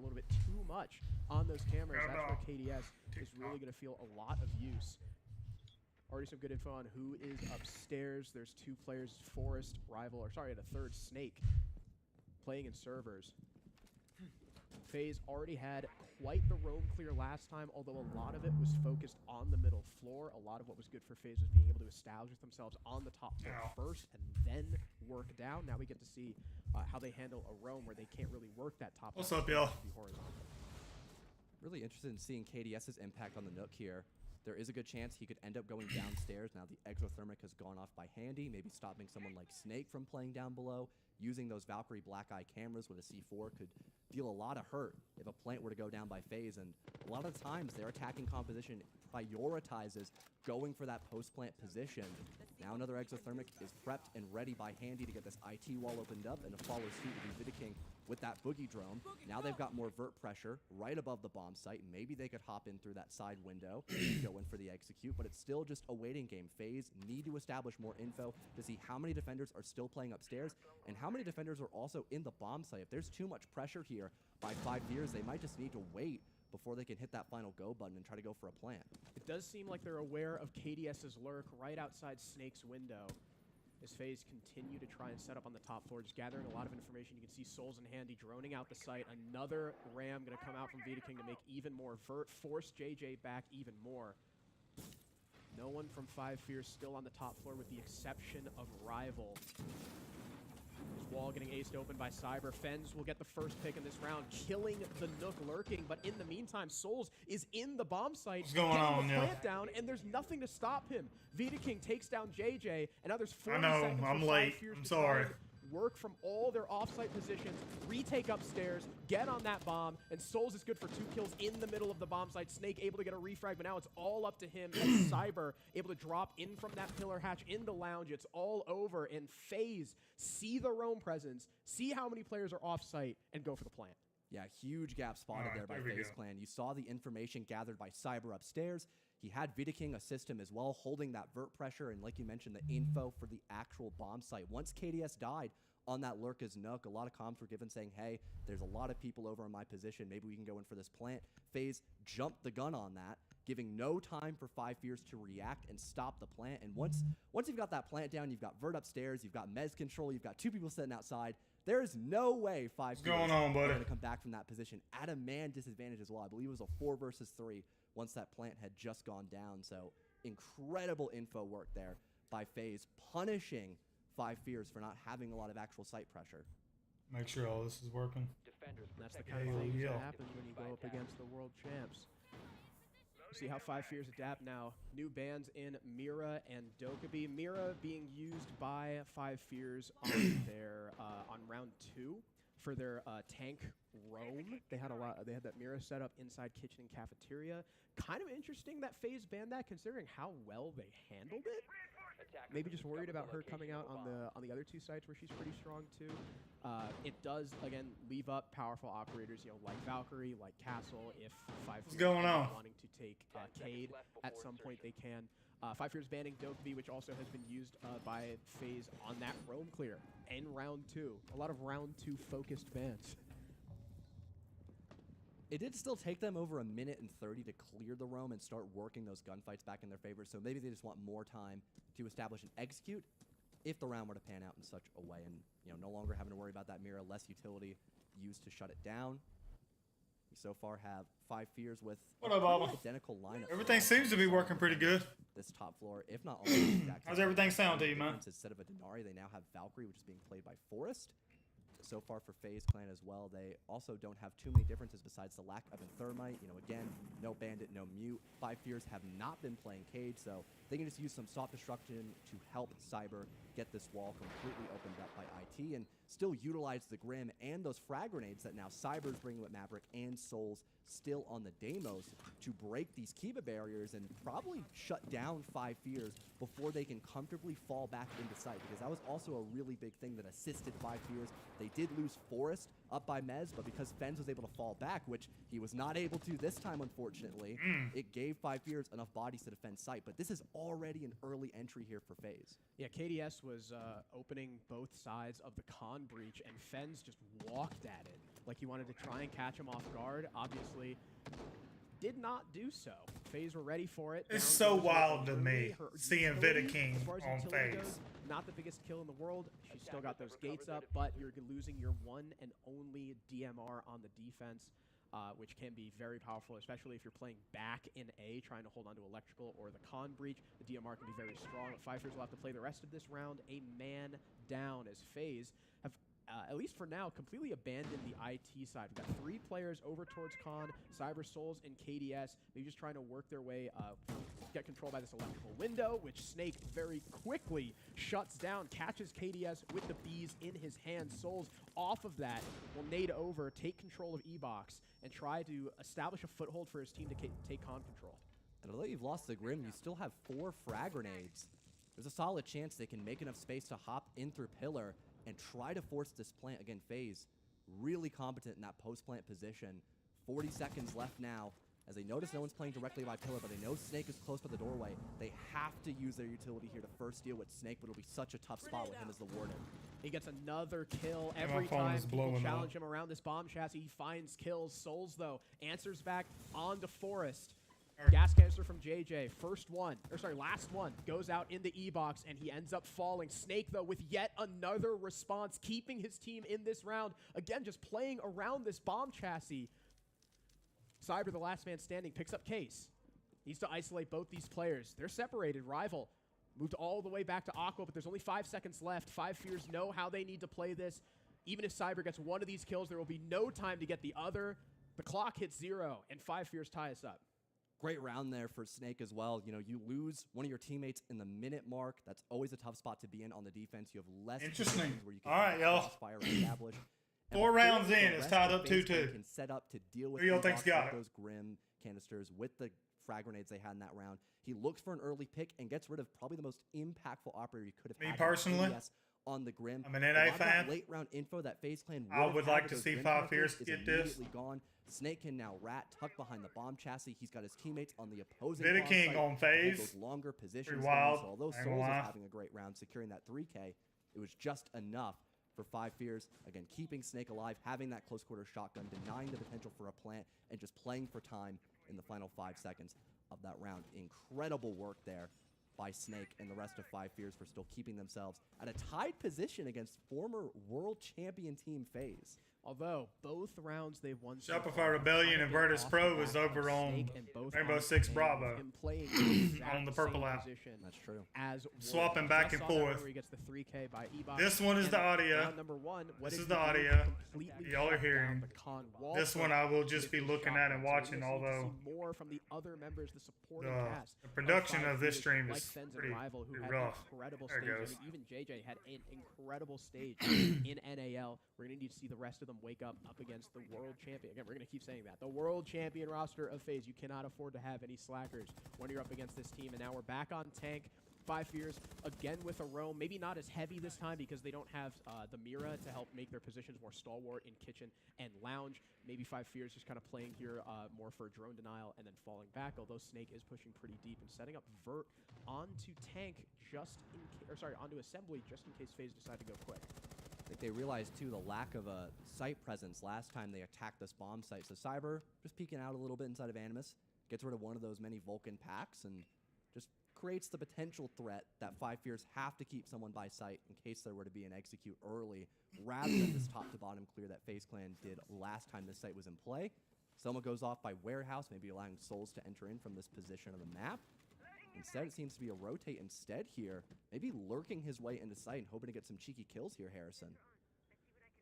little bit too much on those cameras. That's where KDS is really going to feel a lot of use. Already some good info on who is upstairs. There's 2 players, Forest, Rival, or sorry, and a third, Snake, playing in servers. FaZe already had quite the roam clear last time, although a lot of it was focused on the middle floor. A lot of what was good for FaZe was being able to establish themselves on the top floor first and then work down. Now we get to see how they handle a roam where they can't really work that top. What's up, y'all? Really interested in seeing KDS's impact on the Nook here. There is a good chance he could end up going downstairs. Now the exothermic has gone off by Handy, maybe stopping someone like Snake from playing down below. Using those Valkyrie Black Eye cameras with a C4 could deal a lot of hurt if a plant were to go down by FaZe. And a lot of times their attacking composition prioritizes going for that post-plant position. Now another exothermic is prepped and ready by Handy to get this IT wall opened up, and a follow suit will be Vidiking with that boogie drone. Now they've got more vert pressure right above the bomb site. Maybe they could hop in through that side window, go in for the execute, but it's still just a waiting game. FaZe need to establish more info to see how many defenders are still playing upstairs and how many defenders are also in the bomb site. If there's too much pressure here by 5 years, they might just need to wait before they can hit that final go button and try to go for a plant. It does seem like they're aware of KDS's lurk right outside Snake's window. As FaZe continue to try and set up on the top floor, just gathering a lot of information. You can see Souls and Handy droning out the site. Another ram going to come out from Vidiking to make even more vert, force JJ back even more. No one from 5 Fears still on the top floor with the exception of Rival. Wall getting aced open by Cyber. Fens will get the first pick in this round, killing the Nook lurking. But in the meantime, Souls is in the bomb site, what's going on, the plant down, and there's nothing to stop him. Vidiking takes down JJ, and now there's 40 I know, seconds I'm for late. 5 Fears I'm to sorry. try and work from all their offsite positions, retake upstairs, get on that bomb, and Souls is good for 2 kills in the middle of the bomb site. Snake able to get a refrag, but now it's all up to him. And Cyber able to drop in from that pillar hatch into lounge. It's all over, and FaZe see the roam presence, see how many players are offsite, and go for the plant. Yeah, huge gap spotted there by FaZe Clan. You saw the information gathered by Cyber upstairs. He had Vidiking assist him as well, holding that vert pressure, and like you mentioned, the info for the actual bomb site. Once KDS died on that lurk as Nook, a lot of comms were given saying, hey, there's a lot of people over in my position. Maybe we can go in for this plant. FaZe jumped the gun on that, giving no time for 5 Fears to react and stop the plant. And once you've got that plant down, you've got vert upstairs, you've got Mez control, you've got 2 people sitting outside. There is no way 5 Fears are going to come back from that position at a man disadvantage as well. I believe it was a 4 versus 3 once that plant had just gone down. So incredible info work there by FaZe, punishing 5 Fears for not having a lot of actual site pressure. Make sure all this is working. That's the kind of thing that happens when you go up against the world champs. See how 5 Fears adapt now. New bans in Mira and Dokkaebi. Mira being used by 5 Fears on their on round 2 for their tank roam. They had that Mira set up inside kitchen and cafeteria. Kind of interesting that FaZe banned that, considering how well they handled it. Maybe just worried about her coming out on the other 2 sites where she's pretty strong too. It does again leave up powerful operators, like Valkyrie, like Castle. If 5 Fears wanting to take Cade at some point, they can. 5 Fears banning Dokkaebi, which also has been used by FaZe on that roam clear in round 2. A lot of round 2 focused bans. It did still take them over 1 minute and 30 to clear the roam and start working those gunfights back in their favor. So maybe they just want more time to establish and execute if the round were to pan out in such a way, and no longer having to worry about that Mira, less utility used to shut it down. We so far have 5 Fears with identical lineup. Everything seems to be working pretty good. This top floor, if not almost exactly. How's everything sound to you, man? Instead of a Denari, they now have Valkyrie, which is being played by Forest. So far for FaZe Clan as well, they also don't have too many differences besides the lack of a Thermite. Again, no Bandit, no Mute. 5 Fears have not been playing Cage, so they can just use some soft destruction to help Cyber get this wall completely opened up by IT and still utilize the Grim and those frag grenades that now Cyber's bringing with Maverick and Souls still on the Deimos to break these Kiba barriers and probably shut down 5 Fears before they can comfortably fall back into sight, because that was also a really big thing that assisted 5 Fears. They did lose Forest up by Mez, but because Fens was able to fall back, which he was not able to this time, unfortunately, it gave 5 Fears enough bodies to defend sight. But this is already an early entry here for FaZe. Yeah, KDS was opening both sides of the con breach, and Fens just walked at it. like he wanted to try and catch him off guard. Obviously, did not do so. FaZe were ready for it. It's Down so goes wild to Ruby. me Her seeing utility, King as far as on utility FaZe. goes, not the biggest kill in the world. She's still got those gates up, but you're losing your one and only DMR on the defense, which can be very powerful, especially if you're playing back in A, trying to hold on to electrical or the con breach. The DMR can be very strong. Fifers will have to play the rest of this round a man down, as FaZe have, at least for now, completely abandoned the IT side. We've got 3 players over towards Con, Cyber Souls, and KDS. Maybe just trying to work their way, get control by this electrical window, which Snake very quickly shuts down, catches KDS with the bees in his hand. Souls off of that will nade over, take control of E-Box, and try to establish a foothold for his team to take Con control. And although you've lost the Grim, you still have 4 frag grenades. There's a solid chance they can make enough space to hop in through Pillar and try to force this plant. Again, FaZe really competent in that post-plant position. 40 seconds left now. As they notice no one's playing directly by Pillar, but they know Snake is close by the doorway. They have to use their utility here to first deal with Snake, but it'll be such a tough spot with him as the warden. He gets another kill Yeah, every my phone time is people blowing challenge up. him around this bomb chassis. He finds kills. Souls, though, answers back onto Forest. Gas canister from JJ. Last one. Goes out in the E-Box, and he ends up falling. Snake, though, with yet another response, keeping his team in this round. Again, just playing around this bomb chassis. Cyber, the last man standing, picks up Case. Needs to isolate both these players. They're separated. Rival moved all the way back to Aqua, but there's only 5 seconds left. 5 Fears know how they need to play this. Even if Cyber gets one of these kills, there will be no time to get the other. The clock hits 0, and 5 Fears tie us up. Great round there for Snake as well. You know, you lose one of your teammates in the minute mark. That's always a tough spot to be in on the defense. You have less Interesting. positions where you can All right, y'all. fire established. And 4 before rounds the in, it's rest tied of up FaZe 2-2. can set up to deal with Who y'all think's E-Box got with it? those Grim canisters, with the frag grenades they had in that round. He looks for an early pick and gets rid of probably the most impactful operator he could have Me had. personally, KDS on the Grim. I'm an A NA lot of that fan. late round info that FaZe Clan I would like have to with see those 5 Grim Fierce characters is get this. immediately gone. Snake can now rat tuck behind the bomb chassis. He's got his teammates on the opposing Vida bomb King site. on He FaZe. has those longer positions. Pretty going, wild. So although Ain't Souls gonna is lie. having a great round, securing that 3K, it was just enough for 5 Fears. Again, keeping Snake alive, having that close quarter shotgun, denying the potential for a plant, and just playing for time in the final 5 seconds of that round. Incredible work there by Snake and the rest of 5 Fears for still keeping themselves at a tied position against former world champion team FaZe. Although both rounds they've won. so Shopify far Rebellion have and been Virtus off Pro the is back over of on Snake and both Rainbow on Six the Bravo. game, him playing the exact On the purple same app. position That's true. as Swapping Warden. back Just and saw that forth. Where he gets the 3K by E-Box. This one is And the audio. round number 1. What This did is the he do? audio. Completely Y'all are shut down hearing. the Con wall This poke one I will just with be his looking at shotgun. and So we're watching, gonna need to although see more from the other members, the supporting the cast. production 5 of this Fears, stream like is Fens and pretty Rival, who had rough. incredible There it stages. I goes. mean, even JJ had an incredible stage in NAL. We're going to need to see the rest of them wake up against the world champion. Again, we're going to keep saying that. The world champion roster of FaZe. You cannot afford to have any slackers when you're up against this team. And now we're back on tank. 5 Fears again with a roam. Maybe not as heavy this time because they don't have the Mira to help make their positions more stalwart in kitchen and lounge. Maybe 5 Fears just kind of playing here more for drone denial and then falling back. Although Snake is pushing pretty deep and setting up Vert onto tank onto assembly just in case FaZe decide to go quick. I think they realized, too, the lack of a site presence last time they attacked this bomb site. So Cyber just peeking out a little bit inside of Animus, gets rid of one of those many Vulcan packs, and just creates the potential threat that 5 Fears have to keep someone by sight in case there were to be an execute early, rather than this top-to-bottom clear that FaZe Clan did last time this site was in play. Someone goes off by Warehouse, maybe allowing Souls to enter in from this position of the map. Instead, it seems to be a rotate instead here. Maybe lurking his way into sight and hoping to get some cheeky kills here, Harrison.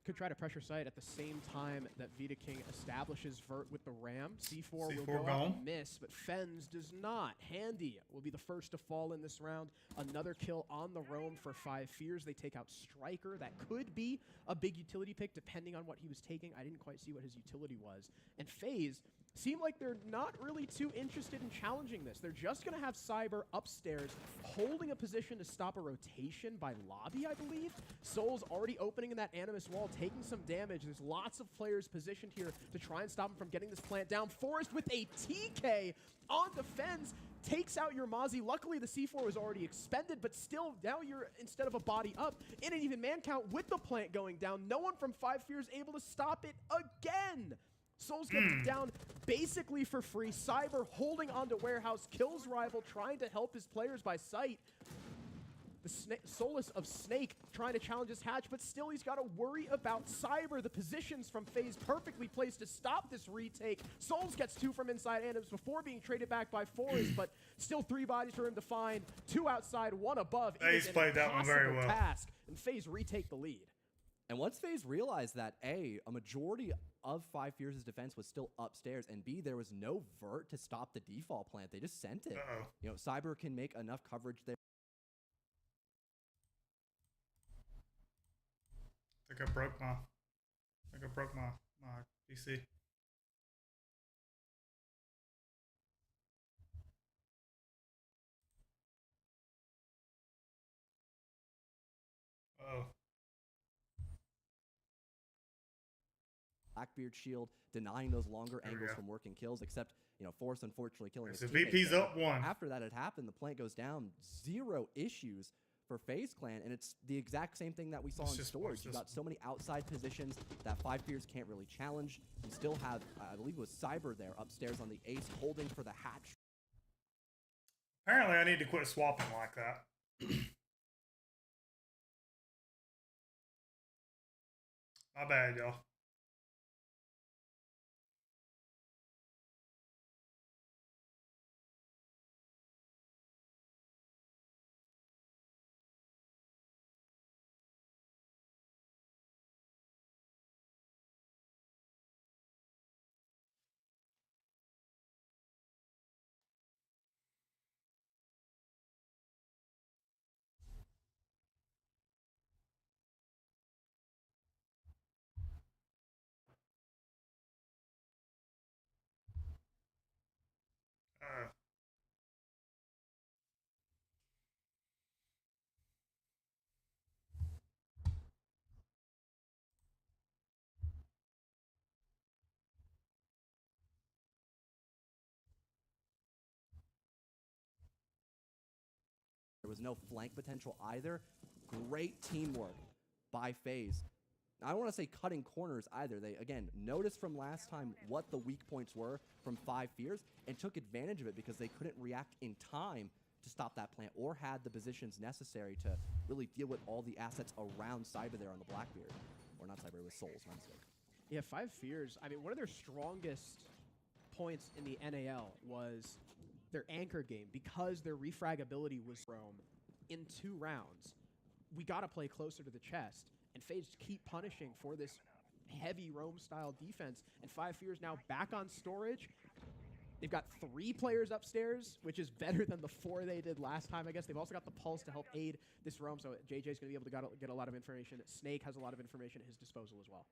Could try to pressure sight at the same time that Vida King establishes Vert with the ram. C4 will go out gone. and miss, but Fens does not. Handy will be the first to fall in this round. Another kill on the roam for 5 Fears. They take out Striker. That could be a big utility pick depending on what he was taking. I didn't quite see what his utility was. And FaZe seem like they're not really too interested in challenging this. They're just going to have Cyber upstairs holding a position to stop a rotation by Lobby, I believe. Soul's already opening in that Animus wall, taking some damage. There's lots of players positioned here to try and stop him from getting this plant down. Forest with a TK on defense takes out your Mozzie. Luckily, the C4 was already expended, but still, now you're, instead of a body up, in an even man count with the plant going down. No one from 5 Fears able to stop it again. Souls gets it down basically for free. Cyber holding onto Warehouse, kills Rival, trying to help his players by sight. The Solus of Snake trying to challenge his hatch, but still he's got to worry about Cyber. The positions from FaZe perfectly placed to stop this retake. Souls gets 2 from inside Animus before being traded back by Forest, but still 3 bodies for him to find. 2 outside, 1 above. FaZe played that one very well. Task, and FaZe retake the lead. And once FaZe realized that A, a majority of 5 Fears' defense was still upstairs, and B, there was no vert to stop the default plant, they just sent it. You know, Cyber can make enough coverage there. I think I broke my PC. Uh-oh. Blackbeard shield, denying those longer angles from working kills, except, you know, Force unfortunately killing his So teammates. VP's up 1. After that had happened, the plant goes down, 0 issues for FaZe Clan, and it's the exact same thing that we saw in Storage. You've got so many outside positions that 5 Fears can't really challenge. You still have, I believe it was Cyber there upstairs on the ace, holding for the hatch. Apparently I need to quit swapping like that. My bad, y'all. There was no flank potential either. Great teamwork by FaZe. I don't want to say cutting corners either. They, again, noticed from last time what the weak points were from 5 Fears and took advantage of it because they couldn't react in time to stop that plant or had the positions necessary to really deal with all the assets around Cyber there on the Blackbeard. Or not Cyber, it was Souls, my mistake. Yeah, 5 Fears, I mean, one of their strongest points in the NAL was their anchor game because their refragability was Rome in 2 rounds. We got to play closer to the chest, and FaZe keep punishing for this heavy Rome-style defense, and 5 Fears now back on Storage. They've got 3 players upstairs, which is better than the 4 they did last time, I guess. They've also got the Pulse to help aid this Rome, so JJ's going to be able to get a lot of information. Snake has a lot of information at his disposal as well.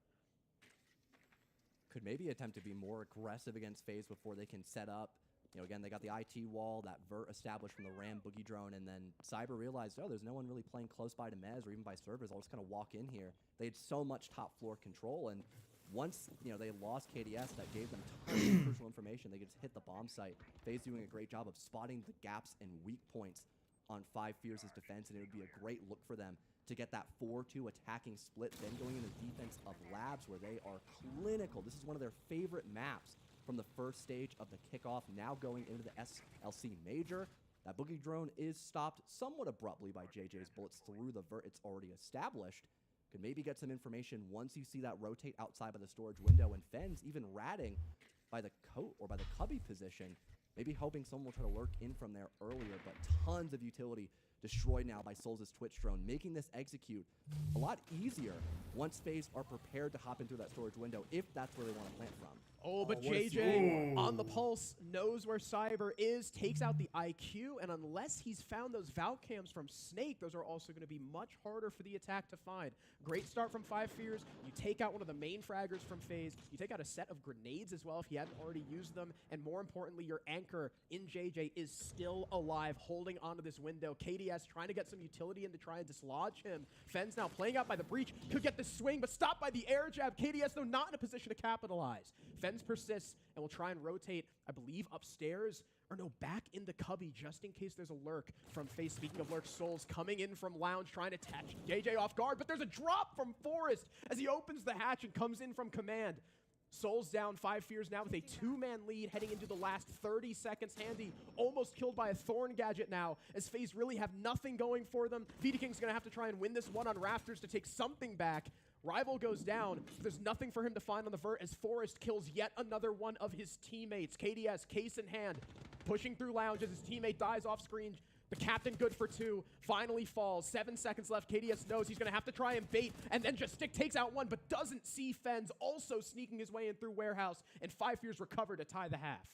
Could maybe attempt to be more aggressive against FaZe before they can set up. You know, again, they got the IT wall, that vert established from the Ram Boogie drone, and then Cyber realized, oh, there's no one really playing close by to Mez or even by servers. I'll just kind of walk in here. They had so much top floor control, and once, you know, they lost KDS, that gave them tons of crucial information. They could just hit the bomb site. FaZe doing a great job of spotting the gaps and weak points on 5 Fears' defense, and it would be a great look for them to get that 4-2 attacking split, then going into defense of Labs, where they are clinical. This is one of their favorite maps from the first stage of the kickoff, now going into the SLC Major. That Boogie drone is stopped somewhat abruptly by JJ's bullets through the vert it's already established. Could maybe get some information once you see that rotate outside by the storage window, and Fens even ratting by the coat or by the cubby position, maybe hoping someone will try to lurk in from there earlier, but tons of utility destroyed now by Souls' Twitch drone, making this execute a lot easier once FaZe are prepared to hop in through that storage window, if that's where they want to plant from. Oh, but what a JJ on the pulse knows where Cyber is, takes out the IQ, and unless he's found those Valk cams from Snake, those are also going to be much harder for the attack to find. Great start from 5 Fears. You take out one of the main fraggers from FaZe. You take out a set of grenades as well if you hadn't already used them. And more importantly, your anchor in JJ is still alive, holding onto this window. KDS trying to get some utility in to try and dislodge him. Fenn's now playing out by the breach. Could get the swing, but stopped by the air jab. KDS, though, not in a position to capitalize. Fens persists and will try and rotate, I believe, upstairs. Or no, back into Cubby, just in case there's a lurk from FaZe. Speaking of lurk, Souls coming in from Lounge, trying to catch JJ off guard, but there's a drop from Forrest as he opens the hatch and comes in from command. Souls down 5 Fears now with a 2-man lead heading into the last 30 seconds. Handy almost killed by a Thorn gadget now as FaZe really have nothing going for them. Vita King's going to have to try and win this one on Rafters to take something back. Rival goes down. There's nothing for him to find on the vert as Forrest kills yet another one of his teammates. KDS, case in hand, pushing through Lounge as his teammate dies off screen. The captain good for 2, finally falls. 7 seconds left. KDS knows he's going to have to try and bait, and then just Stick takes out one, but doesn't see Fens, also sneaking his way in through Warehouse, and 5 Fears recover to tie the half.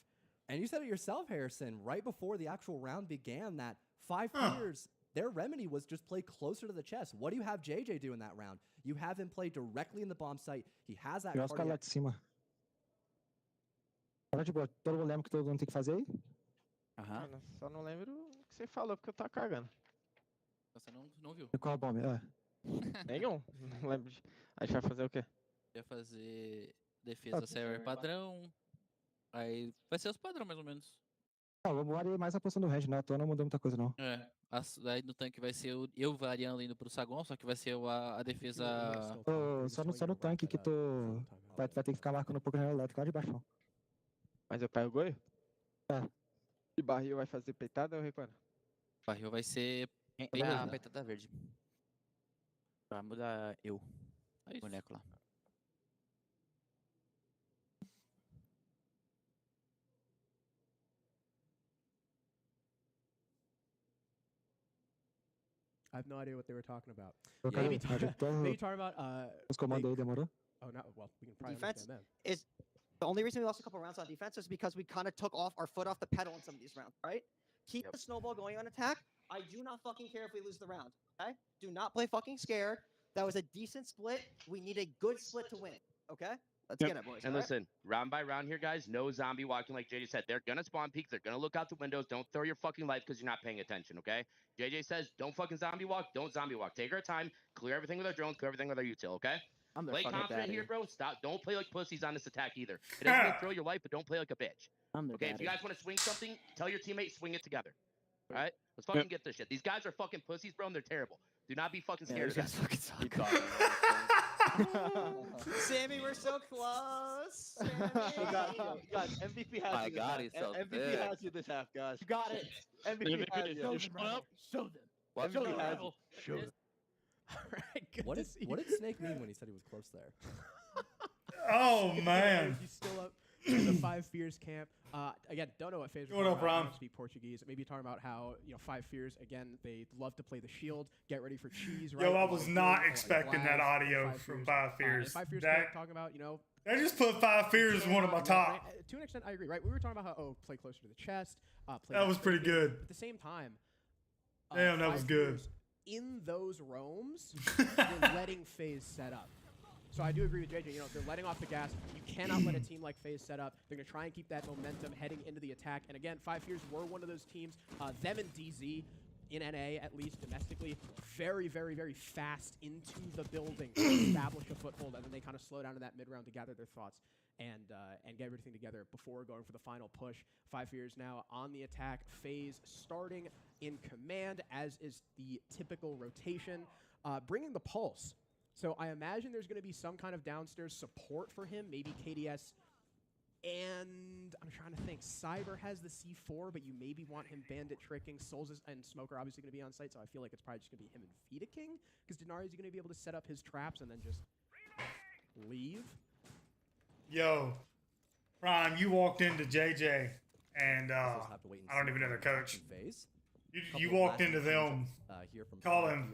And you said it yourself, Harrison, right before the actual round began, that 5 Fears, their remedy was just play closer to the chest. What do you have JJ do in that round? You have him play directly in the bomb site. He has that Os caras lá de cima. Fala de boa. Todo mundo lembra que todo mundo tem que fazer aí? Mano, só não lembro o que você falou, porque eu tava cagando. Você não viu? E qual a bomba? Nenhum. Não lembro. A gente vai fazer o quê? Ia fazer defesa server padrão. Aí vai ser os padrão, mais ou menos. Vamos variar mais a posição do range, né? À toa não mudou muita coisa, não. É. Aí no tanque vai ser eu variando indo pro Sagon, só que vai ser a defesa. Só no tanque que tu vai ter que ficar marcando um pouco na elétrica lá de baixo. Mas eu pego o goio? É. E barril vai fazer peitada ou recuando? Barril vai ser. A peitada verde. Vai mudar eu. É isso. Boneco lá. I have no idea what they were talking about. Okay. Maybe talking about Os comandos aí demorou? Oh no, well, we can probably Defense understand them. is the only reason we lost a couple rounds on defense is because we kind of took off our foot off the pedal in some of these rounds, right? Keep the snowball going on attack. I do not fucking care if we lose the round, okay? Do not play fucking scared. That was a decent split. We need a good split to win, okay? Let's get it, boys. And all right? listen, round by round here, guys, no zombie walking like JJ said. They're going to spawn peek. They're going to look out the windows. Don't throw your fucking life because you're not paying attention, okay? JJ says, don't fucking zombie walk. Don't zombie walk. Take our time. Clear everything with our drones. Clear everything with our util, okay? I'm Play confident here, bro. Stop. Don't play like pussies on this attack either. It doesn't mean throw your life, but don't play like a bitch. Okay, if you guys want to swing something, tell your teammates swing it together. All right? Let's fucking get this shit. These guys are fucking pussies, bro, and they're terrible. Do not be fucking scared of them. fucking suck. Sammy, we're so close. Sammy. Guys, MVP has My you. God, he's so MVP big. has you this half, guys. You got it. MVP has you. Show them. MVP has you. Show them. All right, good What to did, see what you. did Snake mean when he said he was close there? Oh, man. He's still up in the 5 Fears camp. Again, don't know what phase we're What talking up, about. I Ron? don't speak Portuguese. Maybe talking about how, 5 Fears, again, they love to play the shield, get ready for cheese, right? Yo, I They was love not doing, expecting that flags, audio 5 from Fears. 5 And Fears. 5 Fears That- camp talking about, They just put 5 Fears as one of my top. To an extent, I agree, right? We were talking about how, play closer to the chest. Play That was pretty good. At the same time, Damn, that 5 was good. Fears, in those roams, you're letting FaZe set up. So I do agree with JJ. They're letting off the gas. You cannot let a team like FaZe set up. They're going to try and keep that momentum heading into the attack. And again, 5 Fears were one of those teams. Them and DZ, in NA, at least domestically, very, very, very fast into the building to establish a foothold. And then they kind of slow down in that mid-round to gather their thoughts and get everything together before going for the final push. 5 Fears now on the attack. FaZe starting in command, as is the typical rotation. Bringing the pulse. So I imagine there's going to be some kind of downstairs support for him, maybe KDS. And I'm trying to think. Cyber has the C4, but you maybe want him bandit tricking. Souls and Smoker obviously going to be on site, so I feel like it's probably just going to be him and Vita King, because Denari's going to be able to set up his traps and then just leave. Yo, Prime, you walked into JJ, and Just have to wait and I don't see even know their what coach. happens in FaZe. You walked into them calling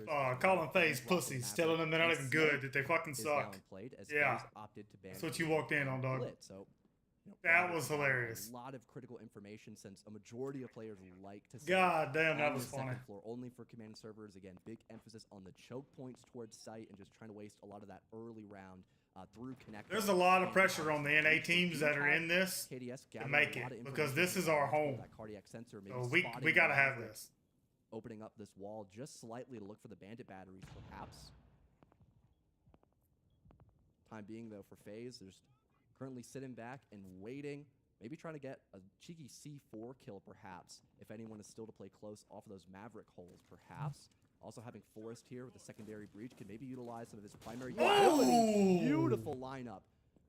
FaZe pussies, telling them they're not even good, that they fucking suck. Yeah, that's what you walked in on, dog. So, that was hilarious. A lot of critical information since a majority of players like to see God damn, that on was the funny. second floor only for command servers. Again, big emphasis on the choke points towards site and just trying to waste a lot of that early round through connect. There's a lot of pressure on the NA teams that are in this to make it, because this is our home. So we gotta have this. Opening up this wall just slightly to look for the bandit batteries, perhaps. Time being, though, for FaZe, they're just currently sitting back and waiting, maybe trying to get a cheeky C4 kill, perhaps, if anyone is still to play close off of those Maverick holes, perhaps. Also having Forrest here with the secondary breach can maybe utilize some of his primary utility. Beautiful lineup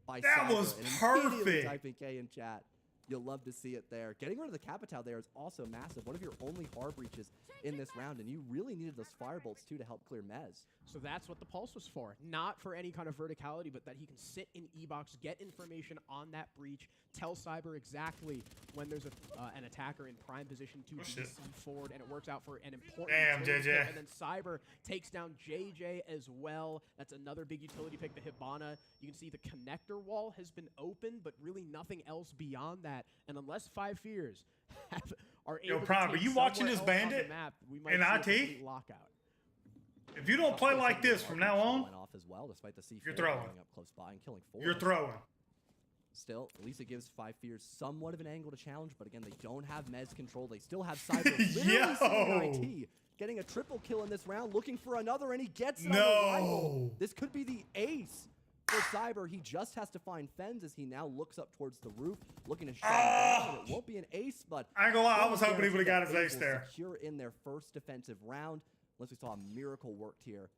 by that Cyber, was and perfect. Typing K in chat. You'll love to see it there. Getting rid of the Capital there is also massive. One of your only hard breaches in this round, and you really needed those firebolts too to help clear Mez. So that's what the Pulse was for. Not for any kind of verticality, but that he can sit in E-Box, get information on that breach, tell Cyber exactly when there's an attacker in prime position to DC forward, and it works out for an important JJ. pick. And then Cyber takes down JJ as well. That's another big utility pick, the Hibana. You can see the connector wall has been open, but really nothing else beyond that. And unless 5 Fears are able to Prime, are take you watching this somewhere else on the bandit map, we might in see a IT? complete lockout. If you don't play like this from now on, As well, despite the you're throwing. Up close by and killing You're throwing. Still, at least it gives 5 Fears somewhat of an angle to challenge, but again, they don't have Mez control. They still have Cyber literally sitting in IT, getting a triple kill in this round, looking for another, and he gets it on the rival. This could be the ace for Cyber. He just has to find Fens as he now looks up towards the roof, looking to shut him down. It won't be an ace, but I ain't gonna lie, I was hoping he would have got his ace there. Secure in their first defensive round, unless we saw a miracle worked here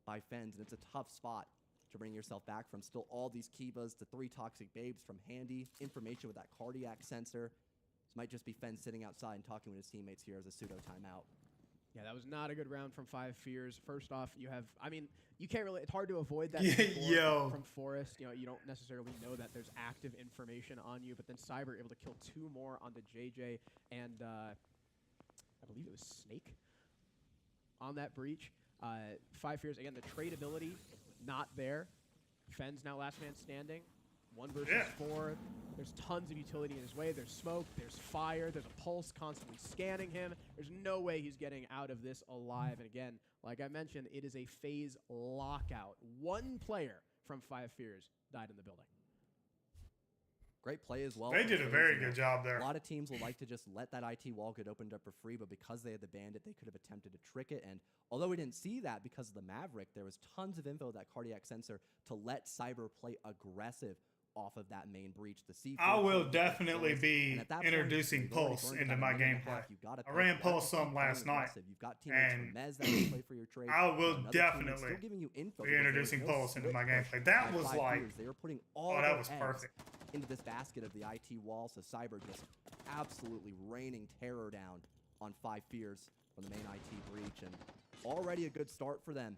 by Fens, and it's a tough spot to bring yourself back from. Still all these Kivas to 3 toxic babes from Handy, information with that cardiac sensor. This might just be Fens sitting outside and talking with his teammates here as a pseudo timeout. Yeah, that was not a good round from 5 Fears. First off, you have, I mean, you can't really, it's hard to avoid that from Forrest. You know, you don't necessarily know that there's active information on you, but then Cyber able to kill 2 more on the JJ and I believe it was Snake on that breach. 5 Fears, again, the tradability not there. Fens now last man standing. 1 versus 4. There's tons of utility in his way. There's smoke, there's fire, there's a pulse constantly scanning him. There's no way he's getting out of this alive. And again, like I mentioned, it is a FaZe lockout. 1 player from 5 Fears died in the building. Great play as well. They did a very good job there. A lot of teams will like to just let that IT wall get opened up for free, but because they had the bandit, they could have attempted to trick it. And although we didn't see that because of the Maverick, there was tons of info with that cardiac sensor to let Cyber play aggressive off of that main breach. The C4 I will definitely be introducing Pulse into my gameplay. I ran Pulse some last night, and I will definitely be introducing Pulse into my gameplay. That was like, they were putting all that was perfect. Into this basket of the IT wall, so Cyber just absolutely raining terror down on 5 Fears from the main IT breach, and already a good start for them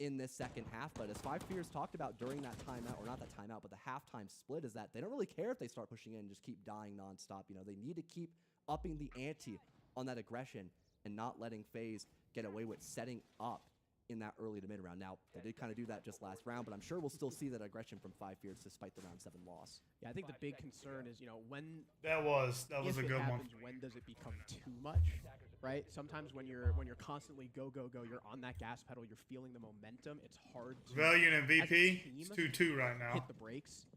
in this second half. But as 5 Fears talked about during that timeout, or not that timeout, but the halftime split, is that they don't really care if they start pushing in and just keep dying nonstop. You know, they need to keep upping the ante on that aggression and not letting FaZe get away with setting up in that early to mid round. Now, they did kind of do that just last round, but I'm sure we'll still see that aggression from 5 Fears despite the round 7 loss. Yeah, I think the big concern is, you know, when that was a good one. When does it become too much? Right? Sometimes when you're constantly go, you're on that gas pedal, you're feeling the momentum. It's hard to Valiant and VP, it's 2-2 right now. Hit the brakes.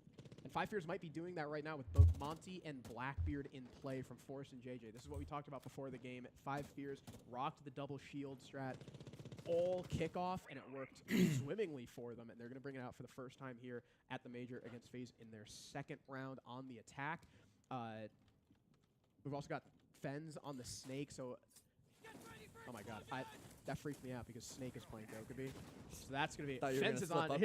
And 5 Fears might be doing that right now with both Monty and Blackbeard in play from Forrest and JJ. This is what we talked about before the game. 5 Fears rocked the double shield strat all kickoff, and it worked swimmingly for them, and they're going to bring it out for the first time here at the Major against FaZe in their second round on the attack. We've also got Fens on the Snake, so oh my god, that freaked me out because Snake is playing Dokkaebi. So that's going to be Fens is on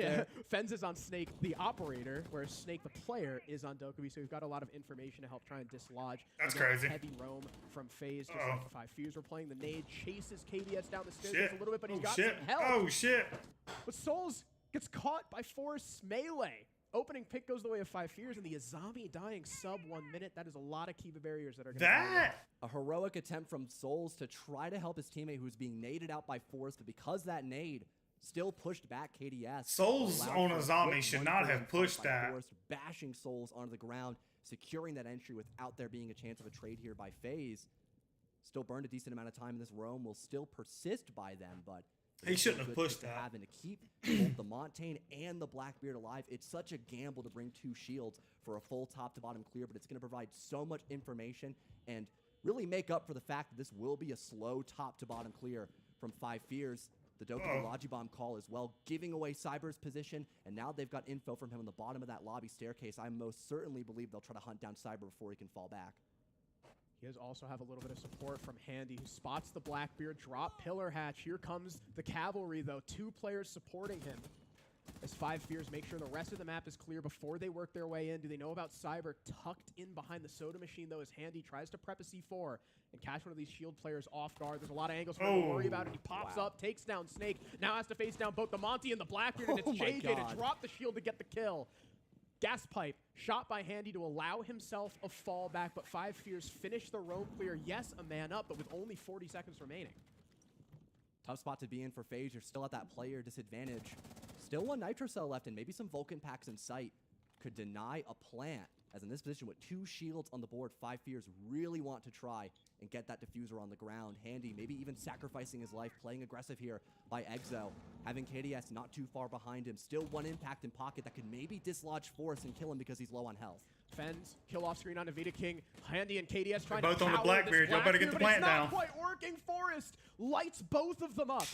Fens is on Snake the operator, whereas Snake the player is on Dokkaebi. So we've got a lot of information to help try and dislodge. That's crazy. Heavy roam from FaZe, just like 5 Fears. We're playing the nade, chases KDS down the stairs a little bit, but he's got some help. Oh shit! But Souls gets caught by Forrest's melee. opening pick goes the way of 5 Fears, and the Azami dying sub 1 minute. That is a lot of Kiva barriers that are going to a heroic attempt from Souls to try to help his teammate who's being naded out by Force, but because that nade still pushed back KDS. Souls on Azami should not have pushed that. Force, bashing Souls onto the ground, securing that entry without there being a chance of a trade here by FaZe. Still burned a decent amount of time in this roam, will still persist by them, but he shouldn't have pushed that. Having to keep both the Montaigne and the Blackbeard alive. It's such a gamble to bring 2 shields for a full top-to-bottom clear, but it's going to provide so much information and really make up for the fact that this will be a slow top-to-bottom clear from 5 Fears. The Dokkan Logi Bomb call as well, giving away Cyber's position, and now they've got info from him on the bottom of that lobby staircase. I most certainly believe they'll try to hunt down Cyber before he can fall back. He does also have a little bit of support from Handy, who spots the Blackbeard drop pillar hatch. Here comes the cavalry, though. 2 players supporting him as 5 Fears make sure the rest of the map is clear before they work their way in. Do they know about Cyber tucked in behind the soda machine, though, as Handy tries to prep a C4 and catch one of these shield players off guard. There's a lot of angles for him to worry about, and he pops up, takes down Snake, now has to face down both the Monty and the Blackbeard, and it's JJ to drop the shield to get the kill. Gas pipe shot by Handy to allow himself a fallback, but 5 Fears finish the roam clear. Yes, a man up, but with only 40 seconds remaining. Tough spot to be in for FaZe. You're still at that player disadvantage. Still 1 Nitro Cell left, and maybe some Vulcan packs in sight could deny a plant. As in this position with 2 shields on the board, 5 Fears really want to try and get that diffuser on the ground. Handy, maybe even sacrificing his life, playing aggressive here by Exo. Having KDS not too far behind him. Still 1 impact in pocket that could maybe dislodge Force and kill him because he's low on health. Fens, kill off screen on Avita King. Handy and KDS trying both to on the Blackbeard. Y'all better get the plant down. It's not quite working. Forrest lights both of them up.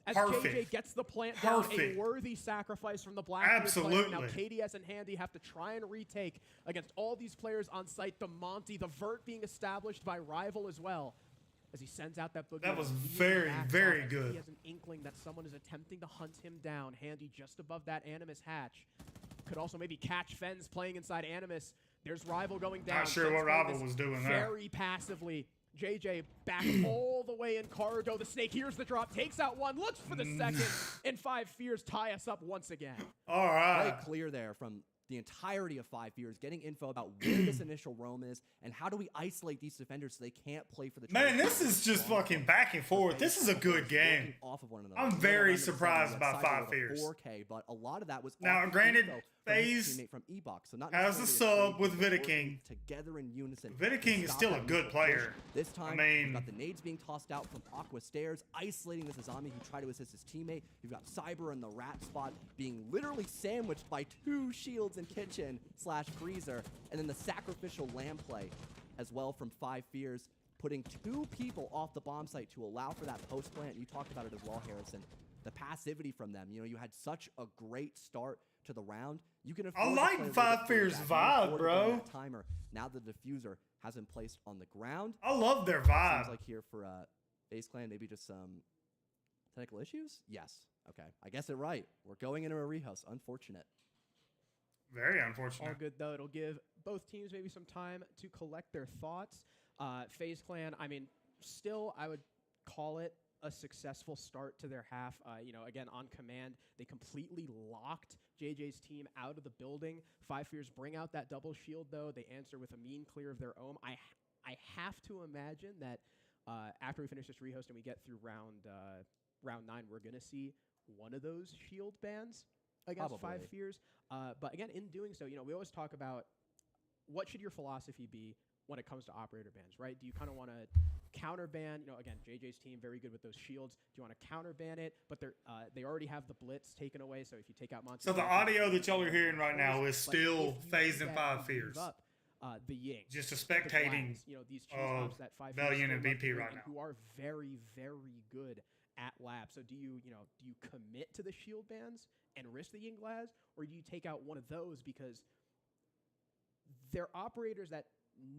As JJ gets the plant down, a worthy sacrifice from the Blackbeard. Absolutely. Now KDS and Handy have to try and retake against all these players on site. The Monty, the vert being established by Rival as well. As he sends out that boogie. That was very, very good. He has an inkling that someone is attempting to hunt him down. Handy just above that Animus hatch. Could also maybe catch Fens playing inside Animus. There's Rival going down. Not sure what Rival was doing there. Very passively. JJ back all the way in cargo. The Snake hears the drop, takes out 1, looks for the second, and 5 Fears tie us up once again. All right. Very clear there from the entirety of 5 Fears, getting info about where this initial roam is and how do we isolate these defenders so they can't play for the Man, this is just fucking back and forth. This is a good game. Off of one another. I'm very surprised by 5 Fears. 4K, but a lot of that was now granted FaZe from E-Box, so not has a sub with Vita King. Together in unison. Vita King is still a good player. This time, I mean, you've got the nades being tossed out from Aqua Stairs, isolating this Azami who tried to assist his teammate. You've got Cyber in the rat spot being literally sandwiched by 2 shields in kitchen / freezer, and then the sacrificial lamb play as well from 5 Fears, putting 2 people off the bomb site to allow for that post plant. You talked about it as well, Harrison. The passivity from them. You know, you had such a great start to the round. You can I like 5 Fears vibe, bro. Timer. Now the diffuser has been placed on the ground. I love their vibe. Seems like here for FaZe Clan, maybe just some technical issues? Yes. Okay. I guess it right. We're going into a rehouse. Unfortunate. Very unfortunate. All good, though. It'll give both teams maybe some time to collect their thoughts. FaZe Clan, I mean, still, I would call it a successful start to their half. You know, again, on command, they completely locked JJ's team out of the building. 5 Fears bring out that double shield, though. They answer with a mean clear of their own. I have to imagine that after we finish this rehost and we get through round 9, we're going to see one of those shield bans against 5 Fears. But again, in doing so, you know, we always talk about what should your philosophy be when it comes to operator bans, right? Do you kind of want to counter ban? You know, again, JJ's team very good with those shields. Do you want to counter ban it? But they already have the blitz taken away. So if you take out Monty, so the audio that y'all are hearing right now is still FaZe and 5 Fears. The Ying, just a spectating, you know, these cheese that 5 Valiant and VP right now, who are very, very good at lab. So do you commit to the shield bans and risk the Ying Glaz, or do you take out one of those because they're operators that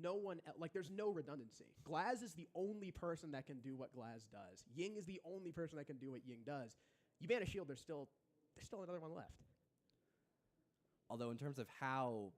no one, like, there's no redundancy. Glaz is the only person that can do what Glaz does. Ying is the only person that can do what Ying does. You ban a shield, there's still another one left. Although in terms of how,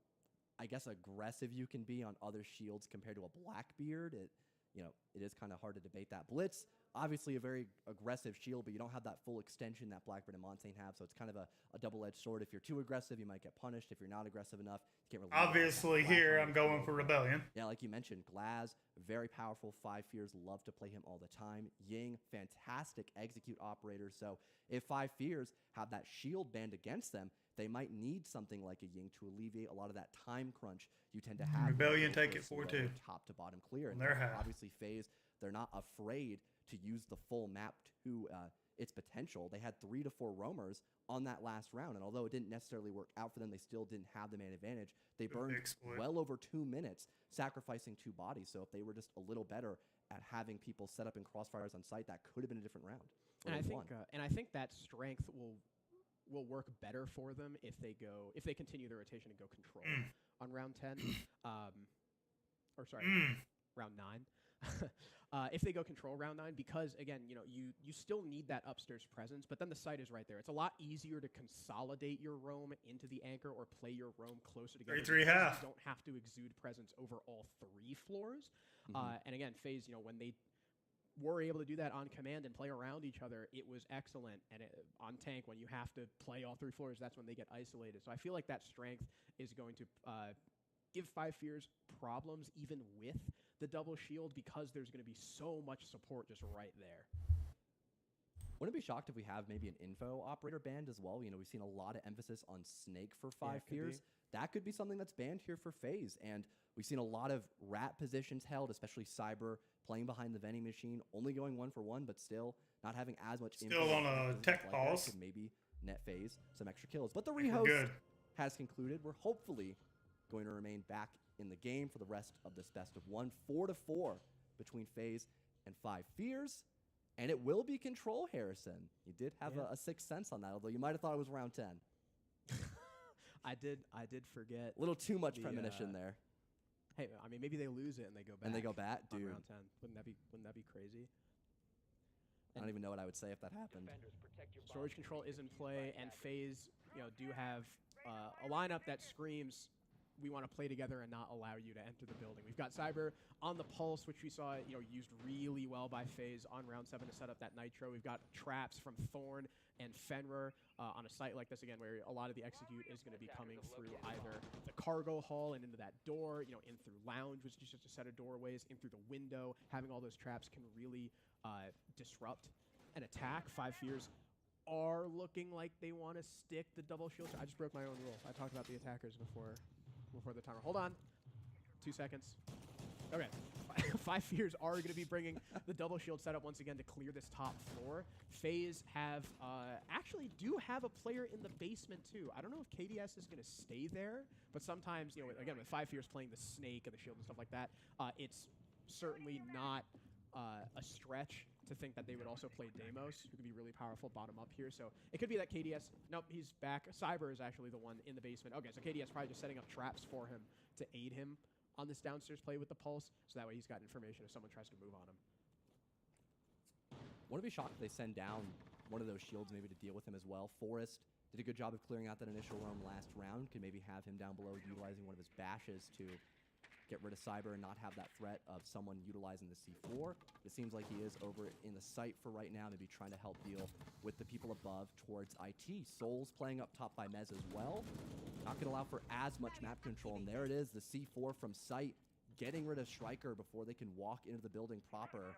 I guess, aggressive you can be on other shields compared to a Blackbeard, it is kind of hard to debate that. Blitz obviously a very aggressive shield, but you don't have that full extension that Blackbird and Montagne have, so it's kind of a double-edged sword. If you're too aggressive, you might get punished. If you're not aggressive enough, you can't really... Obviously, here I'm going for Rebellion. Yeah, like you mentioned, Glaz, very powerful. 5 Fears love to play him all the time. Ying, fantastic execute operator. So if 5 Fears have that shield band against them, they might need something like a Ying to alleviate a lot of that time crunch you tend to have. Rebellion take it 4-2. Top to bottom clear. And They're obviously, FaZe, they're not afraid to use the full map to its potential. They had 3 to 4 roamers on that last round, and although it didn't necessarily work out for them, they still didn't have the man advantage. They burned well over 2 minutes, sacrificing 2 bodies. So if they were just a little better at having people set up in crossfires on site, that could have been a different round. And I think that strength will work better for them if they continue their rotation and go control on round 10. Round 9. If they go control round 9, because again, you still need that upstairs presence, but then the site is right there. It's a lot easier to consolidate your roam into the anchor or play your roam closer together. 3-3 half. You don't have to exude presence over all 3 floors. And again, FaZe, when they were able to do that on command and play around each other, it was excellent. And on tank, when you have to play all 3 floors, that's when they get isolated. So I feel like that strength is going to give 5 Fears problems even with the double shield, because there's going to be so much support just right there. Wouldn't be shocked if we have maybe an info operator banned as well. We've seen a lot of emphasis on Snake for 5 Fears. That could be something that's banned here for FaZe. And we've seen a lot of rat positions held, especially Cyber playing behind the vending machine, only going 1 for 1, but still not having as much info. Still on a tech pause. Could maybe net FaZe some extra kills. But the rehost has concluded. We're hopefully going to remain back in the game for the rest of this best of 1, 4-4 between FaZe and 5 Fears. And it will be control, Harrison. You did have a 6th sense on that, although you might have thought it was round 10. I did forget. A little too much premonition there. Hey, I mean, maybe they lose it and they go back. And they go back, dude. On round 10. Wouldn't that be crazy? I don't even know what I would say if that happened. Storage control is in play, and FaZe, do have a lineup that screams, we want to play together and not allow you to enter the building. We've got Cyber on the Pulse, which we saw used really well by FaZe on round 7 to set up that Nitro. We've got traps from Thorn and Fenrir on a site like this, again, where a lot of the execute is going to be coming through either the cargo hull and into that door, in through lounge, which is just a set of doorways, in through the window. Having all those traps can really disrupt an attack. 5 Fears are looking like they want to stick the double shield. I just broke my own rule. I talked about the attackers before the timer. Hold on. 2 seconds. Okay. 5 Fears are going to be bringing the double shield setup once again to clear this top floor. FaZe actually do have a player in the basement too. I don't know if KDS is going to stay there, but sometimes, again, with 5 Fears playing the Snake and the shield and stuff like that, it's certainly not a stretch to think that they would also play Deimos, who could be really powerful bottom up here. So it could be that KDS, nope, he's back. Cyber is actually the one in the basement. Okay, so KDS probably just setting up traps for him to aid him on this downstairs play with the Pulse, so that way he's got information if someone tries to move on him. Wouldn't be shocked if they send down one of those shields maybe to deal with him as well. Forrest did a good job of clearing out that initial roam last round. Could maybe have him down below utilizing one of his bashes to get rid of Cyber and not have that threat of someone utilizing the C4. It seems like he is over in the site for right now, maybe trying to help deal with the people above towards IT. Souls playing up top by Mez as well. Not going to allow for as much map control. And there it is, the C4 from site, getting rid of Striker before they can walk into the building proper.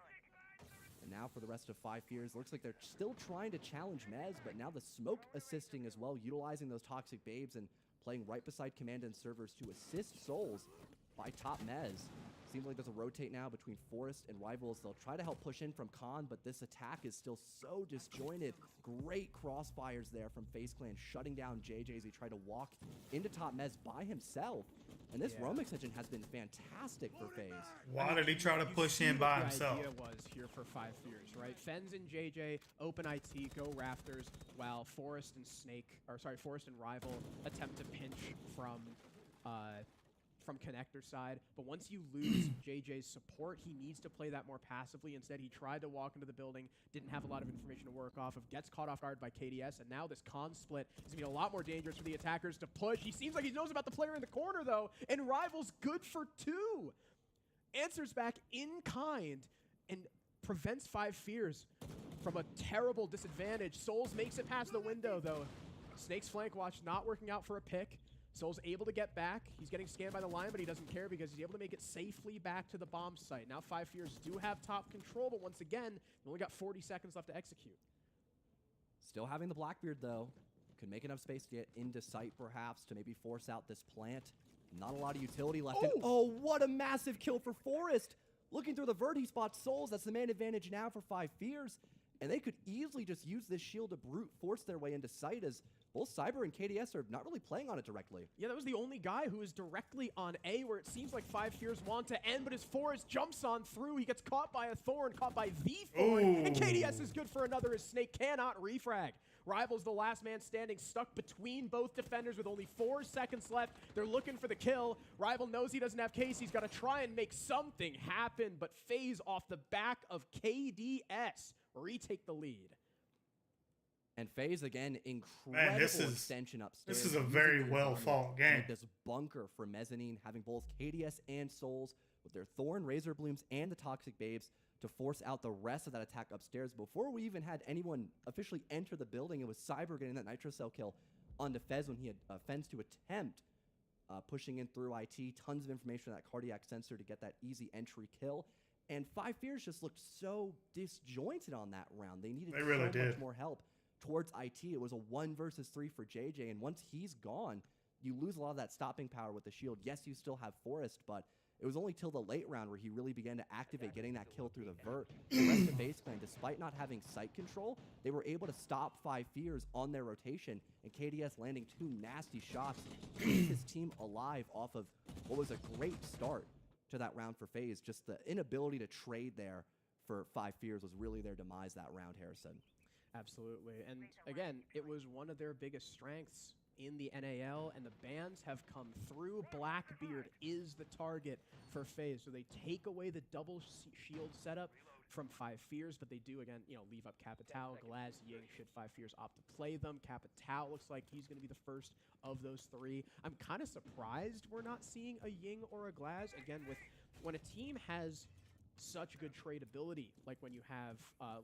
And now for the rest of 5 Fears, looks like they're still trying to challenge Mez, but now the smoke assisting as well, utilizing those toxic babes and playing right beside command and servers to assist Souls by top Mez. Seems like there's a rotate now between Forest and Rivals. They'll try to help push in from Khan, but this attack is still so disjointed. Great crossfires there from FaZe Clan, shutting down JJ as he tried to walk into top Mez by himself. And this roam extension has been fantastic for FaZe. Why did he try to push in by himself? The idea was here for 5 Fears, right? Fens and JJ, open IT, go Rafters, while Forest and Rival attempt to pinch from connector side. But once you lose JJ's support, he needs to play that more passively. Instead, he tried to walk into the building, didn't have a lot of information to work off of, gets caught off guard by KDS, and now this con split is going to be a lot more dangerous for the attackers to push. He seems like he knows about the player in the corner, though, and Rival's good for 2. Answers back in kind, and prevents 5 Fears from a terrible disadvantage. Souls makes it past the window, though. Snake's flank watch not working out for a pick. Souls able to get back. He's getting scanned by the line, but he doesn't care because he's able to make it safely back to the bomb site. Now 5 Fears do have top control, but once again, they only got 40 seconds left to execute. Still having the Blackbeard, though. Could make enough space to get into sight, perhaps, to maybe force out this plant. Not a lot of utility left. Oh, what a massive kill for Forrest. Looking through the vert, he spots Souls. That's the man advantage now for 5 Fears. And they could easily just use this shield to brute force their way into sight, as both Cyber and KDS are not really playing on it directly. Yeah, that was the only guy who was directly on A, where it seems like 5 Fears want to end, but as Forrest jumps on through, he gets caught by a Thorn, caught by the Thorn, and KDS is good for another as Snake cannot refrag. Rival's the last man standing, stuck between both defenders with only 4 seconds left. They're looking for the kill. Rival knows he doesn't have case. He's got to try and make something happen, but FaZe off the back of KDS retake the lead. And FaZe, again, incredible extension upstairs. This is a very well-fought game. This bunker for Mezzanine, having both KDS and Souls with their Thorn, Razor Blooms, and the Toxic Babes to force out the rest of that attack upstairs. Before we even had anyone officially enter the building, it was Cyber getting that Nitro Cell kill onto Fez when he had Fens to attempt pushing in through IT. Tons of information on that cardiac sensor to get that easy entry kill. And 5 Fears just looked so disjointed on that round. They needed much more help towards IT. It was a 1 versus 3 for JJ, and once he's gone, you lose a lot of that stopping power with the shield. Yes, you still have Forrest, but it was only till the late round where he really began to activate, getting that kill through the vert. The rest of FaZe Clan, despite not having sight control, they were able to stop 5 Fears on their rotation, and KDS landing 2 nasty shots to keep his team alive off of what was a great start to that round for FaZe. Just the inability to trade there for 5 Fears was really their demise that round, Harrison. Absolutely. And again, it was one of their biggest strengths in the NAL, and the bans have come through. Blackbeard is the target for FaZe, so they take away the double shield setup from 5 Fears, but they do, again, leave up Capitao, Glaz, Ying, should 5 Fears opt to play them. Capitao looks like he's going to be the first of those 3. I'm kind of surprised we're not seeing a Ying or a Glaz. Again, when a team has such good tradability, like when you have,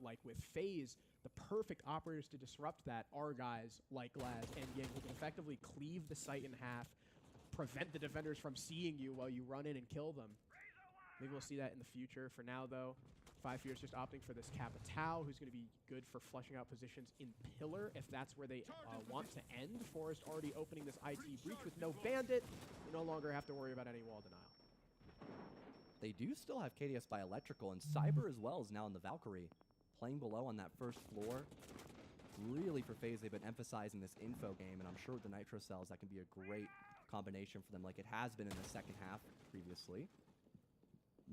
like with FaZe, the perfect operators to disrupt that are guys like Glaz and Ying, who can effectively cleave the site in half, prevent the defenders from seeing you while you run in and kill them. Maybe we'll see that in the future. For now, though, 5 Fears just opting for this Capitao, who's going to be good for flushing out positions in Pillar, if that's where they want to end. Forrest already opening this IT breach with no Bandit. You no longer have to worry about any wall denial. They do still have KDS by Electrical, and Cyber as well is now in the Valkyrie, playing below on that first floor. Really, for FaZe, they've been emphasizing this info game, and I'm sure with the Nitro Cells, that can be a great combination for them, like it has been in the second half previously.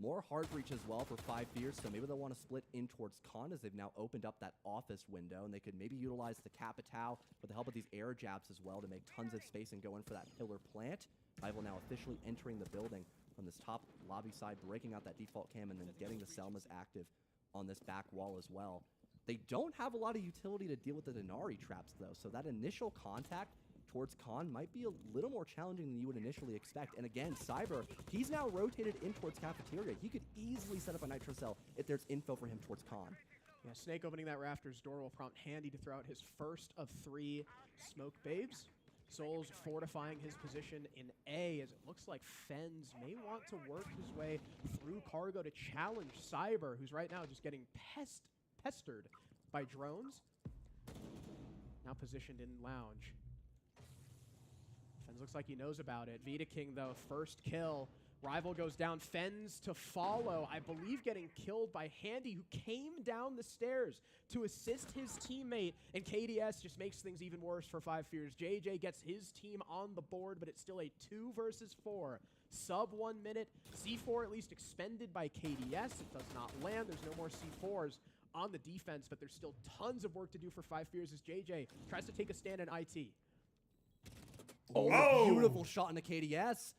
More hard breach as well for 5 Fears, so maybe they'll want to split in towards Con, as they've now opened up that office window, and they could maybe utilize the Capitao with the help of these air jabs as well to make tons of space and go in for that Pillar plant. Rival now officially entering the building from this top lobby side, breaking out that default cam, and then getting the Selmas active on this back wall as well. They don't have a lot of utility to deal with the Denari traps, though, so that initial contact towards Khan might be a little more challenging than you would initially expect. And again, Cyber, he's now rotated in towards Cafeteria. He could easily set up a Nitro Cell if there's info for him towards Khan. Yeah, Snake opening that Rafters door will prompt Handy to throw out his first of 3 Smoke Babes. Souls fortifying his position in A, as it looks like Fens may want to work his way through Cargo to challenge Cyber, who's right now just getting pestered by drones. Now positioned in Lounge. Fens looks like he knows about it. Vita King, though, first kill. Rival goes down. Fens to follow. I believe getting killed by Handy, who came down the stairs to assist his teammate. And KDS just makes things even worse for 5 Fears. JJ gets his team on the board, but it's still a 2 versus 4. Sub 1 minute. C4 at least expended by KDS. It does not land. There's no more C4s on the defense, but there's still tons of work to do for 5 Fears as JJ tries to take a stand in IT. Oh, beautiful shot into KDS.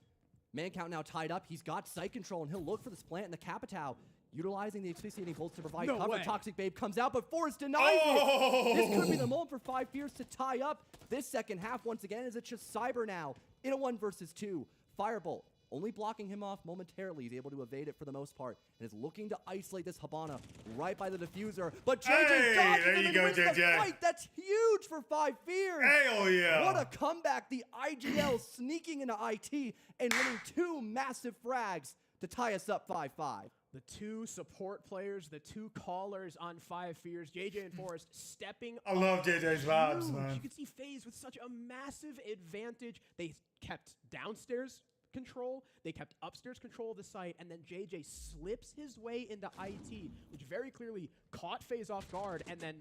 Man count now tied up. He's got sight control, and he'll look for this plant in the Capitao, utilizing the asphyxiating bolts to provide cover. Toxic Babe comes out, but Forrest denies it. This could be the moment for 5 Fears to tie up this second half once again, as it's just Cyber now in a 1 versus 2. Firebolt only blocking him off momentarily. He's able to evade it for the most part and is looking to isolate this Hibana right by the diffuser. But JJ dodges him and wins the fight. That's huge for 5 Fears. Hell yeah. What a comeback. The IGL sneaking into IT and winning 2 massive frags to tie us up 5-5. The 2 support players, the 2 callers on 5 Fears, JJ and Forrest stepping I love JJ's vibes, man. You can see FaZe with such a massive advantage. They kept downstairs control, they kept upstairs control of the site, and then JJ slips his way into IT, which very clearly caught FaZe off guard, and then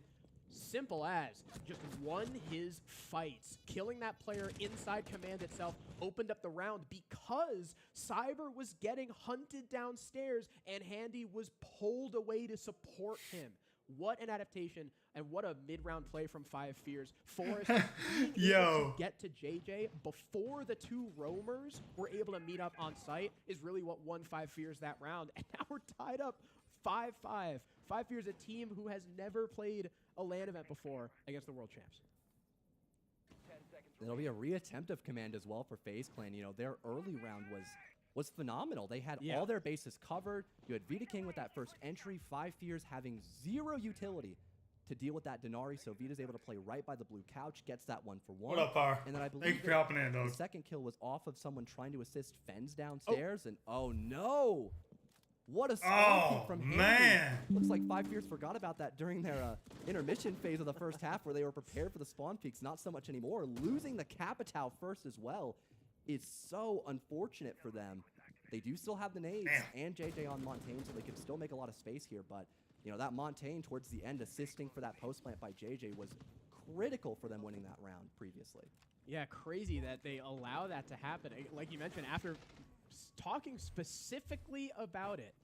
simple as just won his fights. Killing that player inside command itself opened up the round because Cyber was getting hunted downstairs and Handy was pulled away to support him. What an adaptation and what a mid-round play from 5 Fears. Forrest being able to get to JJ before the 2 roamers were able to meet up on site is really what won 5 Fears that round. And now we're tied up 5-5. 5 Fears, a team who has never played a LAN event before against the world champs. It'll be a reattempt of command as well for FaZe Clan. You know, their early round was phenomenal. They had all their bases covered. You had Vita King with that first entry, 5 Fears having 0 utility to deal with that Denari, so Vita's able to play right by the blue couch, gets that 1 for 1. What up, Par? And then I believe thank you for helping in, the second kill was off of someone trying to assist Fens downstairs, and oh no! What a spawn peek from Handy. Man. Looks like 5 Fears forgot about that during their intermission phase of the first half where they were prepared for the spawn peaks. Not so much anymore. Losing the Capitao first as well is so unfortunate for them. They do still have the nades and JJ on Montaigne, so they can still make a lot of space here. But, you know, that Montaigne towards the end assisting for that post plant by JJ was critical for them winning that round previously. Yeah, crazy that they allow that to happen. Like you mentioned, after talking specifically about it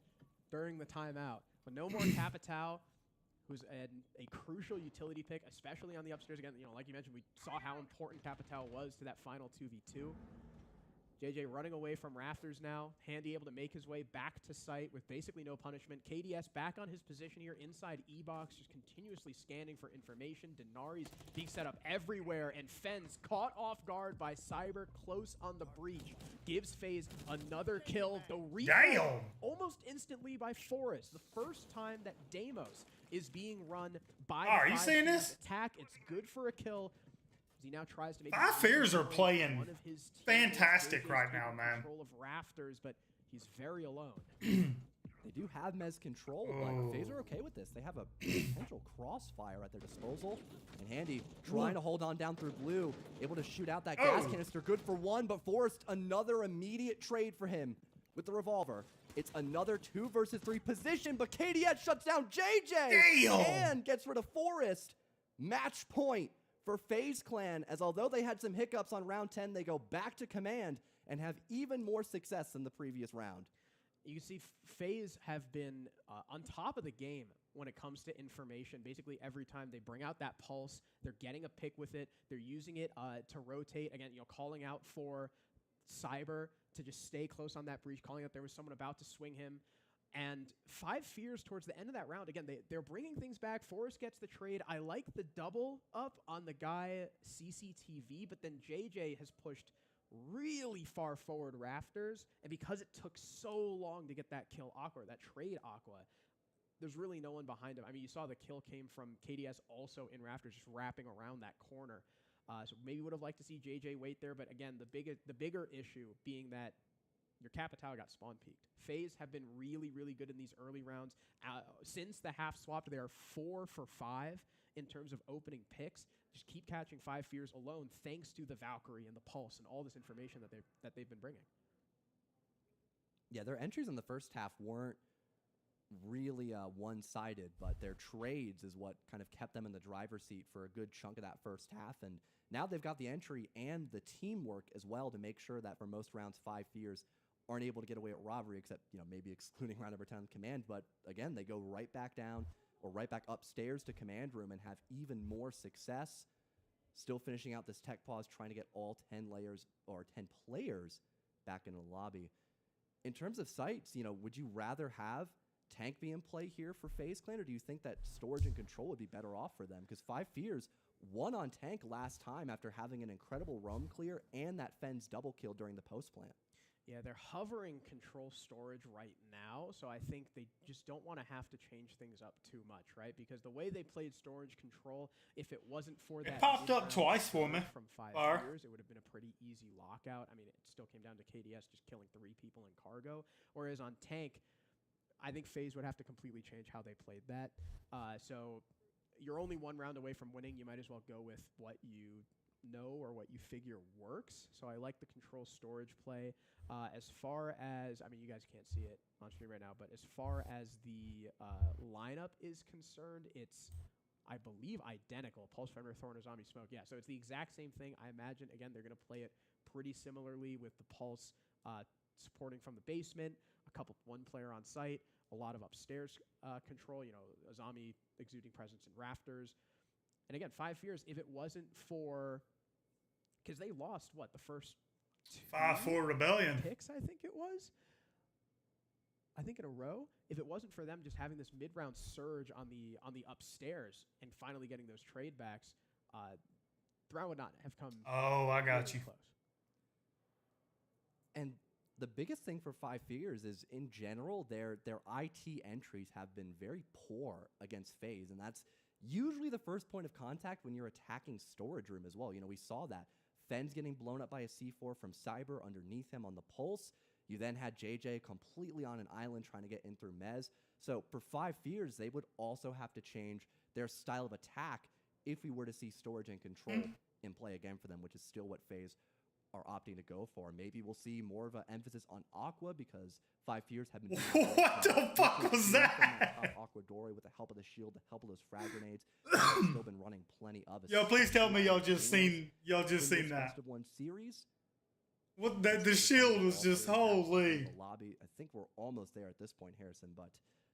during the timeout, but no more Capitao, who's a crucial utility pick, especially on the upstairs. Again, you know, like you mentioned, we saw how important Capitao was to that final 2v2. JJ running away from rafters now. Handy able to make his way back to site with basically no punishment. KDS back on his position here inside E-Box, just continuously scanning for information. Denari's being set up everywhere, and Fens caught off guard by Cyber close on the breach. Gives FaZe another kill. The recall almost instantly by Forrest. The first time that Deimos is being run by are you seeing this? Attack. It's good for a kill. He now tries to make 5 Fears are playing fantastic right now, man. Control of rafters, but he's very alone. They do have Mez control, but FaZe are okay with this. They have a potential crossfire at their disposal. And Handy trying to hold on down through blue, able to shoot out that gas canister. Good for 1, but Forrest, another immediate trade for him with the revolver. It's another 2 versus 3 position, but KDS shuts down JJ and gets rid of Forrest. Match point for FaZe Clan, as although they had some hiccups on round 10, they go back to command and have even more success than the previous round. You can see FaZe have been on top of the game when it comes to information. Basically, every time they bring out that pulse, they're getting a pick with it. They're using it to rotate. Again, you know, calling out for Cyber to just stay close on that breach, calling out there was someone about to swing him. And 5 Fears towards the end of that round, again, they're bringing things back. Forrest gets the trade. I like the double up on the guy CCTV, but then JJ has pushed really far forward rafters, and because it took so long to get that kill Aqua, that trade Aqua, there's really no one behind him. I mean, you saw the kill came from KDS also in rafters, just wrapping around that corner. So maybe would have liked to see JJ wait there, but again, the bigger issue being that your Capitao got spawn peaked. FaZe have been really, really good in these early rounds. Since the half swapped, they are 4 for 5 in terms of opening picks. Just keep catching 5 Fears alone, thanks to the Valkyrie and the Pulse and all this information that they've been bringing. Yeah, their entries in the first half weren't really one-sided, but their trades is what kind of kept them in the driver's seat for a good chunk of that first half. And now they've got the entry and the teamwork as well to make sure that for most rounds, 5 Fears aren't able to get away with robbery, except, you know, maybe excluding round number 10 command. But again, they go right back down or right back upstairs to command room and have even more success. Still finishing out this tech pause, trying to get all 10 layers or 10 players back in the lobby. In terms of sites, you know, would you rather have tank be in play here for FaZe Clan, or do you think that storage and control would be better off for them? Because 5 Fears won on tank last time after having an incredible roam clear and that Fens double kill during the post plant. Yeah, they're hovering control storage right now, so I think they just don't want to have to change things up too much, right? Because the way they played storage control, if it wasn't for that... It popped up twice for me. From 5 years, it would have been a pretty easy lockout. I mean, it still came down to KDS just killing 3 people in cargo, whereas on tank, I think FaZe would have to completely change how they played that. So you're only 1 round away from winning. You might as well go with what you know or what you figure works. So I like the control storage play. As far as, I mean, you guys can't see it on stream right now, but as far as the lineup is concerned, it's, I believe, identical. Pulse, Fenrir, Thorn, or Zombie Smoke. Yeah, so it's the exact same thing. I imagine, again, they're going to play it pretty similarly with the Pulse supporting from the basement, a couple, 1 player on site, a lot of upstairs control, you know, a Zombie exuding presence in rafters. And again, 5 Fears, if it wasn't for, because they lost, what, the first 5-4 Rebellion picks, I think it was. I think in a row. If it wasn't for them just having this mid-round surge on the upstairs and finally getting those trade backs, the round would not have come. Oh, I got you. Close. And the biggest thing for 5 Fears is, in general, their IT entries have been very poor against FaZe, and that's usually the first point of contact when you're attacking storage room as well. You know, we saw that. Fenn's getting blown up by a C4 from Cyber underneath him on the Pulse. You then had JJ completely on an island trying to get in through Mez. So for 5 Fears, they would also have to change their style of attack if we were to see storage and control in play again for them, which is still what FaZe are opting to go for. Maybe we'll see more of an emphasis on Aqua because 5 Fears have been... What the fuck was that? Aqua Dory with the help of the shield, the help of those frag grenades. They've still been running plenty of it. Yo, please tell me y'all just seen that. Best of 1 series. What the shield was just holy. The lobby. I think we're almost there at this point, Harrison, but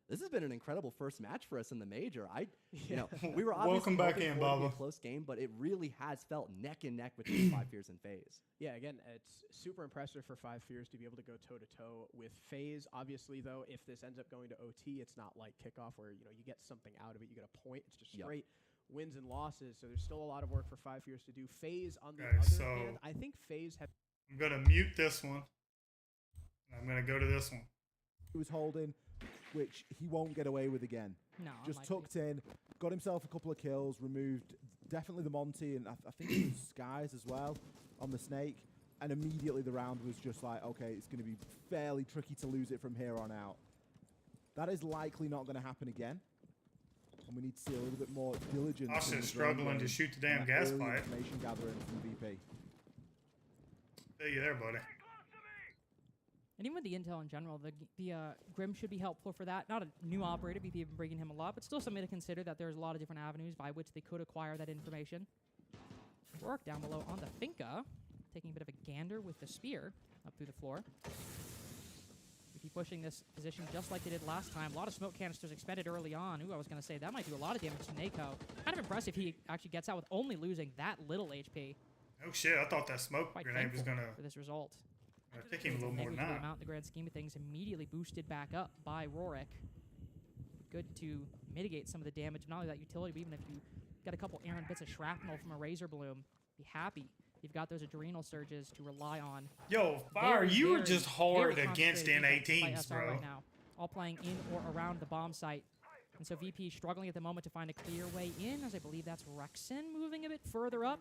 this has been an incredible first match for us in the major. You know, we were obviously welcome back in, Baba. A close game, but it really has felt neck and neck between 5 Fears and FaZe. Yeah, again, it's super impressive for 5 Fears to be able to go toe-to-toe with FaZe. Obviously, though, if this ends up going to OT, it's not like kickoff where, you know, you get something out of it, you get a point. It's just straight wins and losses, so there's still a lot of work for 5 Fears to do. FaZe, on the other hand, I think FaZe have... I'm going to mute this one. I'm going to go to this one. He was holding, which he won't get away with again. No, just tucked in, got himself a couple of kills, removed definitely the Monty, and I think it was Skies as well on the Snake. And immediately the round was just like, okay, it's going to be fairly tricky to lose it from here on out. That is likely not going to happen again. And we need to see a little bit more diligence. Also struggling to shoot the damn gas pipe. Information gathering from VP. Hey, you there, buddy. And even with the intel in general, the Grim should be helpful for that. Not a new operator, VP have been bringing him a lot, but still something to consider that there's a lot of different avenues by which they could acquire that information. Rourke down below on the Finca, taking a bit of a gander with the spear up through the floor. VP pushing this position just like they did last time. A lot of smoke canisters expended early on. Ooh, I was going to say, that might do a lot of damage to Nako. Kind of impressive he actually gets out with only losing that little HP. Oh shit, I thought that smoke grenade was going to... for this result. Take him a little more than that. Amount in the grand scheme of things, immediately boosted back up by Rorik. Good to mitigate some of the damage, not only that utility, but even if you got a couple errant bits of shrapnel from a Razor Bloom, be happy. You've got those adrenal surges to rely on. Yo, Fire, you were just hard against NA teams, bro. Right now, all playing in or around the bomb site. And so VP struggling at the moment to find a clear way in, as I believe that's Rexen moving a bit further up.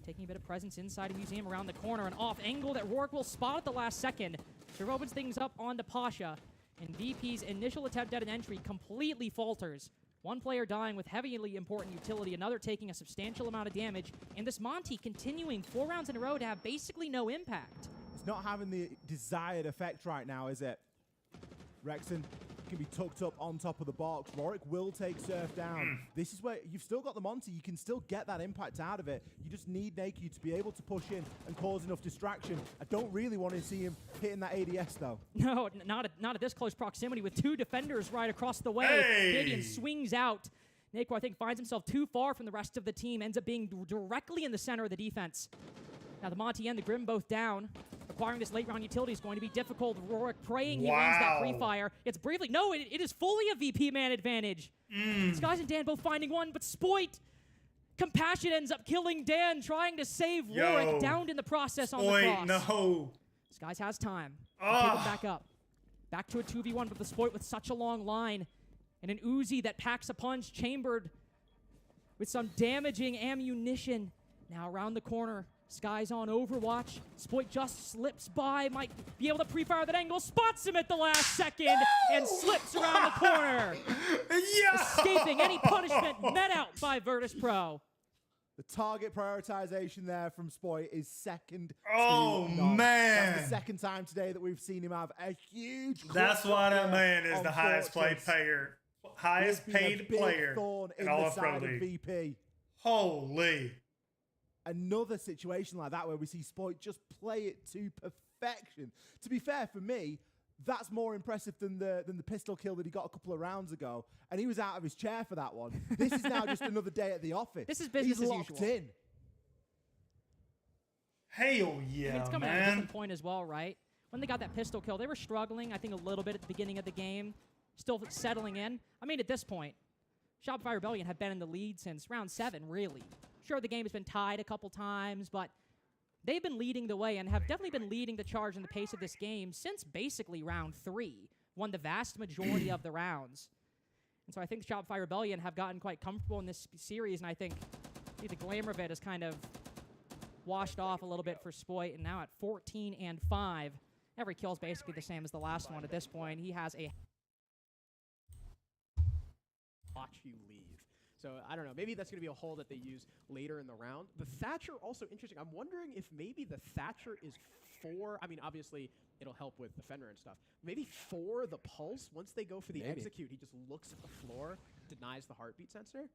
Taking a bit of presence inside a museum around the corner. An off angle that Rourke will spot at the last second. Sure opens things up onto Pasha. And VP's initial attempt at an entry completely falters. One player dying with heavily important utility, another taking a substantial amount of damage. And this Monty continuing 4 rounds in a row to have basically no impact. It's not having the desired effect right now, is it? Rexen can be tucked up on top of the box. Rorik will take Surf down. This is where you've still got the Monty. You can still get that impact out of it. You just need Naku to be able to push in and cause enough distraction. I don't really want to see him hitting that ADS, though. No, not at this close proximity with 2 defenders right across the way. Canadian swings out. Nako, I think, finds himself too far from the rest of the team, ends up being directly in the center of the defense. Now the Monty and the Grim both down. Acquiring this late round utility is going to be difficult. Rorik praying he wins that free fire. It's briefly. No, it is fully a VP man advantage. Skies and Dan both finding one, but Spoit. Compassion ends up killing Dan, trying to save Rorik, downed in the process on the cross. No. Skies has time. Pick him back up. Back to a 2v1, but the Spoit with such a long line. And an Uzi that packs a punch, chambered with some damaging ammunition. Now around the corner, Skies on Overwatch. Spoit just slips by, might be able to pre-fire that angle, spots him at the last second, and slips around the corner. Escaping any punishment met out by Virtus Pro. The target prioritization there from Spoit is second. Oh, to none. man. That's the second time today that we've seen him have a huge. That's why that man is the highest paid player. Highest paid player in all of Pro League. VP. Holy. Another situation like that where we see Spoit just play it to perfection. To be fair, for me, that's more impressive than the pistol kill that he got a couple of rounds ago, and he was out of his chair for that one. This is now just another day at the office. This is business He's as locked usual. in. Hell yeah, it's coming man. at a different point as well, right? When they got that pistol kill, they were struggling, I think, a little bit at the beginning of the game, still settling in. I mean, at this point, Shopify Rebellion have been in the lead since round 7, really. Sure, the game has been tied a couple times, but they've been leading the way and have definitely been leading the charge in the pace of this game since basically round 3. Won the vast majority of the rounds. And so I think Shopify Rebellion have gotten quite comfortable in this series, and I think the glamour of it has kind of washed off a little bit for Spoit, and now at 14-5. Every kill is basically the same as the last one at this point. He has a watch you leave. So I don't know. Maybe that's going to be a hole that they use later in the round. The Thatcher also interesting. I'm wondering if maybe the Thatcher is for. I mean, obviously it'll help with the Fender and stuff. Maybe for the Pulse. Once they go for the execute, he just looks at the floor, denies the heartbeat sensor.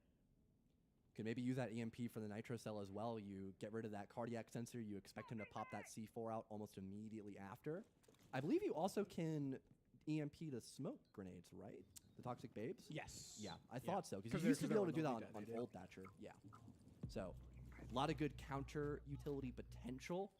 Could maybe use that EMP for the Nitro Cell as well. You get rid of that cardiac sensor. You expect him to pop that C4 out almost immediately after. I believe you also can EMP the smoke grenades, right? The Toxic Babes? Yes. Yeah, I thought so. Because you used to be able to do that on Old Thatcher. Yeah. So, a lot of good counter utility potential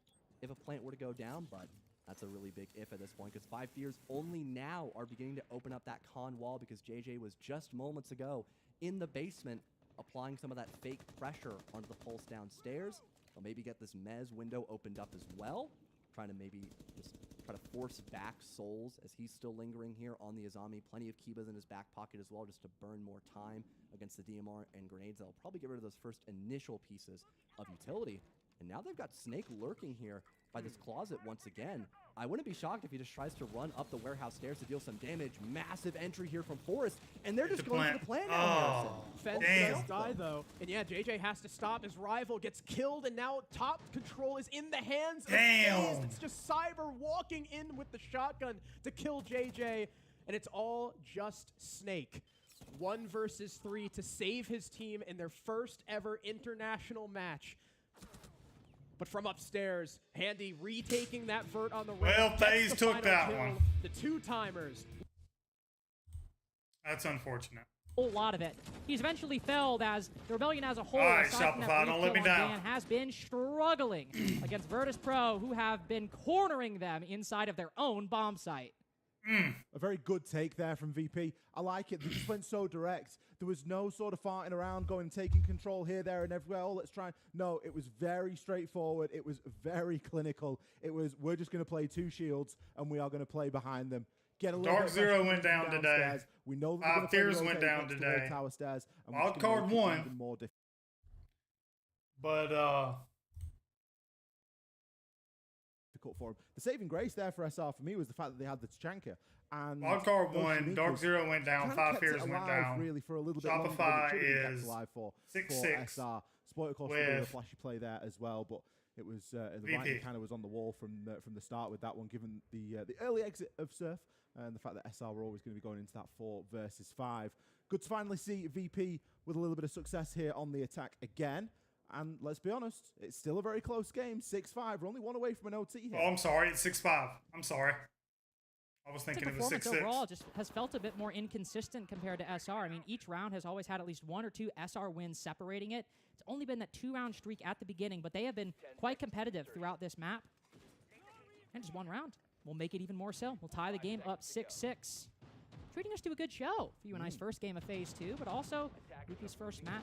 if a plant were to go down, but that's a really big if at this point, because 5 Fears only now are beginning to open up that con wall, because JJ was just moments ago in the basement applying some of that fake pressure onto the Pulse downstairs. They'll maybe get this Mez window opened up as well, trying to maybe just try to force back Souls as he's still lingering here on the Azami. Plenty of Kibas in his back pocket as well, just to burn more time against the DMR and grenades. They'll probably get rid of those first initial pieces of utility. And now they've got Snake lurking here by this closet once again. I wouldn't be shocked if he just tries to run up the warehouse stairs to deal some damage. Massive entry here from Forest, and they're just going for the plant now. Fence does die, though. And yeah, JJ has to stop. His rival gets killed, and now top control is in the hands of FaZe. It's just Cyber walking in with the shotgun to kill JJ, and it's all just Snake. 1 versus 3 to save his team in their first ever international match. But from upstairs, Handy retaking that vert on the ramp. Well, FaZe took that one. The 2-timers. That's unfortunate. A whole lot of it. He's eventually felled as the Rebellion as a whole, all right, Shopify, don't let me down, has been struggling against Virtus Pro, who have been cornering them inside of their own bomb site. A very good take there from VP. I like it. They just went so direct. There was no sort of farting around, going and taking control here, there, and everywhere. Oh, let's try. No, it was very straightforward. It was very clinical. It was, we're just going to play 2 shields, and we are going to play behind them. Get a little Dark Zero went down today. We know that 5 Fears went down today. Tower stairs, and Wild card won. But for him. The saving grace there for SR for me was the fact that they had the Tachanka. And Wildcard won, Dark Zero went down, 5 Fears went down. Really for a little bit Shopify is alive for 6-6. SR. Spoit, of course, with a flashy play there as well, but it was the writing kind of was on the wall from the start with that one, given the early exit of Surf and the fact that SR were always going to be going into that 4 versus 5. Good to finally see VP with a little bit of success here on the attack again. And let's be honest, it's still a very close game. 6-5. We're only 1 away from an OT here. Oh, I'm sorry. It's 6-5. I'm sorry. I was thinking it was 6-6. Overall just has felt a bit more inconsistent compared to SR. I mean, each round has always had at least 1 or 2 SR wins separating it. It's only been that 2-round streak at the beginning, but they have been quite competitive throughout this map. And just 1 round. We'll make it even more so. We'll tie the game up 6-6. Treating us to a good show for you and I's first game of Phase 2, but also VP's first match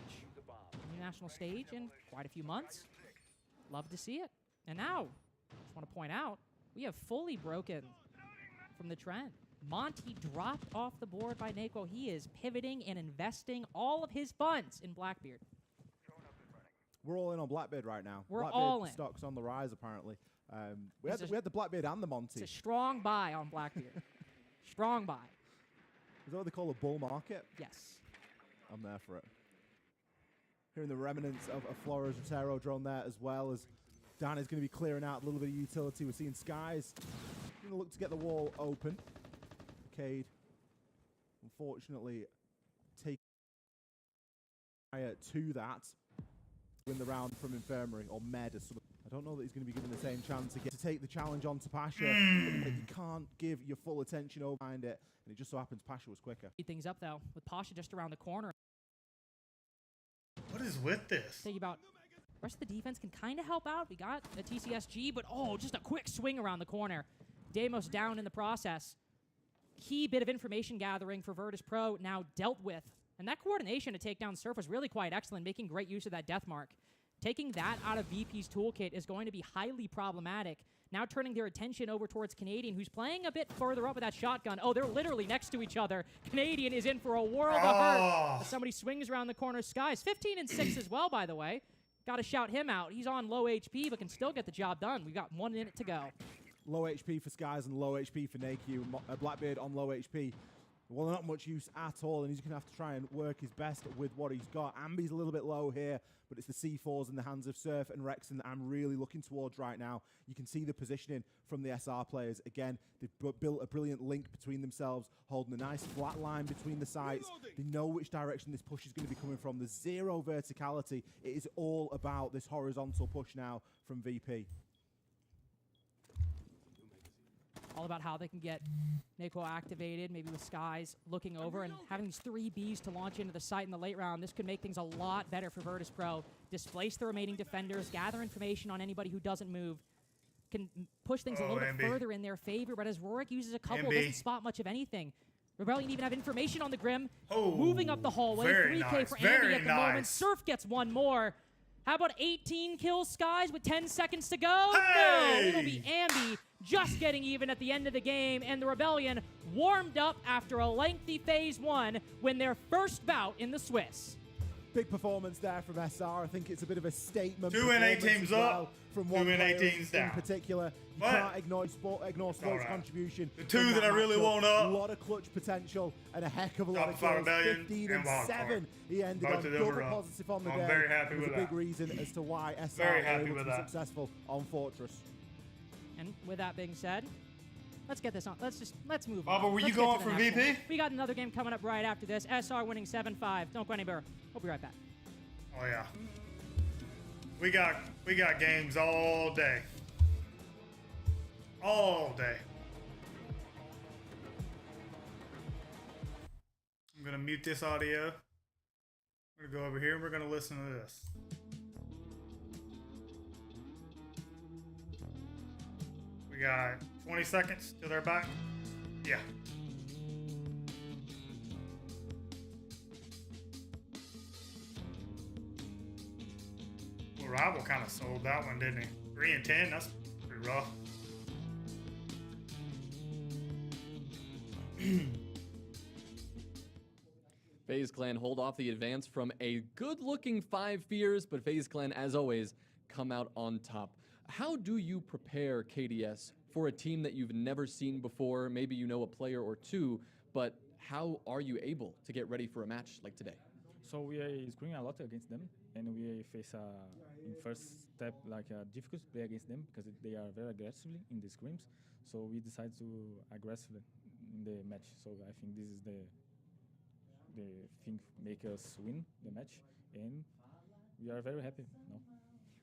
on the national stage in quite a few months. Love to see it. And now, just want to point out, We have fully broken from the trend. Monty dropped off the board by Nako. He is pivoting and investing all of his funds in Blackbeard. We're all in on Blackbeard right now. We're Blackbeard all in. Stock's on the rise, apparently. We had the Blackbeard and the Monty. It's a strong buy on Blackbeard. Strong buy. Is that what they call a bull market? Yes. I'm there for it. Hearing the remnants of a Flores Rotero drone there, as well as Dan is going to be clearing out a little bit of utility. We're seeing Skies going to look to get the wall open. Cade, unfortunately, take to that. Win the round from Infirmary, or Med. I don't know that he's going to be given the same chance again to take the challenge on to Pasha. But you can't give your full attention over behind it, and it just so happens Pasha was quicker. Speed things up, though, with Pasha just around the corner. What is with this? Thinking about the rest of the defense can kind of help out. We got the TCSG, but just a quick swing around the corner. Deimos down in the process. Key bit of information gathering for Virtus Pro now dealt with. And that coordination to take down Surf was really quite excellent, making great use of that death mark. Taking that out of VP's toolkit is going to be highly problematic. Now turning their attention over towards Canadian, who's playing a bit further up with that shotgun. Oh, they're literally next to each other. Canadian is in for a world of hurt. As somebody swings around the corner. Skies, 15 and 6 as well, by the way. Got to shout him out. He's on low HP, but can still get the job done. We've got 1 minute to go. Low HP for Skies and low HP for Naku. Blackbeard on low HP. Well, not much use at all, and he's going to have to try and work his best with what he's got. Ambi's a little bit low here, but it's the C4s in the hands of Surf and Rexon that I'm really looking towards right now. You can see the positioning from the SR players. Again, they've built a brilliant link between themselves, holding a nice flat line between the sites. They know which direction this push is going to be coming from. There's zero verticality. It is all about this horizontal push now from VP. All about how they can get Nako activated, maybe with Skies looking over and having these 3 Bs to launch into the site in the late round. This could make things a lot better for Virtus Pro. Displace the remaining defenders, gather information on anybody who doesn't move. Can push things a little bit further in their favor, but as Rorik uses a couple, doesn't spot much of anything. Rebellion even have information on the Grim. Moving up the hallway, 3K for Ambi at the moment. Surf gets 1 more. How about 18 kills, Skies, with 10 seconds to go? No, it'll be Ambi just getting even at the end of the game, and the Rebellion warmed up after a lengthy Phase 1 win their first bout in the Swiss. Big performance there from SR. I think it's a bit of a statement. 2 and 8 teams up, from 2 one and 8 player teams in down. particular. You can't ignore Sport's contribution. The 2 that I really want up. A lot of clutch potential and a heck of a lot of Fire kills. Rebellion 15 and 7. He ended on double positive on the day. I'm very happy with a big reason as to why SR very were happy able with to be that. successful on Fortress. And with that being said, let's get this on. Let's move Baba, on. were you Let's get going to the for next VP? one. We got another game coming up right after this. SR winning 7-5. Don't go anywhere. We'll be right back. Oh yeah. We got games all day. All day. I'm gonna mute this audio. We're gonna go over here and we're gonna listen to this. We got 20 seconds till they're back. Yeah. Well, Rival kind of sold that one, didn't he? 3 and 10, that's pretty rough. FaZe Clan hold off the advance from a good-looking 5 Fears, but FaZe Clan, as always, come out on top. How do you prepare KDS for a team that you've never seen before? Maybe you know a player or two, but how are you able to get ready for a match like today? So we are screening a lot against them, and we face in first step like a difficult play against them because they are very aggressively in the scrims. So we decide to aggressively in the match. So I think this is the thing make us win the match, and we are very happy now.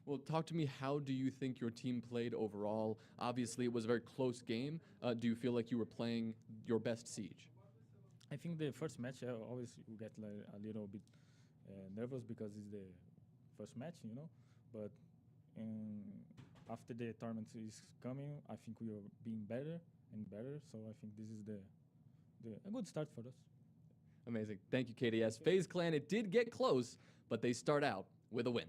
Well, talk to me. How do you think your team played overall? Obviously, it was a very close game. Do you feel like you were playing your best Siege? I think the first match always you get like a little bit nervous because it's the first match, you know. But after the tournament is coming, I think we are being better and better. So I think this is a good start for us. Amazing. Thank you, KDS. FaZe Clan, it did get close, but they start out with a win.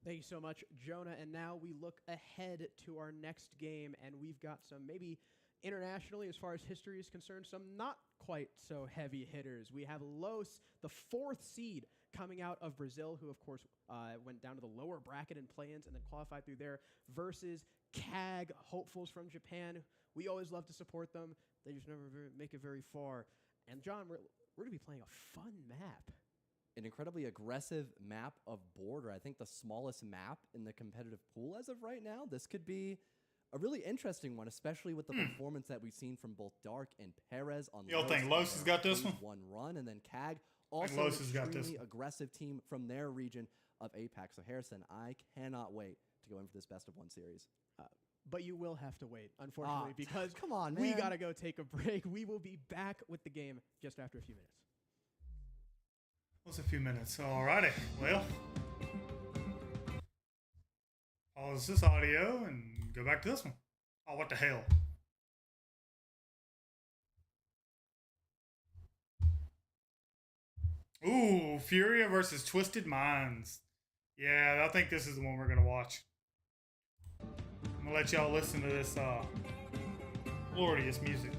Thank you so much, Jonah. And now we look ahead to our next game, and we've got some maybe internationally, as far as history is concerned, some not quite so heavy hitters. We have Los, the 4th seed, coming out of Brazil, who, of course, went down to the lower bracket in play-ins and then qualified through there, versus CAG, hopefuls from Japan. We always love to support them. They just never make it very far. And, John, we're going to be playing a fun map. An incredibly aggressive map of border. I think the smallest map in the competitive pool as of right now. This could be a really interesting one, especially with the performance that we've seen from both Dark and Perez on. You think Los has got this one? One run, and then CAG, also an extremely aggressive team from their region of APAC. So Harrison, I cannot wait to go in for this best of 1 series. But you will have to wait, unfortunately, because come on, man. We got to go take a break. We will be back with the game just after a few minutes. What's a few minutes? Alrighty. Well, pause this audio and go back to this one. Oh, what the hell? Ooh, Furia versus Twisted Minds. Yeah, I think this is the one we're going to watch. I'm going to let y'all listen to this glorious music.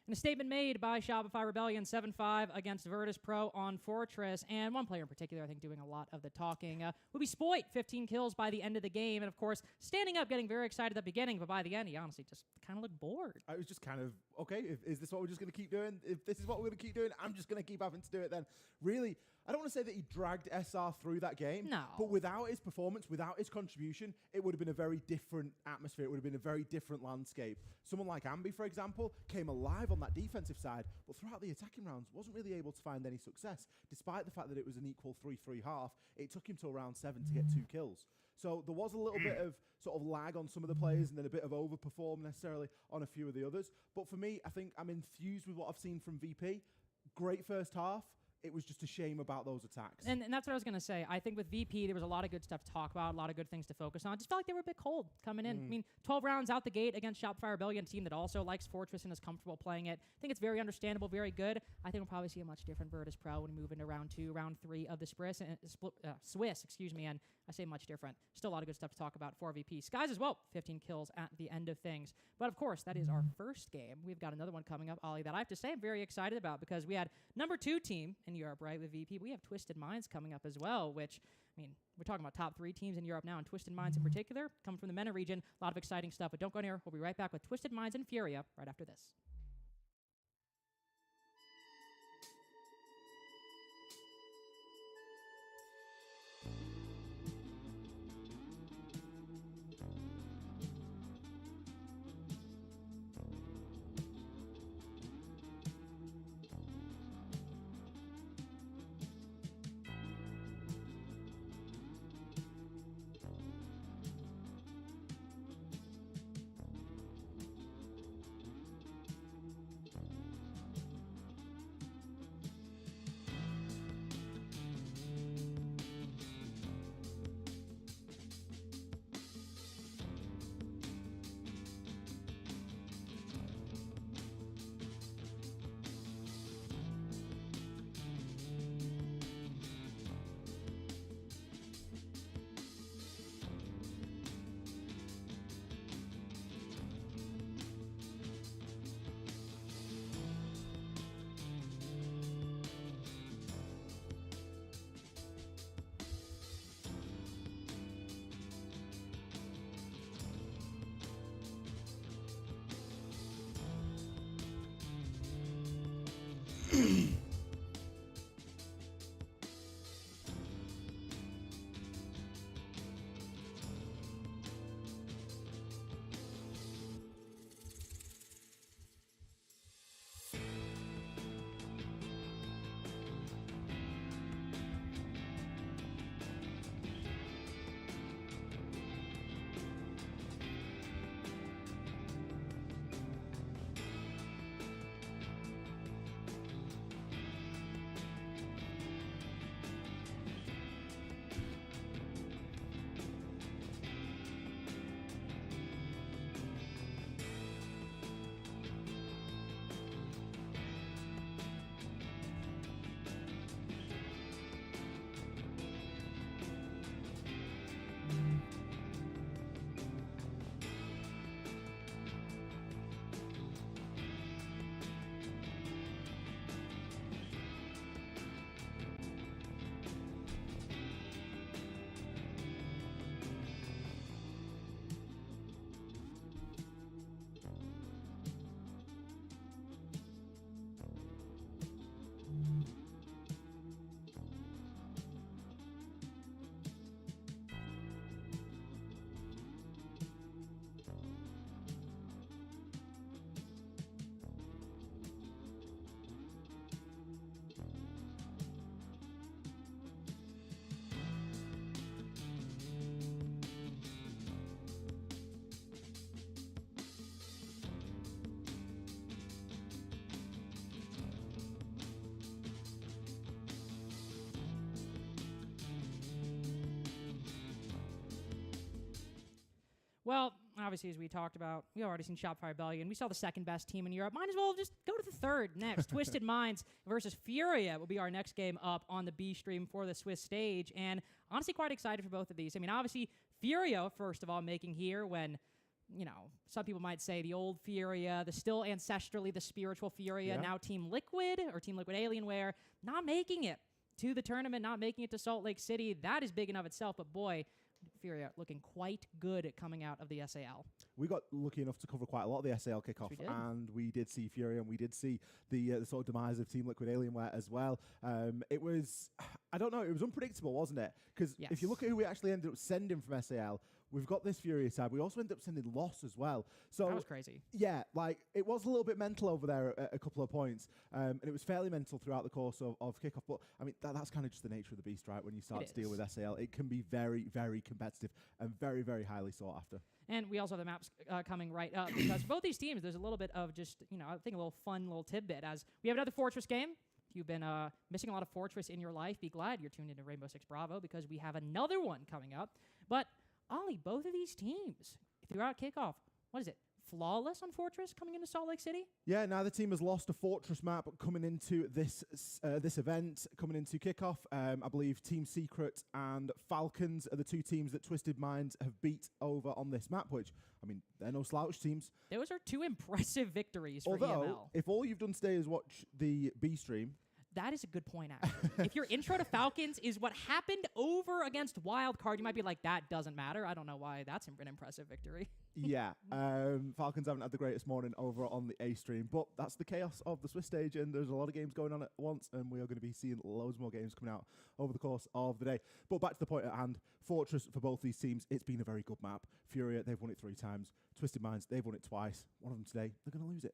And a statement made by Shopify Rebellion 7-5 against Virtus Pro on Fortress, and one player in particular, I think, doing a lot of the talking, would be Spoit, 15 kills by the end of the game, and of course, standing up, getting very excited at the beginning, but by the end, he honestly just kind of looked bored. I was just kind of, okay, is this what we're just going to keep doing? If this is what we're going to keep doing, I'm just going to keep having to do it then. Really, I don't want to say that he dragged SR through that game. No. But without his performance, without his contribution, it would have been a very different atmosphere. It would have been a very different landscape. Someone like Ambi, for example, came alive on that defensive side, but throughout the attacking rounds, wasn't really able to find any success. Despite the fact that it was an equal 3-3 half, it took him till round 7 to get 2 kills. So there was a little bit of sort of lag on some of the players and then a bit of overperform necessarily on a few of the others. But for me, I think I'm enthused with what I've seen from VP. Great first half. It was just a shame about those attacks. And that's what I was going to say. I think with VP, there was a lot of good stuff to talk about, a lot of good things to focus on. Just felt like they were a bit cold coming in. I mean, 12 rounds out the gate against Shopify Rebellion, a team that also likes Fortress and is comfortable playing it. I think it's very understandable, very good. I think we'll probably see a much different Virtus Pro when we move into round 2, round 3 of the Swiss, excuse me, and I say much different. Still a lot of good stuff to talk about for VP. Skies as well, 15 kills at the end of things. But of course, that is our first game. We've got another one coming up, Ollie, that I have to say I'm very excited about because we had number 2 team in Europe, right, with VP. We have Twisted Minds coming up as well, which, I mean, we're talking about top 3 teams in Europe now, and Twisted Minds in particular, coming from the MENA region. A lot of exciting stuff, but don't go anywhere. We'll be right back with Twisted Minds and Furia right after this. Well, obviously, as we talked about, we already seen Shopify Rebellion. We saw the second best team in Europe. Might as well just go to the third next. Twisted Minds versus Furia will be our next game up on the B stream for the Swiss stage. And honestly, quite excited for both of these. I mean, obviously, Furia, first of all, making here when, you know, some people might say the old Furia, the still ancestrally, the spiritual Furia, now Team Liquid or Team Liquid Alienware, not making it to the tournament, not making it to Salt Lake City. That is big in of itself, but boy, Furia looking quite good at coming out of the SAL. We got lucky enough to cover quite a lot of the SAL kickoff, and we did see Furia, and we did see the sort of demise of Team Liquid Alienware as well. It was, I don't know, it was unpredictable, wasn't it? Because if you look at who we actually ended up sending from SAL, we've got this Furia side. We also ended up sending Loss as well. So that was crazy. Yeah, like it was a little bit mental over there at a couple of points, and it was fairly mental throughout the course of kickoff. But I mean, that's kind of just the nature of the beast, right? When you start to deal with SAL, it can be very, very competitive and very, very highly sought after. And we also have the maps coming right up because for both these teams, there's a little bit of just, you know, I think a little fun little tidbit as we have another Fortress game. If you've been missing a lot of Fortress in your life, be glad you're tuned into Rainbow Six Bravo because we have another one coming up. But Ollie, both of these teams throughout kickoff, what is it? Flawless on Fortress coming into Salt Lake City? Yeah, neither team has lost a Fortress map coming into this event, coming into kickoff. I believe Team Secret and Falcons are the two teams that Twisted Minds have beat over on this map, which, I mean, they're no slouch teams. Those are two impressive victories for EML. If all you've done today is watch the B stream, that is a good point, actually. If your intro to Falcons is what happened over against Wildcard, you might be like, that doesn't matter. I don't know why that's an impressive victory. Yeah, Falcons haven't had the greatest morning over on the A stream, but that's the chaos of the Swiss stage, and there's a lot of games going on at once, and we are going to be seeing loads more games coming out over the course of the day. But back to the point at hand, Fortress for both these teams, it's been a very good map. Furia, they've won it 3 times. Twisted Minds, they've won it twice. One of them today, they're going to lose it.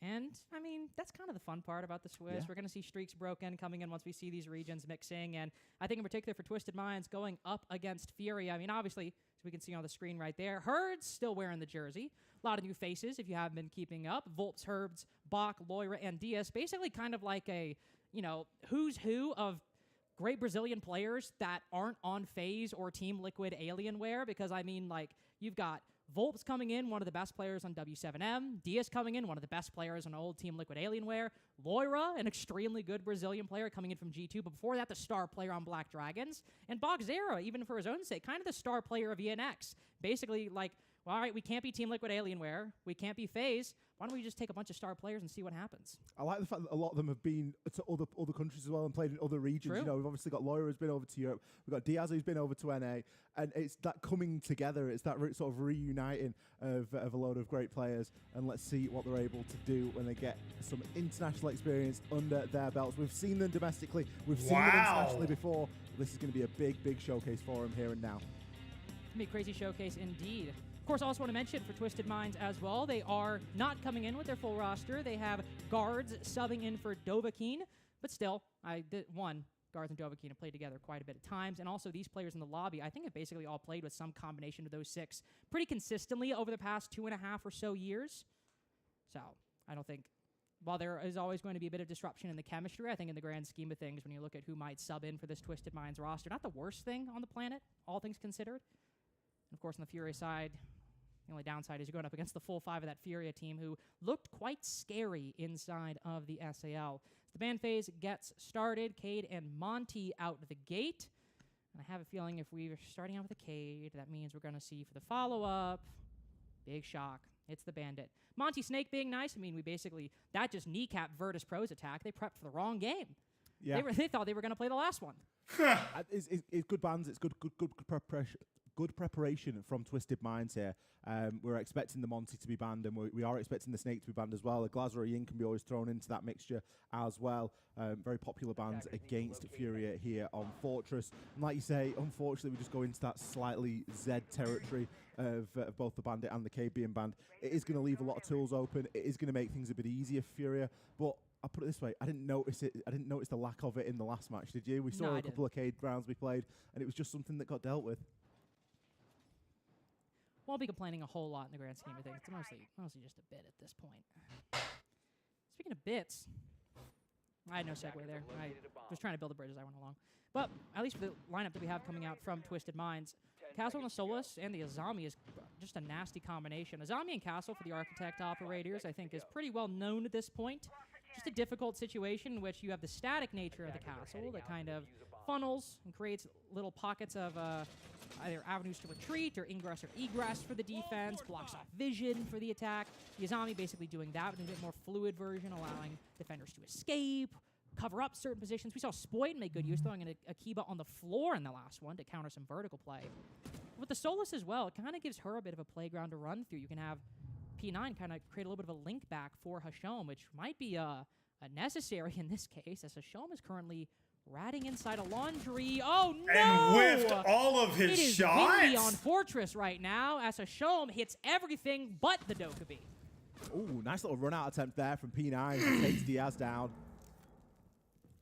And, I mean, that's kind of the fun part about the Swiss. Yeah. We're going to see streaks broken coming in once we see these regions mixing. And I think in particular for Twisted Minds going up against Furia, I mean, obviously, as we can see on the screen right there, Herd's still wearing the jersey. A lot of new faces if you haven't been keeping up. Volps, Herbs, Bach, Loira, and Diaz. Basically kind of like a, you know, who's who of great Brazilian players that aren't on FaZe or Team Liquid Alienware. Because, I mean, like, you've got Volps coming in, one of the best players on W7M. Diaz coming in, one of the best players on old Team Liquid Alienware. Loira, an extremely good Brazilian player coming in from G2, but before that, the star player on Black Dragons. And Bogzera, even for his own sake, kind of the star player of ENX. Basically, like, well, all right, we can't be Team Liquid Alienware. We can't be FaZe. Why don't we just take a bunch of star players and see what happens? I like the fact that a lot of them have been to other countries as well and played in other regions. True. You know, we've obviously got Loira who's been over to Europe. We've got Diaz who's been over to NA. And it's that coming together. It's that sort of reuniting of a load of great players. And let's see what they're able to do when they get some international experience under their belts. We've seen them domestically. We've seen them internationally before. This is going to be a big, big showcase for them here and now. It's going to be a crazy showcase indeed. Of course, I also want to mention for Twisted Minds as well, they are not coming in with their full roster. They have guards subbing in for Dovahkiin, but still, Guards and Dovahkiin have played together quite a bit of times, and also these players in the lobby, I think have basically all played with some combination of those 6 pretty consistently over the past 2.5 or so years. So, I don't think, while there is always going to be a bit of disruption in the chemistry, I think in the grand scheme of things, when you look at who might sub in for this Twisted Minds roster, not the worst thing on the planet, all things considered. And of course, on the Furia side, the only downside is you're going up against the full 5 of that Furia team who looked quite scary inside of the SAL. As the ban phase gets started, Cade and Monty out the gate. And I have a feeling if we're starting out with a Cade, that means we're going to see for the follow-up, big shock. It's the Bandit. Monty Snake being nice, I mean, that just kneecapped Virtus Pro's attack. They prepped for the wrong game. Yeah. They thought they were going to play the last one. It's good bands. It's good preparation. Good preparation from Twisted Minds here. We're expecting the Monty to be banned, and we are expecting the Snake to be banned as well. The Glazer or Yin can be always thrown into that mixture as well. Very popular bans against Furia here on Fortress. And like you say, unfortunately, we just go into that slightly Z territory of both the Bandit and the K being banned. It is going to leave a lot of tools open. It is going to make things a bit easier for Furia, but I'll put it this way, I didn't notice it. I didn't notice the lack of it in the last match, did you? We saw a couple of Cade rounds we played, and it was just something that got dealt with. Won't be complaining a whole lot in the grand scheme of things. It's mostly just a bit at this point. Speaking of bits, I had no segue there. I was trying to build a bridge as I went along. But at least for the lineup that we have coming out from Twisted Minds, Castle and the Solus and the Azami is just a nasty combination. Azami and Castle for the Architect operators, I think, is pretty well known at this point. Just a difficult situation in which you have the static nature of the castle that kind of funnels and creates little pockets of either avenues to retreat or ingress or egress for the defense, blocks off vision for the attack. The Azami basically doing that with a bit more fluid version, allowing defenders to escape, cover up certain positions. We saw Spoit make good use, throwing in a Kiba on the floor in the last one to counter some vertical play. With the Solus as well, it kind of gives her a bit of a playground to run through. You can have P9 kind of create a little bit of a link back for Hashom, which might be a necessary in this case, as Hashom is currently ratting inside a laundry. Oh no! And whiffed all of his shots. It is windy on Fortress right now as Hashom hits everything but the Dokkaebi. Ooh, nice little run-out attempt there from P9 who takes Diaz down.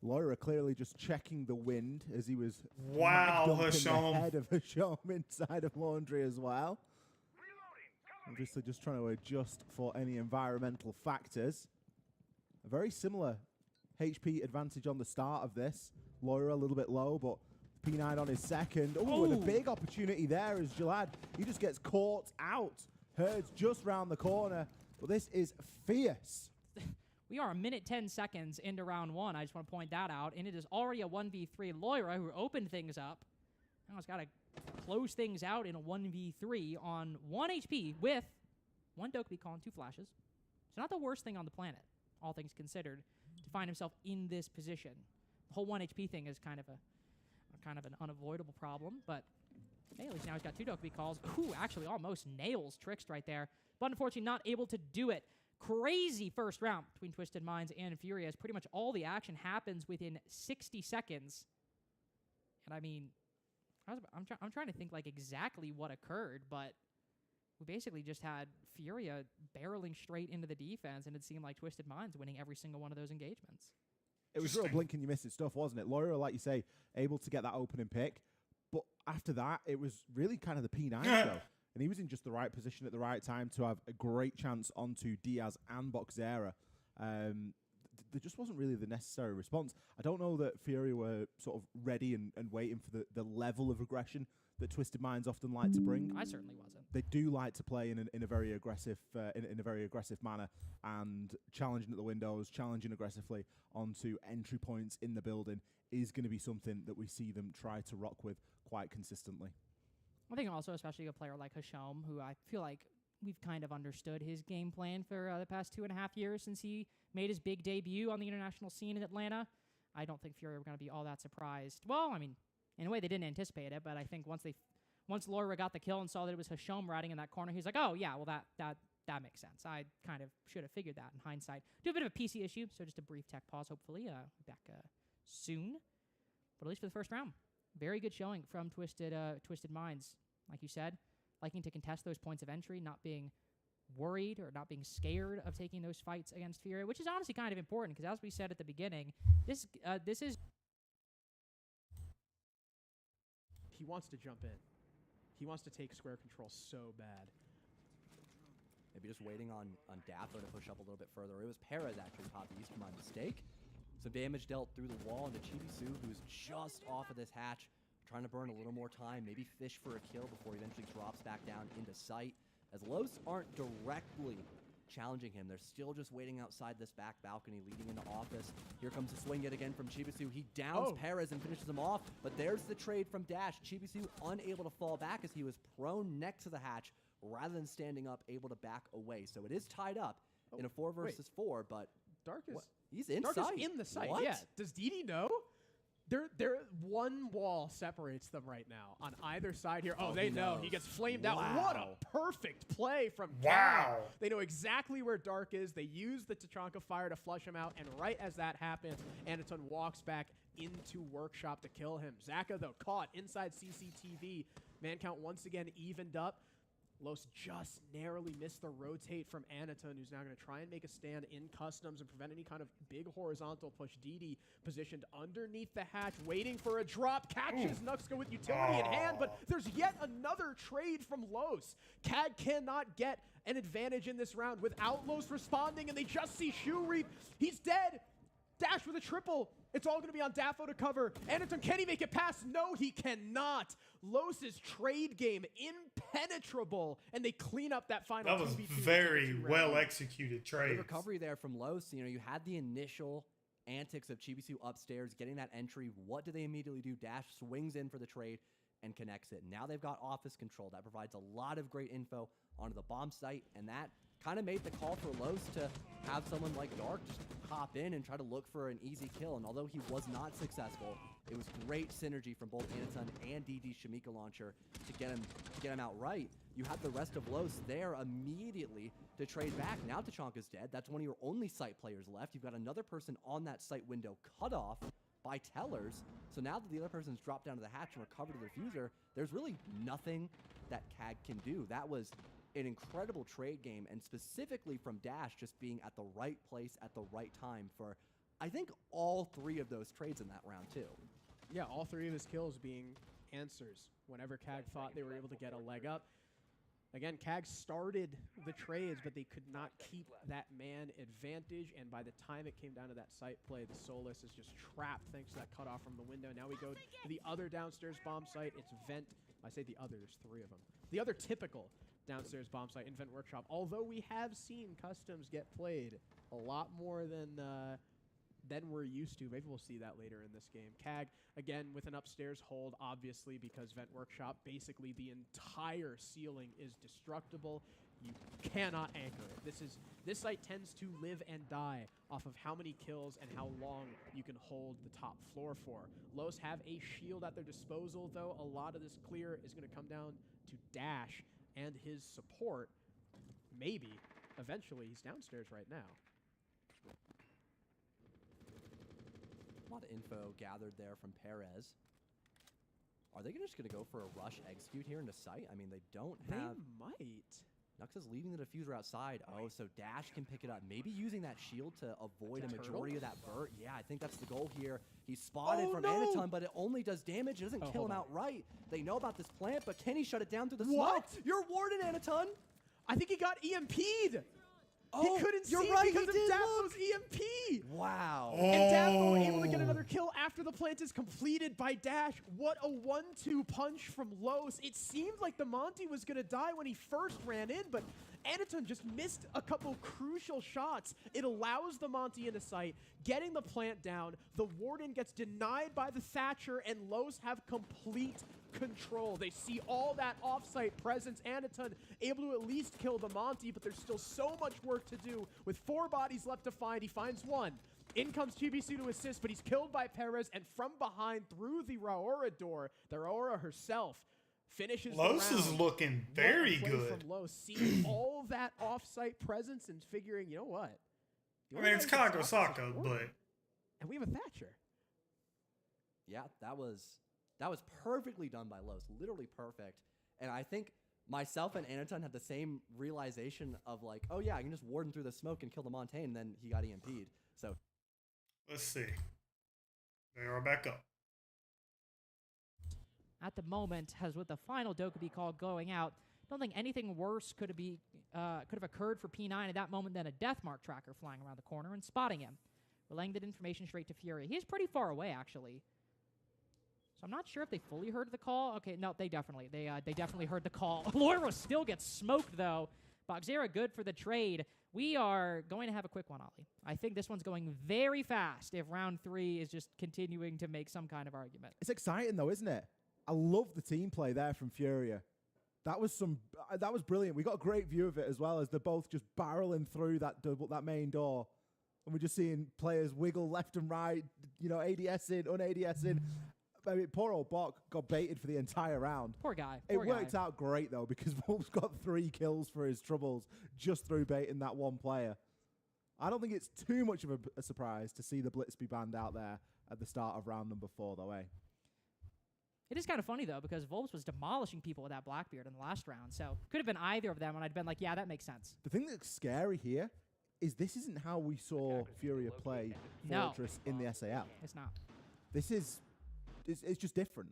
Loira clearly just checking the wind as he was Hashom. The head of Hashom inside of laundry as well. Obviously just trying to adjust for any environmental factors. A very similar HP advantage on the start of this. Loira a little bit low, but P9 on his second. Oh, and a big opportunity there as Jalad. He just gets caught out. Herd's just round the corner, but this is fierce. We are 1 minute 10 seconds into round 1. I just want to point that out, and it is already a 1v3. Loira, who opened things up, now has got to close things out in a 1v3 on 1 HP with 1 Dokkaebi calling 2 flashes. It's not the worst thing on the planet, all things considered, to find himself in this position. The whole 1 HP thing is kind of an unavoidable problem, but hey, at least now he's got 2 Dokkaebi calls. Ooh, actually almost nails Trickst right there, but unfortunately not able to do it. Crazy first round between Twisted Minds and Furia, as pretty much all the action happens within 60 seconds. And I mean, I'm trying to think like exactly what occurred, but we basically just had Furia barreling straight into the defense, and it seemed like Twisted Minds winning every single one of those engagements. It was real blink and you miss it stuff, wasn't it? Loira, like you say, able to get that opening pick, but after that, it was really kind of the P9 show. And he was in just the right position at the right time to have a great chance onto Diaz and Boxera. There just wasn't really the necessary response. I don't know that Furia were sort of ready and waiting for the level of aggression that Twisted Minds often like to bring. I certainly wasn't. They do like to play in a very aggressive in a very aggressive manner, and challenging at the windows, challenging aggressively onto entry points in the building is going to be something that we see them try to rock with quite consistently. I think also, especially a player like Hasham, who I feel like we've kind of understood his game plan for the past 2.5 years since he made his big debut on the international scene in Atlanta. I don't think Fury were going to be all that surprised. Well, I mean, in a way, they didn't anticipate it, but I think once Laura got the kill and saw that it was Hasham riding in that corner, he's like, oh, yeah, well, that makes sense. I kind of should have figured that in hindsight. Do a bit of a PC issue, so just a brief tech pause, hopefully. Back soon, but at least for the first round. Very good showing from Twisted Minds. Like you said, liking to contest those points of entry, not being worried or not being scared of taking those fights against Fury, which is honestly kind of important because, as we said at the beginning, this is... He wants to jump in. He wants to take square control so bad. Maybe just waiting on Daffo to push up a little bit further. It was Perez actually popped east from my mistake. Some damage dealt through the wall into Chibisu, who's just off of this hatch, trying to burn a little more time, maybe fish for a kill before he eventually drops back down into sight. As Los aren't directly challenging him, they're still just waiting outside this back balcony leading into office. Here comes a swing yet again from Chibisu. He downs Perez and finishes him off, but there's the trade from Dash. Chibisu unable to fall back as he was prone next to the hatch rather than standing up, able to back away. So it is tied up in a 4 versus 4, but Dark is... He's in Dark sight. is in the site, What? yeah. Does DD know? They're one wall separates them right now on either side here. Oh, they know. He gets flamed out. What a perfect play from Wow. They know exactly where Dark is. They use the Tachanka fire to flush him out, and right as that happens, Anaton walks back into Workshop to kill him. Zaka, though, caught inside CCTV. Man count once again evened up. Los just narrowly missed the rotate from Anaton, who's now going to try and make a stand in customs and prevent any kind of big horizontal push. DD positioned underneath the hatch, waiting for a drop. Catches Nuxka with utility in hand, but there's yet another trade from Los. CAG cannot get an advantage in this round without Los responding, and they just see Shu Reap. He's dead. Dash with a triple. It's all going to be on Daffo to cover. Anaton, can he make it past? No, he cannot. Los's trade game impenetrable, and they clean up that final. That was very well executed trade. The recovery there from Los. You know, you had the initial antics of Chibisu upstairs, getting that entry. What do they immediately do? Dash swings in for the trade and connects it. Now they've got office control. That provides a lot of great info onto the bomb site, and that kind of made the call for Los to have someone like Dark just hop in and try to look for an easy kill. And although he was not successful, it was great synergy from both Anaton and DD's Shamika launcher to get him outright. You had the rest of Los there immediately to trade back. Now Tachanka's dead. That's one of your only site players left. You've got another person on that site window cut off by Tellers. So now that the other person's dropped down to the hatch and recovered the diffuser, there's really nothing that CAG can do. That was an incredible trade game, and specifically from Dash just being at the right place at the right time for, I think, all 3 of those trades in that round too. Yeah, all 3 of his kills being answers. Whenever CAG thought they were able to get a leg up. Again, CAG started the trades, but they could not keep that man advantage, and by the time it came down to that site play, the Solus is just trapped thanks to that cutoff from the window. Now we go to the other downstairs bomb site. It's Vent. I say the other, there's 3 of them. The other typical downstairs bomb site, Invent Workshop. Although we have seen customs get played a lot more than we're used to. Maybe we'll see that later in this game. CAG, again, with an upstairs hold, obviously, because Vent Workshop, basically the entire ceiling is destructible. You cannot anchor it. This site tends to live and die off of how many kills and how long you can hold the top floor for. Los have a shield at their disposal, though. A lot of this clear is going to come down to Dash and his support. Maybe. Eventually, he's downstairs right now. A lot of info gathered there from Perez. Are they just going to go for a rush execute here into sight? I mean, they don't have... They might. Nuxa's leaving the diffuser outside. Oh, so Dash can pick it up. Maybe using that shield to avoid a majority of that burst. Yeah, I think that's the goal here. He's spotted from Anaton, but it only does damage. It doesn't kill him outright. They know about this plant, but can he shut it down through the smoke? You're warded, Anaton. I think he got EMP'd. Oh, he couldn't see right, because of Dafo's EMP. Wow. And Dafo able to get another kill after the plant is completed by Dash. What a 1-2 punch from Los. It seemed like the Monty was going to die when he first ran in, but Anaton just missed a couple crucial shots. It allows the Monty into sight, getting the plant down. The Warden gets denied by the Thatcher, and Los have complete control. They see all that off-site presence. Anaton able to at least kill the Monty, but there's still so much work to do. With 4 bodies left to find, he finds 1. In comes TBC to assist, but he's killed by Perez, and from behind through the Raora door, the Raora herself finishes Los the round. is looking very good. From Los, seeing all that off-site presence and figuring, you know what? I mean, it's kind of Osaka, but... And we have a Thatcher. Yeah, that was perfectly done by Los, literally perfect. And I think myself and Anaton had the same realization of like, oh yeah, I can just warden through the smoke and kill the Montaigne, and then he got EMP'd. So let's see. They are back up. At the moment, as with the final Dokkaebi call going out, I don't think anything worse could have occurred for P9 at that moment than a Deathmark tracker flying around the corner and spotting him, relaying that information straight to Fury. He is pretty far away, actually. So I'm not sure if they fully heard the call. Okay, no, they definitely heard the call. Loira still gets smoked, though. Boxera good for the trade. We are going to have a quick one, Ollie. I think this one's going very fast if round 3 is just continuing to make some kind of argument. It's exciting, though, isn't it? I love the team play there from Furia. That was brilliant. We got a great view of it as well, as they're both just barreling through that main door. And we're just seeing players wiggle left and right, you know, ADS in, un-ADS in. I mean, poor old Bok got baited for the entire round. Poor guy. It worked out great, though, because Volp's got 3 kills for his troubles just through baiting that one player. I don't think it's too much of a surprise to see the Blitz be banned out there at the start of round number 4, though, eh? It is kind of funny, though, because Volps was demolishing people with that Blackbeard in the last round, so could have been either of them, and I'd been like, yeah, that makes sense. The thing that's scary here is this isn't how we saw Furia play Fortress in the SAL. It's not. This is... It's just different.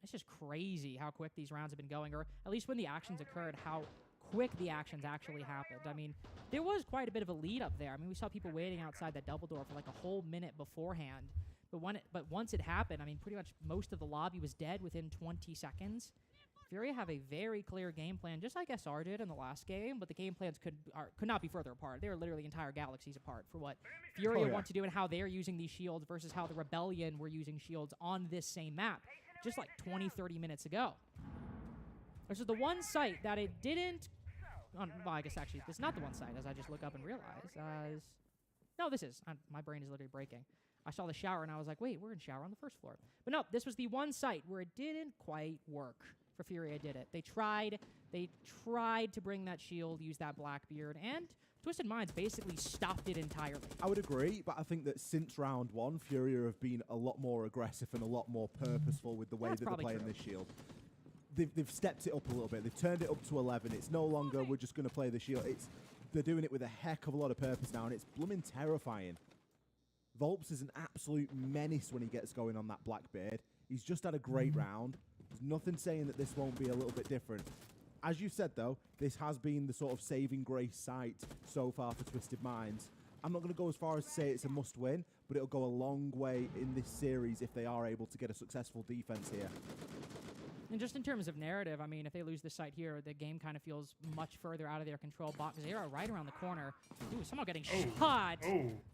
It's just crazy how quick these rounds have been going, or at least when the actions occurred, how quick the actions actually happened. I mean, there was quite a bit of a lead up there. I mean, we saw people waiting outside that double door for like a whole minute beforehand. But once it happened, I mean, pretty much most of the lobby was dead within 20 seconds. Furia have a very clear game plan, just like SR did in the last game, but the game plans could not be further apart. They were literally entire galaxies apart for what Furia want to do and how they're using these shields versus how the Rebellion were using shields on this same map just like 20, 30 minutes ago. This is the one site that it didn't... well, I guess actually, this is not the one site, as I just look up and realize. No, this is. My brain is literally breaking. I saw the shower, and I was like, wait, we're in shower on the first floor. But no, this was the one site where it didn't quite work. For Furia did it. They tried to bring that shield, use that Blackbeard, and Twisted Minds basically stopped it entirely. I would agree, but I think that since round 1, Furia have been a lot more aggressive and a lot more purposeful with the way that they're playing this shield. They've stepped it up a little bit. They've turned it up to 11. It's no longer we're just going to play the shield. They're doing it with a heck of a lot of purpose now, and it's blooming terrifying. Volps is an absolute menace when he gets going on that Blackbeard. He's just had a great round. There's nothing saying that this won't be a little bit different. As you said, though, this has been the sort of saving grace site so far for Twisted Minds. I'm not going to go as far as to say it's a must-win, but it'll go a long way in this series if they are able to get a successful defense here. And just in terms of narrative, I mean, if they lose this site here, the game kind of feels much further out of their control. Boxera right around the corner. Ooh, somehow getting shot.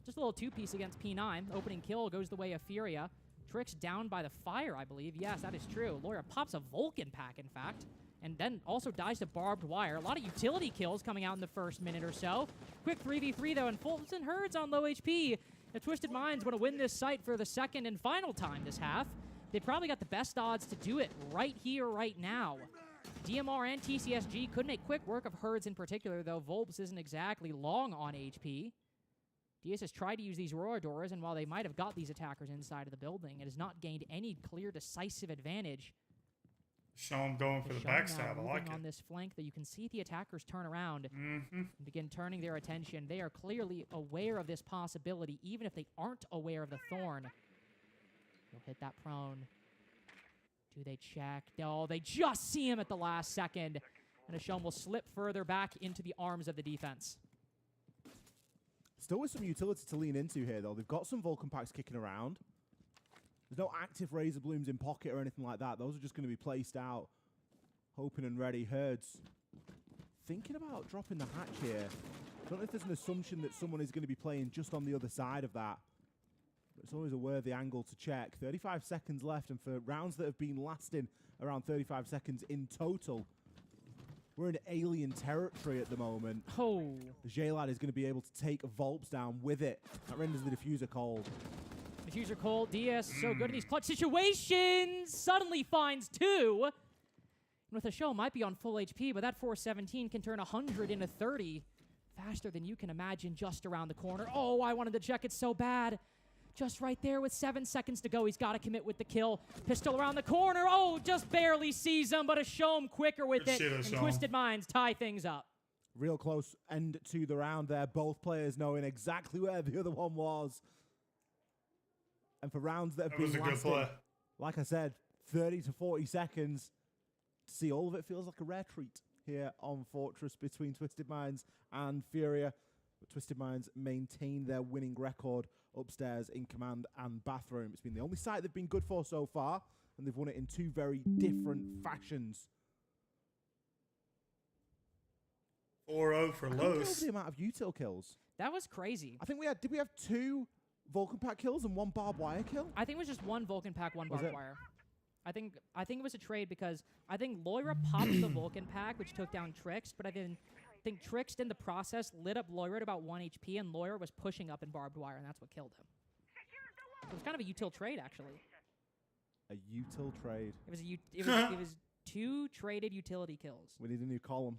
Just a little two-piece against P9. Opening kill goes the way of Furia. Trix down by the fire, I believe. Yes, that is true. Loira pops a Vulcan pack, in fact, and then also dies to barbed wire. A lot of utility kills coming out in the first minute or so. Quick 3v3, though, and Fulton Herd's on low HP. The Twisted Minds want to win this site for the second and final time this half. They probably got the best odds to do it right here, right now. DMR and TCSG could make quick work of Herds in particular, though Volps isn't exactly long on HP. DS has tried to use these Aurora doors, and while they might have got these attackers inside of the building, it has not gained any clear, decisive advantage. Show them going for the backstab. I like it. On this flank, that you can see the attackers turn around and begin turning their attention. They are clearly aware of this possibility, even if they aren't aware of the Thorn. They'll hit that prone. Do they check? No, they just see him at the last second. And Ashon will slip further back into the arms of the defense. Still with some utility to lean into here, though. They've got some Vulcan packs kicking around. There's no active Razor Blooms in pocket or anything like that. Those are just going to be placed out, hoping and ready. Herds thinking about dropping the hatch here. Don't know if there's an assumption that someone is going to be playing just on the other side of that. It's always a worthy angle to check. 35 seconds left, and for rounds that have been lasting around 35 seconds in total, we're in alien territory at the moment. Oh. The J-Lad is going to be able to take Volps down with it. That renders the diffuser cold. Diffuser cold. DS so good in these clutch situations. Suddenly finds 2. With a show might be on full HP, but that 417 can turn 100 into 30 faster than you can imagine just around the corner. Oh, I wanted to check it so bad. Just right there with 7 seconds to go. He's got to commit with the kill. Pistol around the corner. Oh, just barely sees him, but a show him quicker with it. And Twisted Minds tie things up. Real close end to the round there. Both players knowing exactly where the other one was. And for rounds that have been lasting, like I said, 30 to 40 seconds, to see all of it feels like a rare treat here on Fortress between Twisted Minds and Furia. But Twisted Minds maintain their winning record upstairs in command and bathroom. It's been the only site they've been good for so far, and they've won it in 2 very different fashions. 4-0 for Los. The amount of util kills. That was crazy. I think we had, did we have 2 Vulcan Pack kills and 1 barbed wire kill? I think it was just 1 Vulcan Pack, 1 barbed wire. I think it was a trade because I think Loira popped the Vulcan Pack, which took down Trix, but I think Trix in the process lit up Loira at about 1 HP, and Loira was pushing up in barbed wire, and that's what killed him. It was kind of a util trade, actually. A util trade. It was 2 traded utility kills. We need a new column.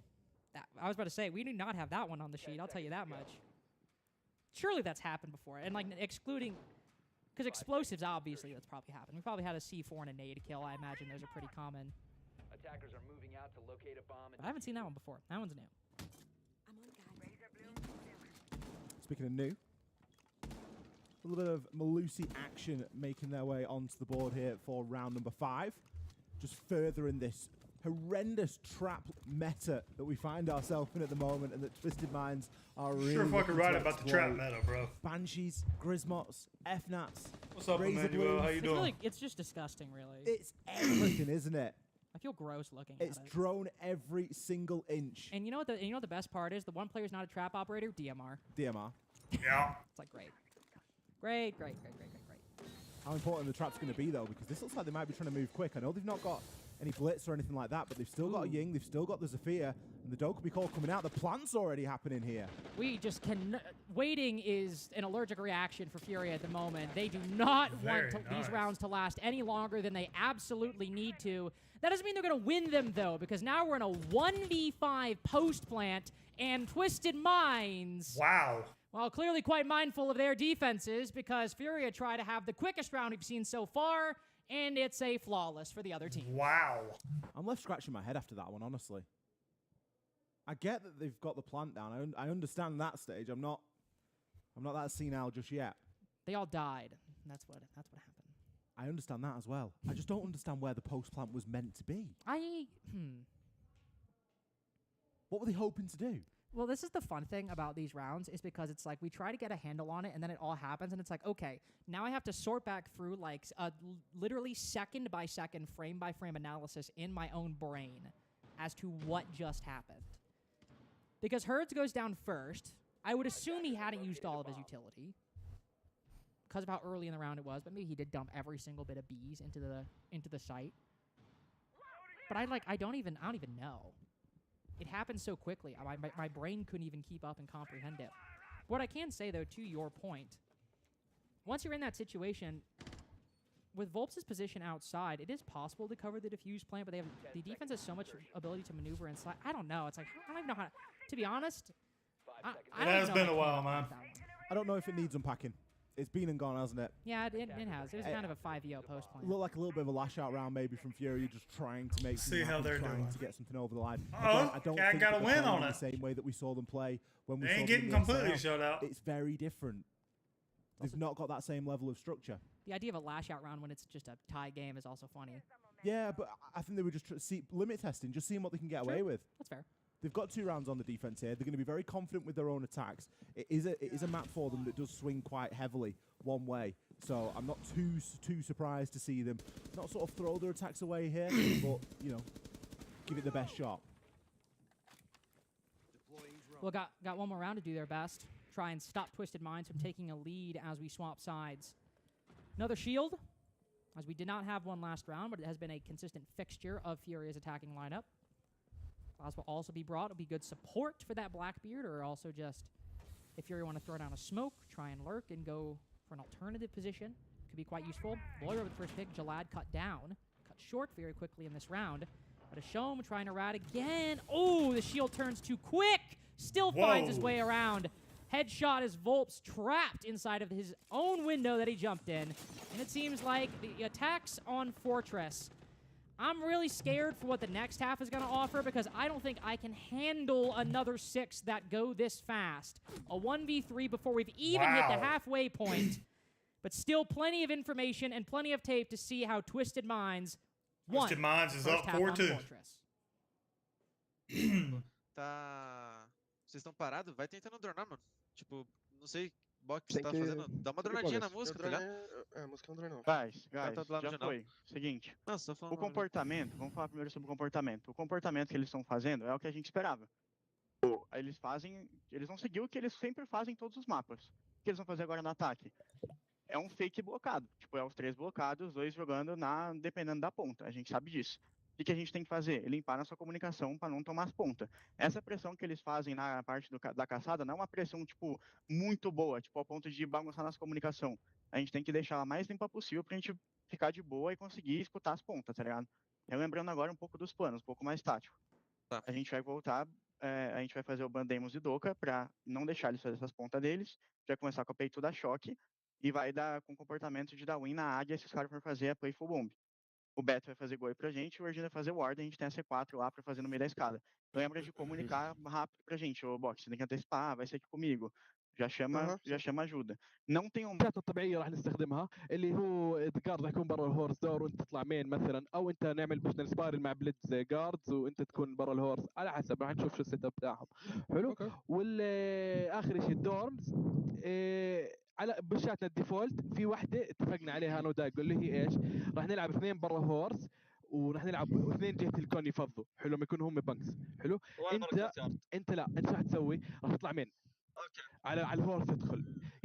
I was about to say, we do not have that one on the sheet, I'll tell you that much. Surely that's happened before, and like excluding... Because explosives, obviously, that's probably happened. We probably had a C4 and a nade kill. I imagine those are pretty common. Attackers are moving out to locate a bomb. But I haven't seen that one before. That one's new. Speaking of new, a little bit of Malusi action making their way onto the board here for round number 5. Just further in this horrendous trap meta that we find ourselves in at the moment, and that Twisted Minds are really sure fucking right about the trap meta, bro. Banshees, Grismots, FNATs. What's up, Emmanuel? How you doing? Really, it's just disgusting, really. It's everything, isn't it? I feel gross looking at it. It's drone every single inch. And you know what the best part is? The one player's not a trap operator, DMR. DMR. Yeah. It's like great. Great. How important the trap's going to be, though, because this looks like they might be trying to move quick. I know they've not got any blitz or anything like that, but they've still got a Ying, they've still got the Zafir, and the Dokkaebi call coming out. The plant's already happening here. We just can... Waiting is an allergic reaction for Fury at the moment. They do not want these rounds to last any longer than they absolutely need to. That doesn't mean they're going to win them, though, because now we're in a 1v5 post-plant, and Twisted Minds... Wow. Well, clearly quite mindful of their defenses, because Furia try to have the quickest round we've seen so far, and it's a flawless for the other team. Wow. I'm left scratching my head after that one, honestly. I get that they've got the plant down. I understand that stage. I'm not that senile just yet. They all died. That's what happened. I understand that as well. I just don't understand where the post plant was meant to be. What were they hoping to do? Well, this is the fun thing about these rounds, is because it's like we try to get a handle on it, and then it all happens, and it's like, okay, now I have to sort back through like a literally second by second, frame by frame analysis in my own brain as to what just happened. Because Herds goes down first. I would assume he hadn't used all of his utility because of how early in the round it was, but maybe he did dump every single bit of bees into the site. But I don't even know. It happened so quickly. My brain couldn't even keep up and comprehend it. What I can say, though, to your point, once you're in that situation, with Volps' position outside, it is possible to cover the diffuse plant, but the defense has so much ability to maneuver inside. I don't know. It's like, I don't even know how to be honest. It has been a while, man. I don't know if it needs unpacking. It's been and gone, hasn't it? Yeah, it has. It was kind of a 5-0 post plan. Looked like a little bit of a lash-out round maybe from Fury, just trying to make see how they're trying doing to get something over the line. Oh, I don't Cat think got a win on the it. same way that we saw them play when we they saw ain't them getting in the completely SLL. shut out. It's very different. They've not got that same level of structure. The idea of a lash-out round when it's just a tie game is also funny. Yeah, but I think they were just limit testing, just seeing what they can get away with. That's fair. They've got 2 rounds on the defense here. They're going to be very confident with their own attacks. It is a map for them that does swing quite heavily one way. So I'm not too surprised to see them not sort of throw their attacks away here, but, you know, give it the best shot. Well, got one more round to do their best. Try and stop Twisted Minds from taking a lead as we swap sides. Another shield, as we did not have one last round, but it has been a consistent fixture of Furia's attacking lineup. Flowers will also be brought. It'll be good support for that Blackbeard, or also just, if Fury want to throw down a smoke, try and lurk and go for an alternative position. Could be quite useful. Lawyer with the first pick. Jalad cut down. Cut short very quickly in this round. But Ashom trying to rat again. Oh, the shield turns too quick. Still finds his way around. Headshot as Volp's trapped inside of his own window that he jumped in. And it seems like the attacks on Fortress, I'm really scared for what the next half is going to offer, because I don't think I can handle another 6 that go this fast. A 1v3 before we've even hit the halfway point. But still plenty of information and plenty of tape to see how Twisted Minds won. Twisted Minds is up 4-2. Tá... Vocês estão parados? Vai tentando dronar, mano. Tipo, não sei, Bock, o que você tá fazendo? Dá uma dronadinha na música, tá ligado? A música não dronou. Guys, já foi. Seguinte, Nossa, o comportamento, vamos falar primeiro sobre o comportamento. O comportamento que eles estão fazendo é o que a gente esperava. Eles vão seguir o que eles sempre fazem em todos os mapas. O que eles vão fazer agora no ataque? É um fake blocado. Tipo, é os 3 blocados, os 2 jogando dependendo da ponta. A gente sabe disso. O que a gente tem que fazer? Limpar nossa comunicação para não tomar as pontas. Essa pressão que eles fazem na parte da caçada não é uma pressão, tipo, muito boa, tipo, ao ponto de bagunçar nossa comunicação. A gente tem que deixar ela mais limpa possível pra gente ficar de boa e conseguir escutar as pontas, tá ligado? Lembrando agora um pouco dos planos, um pouco mais tático. Tá. A gente vai voltar, a gente vai fazer o Bandemos e Doka pra não deixar eles fazer essas pontas deles. Vai começar com a peito da choque e vai dar com o comportamento de dar win na águia se os caras for fazer a Playful Bomb. O Beto vai fazer gol pra gente, o Origin vai fazer ward, a gente tem a C4 lá pra fazer no meio da escada. Lembra de comunicar rápido pra gente, ô Box, você tem que antecipar, vai ser aqui comigo. já chama ajuda. não tem الحاجات الطبيعيه راح نستخدمها اللي هو جارد راح يكون برا الهورس دور وانت تطلع مين مثلا، او انت نعمل بوشنال سبارل مع بليدز جاردز وانت تكون برا الهورس، على حسب راح نشوف شو السيت اب بتاعهم. حلو. واخر شيء الدورمز على بوشاتنا الديفولت في واحده اتفقنا عليها انا ودايجو اللي هي ايش؟ راح نلعب 2 برا هورس وراح نلعب 2 جهه الكون يفضوا. حلو، ما يكونوا هم بانكس. حلو. انت لا، انت راح تسوي راح تطلع مين؟ اوكي. على الهورس تدخل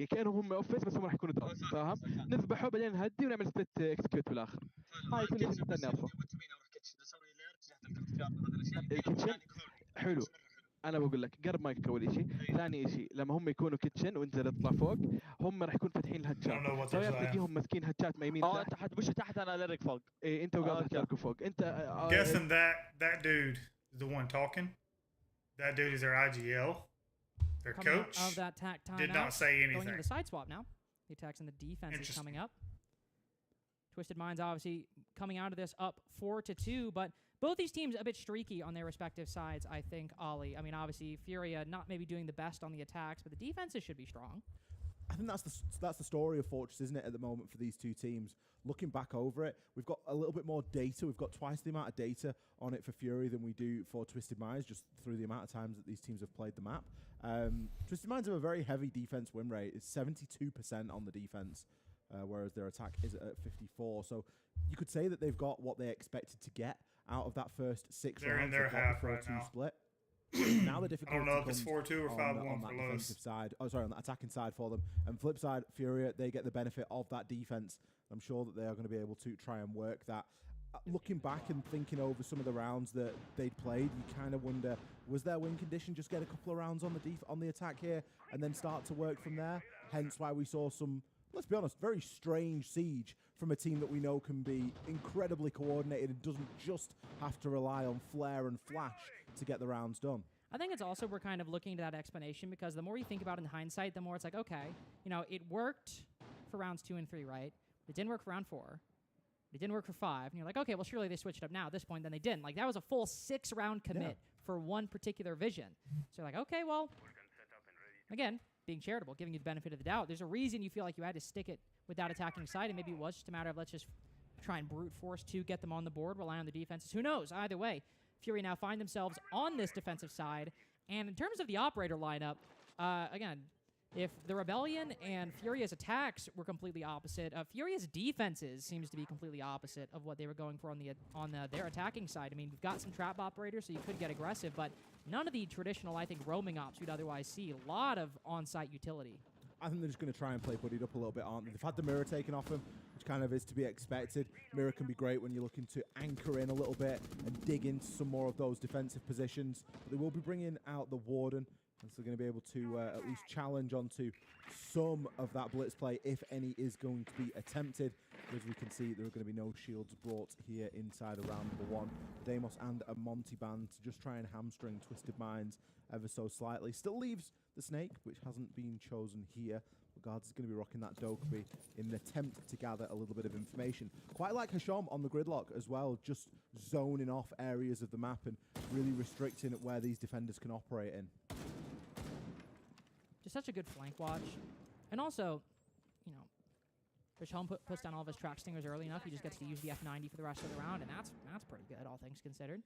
كانوا هم اوفيس بس هم راح يكونوا دروب، فاهم؟ نذبحه بعدين نهدي ونعمل سبليت اكسكيوت بالاخر. هاي كل شيء نستنى نعرفه. الكيتشن حلو. انا بقول لك قرب مايك اول شيء. ثاني شيء لما هم يكونوا كيتشن وانت تطلع فوق هم راح يكونوا فاتحين الهاتشات، تلاقيهم ماسكين هاتشات ما يمين تحت. تحت بوش تحت انا لرك فوق. ايه انت وقاعد تركوا فوق. انت guessing that dude is the one talking. That dude is their IGL. Their coach of that did not say anything. Going into the side swap now. The attacks and the defense is coming up. Twisted Minds obviously coming out of this up 4-2, but both these teams a bit streaky on their respective sides, I think, Ollie. I mean, obviously, Furia not maybe doing the best on the attacks, but the defenses should be strong. I think that's the story of Fortress, isn't it, at the moment for these two teams? Looking back over it, we've got a little bit more data. We've got twice the amount of data on it for Fury than we do for Twisted Minds, just through the amount of times that these teams have played the map. Twisted Minds have a very heavy defense win rate. It's 72% on the defense, whereas their attack is at 54. So you could say that they've got what they expected to get out of that first 6 They're rounds. in their half right now. Split. Now the difficulty I don't know if it's comes 4-2 or 5-1 on for that Lowe's. defensive side. Oh, sorry, on the attacking side for them. And flip side, Furia, they get the benefit of that defense. I'm sure that they are going to be able to try and work that. Looking back and thinking over some of the rounds that they'd played, you kind of wonder, was their win condition just get a couple of rounds on the attack here and then start to work from there? Hence why we saw some, let's be honest, very strange siege from a team that we know can be incredibly coordinated and doesn't just have to rely on flair and flash to get the rounds done. I think it's also we're kind of looking to that explanation because the more you think about it in hindsight, the more it's like, okay, you know, it worked for rounds 2 and 3, right? It didn't work for round 4. It didn't work for 5. And you're like, okay, well, surely they switched it up now at this point. Then they didn't. Like, that was a full 6-round commit for one particular vision. So you're like, okay, well, again, being charitable, giving you the benefit of the doubt. There's a reason you feel like you had to stick it with that attacking side, and maybe it was just a matter of let's just try and brute force to get them on the board, rely on the defenses. Who knows? Either way, Fury now find themselves on this defensive side. And in terms of the operator lineup, again, if the Rebellion and Furia's attacks were completely opposite, Furia's defenses seems to be completely opposite of what they were going for on their attacking side. I mean, we've got some trap operators, so you could get aggressive, but none of the traditional, I think, roaming ops you'd otherwise see. A lot of on-site utility. I think they're just going to try and play buddied up a little bit, aren't they? They've had the mirror taken off them. which kind of is to be expected. Mira can be great when you're looking to anchor in a little bit and dig into some more of those defensive positions. But they will be bringing out the Warden, and so they're going to be able to at least challenge onto some of that blitz play, if any is going to be attempted. As we can see, there are going to be no shields brought here inside of round number 1. Deimos and a Monty band to just try and hamstring Twisted Minds ever so slightly. Still leaves the Snake, which hasn't been chosen here. Guards is going to be rocking that Dokkaebi in an attempt to gather a little bit of information. Quite like Hasham on the gridlock as well, just zoning off areas of the map and really restricting where these defenders can operate in. Just such a good flank watch. And also, you know, Hasham puts down all of his track stingers early enough. He just gets to use the F90 for the rest of the round, and that's pretty good, all things considered.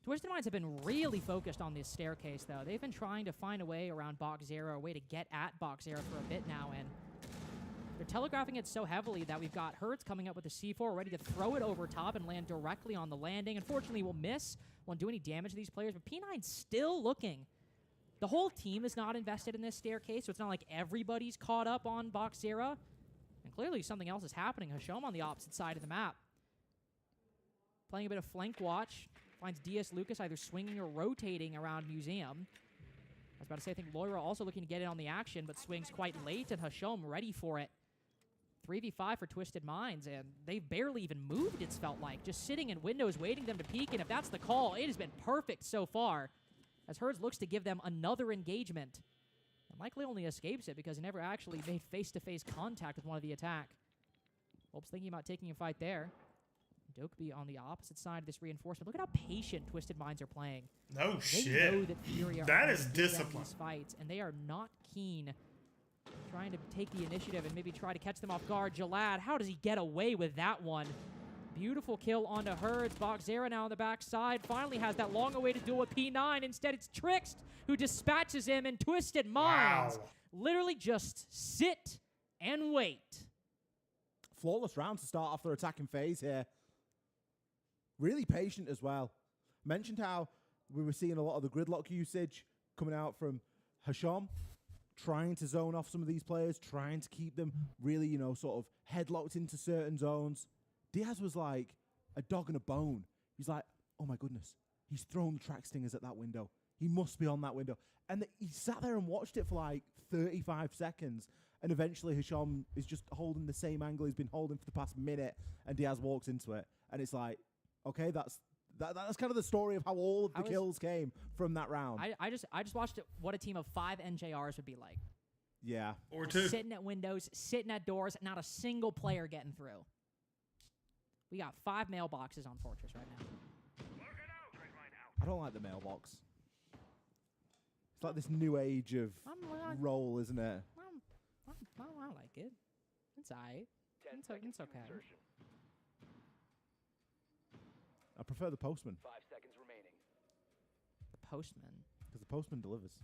Twisted Minds have been really focused on this staircase, though. They've been trying to find a way around Box Zero, a way to get at Box Zero for a bit now, and they're telegraphing it so heavily that we've got Hertz coming up with a C4, ready to throw it over top and land directly on the landing. Unfortunately, we'll miss, won't do any damage to these players, but P9's still looking. The whole team is not invested in this staircase, so it's not like everybody's caught up on Box Zero. And clearly something else is happening. Hasham on the opposite side of the map. Playing a bit of flank watch. Finds DS Lucas either swinging or rotating around Museum. I was about to say, I think Loira also looking to get in on the action, but swings quite late, and Hasham ready for it. 3v5 for Twisted Minds, and they've barely even moved, it's felt like. Just sitting in windows, waiting them to peek, and if that's the call, it has been perfect so far, as Herds looks to give them another engagement. And likely only escapes it because he never actually made face-to-face contact with one of the attack. Hope's thinking about taking a fight there. Dokkaebi on the opposite side of this reinforcement. Look at how patient Twisted Minds are playing. No they shit. Know that Fury are that is discipline. These fights, and they are not keen trying to take the initiative and maybe try to catch them off guard. Jalad, how does he get away with that one? Beautiful kill onto Herds. Box Zero now on the backside. Finally has that long-awaited duel with P9. Instead, it's Trixt who dispatches him, and Twisted Minds literally just sit and wait. Flawless round to start off their attacking phase here. Really patient as well. Mentioned how we were seeing a lot of the gridlock usage coming out from Hasham, trying to zone off some of these players, trying to keep them really, you know, sort of headlocked into certain zones. Diaz was like a dog and a bone. He's like, oh my goodness, he's thrown the track stingers at that window. He must be on that window. And he sat there and watched it for like 35 seconds. And eventually Hasham is just holding the same angle he's been holding for the past minute, and Diaz walks into it. And it's like, okay, that's kind of the story of how all of the kills came from that round. I just watched what a team of 5 NJRs would be like. Yeah. Or 2. Sitting at windows, sitting at doors, not a single player getting through. We got 5 mailboxes on Fortress right now. I don't like the mailbox. It's like this new age of role, isn't it? I like it. It's alright. It's okay. I prefer the postman. 5 seconds remaining. The postman? Because the postman delivers.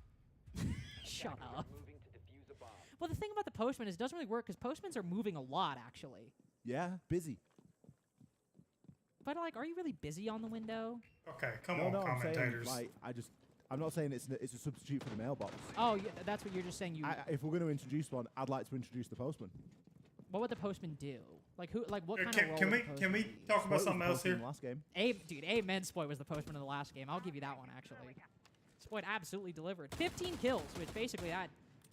Shut up. Well, the thing about the postman is it doesn't really work because postmans are moving a lot, actually. Yeah, busy. But, like, are you really busy on the window? Okay, come on, commentators. I'm saying, like, I'm not saying it's a substitute for the mailbox. Oh, yeah, that's what you're just saying. If we're going to introduce one, I'd like to introduce the postman. What would the postman do? Like who? Like what kind of role? Can we talk about something else here? Last game. Dude, Amen Spoit was the postman in the last game. I'll give you that one actually. Spoit absolutely delivered. 15 kills, which basically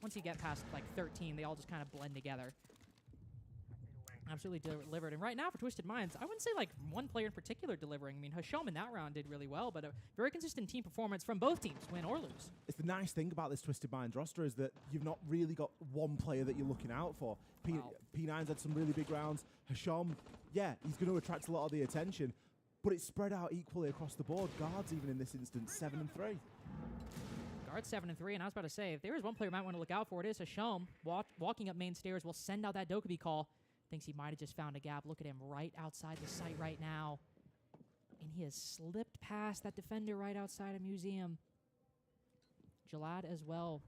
once you get past like 13, they all just kind of blend together. Absolutely delivered. And right now for Twisted Minds, I wouldn't say like one player in particular delivering. I mean, Hasham in that round did really well, but a very consistent team performance from both teams, win or lose. It's the nice thing about this Twisted Minds roster is that you've not really got one player that you're looking out for. P9's had some really big rounds. Hasham, yeah, he's going to attract a lot of the attention, but it's spread out equally across the board. Guards, even in this instance, 7-3. Guards 7-3, and I was about to say, if there is one player you might want to look out for, it is Hasham. Walking up main stairs will send out that Dokkaebi call. Thinks he might have just found a gap. Look at him right outside the site right now. And he has slipped past that defender right outside of Museum. Jalad as well.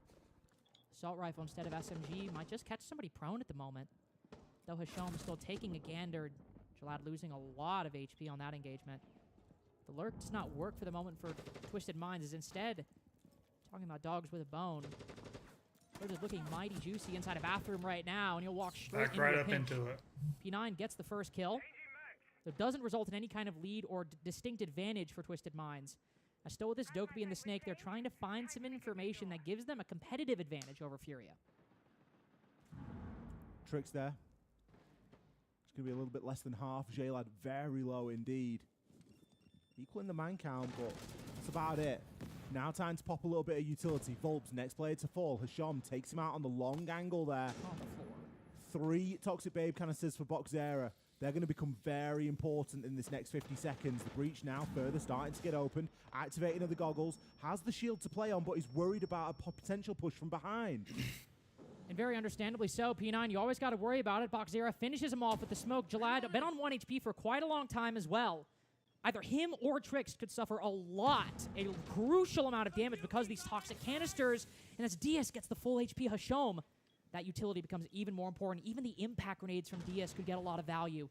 Assault rifle instead of SMG. Might just catch somebody prone at the moment. Though Hasham still taking a gander. Jalad losing a lot of HP on that engagement. The lurk does not work for the moment for Twisted Minds. Is instead talking about dogs with a bone. We're just looking mighty juicy inside a bathroom right now, and he'll walk straight Back right up pinch. into it. P9 gets the first kill. It doesn't result in any kind of lead or distinct advantage for Twisted Minds. As still with this Dokkaebi and the Snake, they're trying to find some information that gives them a competitive advantage over Furia. Tricks there. It's going to be a little bit less than half. J-Lad very low indeed. Equaling the man count, but that's about it. Now time to pop a little bit of utility. Volb's next player to fall. Hasham takes him out on the long angle there. On the floor. 3 Toxic Babe canisters for Boxera. They're going to become very important in this next 50 seconds. The breach now further starting to get open. Activating of the goggles. Has the shield to play on, but he's worried about a potential push from behind. And very understandably so, P9, you always got to worry about it. Boxera finishes him off with the smoke. Jalad been on 1 HP for quite a long time as well. Either him or Trix could suffer a crucial amount of damage because of these toxic canisters. And as DS gets the full HP Hashom, that utility becomes even more important. Even the impact grenades from DS could get a lot of value.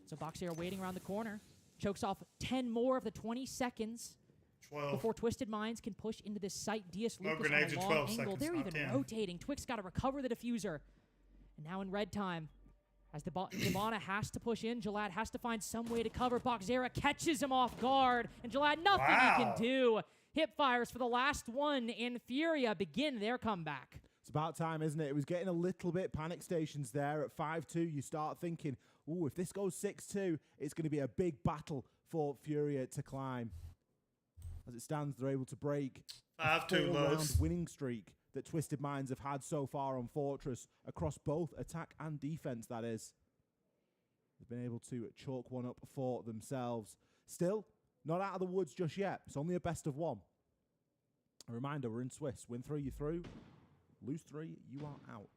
So Boxera waiting around the corner. Chokes off 10 more of the 20 seconds 12. Before Twisted Minds can push into this site. DS Lucas on grenades a at long 12 angle. seconds, They're not even 10. rotating. Twix got to recover the diffuser. And now in red time, as the Demana has to push in, Jalad has to find some way to cover. Boxera catches him off guard, and Jalad, nothing he can do. Hip fires for the last one, and Furia begin their comeback. It's about time, isn't it? It was getting a little bit panic stations there at 5-2. You start thinking, ooh, if this goes 6-2, it's going to be a big battle for Furia to climb. As it stands, they're able to break a 5-2 4-round winning streak that Twisted Minds have had so far on Fortress across both attack and defense, that is. They've been able to chalk one up for themselves. Still, not out of the woods just yet. It's only a best of 1. A reminder, we're in Swiss. Win 3, you're through. Lose 3, you are out.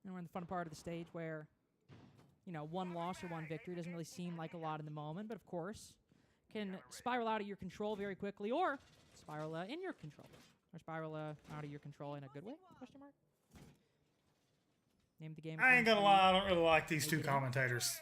And we're in the fun part of the stage where, you know, 1 loss or 1 victory doesn't really seem like a lot in the moment, but of course, can spiral out of your control very quickly, or spiral in your control, or spiral out of your control in a good way? Question mark. Name the game. I ain't gonna lie, I don't really like these two commentators.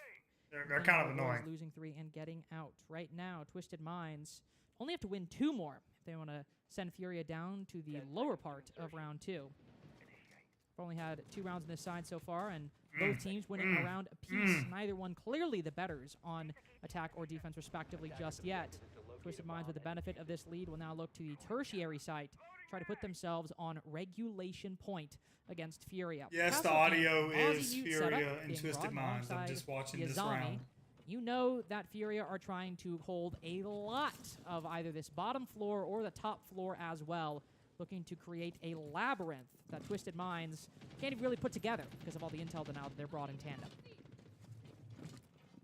They're kind of annoying. Losing 3 and getting out right now. Twisted Minds only have to win 2 more if they want to send Furia down to the lower part of round 2. We've only had 2 rounds on this side so far, and both teams winning a round apiece. Neither one clearly the betters on attack or defense, respectively, just yet. Twisted Minds, with the benefit of this lead, will now look to the tertiary site, try to put themselves on regulation point against Furia. Yes, the audio is Furia and Twisted Minds. I'm just watching this round. You know that Furia are trying to hold a lot of either this bottom floor or the top floor as well, looking to create a labyrinth that Twisted Minds can't even really put together because of all the intel that now they're brought in tandem.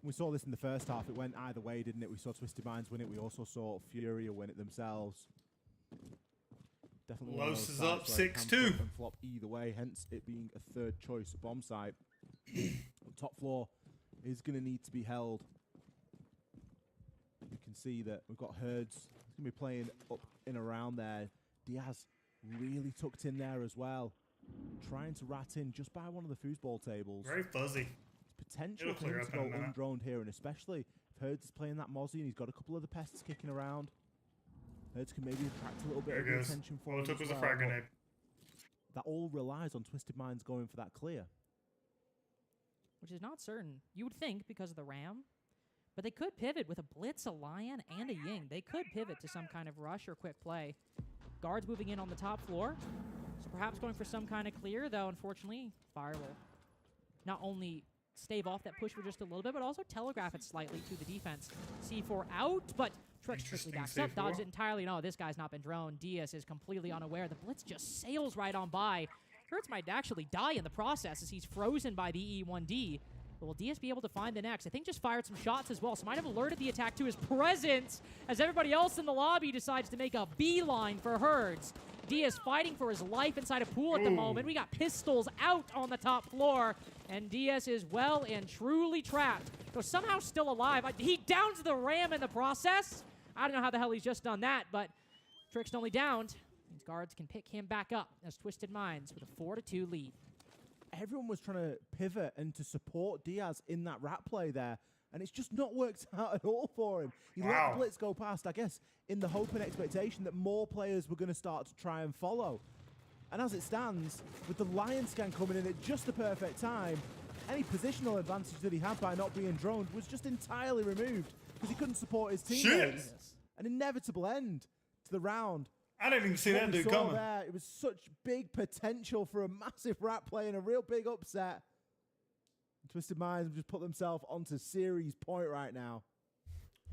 We saw this in the first half. It went either way, didn't it? We saw Twisted Minds win it. We also saw Furia win it themselves. Definitely Los is up 6-2. And flop either way, hence it being a third choice bomb site. Top floor is going to need to be held. You can see that we've got Herds. He's going to be playing up and around there. Diaz really tucked in there as well, trying to rat in just by one of the foosball tables. Very fuzzy. It's potential for him to go undroned here, and especially if Herds is playing that Mozzie and he's got a couple of the pests kicking around. Herds can maybe attract a little bit of attention for him. All it took was a frag grenade. That all relies on Twisted Minds going for that clear. Which is not certain. You would think because of the Ram, but they could pivot with a Blitz, a Lion, and a Ying. They could pivot to some kind of rush or quick play. Guards moving in on the top floor, so perhaps going for some kind of clear, though unfortunately, Fire will not only stave off that push for just a little bit, but also telegraph it slightly to the defense. C4 out, but Trix quickly backs up, dodges it entirely. No, this guy's not been droned. Diaz is completely unaware. The Blitz just sails right on by. Hertz might actually die in the process as he's frozen by the E1D. But will Diaz be able to find the next? I think just fired some shots as well, so might have alerted the attack to his presence as everybody else in the lobby decides to make a beeline for Herds. Diaz fighting for his life inside a pool at the moment. We got pistols out on the top floor, and Diaz is well and truly trapped. Though somehow still alive. He downs the Ram in the process. I don't know how the hell he's just done that, but Trix only downed. These guards can pick him back up as Twisted Minds with a 4-2 lead. Everyone was trying to pivot and to support Diaz in that rat play there. And it's just not worked out at all for him. He let the blitz go past, I guess, in the hope and expectation that more players were going to start to try and follow. And as it stands, with the Lion Scan coming in at just the perfect time, any positional advantage that he had by not being droned was just entirely removed because he couldn't support his teammates. An inevitable end to the round. I didn't even see that dude coming. There, it was such big potential for a massive rat play and a real big upset. Twisted Minds have just put themselves onto series point right now.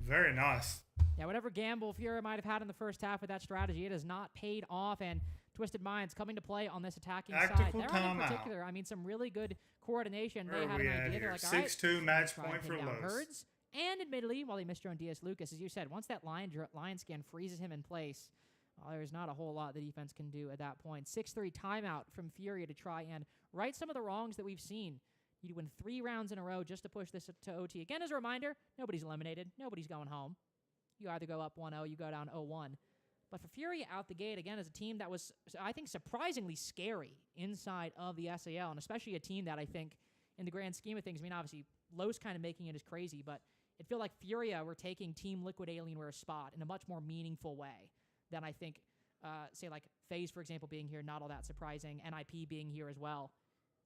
Very nice. Yeah, whatever gamble Furia might have had in the first half with that strategy, it has not paid off, and Twisted Minds coming to play on this attacking side. Their in particular, I mean, some really good coordination. They had an idea. They're like, all right, 6-2 match point for Lowe's. Herds. And admittedly, while they misdroned DS Lucas, as you said, once that lion scan freezes him in place, there's not a whole lot the defense can do at that point. 6-3 timeout from Furia to try and right some of the wrongs that we've seen. You win 3 rounds in a row just to push this to OT. Again, as a reminder, nobody's eliminated. Nobody's going home. You either go up 1-0, you go down 0-1. But for Fury out the gate, again, as a team that was, I think, surprisingly scary inside of the SAL, and especially a team that I think, in the grand scheme of things, I mean, obviously, Lowe's kind of making it as crazy, but it felt like Furia were taking Team Liquid Alienware's spot in a much more meaningful way than I think, say, like FaZe, for example, being here, not all that surprising, NIP being here as well.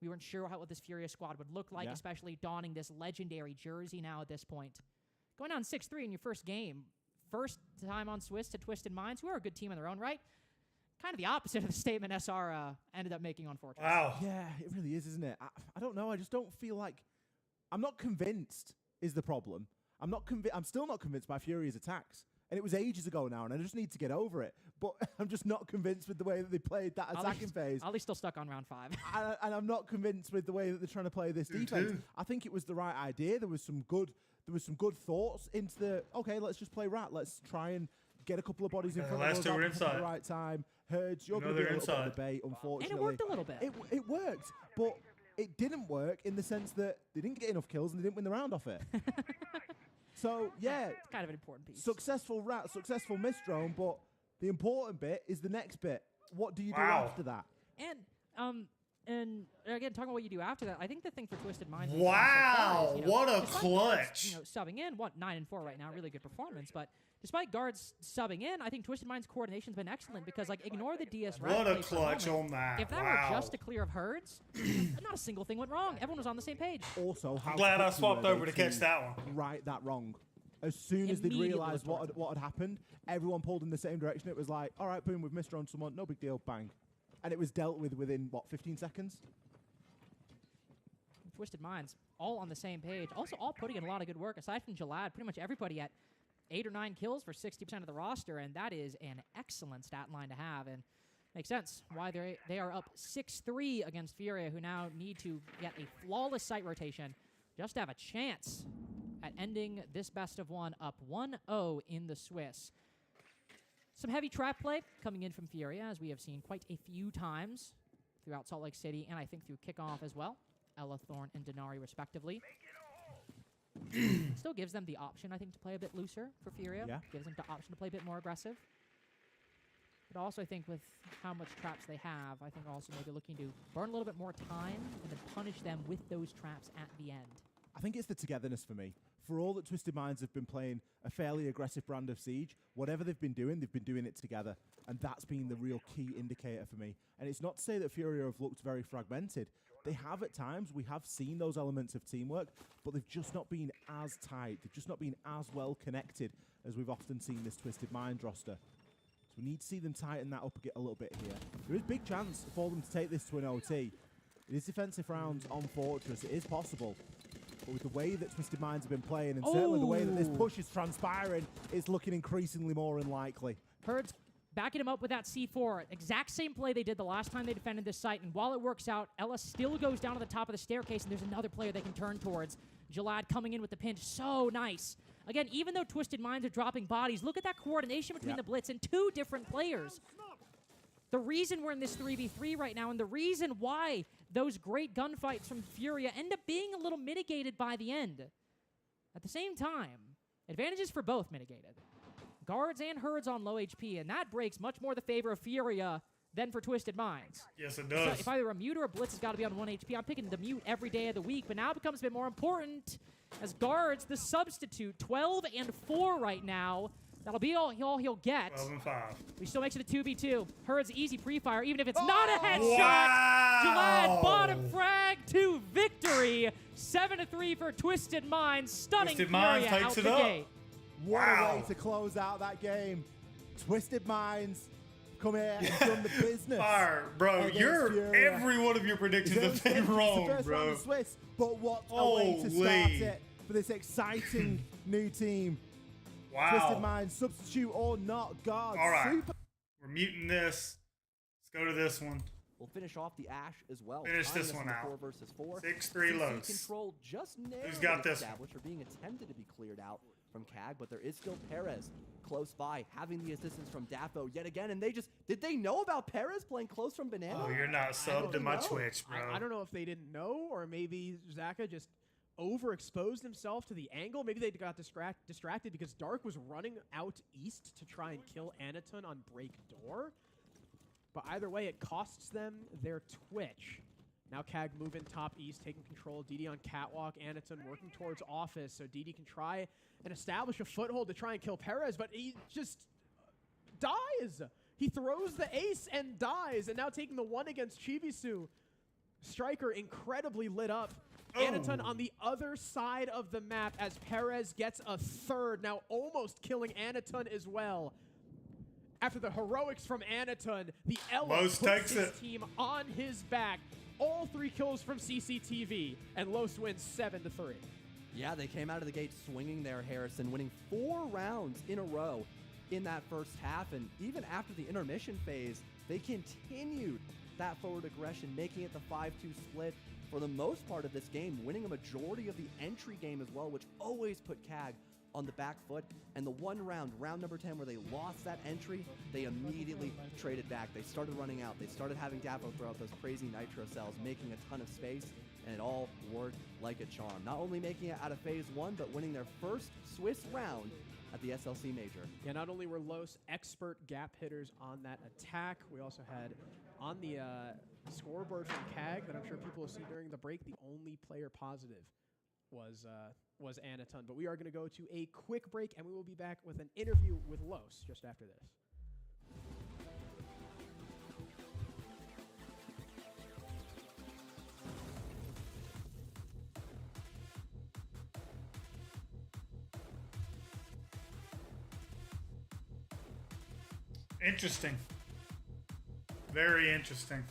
We weren't sure what this Furia squad would look like, especially donning this legendary jersey now at this point. Going down 6-3 in your first game. First time on Swiss to Twisted Minds, who are a good team in their own right. Kind of the opposite of the statement SR ended up making on Fortress. Wow. Yeah, it really is, isn't it? I don't know. I just don't feel like... I'm not convinced is the problem. I'm still not convinced by Furia's attacks. And it was ages ago now, and I just need to get over it. But I'm just not convinced with the way that they played that attacking phase. Ollie's still stuck on round 5. And I'm not convinced with the way that they're trying to play this defense. I think it was the right idea. There was some good thoughts into the, okay, let's just play rat. Let's try and get a couple of bodies in front of us at the right time. Herds, you're going to be a little bit of the bait, unfortunately. And it worked a little bit. It worked, but it didn't work in the sense that they didn't get enough kills and they didn't win the round off it. So, yeah. It's kind of an important piece. Successful rat, successful misdrone, but the important bit is the next bit. What do you do after that? And again, talking about what you do after that, I think the thing for Twisted Minds... Wow, is, what a clutch. Subbing in, 9-4 right now, really good performance, but despite guards subbing in, I think Twisted Minds' coordination's been excellent because, like, ignore the DS round. What a clutch on that. If that were just a clear of herds, not a single thing went wrong. Everyone was on the same page. Also, I'm glad I swapped over to catch that one. Right that wrong. As soon as they'd realised what had happened, everyone pulled in the same direction. It was like, all right, boom, we've misdroned someone, no big deal, bang. And it was dealt with within, 15 seconds? Twisted Minds, all on the same page. Also, all putting in a lot of good work. Aside from Jalad, pretty much everybody at 8 or 9 kills for 60% of the roster, and that is an excellent stat line to have. And makes sense why they are up 6-3 against Furia, who now need to get a flawless site rotation just to have a chance at ending this best of 1 up 1-0 in the Swiss. Some heavy trap play coming in from Furia, as we have seen quite a few times throughout Salt Lake City, and I think through kickoff as well. Ella Thorn and Denari, respectively. Still gives them the option, I think, to play a bit looser for Furia. Yeah. Gives them the option to play a bit more aggressive. But also, I think with how much traps they have, I think also maybe looking to burn a little bit more time and then punish them with those traps at the end. I think it's the togetherness for me. For all that Twisted Minds have been playing a fairly aggressive brand of Siege, whatever they've been doing it together. And that's been the real key indicator for me. And it's not to say that Furia have looked very fragmented. They have at times. We have seen those elements of teamwork, but they've just not been as tight. They've just not been as well connected as we've often seen this Twisted Minds roster. So we need to see them tighten that up a little bit here. There is big chance for them to take this to an OT. It is defensive rounds on Fortress. It is possible. But with the way that Twisted Minds have been playing, and certainly the way that this push is transpiring, it's looking increasingly more unlikely. Herds backing him up with that C4. Exact same play they did the last time they defended this site, and while it works out, Ella still goes down to the top of the staircase, and there's another player they can turn towards. Jalad coming in with the pinch. So nice. Again, even though Twisted Minds are dropping bodies, look at that coordination between the Blitz and 2 different players. The reason we're in this 3v3 right now, and the reason why those great gunfights from Furia end up being a little mitigated by the end. At the same time, advantages for both mitigated. Guards and Herds on low HP, and that breaks much more the favor of Furia than for Twisted Minds. Yes, it does. So if either a mute or a Blitz has got to be on 1 HP, I'm picking the mute every day of the week, but now it becomes a bit more important As guards, the substitute, 12 and 4 right now. That'll be all he'll get. 12 and 5. He still makes it a 2v2. Hurd's easy pre-fire, even if it's not a headshot. Wow. Gillette bottom frag to victory. 7-3 for Twisted Minds. Stunning Twisted Minds Furia takes out it the up. gate. What a way to close out that game. Twisted Minds come here and done the business. Fire, bro. Every one of your predictions have been wrong, the first bro. round of Swiss, but what a way to start it for this exciting new team. Wow. Twisted Minds, substitute or not, guard. All right. Super. We're muting this. Let's go to this one. We'll finish off the Ash as well. Finish Tying this us one into out. 4 versus 4. 6-3 Los. Control just Who's got this one? established for being attempted to be cleared out from CAG, but there is still Perez close by, having the assistance from Daffo yet again, and did they know about Perez playing close from Banana? Oh, you're not subbed to my Twitch, bro. I don't know if they didn't know, or maybe Zaka just overexposed himself to the angle. Maybe they got distracted because Dark was running out east to try and kill Anaton on break door. But either way, it costs them their Twitch. Now CAG moving top east, taking control. DD on catwalk, Anaton working towards office, so DD can try and establish a foothold to try and kill Perez, but he just dies. He throws the ace and dies, and now taking the one against Chibisu. Striker incredibly lit up. Anaton on the other side of the map as Perez gets a third, now almost killing Anaton as well. After the heroics from Anaton, the Elo puts his team on his back. All 3 kills from CCTV, and Los wins 7-3. Yeah, they came out of the gate swinging there, Harrison, winning 4 rounds in a row in that first half, and even after the intermission phase, they continued that forward aggression, making it the 5-2 split for the most part of this game, winning a majority of the entry game as well, which always put CAG on the back foot. And the one round, round number 10, where they lost that entry, they immediately traded back. They started running out. They started having Daffo throw out those crazy nitro cells, making a ton of space, and it all worked like a charm. Not only making it out of phase 1, but winning their first Swiss round at the SLC Major. Yeah, not only were Los expert gap hitters on that attack, we also had on the scoreboard from CAG that I'm sure people will see during the break, the only player positive was Anaton. But we are going to go to a quick break, and we will be back with an interview with Los just after this. Interesting. Very interesting.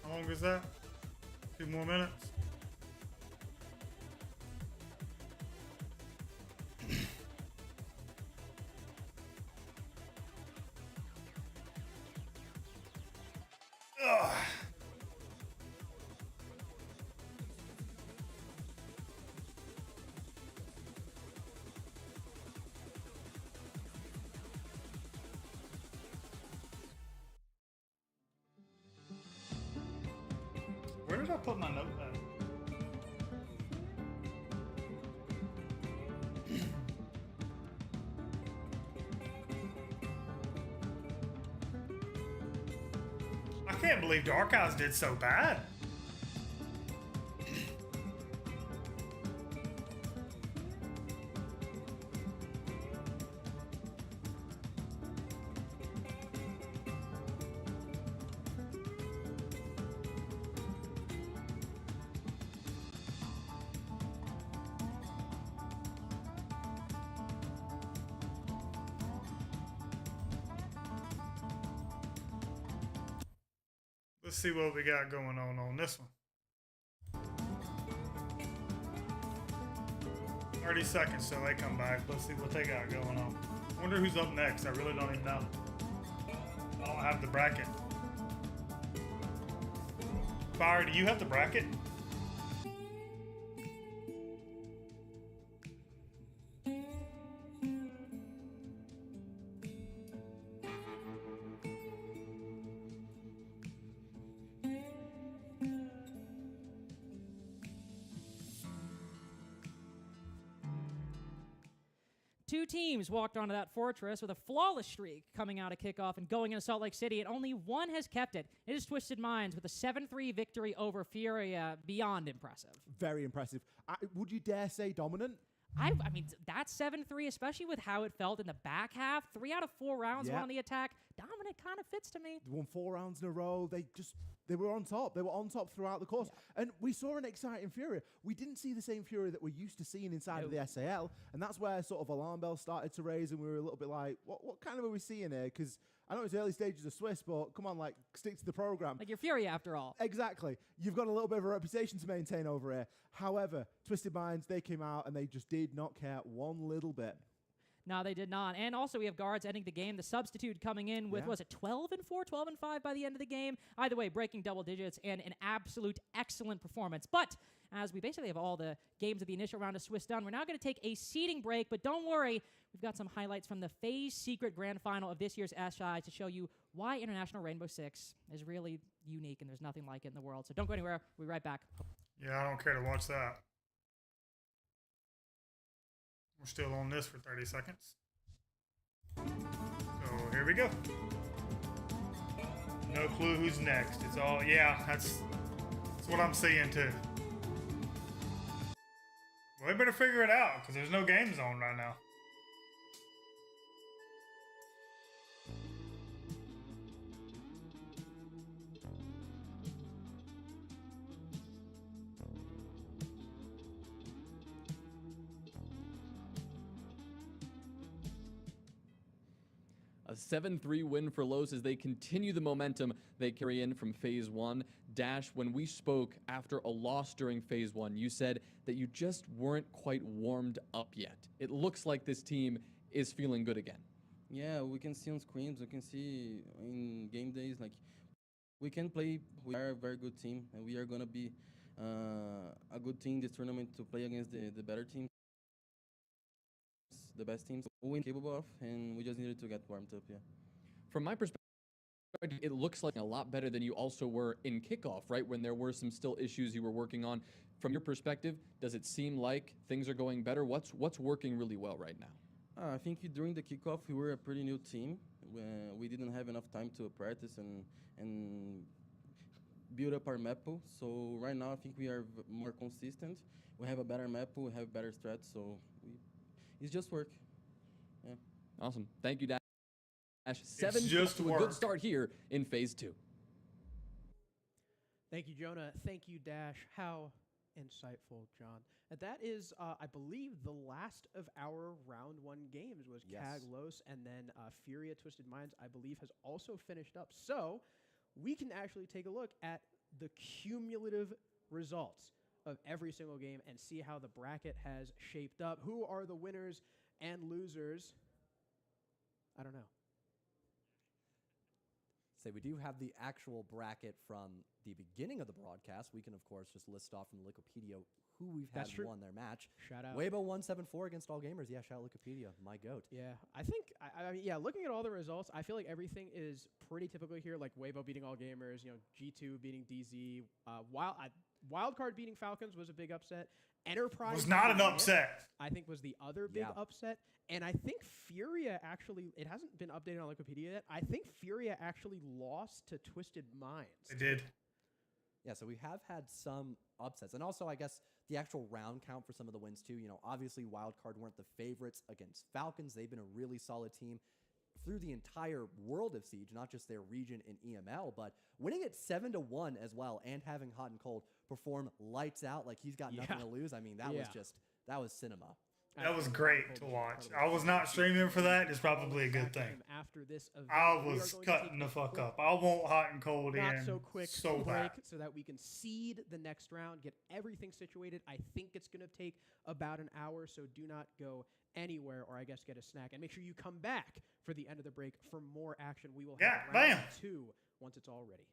How long is that? 2 more minutes? Ugh. Where did I put my notepad? I can't believe Dark Eyes did so bad. Let's see what we got going on this one. 30 seconds till they come back. Let's see what they got going on. Wonder who's up next. I really don't even know. I don't have the bracket. Fire, do you have the bracket? Two teams walked onto that fortress with a flawless streak coming out of kickoff and going into Salt Lake City, and only one has kept it. It is Twisted Minds with a 7-3 victory over Furia. Beyond impressive. Very impressive. Would you dare say dominant? I mean, that 7-3, especially with how it felt in the back half, 3 out of 4 rounds won on the attack. Dominant kind of fits to me. They won 4 rounds in a row. They were on top. They were on top throughout the course. Yeah. And we saw an exciting Furia. We didn't see the same Furia that we're used to seeing inside of the SAL. And that's where sort of alarm bells started to raise, and we were a little bit like, what kind of are we seeing here? Because I know it's early stages of Swiss, but come on, like, stick to the program. Like, you're Furia after all. Exactly. You've got a little bit of a reputation to maintain over here. However, Twisted Minds, they came out and they just did not care one little bit. No, they did not. And also, we have guards ending the game. The substitute coming in with, was it 12-4, 12-5 by the end of the game? Either way, breaking double digits and an absolute excellent performance. But as we basically have all the games of the initial round of Swiss done, we're now going to take a seeding break. But don't worry, we've got some highlights from the FaZe Secret Grand Final of this year's SI to show you why International Rainbow Six is really unique and there's nothing like it in the world. So don't go anywhere. We'll be right back. Yeah, I don't care to watch that. We're still on this for 30 seconds. So here we go. No clue who's next. It's all, yeah, that's what I'm seeing too. Well, we better figure it out because there's no games on right now. A 7-3 win for Los as they continue the momentum they carry in from Phase 1. Dash, when we spoke after a loss during Phase 1, you said that you just weren't quite warmed up yet. It looks like this team is feeling good again. Yeah, we can see on screens, we can see in game days, like, we can play. We are a very good team, and we are going to be a good team this tournament to play against the better teams. The best teams we're capable of, and we just needed to get warmed up. Yeah. From my perspective, it looks like a lot better than you also were in kickoff, right? When there were some still issues you were working on. From your perspective, does it seem like things are going better? What's working really well right now? I think during the kickoff we were a pretty new team. We didn't have enough time to practice and build up our map pool. So right now I think we are more consistent. We have a better map pool, we have better strats. So it's just work. Yeah. Awesome. Thank you, Dash. 7 to a good start here in Phase 2. Thank you, Jonah. Thank you, Dash. How insightful, John. And that is, I believe, the last of our round 1 games was CAG Los, and then Furia Twisted Minds, I believe, has also finished up. So we can actually take a look at the cumulative results of every single game and see how the bracket has shaped up. Who are the winners and losers? I don't know. Say we do have the actual bracket from the beginning of the broadcast. We can, of course, just list off from the Wikipedia who we've had won their match. Shout out. Weibo 174 against All Gamers. Yeah, shout out Wikipedia. My goat. Yeah, I think, I mean, yeah, looking at all the results, I feel like everything is pretty typical here, like Weibo beating All Gamers, you know, G2 beating DZ, Wildcard beating Falcons was a big upset. Enterprise was not an upset. I think was the other big upset. And I think Furia actually, it hasn't been updated on Wikipedia yet. I think Furia actually lost to Twisted Minds. It did. Yeah, so we have had some upsets. And also, I guess, the actual round count for some of the wins, too. You know, obviously, Wildcard weren't the favorites against Falcons. They've been a really solid team through the entire world of Siege, not just their region in EML, but winning it 7-1 as well and having Hot and Cold perform lights out like he's got nothing to lose. I mean, that was just, that was cinema. That was great to watch. I was not streaming for that. It's probably a good thing. After this event, I was cutting the fuck up. I want Hot and Cold not in so quick so break bad. so that we can seed the next round, get everything situated. I think it's going to take about an hour, so do not go anywhere, or I guess get a snack. And make sure you come back for the end of the break for more action. We will have round 2 once it's all ready.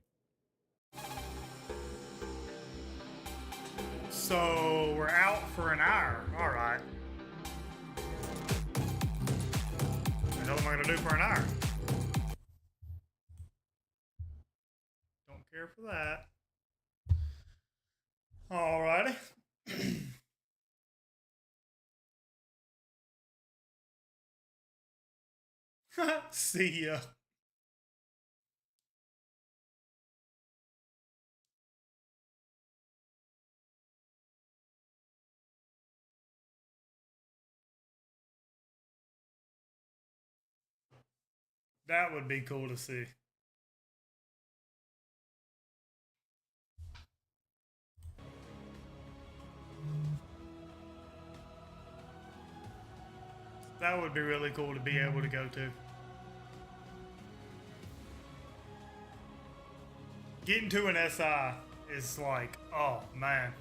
So we're out for an hour. All right. What the hell am I gonna do for an hour? Don't care for that. All righty. See ya. That would be cool to see. That would be really cool to be able to go to. Getting to an SI is like, oh man.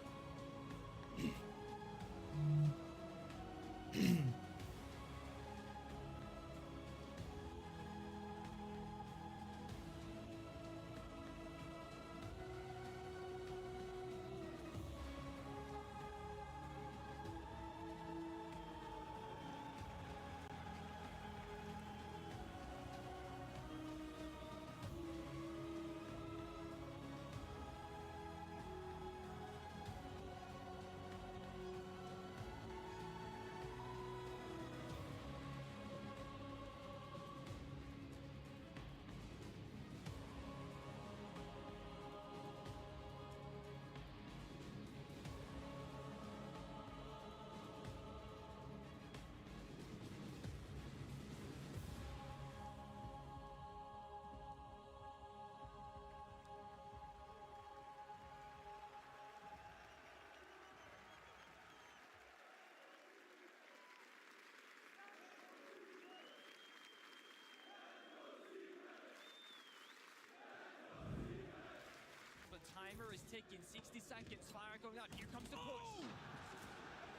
Timer is ticking, 60 seconds, fire going out, here comes the push.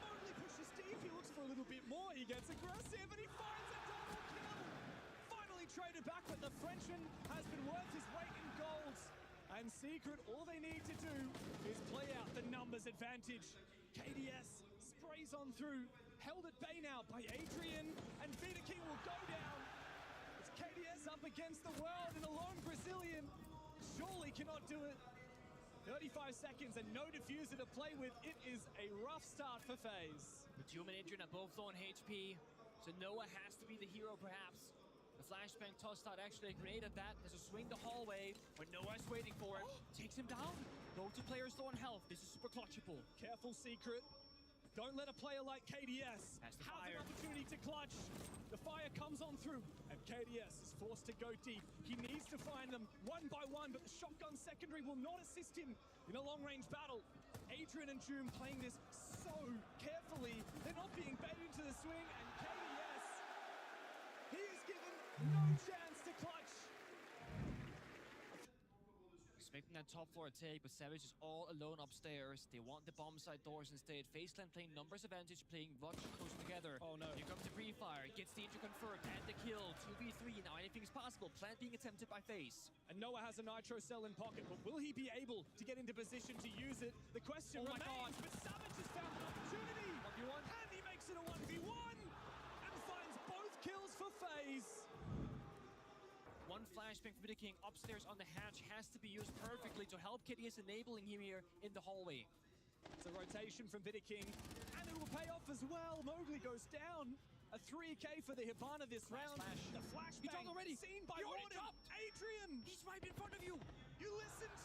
Mowgli pushes Steve, he looks for a little bit more, he gets aggressive and he finds a double kill. Finally traded back, but the Frenchman has been worth his weight in gold. And Secret, all they need to do is play out the numbers advantage. KDS sprays on through, held at bay now by Adrian, and Vita King will go down. It's KDS up against the world and a lone Brazilian. Surely cannot do it. 35 seconds and no diffuser to play with. It is a rough start for FaZe. Batum and Adrian are both low on HP, so Noah has to be the hero perhaps. The flashbang tossed out actually a grenade at that. There's a swing the hallway, but Noah's waiting for it. Takes him down. Both the players low on health. This is super clutchable. Careful, Secret. Don't let a player like KDS have an opportunity to clutch. The fire comes on through, and KDS is forced to go deep. He needs to find them one by one, but the shotgun secondary will not assist him in a long-range battle. Adrian and Joom playing this so carefully. They're not being baited into the swing, and KDS, he is given no chance to clutch. Expecting that top floor take, but Savage is all alone upstairs. They want the bomb side doors instead. FaZe Clan playing numbers advantage, playing Rush close together. Oh no. Here comes the pre-fire, gets the injury confirmed, and the kill. 2v3, now anything is possible. Plant being attempted by FaZe. And Noah has a nitro cell in pocket, but will he be able to get into position to use it? The question remains, but Savage has found an opportunity. 1v1. And he makes it a 1v1, and finds both kills for FaZe. One flashbang for Vita King upstairs on the hatch has to be used perfectly to help KDS, enabling him here in the hallway. It's a rotation from Vita King, and it will pay off as well. Mowgli goes down. A 3K for the Hibana this round. The flashbang He's dropped already. Seen by Warden. Adrian! He's right in front of you. You listened,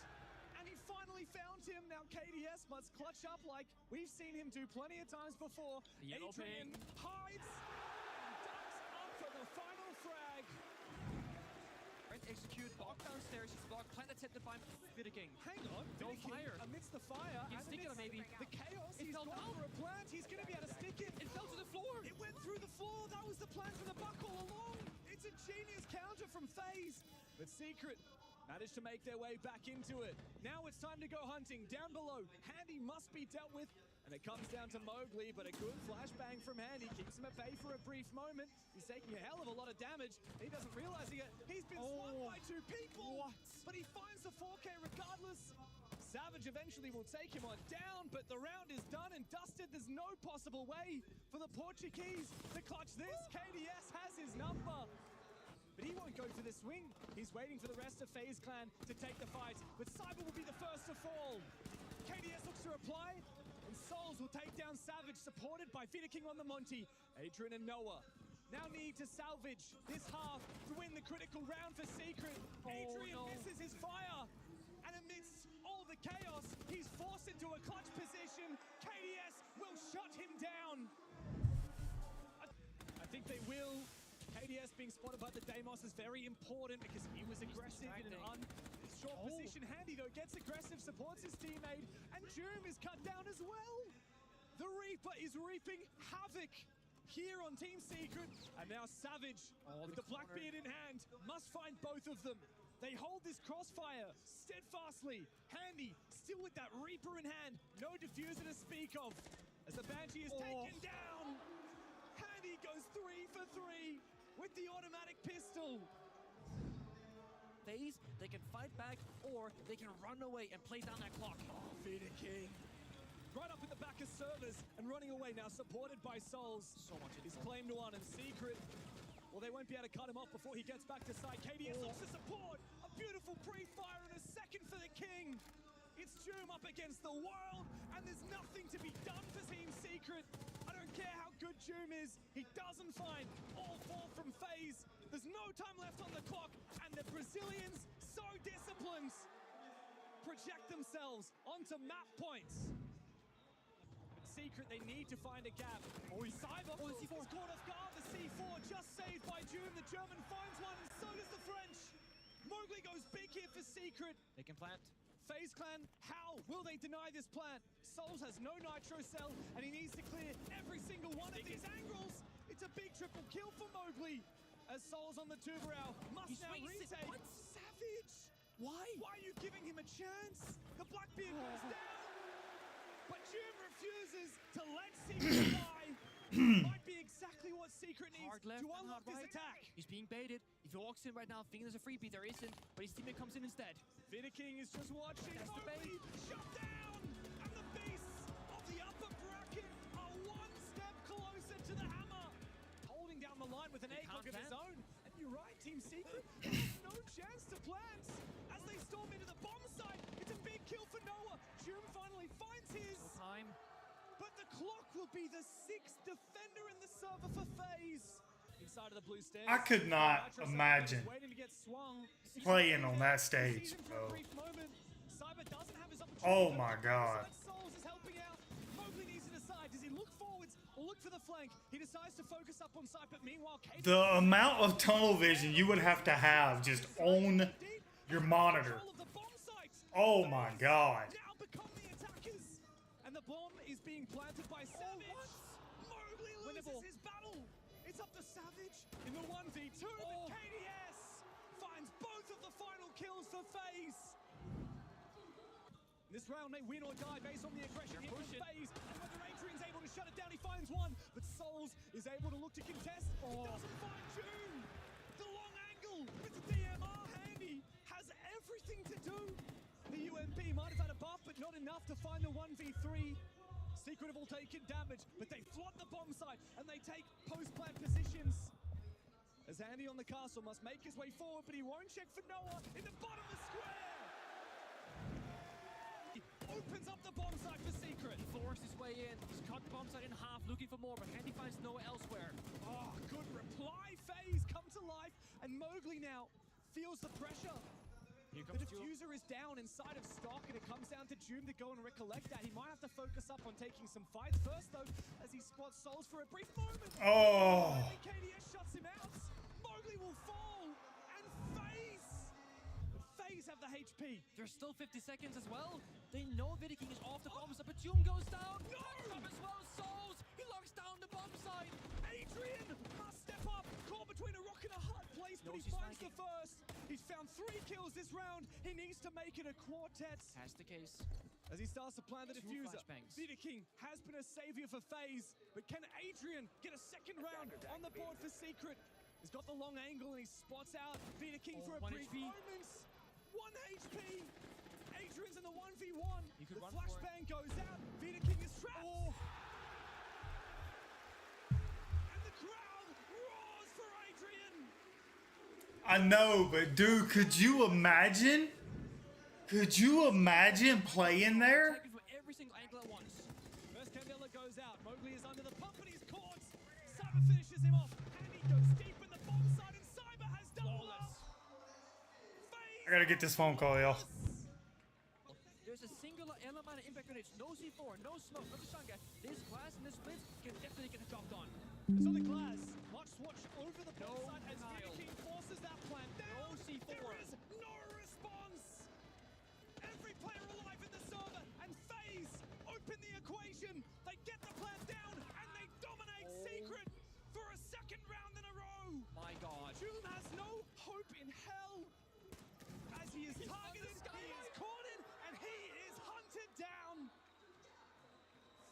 and he finally found him. Now KDS must clutch up like we've seen him do plenty of times before. Adrian hides and ducks up for the final frag. Execute, block downstairs, he's blocked, plant attempted by Vita King. Hang on, no Vita King fire. Amidst the fire, He's sticking it maybe. The chaos, It he's fell gone down. for a plant, he's gonna be able to stick it. It fell to the floor. It went through the floor, that was the plan from the buck all along. It's a genius counter from FaZe. But Secret managed to make their way back into it. Now it's time to go hunting. Down below, Handy must be dealt with. And it comes down to Mowgli, but a good flashbang from Handy keeps him at bay for a brief moment. He's taking a hell of a lot of damage. He doesn't realize it. He's been swamped by two people. What? But he finds the 4K regardless. Savage eventually will take him on down, but the round is done and dusted. There's no possible way for the Portuguese to clutch this. KDS has his number, but he won't go for the swing. He's waiting for the rest of FaZe Clan to take the fight, but Cyber will be the first to fall. KDS looks to reply, and Souls will take down Savage, supported by Vita King on the Monty. Adrian and Noah now need to salvage this half to win the critical round for Secret. Adrian misses his fire, and amidst all the chaos, he's forced into a clutch position. KDS will shut him down. I think they will. KDS being spotted by the Deimos is very important because he was aggressive in an short position. Handy though gets aggressive, supports his teammate, and Joom is cut down as well. The Reaper is reaping havoc here on Team Secret, and now Savage with the Blackbeard in hand must find both of them. They hold this crossfire steadfastly. Handy still with that Reaper in hand, no diffuser to speak of. As the Banshee is taken down, Handy goes 3 for 3 with the automatic pistol. FaZe, they can fight back or they can run away and play down that clock. Vita King right up in the back of servers and running away now, supported by Souls. So much is claimed one, and Secret, well, they won't be able to cut him off before he gets back to side. KDS looks to support. A beautiful pre-fire and a second for the King. It's Joom up against the world, and there's nothing to be done for Team Secret. I don't care how good Joom is, he doesn't find all 4 from FaZe. There's no time left on the clock, and the Brazilians, so disciplined, project themselves onto map points. Secret, they need to find a gap. Cyber is caught off guard. The C4 just saved by Joom. The German finds one, and so does the French. Mowgli goes big here for Secret. They can plant. FaZe Clan, how will they deny this plant? Souls has no nitro cell, and he needs to clear every single one of these angles. It's a big triple kill for Mowgli. As Souls on the Tuberau must now retake. Savage! Why? Why are you giving him a chance? The Blackbeard goes down. But Joom refuses to let Secret die. Might be exactly what Secret needs to unlock this attack. He's being baited. If he walks in right now thinking there's a freebie, there isn't, but his teammate comes in instead. Vita King is just watching. That's the bait. Shut down! And the beasts of the upper bracket are one step closer to the hammer. Holding down the line with an A-Clock of his own. And you're right, Team Secret has no chance to plant. As they storm into the bomb site, it's a big kill for Noah. Joom finally finds his. No time. But the clock will be the 6th defender in the server for FaZe. Inside of the blue stairs. I could not imagine playing on that stage, bro. Oh my god. Souls is helping out. Mowgli needs to decide. Does he look forwards or look for the flank? He decides to focus up on site, but meanwhile, the amount of tunnel vision you would have to have just on your monitor. Oh my god. Now become the attackers. And the bomb is being planted by Savage. Mowgli loses his battle. It's up to Savage in the 1v2. But KDS finds both of the final kills for FaZe. This round may win or die based on the aggression here from FaZe. And whether Adrian's able to shut it down, he finds one. But Souls is able to look to contest. He doesn't find Joom. The long angle with the DMR handy has everything to do. The UMP might have had a buff, but not enough to find the 1v3. Secret have all taken damage, but they flood the bomb site and they take post-plant positions. As Andy on the castle must make his way forward, but he won't check for Noah in the bottom of the square. He opens up the bomb site for Secret. He forced his way in. He's cut the bomb site in half, looking for more, but Handy finds Noah elsewhere. Oh, good reply. FaZe come to life, and Mowgli now feels the pressure. The diffuser is down inside of stock, and it comes down to Joom to go and recollect that. He might have to focus up on taking some fights first, though, as he spots Souls for a brief moment. Oh! And KDS shuts him out. Mowgli will fall, and FaZe have the HP. There's still 50 seconds as well. They know Vita King is off the bomb site, but Joom goes down. No! As well as Souls. He locks down the bomb site. Adrian must step up. Caught between a rock and a hard place, but he finds the first. He's found 3 kills this round. He needs to make it a quartet. That's the case. As he starts to plan the diffuser, Vita King has been a savior for FaZe, but can Adrian get a second round on the board for Secret? He's got the long angle and he spots out Vita King for a brief moment. 1 HP. Adrian's in the 1v1. The flashbang goes out. Vita King is trapped. And the crowd roars for Adrian. I know, but dude, could you imagine? Could you imagine playing there? Every single angle at once. First Candela goes out. Mowgli is under the pump and he's caught. Cyber finishes him off. And he goes deep in the bomb side and Cyber has double up. I gotta get this phone call, y'all. There's a singular element of impact grenades. No C4, no smoke, no Kashanga. This glass and this blitz can definitely get dropped on. It's on the glass. Much swatch over the bomb side as Vita King forces that plant down. No C4. There is no response. Every player alive in the server and FaZe open the equation. They get the plant down and they dominate Secret for a second round in a row. My God. Doom has no hope in hell as he is targeted, he is cornered, and he is hunted down.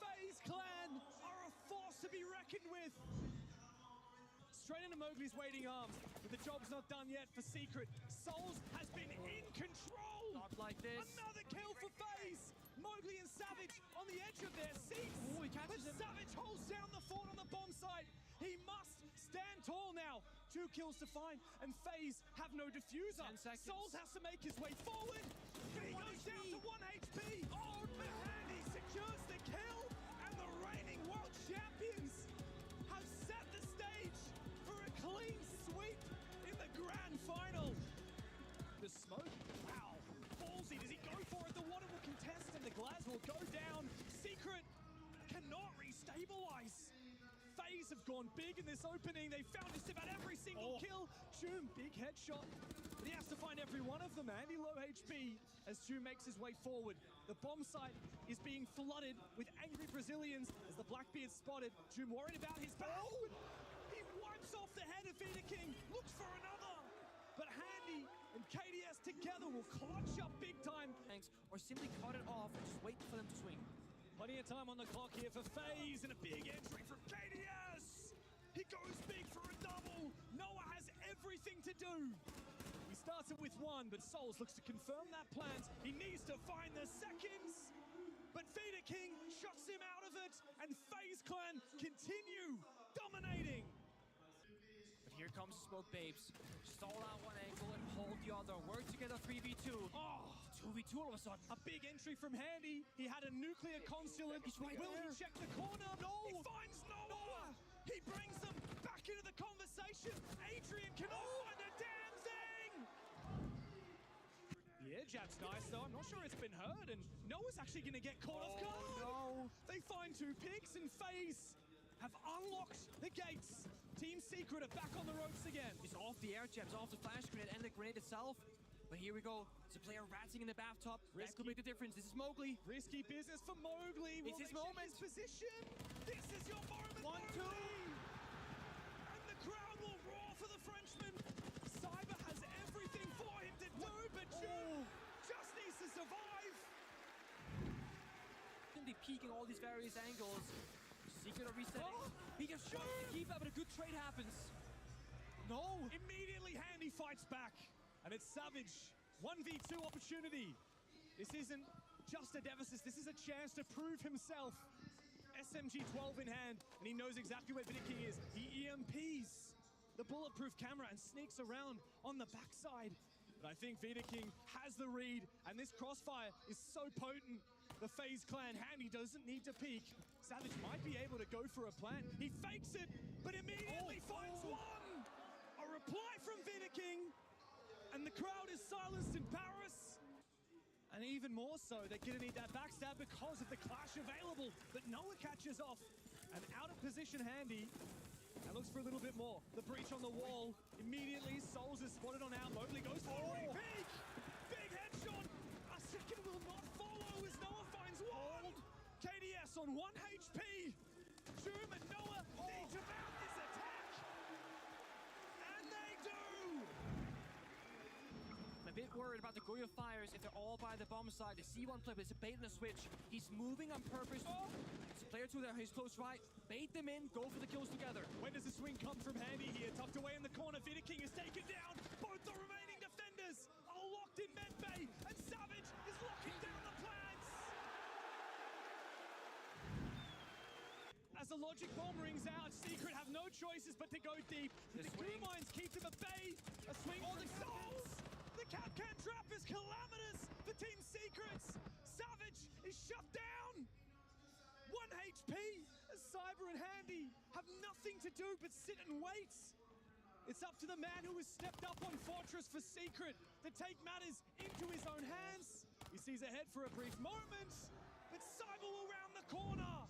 FaZe Clan are a force to be reckoned with. Straight into Mowgli's waiting arms, but the job's not done yet for Secret. Souls has been in control. Not like this. Another kill for FaZe. Mowgli and Savage on the edge of their seats. Ooh, he catches him. Savage holds down the fort on the bomb site. He must stand tall now. 2 kills to find, and FaZe have no diffuser. 10 seconds. Souls has to make his way forward. But he goes down to 1 HP. Oh, man, he secures the kill, and the reigning world champions have set the stage for a clean sweep in the grand final. The smoke, wow, ballsy. Does he go for it? The water will contest, and the glass will go down. Secret cannot restabilize. FaZe have gone big in this opening. They found just about every single kill. Joom, big headshot. But he has to find every one of them. Andy low HP as Joom makes his way forward. The bomb site is being flooded with angry Brazilians as the Blackbeard spotted. Joom worried about his back. He wipes off the head of Vita King. Looks for another. But Handy and KDS together will clutch up big time. Thanks, or simply cut it off and just wait for them to swing. Plenty of time on the clock here for FaZe, and a big entry from KDS. He goes big for a double. Noah has everything to do. He starts it with 1, but Souls looks to confirm that plant. He needs to find the seconds. But Vita King shuts him out of it, and FaZe Clan continue dominating. But here comes the Smoke Babes. Stall out one angle and hold the other. Work together 3v2. 2v2 all of a sudden. A big entry from Handy. He had a nuclear consulate. He's right Will there. he check the corner? No! He finds Noah! He brings them back into the conversation. Adrian cannot find a damn thing! The air jab's nice though. I'm not sure it's been heard, and Noah's actually going to get caught off guard. No. They find 2 picks, and FaZe have unlocked the gates. Team Secret are back on the ropes again. It's off the air jabs, off the flash grenade and the grenade itself. But here we go. It's a player ratting in the bathtub. That could make the difference. This is Mowgli. Risky business for Mowgli. It's his moment. His position. This is your moment, 1-2. And the crowd will roar for the Frenchman. Cyber has everything for him to do, but Joom just needs to survive. Going to be peeking all these various angles. Secret of resetting. He gets shot to keep that, but a good trade happens. No. Immediately Handy fights back. And it's Savage. 1v2 opportunity. This isn't just a deficit. This is a chance to prove himself. SMG 12 in hand, and he knows exactly where Vita King is. He EMPs the bulletproof camera and sneaks around on the backside. But I think Vita King has the read, and this crossfire is so potent. The FaZe Clan Handy doesn't need to peek. Savage might be able to go for a plant. He fakes it, but immediately finds 1. A reply from Vita King. And the crowd is silenced in Paris. And even more so, they're going to need that backstab because of the clash available. But Noah catches off. And out of position Handy. And looks for a little bit more. The breach on the wall. Immediately, Souls is spotted on out. Mowgli goes for a repeat. Big headshot. A second will not follow as Noah finds 1. KDS on 1 HP. Joom and Noah need to mount this attack. And they do. A bit worried about the Goyo fires if they're all by the bomb side. The C1 flip, it's a bait and a switch. He's moving on purpose. It's a player 2 there, he's close right. Bait them in, go for the kills together. When does the swing come from Handy here? Tucked away in the corner, Vita King is taken down. Both the remaining defenders are locked in medbay, and Savage is locking down the the logic bomb rings out, Secret have no choices but to go deep. The Glue Mines keep them at bay. A swing for the Souls. The Capcan trap is calamitous for Team Secrets. Savage is shut down. 1 HP as Cyber and Handy have nothing to do but sit and wait. It's up to the man who has stepped up on Fortress for Secret to take matters into his own hands. He sees ahead for a brief moment, but Cyber will round the corner.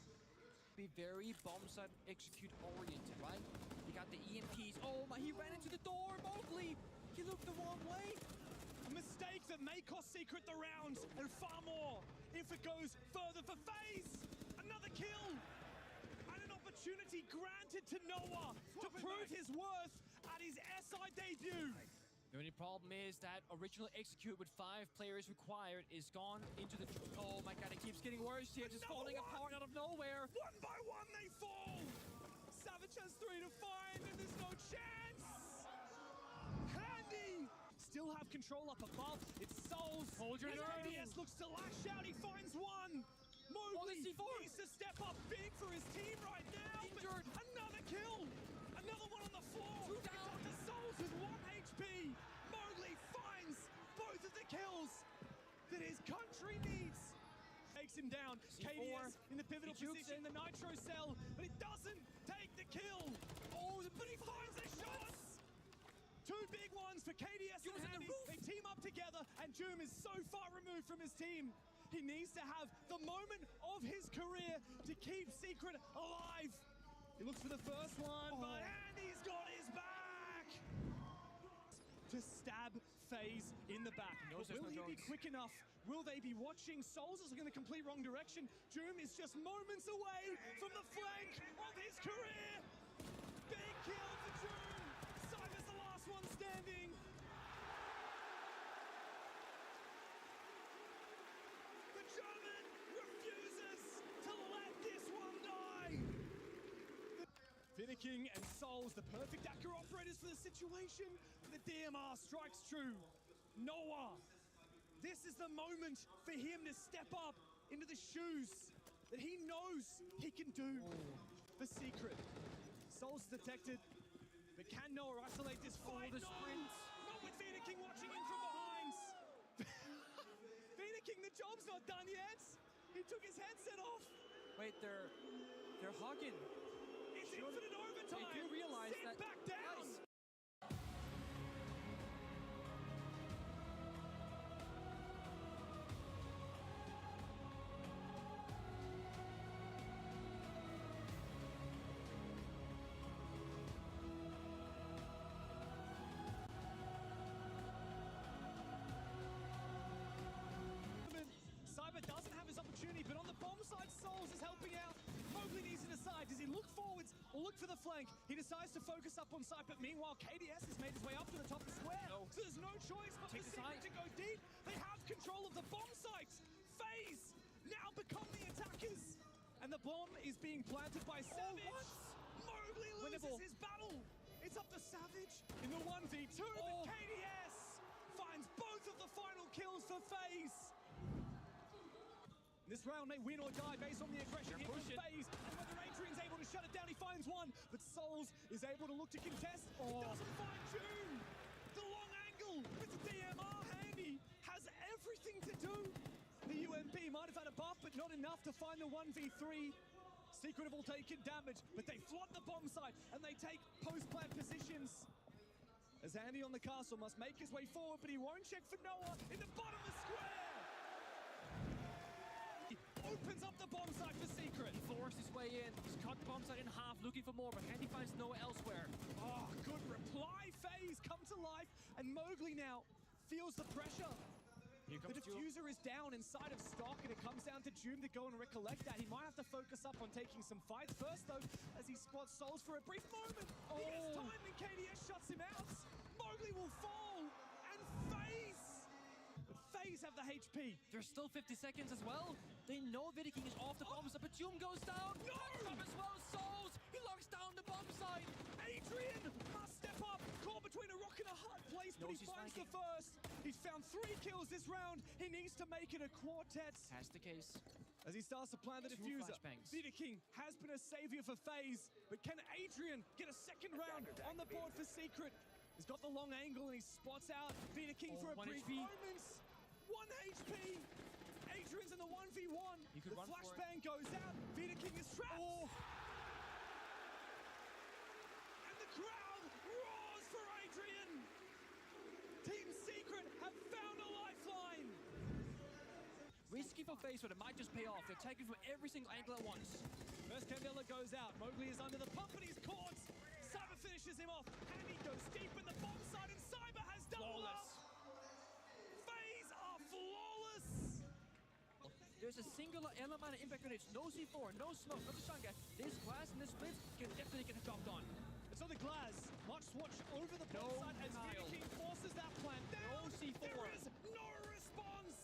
Be very bomb site execute oriented, right? He got the EMPs. Oh my, he ran into the door, Mowgli. He looked the wrong way. A mistake that may cost Secret the round, and far more if it goes further for FaZe. Another kill, and an opportunity granted to Noah to prove his worth at his SI debut. The only problem is that original execute with 5 players required is gone into the... Oh my god, it keeps getting worse here, just falling apart out of nowhere. One by one they fall. Savage has 3 to find, and there's no chance. Handy still have control up above. It's Souls. Hold your nerve. KDS looks to lash out. He finds one. Mowgli needs to step up big for his team right now. Injured. Another kill. Another one on the floor. 2 down. The Souls with 1 HP. Mowgli finds both of the kills that his country needs. Takes him down. KDS in the pivotal position in the Nitro cell, but it doesn't take the kill. Oh, but he finds the shots. 2 big ones for KDS and Handy. They team up together, and Joom is so far removed from his team. He needs to have the moment of his career to keep Secret alive. He looks for the first one, but Handy's got his back. To stab FaZe in the back. But will he be quick enough? Will they be watching? Souls is looking in the complete wrong direction. Joom is just moments away from the flank of his career. Big kill for Joom. Cyber's the last one standing. The German refuses to let this one die. Finnicking and Souls, the perfect accurate operators for the situation. The DMR strikes true. Noah, this is the moment for him to step up into the shoes that he knows he can do for Secret. Souls detected, but can Noah isolate this fight? The sprint. Not with Finnicking watching in from behind. Finnicking, the job's not done yet. He took his headset off. Wait, they're hugging. It's infinite overtime. They do realize Sit that. back down. Nice. Cyber doesn't have his opportunity, but on the bomb side, Souls is helping out. Mowgli needs to decide, does he look forwards or look for the flank? He decides to focus up on site, but meanwhile, KDS has made his way up to the top of the square. So there's no choice but for Secret to go deep. They have control of the bomb sites. FaZe now become the attackers. And the bomb is being planted by Savage. Mowgli loses his battle. It's up to Savage in the 1v2, but KDS finds both of the final kills for FaZe. This round may win or die based on the aggression here from FaZe, and whether Adrian's able to shut it down, he finds one, but Souls is able to look to contest. He doesn't find Joom. The long angle with the DMR Handy has everything to do. The UMP might have had a buff, but not enough to find the 1v3. Secret have all taken damage, but they flood the bomb site, and they take post-plant positions. As Handy on the castle must make his way forward, but he won't check for Noah in the bottomless square. Opens up the bomb site for Secret. He forced his way in. He's cut the bomb site in half, looking for more, but Handy finds Noah elsewhere. Oh, good reply. FaZe come to life, and Mowgli now feels the pressure. Here comes the diffuser is down inside of stock, and it comes down to Joom to go and recollect that. He might have to focus up on taking some fights first, though, as he spots Souls for a brief moment. He gets time, and KDS shuts him out. Mowgli will fall, and FaZe have the HP. There's still 50 seconds as well. They know Finnicking is off the bomb site, but Joom goes down. No! As well, Souls. He locks down the bomb site. Adrian must step up. Caught between a rock and a hard place, but he finds the first. He's found 3 kills this round. He needs to make it a quartet. That's the case. As he starts to plan the diffuser, Vita King has been a savior for FaZe, but can Adrian get a second round on the board for Secret? He's got the long angle and he spots out Vita King for a brief moment. 1 HP. Adrian's in the 1v1. The flashbang goes out. Vita King is trapped. And the crowd roars for Adrian. Team Secret have found a lifeline. Risky for FaZe, but it might just pay off. They're taking from every single angle at once. First Candela goes out. Mowgli is under the pump and he's caught. Cyber finishes him off. Handy goes deep in the bomb side and Cyber has doubled up. FaZe are flawless. There's a singular element of impact grenades. No C4, no smoke, no Shanga. This glass and this split can definitely get jumped on. And so the glass must watch over the bomb side as Vita King forces that plant down. No C4. There is no response.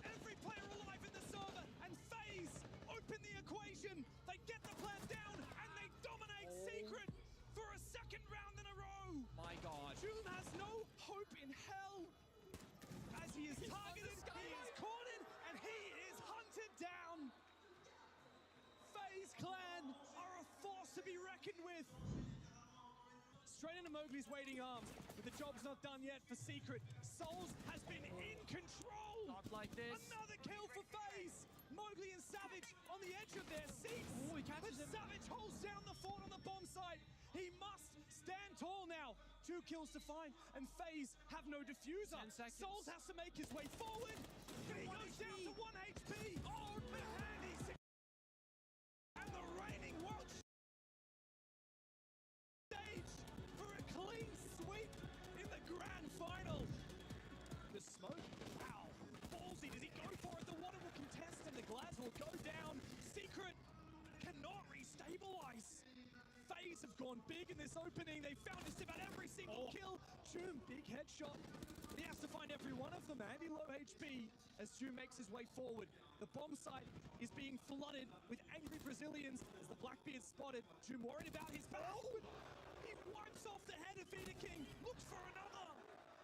Every player alive in the server and FaZe open the equation. They get the plant down and they dominate Secret for a second round in a row. My God. Doom has no hope in hell. As he is targeted, he is cornered, and he is hunted down. FaZe Clan are a force to be reckoned with. Straight into Mowgli's waiting arms, but the job's not done yet for Secret. Souls has been in control. Not like this. Another kill for FaZe. Mowgli and Savage on the edge of their seats. He catches him. Savage holds down the fort on the bomb site. He must stand tall now. 2 kills to find, and FaZe have no diffuser. 10 seconds. Souls has to make his way forward. He goes down to 1 HP. Oh, but Handy and the reigning world stage for a clean sweep in the grand final. The smoke, wow, ballsy. Does he go for it? The water will contest and the glass will go down. Secret cannot restabilize. FaZe have gone big in this opening. They found just about every single kill. Joom, big headshot. He has to find every one of them. Andy low HP as Joom makes his way forward. The bomb site is being flooded with angry Brazilians as the Blackbeard spotted. Joom worried about his back. Oh, he wipes off the head of Vita King. Looks for another.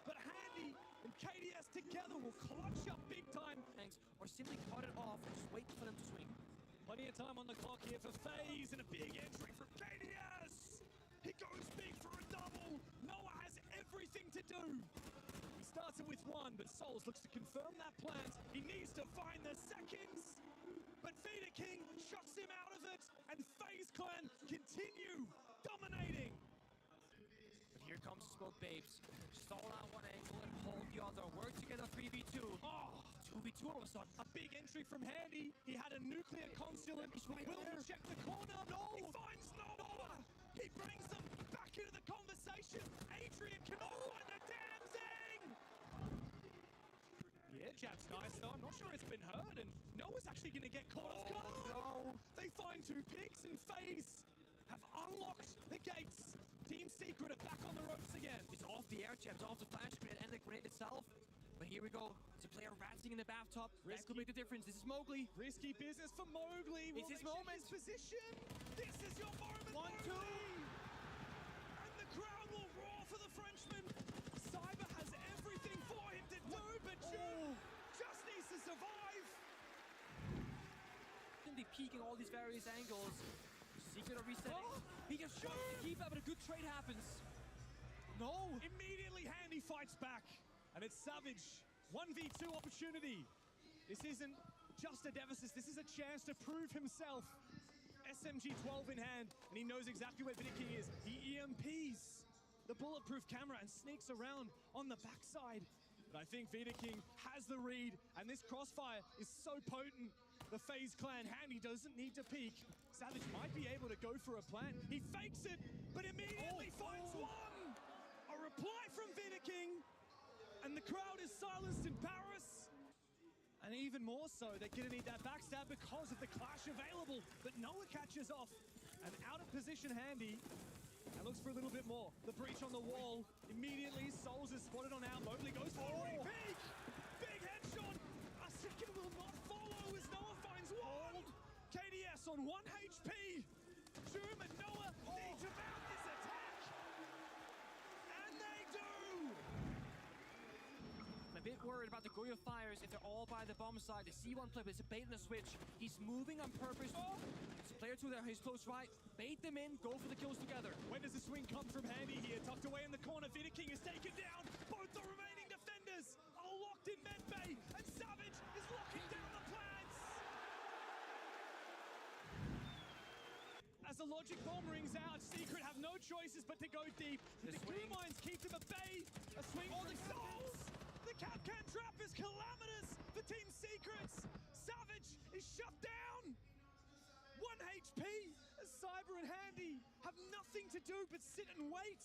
But Handy and KDS together will clutch up big time. Or simply cut it off and just wait for them to swing. Plenty of time on the clock here for FaZe and a big entry from KDS. He goes big for a double. Noah has everything to do. He starts it with 1, but Souls looks to confirm that plant. He needs to find the seconds. But Vita King shuts him out of it, and FaZe Clan continue dominating. But here comes Smoke Babes. Stall out one angle and hold the other. Work together 3v2. Oh, 2v2 all of a sudden. a big entry from Handy. He had a nuclear consulate. Will he check the corner? No! He finds Noah! He brings them back into the conversation. Adrian cannot find the damn thing! Yeah, Jab's nice though. I'm not sure it's been heard, and Noah's actually going to get caught off guard. No. They find 2 picks, and FaZe have unlocked the gates. Team Secret are back on the ropes again. It's off the air jabs, off the flash grenade and the grenade itself. But here we go. It's a player ratzing in the bathtub. That could make the difference. This is Mowgli. Risky business for Mowgli. It's his moment. His position. This is your moment, 1-2. And the crowd will roar for the Frenchman. Cyber has everything for him to do, but Joom just needs to survive. They peeking all these various angles. Secret are resetting. He gets shot to keep up, but a good trade happens. No. Immediately Handy fights back. And it's Savage. 1v2 opportunity. This isn't just a deficit. This is a chance to prove himself. SMG 12 in hand, and he knows exactly where Vita King is. He EMPs the bulletproof camera and sneaks around on the backside. But I think Vita King has the read, and this crossfire is so potent. The FaZe Clan Handy doesn't need to peek. Savage might be able to go for a plant. He fakes it, but immediately finds 1. A reply from Vita King. And the crowd is silenced in Paris. And even more so, they're going to need that backstab because of the clash available. But Noah catches off. And out of position Handy. And looks for a little bit more. The breach on the wall. Immediately, Souls is spotted on out. Mowgli goes for a repeat. Big headshot. A second will not follow as Noah finds 1. KDS on 1 HP. Joom and Noah need to mount this attack. And they do. I'm a bit worried about the Goyo Fires if they're all by the bomb side. The C1 player is a bait and a switch. He's moving on purpose. Oh! It's player 2 there, he's close right. Bait them in, go for the kills together. When does the swing come from Handy here? Tucked away in the corner, Vidiking is taken down. Both the remaining defenders are locked in medbay, and Savage is locking down the plants. As the logic bomb rings out, Secret have no choices but to go deep. The Glue Mines keep them at bay. A swing on the Souls. The Capcan trap is calamitous for Team Secrets. Savage is shut down. 1 HP as Cyber and Handy have nothing to do but sit and wait.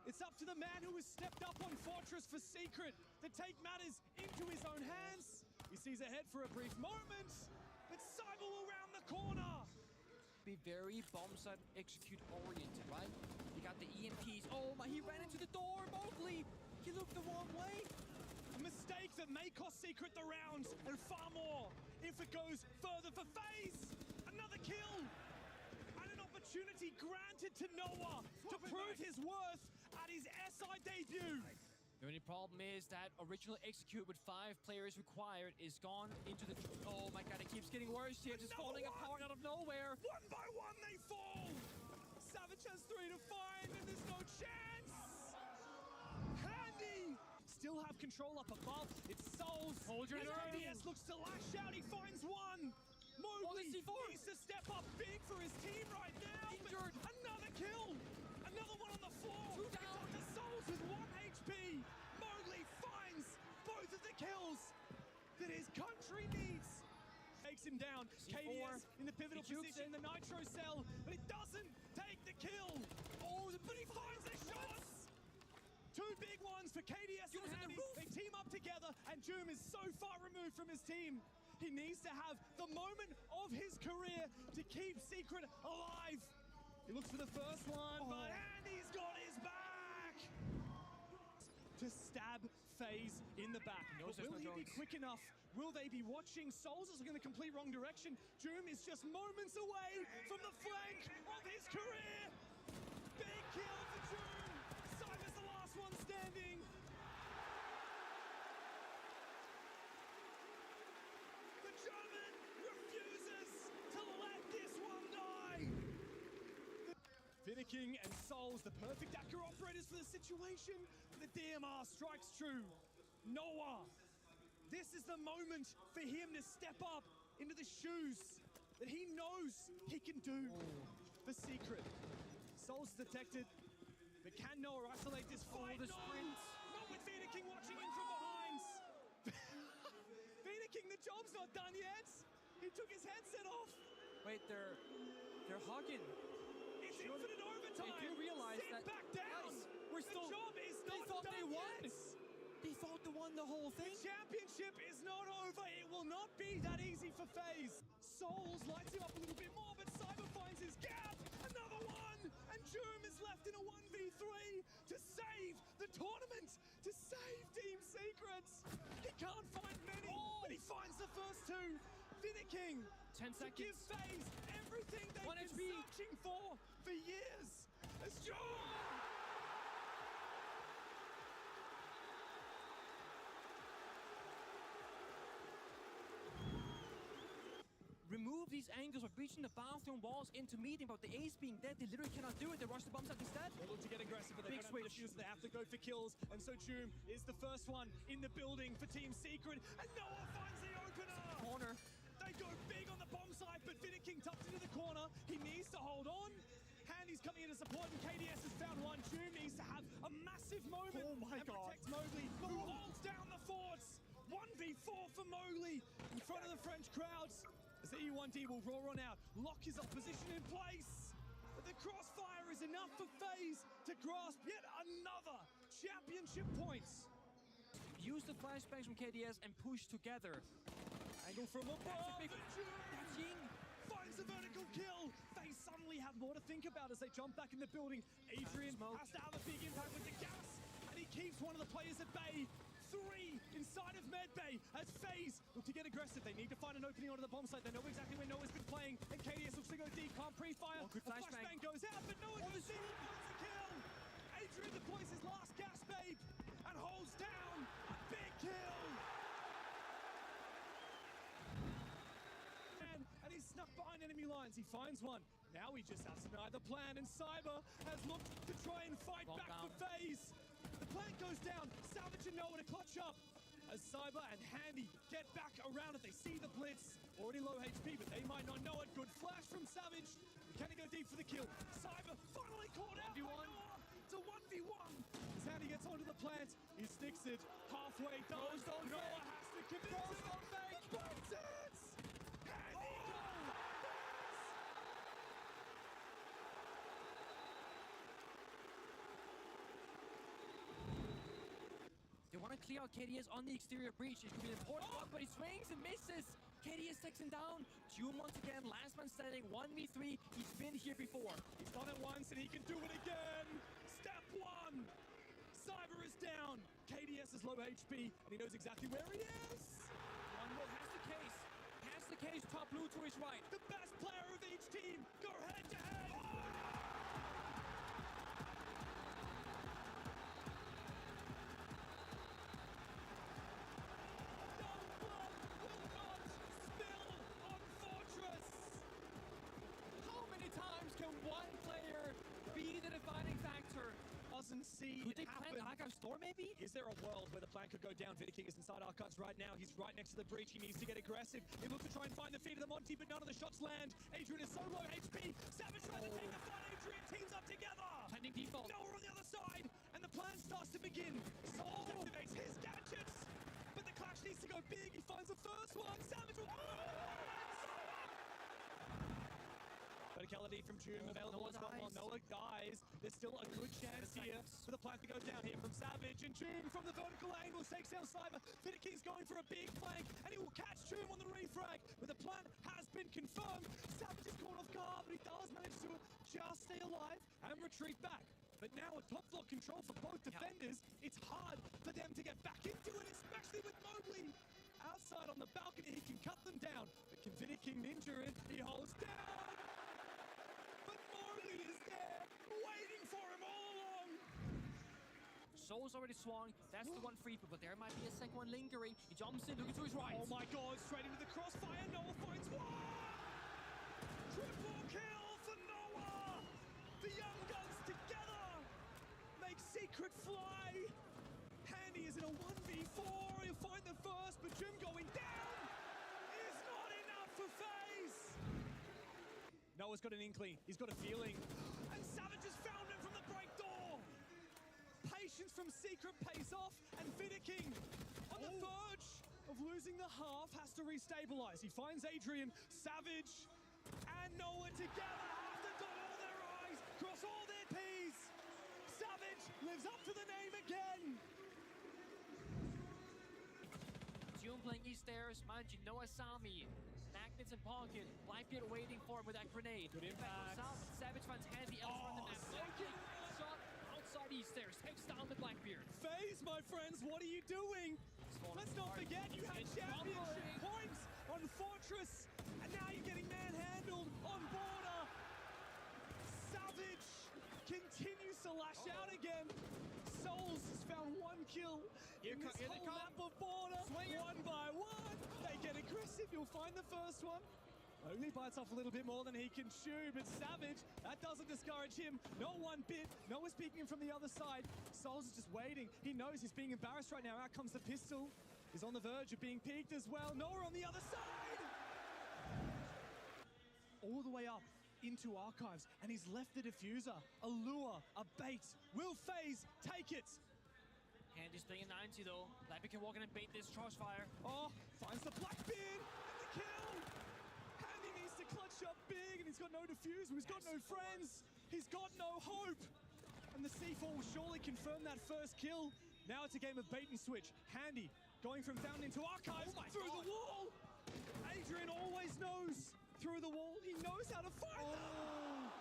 It's up to the man who has stepped up on Fortress for Secret to take matters into his own hands. He sees ahead for a brief moment, but Cyber will round the corner. Be very bomb side execute oriented, right? You got the EMPs. Oh my, he ran into the door. Mowgli, he looked the wrong way. A mistake that may cost Secret the round, and far more if it goes further for FaZe. Another kill, and an opportunity granted to Noah to prove his worth at his SI debut. The only problem is that original execute with 5 players required is gone into the... Oh my god, it keeps getting worse here. Just falling apart out of nowhere. One by one they fall. Savage has 3 to find, and there's no chance. Handy still have control up above. It's Souls. Hold your nerve. KDS looks to lash out. He finds one. Mowgli needs to step up big for his team right now. Injured. Another kill. Another one on the floor. 2 down. It's up to Souls with 1 HP. Mowgli finds both of the kills that his country needs. Takes him down. KDS in the pivotal position, the Nitro cell, but it doesn't take the kill. Oh, but he finds the shots. 2 big ones for KDS and Handy. They team up together, and Joom is so far removed from his team. He needs to have the moment of his career to keep Secret alive. He looks for the first one, but Andy's got his back! To stab FaZe in the back. But will he be quick enough? Will they be watching? Souls is going the complete wrong direction. Joom is just moments away from the flank of his career! Big kill for Joom! Cyber's the last one standing! The German refuses to let this one die! Vidiking and Souls, the perfect accurate operators for the situation. The DMR strikes true. Noah, this is the moment for him to step up into the shoes that he knows he can do. The Secret. Souls detected, but can Noah isolate this fight? The sprint. Not with Vidiking watching in from behind. Vidiking, the job's not done yet. He took his headset off. Wait, they're hugging. It's infinite overtime. They do realize Sit that back down. We're still. The job is They not thought done they won. yet. They thought they won the whole thing. The championship is not over. It will not be that easy for FaZe. Souls lights him up a little bit more, but Cyber finds his gap. Another one, and Joom is left in a 1v3 to save the tournament, to save Team Secrets. He can't find many, but he finds the first 2. Vidiking 10 to give seconds. FaZe everything they've been searching for years. It's Joom! Remove these angles by breaching the bathroom walls into meeting, but the Ace being dead, they literally cannot do it. They rush the bombs up instead. They look to get aggressive, but they Big don't have the switch. defuse. They have to go for kills, and so Joom is the first one in the building for Team Secret, and Noah finds the opener! Corner. They go big on the bomb side, but Vidiking tucked into the corner. He needs to hold on. Handy's coming in to support, and KDS has found one. Joom needs to have a massive moment and protect Mowgli, who holds down the forts. 1v4 for Mowgli in front of the French crowds. As the E1D will roar on out, lock his opposition in place. But the crossfire is enough for FaZe to grasp yet another championship points. Use the flashbangs from KDS and push together. Angle from above. That's Ying. Finds the vertical kill. They suddenly have more to think about as they jump back in the building. Adrian has to have a big impact with the gas, and he keeps one of the players at bay. 3 inside of medbay as FaZe look to get aggressive. They need to find an opening onto the bomb site. They know exactly where Noah's been playing, and KDS looks to go deep, can't pre-fire. Good flashbang goes out, but Noah goes in and finds the kill. Adrian deploys his last gas babe and holds down a big trapped behind enemy lines. He finds one. Now he just has to know the plan, and Cyber has looked to try and fight back for FaZe. The plant goes down. Savage and Noah to clutch up as Cyber and Handy get back around it. They see the blitz. Already low HP, but they might not know it. Good flash from Savage. Can he go deep for the kill? Cyber finally caught out by Noah. It's a 1v1. As Handy gets onto the plant, he sticks it halfway down. Noah has to commit to it. The buttons! Handy goes! They want to clear out KDS on the exterior breach. It could be an important one, but he swings and misses. KDS takes him down. June once again, last man standing, 1v3. He's been here before. He's done it once and he can do it again. Step one. Cyber is down. KDS is low HP and he knows exactly where he is. One more has the case. Has the case, top blue to his right. The best player of each team. Go head to head. Could they plant Archive Store maybe? Is there a world where the plan could go down? Vidiking is inside Archives right now. He's right next to the breach. He needs to get aggressive. He looks to try and find the feed of the Monty, but none of the shots land. Adrian is so low HP. Savage trying to take the fight. Adrian teams up together. Planting default. Noah on the other side. And the plan starts to begin. Soul activates his gadgets. But the clash needs to go big. He finds the first one. Savage will... Verticality from June available as well. While Noah dies, there's still a good chance here for the plant to go down here from Savage. And June from the vertical angle takes down Cyber. Vidiking's going for a big flank, and he will catch June on the refrag. But the plant has been confirmed. Savage is caught off guard, but he does manage to just stay alive and retreat back. But now with top floor control for both defenders, it's hard for them to get back into it, especially with Mobley outside on the balcony. He can cut them down, but can Vidiking ninja it? He holds down. Is there, waiting for him all along. Soul's already swung. That's the one free, but there might be a second one lingering. He jumps in, looking to his right. Oh my god, straight into the crossfire. Noah finds one. Triple kill for Noah. The Young Guns together make Secret fly. Handy is in a 1v4. He'll find the first, but Jim going down is not enough for FaZe. Noah's got an inkling. He's got a feeling. And Savage has found him from the break door. Patience from Secret pays off. And Vidiking on the verge of losing the half has to restabilize. He finds Adrian, Savage, and Noah together. Have to dot all their I's, cross all their P's. Savage lives up to the name again. June playing East Stairs, managing Noah Sami. Magnets in pocket. Blackbeard waiting for him with that grenade. Good impact. Savage finds Handy elsewhere on the map. Shot outside East Stairs. Takes down the Blackbeard. FaZe, my friends, what are you doing? Let's not forget you had championship points on Fortress. And now you're getting manhandled on Border. Savage continues to lash out again. Souls has found one kill in this whole map of Border. One by one. They get aggressive. You'll find the first one. Only bites off a little bit more than he can chew, but Savage, that doesn't discourage him. Not one bit. Noah's peeking him from the other side. Souls is just waiting. He knows he's being embarrassed right now. Out comes the pistol. He's on the verge of being peeked as well. Noah on the other side. All the way up into Archives, and he's left the diffuser. A lure, a bait. Will FaZe take it? Handy's playing 90 though. Blackbeard can walk in and bait this crossfire. Oh, finds the Blackbeard and the kill. Handy needs to clutch up big, and he's got no diffuser. He's got no friends. He's got no hope. And the C4 will surely confirm that first kill. Now it's a game of bait and switch. Handy going from Fountain into Archives through the wall. Adrian always knows. Through the wall, he knows how to fight them.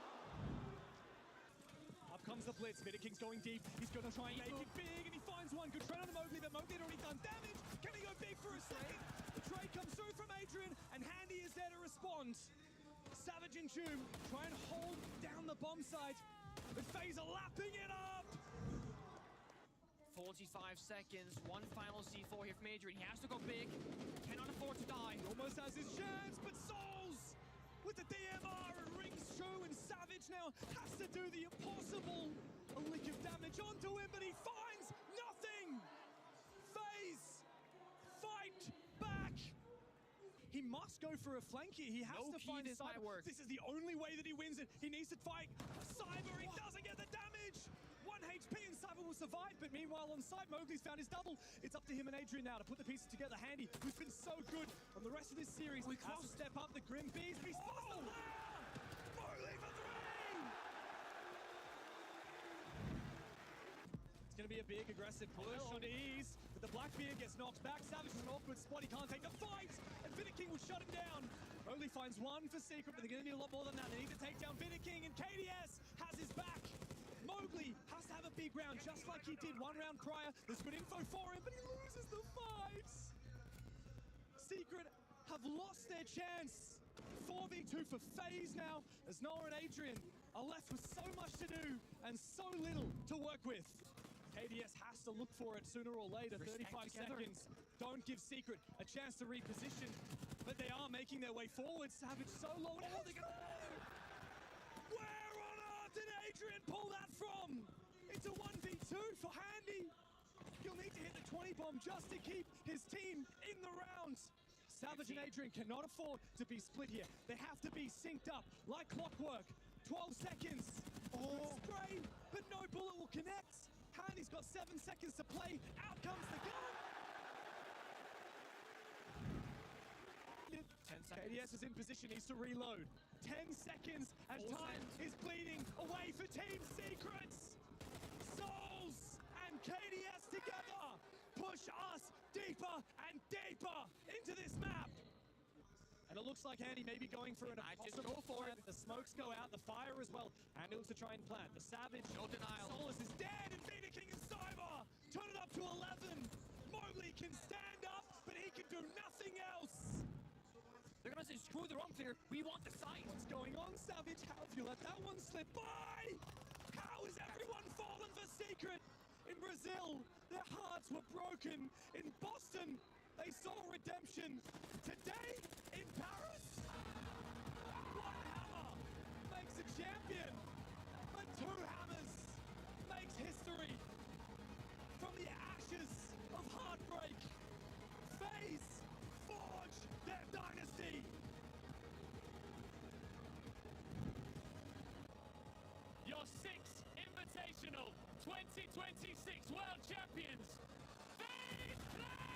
Up comes the blitz. Vidiking's going deep. He's going to try and make it big, and he finds one. Good trade on the Mowgli, but Mowgli had already done damage. Can he go big for a second? The trade comes through from Adrian, and Handy is there to respond. Savage and Joom try and hold down the bomb site, but FaZe are lapping it up. 45 seconds, one final C4 here from Adrian. He has to go big, cannot afford to die. He almost has his chance, but Souls now has to do the impossible. A lick of damage onto him, but he finds nothing. FaZe fight back. He must go for a flank here. He has to find Cyber. This is the only way that he wins it. He needs to fight Cyber. He doesn't get the damage. 1 HP and Cyber will survive, but meanwhile on side, Mowgli's found his double. It's up to him and Adrian now to put the pieces together. Handy, who's been so good on the rest of this series, has to step up. The Grim Bees, but he's lost the player! Mowgli for 3! It's going to be a big aggressive push on Ease, but the Blackbeard gets knocked back. Savage is an awkward spot. He can't take the fight, and King will shut him down. Mowgli finds one for Secret, but they're going to need a lot more than that. They need to take down King, and KDS has his back. Mowgli has to have a big round, just like he did 1 round prior. There's good info for him, but he loses the fight. Secret have lost their chance. 4v2 for FaZe now, as Noah and Adrian are left with so much to do and so little to work with. KDS has to look for it sooner or later. 35 seconds. Don't give Secret a chance to reposition, but they are making their way forward. Savage so low. Oh, they're gonna... Where on earth did Adrian pull that from? It's a 1v2 for Handy. He'll need to hit the 20 bomb just to keep his team in the round. Savage and Adrian cannot afford to be split here. They have to be synced up like clockwork. 12 seconds. Oh, spray, but no bullet will connect. Handy's got 7 seconds to play. Out comes the gun. 10 seconds. KDS is in position, needs to reload. 10 seconds as time is bleeding away for Team Secrets. Souls and KDS together push us deeper and deeper into this map. And it looks like Handy may be going for an impossible for it. The smokes go out, the fire as well. Handy looks to try and plant. The Savage, no denial. Solus is dead, and King and Cyber turn it up to 11. Mowgli can stand up, but he can do nothing else. They're gonna say, screw the wrong clear. We want the site. What's going on, Savage? How have you let that one slip by? How has everyone fallen for Secret? In Brazil, their hearts were broken. In Boston, they saw redemption. Today, in Paris, one hammer makes a champion, but 2 hammers makes history. From the ashes of heartbreak, FaZe forge their dynasty. Your 6th Invitational 2026 World Champions, FaZe Clan!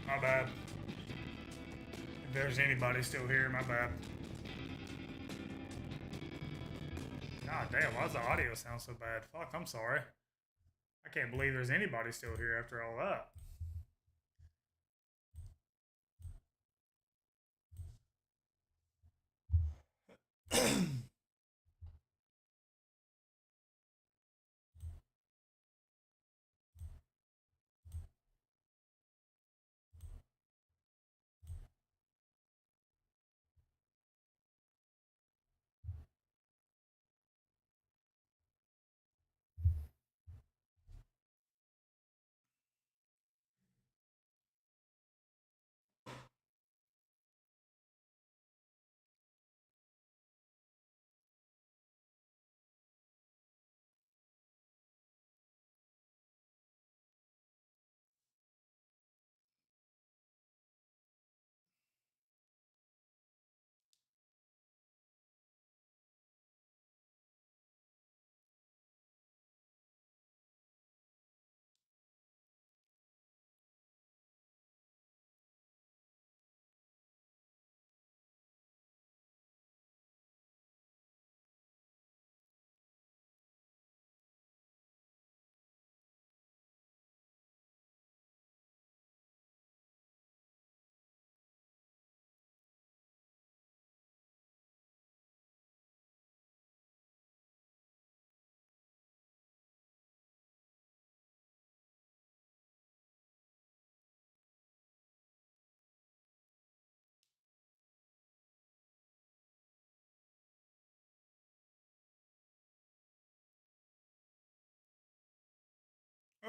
My bad. If there's anybody still here, my bad. God damn, why does the audio sound so bad? Fuck, I'm sorry. I can't believe there's anybody still here after all that.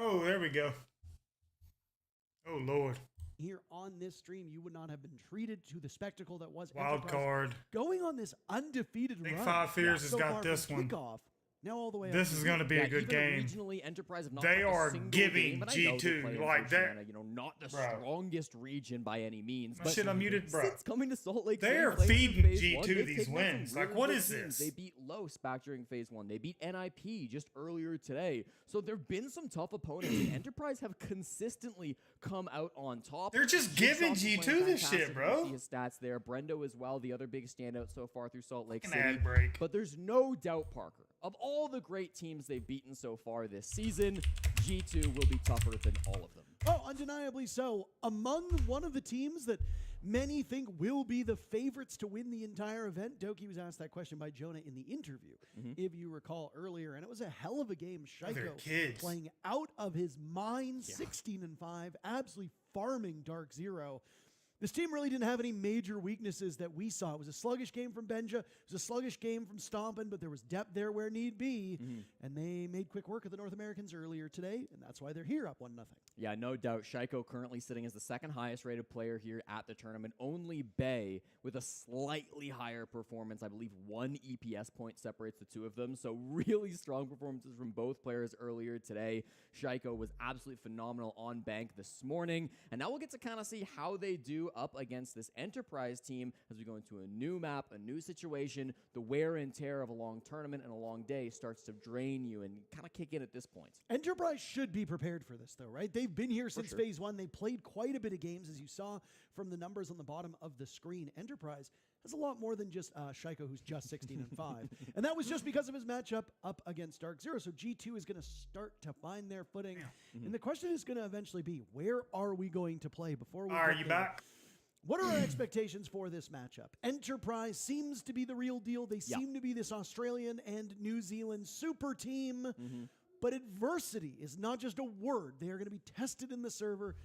Oh, there we go. Oh, Lord. Here on this stream, you would not have been treated to the spectacle that was Wild Enterprise card. going on this undefeated Big run. 5 Fears has so got far this from one. Kickoff, now all the way This up is going to be a good game. Regionally, Enterprise have not They played a are single giving game, and I know they G2 play in like that. Oceania, you know, not the Bro. strongest region by any means. My But shit unmuted, bro. since coming to Salt Lake They City, are playing through feeding phase G2 one, they've these taken out some wins. Like, really what good is teams. this? They beat Los back during phase one. They beat NIP just earlier today. So there have been some tough opponents, and Enterprise have consistently come out on top. They're just giving G2 this shit, bro. His stats there. Brendo as well, the other big standout so far through Salt Lake An City. ad break. But there's no doubt, Parker, of all the great teams they've beaten so far this season, G2 will be tougher than all of them. Oh, undeniably so. Among one of the teams that many think will be the favorites to win the entire event, Doki was asked that question by Jonah in the interview, if you recall earlier, and it was a hell of a game. They're Shaiko kids. playing out of his mind, 16-5, absolutely farming Dark Zero. This team really didn't have any major weaknesses that we saw. It was a sluggish game from Benja. It was a sluggish game from Stompin', but there was depth there where need be. And they made quick work of the North Americans earlier today, and that's why they're here up 1-0. Yeah, no doubt. Shaiko currently sitting as the second highest rated player here at the tournament. Only Bay with a slightly higher performance. I believe 1 EPS point separates the two of them. So really strong performances from both players earlier today. Shaiko was absolutely phenomenal on bank this morning. And now we'll get to kind of see how they do up against this Enterprise team as we go into a new map, a new situation. The wear and tear of a long tournament and a long day starts to drain you and kind of kick in at this point. Enterprise should be prepared for this, though, right? They've been here since sure. phase one. They played quite a bit of games, as you saw from the numbers on the bottom of the screen. Enterprise has a lot more than just Shaiko, who's just 16-5. And that was just because of his matchup up against Dark Zero. So G2 is going to start to find their footing. And the question is going to eventually be, where are we going to play before we Are get you there? back? What are our expectations for this matchup? Enterprise seems to be the real deal. They seem to be this Australian and New Zealand super team. But adversity is not just a word. They are going to be tested in the server.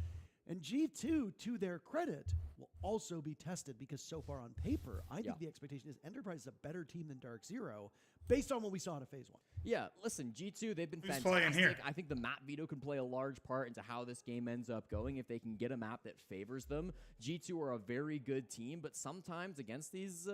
And G2, to their credit, will also be tested because so far on paper, I think the expectation is Enterprise is a better team than Dark Zero based on what we saw at phase one. Yeah, listen, G2, they've been Who's playing fantastic. here? I think the map veto can play a large part into how this game ends up going if they can get a map that favors them. G2 are a very good team, but sometimes against these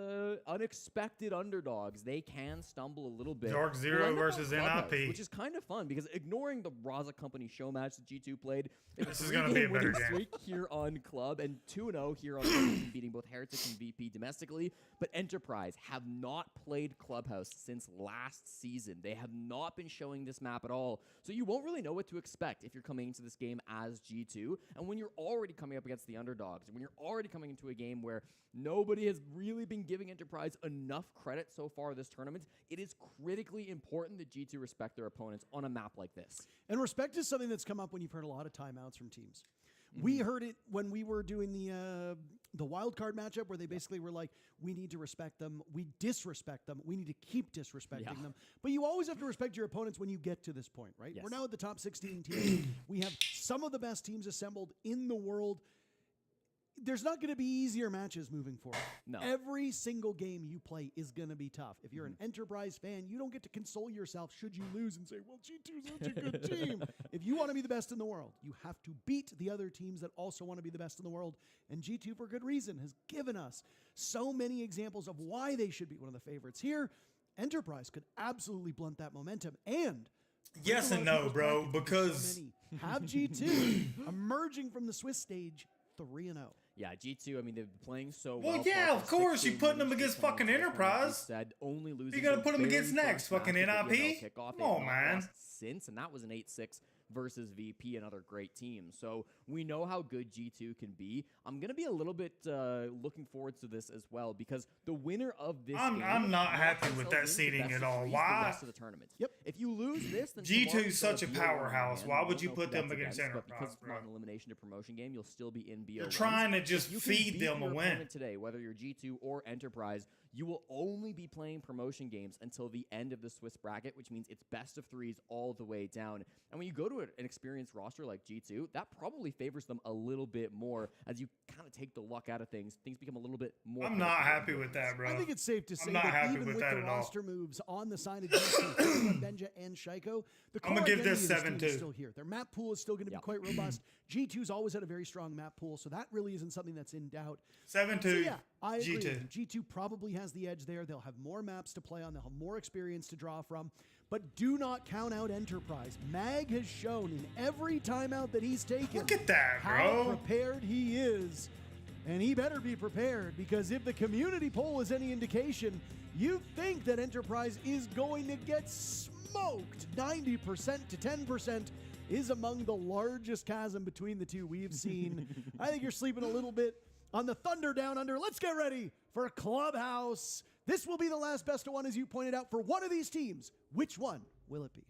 unexpected underdogs, they can stumble a little bit. Dark Zero We'll end up on versus Clubhouse, NIP. which is kind of fun because ignoring the Raza Company show match that G2 played, they have This is gonna be a better winning game. streak here on Club and 2-0 here on Club, beating both Heretics and VP domestically. But Enterprise have not played Clubhouse since since last season. They have not been showing this map at all, so you won't really know what to expect if you're coming into this game as G2. And when you're already coming up against the underdogs, and when you're already coming into a game where nobody has really been giving Enterprise enough credit so far this tournament, it is critically important that G2 respect their opponents on a map like this. And respect is something that's come up when you've heard a lot of timeouts from teams. We heard it when we were doing the wild card matchup, where they basically were like, we need to respect them, we disrespect them, we need to keep disrespecting them. But you always have to respect your opponents when you get to this point, right? Yes. We're now at the top 16 teams. We have some of the best teams assembled in the world. There's not going to be easier matches moving forward. No. Every single game you play is going to be tough. If you're an Enterprise fan, you don't get to console yourself should you lose and say, well, G2's such a good team. If you want to be the best in the world, you have to beat the other teams that also want to be the best in the world. And G2, for good reason, has given us so many examples of why they should be one of the favorites here. Enterprise could absolutely blunt that momentum. And yes and no, bro, because so have G2 emerging from the Swiss stage 3-0. Yeah, G2, I mean, they've been playing so well. well. Yeah, of course. You're putting them against fucking Enterprise. Said, only losing You're going to put them against next? Fucking NIP? Come on, man. Since, and that was an 8-6 versus VP, another great team. So we know how good G2 can be. I'm going to be a little bit looking forward to this as well, because the winner of this game, I'm not happy with that seeding at all. Why? The rest of the tournament. Yep. If you lose this, then G2's such a powerhouse. Why would you put them against Enterprise, because bro? it's not an elimination to promotion game, you'll still be in BO. You're trying to just feed them a win today, whether you're G2 or Enterprise. You will only be playing promotion games until the end of the Swiss bracket, which means it's best of threes all the way down. And when you go to an experienced roster like G2, that probably favors them a little bit more as you kind of take the luck out of things. Things become a little bit more. I'm not happy with that, bro. I think it's safe to say that even with the roster moves on the side of G2, Benja and Shaiko, the core identity of this team is still here. Their map pool is still going to be quite robust. G2's always had a very strong map pool, so that really isn't something that's in doubt. 7-2. So yeah, I agree. G2. G2 probably has the edge there. They'll have more maps to play on. They'll have more experience to draw from. But do not count out Enterprise. Mag has shown in every timeout that he's taken Look at that, bro. how prepared he is. And he better be prepared, because if the community poll is any indication, you think that Enterprise is going to get smoked. 90% to 10% is among the largest chasm between the two we've seen. I think you're sleeping a little bit on the thunder down under. Let's get ready for Clubhouse. This will be the last best of one, as you pointed out, for one of these teams. Which one will it be?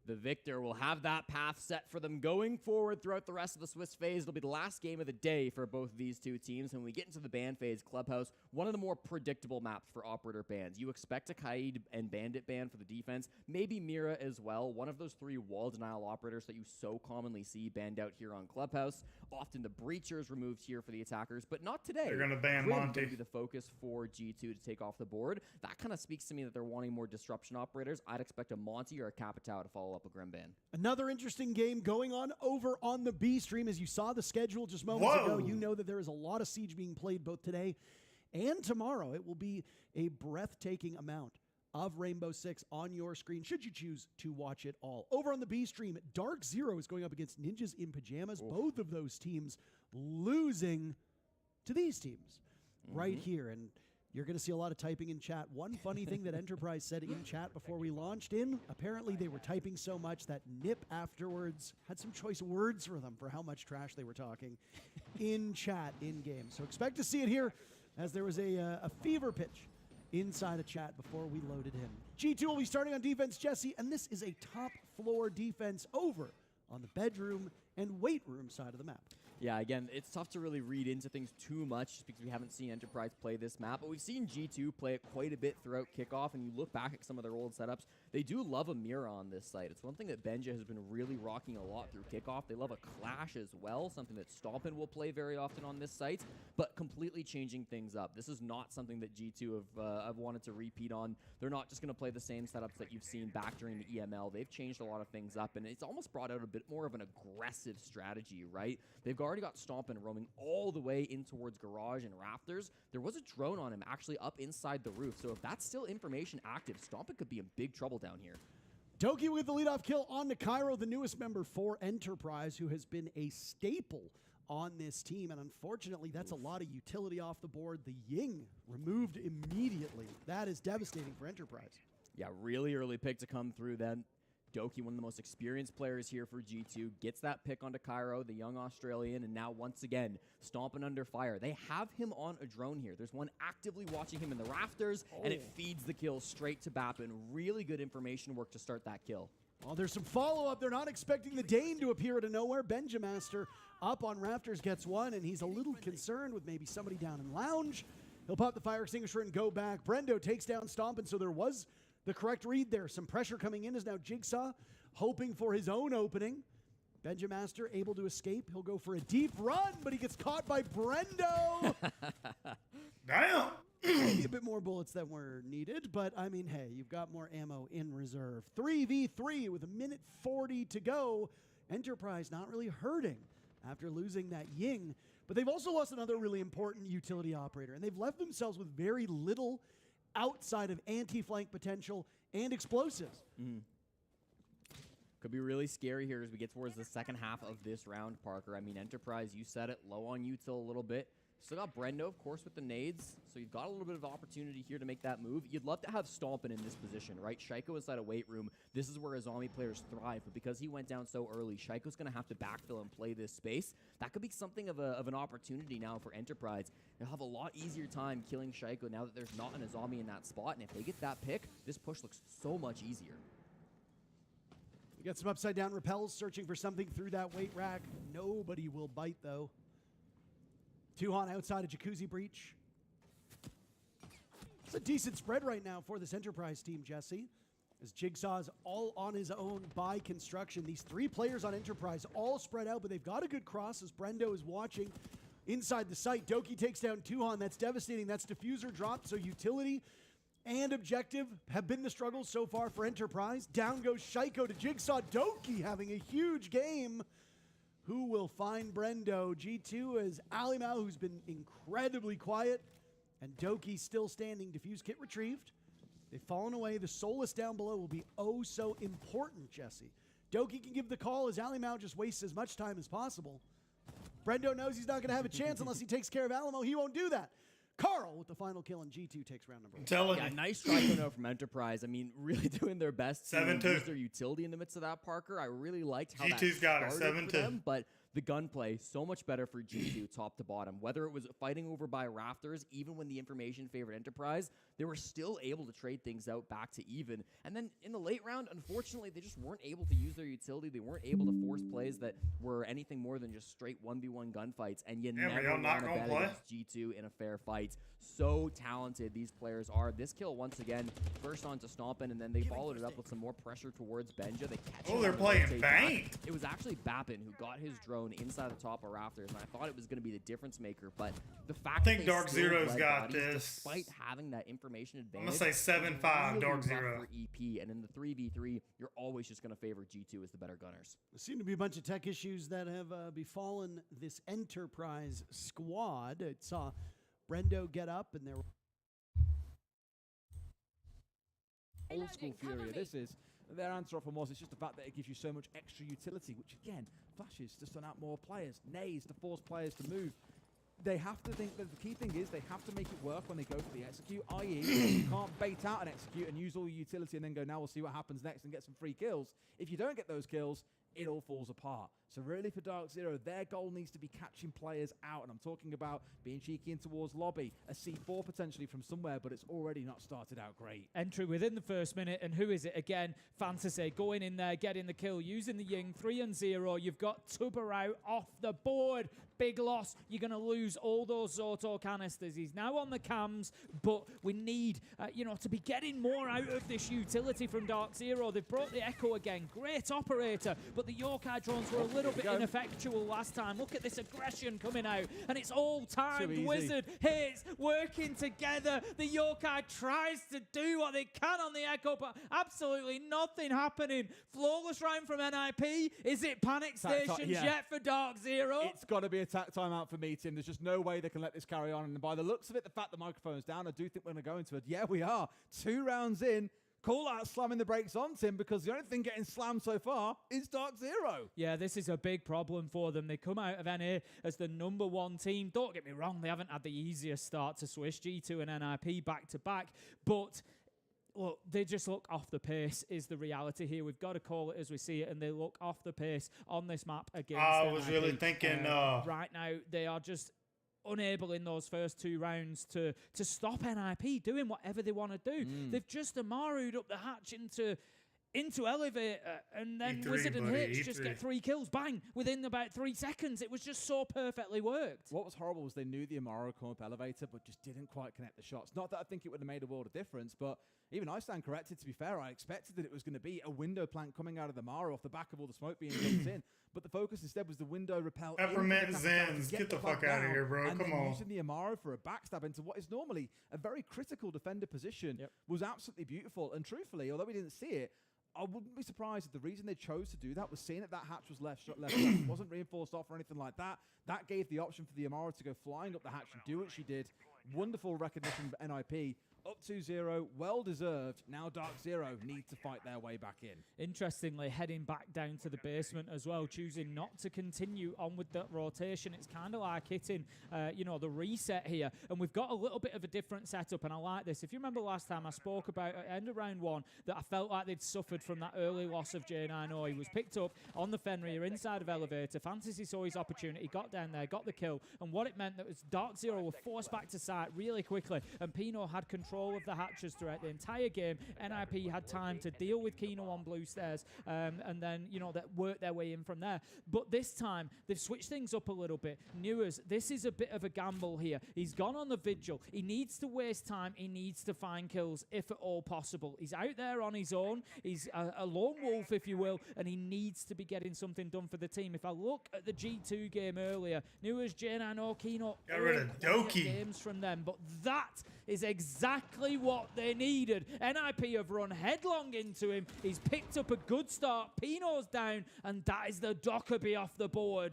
The victor will have that path set for them going forward throughout the rest of the Swiss phase. It'll be the last game of the day for both of these two teams. And when we get into the ban phase, Clubhouse, one of the more predictable maps for operator bans. You expect a Kaid and Bandit ban for the defense, maybe Mira as well. One of those three wall denial operators that you so commonly see banned out here on Clubhouse. Often the breachers removed here for the attackers, but not today. They're going to ban Grim Monty. Going to be the focus for G2 to take off the board. That kind of speaks to me that they're wanting more disruption operators. I'd expect a Monty or a Capitao to follow up a Grim ban. Another interesting game going on over on the B stream. As you saw the schedule just moments ago, you know that there is a lot of Siege being played both today and tomorrow. It will be a breathtaking amount of Rainbow Six on your screen, should you choose to watch it all. Over on the B stream, Dark Zero is going up against Ninjas in Pajamas. Both of those teams losing to these teams right here. And you're going to see a lot of typing in chat. One funny thing that Enterprise said in chat before we launched in, apparently they were typing so much that Nip afterwards had some choice words for them for how much trash they were talking in chat, in-game. So expect to see it here, as there was a fever pitch inside a chat before we loaded in. G2 will be starting on defense, Jesse, and this is a top-floor defense over on the bedroom and weight room side of the map. Yeah, again, it's tough to really read into things too much just because we haven't seen Enterprise play this map, but we've seen G2 play it quite a bit throughout kickoff, and you look back at some of their old setups, they do love a mirror on this site. It's one thing that Benja has been really rocking a lot through kickoff. They love a clash as well, something that Stompin will play very often on this site, but completely changing things up. This is not something that G2 have wanted to repeat on. They're not just going to play the same setups that you've seen back during the EML. They've changed a lot of things up, and it's almost brought out a bit more of an aggressive strategy, right? They've already got Stompin roaming all the way in towards Garage and Rafters. There was a drone on him actually up inside the roof, so if that's still information active, Stompin could be in big trouble down here. Doki with the leadoff kill on to Cairo, the newest member for Enterprise, who has been a staple on this team, and unfortunately that's a lot of utility off the board. The Ying removed immediately. That is devastating for Enterprise. Yeah, really early pick to come through then. Doki, one of the most experienced players here for G2, gets that pick onto Cairo, the young Australian, and now once again, stomping under fire. They have him on a drone here. There's one actively watching him in the rafters, and it feeds the kill straight to Bappin. Really good information work to start that kill. Well, there's some follow-up. They're not expecting the Dane to appear out of nowhere. Benjamaster up on rafters gets one, and he's a little concerned with maybe somebody down in lounge. He'll pop the fire extinguisher and go back. Brendo takes down Stompin', so there was the correct read there. Some pressure coming in is now Jigsaw hoping for his own opening. Benjamaster able to escape. He'll go for a deep run, but he gets caught by Brendo. Damn. Maybe a bit more bullets than were needed, but I mean, hey, you've got more ammo in reserve. 3v3 with 1:40 to go. Enterprise not really hurting after losing that Ying, but they've also lost another really important utility operator, and they've left themselves with very little outside of anti-flank potential and explosives. Could be really scary here as we get towards the second half of this round, Parker. I mean, Enterprise, you said it, low on util a little bit. Still got Brendo, of course, with the nades, so you've got a little bit of opportunity here to make that move. You'd love to have Stompin' in this position, right? Shaiko inside a weight room. This is where his zombie players thrive, but because he went down so early, Shaiko's going to have to backfill and play this space. That could be something of an opportunity now for Enterprise. They'll have a lot easier time killing Shaiko now that there's not a zombie in that spot, and if they get that pick, this push looks so much easier. We got some upside-down repels searching for something through that weight rack. Nobody will bite, though. Tuhan outside a Jacuzzi breach. It's a decent spread right now for this Enterprise team, Jesse. As Jigsaw's all on his own by construction. These three players on Enterprise all spread out, but they've got a good cross as Brendo is watching inside the site. Doki takes down Tuhan. That's devastating. That's diffuser dropped, so utility and objective have been the struggles so far for Enterprise. Down goes Shaiko to Jigsaw. Doki having a huge game. Who will find Brendo? G2 is Alimau, who's been incredibly quiet, and Doki still standing. Diffuse kit retrieved. They've fallen away. The Solus down below will be oh so important, Jesse. Doki can give the call as Alimau just wastes as much time as possible. Brendo knows he's not going to have a chance unless he takes care of Alamo. He won't do that. Carl with the final kill, and G2 takes round number 1. Yeah, nice try to from Enterprise. I mean, really doing their best to 7-2. use their utility in the midst of that, Parker. I really liked how G2's got it, started 7-2. for them, but the gunplay, so much better for G2 top to bottom. Whether it was fighting over by rafters, even when the information favored Enterprise, they were still able to trade things out back to even. And then in the late round, unfortunately, they just weren't able to use their utility. They weren't able to force plays that were anything more than just straight 1v1 gunfights. And you never want to bet against G2 in a fair fight. So talented these players are. This kill, once again, first on to Stompin', and then they followed it up with some more pressure towards Benja. They catch they're playing banked. It was actually Bappin who got his drone inside the top of rafters, and I thought it was going to be the difference maker, but the fact I think that Dark still Zero's led got bodies this. despite having that information advantage. I'm going to say 7-5 really Dark rough Zero. for EP, and in the 3v3, you're always just going to favor G2 as the better gunners. There seem to be a bunch of tech issues that have befallen this Enterprise squad. It saw Brendo get up, and there were old school Fury. This is their answer off was. It's just the fact that it gives you so much extra utility, which again, flashes to stun out more players, nades to force players to move. They have to think that the key thing is they have to make it work when they go for the execute, i.e. you can't bait out an execute and use all your utility and then go, now we'll see what happens next and get some free kills. If you don't get those kills, it all falls apart. So really for Dark Zero, their goal needs to be catching players out, and I'm talking about being cheeky in towards lobby, a C4 potentially from somewhere, but it's already not started out great. Entry within the first minute, and who is it again? Fantasy going in there, getting the kill, using the Ying, 3-0. You've got Tubarao off the board. Big loss. You're going to lose all those Zorto canisters. He's now on the cams, but we need, to be getting more out of this utility from Dark Zero. They've brought the Echo again. Great operator, but the Yokai drones were a little bit ineffectual last time. Look at this aggression coming out, and it's all timed. Wizard hits, working together. The Yokai tries to do what they can on the Echo, but absolutely nothing happening. Flawless round from NIP. Is it panic stations yet for Dark Zero? It's got to be a timeout for me, Tim. There's just no way they can let this carry on. And by the looks of it, the fact the microphone's down, I do think we're going to go into it. Yeah, we are. 2 rounds in. Call out slamming the brakes on, Tim, because the only thing getting slammed so far is Dark Zero. Yeah, this is a big problem for them. They come out of NA as the #1 team. Don't get me wrong, they haven't had the easiest start to Swiss, G2 and NIP back-to-back, but Look, they just look off the pace is the reality here. We've got to call it as we see it, and they look off the pace on this map against I was NIP. really thinking... right now, they are just unable in those first 2 rounds to stop NIP doing whatever they want to do. They've just Amaru'd up the hatch into Elevator, and then E3, Wizard and buddy, Hitch just get 3 kills, bang, within about 3 seconds. It was just so perfectly worked. What was horrible was they knew the Amaru would come up Elevator, but just didn't quite connect the shots. Not that I think it would have made a world of difference, but even I stand corrected, to be fair. I expected that it was going to be a window plant coming out of the Amaru off the back of all the smoke being dumped in, but the focus instead was the window repel. Peppermint Zens, get the fuck out of here, bro. And Come then on. using the Amaru for a backstab into what is normally a very critical defender position was absolutely beautiful. And truthfully, although we didn't see it, I wouldn't be surprised if the reason they chose to do that was seeing that hatch was left wasn't reinforced off or anything like that. That gave the option for the Amaru to go flying up the hatch and do what she did. Wonderful recognition for NIP. Up 2-0, well deserved. Now Dark Zero need to fight their way back in. Interestingly, heading back down to the basement as well, choosing not to continue on with that rotation. It's kind of like hitting, the reset here. And we've got a little bit of a different setup, and I like this. If you remember last time I spoke about at the end of round 1 that I felt like they'd suffered from that early loss of J9O. He was picked up on the Fenrir inside of Elevator. Fantasy saw his opportunity, got down there, got the kill, and what it meant that was Dark Zero were forced back to site really quickly, and Pino had control of the hatches throughout the entire game. NIP had time to deal with Kino on blue stairs, and then, that worked their way in from there. But this time, they've switched things up a little bit. Newers, this is a bit of a gamble here. He's gone on the vigil. He needs to waste time. He needs to find kills, if at all possible. He's out there on his own. He's a lone wolf, if you will, and he needs to be getting something done for the team. If I look at the G2 game earlier, Newers, J9O, Kino, got rid of Doki. Games from them, but that is exactly what they needed. NIP have run headlong into him. He's picked up a good start. Pino's down, and that is the Dockerby off the board.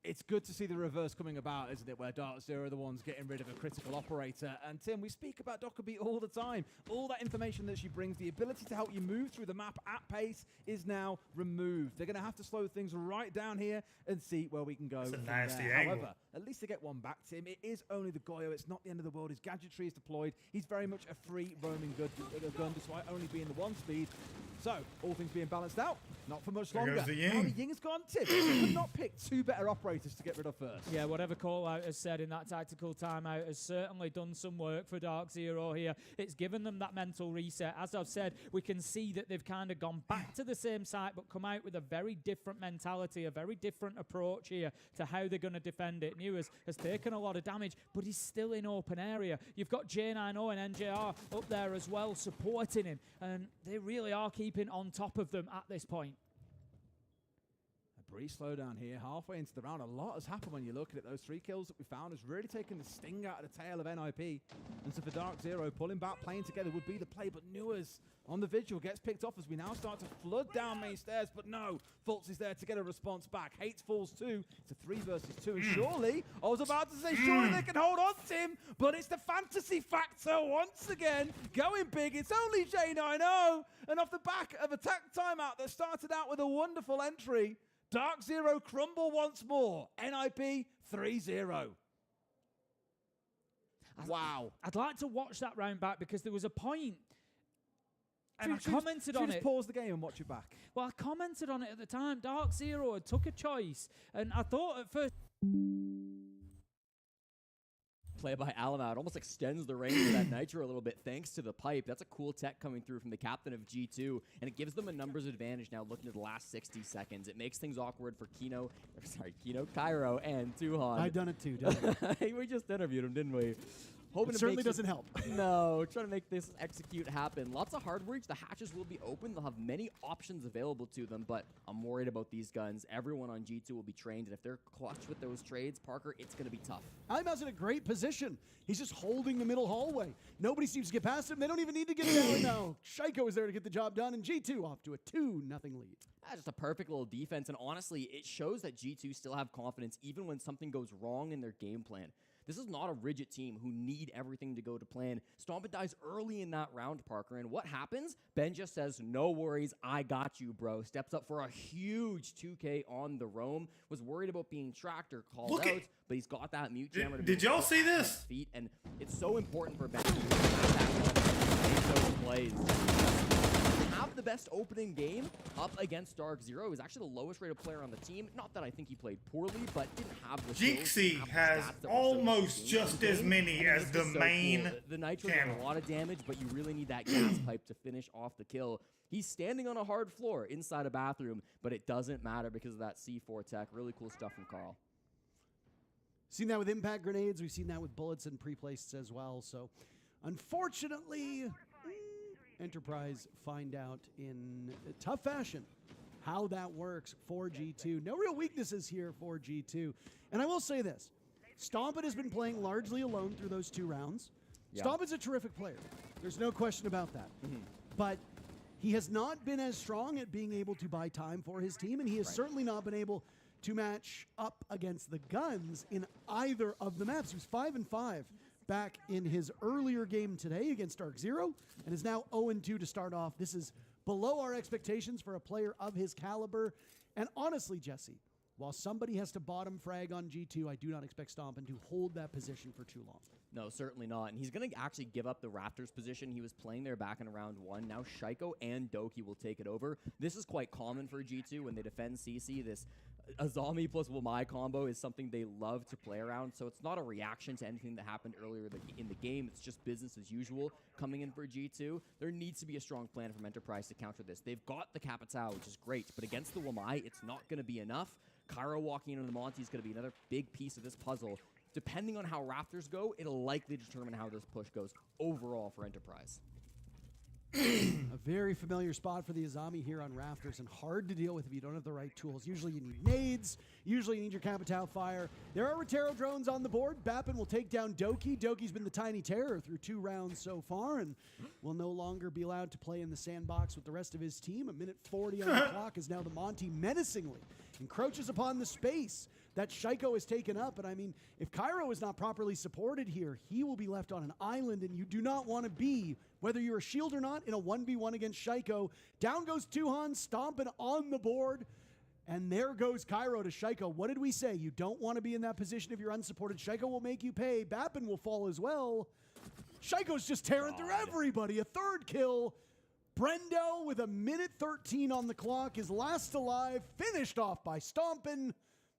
It's good to see the reverse coming about, isn't it, where Dark Zero are the ones getting rid of a critical operator. And Tim, we speak about Dockerby all the time. All that information that she brings, the ability to help you move through the map at pace is now removed. They're going to have to slow things right down here and see where we can go. That's a from nasty there. angle. However, at least they get one back, Tim. It is only the Goyo. It's not the end of the world. His gadgetry is deployed. He's very much a free roaming gun, despite only being the 1 speed. So, all things being balanced out, not for much longer. Goes the Ying. Now the Ying's gone, Tim. Could not pick 2 better operators to get rid of first. Yeah, whatever call-out has said in that tactical timeout has certainly done some work for Dark Zero here. It's given them that mental reset. As I've said, we can see that they've kind of gone back to the same site but come out with a very different mentality, a very different approach here to how they're going to defend it. Newers has taken a lot of damage, but he's still in open area. You've got J9O and NJR up there as well supporting him, and they really are keeping on top of them at this point. Brief slowdown here, halfway into the round. A lot has happened when you look at it. Those 3 kills that we found has really taken the sting out of the tail of NIP. And so for Dark Zero, pulling back, playing together would be the play, but Newers on the vigil gets picked off as we now start to flood down main stairs, but no, Fultz is there to get a response back. Hates falls 2 to 3 versus 2, and surely, I was about to say, surely they can hold on, Tim, but it's the fantasy factor once again, going big. It's only J9O, and off the back of a tech timeout that started out with a wonderful entry, Dark Zero crumble once more. NIP 3-0. Wow. I'd like to watch that round back because there was a point, and I commented on it. Just pause the game and watch it back. Well, I commented on it at the time. Dark Zero had took a choice, and I thought at first... Play by Alamad almost extends the range of that Nitro a little bit thanks to the pipe. That's a cool tech coming through from the captain of G2, and it gives them a numbers advantage now looking at the last 60 seconds. It makes things awkward for Kino, Cairo, and Tuhan. I've done it too, done it. We just interviewed him, didn't we? Hoping it certainly doesn't help. No, trying to make this execute happen. Lots of hard reach. The hatches will be open. They'll have many options available to them, but I'm worried about these guns. Everyone on G2 will be trained, and if they're clutch with those trades, Parker, it's going to be tough. Alimad's in a great position. He's just holding the middle hallway. Nobody seems to get past him. They don't even need to get it down now. Shaiko is there to get the job done, and G2 off to a 2-0 lead. Just a perfect little defense, and honestly, it shows that G2 still have confidence even when something goes wrong in their game plan. This is not a rigid team who need everything to go to plan. Stomp dies early in that round, Parker, and what happens? Ben just says, no worries, I got you, bro. Steps up for a huge 2K on the roam. Was worried about being tracked or called out, but he's got that mute jammer. Did y'all see this? Feet, and it's so important for Ben to have that one. those plays. To have the best opening game up against Dark Zero. He was actually the lowest rated player on the team. Not that I think he played poorly, but didn't have the Jinxie has almost just as many as the main The Nitro channel. did a lot of damage, but you really need that gas pipe to finish off the kill. He's standing on a hard floor inside a bathroom, but it doesn't matter because of that C4 tech. Really cool stuff from Carl. Seen that with impact grenades. We've seen that with bullets and pre-placed as well. So, unfortunately, Enterprise find out in tough fashion how that works for G2. No real weaknesses here for G2. And I will say this. Stompin has been playing largely alone through those 2 rounds. Yeah. Stompin's a terrific player. There's no question about that. But he has not been as strong at being able to buy time for his team, and he has certainly not been able to match up against the guns in either of the maps. He was 5-5 back in his earlier game today against Dark Zero, and is now 0-2 to start off. This is below our expectations for a player of his caliber. And honestly, Jesse, while somebody has to bottom frag on G2, I do not expect Stompin to hold that position for too long. No, certainly not. And he's going to actually give up the Raptors position. He was playing there back in round 1. Now Shaiko and Doki will take it over. This is quite common for G2 when they defend CC. This Azami plus Wamai combo is something they love to play around, so it's not a reaction to anything that happened earlier in the game. It's just business as usual coming in for G2. There needs to be a strong plan from Enterprise to counter this. They've got the Capitao, which is great, but against the Wamai, it's not going to be enough. Cairo walking into the Monty is going to be another big piece of this puzzle. Depending on how Raptors go, it'll likely determine how this push goes overall for Enterprise. A very familiar spot for the Azami here on Raptors, and hard to deal with if you don't have the right tools. Usually you need nades, usually you need your Capitao fire. There are Rotero drones on the board. Bappin will take down Doki. Doki's been the tiny terror through 2 rounds so far, and will no longer be allowed to play in the sandbox with the rest of his team. A minute 40 on the clock as now the Monty menacingly encroaches upon the space that Shaiko has taken up. And I mean, if Cairo is not properly supported here, he will be left on an island, and you do not want to be, whether you're a shield or not, in a 1v1 against Shaiko. Down goes Tuhan, stomping on the board. And there goes Cairo to Shaiko. What did we say? You don't want to be in that position if you're unsupported. Shaiko will make you pay. Bappin will fall as well. Shaiko's just tearing through everybody. A 3rd kill. Brendo with a minute 13 on the clock is last alive. Finished off by Stompin.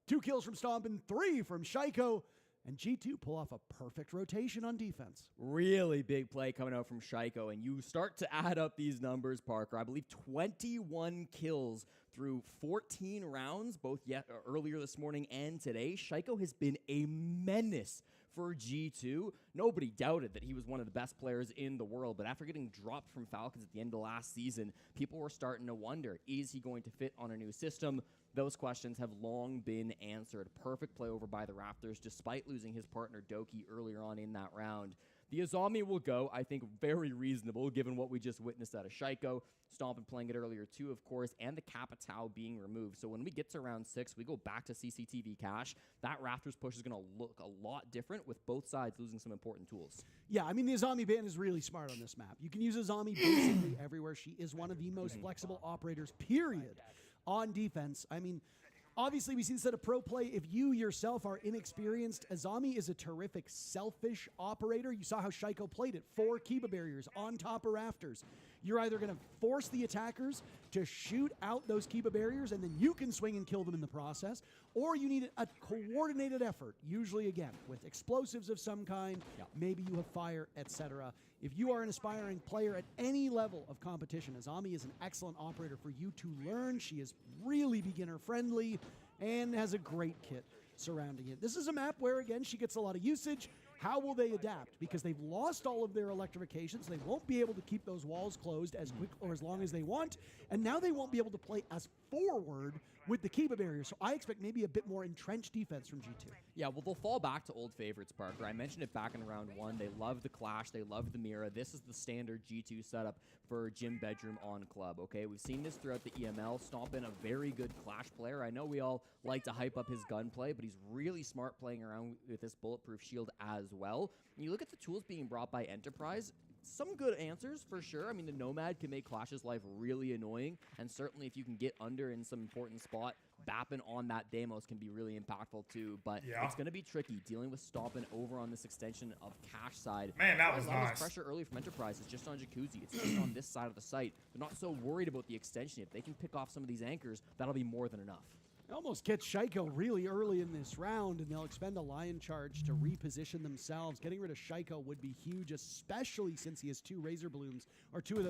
2 kills from Stompin, 3 from Shaiko. And G2 pull off a perfect rotation on defense. Really big play coming out from Shaiko, and you start to add up these numbers, Parker. I believe 21 kills through 14 rounds, both earlier this morning and today. Shaiko has been a menace for G2. Nobody doubted that he was one of the best players in the world, but after getting dropped from Falcons at the end of last season, people were starting to wonder, is he going to fit on a new system? Those questions have long been answered. Perfect play over by the Raptors, despite losing his partner Doki earlier on in that round. The Azami will go, I think, very reasonable, given what we just witnessed out of Shaiko. Stompin playing it earlier too, of course, and the Capitao being removed. So when we get to round 6, we go back to CCTV cash. That Raptors push is going to look a lot different, with both sides losing some important tools. Yeah, I mean, the Azami ban is really smart on this map. You can use Azami basically everywhere. She is one of the most flexible operators, period, on defense. I mean, obviously, we've seen this at a pro play. If you yourself are inexperienced, Azami is a terrific selfish operator. You saw how Shaiko played it. 4 Kiba barriers on top of Rafters. You're either going to force the attackers to shoot out those Kiba barriers, and then you can swing and kill them in the process, or you need a coordinated effort, usually, again, with explosives of some kind. Maybe you have fire, etc. If you are an aspiring player at any level of competition, Azami is an excellent operator for you to learn. She is really beginner-friendly and has a great kit surrounding it. This is a map where, again, she gets a lot of usage. How will they adapt? Because they've lost all of their electrifications. They won't be able to keep those walls closed as quick or as long as they want. And now they won't be able to play as forward with the Kiba barrier. So I expect maybe a bit more entrenched defense from G2. Yeah, well, they'll fall back to old favorites, Parker. I mentioned it back in round 1. They love the Clash. They love the Mira. This is the standard G2 setup for Gym Bedroom on Club, okay? We've seen this throughout the EML. Stompin, a very good Clash player. I know we all like to hype up his gunplay, but he's really smart playing around with this bulletproof shield as well. And you look at the tools being brought by Enterprise, some good answers for sure. I mean, the Nomad can make Clash's life really annoying, and certainly if you can get under in some important spot, Bappin on that Deimos can be really impactful too, but it's going to be tricky dealing with stopping over on this extension of cash side. Man, that was a lot of nice. Pressure early from Enterprise is just on Jacuzzi. It's just on this side of the site. They're not so worried about the extension. If they can pick off some of these anchors, that'll be more than enough. They almost get Shaiko really early in this round, and they'll expend a Lion Charge to reposition themselves. Getting rid of Shaiko would be huge, especially since he has two Razor Blooms, or two of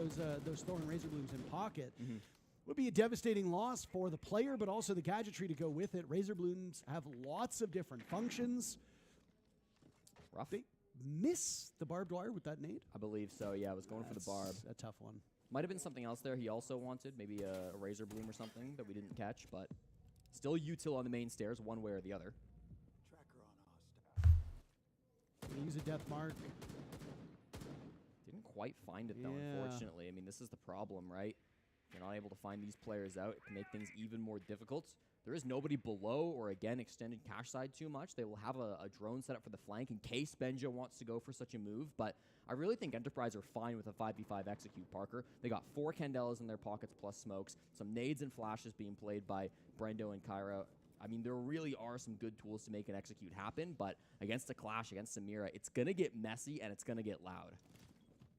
those Thorn Razor Blooms in pocket. Would be a devastating loss for the player, but also the gadgetry to go with it. Razor Blooms have lots of different functions. Rough. They miss the barbed wire with that nade? I believe so, yeah. I was going for the barb. A tough one. Might have been something else there he also wanted, maybe a Razor Bloom or something that we didn't catch, but still util on the main stairs, one way or the other. Use a death mark. Didn't quite find it, though, unfortunately. I mean, this is the problem, right? If you're not able to find these players out, it can make things even more difficult. There is nobody below or, again, extended cash side too much. They will have a drone set up for the flank in case Benja wants to go for such a move, but I really think Enterprise are fine with a 5v5 execute, Parker. They got 4 Candelas in their pockets plus smokes, some nades and flashes being played by Brendo and Cairo. I mean, there really are some good tools to make an execute happen, but against a Clash, against Samira, it's going to get messy and it's going to get loud.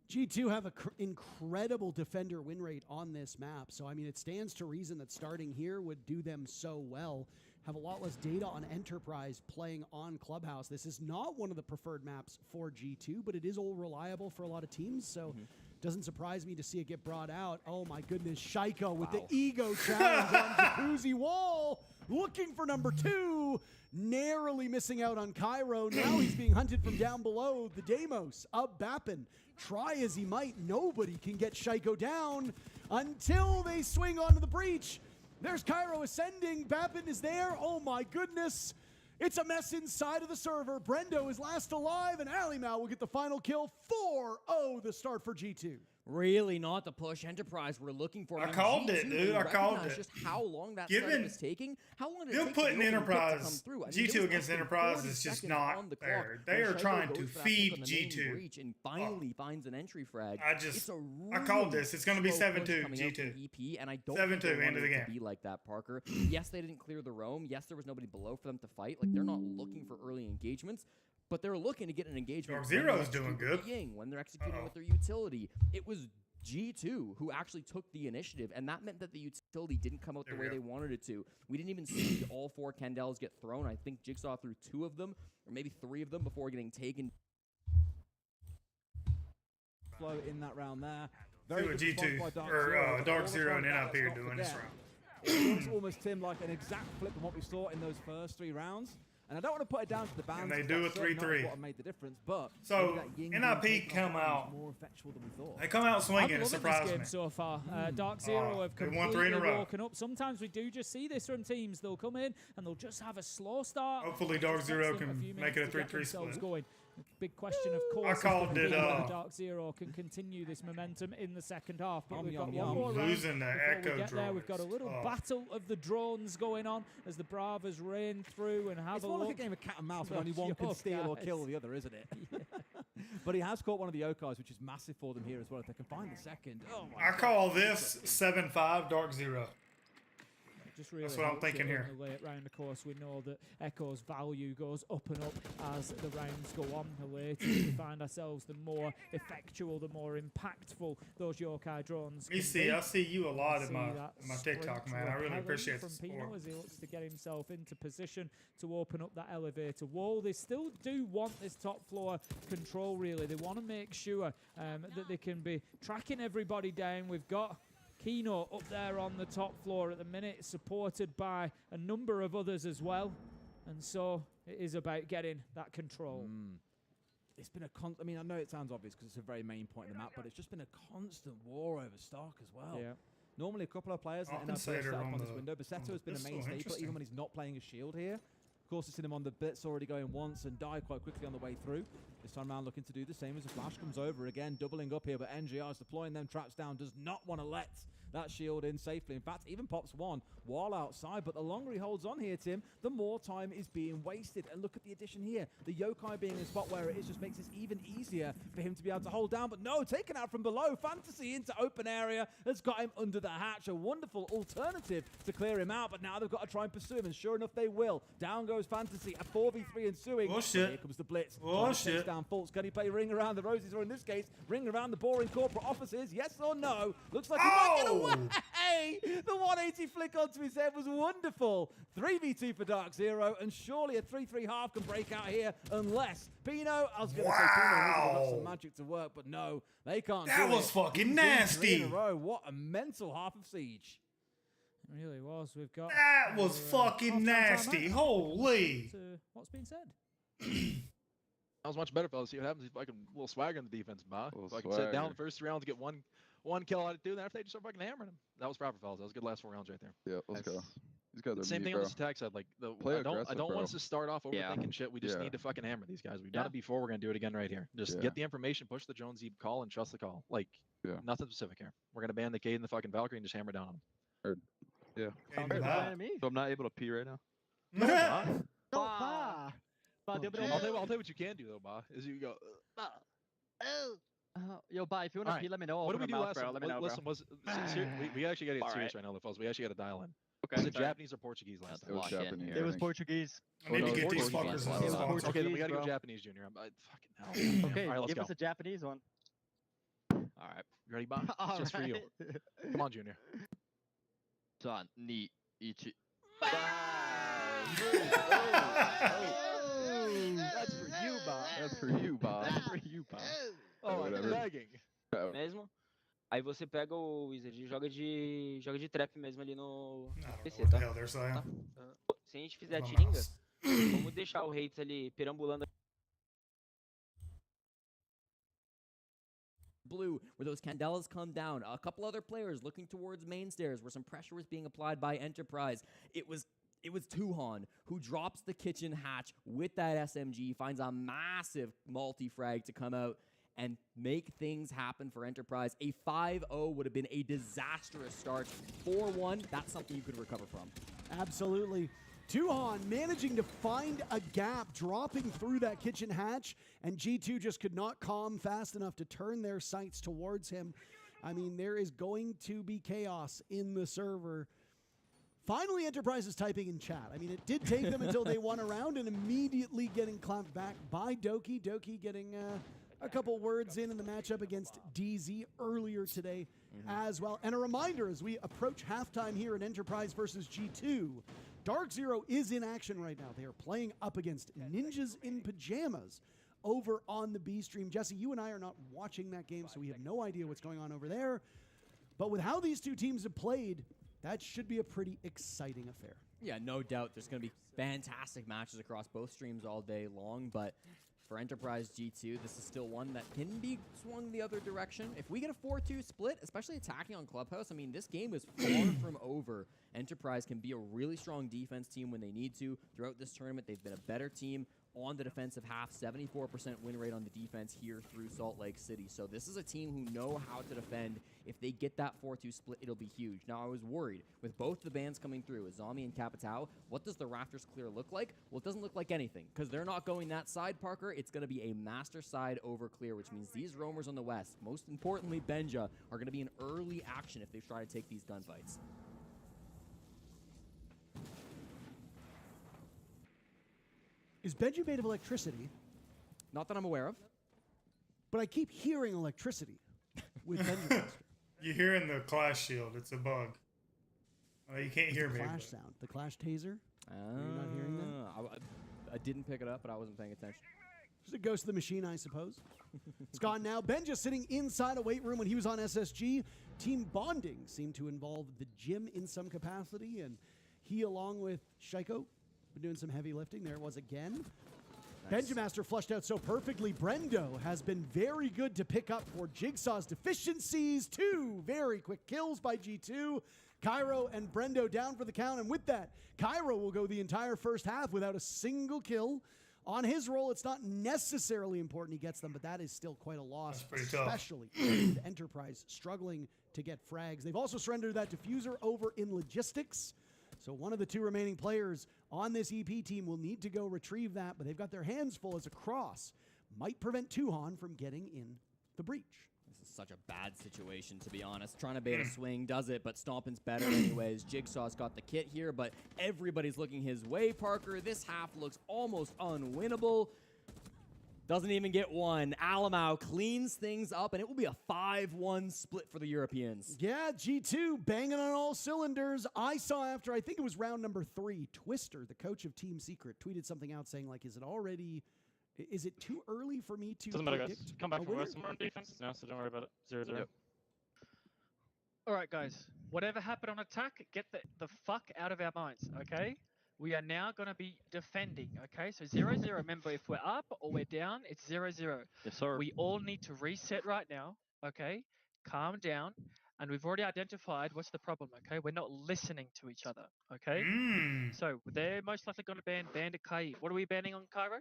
G2 have an incredible defender win rate on this map, so I mean, it stands to reason that starting here would do them so well. Have a lot less data on Enterprise playing on Clubhouse. This is not one of the preferred maps for G2, but it is all reliable for a lot of teams, so doesn't surprise me to see it get brought out. Oh my goodness, Shaiko with the ego challenge on Jacuzzi Wall, looking for number 2, narrowly missing out on Cairo. Now he's being hunted from down below. The Deimos of Bappin. Try as he might, nobody can get Shaiko down until they swing onto the breach. There's Cairo ascending. Bappin is there. Oh my goodness. It's a mess inside of the server. Brendo is last alive, and Alimau will get the final kill. 4-0 the start for G2. Really not the push Enterprise we're looking for. I called it, dude. I called it. Just how long that setup is taking. How long did it take putting the Enterprise, to come through? I mean, G2 against Enterprise is just not fair. They are trying to feed G2. And finally finds an entry frag. I called this. It's going to be 7-2 G2. EP, and I don't 7-2 end of the game. Be like that, Parker. Yes, they didn't clear the roam. Yes, there was nobody below for them to fight. Like, they're not looking for early engagements. But they're looking to get an engagement. Dark Zero is doing good. When they're executing with their utility. It was G2 who actually took the initiative, and that meant that the utility didn't come out the way they wanted it to. We didn't even see all 4 Candelas get thrown. I think Jigsaw threw 2 of them, or maybe 3 of them before getting taken. Flow in that round there. See what G2 or Dark Zero and NIP are doing this round. It looks almost, Tim, like an exact flip from what we saw in those first 3 rounds. And I don't want to put it down to the bands. And they do a 3-3. What made the difference, but so NIP come out. More effectual than we thought. They come out swinging. It surprised me. So far, Dark Zero have completely woken up. Sometimes we do just see this from teams. They'll come in and they'll just have a slow start. Hopefully, Dark Zero can make it a 3-3 split. Going. Big question, of course, I called it. Dark Zero can continue this momentum in the second half. But we've got one more round. Losing the Echo drone. We've got a little battle of the drones going on as the Bravas rain through and have it's a more look. like a game of cat and mouse where only one can steal or kill the other, isn't it? But he has caught one of the Okais, which is massive for them here as well. If they can find the second. Oh my God. Call this 7-5 Dark Zero. Just really that's what I'm thinking here. Late round, of course, we know that Echo's value goes up and up as the rounds go on. The later we find ourselves, the more effectual, the more impactful those Yokai drones. I see you a lot in my TikTok, man. I really appreciate the support. support. As he looks to get himself into position to open up that elevator wall. They still do want this top floor control, really. They want to make sure that they can be tracking everybody down. We've got Kino up there on the top floor at the minute, supported by a number of others as well. And so it is about getting that control. It's been I mean, I know it sounds obvious because it's a very main point in the map, but it's just been a constant war over stock as well. Yeah. Normally a couple of players that end up set up on this window. Basetto has been a main staple even when he's not playing a shield here. Of course, it's seen him on the bits already going once and die quite quickly on the way through. This time around looking to do the same as the flash comes over again, doubling up here, but NGR is deploying them traps down, does not want to let that shield in safely. In fact, even pops one while outside, but the longer he holds on here, Tim, the more time is being wasted. And look at the addition here. The Yokai being in a spot where it is just makes it even easier for him to be able to hold down, but no, taken out from below. Fantasy into open area has got him under the hatch. A wonderful alternative to clear him out, but now they've got to try and pursue him, and sure enough, they will. Down goes Fantasy, a 4v3 ensuing. Oh, shit. Here comes the blitz. Oh, shit. Down Fultz. Can he play Ring Around the Roses, or in this case, Ring Around the Boring Corporate Offices? Yes or no? Looks like he might get away. The 180 flick onto his head was wonderful. 3v2 for Dark Zero, and surely a 3-3 half can break out here unless Pino, I was going to say Pino needs to got some magic to work, but no, they can't do it. That was fucking nasty. 3 in a row. What a mental half of Siege. It really was. We've got that was fucking nasty. Holy. What's being said? That was much better, fellas. See what happens. Fucking little swagger in the defense, ma. Fucking sit down the first 3 rounds, get one kill out of 2, and after they just start fucking hammering him. That was proper, fellas. That was a good last 4 rounds right there. Yeah, let's go. These guys are same thing on this attack side. Like I don't want us to start off overthinking shit. We just need to fucking hammer these guys. We've done it before. We're gonna do it again right here. Just get the information, push the Jonesy call, and trust the call. Like nothing specific here. We're gonna ban the Cade and the fucking Valkyrie and just hammer down on them. Heard. Yeah. So I'm not able to pee right now. I'll tell you what you can do though, Ba, is you go. Yo, Ba, if you want to pee, let me know. What did we do last time? Listen, we actually got to get serious right now, though, fellas. We actually got to dial in. Okay. Was it Japanese or Portuguese last time? It was Japanese. It was Portuguese. I need to get these fuckers. Okay, then we got to go Japanese, Junior. Fucking hell. Okay, all right, let's give go. us a Japanese one. All right, you ready, Ba? Just for you. Come on, Junior. 3, 2, 1. That's for you, Ba. That's for you, Ba. That's for you, Ba. Oh, I'm begging. Mesmo. Aí você pega o Wizard e joga de trap mesmo ali no PC, tá? Se a gente fizer a tiringa, vamos deixar o Hates ali perambulando. Blue, where those Candelas come down. A couple other players looking towards main stairs where some pressure was being applied by Enterprise. It was Tuhan who drops the kitchen hatch with that SMG, finds a massive multi-frag to come out and make things happen for Enterprise. A 5-0 would have been a disastrous start. 4-1, that's something you could recover from. Absolutely. Tuhan managing to find a gap, dropping through that kitchen hatch, and G2 just could not calm fast enough to turn their sights towards him. I mean, there is going to be chaos in the server. Finally, Enterprise is typing in chat. I mean, it did take them until they won a round and immediately getting clamped back by Doki. Doki getting a couple words in the matchup against DZ earlier today as well. And a reminder, as we approach halftime here in Enterprise versus G2, Dark Zero is in action right now. They are playing up against Ninjas in Pajamas over on the B stream. Jesse, you and I are not watching that game, so we have no idea what's going on over there. But with how these two teams have played, that should be a pretty exciting affair. Yeah, no doubt. There's going to be fantastic matches across both streams all day long, but for Enterprise G2, this is still one that can be swung the other direction. If we get a 4-2 split, especially attacking on Clubhouse, I mean, this game is far from over. Enterprise can be a really strong defense team when they need to. Throughout this tournament, they've been a better team on the defensive half, 74% win rate on the defense here through Salt Lake City. So this is a team who know how to defend. If they get that 4-2 split, it'll be huge. Now, I was worried with both the bans coming through, with Zombie and Capitao, what does the Raptors clear look like? Well, it doesn't look like anything, because they're not going that side, Parker. It's going to be a master side over clear, which means these roamers on the west, most importantly Benja, are going to be in early action if they try to take these gunfights. Is Benji made of electricity? Not that I'm aware of. But I keep hearing electricity with Benji Master. You're hearing the clash shield. It's a bug. You can't hear me. The clash sound. The clash taser. You're not hearing that? I didn't pick it up, but I wasn't paying attention. Just a ghost of the machine, I suppose. It's gone now. Benja sitting inside a weight room when he was on SSG. Team bonding seemed to involve the gym in some capacity, and he, along with Shaiko, been doing some heavy lifting. There it was again. Nice. Benjamaster flushed out so perfectly. Brendo has been very good to pick up for Jigsaw's deficiencies. 2 very quick kills by G2. Cairo and Brendo down for the count. And with that, Cairo will go the entire first half without a single kill. On his roll, it's not necessarily important he gets them, but that is still quite a loss, tough. especially with Enterprise struggling to get frags. They've also surrendered that diffuser over in logistics. So one of the two remaining players on this EP team will need to go retrieve that, but they've got their hands full as a cross might prevent Tuhan from getting in the breach. This is such a bad situation, to be honest. Trying to bait a swing does it, but Stompin's better anyways. Jigsaw's got the kit here, but everybody's looking his way, Parker. This half looks almost unwinnable. Doesn't even get one. Alamau cleans things up, and it will be a 5-1 split for the Europeans. Yeah, G2 banging on all cylinders. I saw after, I think it was round number 3, Twister, the coach of Team Secret, tweeted something out saying, like, is it too early for me to Doesn't matter, guys. predict Come back a from winner? West. We're on defense now, so don't worry about it. 0-0. Yep. All right, guys. Whatever happened on attack, get the fuck out of our minds, okay? We are now going to be defending, okay? So 0-0, remember, if we're up or we're down, it's 0-0. Yes, sir. We all need to reset right now, okay? Calm down. And we've already identified what's the problem, okay? We're not listening to each other, okay? So they're most likely going to ban Bandit Kai. What are we banning on Cairo?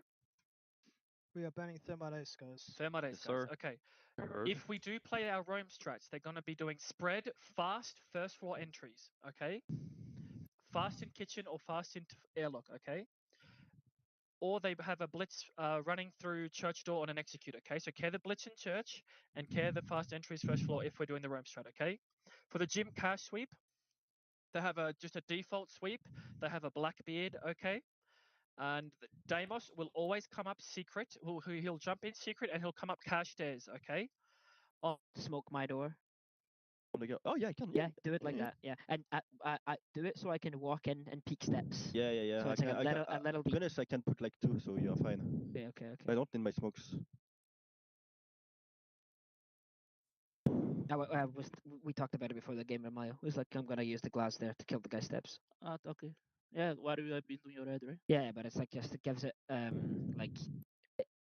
We are banning Thermite guys. Thermite Yes, guys, sir. okay. Heard. If we do play our roam strats, they're going to be doing spread, fast, first floor entries, okay? Fast in kitchen or fast into airlock, okay? Or they have a blitz running through church door on an execute, okay? So care the blitz in church and care the fast entries first floor if we're doing the roam strat, okay? For the gym cash sweep, they have just a default sweep. They have a Blackbeard, okay? And Deimos will always come up secret. He'll jump in secret and he'll come up cash stairs, okay? Smoke my door. Oh yeah, I can. Yeah, do it like that. Yeah, and I do it so I can walk in and peek steps. Yeah. So it's like a little deep. Goodness, I can put like 2, so you're fine. Okay. I don't need my smokes. We talked about it before the game, Mayo. It was like, I'm gonna use the glass there to kill the guy's steps. Okay. Yeah, what have you been doing already, right? Yeah, but it's like just it gives it like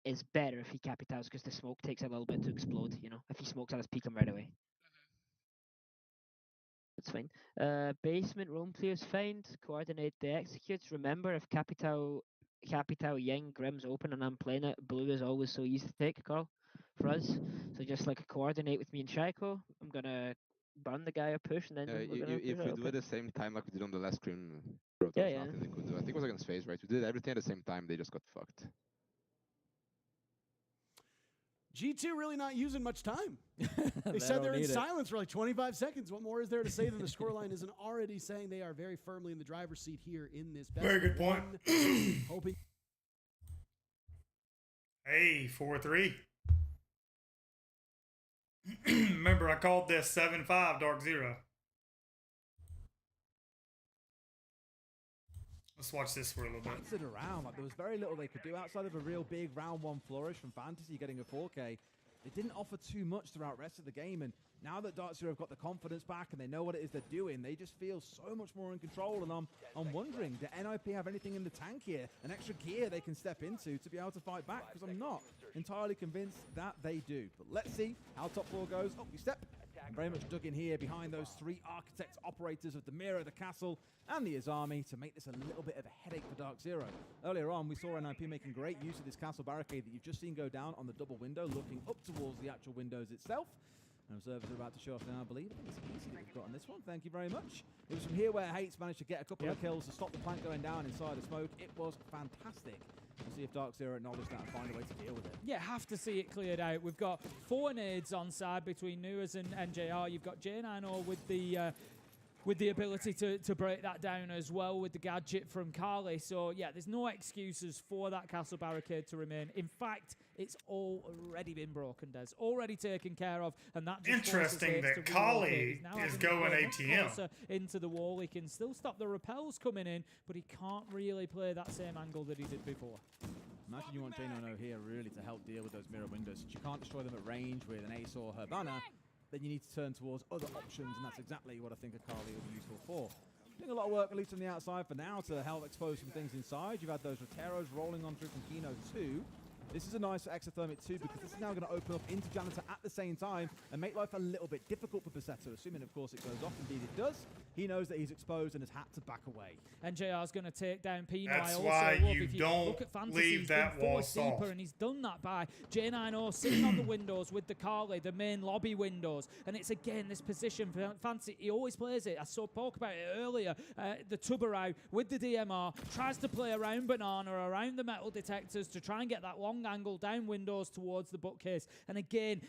it's better if he capitals because the smoke takes a little bit to explode. You know, if he smokes, I'll just peek him right away. That's fine. Basement roam clears fine. Coordinate the executes. Remember, if Capital Ying Grim's open and I'm playing it, blue is always so easy to take, Carl, for us. So just like coordinate with me and Shaiko. I'm gonna burn the guy or push, and then if we do it at the same time like we did on the last screen, yeah. nothing they could do. I think it was against FaZe, right? We did everything at the same time. They just got fucked. G2 really not using much time. They said they're in silence for like 25 seconds. What more is there to say than the scoreline isn't already saying they are very firmly in the driver's seat here in this best Very good point. Hoping. Hey, 4-3. Remember, I called this 7-5 Dark Zero. Let's watch this for a little bit. Bouncing around, like there was very little they could do outside of a real big round 1 flourish from Fantasy getting a 4K. They didn't offer too much throughout the rest of the game, and now that Dark Zero have got the confidence back and they know what it is they're doing, they just feel so much more in control. And I'm wondering, do NIP have anything in the tank here, an extra gear they can step into to be able to fight back? Because I'm not entirely convinced that they do. But let's see how top 4 goes. Oh, we step. I'm very much dug in here behind those 3 architects, operators of the mirror, the castle, and the Izami to make this a little bit of a headache for Dark Zero. Earlier on, we saw NIP making great use of this castle barricade that you've just seen go down on the double window, looking up towards the actual windows itself. And observers are about to show off now, I believe. I think it's easy that we've got on this one. Thank you very much. It was from here where Hates managed to get a couple of kills to stop the plank going down inside the smoke. It was fantastic. We'll see if Dark Zero acknowledge that and find a way to deal with it. Yeah, have to see it cleared out. We've got 4 nades on side between Nuas and JR. You've got J9 with the ability to break that down as well with the gadget from Carly. So, yeah, there's no excuses for that castle barricade to remain. In fact, it's already been broken, Des. Already taken care of. And that just interesting that Carly is going ATM. Into the wall. He can still stop the repels coming in, but he can't really play that same angle that he did before. Imagine you want J9 here really to help deal with those mirror windows. Since you can't destroy them at range with an Ace or Hibana, then you need to turn towards other options, and that's exactly what I think a Carly will be useful for. Doing a lot of work, at least on the outside for now, to help expose some things inside. You've had those Roteros rolling on through from Kino 2. This is a nice exothermic too, because this is now going to open up into Janitor at the same time and make life a little bit difficult for Basetto, assuming, of course, it goes off. Indeed, it does. He knows that he's exposed and has had to back away. And JR's going to take down Pino. That's I also why love you if you don't look at Fantasy, leave he's that been wall forced deeper, soft. and he's done that by J9O sitting on the windows with the Carly, the main lobby windows. And it's again this position for Fantasy. He always plays it. I saw talk about it earlier. The Tubarau with the DMR tries to play around Banana, around the metal detectors to try and get that long angle down windows towards the bookcase. And again,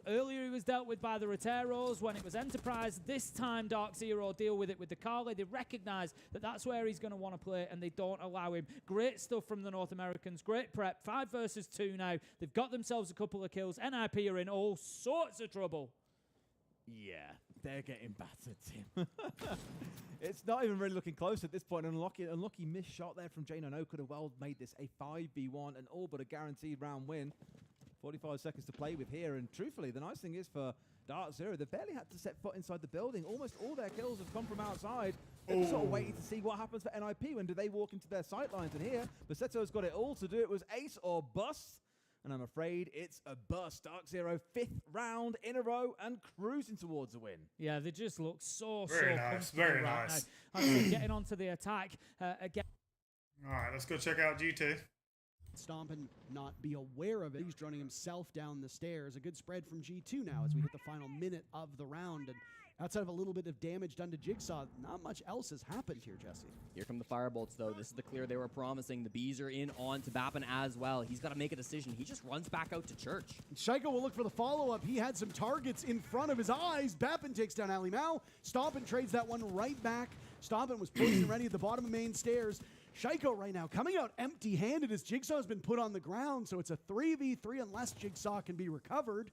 earlier he was dealt with by the Roteros when it was Enterprise. This time Dark Zero deal with it with the Carly. They recognize that that's where he's going to want to play, and they don't allow him. Great stuff from the North Americans. Great prep. 5 versus 2 now. They've got themselves a couple of kills. NIP are in all sorts of trouble. Yeah, they're getting battered, Tim. It's not even really looking close at this point. An unlucky missed shot there from J9O could have well made this a 5v1 and all but a guaranteed round win. 45 seconds to play with here, and truthfully, the nice thing is for Dark Zero, they've barely had to set foot inside the building. Almost all their kills have come from outside. They're just sort of waiting to see what happens for NIP. When do they walk into their sight lines? And here, Basetto's got it all to do. It was ace or bust. And I'm afraid it's a bust. Dark Zero, 5th round in a row and cruising towards a win. Yeah, they just look so Very nice, comfortable very right nice. now. And getting onto the attack again. All right, let's go check out G2. Stomp and not be aware of it. He's droning himself down the stairs. A good spread from G2 now as we hit the final minute of the round. And outside of a little bit of damage done to Jigsaw, not much else has happened here, Jesse. Here come the Firebolts, though. This is the clear they were promising. The Bees are in on to Bappin as well. He's got to make a decision. He just runs back out to church. Shaiko will look for the follow-up. He had some targets in front of his eyes. Bappin takes down Ali Mao. Stompin trades that one right back. Stompin was poised ready at the bottom of main stairs. Shaiko right now coming out empty-handed as Jigsaw has been put on the ground, so it's a 3v3 unless Jigsaw can be recovered.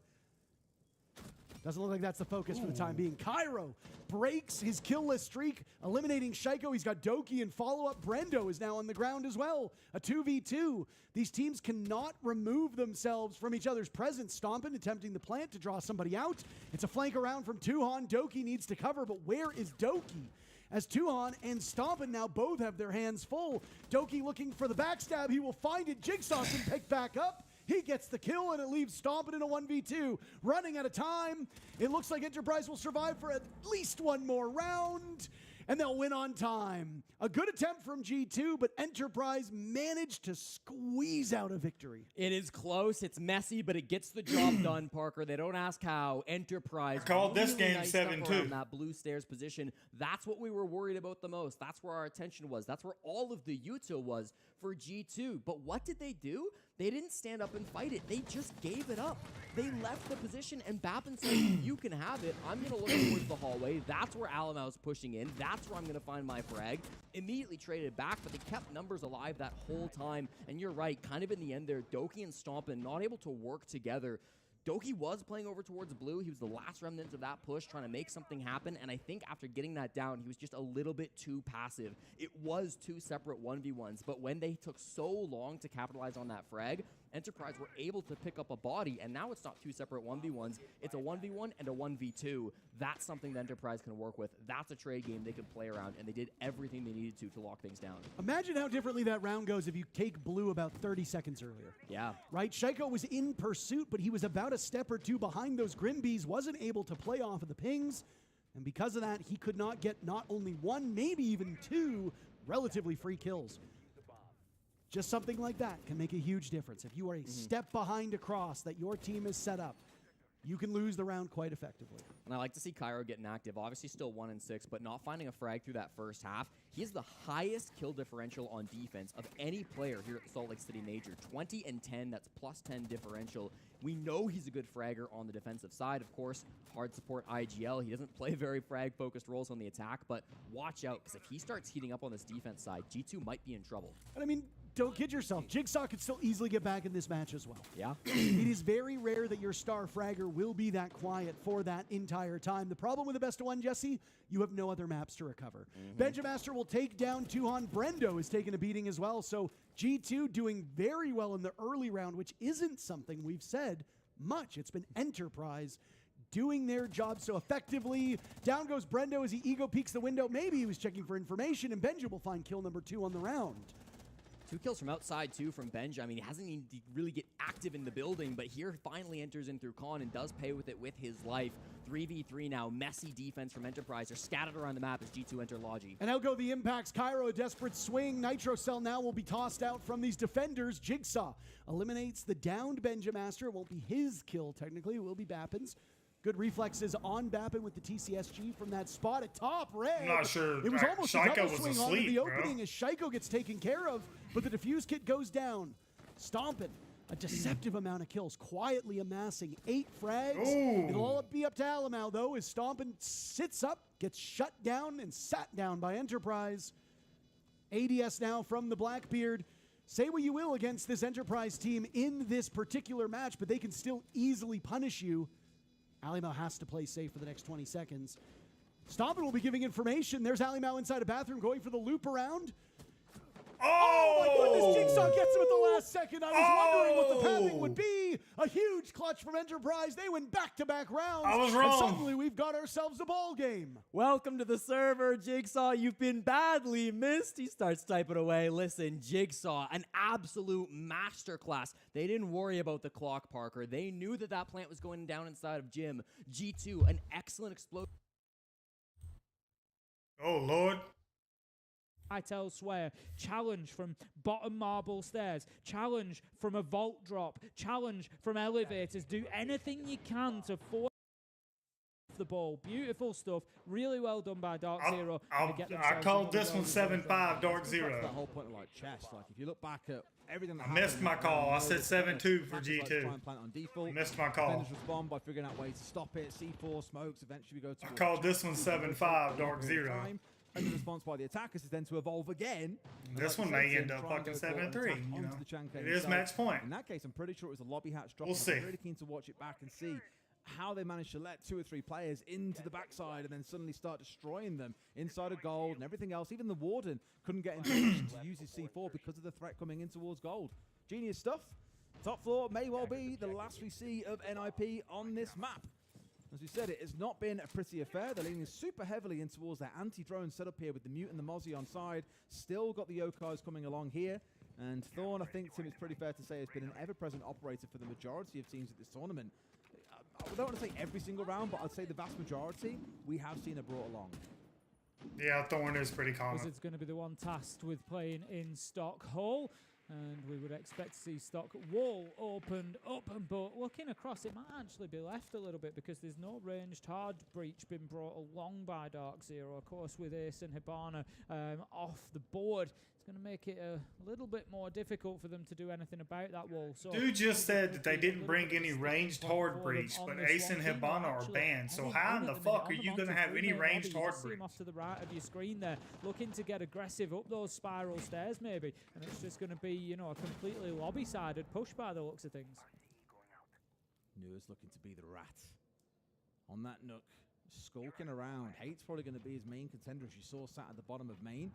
Doesn't look like that's the focus for the time being. Cairo breaks his kill-less streak, eliminating Shaiko. He's got Doki and follow-up. Brendo is now on the ground as well. A 2v2. These teams cannot remove themselves from each other's presence. Stompin attempting the plant to draw somebody out. It's a flank around from Tuhan. Doki needs to cover, but where is Doki? As Tuhan and Stompin now both have their hands full. Doki looking for the backstab. He will find it. Jigsaw can pick back up. He gets the kill, and it leaves Stompin in a 1v2. Running out of time. It looks like Enterprise will survive for at least one more round, and they'll win on time. A good attempt from G2, but Enterprise managed to squeeze out a victory. It is close. It's messy, but it gets the job done, Parker. They don't ask how. Enterprise called this really game nice stuff 7-2. around that blue stairs position. That's what we were worried about the most. That's where our attention was. That's where all of the Yuta was for G2. But what did they do? They didn't stand up and fight it. They just gave it up. They left the position, and Bappin said, you can have it. I'm going to look towards the hallway. That's where Alamau's pushing in. That's where I'm going to find my frag. Immediately traded back, but they kept numbers alive that whole time. And you're right, kind of in the end there, Doki and Stompin not able to work together. Doki was playing over towards blue. He was the last remnant of that push, trying to make something happen. And I think after getting that down, he was just a little bit too passive. It was 2 separate 1v1s, but when they took so long to capitalize on that frag, Enterprise were able to pick up a body, and now it's not 2 separate 1v1s. It's a 1v1 and a 1v2. That's something the Enterprise can work with. That's a trade game they could play around, and they did everything they needed to lock things down. Imagine how differently that round goes if you take blue about 30 seconds earlier. Yeah. Right? Shaiko was in pursuit, but he was about a step or two behind those Grimbees, wasn't able to play off of the pings, and because of that, he could not get not only 1, maybe even 2 relatively free kills. Just something like that can make a huge difference. If you are a step behind a cross that your team has set up, you can lose the round quite effectively. And I like to see Cairo getting active. Obviously still 1-6, but not finding a frag through that first half. He has the highest kill differential on defense of any player here at the Salt Lake City Major. 20 and 10, that's +10 differential. We know he's a good fragger on the defensive side. Of course, hard support IGL. He doesn't play very frag-focused roles on the attack, but watch out, because if he starts heating up on this defense side, G2 might be in trouble. And I mean, don't kid yourself. Jigsaw could still easily get back in this match as well. Yeah. It is very rare that your star fragger will be that quiet for that entire time. The problem with the best of 1, Jesse, you have no other maps to recover. Benjamaster will take down Tuhan. Brendo is taking a beating as well. So G2 doing very well in the early round, which isn't something we've said much. It's been Enterprise doing their job so effectively. Down goes Brendo as he ego peeks the window. Maybe he was checking for information, and Benja will find kill number 2 on the round. 2 kills from outside, too, from Benj. I mean, he hasn't even really get active in the building, but here finally enters in through Khan and does pay with it with his life. 3v3 now. Messy defense from Enterprise. They're scattered around the map as G2 enter Logi. And out go the impacts. Cairo, a desperate swing. Nitro Cell now will be tossed out from these defenders. Jigsaw eliminates the downed Benjamaster. It won't be his kill, technically. It will be Bappin's. Good reflexes on Bappin with the TCSG from that spot at top red. I'm not sure. It was almost a Shaiko double was swing asleep, onto the opening bro. as Shaiko gets taken care of, but the defuse kit goes down. Stompin'. A deceptive amount of kills, quietly amassing 8 frags. Ooh. It'll all be up to Alamau, though, as Stompin' sits up, gets shut down, and sat down by Enterprise. ADS now from the Blackbeard. Say what you will against this Enterprise team in this particular match, but they can still easily punish you. Alimau has to play safe for the next 20 seconds. Stompin' will be giving information. There's Alimau inside a bathroom going for the loop around. Oh my goodness, Jigsaw gets him at the last second. I was wondering what the pathing would be. A huge clutch from Enterprise. They win back-to-back rounds. I was wrong. And suddenly we've got ourselves a ball game. Welcome to the server, Jigsaw. You've been badly missed. He starts typing away. Listen, Jigsaw, an absolute masterclass. They didn't worry about the clock, Parker. They knew that that plant was going down inside of Jim. G2, an excellent explosion. Oh, Lord. Elsewhere, challenge from bottom marble stairs, challenge from a vault drop, challenge from elevators. Do anything you can to force the ball. Beautiful stuff. Really well done by Dark Zero. I called this one 7-5 Dark Zero. The whole point of like chess. Like if you look back at everything that I missed my call. I said 7-2 for G2. Missed my call. Defenders respond by figuring out ways to stop it. C4 smokes. Eventually we go to. I called this one 7-5 Dark Zero. And the response by the attackers is then to evolve again. This one may end up fucking 7-3. You know, it is match point. In that case, I'm pretty sure it was a lobby hatch drop. We'll see. I'm really keen to watch it back and see how they managed to let 2 or 3 players into the backside and then suddenly start destroying them inside of gold and everything else. Even the Warden couldn't get into position to use his C4 because of the threat coming in towards gold. Genius stuff. Top floor may well be the last we see of NIP on this map. As we said, it has not been a pretty affair. They're leaning super heavily in towards their anti-drone setup here with the Mute and the Mozzie on side. Still got the Yokais coming along here. And Thorn, I think, Tim, it's pretty fair to say, has been an ever-present operator for the majority of teams at this tournament. I don't want to say every single round, but I'd say the vast majority we have seen are brought along. Yeah, Thorn is pretty common. Wizards going to be the one tasked with playing in Stock Hall. And we would expect to see Stock Wall opened up, but looking across, it might actually be left a little bit because there's no ranged hard breach been brought along by Dark Zero. Of course, with Ace and Hibana off the board, it's going to make it a little bit more difficult for them to do anything about that wall. So Dude just said that they didn't bring any ranged hard breach, but Ace and Hibana are banned. So how in the fuck are you going to have any ranged hard breach? Off to the right of your screen there, looking to get aggressive up those spiral stairs maybe, and it's just going to be, you know, a completely lobby-sided push by the looks of things. Nua's looking to be the rat on that nook, skulking around. Hate's probably going to be his main contender, as you saw sat at the bottom of main.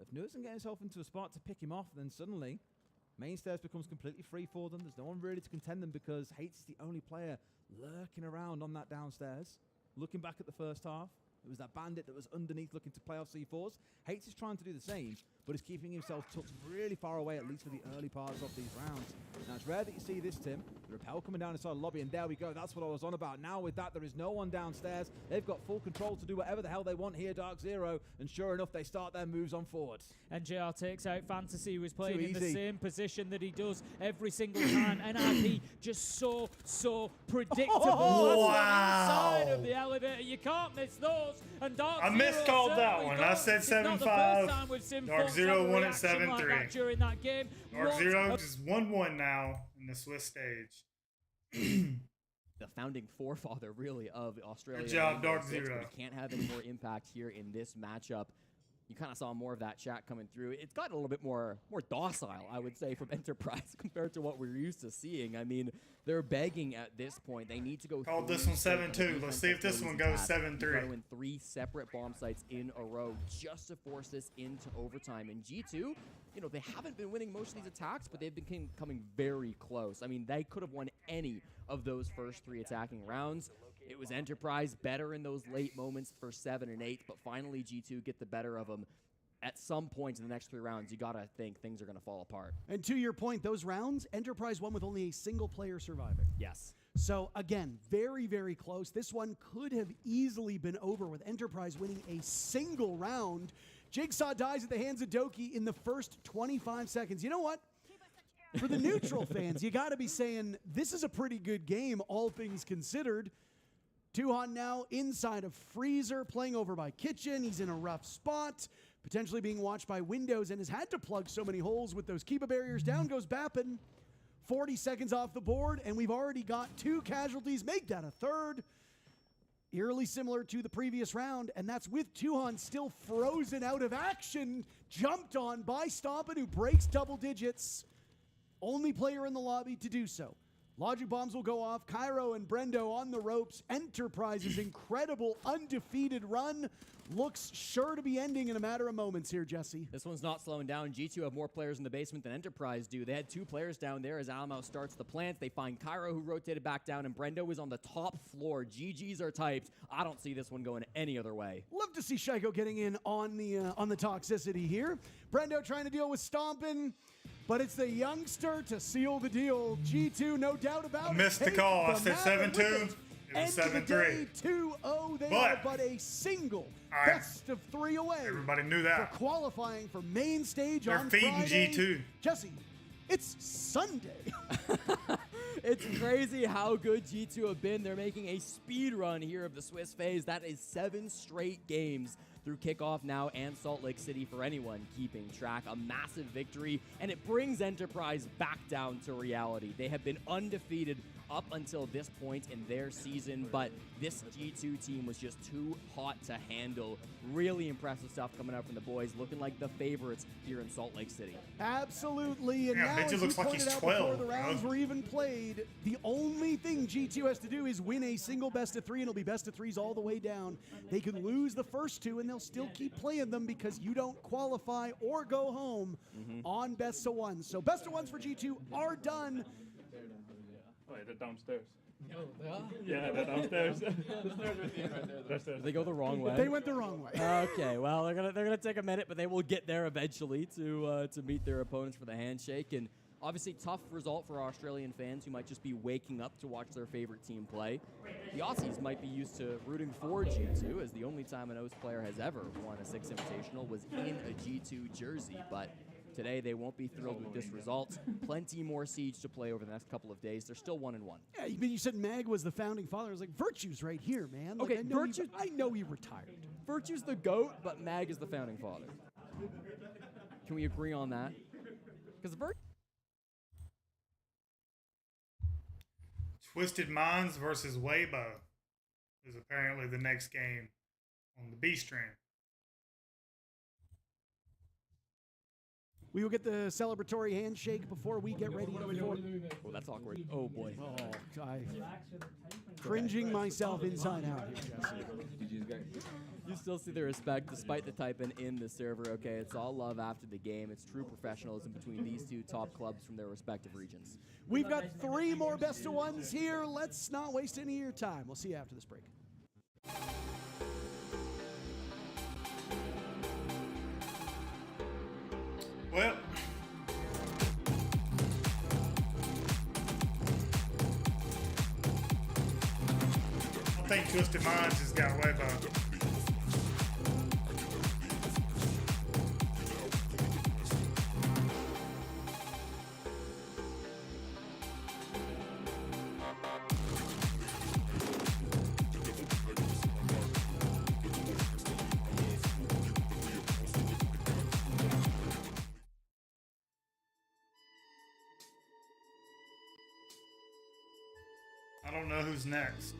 If Nua doesn't get himself into a spot to pick him off, then suddenly main stairs becomes completely free for them. There's no one really to contend them because Hates is the only player lurking around on that downstairs. Looking back at the first half, it was that bandit that was underneath looking to play off C4s. Hates is trying to do the same, but is keeping himself tucked really far away, at least for the early parts of these rounds. Now, it's rare that you see this, Tim. The rappel coming down inside the lobby, and there we go. That's what I was on about. Now, with that, there is no one downstairs. They've got full control to do whatever the hell they want here, Dark Zero, and sure enough, they start their moves on forward. And JR takes out Fantasy, who is playing in the same position that he does every single time. NIP just so predictable. Oh, wow. Inside of the elevator. You can't miss those. And Dark I miscalled that one. I said 7-5. Dark Zero won at 7-3. Like during that game. Dark Zero is 1-1 now in the Swiss stage. The founding forefather, really, of Australia. Good job, Dark Zero. But he can't have any more impact here in this matchup. You kind of saw more of that chat coming through. It's gotten a little bit more docile, I would say, from Enterprise compared to what we're used to seeing. I mean, they're begging at this point. They need to go. Called this one 7-2. Let's see if this one goes 7-3. Win 3 separate bomb sites in a row just to force this into overtime. And G2, you know, they haven't been winning most of these attacks, but they've been coming very close. I mean, they could have won any of those first 3 attacking rounds. It was Enterprise better in those late moments for 7 and 8, but finally G2 get the better of them. at some point in the next 3 rounds, you got to think things are going to fall apart. And to your point, those rounds, Enterprise won with only a single player surviving. Yes. So again, very, very close. This one could have easily been over with Enterprise winning a single round. Jigsaw dies at the hands of Doki in the first 25 seconds. You know what? For the neutral fans, you got to be saying this is a pretty good game, all things considered. Tuhan now inside of Freezer, playing over by Kitchen. He's in a rough spot, potentially being watched by Windows, and has had to plug so many holes with those Kiba barriers. Down goes Bappin. 40 seconds off the board, and we've already got 2 casualties. Make that a third. Eerily similar to the previous round, and that's with Tuhan still frozen out of action. Jumped on by Stompin, who breaks double digits. Only player in the lobby to do so. Logic bombs will go off. Cairo and Brendo on the ropes. Enterprise's incredible undefeated run looks sure to be ending in a matter of moments here, Jesse. This one's not slowing down. G2 have more players in the basement than Enterprise do. They had 2 players down there as Alamo starts the plants. They find Cairo, who rotated back down, and Brendo is on the top floor. GGs are typed. I don't see this one going any other way. Love to see Shaiko getting in on the toxicity here. Brendo trying to deal with Stompin', but it's the youngster to seal the deal. G2, no doubt about it. Missed the call. I said 7-2. It was 7-3. 2-0. They are but a single best of 3 away. Everybody knew that. For qualifying for main stage They're on feeding Friday. G2. Jesse, it's Sunday. It's crazy how good G2 have been. They're making a speed run here of the Swiss phase. That is 7 straight games through kickoff now and Salt Lake City for anyone keeping track. A massive victory, and it brings Enterprise back down to reality. They have been undefeated up until this point in their season, but this G2 team was just too hot to handle. Really impressive stuff coming out from the boys, looking like the favorites here in Salt Lake City. Absolutely, and Yeah, now Mitchell as looks you like pointed he's out 12, before the rounds were even played, the only thing G2 has to do is win a single best of 3, and it'll be best of 3s all the way down. They can lose the first 2, and they'll still keep playing them because you don't qualify or go home on best of 1. So best of 1s for G2 are done. Oh, yeah, they're downstairs. Oh, they are? Yeah, they're downstairs. The stairs are at the end right there. Did they go the wrong way? They went the wrong way. Okay, well, they're gonna take a minute, but they will get there eventually to meet their opponents for the handshake. And obviously, tough result for Australian fans who might just be waking up to watch their favorite team play. The Aussies might be used to rooting for G2, as the only time an OS player has ever won a 6 Invitational was in a G2 jersey, but today they won't be thrilled with this result. Plenty more Siege to play over the next couple of days. They're still 1-1. Yeah, you said Mag was the founding father. I was like, Virtue's right here, man. Like, Okay, I know he retired. Virtue's the GOAT, but Mag is the founding father. Can we agree on that? Because Twisted Minds versus Weibo is apparently the next game on the B stream. We will get the celebratory handshake before we get ready for... Oh, that's awkward. Oh, boy. Oh, cringing myself inside out here, Jesse. You still see the respect despite the typing in the server, okay? It's all love after the game. It's true professionalism between these 2 top clubs from their respective regions. We've got 3 more best of 1s here. Let's not waste any of your time. We'll see you after this break. Well, I think Twisted Minds has got Weibo. I don't know who's next.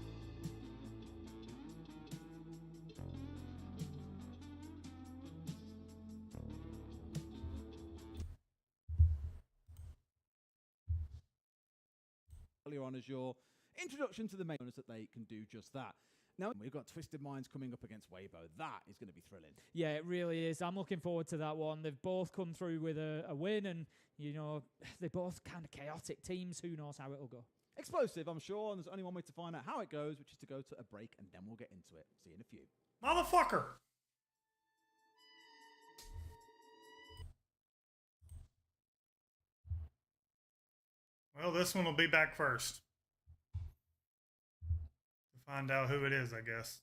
Earlier on as your introduction to the main that they can do just that. Now, we've got Twisted Minds coming up against Weibo. That is going to be thrilling. Yeah, it really is. I'm looking forward to that one. They've both come through with a win, and, you know, they're both kind of chaotic teams. Who knows how it'll go? Explosive, I'm sure, and there's only one way to find out how it goes, which is to go to a break, and then we'll get into it. See you in a few. Motherfucker! Well, this one will be back first. To find out who it is, I guess.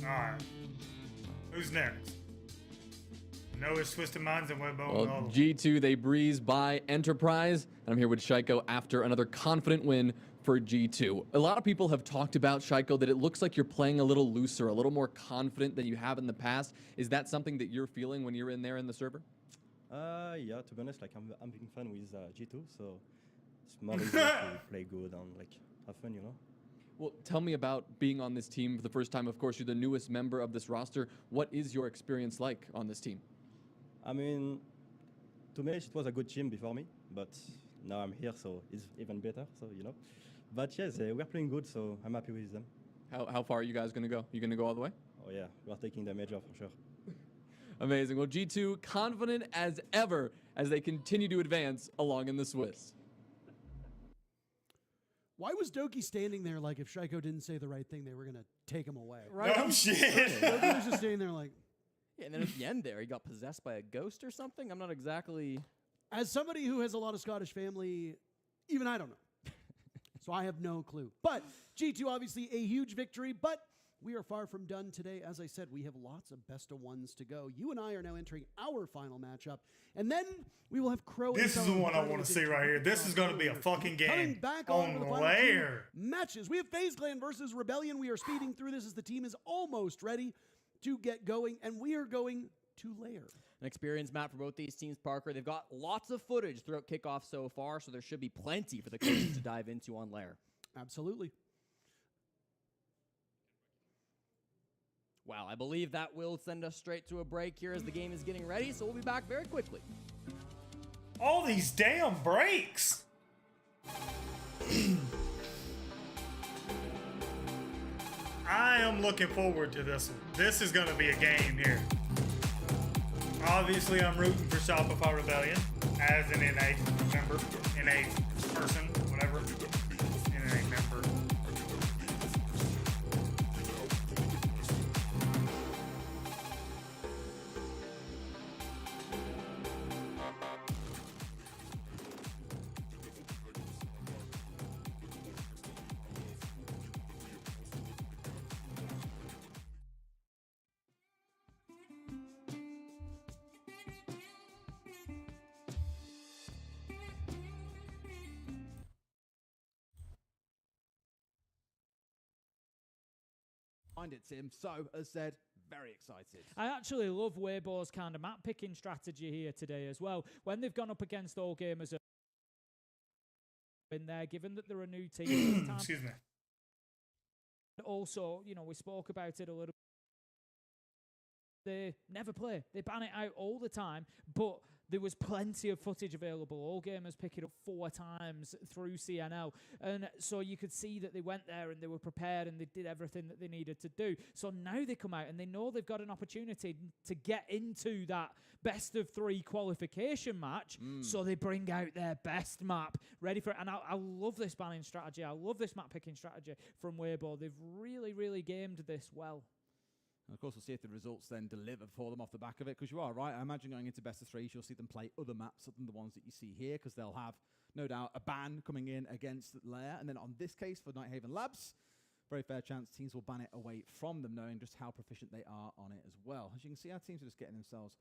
Alright. Who's next? Noah's Twisted Minds and Webbo. Well, G2, they breeze by Enterprise. I'm here with Shaiko after another confident win for G2. A lot of people have talked about, Shaiko, that it looks like you're playing a little looser, a little more confident than you have in the past. Is that something that you're feeling when you're in there in the server? Yeah, to be honest, like I'm having fun with G2, so it's more easy to play good and like have fun, you know? Well, tell me about being on this team for the first time. Of course, you're the newest member of this roster. What is your experience like on this team? I mean, to me, it was a good team before me, but now I'm here, so it's even better, so, you know. But yes, we're playing good, so I'm happy with them. How far are you guys going to go? You going to go all the way? Oh, yeah, we're taking the Major for sure. Amazing. Well, G2 confident as ever as they continue to advance along in the Swiss. Why was Doki standing there like if Shaiko didn't say the right thing, they were going to take him away? Right. Oh, shit. Doki was just standing there like... Yeah, and then at the end there, he got possessed by a ghost or something? I'm not exactly... As somebody who has a lot of Scottish family, even I don't know. So I have no clue. But G2, obviously a huge victory, but we are far from done today. As I said, we have lots of best of ones to go. You and I are now entering our final matchup, and then we will have Crow. This is the one I want to see right here. This is going to be a fucking game. Coming back on the layer matches. We have FaZe Clan versus Rebellion. We are speeding through this as the team is almost ready to get going, and we are going to layer. An experience map for both these teams, Parker. They've got lots of footage throughout kickoff so far, so there should be plenty for the coaches to dive into on layer. Absolutely. Wow, I believe that will send us straight to a break here as the game is getting ready, so we'll be back very quickly. All these damn breaks. I am looking forward to this one. This is going to be a game here. Obviously, I'm rooting for Shopify Rebellion as an NA member, NA person, whatever. NA member. Find it, Tim. So, as said, very excited. I actually love Weibo's kind of map picking strategy here today as well. When they've gone up against all gamers in there, given that they're a new team this time. Excuse me. Also, you know, we spoke about it a little. They never play. They ban it out all the time, but there was plenty of footage available. All gamers pick it up 4 times through CNL. And so you could see that they went there and they were prepared and they did everything that they needed to do. So now they come out and they know they've got an opportunity to get into that best of 3 qualification match. So they bring out their best map, ready for it. And I love this banning strategy. I love this map picking strategy from Weibo. They've really, really gamed this well. And of course, we'll see if the results then deliver for them off the back of it, because you are right. I imagine going into best of 3s, you'll see them play other maps other than the ones that you see here, because they'll have, no doubt, a ban coming in against Lair. And then on this case for Nighthaven Labs, very fair chance teams will ban it away from them, knowing just how proficient they are on it as well. As you can see, our teams are just getting themselves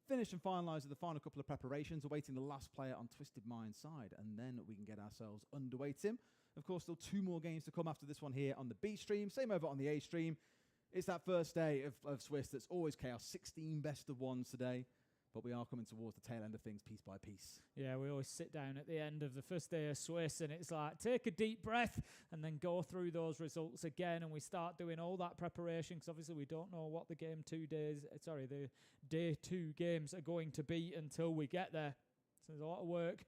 finished and finalised with the final couple of preparations, awaiting the last player on Twisted Mind's side, and then we can get ourselves underway, Tim. Of course, still 2 more games to come after this one here on the B stream. Same over on the A stream. It's that first day of Swiss that's always chaos. 16 best of 1s today. But we are coming towards the tail end of things piece by piece. Yeah, we always sit down at the end of the first day of Swiss and it's like, take a deep breath and then go through those results again. And we start doing all that preparation because obviously we don't know what the the day 2 games are going to be until we get there. So there's a lot of work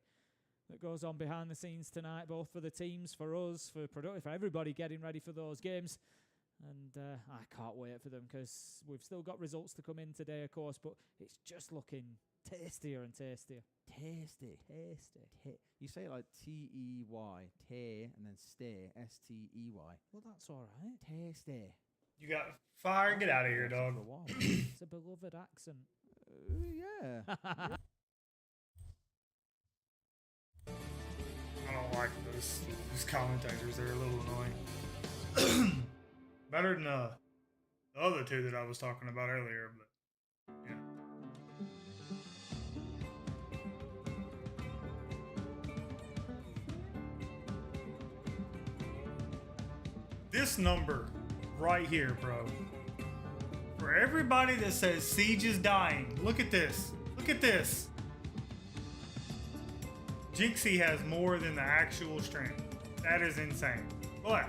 that goes on behind the scenes tonight, both for the teams, for us, for everybody getting ready for those games. And I can't wait for them because we've still got results to come in today, of course, but it's just looking tastier and tastier. Tasty. You say it like T-E-Y, tear, and then stay, S-T-E-Y. Well, that's all right. Tasty. You got fire. Get out of here, dog. It's a beloved accent. Yeah. I don't like those commentators. They're a little annoying. Better than the other 2 that I was talking about earlier, but yeah. This number right here, bro. For everybody that says Siege is dying, look at this. Look at this. Jinxie has more than the actual strength. That is insane. But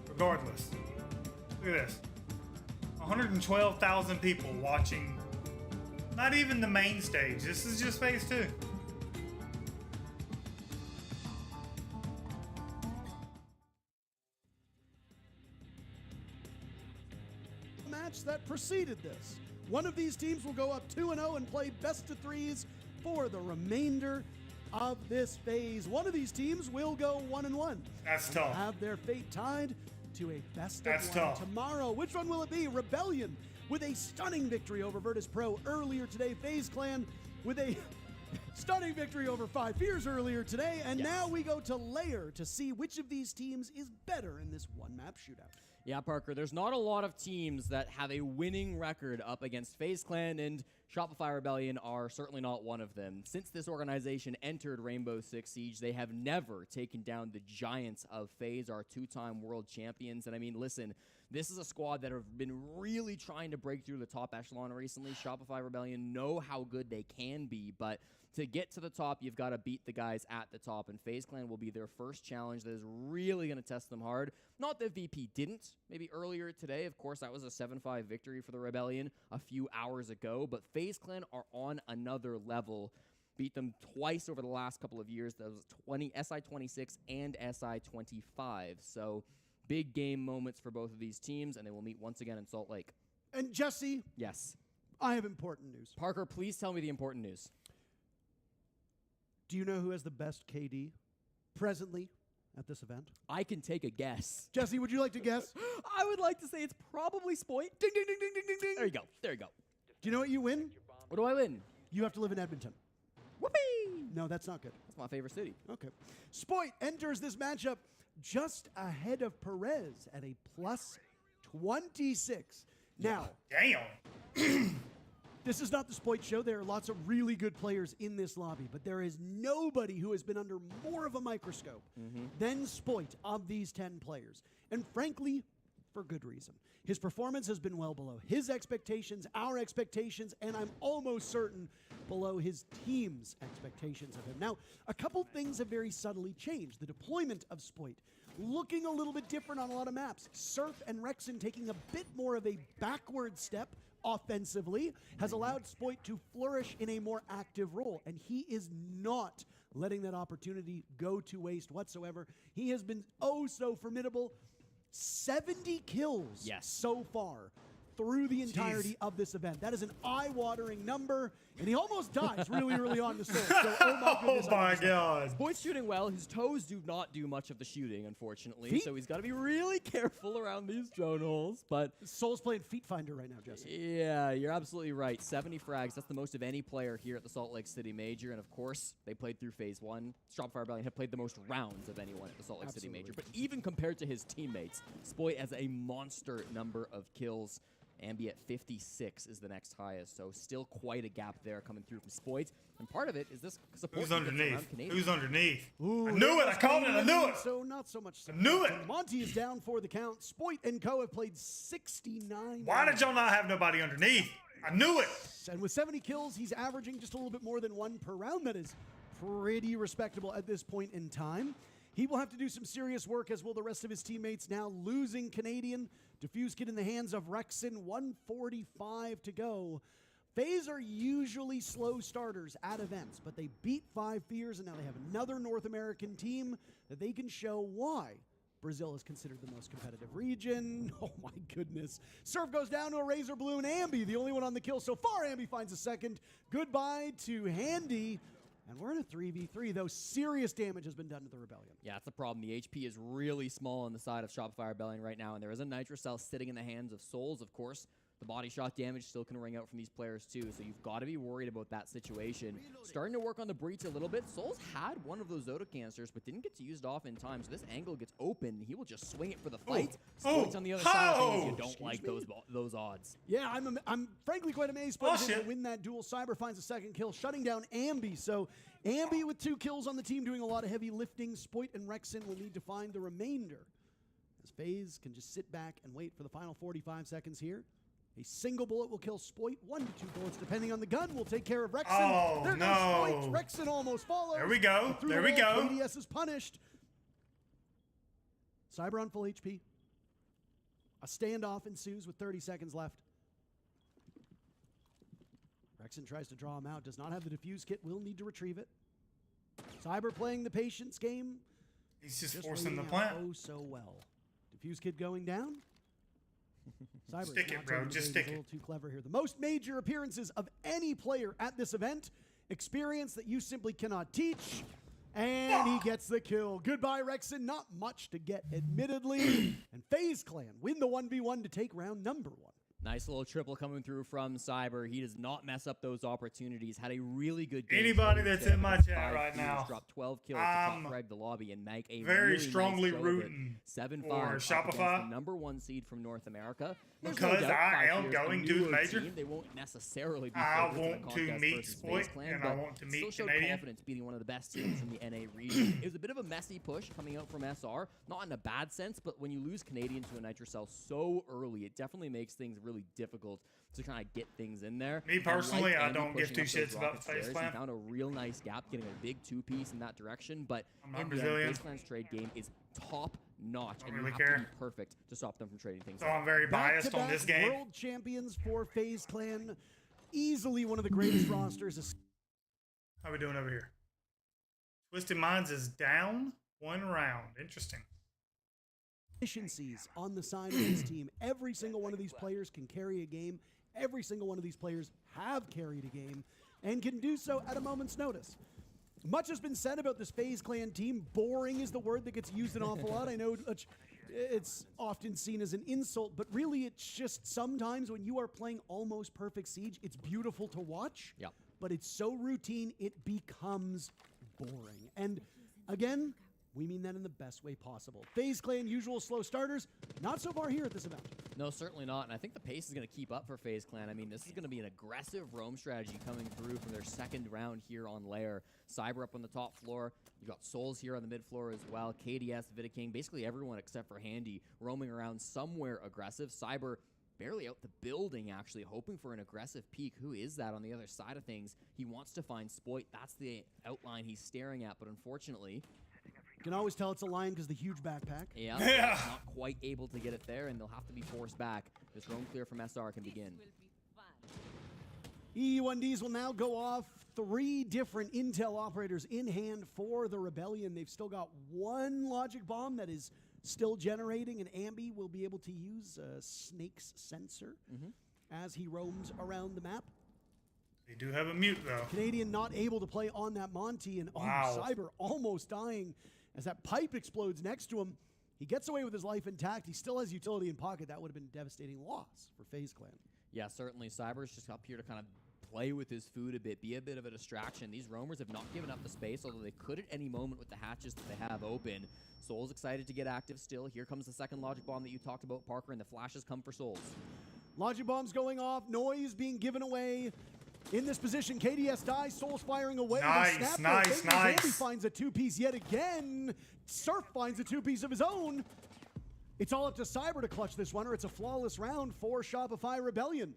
regardless, look at this. 112,000 people watching. Not even the main stage. This is just phase 2. Match that preceded this. One of these teams will go up 2-0 and play best of 3s for the remainder of this phase. One of these teams will go 1-1. That's tough. Have their fate tied to a best That's of 1 tough. tomorrow. Which one will it be? Rebellion with a stunning victory over Virtus Pro earlier today. FaZe Clan with a stunning victory over 5 Fears earlier today. And now we go to Lair to see which of these teams is better in this one-map shootout. Yeah, Parker, there's not a lot of teams that have a winning record up against FaZe Clan, and Shopify Rebellion are certainly not one of them. Since this organization entered Rainbow Six Siege, they have never taken down the giants of FaZe, our 2-time world champions. And I mean, listen, this is a squad that have been really trying to break through the top echelon recently. Shopify Rebellion know how good they can be, but to get to the top, you've got to beat the guys at the top, and FaZe Clan will be their first challenge that is really going to test them hard. Not that VP didn't. Maybe earlier today, of course, that was a 7-5 victory for the Rebellion a few hours ago, but FaZe Clan are on another level. Beat them twice over the last couple of years. That was SI-26 and SI-25. So big game moments for both of these teams, and they will meet once again in Salt Lake. And Jesse? Yes. I have important news. Parker, please tell me the important news. Do you know who has the best KD presently at this event? I can take a guess. Jesse, would you like to guess? I would like to say it's probably Spoit. Ding, ding, ding, ding, ding, ding, ding. There you go. There you go. Do you know what you win? What do I win? You have to live in Edmonton. Whoopee! No, that's not good. That's my favorite city. Okay. Spoit enters this matchup just ahead of Perez at a plus 26. Now, damn. This is not the Spoit show. There are lots of really good players in this lobby, but there is nobody who has been under more of a microscope than Spoit of these 10 players. And frankly, for good reason. His performance has been well below his expectations, our expectations, and I'm almost certain below his team's expectations of him. Now, a couple things have very subtly changed. The deployment of Spoit looking a little bit different on a lot of maps. Surf and Rexen taking a bit more of a backward step offensively has allowed Spoit to flourish in a more active role, and he is not letting that opportunity go to waste whatsoever. He has been oh so formidable. 70 kills so far through the entirety of this event. That is an eye-watering number, and he almost dies really early on to Soul. So, oh my God. Spoit's shooting well. His toes do not do much of the shooting, unfortunately. So he's got to be really careful around these drone holes. But Soul's playing Feet Finder right now, Jesse. Yeah, you're absolutely right. 70 frags. That's the most of any player here at the Salt Lake City Major. And of course, they played through Phase 1. Shopify Rebellion have played the most rounds of anyone at the Salt Lake City Major. But even compared to his teammates, Spoit has a monster number of kills. Ambi at 56 is the next highest, so still quite a gap there coming through from Spoit. And part of it is this support. Who's underneath? Who's underneath? Ooh, I knew it. I called it. I knew it. So not so much. I knew it. Monty is down for the count. Spoit and Co have played 69. Why did y'all not have nobody underneath? I knew it. And with 70 kills, he's averaging just a little bit more than one per round. That is pretty respectable at this point in time. He will have to do some serious work, as will the rest of his teammates, now losing Canadian. Diffuse Kit in the hands of Rexen, 145 to go. FaZe are usually slow starters at events, but they beat 5 Fears, and now they have another North American team that they can show why Brazil is considered the most competitive region. Oh my goodness. Surf goes down to a Razor Blue, and Ambi, the only one on the kill so far. Ambi finds a second. Goodbye to Handy. And we're in a 3v3, though serious damage has been done to the Rebellion. Yeah, that's the problem. The HP is really small on the side of Shopify Rebellion right now, and there is a Nitro Cell sitting in the hands of Souls, of course. The body shot damage still can ring out from these players too, so you've got to be worried about that situation. Starting to work on the breach a little bit. Souls had one of those auto canisters, but didn't get to use it off in time, so this angle gets open. He will just swing it for the fight. Spoit's on the other side of things. You don't like those odds. Yeah, I'm frankly quite amazed Spoit was able to win that duel. Cyber finds a second kill, shutting down Ambi. So Ambi with 2 kills on the team, doing a lot of heavy lifting. Spoit and Rexen will need to find the remainder, as FaZe can just sit back and wait for the final 45 seconds here. A single bullet will kill Spoit. 1 to 2 bullets, depending on the gun, will take care of Rexen. Oh, there goes Spoit. Rexen almost follows. There we go. There we go. KDS is punished. Cyber on full HP. A standoff ensues with 30 seconds left. Rexen tries to draw him out. Does not have the defuse kit. Will need to retrieve it. Cyber playing the patience game. He's just forcing the plant. Oh, so well. Defuse kit going down. Cyber stick it, bro. Just stick it. A little too clever here. The most major appearances of any player at this event. Experience that you simply cannot teach. And he gets the kill. Goodbye, Rexen. Not much to get, admittedly. And FaZe Clan win the 1v1 to take round number 1. Nice little triple coming through from Cyber. He does not mess up those opportunities. Had a really good game. Anybody that's in my chat right now, dropped 12 kills to top frag the lobby and make a very really strongly nice rooting 7-5 for Shopify, the #1 seed from North America. Because no I am going to the major. Team, they won't necessarily be I want to meet Spoit, and I want to meet still Canadian. Showed confidence beating one of the best teams in the NA region. It was a bit of a messy push coming out from SR, not in a bad sense, but when you lose Canadian to a Nitro Cell so early, it definitely makes things really difficult to kind of get things in there. Me personally, I don't give 2 shits about FaZe Clan. He found a real nice gap, getting a big 2-piece in that direction, but in the Brazilian. FaZe Clan's trade game is top notch, and really you have care. to be perfect to stop them from trading things. So I'm very biased on this game. World champions for FaZe Clan. Easily one of the greatest rosters. How are we doing over here? Twisted Minds is down 1 round. Interesting. Efficiencies on the side of his team. Every single one of these players can carry a game. Every single one of these players have carried a game and can do so at a moment's notice. Much has been said about this FaZe Clan team. Boring is the word that gets used an awful lot. I know it's often seen as an insult, but really it's just sometimes when you are playing almost perfect Siege, it's beautiful to watch, but it's so routine, it becomes boring. And again, We mean that in the best way possible. FaZe Clan, usual slow starters, not so far here at this event. No, certainly not. And I think the pace is going to keep up for FaZe Clan. I mean, this is going to be an aggressive roam strategy coming through from their second round here on Lair. Cyber up on the top floor. You've got Souls here on the mid floor as well. KDS, Vidaking, basically everyone except for Handy roaming around somewhere aggressive. Cyber barely out the building, actually, hoping for an aggressive peek. Who is that on the other side of things? He wants to find Spoit. That's the outline he's staring at, but unfortunately... You can always tell it's a Lion because the huge backpack. Yeah, not quite able to get it there, and they'll have to be forced back. This roam clear from SR can begin. E1Ds will now go off. 3 different intel operators in hand for the Rebellion. They've still got 1 logic bomb that is still generating, and Ambi will be able to use Snake's sensor as he roams around the map. They do have a mute, though. Canadian not able to play on that Monty, and Cyber almost dying as that pipe explodes next to him. He gets away with his life intact. He still has utility in pocket. That would have been a devastating loss for FaZe Clan. Yeah, certainly. Cyber's just up here to kind of play with his food a bit, be a bit of a distraction. These roamers have not given up the space, although they could at any moment with the hatches that they have open. Soul's excited to get active still. Here comes the second logic bomb that you talked about, Parker, and the flashes come for Souls. Logic bomb's going off. Noise being given away. In this position, KDS dies, Souls firing away. Nice. Zambi finds a 2-piece yet again. Surf finds a 2-piece of his own. It's all up to Cyber to clutch this one, or it's a flawless round for Shopify Rebellion.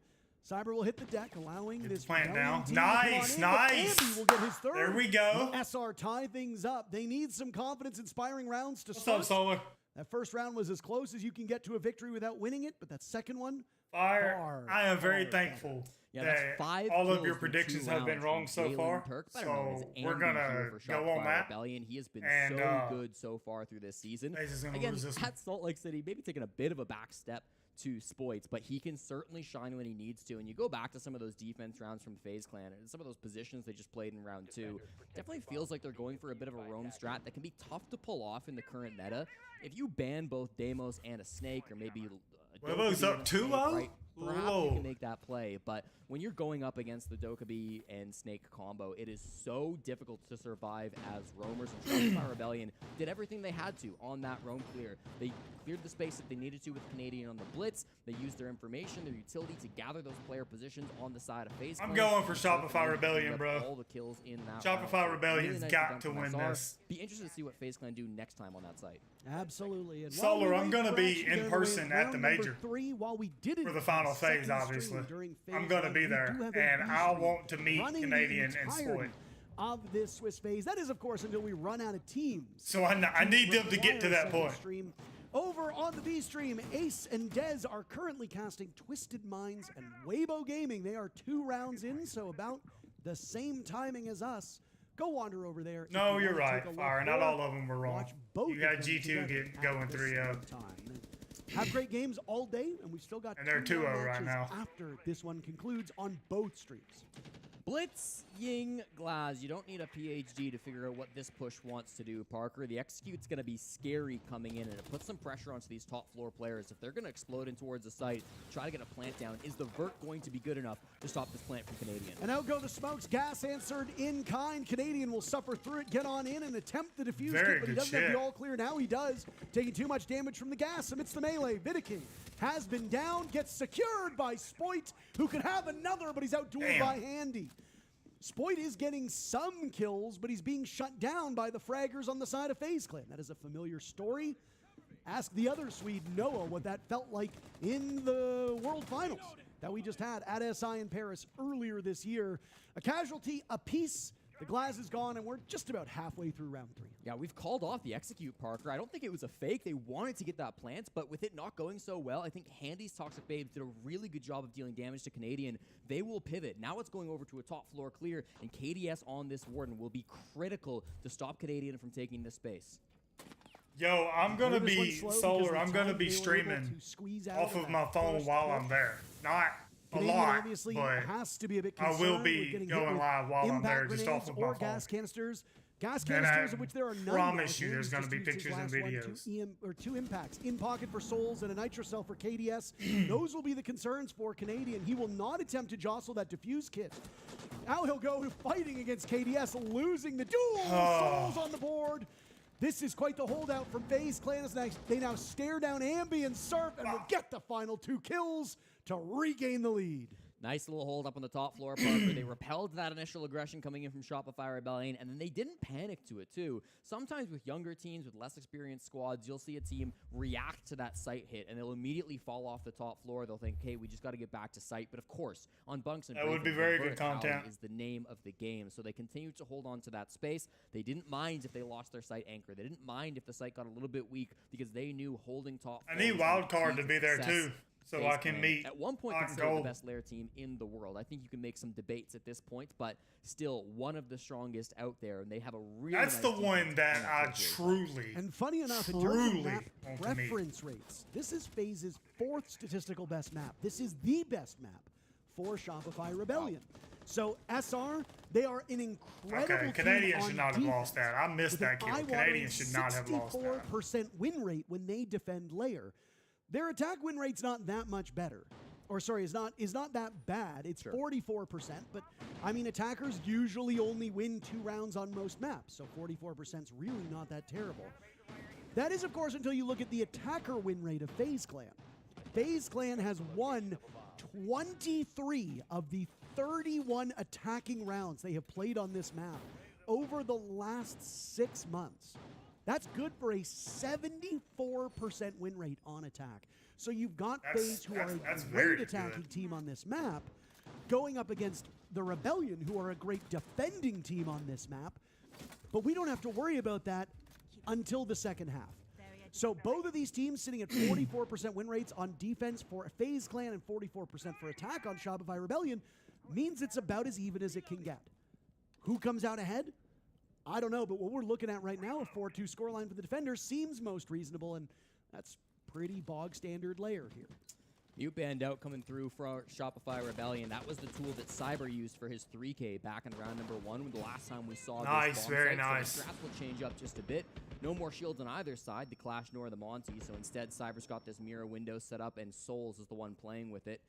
Cyber will hit the deck, allowing this plant Rebellion down. team Nice. Ambi will get his third. There we go. SR tie things up. They need some confidence-inspiring rounds to start. What's up, Solar? That first round was as close as you can get to a victory without winning it, but that second one, Fire. I am very thankful that's 5 all of kills your in predictions 2 have been rounds wrong from so Jalen far. Perk, So we're going to go on that. Rebellion. He has been And, so good so far through this season. Again, lose this at Salt Lake City, maybe taking a bit of a back step to Spoits, but he can certainly shine when he needs to. And you go back to some of those defense rounds from FaZe Clan and some of those positions they just played in round 2. Definitely feels like they're going for a bit of a roam strat that can be tough to pull off in the current meta. If you ban both Deimos and a Snake, or maybe Webo's up 2-0? Right, perhaps you can make that play, but when you're going up against the Dokkaebi and Snake combo, it is so difficult to survive as roamers. And Shopify Rebellion did everything they had to on that roam clear. They cleared the space that they needed to with Canadian on the blitz. They used their information, their utility to gather those player positions on the side of FaZe. I'm going for Shopify Rebellion, bro. All the kills in that Shopify Rebellion's really got to win this. Be interested to see what FaZe Clan do next time on that site. Absolutely. And Solar, I'm going to be in person at the Major. 3, while we didn't for the final phase, obviously. I'm going to be there, and I want to meet Canadian and Spoit. Of this Swiss phase. That is, of course, until we run out of teams. So I need them to get to that point. Stream. Over on the B stream, Ace and Dez are currently casting Twisted Minds and Weibo Gaming. They are 2 rounds in, so about the same timing as us. Go wander over there. No, you're right, Fire. Not all of them were wrong. You got G2 get going 3-0. Have great games all day, and we've still got 2 2-0 right now. After this one concludes on both streams. Blitz, Ying, Glaz. You don't need a PhD to figure out what this push wants to do, Parker. The execute's going to be scary coming in, and it puts some pressure onto these top floor players. If they're going to explode in towards the site, try to get a plant down, is the vert going to be good enough to stop this plant from Canadian? And out go the smokes. Gas answered in kind. Canadian will suffer through it, get on in, and attempt the defuse kit, but he doesn't have the all clear. Now he does, taking too much damage from the gas amidst the melee. Vidaking has been down, gets secured by Spoit, who could have another, but he's outdueled by Handy. Spoit is getting some kills, but he's being shut down by the fraggers on the side of FaZe Clan. That is a familiar story. Ask the other Swede, Noah, what that felt like in the World Finals that we just had at SI in Paris earlier this year. A casualty apiece. The glass is gone, and we're just about halfway through round 3. Yeah, we've called off the execute, Parker. I don't think it was a fake. They wanted to get that plant, but with it not going so well, I think Handy's Toxic Babes did a really good job of dealing damage to Canadian. They will pivot. Now it's going over to a top floor clear, and KDS on this Warden will be critical to stop Canadian from taking this space. Yo, I'm going to be, Solar, I'm going to be streaming off of my phone while I'm there. Not a lot, obviously but has to be a bit I will be going live while I'm there, just off of my phone. Gas canisters. Gas canisters, of which there are none. I promise you there's going to be pictures and videos. 2 impacts in pocket for Souls and a Nitrocell for KDS. Those will be the concerns for Canadian. He will not attempt to jostle that diffuse kit. Now he'll go fighting against KDS, losing the duel. Souls on the board. This is quite the holdout from FaZe Clan as they now stare down Ambi and Surf and will get the final 2 kills to regain the lead. Nice little hold up on the top floor, Parker. They repelled that initial aggression coming in from Shopify Rebellion, and then they didn't panic to it, too. Sometimes with younger teams, with less experienced squads, you'll see a team react to that site hit, and they'll immediately fall off the top floor. They'll think, okay, we just got to get back to site. But of course, on Bunks and that would be very good content. Is the name of the game. So they continue to hold on to that space. They didn't mind if they lost their site anchor. They didn't mind if the site got a little bit weak because they knew holding top. I need Wildcard to be there too, so I can meet. At one point, considered the best Lair team in the world. I think you can make some debates at this point, but still one of the strongest out there, and they have a really. That's nice the one that I truly. And funny enough, in terms of map reference rates, this is FaZe's 4th statistical best map. This is the best map for Shopify Rebellion. So SR, they are an incredible Okay, Canadians should not have lost that. I missed that kill. Canadians should not have lost that. 64% win rate when they defend Lair. Their attack win rate's not that much better. Or sorry, is not that bad. It's 44%, but I mean attackers usually only win 2 rounds on most maps, so 44% is really not that terrible. That is, of course, until you look at the attacker win rate of FaZe Clan. FaZe Clan has won 23 of the 31 attacking rounds they have played on this map over the last 6 months. That's good for a 74% win rate on attack. So you've got FaZe, who are a great attacking team on this map, going up against the Rebellion, who are a great defending team on this map. But we don't have to worry about that until the second half. So both of these teams sitting at 44% win rates on defense for FaZe Clan and 44% for attack on Shopify Rebellion means it's about as even as it can get. Who comes out ahead? I don't know, but what we're looking at right now, a 4-2 scoreline for the defenders, seems most reasonable, and that's pretty bog standard Lair here. Mute Band out coming through for Shopify Rebellion. That was the tool that Cyber used for his 3K back in round number 1, the last time we saw this bomb very site. Nice. So the strats will change up just a bit. No more shields on either side, the Clash nor the Monty, so instead Cyber's got this mirror window set up, and Souls is the one playing with it.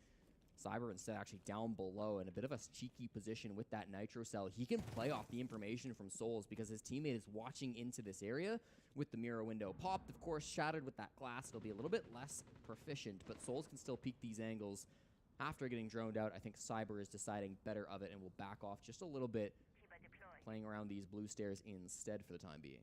Cyber instead actually down below in a bit of a cheeky position with that Nitro Cell. He can play off the information from Souls because his teammate is watching into this area with the mirror window popped. Of course, shattered with that glass, it'll be a little bit less proficient, but Souls can still peek these angles. After getting droned out, I think Cyber is deciding better of it and will back off just a little bit, playing around these blue stairs instead for the time being.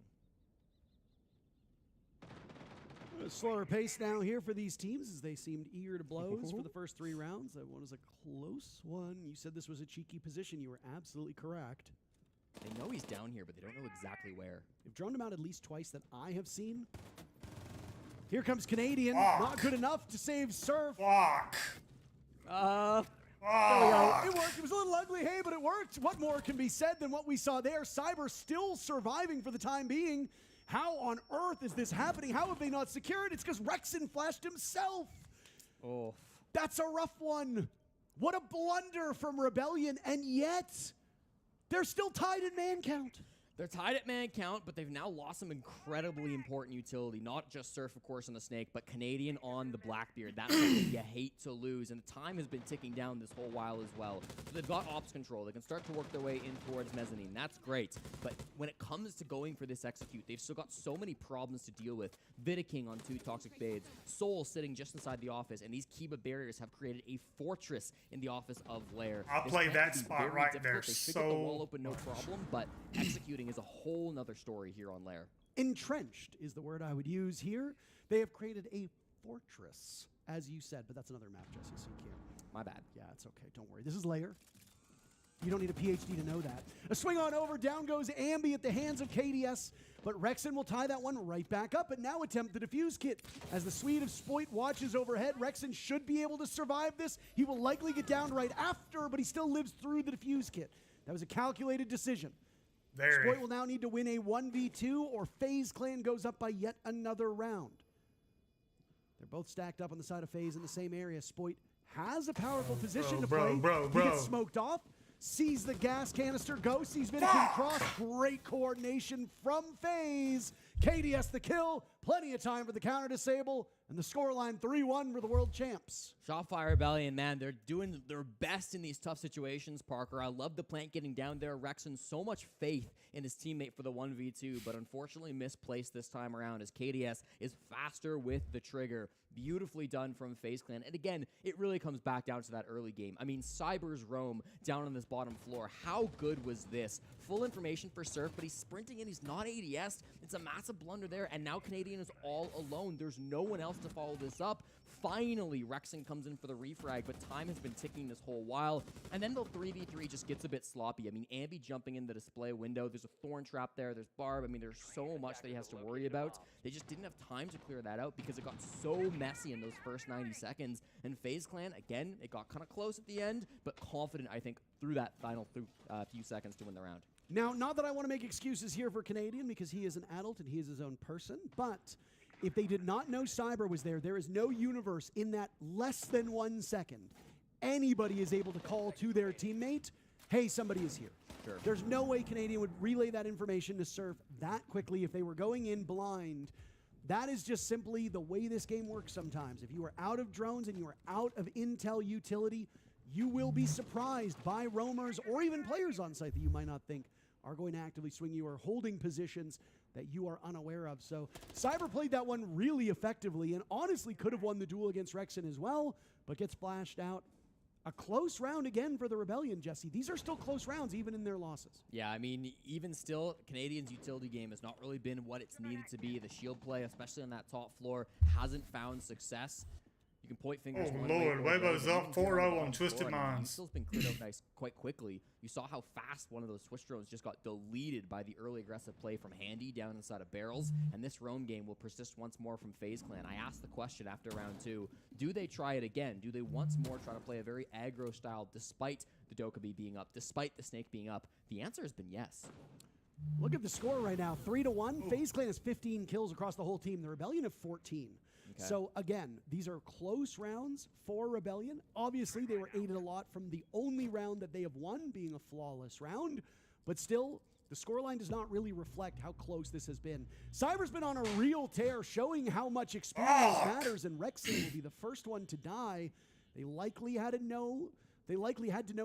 A slower pace now here for these teams as they seemed eager to blows for the first 3 rounds. That one was a close one. You said this was a cheeky position. You were absolutely correct. They know he's down here, but they don't know exactly where. They've droned him out at least twice that I have seen. Here comes Canadian. Not good enough to save Surf. Fuck. There we go. It worked. It was a little ugly, hey, but it worked. What more can be said than what we saw there? Cyber still surviving for the time being. How on earth is this happening? How have they not secured it? It's because Rexon flashed himself. Oh. That's a rough one. What a blunder from Rebellion, and yet they're still tied in man count. They're tied at man count, but they've now lost some incredibly important utility. Not just Surf, of course, on the Snake, but Canadian on the Blackbeard. That's something you hate to lose, and the time has been ticking down this whole while as well. So they've got ops control. They can start to work their way in towards Mezzanine. That's great. But when it comes to going for this execute, they've still got so many problems to deal with. Vidaking on 2 Toxic Fades, Soul sitting just inside the office, and these Kiba barriers have created a fortress in the office of Lair. I'll play that spot right there. They figured the wall open, no problem, but executing is a whole nother story here on Lair. Entrenched is the word I would use here. They have created a fortress, as you said, but that's another map, Jesse, so you can't. My bad. Yeah, it's okay. Don't worry. This is Lair. You don't need a PhD to know that. A swing on over. Down goes Ambi at the hands of KDS, but Rexon will tie that one right back up and now attempt the defuse kit. As the Swede of Spoit watches overhead, Rexon should be able to survive this. He will likely get down right after, but he still lives through the defuse kit. That was a calculated decision. Spoit will now need to win a 1v2 or FaZe Clan goes up by yet another round. They're both stacked up on the side of FaZe in the same area. Spoit has a powerful position to play. He gets smoked off, sees the gas canister go, sees Vidaking cross. Great coordination from FaZe. KDS the kill, plenty of time for the counter disable, and the scoreline 3-1 for the world champs. Shopify Rebellion, man, they're doing their best in these tough situations, Parker. I love the plant getting down there. Rexon, so much faith in his teammate for the 1v2, but unfortunately misplaced this time around as KDS is faster with the trigger. Beautifully done from FaZe Clan. And again, it really comes back down to that early game. I mean, Cyber's roam down on this bottom floor. How good was this? Full information for Surf, but he's sprinting in. He's not ADS. It's a massive blunder there, and now Canadian is all alone. There's no one else to follow this up. Finally, Rexon comes in for the refrag, but time has been ticking this whole while. And then the 3v3 just gets a bit sloppy. I mean, Ambi jumping in the display window. There's a thorn trap there. There's Barb. I mean, there's so much that he has to worry about. They just didn't have time to clear that out because it got so messy in those first 90 seconds. And FaZe Clan, again, it got kind of close at the end, but confident, I think, through that final few seconds to win the round. Now, not that I want to make excuses here for Canadian because he is an adult and he is his own person, but if they did not know Cyber was there, there is no universe in that less than 1 second anybody is able to call to their teammate, hey, somebody is here. Sure. There's no way Canadian would relay that information to Surf that quickly if they were going in blind. That is just simply the way this game works sometimes. If you are out of drones and you are out of intel utility, you will be surprised by roamers or even players on site that you might not think are going to actively swing you or holding positions that you are unaware of. So Cyber played that one really effectively and honestly could have won the duel against Rexon as well, but gets flashed out. A close round again for the Rebellion, Jesse. These are still close rounds, even in their losses. Yeah, I mean, even still, Canadian's utility game has not really been what it's needed to be. The shield play, especially on that top floor, hasn't found success. You can point fingers. Oh, Lord. Weibo's up 4-0 on Twisted Minds. Still's been cleared out nice quite quickly. You saw how fast one of those Swiss drones just got deleted by the early aggressive play from Handy down inside of Barrels, and this roam game will persist once more from FaZe Clan. I asked the question after round 2, do they try it again? Do they once more try to play a very aggro style despite the Dokkaebi being up, despite the Snake being up? The answer has been yes. Look at the score right now, 3-1. FaZe Clan has 15 kills across the whole team. The Rebellion have 14. Okay. So again, these are close rounds for Rebellion. Obviously, they were aided a lot from the only round that they have won being a flawless round, but still, the scoreline does not really reflect how close this has been. Cyber's been on a real tear, showing how much experience matters, and Rexon will be the first one to die. They likely had to know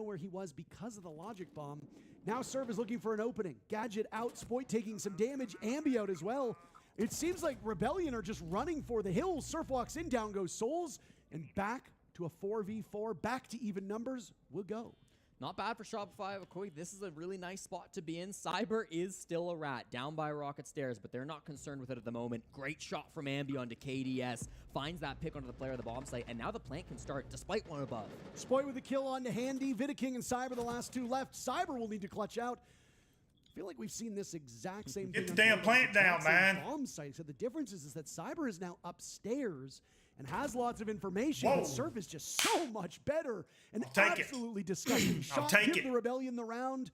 where he was because of the logic bomb. Now Surf is looking for an opening. Gadget out, Spoit taking some damage, Ambi out as well. It seems like Rebellion are just running for the hills. Surf walks in, down goes Souls, and back to a 4v4, back to even numbers, we'll go. Not bad for Shopify. This is a really nice spot to be in. Cyber is still a rat, down by Rocket Stairs, but they're not concerned with it at the moment. Great shot from Ambi onto KDS. Finds that pick onto the player of the bomb site, and now the plant can start despite one above. Spoit with a kill onto Handy. Vidaking and Cyber, the last two left. Cyber will need to clutch out. I feel like we've seen this exact same thing. Get the damn plant down, man. Bomb site. So the difference is that Cyber is now upstairs and has lots of information. But Surf is just so much better. And absolutely disgusting shot. Give the Rebellion the round.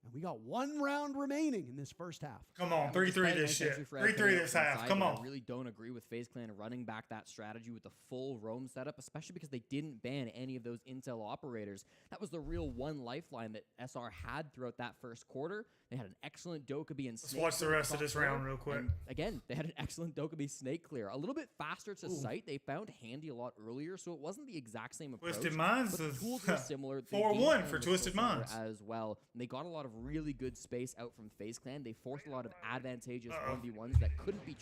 And we got 1 round remaining in this first half. Come on, 3-3 this shit. 3-3 this half. Come on. I really don't agree with FaZe Clan running back that strategy with the full roam setup, especially because they didn't ban any of those intel operators. That was the real one lifeline that SR had throughout that first quarter. They had an excellent Dokkaebi and Snake. Let's watch the rest of this round real quick. And again, they had an excellent Dokkaebi Snake clear. A little bit faster to sight. They found Handy a lot earlier, so it wasn't the exact same approach. Twisted Minds but the tools were similar. 4-1 for Twisted Minds as well. And they got a lot of really good space out from FaZe Clan. They forced a lot of advantageous 1v1s that couldn't be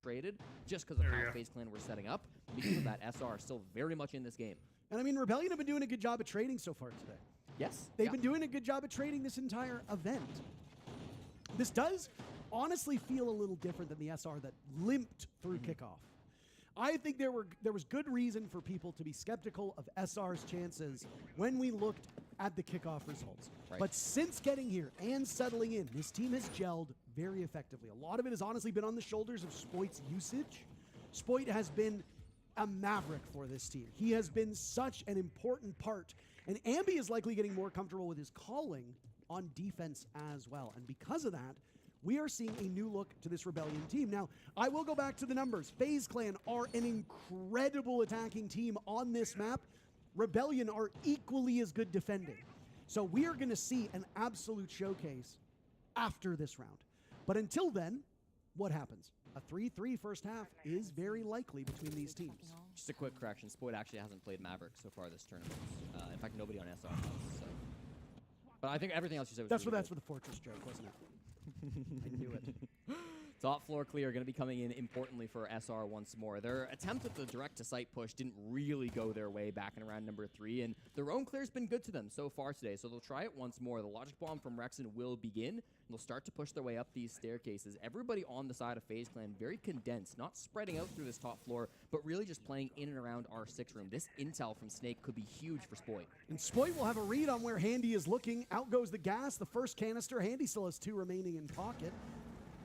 traded just because of how FaZe Clan were setting up. Because of that, SR is still very much in this game. And I mean, Rebellion have been doing a good job of trading so far today. Yes. They've been doing a good job of trading this entire event. This does honestly feel a little different than the SR that limped through kickoff. I think there was good reason for people to be skeptical of SR's chances when we looked at the kickoff results. Right. But since getting here and settling in, this team has gelled very effectively. A lot of it has honestly been on the shoulders of Spoit's usage. Spoit has been a maverick for this team. He has been such an important part. And Ambi is likely getting more comfortable with his calling on defense as well. And because of that, we are seeing a new look to this Rebellion team. Now, I will go back to the numbers. FaZe Clan are an incredible attacking team on this map. Rebellion are equally as good defending. So we are going to see an absolute showcase after this round. But until then, what happens? A 3-3 first half is very likely between these teams. Just a quick correction. Spoit actually hasn't played Maverick so far this tournament. In fact, nobody on SR has. So. But I think everything else you said was That's really for the Fortress joke, wasn't it? I knew it. Top floor clear going to be coming in importantly for SR once more. Their attempt at the direct-to-site push didn't really go their way back in round number 3, and their own clear's been good to them so far today, so they'll try it once more. The Logic Bomb from Rexen will begin, and they'll start to push their way up these staircases. Everybody on the side of FaZe Clan very condensed, not spreading out through this top floor, but really just playing in and around our 6 room. This intel from Snake could be huge for Spoit. And Spoit will have a read on where Handy is looking. Out goes the gas, the first canister. Handy still has 2 remaining in pocket.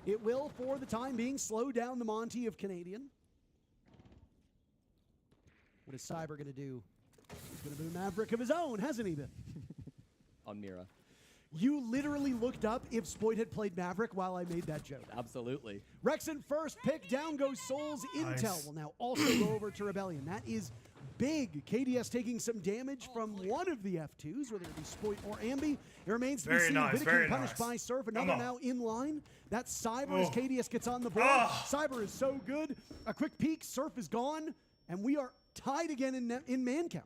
It will, for the time being, slow down the Monty of Canadian. What is Cyber going to do? He's going to be a Maverick of his own, hasn't he been? On Mira. You literally looked up if Spoit had played Maverick while I made that joke. Absolutely. Rexen first pick, down goes Souls. Intel will now also go over to Rebellion. That is big. KDS taking some damage from one of the F2s, whether it be Spoit or Ambi. It remains to be seen. Vidiking punished by Surf. Another now in line. That's Cyber as KDS gets on the board. Cyber is so good. A quick peek. Surf is gone. And we are tied again in man count.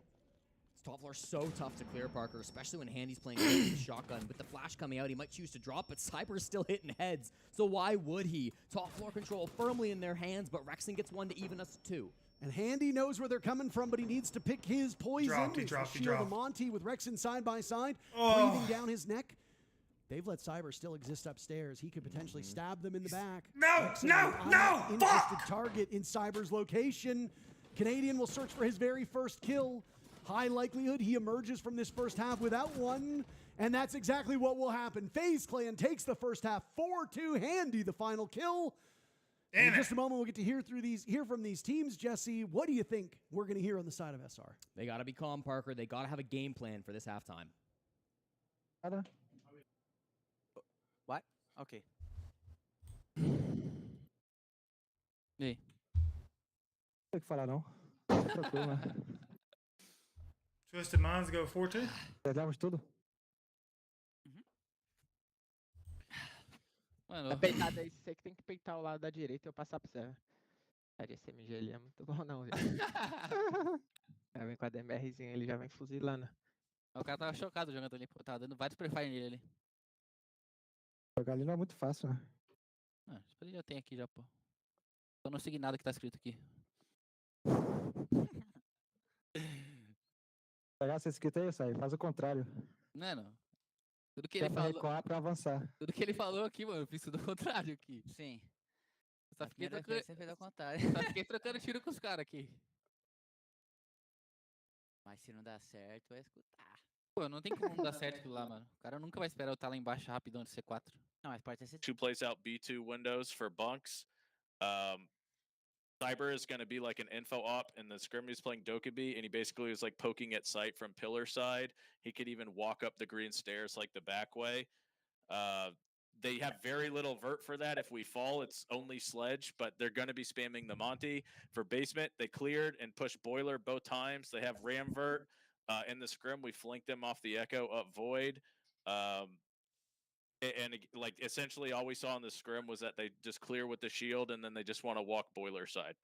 Top floor so tough to clear, Parker, especially when Handy's playing with shotgun. With the flash coming out, he might choose to drop, but Cyber's still hitting heads. So why would he? Top floor control firmly in their hands, but Rexen gets one to even us 2. And Handy knows where they're coming from, but he needs to pick his poison. He dropped. The Monty with Rexen side by side, breathing down his neck. They've let Cyber still exist upstairs. He could potentially stab them in the back. No, Interested target in Cyber's location. Canadian will search for his very first kill. High likelihood he emerges from this first half without one, and that's exactly what will happen. FaZe Clan takes the first half, 4-2. Handy the final kill. In just a moment, we'll get to hear from these teams. Jesse, what do you think we're going to hear on the side of SR? They got to be calm, Parker. They got to have a game plan for this halftime. What? Okay. E aí? Não tem o que falar, não. Tranquilo, né? Twisted Minds go 4-2. Perdemos tudo. Mano, a peitada aí, você que tem que peitar o lado da direita e eu passar pro céu. Cara, esse MG ali é muito bom não, velho. Já vem com a DMRzinha, ele já vem fuzilando. O cara tava chocado jogando ali, pô. Tava dando vários prefire nele ali. Jogar ali não é muito fácil, né? Ah, isso ele já tem aqui já, pô. Eu não segui nada que tá escrito aqui. Pegar essa escrita aí, sai, faz o contrário. Não é não. Tudo que ele Pra falou. recuar pra avançar. Tudo que ele falou aqui, mano, eu fiz tudo ao contrário aqui. Sim. Só fiquei trocando. Você fez ao contrário. Só fiquei trocando tiro com os caras aqui. Mas se não dá certo, vai escutar. Pô, não tem como não dar certo aquilo lá, mano. O cara nunca vai esperar eu estar lá embaixo rapidão de C4. Não, mas pode ser. 2 plays out B2 windows for bunks. Cyber is going to be like an info op, and the scrim is playing Dokkaebi, and he basically was like poking at sight from pillar side. He could even walk up the green stairs like the back way. They have very little vert for that. If we fall, it's only sledge, but they're going to be spamming the Monty. For basement, they cleared and pushed boiler both times. They have ram vert. In the scrim, we flanked them off the echo up void. And like essentially all we saw in the scrim was that they just clear with the shield and then they just want to walk boiler side.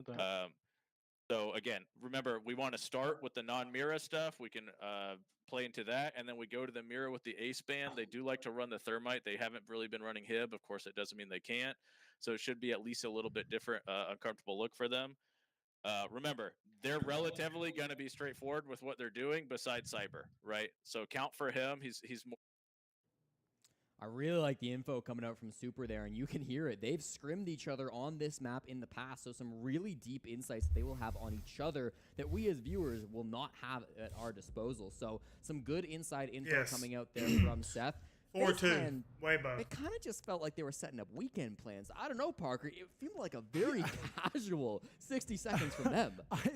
Okay. So again, remember, we want to start with the non-Mira stuff. We can play into that, and then we go to the Mira with the ace band. They do like to run the thermite. They haven't really been running Hib. Of course, it doesn't mean they can't. So it should be at least a little bit different, uncomfortable look for them. Remember, they're relatively going to be straightforward with what they're doing besides Cyber, right? So count for him. He's more. I really like the info coming out from Super there, and you can hear it. They've scrimmed each other on this map in the past, so some really deep insights that they will have on each other that we as viewers will not have at our disposal. So some good inside info coming out there from Seth. 4-2, way above. It kind of just felt like they were setting up weekend plans. I don't know, Parker. It seemed like a very casual 60 seconds from them.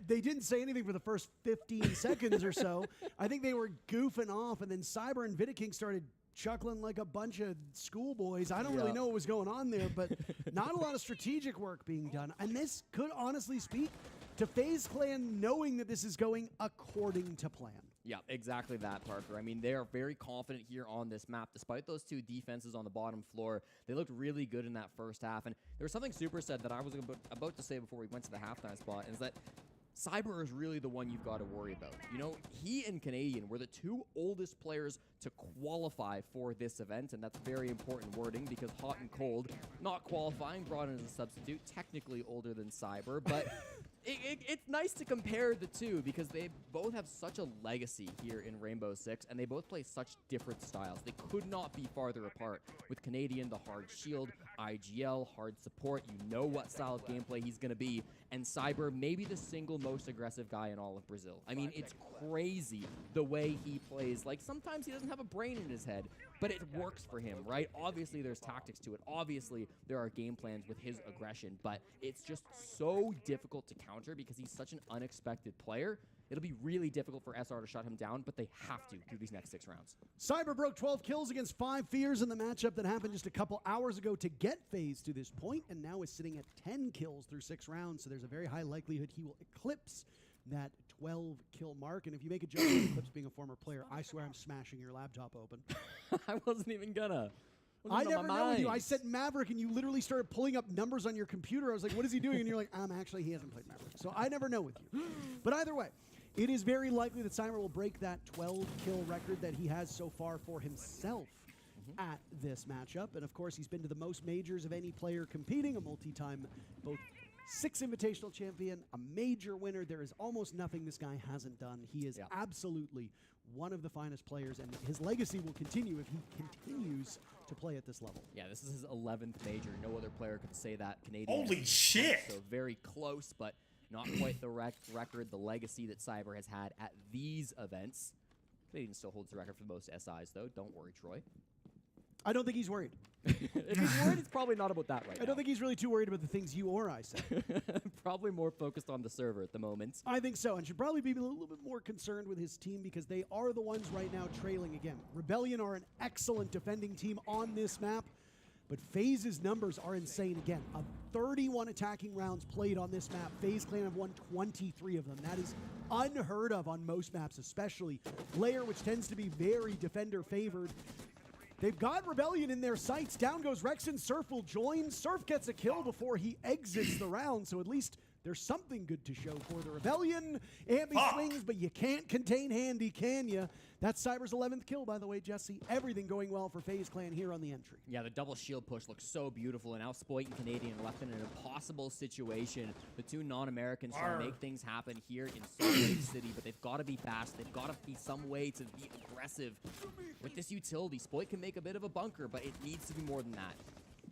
They didn't say anything for the first 15 seconds or so. I think they were goofing off, and then Cyber and Vidiking started chuckling like a bunch of schoolboys. I don't really know what was going on there, but not a lot of strategic work being done. And this could honestly speak to FaZe Clan knowing that this is going according to plan. Yeah, exactly that, Parker. I mean, they are very confident here on this map. Despite those two defenses on the bottom floor, they looked really good in that first half. And there was something Super said that I was about to say before we went to the halftime spot, is that Cyber is really the one you've got to worry about. You know, he and Canadian were the two oldest players to qualify for this event, and that's very important wording because Hot and Cold, not qualifying, brought in as a substitute, technically older than Cyber, but it's nice to compare the two because they both have such a legacy here in Rainbow Six, and they both play such different styles. They could not be farther apart. With Canadian, the hard shield, IGL, hard support, you know what style of gameplay he's going to be, and Cyber, maybe the single most aggressive guy in all of Brazil. I mean, it's crazy the way he plays. Like, sometimes he doesn't have a brain in his head, but it works for him, right? Obviously, there's tactics to it. Obviously, there are game plans with his aggression, but it's just so difficult to counter because he's such an unexpected player. It'll be really difficult for SR to shut him down, but they have to through these next 6 rounds. Cyber broke 12 kills against 5 Fears in the matchup that happened just a couple hours ago to get FaZe to this point, and now is sitting at 10 kills through 6 rounds, so there's a very high likelihood he will eclipse that 12-kill mark. And if you make a joke about Eclipse being a former player, I swear I'm smashing your laptop open. I wasn't even gonna. I never know with you. I said Maverick, and you literally started pulling up numbers on your computer. I was like, what is he doing? And you're like, actually, he hasn't played Maverick. So I never know with you. But either way, it is very likely that Cyber will break that 12-kill record that he has so far for himself at this matchup. And, of course, he's been to the most majors of any player competing, a multi-time both 6 invitational champion, a major winner. There is almost nothing this guy hasn't done. He is absolutely one of the finest players, and his legacy will continue if he continues to play at this level. Yeah, this is his 11th major. No other player could say that. Canadian. Holy shit! So very close, but not quite the record, the legacy that Cyber has had at these events. Canadian still holds the record for the most SIs, though. Don't worry, Troy. I don't think he's worried. If he's worried, it's probably not about that right now. I don't think he's really too worried about the things you or I say. Probably more focused on the server at the moment. I think so, and should probably be a little bit more concerned with his team because they are the ones right now trailing again. Rebellion are an excellent defending team on this map, but FaZe's numbers are insane again. 31 attacking rounds played on this map. FaZe Clan have won 23 of them. That is unheard of on most maps, especially Lair, which tends to be very defender-favored. They've got Rebellion in their sights. Down goes Rexon. Surf will join. Surf gets a kill before he exits the round, so at least there's something good to show for the Rebellion. Ambi swings, but you can't contain Handy, can you? That's Cyber's 11th kill, by the way, Jesse. Everything going well for FaZe Clan here on the entry. Yeah, the double shield push looks so beautiful, and now Spoit and Canadian are left in an impossible situation. The two non-Americans trying to make things happen here in Salt Lake City, but they've got to be fast. They've got to be some way to be aggressive. With this utility, Spoit can make a bit of a bunker, but it needs to be more than that.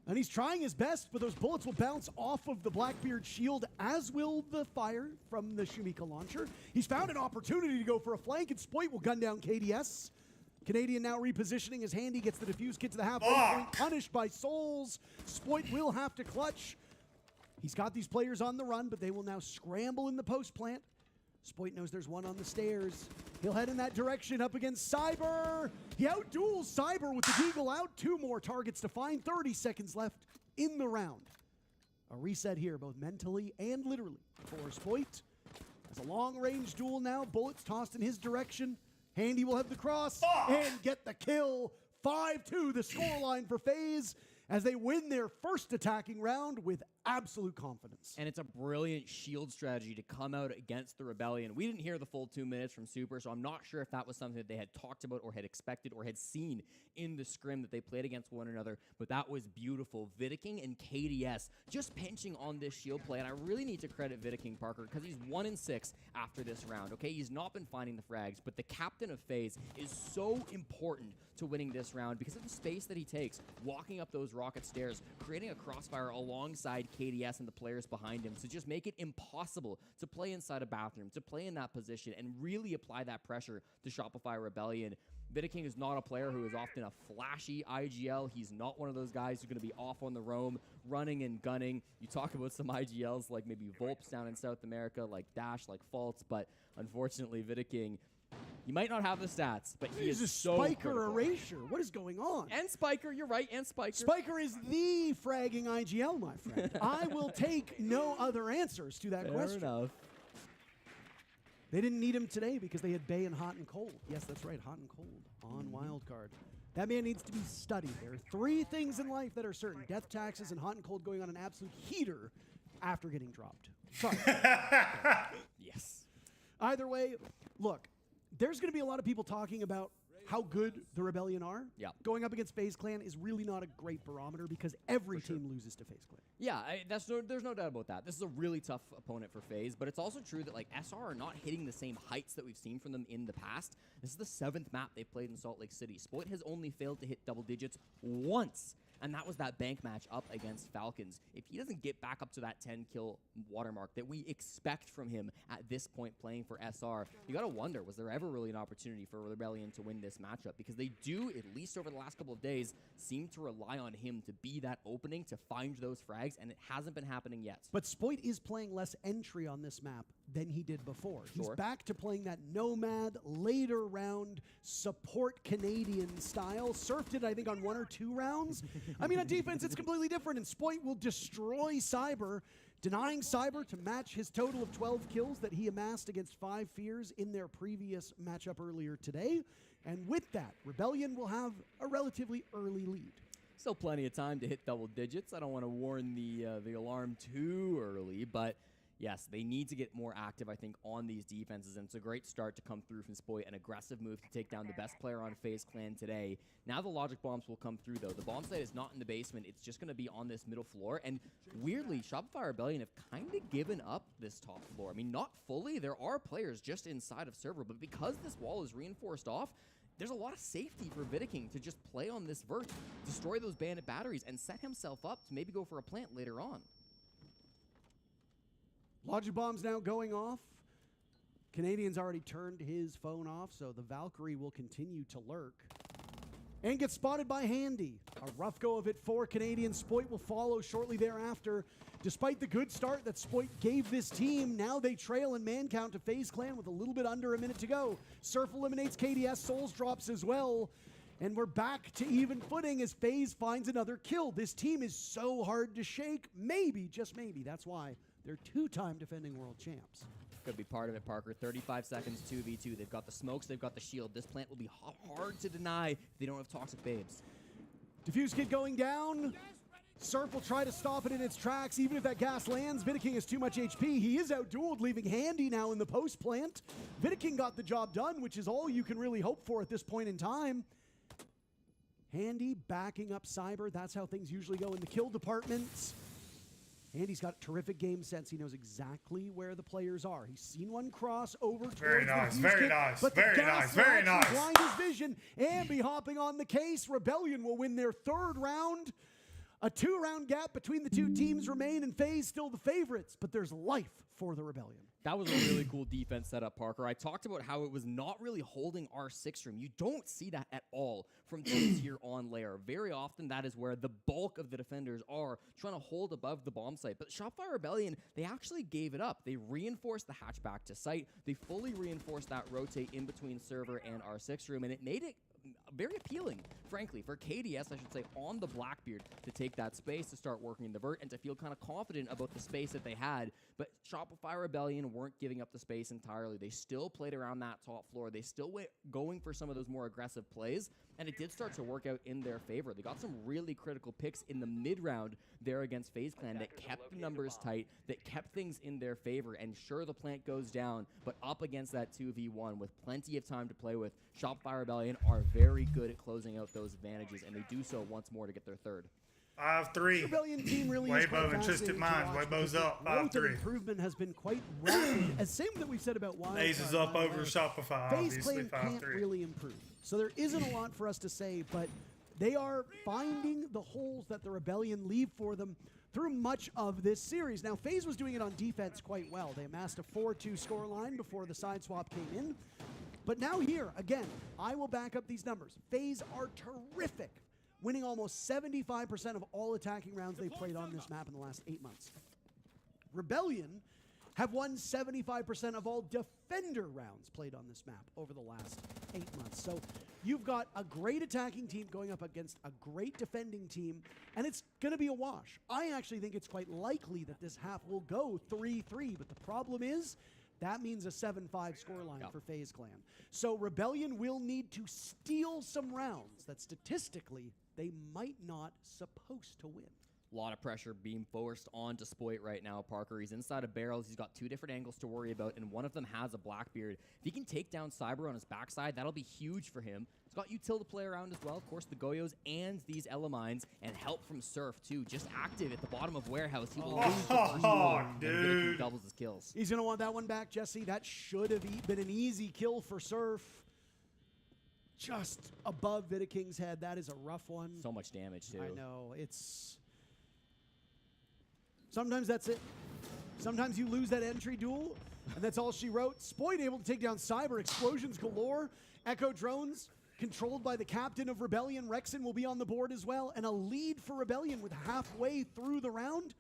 And he's trying his best, but those bullets will bounce off of the Blackbeard shield, as will the fire from the Shumika launcher. He's found an opportunity to go for a flank, and Spoit will gun down KDS. Canadian now repositioning as Handy gets the defuse kit to the halfway point, punished by Souls. Spoit will have to clutch. He's got these players on the run, but they will now scramble in the post plant. Spoit knows there's one on the stairs. He'll head in that direction up against Cyber. He outduels Cyber with the Deagle out. 2 more targets to find. 30 seconds left in the round. A reset here, both mentally and literally, for Spoit. It's a long-range duel now. Bullets tossed in his direction. Handy will have the cross and get the kill. 5-2, the scoreline for FaZe, as they win their first attacking round with absolute confidence. And it's a brilliant shield strategy to come out against the Rebellion. We didn't hear the full 2 minutes from Super, so I'm not sure if that was something that they had talked about or had expected or had seen in the scrim that they played against one another, but that was beautiful. Vidiking and KDS just pinching on this shield play, and I really need to credit Vidiking, Parker, because he's 1-6 after this round, okay? He's not been finding the frags, but the captain of FaZe is so important to winning this round because of the space that he takes, walking up those rocket stairs, creating a crossfire alongside KDS and the players behind him to just make it impossible to play inside a bathroom, to play in that position, and really apply that pressure to Shopify Rebellion. Vidiking is not a player who is often a flashy IGL. He's not one of those guys who's going to be off on the roam, running and gunning. You talk about some IGLs like maybe Volps down in South America, like Dash, like Faults, but unfortunately Vidiking, you might not have the stats, but he is a so Spiker critical. erasure. What is going on? And Spiker, you're right, and Spiker. Spiker is the fragging IGL, my friend. I will take no other answers to that question. Fair enough. They didn't need him today because they had Bay and Hot and Cold. Yes, that's right, Hot and Cold on Wildcard. That man needs to be studied. There are 3 things in life that are certain. Death, taxes, and Hot and Cold going on an absolute heater after getting dropped. Sorry. Yes. Either way, look, there's going to be a lot of people talking about how good the Rebellion are. Yeah. Going up against FaZe Clan is really not a great barometer because every team loses to FaZe Clan. Yeah, there's no doubt about that. This is a really tough opponent for FaZe, but it's also true that like SR are not hitting the same heights that we've seen from them in the past. This is the 7th map they've played in Salt Lake City. Spoit has only failed to hit double digits once, and that was that bank match up against Falcons. If he doesn't get back up to that 10-kill watermark that we expect from him at this point playing for SR, you gotta wonder, was there ever really an opportunity for Rebellion to win this matchup? Because they do, at least over the last couple of days, seem to rely on him to be that opening, to find those frags, and it hasn't been happening yet. But Spoit is playing less entry on this map than he did before. He's Sure. back to playing that Nomad, later round, support Canadian style. Surfed it, I think, on 1 or 2 rounds. I mean, on defense, it's completely different, and Spoit will destroy Cyber, denying Cyber to match his total of 12 kills that he amassed against 5 Fears in their previous matchup earlier today. And with that, Rebellion will have a relatively early lead. Still plenty of time to hit double digits. I don't want to warn the alarm too early, but yes, they need to get more active, I think, on these defenses, and it's a great start to come through from Spoit, an aggressive move to take down the best player on FaZe Clan today. Now the logic bombs will come through, though. The bomb site is not in the basement. It's just going to be on this middle floor, and weirdly, Shopify Rebellion have kind of given up this top floor. I mean, not fully. There are players just inside of server, but because this wall is reinforced off, there's a lot of safety for Vidiking to just play on this vert, destroy those bandit batteries, and set himself up to maybe go for a plant later on. Logic bomb's now going off. Canadian's already turned his phone off, so the Valkyrie will continue to lurk. And get spotted by Handy. A rough go of it for Canadian. Spoit will follow shortly thereafter. Despite the good start that Spoit gave this team, now they trail in man count to FaZe Clan with a little bit under a minute to go. Surf eliminates KDS, Souls drops as well. And we're back to even footing as FaZe finds another kill. This team is so hard to shake. Maybe, just maybe, that's why they're 2-time defending world champs. Could be part of it, Parker. 35 seconds, 2v2. They've got the smokes, they've got the shield. This plant will be hard to deny if they don't have toxic babes. Diffuse kit going down. Surf will try to stop it in its tracks. Even if that gas lands, Vidiking has too much HP. He is outdueled, leaving Handy now in the post plant. Vidiking got the job done, which is all you can really hope for at this point in time. Handy backing up Cyber. That's how things usually go in the kill departments. Handy's got terrific game sense. He knows exactly where the players are. He's seen one cross over towards Very nice, very nice, but very nice, very nice. Blind his vision. Ambi hopping on the case. Rebellion will win their 3rd round. A 2-round gap between the 2 teams remain, and FaZe still the favorites, but there's life for the Rebellion. That was a really cool defense setup, Parker. I talked about how it was not really holding our 6 room. You don't see that at all from teams here on layer. Very often, that is where the bulk of the defenders are trying to hold above the bomb site. But Shopify Rebellion, they actually gave it up. They reinforced the hatchback to site. They fully reinforced that rotate in between server and our 6 room, and it made it very appealing, frankly, for KDS, I should say, on the Blackbeard to take that space, to start working in the vert, and to feel kind of confident about the space that they had. But Shopify Rebellion weren't giving up the space entirely. They still played around that top floor. They still went going for some of those more aggressive plays, and it did start to work out in their favor. They got some really critical picks in the mid-round there against FaZe Clan that kept the numbers tight, that kept things in their favor, and sure, the plant goes down, but up against that 2v1 with plenty of time to play with, Shopify Rebellion are very good at closing out those advantages, and they do so once more to get their 3rd. 5-3. Rebellion team really way is quite above interested minds. Way bows up. growth and 5-3. improvement has been quite rapid. As same that we've said about Wild. FaZe is up over Shopify, FaZe obviously, Clan can't 5-3. really improve. So there isn't a lot for us to say, but they are finding the holes that the Rebellion leave for them through much of this series. Now, FaZe was doing it on defense quite well. They amassed a 4-2 scoreline before the side swap came in. But now here, again, I will back up these numbers. FaZe are terrific, winning almost 75% of all attacking rounds they've played on this map in the last 8 months. Rebellion have won 75% of all defender rounds played on this map over the last 8 months. So you've got a great attacking team going up against a great defending team, and it's going to be a wash. I actually think it's quite likely that this half will go 3-3, but the problem is That means a 7-5 scoreline for FaZe Clan. So Rebellion will need to steal some rounds that statistically they might not supposed to win. A lot of pressure being forced onto Spoit right now, Parker. He's inside of barrels. He's got 2 different angles to worry about, and one of them has a Blackbeard. If he can take down Cyber on his backside, that'll be huge for him. He's got Util to play around as well. Of course, the Goyos and these Elemines, and help from Surf, too. Just active at the bottom of Warehouse. He will lose the first duel, and Vidiking doubles his kills. He's going to want that one back, Jesse. That should have been an easy kill for Surf. Just above Vidiking's head. That is a rough one. So much damage, too. I know. It's... Sometimes that's it. Sometimes you lose that entry duel, and that's all she wrote. Spoit able to take down Cyber. Explosions galore. Echo drones controlled by the captain of Rebellion. Rexon will be on the board as well. And a lead for Rebellion with halfway through the round.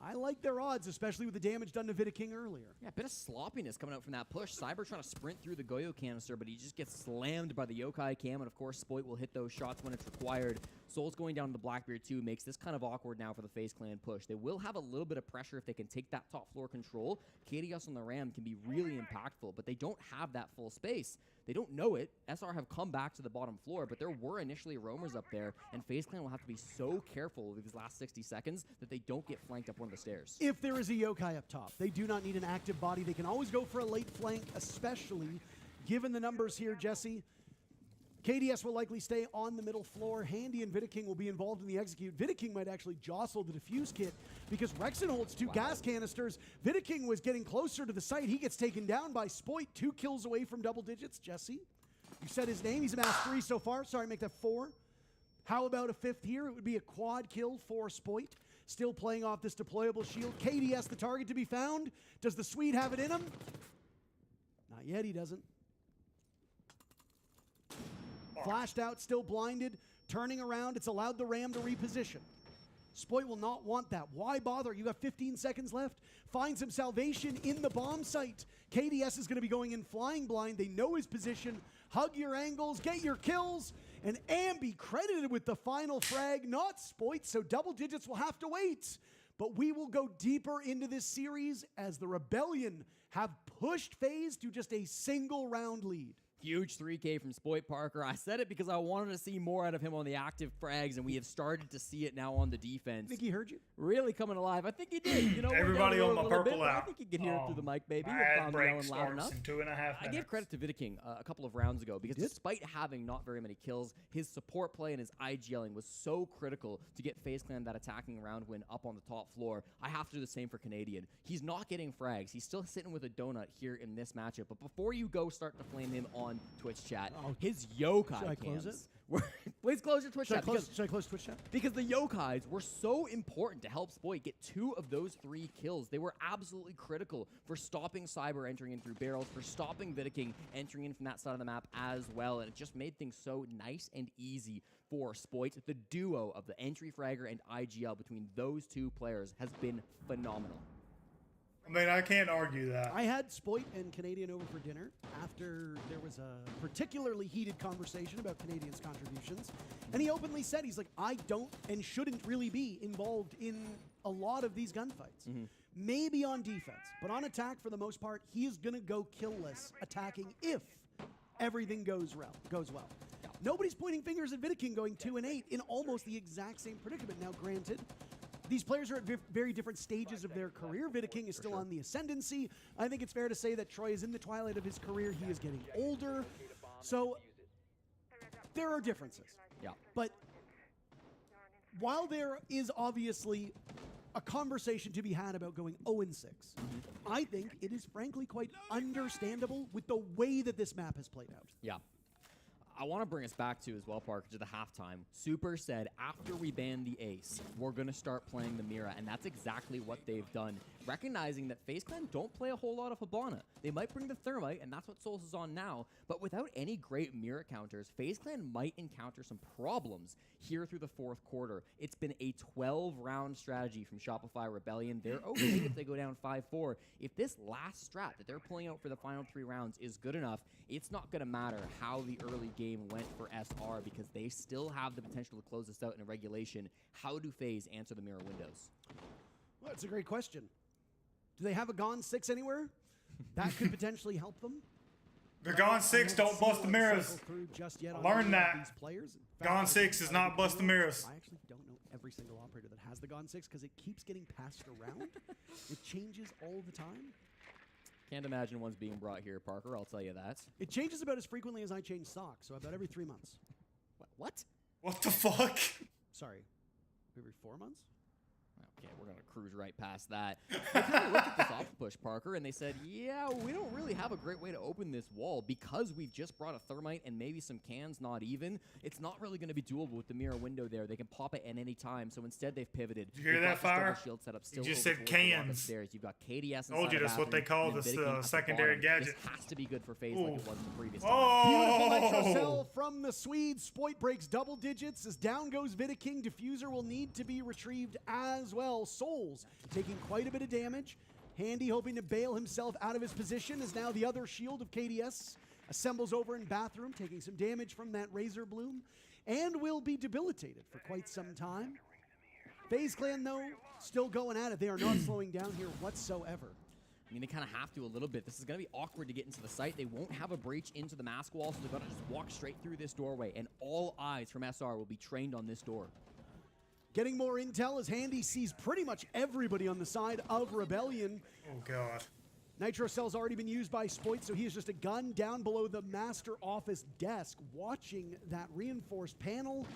I like their odds, especially with the damage done to Vidiking earlier. Yeah, a bit of sloppiness coming out from that push. Cyber trying to sprint through the Goyo canister, but he just gets slammed by the Yokai cam, and of course, Spoit will hit those shots when it's required. Soul's going down to the Blackbeard too, makes this kind of awkward now for the FaZe Clan push. They will have a little bit of pressure if they can take that top floor control. KDS on the Ram can be really impactful, but they don't have that full space. They don't know it. SR have come back to the bottom floor, but there were initially roamers up there, and FaZe Clan will have to be so careful with these last 60 seconds that they don't get flanked up one of the stairs. If there is a Yokai up top, they do not need an active body. They can always go for a late flank, especially given the numbers here, Jesse. KDS will likely stay on the middle floor. Handy and Vidiking will be involved in the execute. Vidiking might actually jostle the defuse kit because Rexon holds 2 gas canisters. Vidiking was getting closer to the site. He gets taken down by Spoit. 2 kills away from double digits. Jesse, you said his name. He's amassed 3 so far. Sorry, make that 4. How about a 5th here? It would be a quad kill for Spoit. Still playing off this deployable shield. KDS, the target to be found. Does the Swede have it in him? Not yet, he doesn't. Flashed out, still blinded, turning around. It's allowed the Ram to reposition. Spoit will not want that. Why bother? You got 15 seconds left. Find some salvation in the bomb site. KDS is going to be going in flying blind. They know his position. Hug your angles, get your kills, and Ambi credited with the final frag, not Spoit, so double digits will have to wait. But we will go deeper into this series as the Rebellion have pushed FaZe to just a single round lead. Huge 3K from Spoit, Parker. I said it because I wanted to see more out of him on the active frags, and we have started to see it now on the defense. Think he heard you? Really coming alive. I think he did. You know, everybody on my purple app. I think you can hear it through the mic, baby. Break starts enough. In 2.5 minutes. I gave credit to Vidiking a couple of rounds ago because despite having not very many kills, his support play and his IGLing was so critical to get FaZe Clan that attacking round win up on the top floor. I have to do the same for Canadian. He's not getting frags. He's still sitting with a donut here in this matchup. But before you go start to flame him on Twitch chat, his Yokai Should I close it? Please close your Twitch chat. Should I close Twitch chat? Because the Yokais were so important to help Spoit get 2 of those 3 kills. They were absolutely critical for stopping Cyber entering in through barrels, for stopping Vidiking entering in from that side of the map as well. And it just made things so nice and easy for Spoit. The duo of the entry fragger and IGL between those 2 players has been phenomenal. I mean, I can't argue that. I had Spoit and Canadian over for dinner after there was a particularly heated conversation about Canadian's contributions. And he openly said, he's like, I don't and shouldn't really be involved in a lot of these gunfights. Maybe on defense, but on attack, for the most part, he is going to go killless attacking if everything goes well. Nobody's pointing fingers at Vidiking going 2-8 in almost the exact same predicament. Now, granted, these players are at very different stages of their career. Vidiking is still on the ascendancy. I think it's fair to say that Troy is in the twilight of his career. He is getting older. So there are differences. Yeah. But while there is obviously a conversation to be had about going 0-6, I think it is frankly quite understandable with the way that this map has played out. Yeah. I want to bring us back to, as well, Parker, to the halftime. Super said, after we ban the ace, we're going to start playing the Mira, and that's exactly what they've done. Recognizing that FaZe Clan don't play a whole lot of Hibana. They might bring the Thermite, and that's what Souls is on now, but without any great Mira counters, FaZe Clan might encounter some problems here through the 4th quarter. It's been a 12-round strategy from Shopify Rebellion. They're okay if they go down 5-4. If this last strat that they're pulling out for the final 3 rounds is good enough, it's not going to matter how the early game went for SR because they still have the potential to close this out in a regulation. How do FaZe answer the Mira windows? Well, that's a great question. Do they have a Gone 6 anywhere? That could potentially help them. The Gone 6 don't bust the mirrors. Learn that. Gone 6 is not bust the mirrors. I actually don't know every single operator that has the Gone 6 because it keeps getting passed around. It changes all the time. Can't imagine one's being brought here, Parker. I'll tell you that. It changes about as frequently as I change socks, so about every 3 months. What? What the fuck? Sorry. Every 4 months? Okay, we're going to cruise right past that. They kind of looked at this off push, Parker, and they said, yeah, we don't really have a great way to open this wall because we've just brought a thermite and maybe some cans, not even. It's not really going to be doable with the mirror window there. They can pop it at any time, so instead they've pivoted. Did you hear that, Fire? Shield setup still you just said cans. You've got KDS told you that's what they call this secondary gadget. This has to be good for FaZe like it was in the previous Beautiful Nitro Cell from the Swedes. Spoit breaks double digits. As down goes Vidaking. Diffuser will need to be retrieved as well. Souls taking quite a bit of damage. Handy hoping to bail himself out of his position as now the other shield of KDS assembles over in Bathroom, taking some damage from that Razor Bloom, and will be debilitated for quite some time. FaZe Clan, though, still going at it. They are not slowing down here whatsoever. I mean, they kind of have to a little bit. This is going to be awkward to get into the site. They won't have a breach into the mask wall, so they've got to just walk straight through this doorway, and all eyes from SR will be trained on this door. Getting more intel as Handy sees pretty much everybody on the side of Rebellion. Oh, God. Nitro Cell's already been used by Spoit, so he is just a gun down below the master office desk watching that reinforced panel.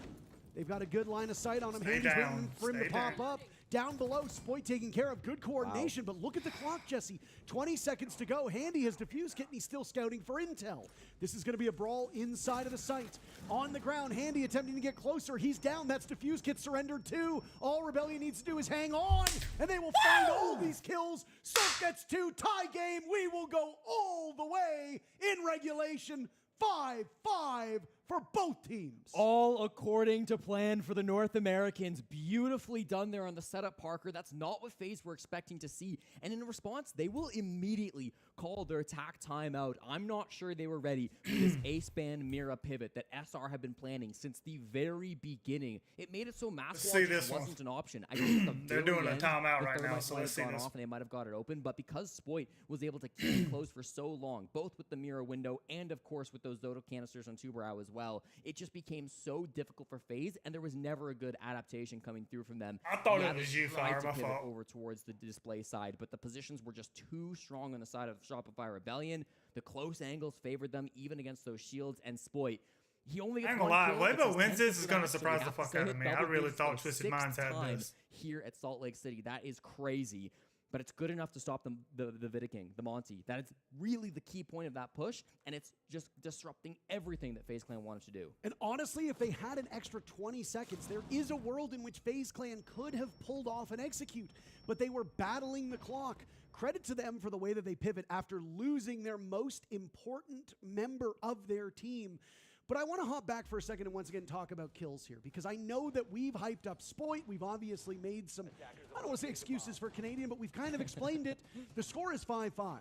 They've got a good line of sight on him. Handy's waiting for him to pop up. Down below, Spoit taking care of good coordination, but look at the clock, Jesse. 20 seconds to go. Handy has defused kit, and he's still scouting for intel. This is going to be a brawl inside of the site. On the ground, Handy attempting to get closer. He's down. That's defused kit surrendered too. All Rebellion needs to do is hang on, and they will find all these kills. Surf gets 2, tie game. We will go all the way in regulation. 5-5 for both teams. All according to plan for the North Americans. Beautifully done there on the setup, Parker. That's not what FaZe were expecting to see. And in response, they will immediately call their attack timeout. I'm not sure they were ready for this A-span Mira pivot that SR have been planning since the very beginning. It made it so mask wasn't an option. I think they're doing a timeout right now, so let's see this. Off and they might have got it open, but because Spoit was able to keep it closed for so long, both with the Mira window and, of course, with those Zoto canisters on Tubarao as well, it just became so difficult for FaZe, and there was never a good adaptation coming through from them. I thought it was you, Fire, my fault. Over towards the display side, but the positions were just too strong on the side of Shopify Rebellion. The close angles favored them, even against those shields, and Spoit. He only gets one kill. Waybo wins this is going to surprise the fuck out of me. I really thought Twisted Minds had this. Here at Salt Lake City, that is crazy. But it's good enough to stop the Vidaking, the Monty. That is really the key point of that push, and it's just disrupting everything that FaZe Clan wanted to do. And honestly, if they had an extra 20 seconds, there is a world in which FaZe Clan could have pulled off an execute, but they were battling the clock. Credit to them for the way that they pivot after losing their most important member of their team. But I want to hop back for a second and once again talk about kills here, because I know that we've hyped up Spoit. We've obviously made some, I don't want to say excuses for Canadian, but we've kind of explained it. The score is 5-5.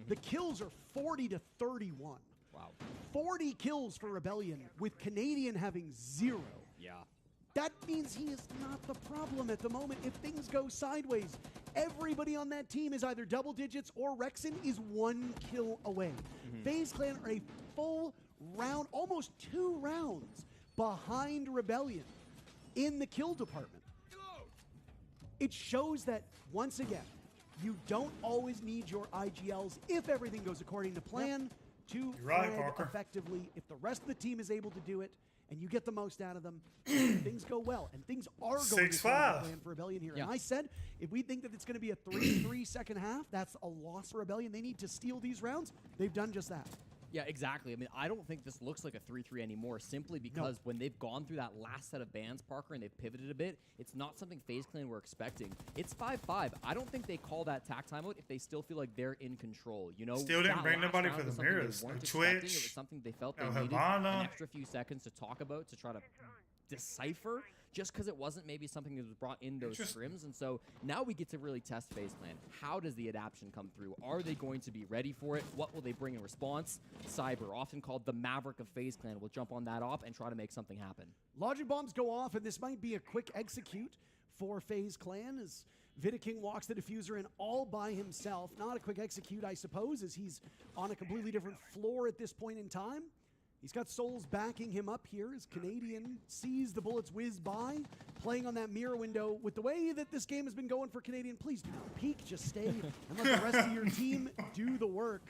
The kills are 40-31. Wow. 40 kills for Rebellion, with Canadian having 0. Yeah. That means he is not the problem at the moment. If things go sideways, everybody on that team is either double digits or Rexon is 1 kill away. FaZe Clan are a full round, almost 2 rounds behind Rebellion in the kill department. It shows that, once again, you don't always need your IGLs if everything goes according to plan to thread effectively. If the rest of the team is able to do it and you get the most out of them, things go well. And things are going to plan for Rebellion here. And I said, if we think that it's going to be a 3-3 second half, that's a loss for Rebellion. They need to steal these rounds. They've done just that. Yeah, exactly. I mean, I don't think this looks like a 3-3 anymore, simply because when they've gone through that last set of bans, Parker, and they've pivoted a bit, it's not something FaZe Clan were expecting. It's 5-5. I don't think they call that tack timeout if they still feel like they're in control. You know, still didn't bring nobody for the mirrors. Twitch. It was something they felt they needed an extra few seconds to talk about, to try to decipher, just because it wasn't maybe something that was brought in those scrims. And so now we get to really test FaZe Clan. How does the adaptation come through? Are they going to be ready for it? What will they bring in response? Cyber, often called the Maverick of FaZe Clan, will jump on that op and try to make something happen. Logic bombs go off, and this might be a quick execute for FaZe Clan as Vidaking walks the diffuser in all by himself. Not a quick execute, I suppose, as he's on a completely different floor at this point in time. He's got Souls backing him up here as Canadian sees the bullets whiz by, playing on that mirror window. With the way that this game has been going for Canadian, please do not peek, just stay and let the rest of your team do the work.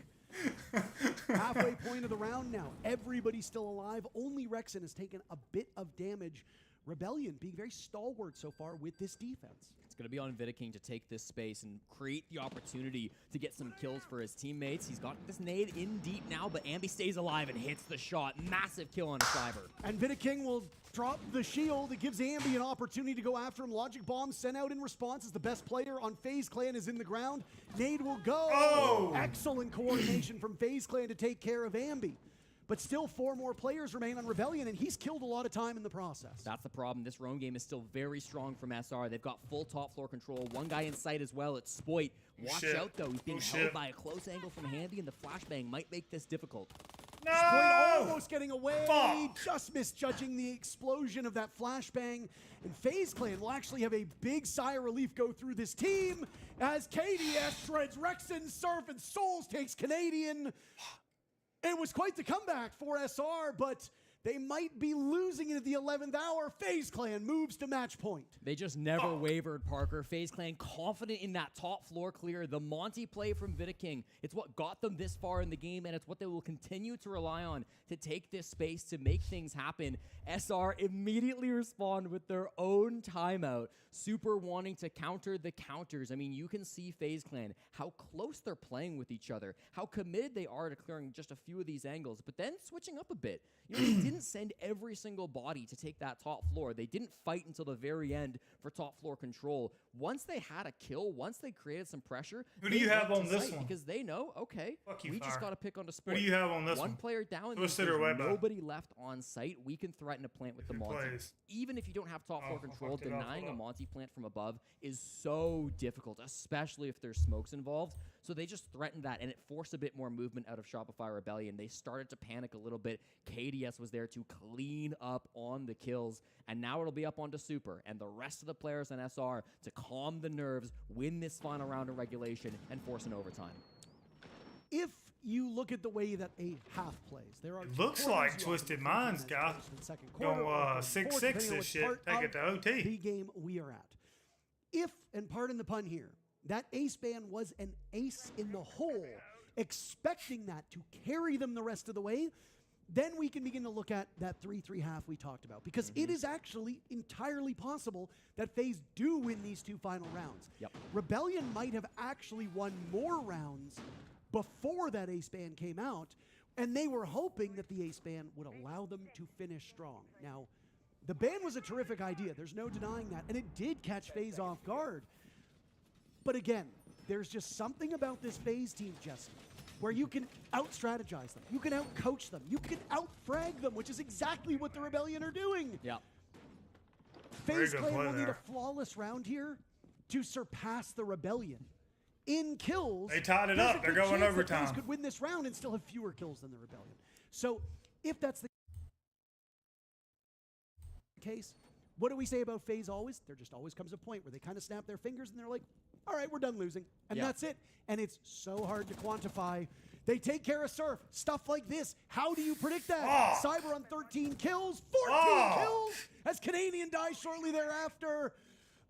Halfway point of the round now. Everybody's still alive. Only Rexen has taken a bit of damage. Rebellion being very stalwart so far with this defense. It's going to be on Vidaking to take this space and create the opportunity to get some kills for his teammates. He's got this nade in deep now, but Ambi stays alive and hits the shot. Massive kill on Cyber. And Vidaking will drop the shield. It gives Ambi an opportunity to go after him. Logic Bomb sent out in response as the best player on FaZe Clan is in the ground. Nade will go. Oh! Excellent coordination from FaZe Clan to take care of Ambi. But still 4 more players remain on Rebellion, and he's killed a lot of time in the process. That's the problem. This roam game is still very strong from SR. They've got full top floor control. One guy in sight as well. It's Spoit. Watch out, though. He's being held by a close angle from Handy, and the flashbang might make this difficult. No! Spoit almost getting away. Fuck! Just misjudging the explosion of that flashbang. And FaZe Clan will actually have a big sigh of relief go through this team as KDS shreds Rexen, Surf, and Souls takes Canadian. It was quite the comeback for SR, but they might be losing it at the 11th hour. FaZe Clan moves to match point. They just never wavered, Parker. FaZe Clan confident in that top floor clear. The Monty play from Vidaking. It's what got them this far in the game, and it's what they will continue to rely on to take this space to make things happen. SR immediately respond with their own timeout. Super wanting to counter the counters. I mean, you can see FaZe Clan, how close they're playing with each other, how committed they are to clearing just a few of these angles, but then switching up a bit. You know, they didn't send every single body to take that top floor. They didn't fight until the very end for top floor control. Once they had a kill, once they created some pressure, who do you have on this one? Because they know, okay, we just got to pick on the sport. Who do you have on this one? One player down, there's nobody left on site. We can threaten a plant with the Monty. Even if you don't have top floor control, denying a Monty plant from above is so difficult, especially if there's smokes involved. So they just threatened that, and it forced a bit more movement out of Shopify Rebellion. They started to panic a little bit. KDS was there to clean up on the kills, and now it'll be up onto Super and the rest of the players on SR to calm the nerves, win this final round of regulation, and force an overtime. If you look at the way that a half plays, there are it looks like Twisted Minds guy going 6-6 this shit, take it to OT. The game we are at. If, and pardon the pun here, that ace ban was an ace in the hole, expecting that to carry them the rest of the way, then we can begin to look at that 3-3 half we talked about. Because it is actually entirely possible that FaZe do win these 2 final rounds. Rebellion might have actually won more rounds before that ace ban came out, and they were hoping that the ace ban would allow them to finish strong. Now, the ban was a terrific idea. There's no denying that, and it did catch FaZe off guard. But again, there's just something about this FaZe team, Jesse, where you can out-strategize them, you can out-coach them, you can out-frag them, which is exactly what the Rebellion are doing. Yeah. FaZe Clan will need a flawless round here to surpass the Rebellion. In kills, they tied it up. They're going overtime. FaZe could win this round and still have fewer kills than the Rebellion. So if that's the case, what do we say about FaZe always? There just always comes a point where they kind of snap their fingers and they're like, all right, we're done losing. And that's it. And it's so hard to quantify. They take care of Surf. Stuff like this. How do you predict that? Cyber on 13 kills, 14 kills, as Canadian dies shortly thereafter.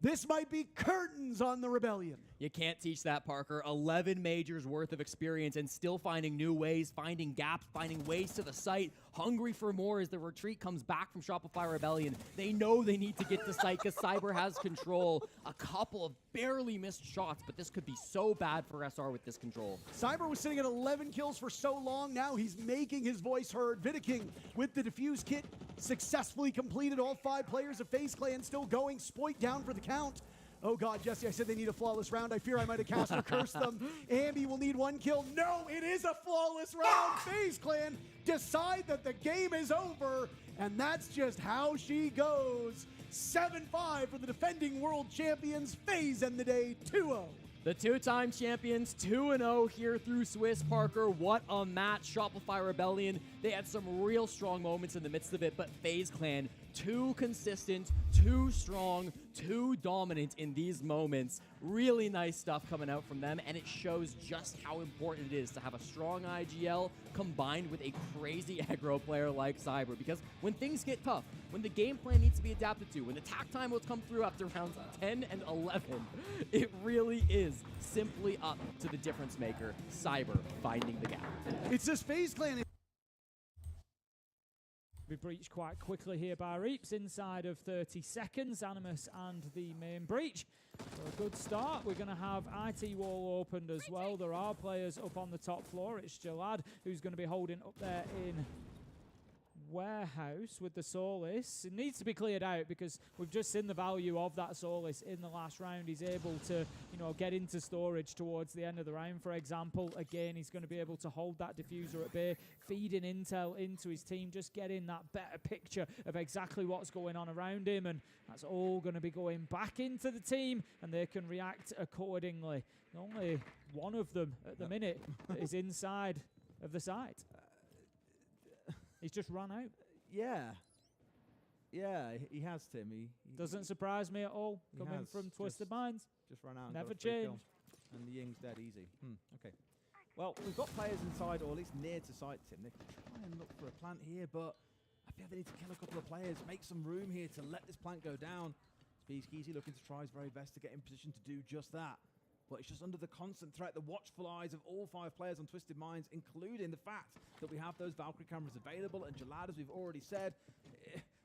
This might be curtains on the Rebellion. You can't teach that, Parker. 11 majors worth of experience and still finding new ways, finding gaps, finding ways to the site, hungry for more as the retreat comes back from Shopify Rebellion. They know they need to get to site because Cyber has control. A couple of barely missed shots, but this could be so bad for SR with this control. Cyber was sitting at 11 kills for so long. Now he's making his voice heard. Vidaking with the defuse kit successfully completed. All 5 players of FaZe Clan still going. Spoit down for the count. Oh God, Jesse, I said they need a flawless round. I fear I might have cast or cursed them. Ambi will need 1 kill. No, it is a flawless round. FaZe Clan decide that the game is over, and that's just how she goes. 7-5 for the defending world champions. FaZe end the day 2-0. The 2-time champions, 2-0 here through Swiss. Parker, what a match. Shopify Rebellion, they had some real strong moments in the midst of it, but FaZe Clan too consistent, too strong, too dominant in these moments. Really nice stuff coming out from them, and it shows just how important it is to have a strong IGL combined with a crazy aggro player like Cyber, because when things get tough, when the game plan needs to be adapted to, when attack time will come through after rounds 10 and 11, it really is simply up to the difference maker, Cyber, finding the gap. It's this FaZe Clan. Be breached quite quickly here by Reaps inside of 30 seconds. Animus and the main breach. So a good start. We're going to have IT wall opened as well. There are players up on the top floor. It's Jalad who's going to be holding up there in warehouse with the Solis. It needs to be cleared out because we've just seen the value of that Solis in the last round. He's able to, you know, get into storage towards the end of the round, for example. Again, he's going to be able to hold that diffuser at bay, feeding intel into his team, just getting that better picture of exactly what's going on around him, and that's all going to be going back into the team, and they can react accordingly. Only one of them at the minute that is inside of the site. He's just run out. Yeah, he has, Tim. He doesn't surprise me at all. Coming from Twisted Minds, just run out. Never change. And the Ying's dead easy. Okay. Well, we've got players inside, or at least near to site, Tim. They can try and look for a plant here, but I feel they need to kill a couple of players, make some room here to let this plant go down. Speedskeezy looking to try his very best to get in position to do just that. But it's just under the constant threat, the watchful eyes of all 5 players on Twisted Minds, including the fact that we have those Valkyrie cameras available, and Jalad, as we've already said,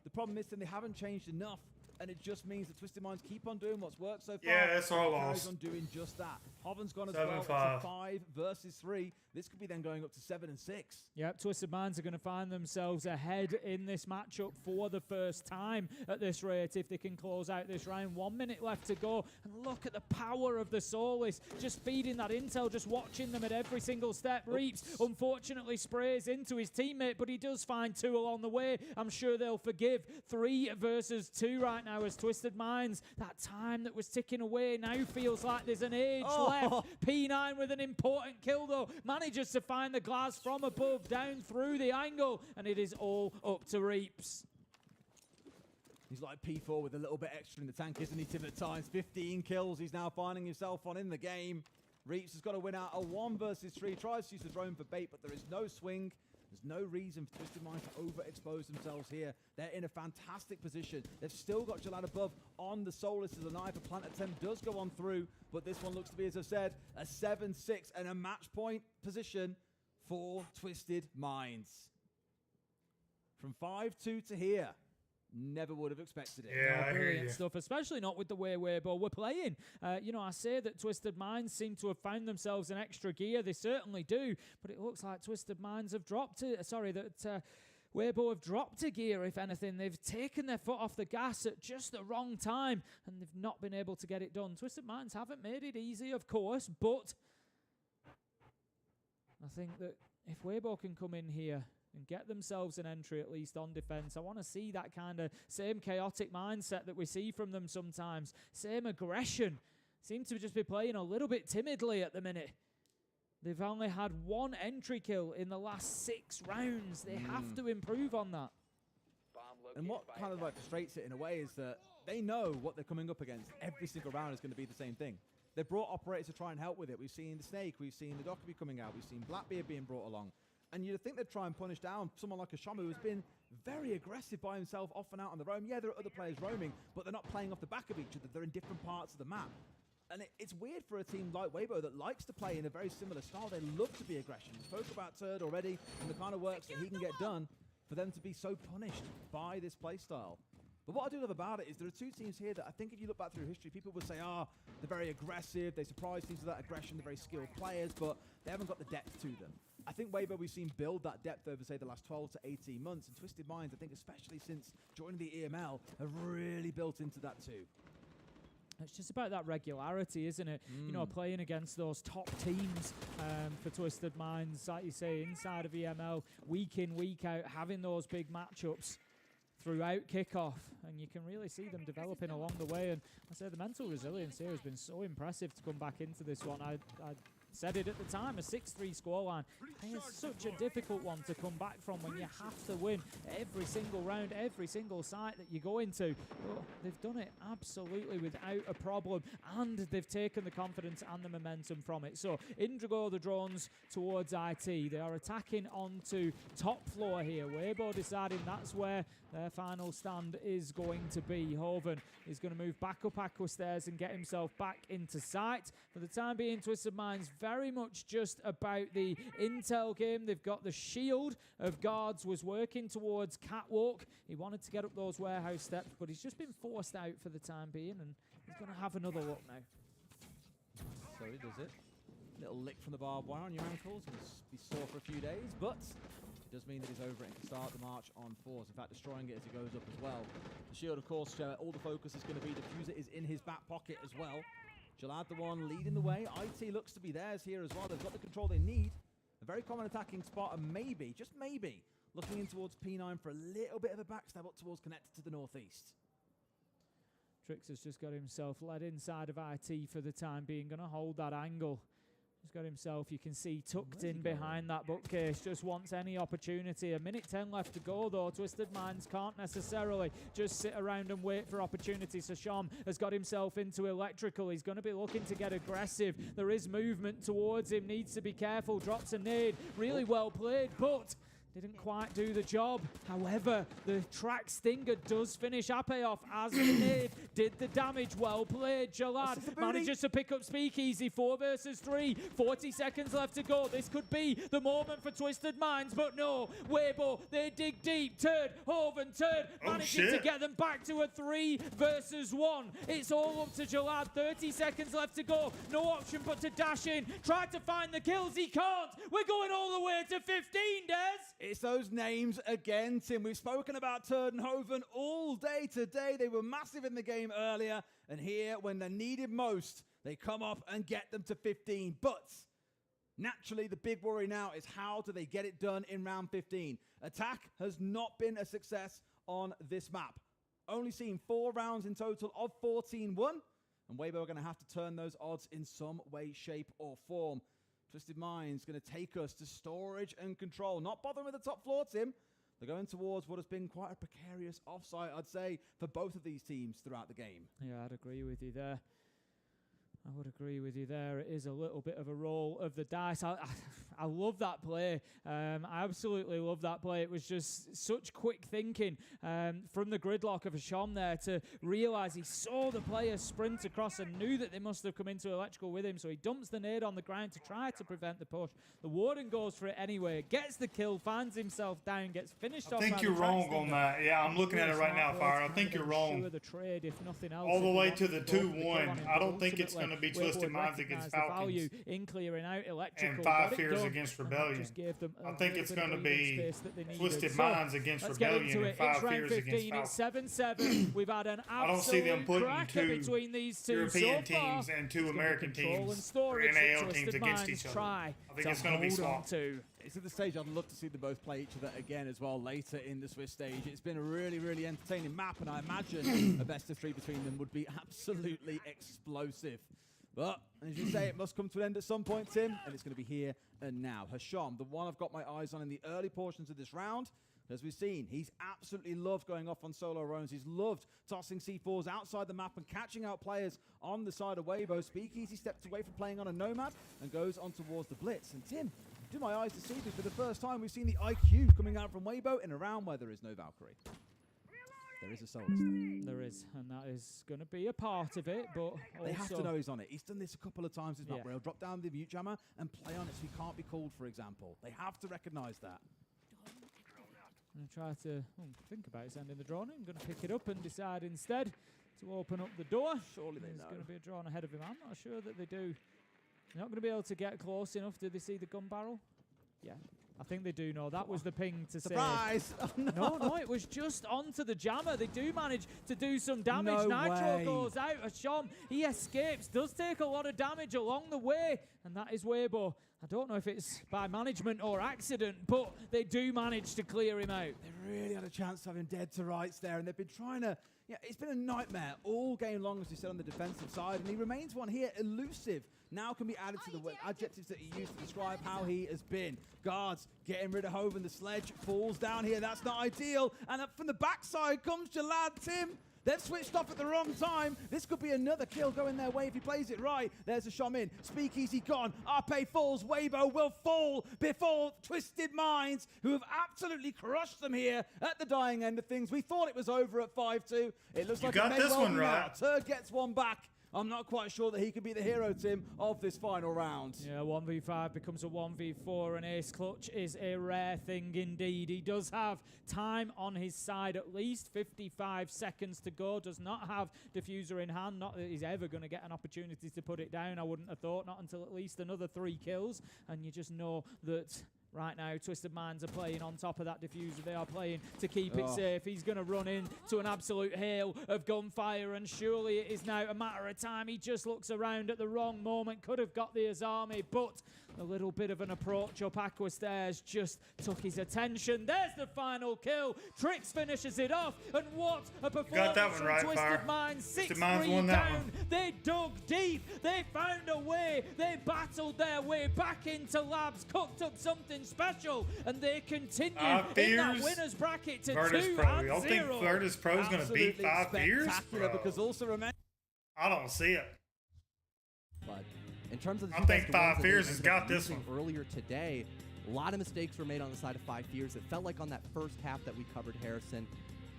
the problem is that they haven't changed enough, and it just means that Twisted Minds keep on doing what's worked so far. Yeah, it's all carries lost. on doing just that. Hoven's gone as 7 well and to 5. 5 versus 3. This could be then going up to 7 and 6. Yep, Twisted Minds are going to find themselves ahead in this matchup for the first time at this rate if they can close out this round. 1 minute left to go, and look at the power of the Solis, just feeding that intel, just watching them at every single step. Reaps unfortunately sprays into his teammate, but he does find 2 along the way. I'm sure they'll forgive. 3 versus 2 right now as Twisted Minds. That time that was ticking away now feels like there's an age left. P9 with an important kill though, manages to find the glass from above down through the angle, and it is all up to Reaps. He's like P4 with a little bit extra in the tank, isn't he, Tim, at times? 15 kills he's now finding himself on in the game. Reaps has got to win out a 1 versus 3. Tries to use the drone for bait, but there is no swing. There's no reason for Twisted Minds to overexpose themselves here. They're in a fantastic position. They've still got Jalad above on the Solis as a knife. A plant attempt does go on through, but this one looks to be, as I said, a 7-6 and a match point position for Twisted Minds. From 5-2 to here. Never would have expected it. Yeah, I hear brilliant you. stuff, especially not with the way Weibo were playing. You know, I say that Twisted Minds seem to have found themselves an extra gear. They certainly do, but it looks like Twisted Minds have dropped it. That Weibo have dropped a gear, if anything. They've taken their foot off the gas at just the wrong time, and they've not been able to get it done. Twisted Minds haven't made it easy, of course, but I think that if Weibo can come in here and get themselves an entry at least on defense, I want to see that kind of same chaotic mindset that we see from them sometimes. Same aggression. Seem to just be playing a little bit timidly at the minute. They've only had 1 entry kill in the last 6 rounds. They have to improve on that. And what kind of like frustrates it in a way is that they know what they're coming up against. Every single round is going to be the same thing. They've brought operators to try and help with it. We've seen the Snake, we've seen the Dockery coming out, we've seen Blackbeard being brought along. And you'd think they'd try and punish down someone like a Shamu who's been very aggressive by himself off and out on the roam. Yeah, there are other players roaming, but they're not playing off the back of each other. They're in different parts of the map. And it's weird for a team like Weibo that likes to play in a very similar style. They love to be aggression. We spoke about Turd already and the kind of works that he can get done, for them to be so punished by this playstyle. But what I do love about it is there are 2 teams here that I think if you look back through history, people would say, they're very aggressive, they surprise teams with that aggression, they're very skilled players, but they haven't got the depth to them. I think Weibo we've seen build that depth over, say, the last 12 to 18 months, and Twisted Minds, I think especially since joining the EML, have really built into that too. It's just about that regularity, isn't it? You know, playing against those top teams for Twisted Minds, like you say, inside of EML, week in, week out, having those big matchups throughout kickoff, and you can really see them developing along the way. And I say the mental resilience here has been so impressive to come back into this one. I said it at the time, a 6-3 scoreline. It's such a difficult one to come back from when you have to win every single round, every single site that you go into. But they've done it absolutely without a problem, and they've taken the confidence and the momentum from it. So Indigo, the drones towards IT. They are attacking onto top floor here. Weibo deciding that's where their final stand is going to be. Hoven is going to move back up Aqua Stairs and get himself back into sight. For the time being, Twisted Minds very much just about the intel game. They've got the shield of guards was working towards Catwalk. He wanted to get up those warehouse steps, but he's just been forced out for the time being, and he's going to have another look now. So he does it. Little lick from the barbed wire on your ankles. Going to be sore for a few days, but it does mean that he's over it and can start the march on fours. In fact, destroying it as he goes up as well. The shield, of course, all the focus is going to be. Diffuser is in his back pocket as well. Jalad, the one leading the way. IT looks to be theirs here as well. They've got the control they need. A very common attacking spot, and maybe, just maybe, looking in towards P9 for a little bit of a backstab up towards connected to the northeast. Trix has just got himself led inside of IT for the time being. Going to hold that angle. He's got himself, you can see, tucked in behind that bookcase. Just wants any opportunity. 1:10 left to go, though. Twisted Minds can't necessarily just sit around and wait for opportunity. So Sham has got himself into electrical. He's going to be looking to get aggressive. There is movement towards him. Needs to be careful. Drops a nade. Really well played, but didn't quite do the job. However, the track stinger does finish Ape off as the nade did the damage. Well played. Jalad manages to pick up Speakeasy. 4 versus 3. 40 seconds left to go. This could be the moment for Twisted Minds, but no. Weibo, they dig deep. Turd, Hoven, Turd, managing to get them back to a 3 versus 1. It's all up to Jalad. 30 seconds left to go. No option but to dash in. Try to find the kills. He can't. We're going all the way to 15, Des. It's those names again, Tim. We've spoken about Turd and Hoven all day today. They were massive in the game earlier, and here, when they're needed most, they come up and get them to 15. But naturally, the big worry now is how do they get it done in round 15? Attack has not been a success on this map. Only seen 4 rounds in total of 14 won, and Weibo are going to have to turn those odds in some way, shape, or form. Twisted Minds going to take us to storage and control. Not bothering with the top floor, Tim. They're going towards what has been quite a precarious offsite, I'd say, for both of these teams throughout the game. Yeah, I'd agree with you there. I would agree with you there. It is a little bit of a roll of the dice. I love that play. I absolutely love that play. It was just such quick thinking from the gridlock of Asham there to realise he saw the player sprint across and knew that they must have come into electrical with him. So he dumps the nade on the ground to try to prevent the push. The Warden goes for it anyway, gets the kill, finds himself down, gets finished off. I think you're wrong on that. Yeah, I'm looking at it right now, Fire. I think you're wrong. The trade, if nothing else, all the way to the 2-1. I don't think it's going to be Twisted Minds against Falcons. In clearing out electrical. And 5 Fears against Rebellion. I think it's going to be Twisted Minds against Rebellion and 5 Fears against Falcons. It's 7-7. We've had an absolute I don't see them putting 2 between these two European teams and 2 American teams or NAL teams against each other. I think it's going to be swapped. It's at the stage I'd love to see them both play each other again as well later in the Swiss stage. It's been a really, really entertaining map, and I imagine a best of 3 between them would be absolutely explosive. But, as you say, it must come to an end at some point, Tim, and it's going to be here and now. Hasham, the one I've got my eyes on in the early portions of this round, as we've seen, he's absolutely loved going off on solo roams. He's loved tossing C4s outside the map and catching out players on the side of Weibo. Speakeasy steps away from playing on a Nomad and goes on towards the Blitz. And Tim, to my eyes deceive me, for the first time we've seen the IQ coming out from Weibo in a round where there is no Valkyrie. There is a Solus there. There is, and that is going to be a part of it, but they have to know he's on it. He's done this a couple of times this map where he'll drop down the mute jammer and play on it so he can't be called, for example. They have to recognise that. I'm going to try to think about sending the drone. I'm going to pick it up and decide instead to open up the door. Surely there's going to be a drone ahead of him. I'm not sure that they do. They're not going to be able to get close enough. Do they see the gun barrel? Yeah. I think they do know. That was the ping to say. Surprise! Oh, no, it was just onto the jammer. They do manage to do some damage. No Nitro way. goes out. Asham, he escapes. Does take a lot of damage along the way. And that is Weibo. I don't know if it's by management or accident, but they do manage to clear him out. They really had a chance to have him dead to rights there, and they've been trying to, Yeah, it's been a nightmare all game long, as he said, on the defensive side, and he remains one here. Elusive now can be added to the adjectives that he used to describe how he has been. Guards getting rid of Hoven. The sledge falls down here. That's not ideal. And up from the backside comes Jalad Tim. They've switched off at the wrong time. This could be another kill going their way if he plays it right. There's a Shaman. Speakeasy gone. Arpe falls. Weibo will fall before Twisted Minds, who have absolutely crushed them here at the dying end of things. We thought it was over at 5-2. It looks like got this one right. Turd gets one back. I'm not quite sure that he could be the hero, Tim, of this final round. Yeah, 1v5 becomes a 1v4, and Ace Clutch is a rare thing indeed. He does have time on his side, at least 55 seconds to go. Does not have Diffuser in hand. Not that he's ever going to get an opportunity to put it down, I wouldn't have thought. Not until at least another 3 kills. And you just know that right now, Twisted Minds are playing on top of that diffuser. They are playing to keep it safe. He's going to run into an absolute hail of gunfire, and surely it is now a matter of time. He just looks around at the wrong moment. Could have got the Azami, but a little bit of an approach up Aqua Stairs just took his attention. There's the final kill. Trix finishes it off, and what a performance from right, Twisted Minds. 6-3 down. They dug deep. They found a way. They battled their way back into labs, cooked up something special, and they continue in that winners bracket to 2-0. Y'all think Virtus Pro is going to beat 5 Fears? Because also remember, I don't see it. But in terms of the I think 5 Fears has got this one. Earlier today, a lot of mistakes were made on the side of 5 Fears. It felt like on that first half that we covered, Harrison,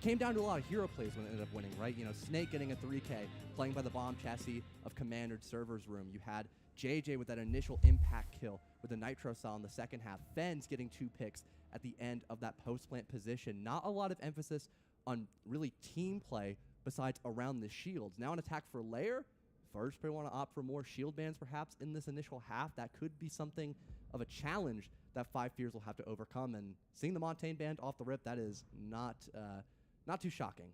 came down to a lot of hero plays when it ended up winning, right? You know, Snake getting a 3K, playing by the bomb chassis of Commandered Server's room. You had JJ with that initial impact kill with the Nitro Cell in the second half. Fens getting 2 picks at the end of that post-plant position. Not a lot of emphasis on really team play besides around the shields. Now an attack for Lair. First, we want to opt for more shield bans perhaps in this initial half. That could be something of a challenge that 5 Fears will have to overcome. And seeing the Montaigne band off the rip, that is not too shocking.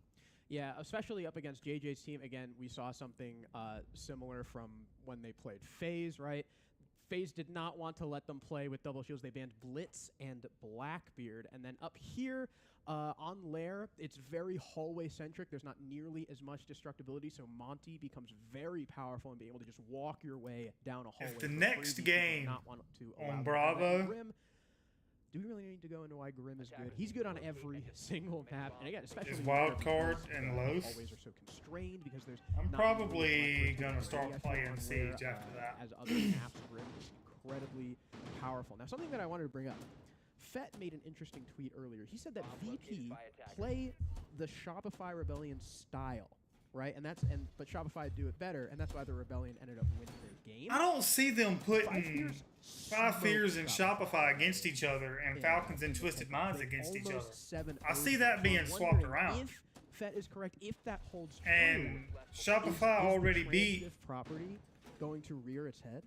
Yeah, especially up against JJ's team. Again, we saw something similar from when they played FaZe, right? FaZe did not want to let them play with double shields. They banned Blitz and Blackbeard. And then up here on Lair, it's very hallway-centric. There's not nearly as much destructibility, so Monty becomes very powerful in being able to just walk your way down a hallway. If the next game on Bravo... Grim, do we really need to go into why Grim is good? He's good on every single map, and again, especially his wild card and Los. Hallways are so constrained because there's. I'm probably gonna start playing Siege after that. As other maps, Grim is incredibly powerful. Now, something that I wanted to bring up. Fett made an interesting tweet earlier. He said that VP play the Shopify Rebellion style, right? But Shopify do it better, and that's why the Rebellion ended up winning their game. I don't see them putting 5 Fears and Shopify against each other and Falcons and Twisted Minds against each other. I see that being swapped around. If Fett is correct, if that holds true, and Shopify already beat property going to rear its head.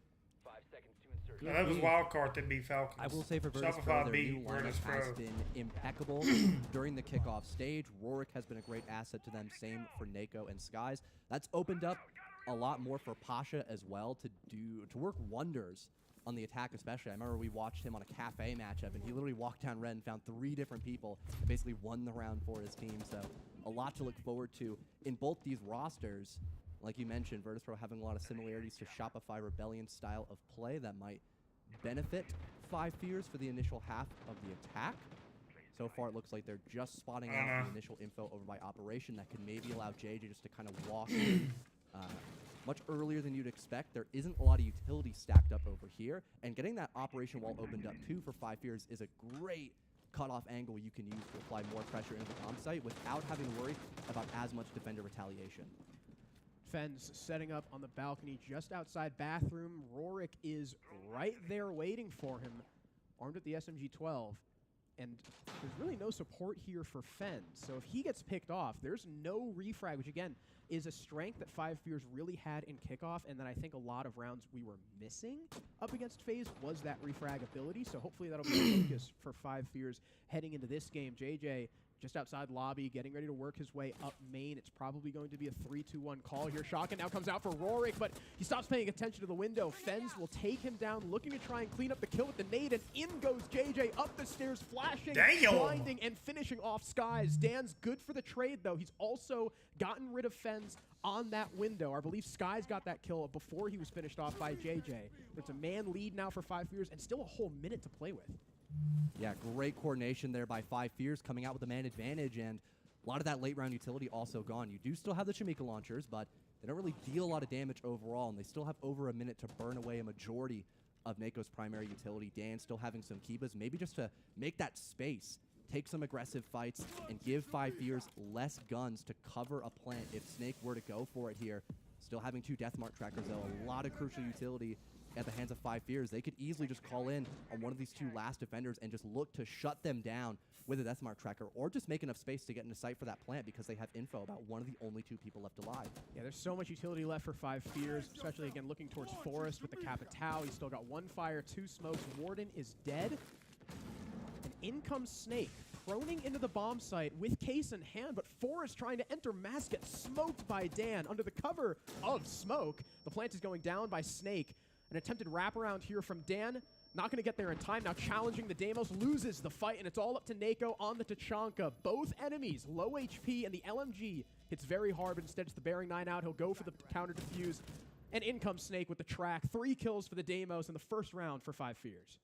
No, that was Wildcard that beat Falcons. I will say for Virtus Pro, their new lineup has been impeccable during the kickoff stage. Rorik has been a great asset to them. Same for Nako and Skies. That's opened up a lot more for Pasha as well to work wonders on the attack especially. I remember we watched him on a cafe matchup, and he literally walked down red and found 3 different people and basically won the round for his team. So a lot to look forward to in both these rosters. Like you mentioned, Virtus Pro having a lot of similarities to Shopify Rebellion style of play that might benefit 5 Fears for the initial half of the attack. So far, it looks like they're just spotting out the initial info over by Operation that could maybe allow JJ just to kind of walk in much earlier than you'd expect. There isn't a lot of utility stacked up over here, and getting that Operation wall opened up too for 5 Fears is a great cutoff angle you can use to apply more pressure into the bomb site without having to worry about as much defender retaliation. Fens setting up on the balcony just outside bathroom. Rorik is right there waiting for him, armed with the SMG-12. And there's really no support here for Fens. So if he gets picked off, there's no refrag, which again is a strength that 5 Fears really had in kickoff, and that I think a lot of rounds we were missing up against FaZe was that refrag ability. So hopefully that'll be a focus for 5 Fears heading into this game. JJ just outside lobby, getting ready to work his way up main. It's probably going to be a 3-2-1 call here. Shotgun now comes out for Rorik, but he stops paying attention to the window. Fens will take him down, looking to try and clean up the kill with the nade, and in goes JJ up the stairs, flashing, blinding, and finishing off Skies. Dan's good for the trade, though. He's also gotten rid of Fens on that window. I believe Skies got that kill before he was finished off by JJ. It's a man lead now for 5 Fears and still a whole minute to play with. Yeah, great coordination there by 5 Fears, coming out with a man advantage, and a lot of that late round utility also gone. You do still have the Shamika launchers, but they don't really deal a lot of damage overall, and they still have over a minute to burn away a majority of NAKO's primary utility. Dan still having some Kibas, maybe just to make that space, take some aggressive fights, and give 5 Fears less guns to cover a plant if Snake were to go for it here. Still having 2 Deathmark trackers, though, a lot of crucial utility at the hands of 5 Fears. They could easily just call in on one of these 2 last defenders and just look to shut them down with a Deathmark tracker, or just make enough space to get into sight for that plant because they have info about one of the only 2 people left alive. Yeah, there's so much utility left for 5 Fears, especially, again, looking towards Forest with the Capitao. He's still got 1 fire, 2 smokes. Warden is dead. And in comes Snake, proning into the bomb site with case in hand, but Forest trying to enter Mass gets smoked by Dan under the cover of smoke. The plant is going down by Snake. An attempted wraparound here from Dan. Not going to get there in time. Now challenging the Deimos, loses the fight, and it's all up to NAKO on the Tachanka. Both enemies, low HP, and the LMG hits very hard, but instead it's the bearing 9 out. He'll go for the counter defuse. And in comes Snake with the track. 3 kills for the Deimos in the first round for 5 Fears.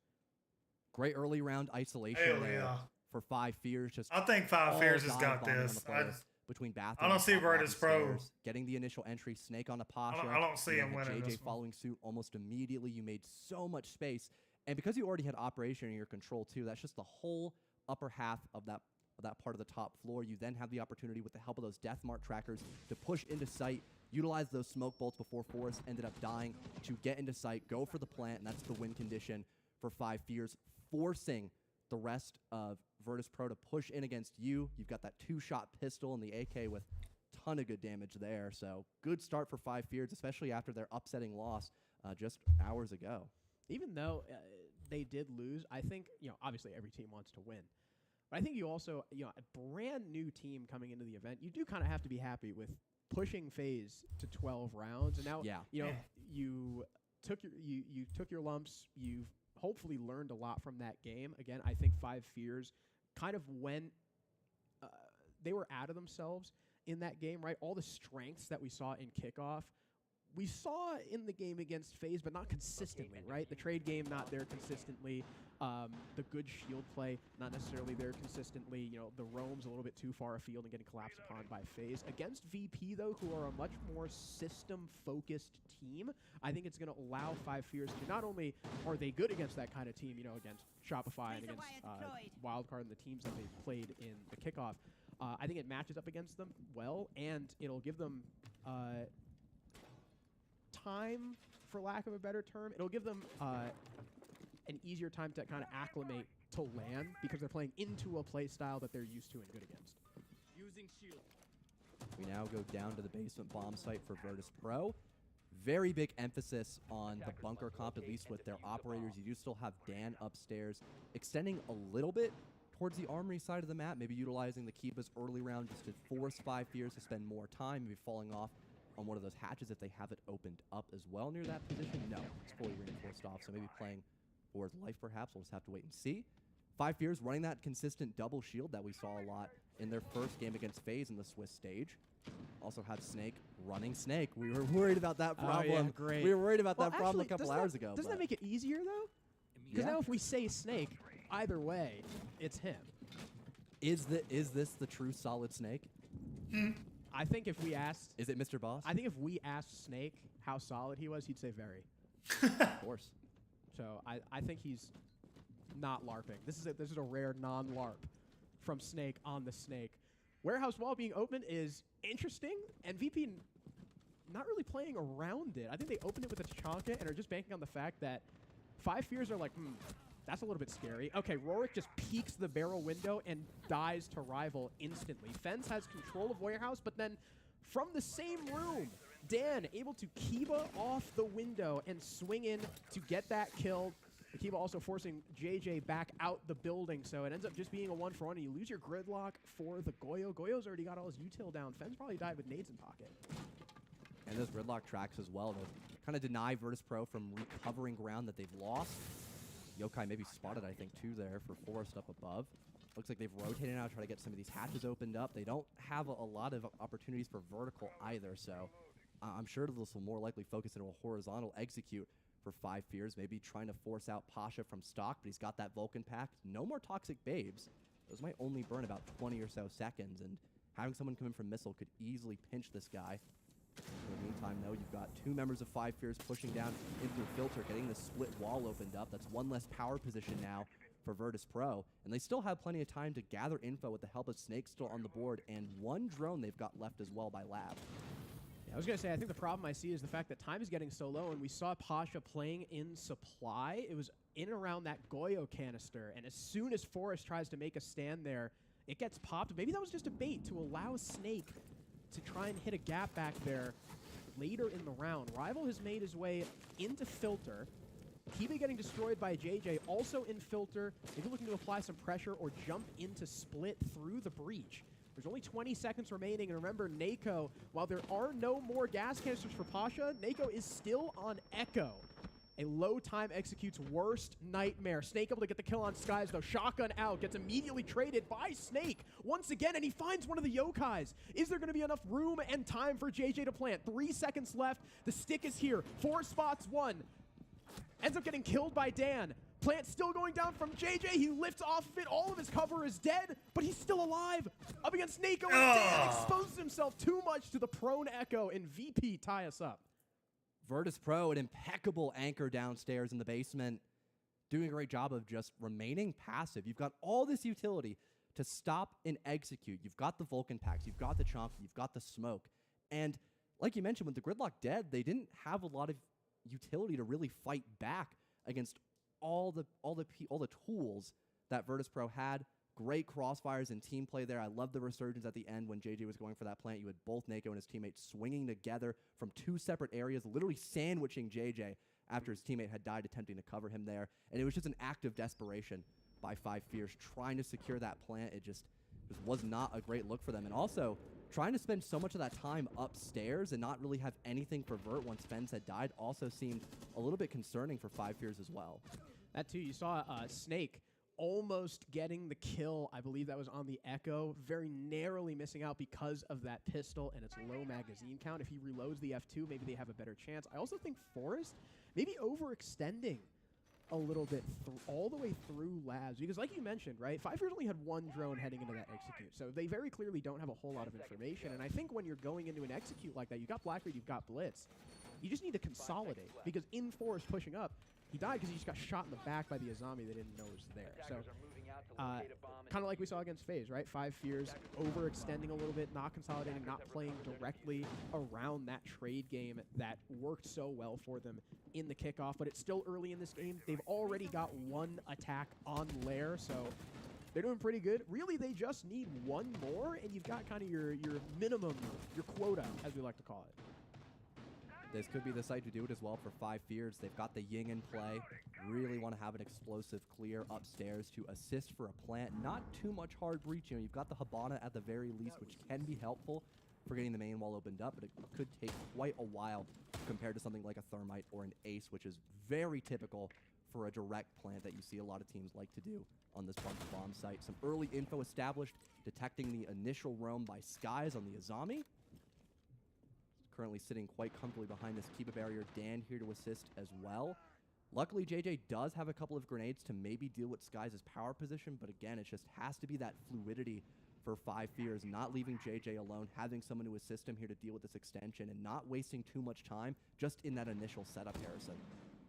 Great early round isolation there for 5 Fears. Just I think 5 Fears has got this. Between bathroom, I don't see Virtus Pro getting the initial entry. Snake on the Pasha. I don't see him winning. JJ following suit almost immediately. You made so much space, and because you already had operation in your control too, that's just the whole upper half of that part of the top floor. You then have the opportunity, with the help of those Deathmark trackers, to push into sight, utilize those smoke bolts before Forest ended up dying, to get into sight, go for the plant, and that's the win condition for 5 Fears, forcing the rest of Virtus Pro to push in against you. You've got that 2-shot pistol and the AK with a ton of good damage there. So good start for 5 Fears, especially after their upsetting loss just hours ago. Even though they did lose, I think, obviously every team wants to win. But I think you also, a brand new team coming into the event, you do kind of have to be happy with pushing FaZe to 12 rounds. And now, you took your lumps. You've hopefully learned a lot from that game. Again, I think 5 Fears kind of went, they were out of themselves in that game, right? All the strengths that we saw in kickoff, we saw in the game against FaZe, but not consistently, right? The trade game not there consistently. The good shield play not necessarily there consistently. The roam's a little bit too far afield and getting collapsed upon by FaZe. Against VP, though, who are a much more system-focused team, I think it's going to allow 5 Fears to, not only are they good against that kind of team, against Shopify and against Wildcard and the teams that they've played in the kickoff, I think it matches up against them well, and it'll give them time, for lack of a better term. It'll give them an easier time to kind of acclimate to LAN, because they're playing into a play style that they're used to and good against. Using shield. We now go down to the basement bomb site for Virtus Pro. Very big emphasis on the bunker comp, at least with their operators. You do still have Dan upstairs, extending a little bit towards the armory side of the map, maybe utilizing the Kibas early round just to force 5 Fears to spend more time, maybe falling off on one of those hatches if they have it opened up as well near that position. No, it's fully reinforced off, so maybe playing for his life perhaps. We'll just have to wait and see. 5 Fears running that consistent double shield that we saw a lot in their first game against FaZe in the Swiss stage. Also have Snake running Snake. We were worried about that problem. Oh, yeah, great. We were worried about that problem a couple hours ago. Doesn't that make it easier, though? Because now if we say Snake, either way, it's him. Is this the true solid Snake? I think if we asked... Is it Mr. Boss? I think if we asked Snake how solid he was, he'd say very. Of course. So I think he's not LARPing. This is a rare non-LARP from Snake on the Snake. Warehouse wall being open is interesting, and VP not really playing around it. I think they opened it with a Tachanka and are just banking on the fact that 5 Fears are like, that's a little bit scary. Okay, Rorik just peeks the barrel window and dies to Rival instantly. Fens has control of Warehouse, but then from the same room, Dan able to Kiba off the window and swing in to get that kill. The Kiba also forcing JJ back out the building, so it ends up just being a 1-for-1, and you lose your gridlock for the Goyo. Goyo's already got all his util down. Fenn's probably died with nades in pocket. And those gridlock tracks as well to kind of deny Virtus Pro from recovering ground that they've lost. Yokai maybe spotted, I think, too there for Forest up above. Looks like they've rotated now to try to get some of these hatches opened up. They don't have a lot of opportunities for vertical either, so I'm sure this will more likely focus into a horizontal execute for 5 Fears, maybe trying to force out Pasha from stock, but he's got that Vulcan pack. No more Toxic Babes. Those might only burn about 20 or so seconds, and having someone come in from Missile could easily pinch this guy. In the meantime, though, you've got 2 members of 5 Fears pushing down in through Filter, getting the split wall opened up. That's 1 less power position now for Virtus Pro, and they still have plenty of time to gather info with the help of Snake still on the board, and 1 drone they've got left as well by Lab. Yeah, I was going to say, I think the problem I see is the fact that time is getting so low, and we saw Pasha playing in supply. It was in and around that Goyo canister, and as soon as Forest tries to make a stand there, it gets popped. Maybe that was just a bait to allow Snake to try and hit a gap back there later in the round. Rival has made his way into Filter. Kiba getting destroyed by JJ, also in Filter, maybe looking to apply some pressure or jump into Split through the breach. There's only 20 seconds remaining, and remember, Nako, while there are no more gas canisters for Pasha, Nako is still on Echo. A low time executes worst nightmare. Snake able to get the kill on Skies, though. Shotgun out, gets immediately traded by Snake once again, and he finds one of the Yokais. Is there going to be enough room and time for JJ to plant? 3 seconds left. The stick is here. 4 spots, 1. Ends up getting killed by Dan. Plant still going down from JJ. He lifts off of it. All of his cover is dead, but he's still alive. Up against Nako, and Dan exposes himself too much to the prone Echo, and VP tie us up. Virtus Pro, an impeccable anchor downstairs in the basement, doing a great job of just remaining passive. You've got all this utility to stop and execute. You've got the Vulcan packs, you've got the Chomp, you've got the smoke. And like you mentioned, with the Gridlock dead, they didn't have a lot of utility to really fight back against all the tools that Virtus Pro had. Great crossfires and team play there. I love the resurgence at the end when JJ was going for that plant. You had both Nako and his teammates swinging together from 2 separate areas, literally sandwiching JJ after his teammate had died attempting to cover him there. And it was just an act of desperation by 5 Fears trying to secure that plant. It just was not a great look for them. And also, trying to spend so much of that time upstairs and not really have anything for Vert once Fens had died also seemed a little bit concerning for 5 Fears as well. That too, you saw Snake almost getting the kill. I believe that was on the Echo, very narrowly missing out because of that pistol and its low magazine count. If he reloads the F2, maybe they have a better chance. I also think Forest maybe overextending a little bit all the way through Labs, because like you mentioned, right, 5 Fears only had 1 drone heading into that execute, so they very clearly don't have a whole lot of information. And I think when you're going into an execute like that, you've got Blackbeard, you've got Blitz, you just need to consolidate, because in Forest pushing up, he died because he just got shot in the back by the Azami they didn't know was there. So, kind of like we saw against FaZe, right? 5 Fears overextending a little bit, not consolidating, not playing directly around that trade game that worked so well for them in the kickoff. But it's still early in this game. They've already got 1 attack on Lair, so they're doing pretty good. Really, they just need 1 more, and you've got kind of your minimum, your quota, as we like to call it. This could be the site to do it as well for 5 Fears. They've got the Ying in play. Really want to have an explosive clear upstairs to assist for a plant. Not too much hard breach. You know, you've got the Hibana at the very least, which can be helpful for getting the main wall opened up, but it could take quite a while compared to something like a Thermite or an Ace, which is very typical for a direct plant that you see a lot of teams like to do on this bunker bomb site. Some early info established, detecting the initial roam by Skies on the Azami. Currently sitting quite comfortably behind this Kiba barrier. Dan here to assist as well. Luckily, JJ does have a couple of grenades to maybe deal with Skies' power position, but again, it just has to be that fluidity for 5 Fears, not leaving JJ alone, having someone to assist him here to deal with this extension, and not wasting too much time just in that initial setup, Harrison.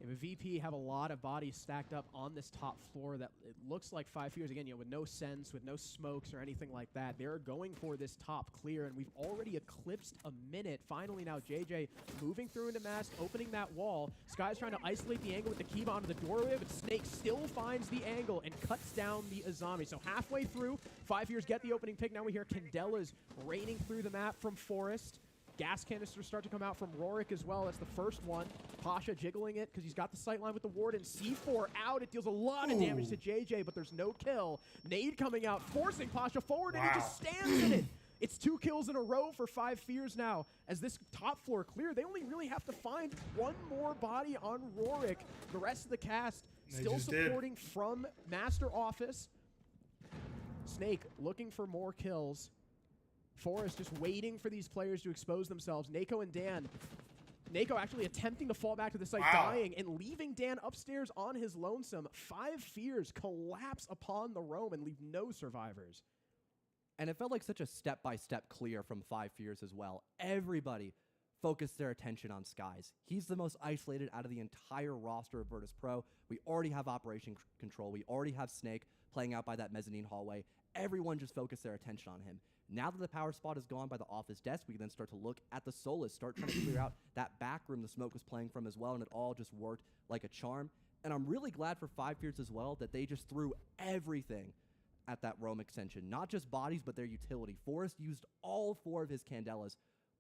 If a VP have a lot of bodies stacked up on this top floor that it looks like 5 Fears, again, you know, with no sense, with no smokes or anything like that, they're going for this top clear, and we've already eclipsed a minute. Finally now, JJ moving through into Mask, opening that wall. Sky's trying to isolate the angle with the Kiba onto the doorway, but Snake still finds the angle and cuts down the Azami. So halfway through, 5 Fears get the opening pick. Now we hear Candela's raining through the map from Forest. Gas canisters start to come out from Rorik as well. That's the first one. Pasha jiggling it because he's got the sight line with the ward, and C4 out. It deals a lot of damage to JJ, but there's no kill. Nade coming out, forcing Pasha forward, and he just stands in it. It's 2 kills in a row for 5 Fears now. As this top floor clear, they only really have to find one more body on Rorik. The rest of the cast still supporting from Master Office. Snake looking for more kills. Forrest just waiting for these players to expose themselves. Nako and Dan. Nako actually attempting to fall back to the site, dying, and leaving Dan upstairs on his lonesome. 5 Fears collapse upon the roam and leave no survivors. And it felt like such a step-by-step clear from 5 Fears as well. Everybody focused their attention on Skies. He's the most isolated out of the entire roster of Virtus Pro. We already have Operation Control. We already have Snake playing out by that mezzanine hallway. Everyone just focused their attention on him. Now that the power spot is gone by the office desk, we can then start to look at the Solus, start trying to clear out that back room the smoke was playing from as well, and it all just worked like a charm. And I'm really glad for 5 Fears as well that they just threw everything at that roam extension. Not just bodies, but their utility. Forrest used all 4 of his Candelas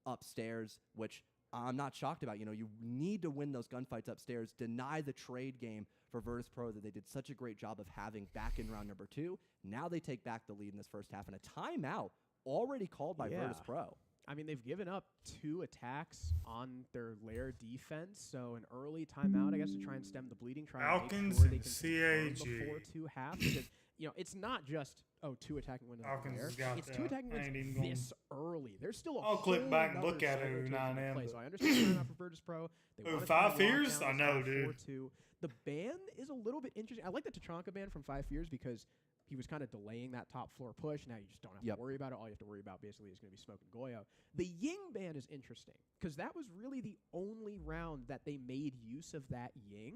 upstairs, which I'm not shocked about. You know, you need to win those gunfights upstairs, deny the trade game for Virtus Pro that they did such a great job of having back in round number 2. Now they take back the lead in this first half, and a timeout already called by Virtus Pro. I mean, they've given up 2 attacks on their lair defense, so an early timeout, I guess, to try and stem the bleeding. Falcons and CAG. Before 2 halves, because, you know, it's not just, 2 attacking windows on the lair. It's 2 attacking wins this early. There's still a I'll click back and look at it every every now and then. So I understand the timeout for Virtus Pro. They Ooh, wanna 5 try to lock Fears? down I this know, half dude. 4-2. The ban is a little bit interesting. I like the Tachanka ban from 5 Fears because he was kind of delaying that top floor push. Now you just don't have to worry about it. All you have to worry about basically is going to be Smoke and Goyo. The Ying ban is interesting because that was really the only round that they made use of that Ying.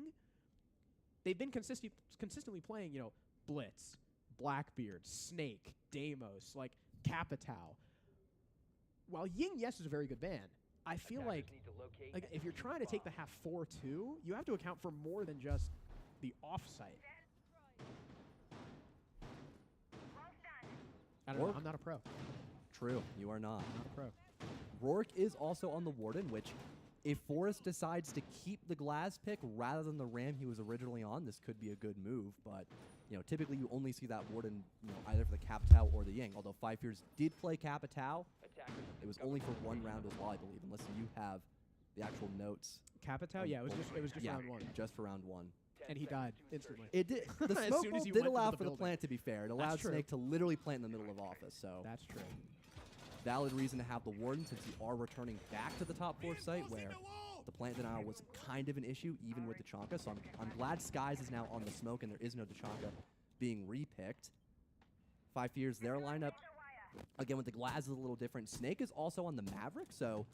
They've been consistently playing, you know, Blitz, Blackbeard, Snake, Deimos, like Capitao. While Ying, yes, is a very good ban, I feel like if you're trying to take the half 4-2, you have to account for more than just the offsite. I don't know. I'm not a pro. True, you are not. I'm not a pro. Rorik is also on the Warden, which if Forrest decides to keep the Glass pick rather than the Ram he was originally on, this could be a good move. But, you know, typically you only see that Warden, you know, either for the Capitao or the Ying. Although 5 Fears did play Capitao, it was only for 1 round as well, I believe, unless you have the actual notes. Capitao? Yeah, it was just round 1. Just for round 1. And he died instantly. It did. The As smoke soon as bolt he did went allow into the for the building. plant, to be fair. It allowed Snake to literally plant in the middle of office. So that's true. Valid reason to have the Warden since you are returning back to the top 4 site where the plant denial was kind of an issue even with Tachanka. So I'm glad Skies is now on the smoke and there is no Tachanka being repicked. 5 Fears, their lineup, again with the Glass is a little different. Snake is also on the Maverick, so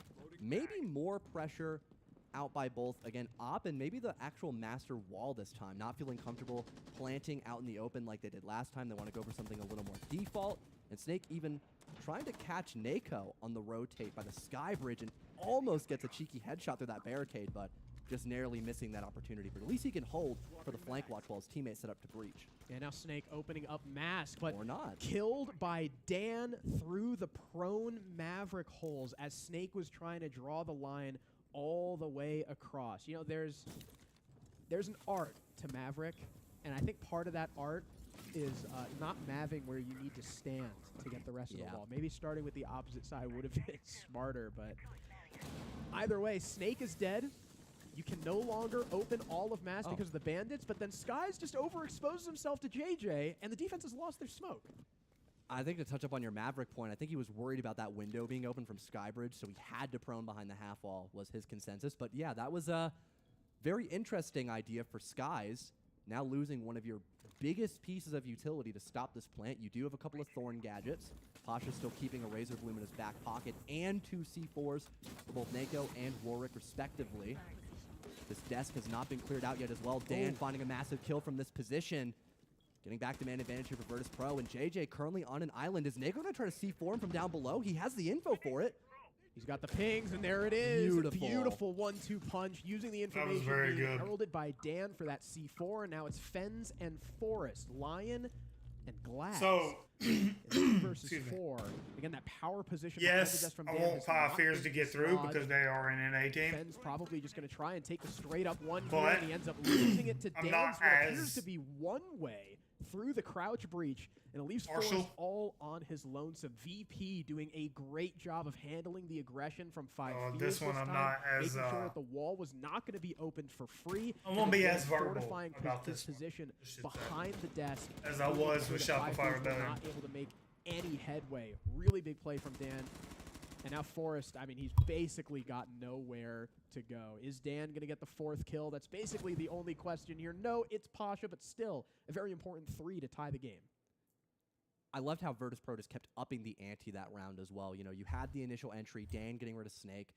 maybe more pressure out by both, again, Op and maybe the actual Master Wall this time. Not feeling comfortable planting out in the open like they did last time. They want to go for something a little more default. And Snake even trying to catch Nako on the rotate by the Sky Bridge and almost gets a cheeky headshot through that barricade, but just narrowly missing that opportunity. But at least he can hold for the flank watch while his teammates set up to breach. Yeah, now Snake opening up Mask, but or not. Killed by Dan through the prone Maverick holes as Snake was trying to draw the line all the way across. You know, there's an art to Maverick, and I think part of that art is not maving where you need to stand to get the rest of the wall. Maybe starting with the opposite side would have been smarter, but either way, Snake is dead. You can no longer open all of Mass because of the bandits, but then Skies just overexposes himself to JJ, and the defense has lost their smoke. I think to touch up on your Maverick point, I think he was worried about that window being open from Skybridge, so he had to prone behind the half wall was his consensus. But yeah, that was a very interesting idea for Skies. Now losing one of your biggest pieces of utility to stop this plant. You do have a couple of Thorn gadgets. Pasha's still keeping a Razor Bloom in his back pocket and 2 C4s for both Nako and Rorik respectively. This desk has not been cleared out yet as well. Dan finding a massive kill from this position. Getting back to man advantage here for Virtus Pro, and JJ currently on an island. Is Nako going to try to C4 him from down below? He has the info for it. He's got the pings, and there it is. Beautiful 1-2 punch using the information. That was very good. Heralded by Dan for that C4, and now it's Fens and Forest. Lion and Glass. So, versus 4. Again, that power position. Yes, I want Five Fears to get through because they are an NA team. Fenn's probably just going to try and take the straight up one here, But and he ends up losing it to I'm Dan's not what appears as to be one way through the crouch breach, and it leaves Forrest all on his lonesome. VP doing a great job of handling the aggression from Five Fears this one I'm time, not as, making sure that the wall was not going to be opened for free. I won't be as verbal fortifying about his this position behind the desk as I was with Five Shopify Fears were Rebellion. not able to make any headway. Really big play from Dan. And now Forrest, I mean, he's basically got nowhere to go. Is Dan going to get the 4th kill? That's basically the only question here. No, it's Pasha, but still a very important 3 to tie the game. I loved how Virtus.pro just kept upping the ante that round as well. You know, you had the initial entry, Dan getting rid of Snake,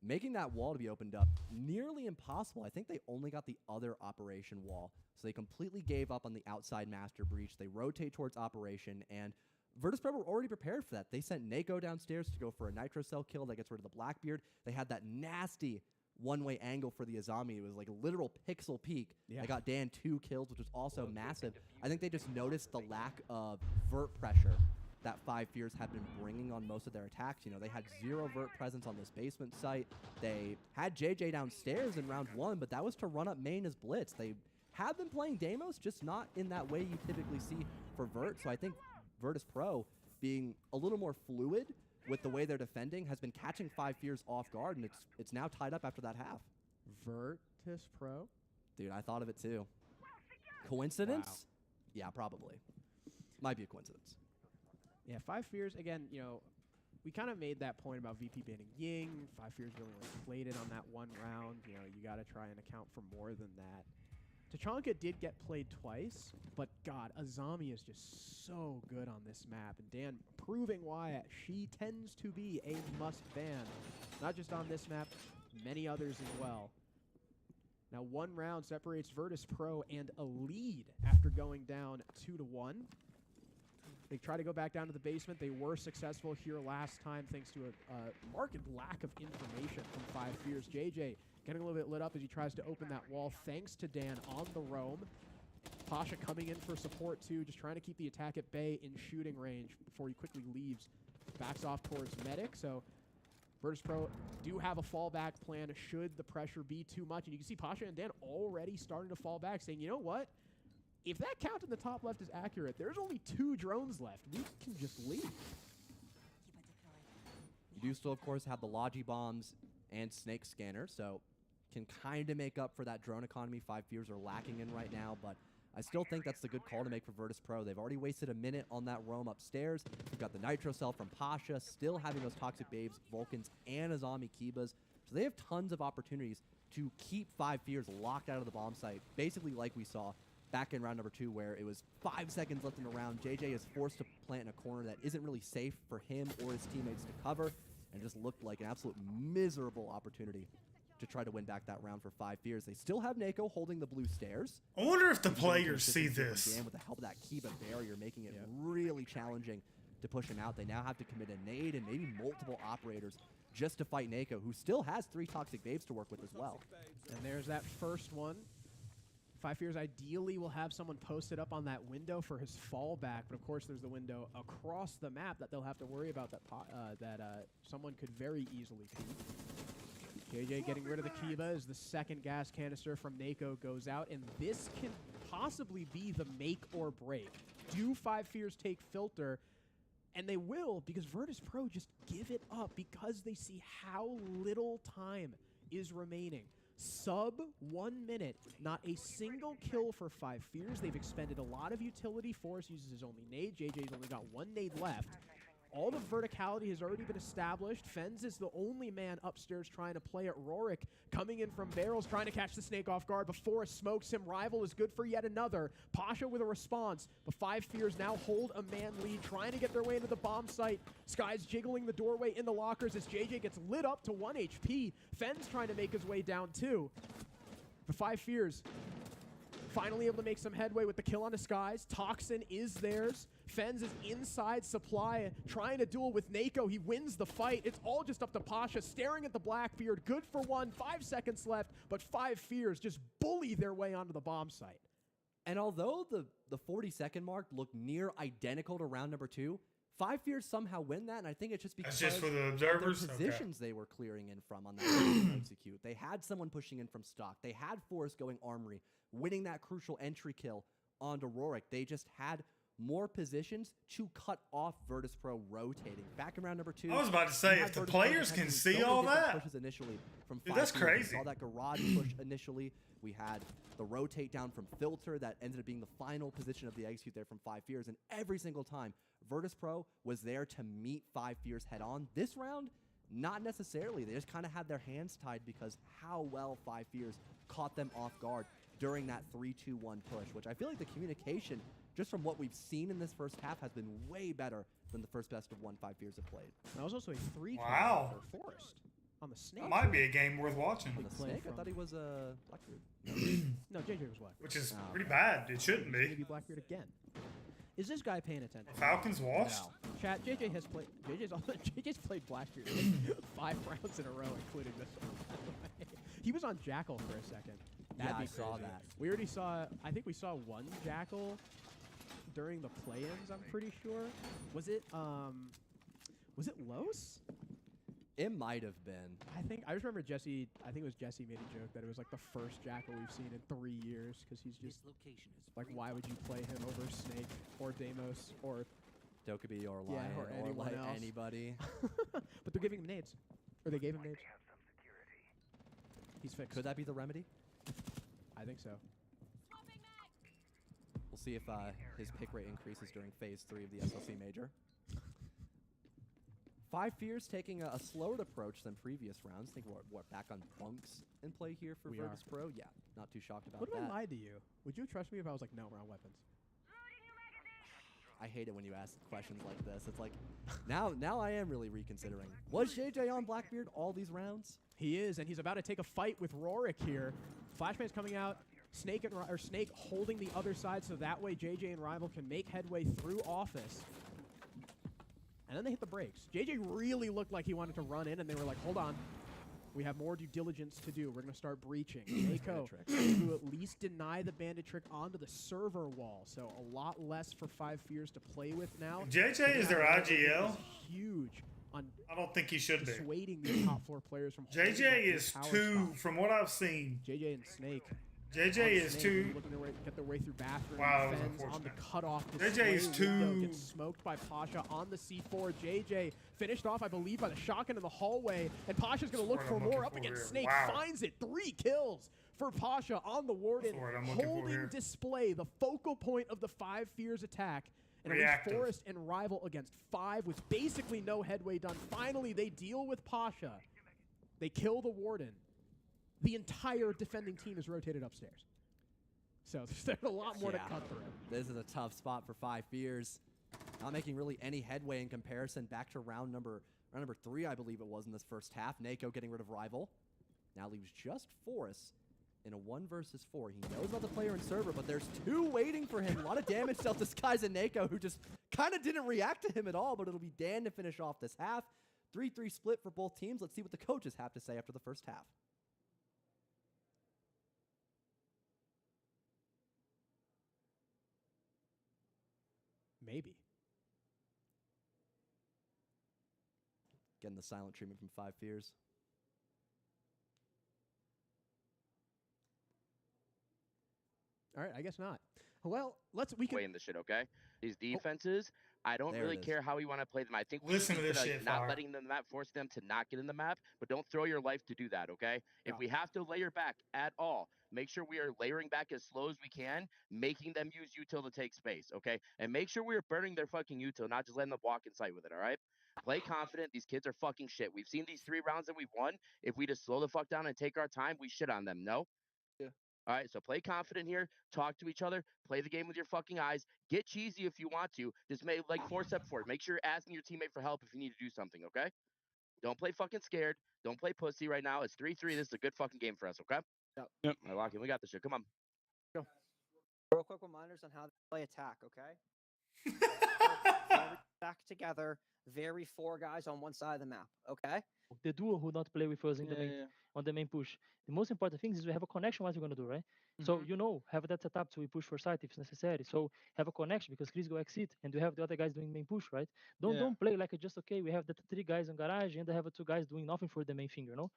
making that wall to be opened up nearly impossible. I think they only got the other Operation wall. So they completely gave up on the outside Master Breach. They rotate towards Operation, and Virtus.pro were already prepared for that. They sent Nako downstairs to go for a Nitro Cell kill that gets rid of the Blackbeard. They had that nasty one-way angle for the Azami. It was like a literal pixel peek. Yeah. They got Dan 2 kills, which was also massive. I think they just noticed the lack of vert pressure that Five Fears have been bringing on most of their attacks. You know, they had 0 vert presence on this basement site. They had JJ downstairs in round 1, but that was to run up main as Blitz. They have been playing Deimos, just not in that way you typically see for Vert. So I think Virtus.pro being a little more fluid with the way they're defending has been catching Five Fears off guard, and it's now tied up after that half. Virtus.pro? Dude, I thought of it too. Coincidence? Wow. Yeah, probably. Might be a coincidence. Yeah, Five Fears, again, you know, we kind of made that point about VP banning Ying. Five Fears really played it on that one round. You know, you got to try and account for more than that. Tachanka did get played twice, but God, Azami is just so good on this map. And Dan proving why she tends to be a must ban. Not just on this map, many others as well. Now 1 round separates Virtus.pro and a lead after going down 2-1. They try to go back down to the basement. They were successful here last time thanks to a marked lack of information from Five Fears. JJ getting a little bit lit up as he tries to open that wall thanks to Dan on the roam. Pasha coming in for support too, just trying to keep the attack at bay in shooting range before he quickly leaves. Backs off towards Medic, so Virtus.pro do have a fallback plan should the pressure be too much. And you can see Pasha and Dan already starting to fall back, saying, you know what? If that count in the top left is accurate, there's only 2 drones left. We can just leave. You do still, of course, have the Logi bombs and Snake Scanner, so can kind of make up for that drone economy Five Fears are lacking in right now, but I still think that's the good call to make for Virtus.pro. They've already wasted a minute on that roam upstairs. We've got the Nitro Cell from Pasha, still having those Toxic Babes, Vulcans, and Azami Kibas. So they have tons of opportunities to keep Five Fears locked out of the bomb site, basically like we saw back in round number 2 where it was 5 seconds left in the round. JJ is forced to plant in a corner that isn't really safe for him or his teammates to cover, and just looked like an absolute miserable opportunity to try to win back that round for Five Fears. They still have Nako holding the blue stairs. I wonder if the players see this. With the help of that Kiba barrier, making it really challenging to push him out. They now have to commit a nade and maybe multiple operators just to fight Nako, who still has 3 Toxic Babes to work with as well. And there's that first one. Five Fears ideally will have someone posted up on that window for his fallback, but of course there's the window across the map that they'll have to worry about that someone could very easily peek. JJ getting rid of the Kiba as the second gas canister from Nako goes out, and this can possibly be the make or break. Do Five Fears take filter? And they will, because Virtus.pro just give it up because they see how little time is remaining. Sub 1 minute, not a single kill for Five Fears. They've expended a lot of utility. Forrest uses his only nade. JJ's only got 1 nade left. All the verticality has already been established. Fens is the only man upstairs trying to play at Rorik, coming in from barrels, trying to catch the Snake off guard. Before smokes him, Rival is good for yet another. Pasha with a response, but Five Fears now hold a man lead, trying to get their way into the bomb site. Sky's jiggling the doorway in the lockers as JJ gets lit up to 1 HP. Fens trying to make his way down too. But Five Fears finally able to make some headway with the kill on the Skies. Toxin is theirs. Fens is inside supply, trying to duel with Nako. He wins the fight. It's all just up to Pasha, staring at the Blackbeard. Good for 1, 5 seconds left, but Five Fears just bully their way onto the bomb site. And although the 40-second mark looked near identical to round number 2, Five Fears somehow win that, and I think it's just because That's just for the of the observers? positions they were clearing in from on that first execute. They had someone pushing in from stock. They had Forrest going armory, winning that crucial entry kill onto Rorik. They just had more positions to cut off Virtus Pro rotating. Back in round number 2, I was about to say, if the players can see all that, pushes initially from dude, that's Five Fears. crazy. We saw that garage push initially. We had the rotate down from Filter that ended up being the final position of the execute there from Five Fears. And every single time, Virtus Pro was there to meet Five Fears head on. This round, not necessarily. They just kind of had their hands tied because how well Five Fears caught them off guard during that 3-2-1 push, which I feel like the communication, just from what we've seen in this first half, has been way better than the first best of 1 Five Fears have played. That was also a 3 Wow. for Forrest on the Snake. That might be a game worth watching. On the Snake? I thought he was Blackbeard. No, JJ was Blackbeard. Which is pretty bad. It shouldn't be. Maybe Blackbeard again. Is this guy paying attention? Falcons washed? No. Chat, JJ has played. JJ's played Blackbeard 5 rounds in a row, including this one. By the way. He was on Jackal for a second. Yeah, I saw that. We already saw. I think we saw one Jackal during the play-ins. I'm pretty sure. Was it? Was it Los? It might have been. I just remember Jesse. I think it was Jesse made a joke that it was like the first Jackal we've seen in 3 years because he's just like, why would you play him over Snake or Deimos or Dokkaebi or Lion or anyone like else. anybody? But they're giving him nades, or they gave him nades. He's fixed. Could that be the remedy? I think so. We'll see if his pick rate increases during Phase 3 of the SLC Major. Five Fears taking a slower approach than previous rounds. I think we're back on bunks in play here for Virtus Pro. Yeah, not too shocked about What that. if I lied to you? Would you trust me if I was like, no, we're on weapons? I hate it when you ask questions like this. It's like, now I am really reconsidering. Was JJ on Blackbeard all these rounds? He is, and he's about to take a fight with Rorik here. Flashbang's coming out. Snake holding the other side so that way JJ and Rival can make headway through Office. And then they hit the brakes. JJ really looked like he wanted to run in, and they were like, hold on. We have more due diligence to do. We're going to start breaching. Mako, who at least deny the bandit trick onto the server wall. So a lot less for Five Fears to play with now. JJ is their IGL. Huge on I don't think he should be. dissuading the top floor players from JJ is too, from what I've seen. JJ and Snake. JJ is too. Looking to get their way through bathroom. Wow, that was Fens on the unfortunate. cutoff. JJ is too. Gets smoked by Pasha on the C4. JJ finished off, I believe, by the shotgun in the hallway. And Pasha's going to look That's for what I'm more looking up for against here. Snake. Wow. Finds it. 3 kills for Pasha on the Warden. That's what I'm looking for Holding here. display, the focal point of the Five Fears attack. And at least Reactive. Forrest and Rival against 5 with basically no headway done. Finally, they deal with Pasha. They kill the Warden. The entire defending team is rotated upstairs. So there's a lot more to cut through. This is a tough spot for Five Fears. Not making really any headway in comparison. Back to round number 3, I believe it was in this first half. Nako getting rid of Rival. Now leaves just Forrest in a 1 versus 4. He knows about the player and server, but there's 2 waiting for him. A lot of damage dealt this guy's in Nako, who just kind of didn't react to him at all, but it'll be Dan to finish off this half. 3-3 split for both teams. Let's see what the coaches have to say after the first half. Maybe. Getting the silent treatment from Five Fears. All right, I guess not. Well, we can in the shit, okay? These defenses, I don't There really it is. care how you want to play them. I think we Listen need to this like, shit, not Fire. letting them map, force them to not get in the map, but don't throw your life to do that, okay? If we have to layer back at all, make sure we are layering back as slow as we can, making them use util to take space, okay? And make sure we are burning their fucking util, not just letting them walk in sight with it, all right? Play confident. These kids are fucking shit. We've seen these 3 rounds that we've won. If we just slow the fuck down and take our time, we shit on them, no? Yeah. All right, so play confident here. Talk to each other. Play the game with your fucking eyes. Get cheesy if you want to. Just make like 4 step forward. Make sure you're asking your teammate for help if you need to do something, okay? Don't play fucking scared. Don't play pussy right now. It's 3-3. This is a good fucking game for us, okay? Yep. All right, Lockie, we got this shit. Come on. Real quick reminders on how to play attack, okay? Very back together, very 4 guys on one side of the map, okay? the duo who not play with us in the main on the main push. The most important thing is we have a connection what we're gonna do, right? So have that setup to we push for site if necessary. So have a connection because Chris go exit and we have the other guys doing main push, right? Don't play like just okay, we have the 3 guys on garage and they have 2 guys doing nothing for the main finger, no?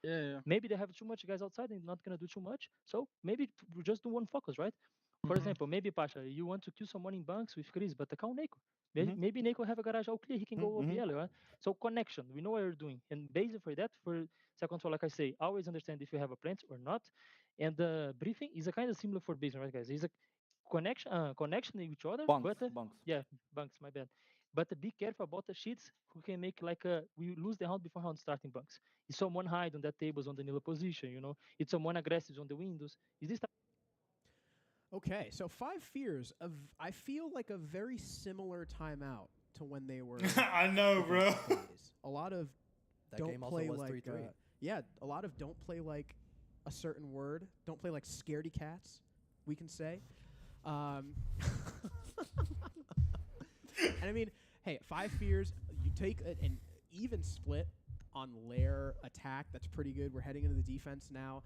Maybe they have too much guys outside and not gonna do too much. So maybe we just do one focus, right? For example, maybe Pasha, you want to kill someone in bunks with Chris, but account Neko. Maybe Neko have a garage all clear, he can go over yellow, right? So connection, we know what you're doing. And based for that, for second control, like I say, always understand if you have a plant or not. And the briefing is a kind of similar for basement, right, guys? It's a connection with each other. Bunks, but bunks. Yeah, bunks, my bad. But be careful about the sheets who can make like we lose the round before round starting bunks. Is someone hide on that tables on the Nilo position, you know? It's someone aggressive on the windows. Is this Okay, so 5 Fears, I feel like a very similar timeout to when they were. I know, bro. A lot of That don't game also play was like 3-3. yeah, a lot of don't play like a certain word. Don't play like scaredy cats. We can say. And I mean, hey, 5 Fears. You take an even split on lair attack. That's pretty good. We're heading into the defense now.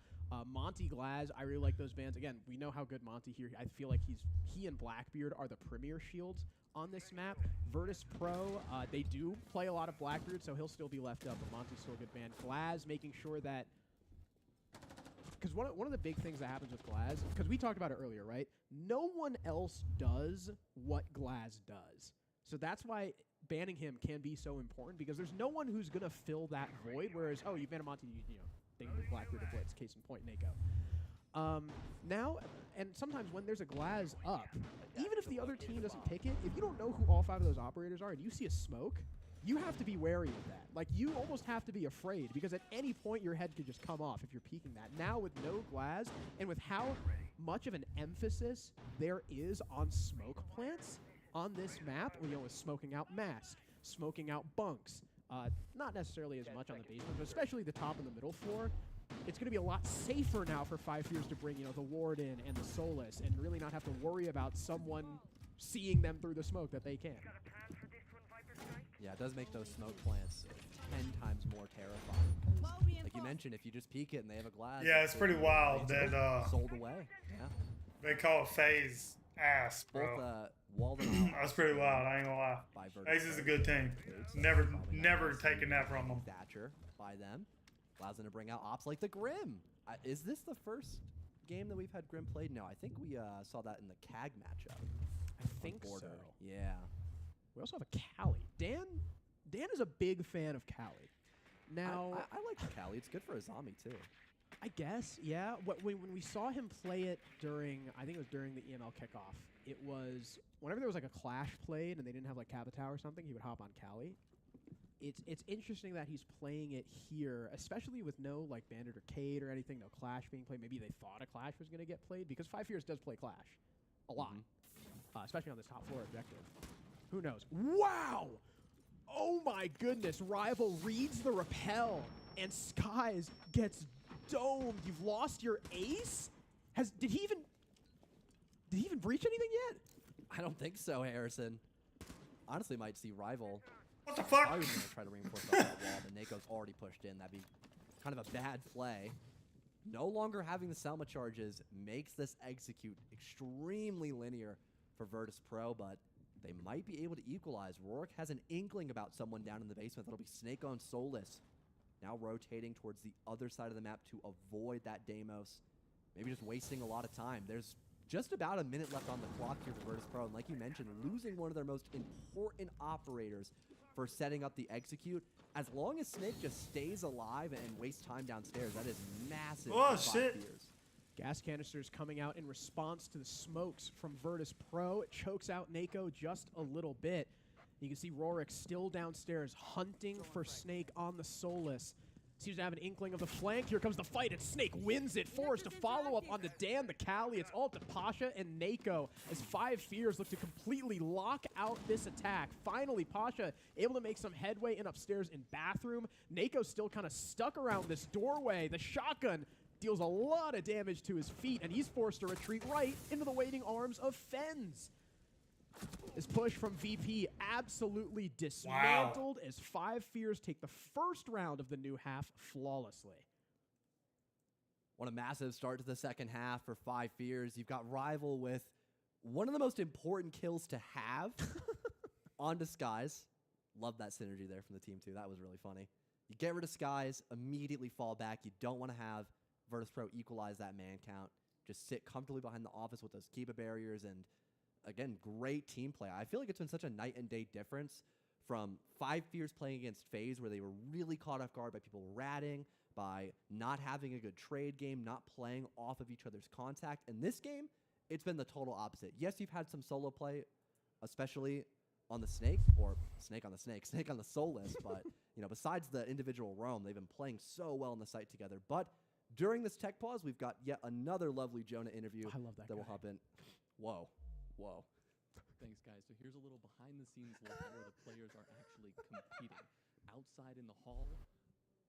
Monty Glaz, I really like those bands. Again, we know how good Monty here. I feel like he and Blackbeard are the premier shields on this map. Virtus Pro, they do play a lot of Blackbeard, so he'll still be left up, but Monty's still a good band. Glaz making sure that, because one of the big things that happens with Glaz, because we talked about it earlier, right? No one else does what Glaz does. So that's why banning him can be so important, because there's no one who's going to fill that void, whereas, oh, you ban Monty, you know, thing with Blackbeard or Blitz, case in point, Nako. Now, and sometimes when there's a Glaz up, even if the other team doesn't pick it, if you don't know who all 5 of those operators are and you see a smoke, you have to be wary of that. Like, you almost have to be afraid, because at any point your head could just come off if you're peeking that. Now with no Glaz, and with how much of an emphasis there is on smoke plants on this map, you know, with smoking out mask, smoking out bunks, not necessarily as much on the basement, but especially the top and the middle floor. It's going to be a lot safer now for 5 Fears to bring, you know, the Warden and the Solus and really not have to worry about someone seeing them through the smoke that they can. Yeah, it does make those smoke plants 10 times more terrifying. Like you mentioned, if you just peek it and they have a Glaz. Yeah, it's pretty wild that sold away. Yeah. They call it FaZe ass, bro. Both Walden. That's pretty wild. I ain't gonna lie. FaZe is a good team. Never taking that from them. Thatcher by them. Allows them to bring out ops like the Grim. Is this the first game that we've had Grim played? No, I think we saw that in the CAG matchup. I think so. Yeah. We also have a Cali. Dan is a big fan of Cali. Now I like the Cali. It's good for a zombie too. I guess, yeah. When we saw him play it during, I think it was during the EML kickoff, it was whenever there was like a clash played and they didn't have like Capitao or something, he would hop on Cali. It's interesting that he's playing it here, especially with no like Bandit or Cade or anything, no Clash being played. Maybe they thought a Clash was going to get played, because 5 Fears does play Clash a lot, especially on this top floor objective. Who knows? Wow! Oh my goodness! Rival reads the rappel, and Skies gets domed. You've lost your ace? Did he even breach anything yet? I don't think so, Harrison. Honestly, might see Rival. What the fuck? I was going to try to reinforce that wall, but Nako's already pushed in. That'd be kind of a bad play. No longer having the Selma charges makes this execute extremely linear for Virtus Pro, but they might be able to equalize. Rourke has an inkling about someone down in the basement. That'll be Snake on Solus. Now rotating towards the other side of the map to avoid that Deimos. Maybe just wasting a lot of time. There's just about a minute left on the clock here for Virtus Pro, and like you mentioned, losing one of their most important operators for setting up the execute. As long as Snake just stays alive and wastes time downstairs, that is massive. Oh, shit. Gas canisters coming out in response to the smokes from Virtus Pro. It chokes out Nako just a little bit. You can see Rorik still downstairs hunting for Snake on the Solus. Seems to have an inkling of the flank. Here comes the fight, and Snake wins it. Forced to follow up on the Dan, the Cali. It's all to Pasha and Nako as 5 Fears look to completely lock out this attack. Finally, Pasha able to make some headway in upstairs in bathroom. Nako still kind of stuck around this doorway. The shotgun deals a lot of damage to his feet, and he's forced to retreat right into the waiting arms of Fens. This push from VP absolutely dismantled as 5 Fears take the first round of the new half flawlessly. What a massive start to the second half for 5 Fears. You've got Rival with one of the most important kills to have on Disguise. Love that synergy there from the team, too. That was really funny. You get rid of Skies, immediately fall back. You don't want to have Virtus.pro equalize that man count. Just sit comfortably behind the office with those Kiba barriers. And, again, great team play. I feel like it's been such a night and day difference from 5 Fears playing against FaZe, where they were really caught off guard by people ratting, by not having a good trade game, not playing off of each other's contact. In this game, it's been the total opposite. Yes, you've had some solo play, especially on the Snake, or Snake on the Snake, Snake on the Soulless, but, you know, besides the individual roam, they've been playing so well on the site together. But during this tech pause, we've got yet another lovely Jonah interview I love that guy. we'll hop in. Whoa. Whoa. Thanks, guys. So here's a little behind-the-scenes look at where the players are actually competing. Outside in the hall,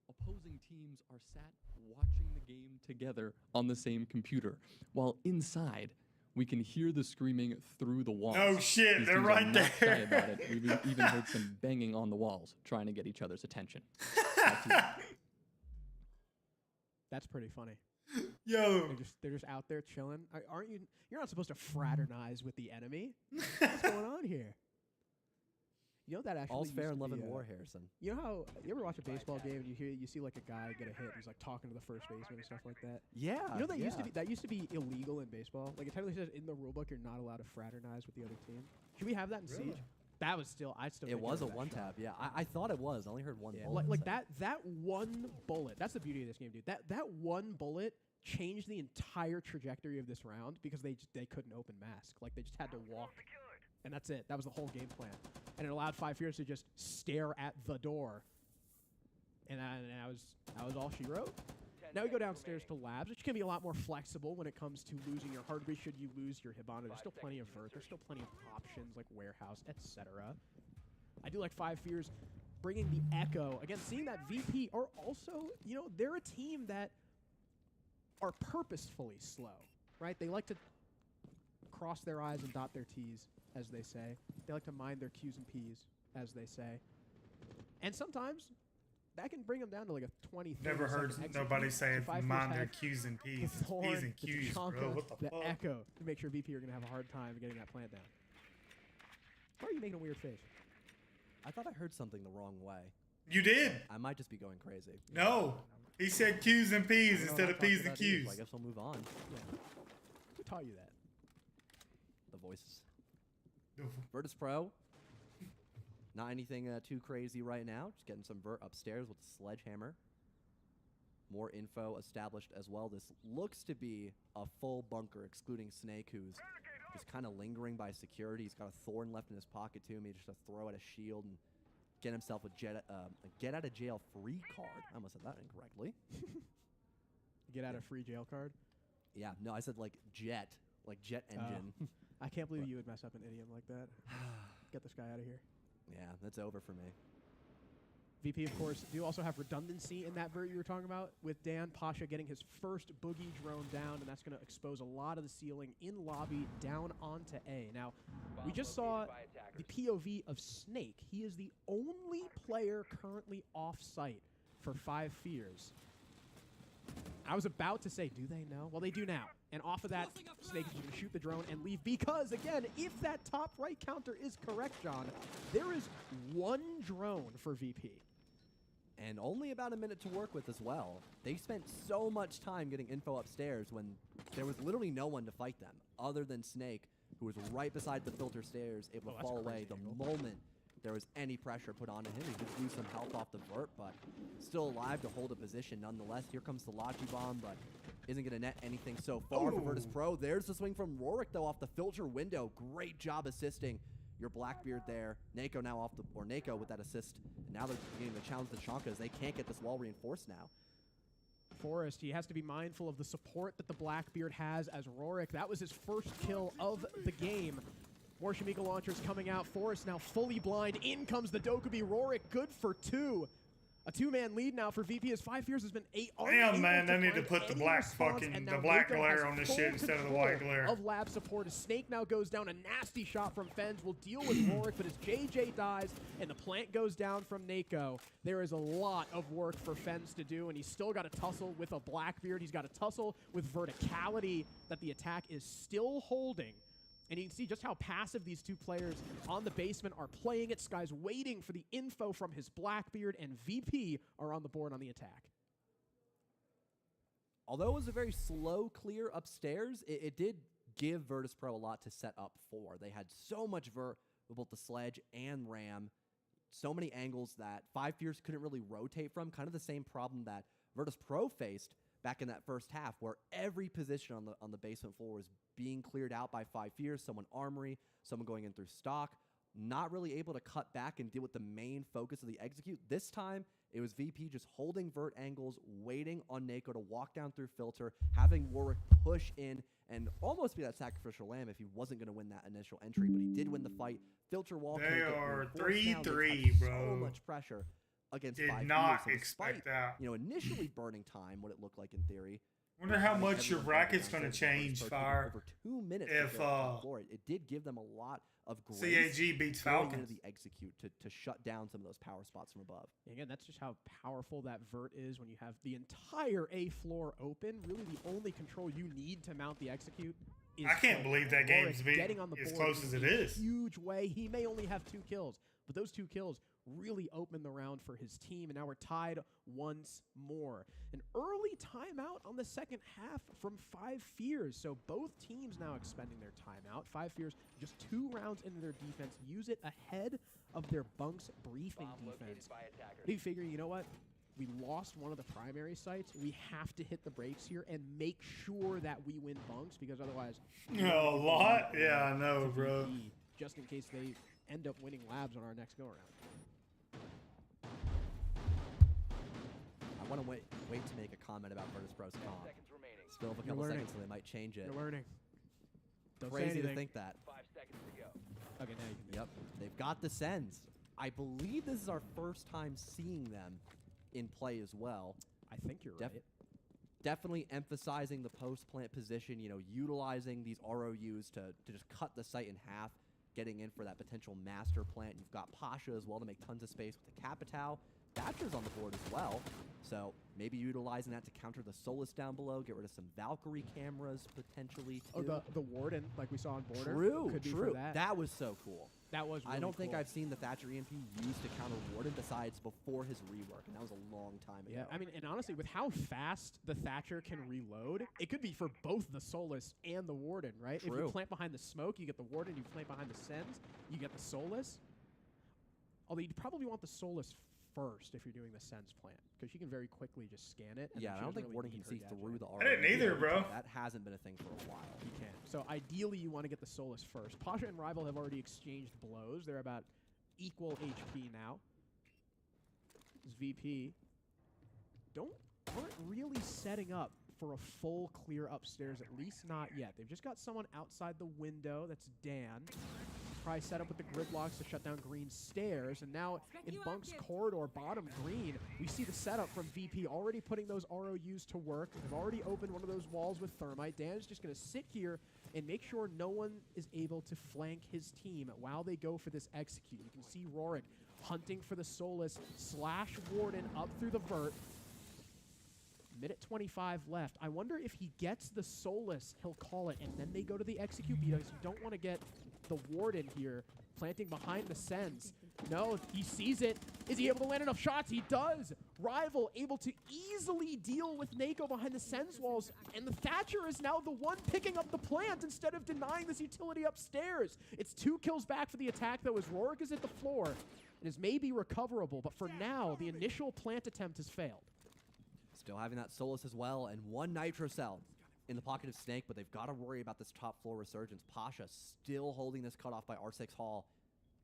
opposing teams are sat watching the game together on the same computer, while inside, we can hear the screaming through the walls. No shit, These they're teams are right not shy there. about it. We've even heard some banging on the walls, trying to get each other's attention. That's pretty funny. Yo. They're just out there chilling. Aren't you? You're not supposed to fraternize with the enemy. What's going on here? You know that actually. All's fair used in to love be, and war, Harrison. You know how you ever watch a baseball game and you see like a guy get a hit, he's like talking to the first baseman and stuff like that. Yeah. You know that used to be illegal in baseball. Like it technically says in the rulebook you're not allowed to fraternize with the other team. Should we have that in Siege? That was still I still. It think was a that one shot. tap. Yeah, I thought it was. I only heard one. Yeah, bullet. like that one bullet. That's the beauty of this game, dude. That one bullet changed the entire trajectory of this round because they couldn't open mask. Like they just had to walk, and that's it. That was the whole game plan, and it allowed 5 Fears to just stare at the door. And that was all she wrote. Now we go downstairs to labs, which can be a lot more flexible when it comes to losing your heartbeat should you lose your Hibana. There's still plenty of vert. There's still plenty of options like warehouse, etc. I do like 5 Fears bringing the echo. Again, seeing that VP are also, you know, they're a team that are purposefully slow, right? They like to cross their I's and dot their T's, as they say. They like to mind their Q's and P's, as they say. And sometimes that can bring them down to like a 20, 30 Never heard second nobody execute. say So 5 Fears mind their have Q's and P's. the It's Thorn, P's and the Q's, bro. Tachanka, What the fuck? Echo to make sure VP are going to have a hard time getting that plant down. Why are you making a weird face? I thought I heard something the wrong way. You did. I might just be going crazy. No. He said Q's and P's No, instead I of talked P's and about E's, Q's. so I guess we'll move on. Yeah. Who taught you that? The voices. Virtus Pro. Not anything too crazy right now. Just getting some vert upstairs with the sledgehammer. More info established as well. This looks to be a full bunker, excluding Snake, who's just kind of lingering by security. He's got a Thorn left in his pocket, too. Maybe just to throw at a shield and get himself a get out of jail free card. I almost said that incorrectly. Get out of free jail card? Yeah, no, I said like jet engine. I can't believe you would mess up an idiom like that. Get this guy out of here. Yeah, that's over for me. VP, of course, do also have redundancy in that vert you were talking about, with Dan Pasha getting his first boogie drone down, and that's going to expose a lot of the ceiling in lobby down onto A. Now, we just saw the POV of Snake. He is the only player currently off-site for 5 Fears. I was about to say, do they know? Well, they do now. And off of that, Snake is going to shoot the drone and leave because, again, if that top right counter is correct, John, there is one drone for VP. And only about a minute to work with as well. They spent so much time getting info upstairs when there was literally no one to fight them other than Snake, who was right beside the filter stairs, able to fall away the moment there was any pressure put onto him. He did lose some health off the vert, but still alive to hold a position nonetheless. Here comes the Logi Bomb, but isn't going to net anything so far for Virtus Pro. There's the swing from Rorik, though, off the filter window. Great job assisting your Blackbeard there. Nako now off the, or Nako with that assist. And now they're beginning to challenge the Tachanka as they can't get this wall reinforced now. Forrest, he has to be mindful of the support that the Blackbeard has as Rorik. That was his first kill of the game. More Shamika launchers coming out. Forrest now fully blind. In comes the Dokubi. Rorik good for 2. A two-man lead now for VP as 5 years has been Damn, man, they need to put the black glare on this shit instead of the white glare. Of lab support as Snake now goes down. A nasty shot from Fens will deal with Rorik, but as JJ dies and the plant goes down from Nako, there is a lot of work for Fens to do, and he's still got to tussle with a Blackbeard. He's got to tussle with verticality that the attack is still holding. And you can see just how passive these two players on the basement are playing it. Sky's waiting for the info from his Blackbeard, and VP are on the board on the attack. Although it was a very slow clear upstairs, it did give Virtus.pro a lot to set up for. They had so much vert with both the sledge and ram, so many angles that 5 Fears couldn't really rotate from. Kind of the same problem that Virtus.pro faced back in that first half, where every position on the basement floor was being cleared out by 5 Fears, someone armory, someone going in through stock, not really able to cut back and deal with the main focus of the execute. This time, it was VP just holding vert angles, waiting on Nako to walk down through filter, having Warwick push in and almost be that sacrificial lamb if he wasn't going to win that initial entry, but he did win the fight. Filter wall. They are 3-3, bro. So much pressure against Did 5 not Fears. So expect despite, that. Initially burning time, what it looked like in theory. Wonder how much your bracket's going to change, Fire. Over 2 minutes if it did give them a lot of grace. CAG beats Falcons. The execute to shut down some of those power spots from above. Again, that's just how powerful that vert is when you have the entire A floor open. Really, the only control you need to mount the execute is I can't believe that game's getting on the as board close as it in a is. Huge way. He may only have 2 kills, but those 2 kills really opened the round for his team, and now we're tied once more. An early timeout on the second half from 5 Fears, so both teams now expending their timeout. 5 Fears just 2 rounds into their defense, use it ahead of their bunks briefing defense. They figure, you know what? We lost one of the primary sites. We have to hit the brakes here and make sure that we win bunks, because otherwise... A lot? Yeah, I know, bro. Just in case they end up winning labs on our next go-around. I want to wait to make a comment about Virtus.pro's comp. Still have a couple seconds, so they might change it. You're learning. Don't Crazy say anything. to think that. 5 seconds to go. Okay, now you can. Yep, they've got the Sens. I believe this is our first time seeing them in play as well. I think you're right. Definitely emphasizing the post-plant position, utilizing these ROUs to just cut the site in half, getting in for that potential master plant. You've got Pasha as well to make tons of space with the Capitao. Thatcher's on the board as well, so maybe utilizing that to counter the Solus down below, get rid of some Valkyrie cameras potentially too. Oh, the Warden, like we saw on Border? True, Could be true. for that. That was so cool. That was really I don't think cool. I've seen the Thatcher EMP used to counter Warden besides before his rework, and that was a long time ago. Yeah, I mean, and honestly, with how fast the Thatcher can reload, it could be for both the Solus and the Warden, right? If True. you plant behind the smoke, you get the Warden. You plant behind the Sens, you get the Solus. Although you'd probably want the Solus first if you're doing the Sens plant, because you can very quickly just scan it. And Yeah, then I she don't doesn't think really Warden need can see her through the I didn't either, bro. That hasn't been a thing for a while. He can. So ideally, you want to get the Solus first. Pasha and Rival have already exchanged blows. They're about equal HP now. This VP aren't really setting up for a full clear upstairs, at least not yet. They've just got someone outside the window. That's Dan. Probably set up with the grid blocks to shut down green stairs. And now in Bunk's corridor, bottom green, we see the setup from VP already putting those ROUs to work. They've already opened one of those walls with Thermite. Dan's just going to sit here and make sure no one is able to flank his team while they go for this execute. You can see Rorik hunting for the Solus / Warden up through the vert. Minute 25 left. I wonder if he gets the Solus, he'll call it, and then they go to the execute, because you don't want to get the Warden here planting behind the Sens. No, he sees it. Is he able to land enough shots? He does. Rival able to easily deal with Nako behind the Sens walls, and the Thatcher is now the one picking up the plant instead of denying this utility upstairs. It's 2 kills back for the attack, though, as Rorik is at the floor and is maybe recoverable, but for now, the initial plant attempt has failed. Still having that Solus as well, and 1 Nitro Cell in the pocket of Snake, but they've got to worry about this top floor resurgence. Pasha still holding this cutoff by R6 Hall,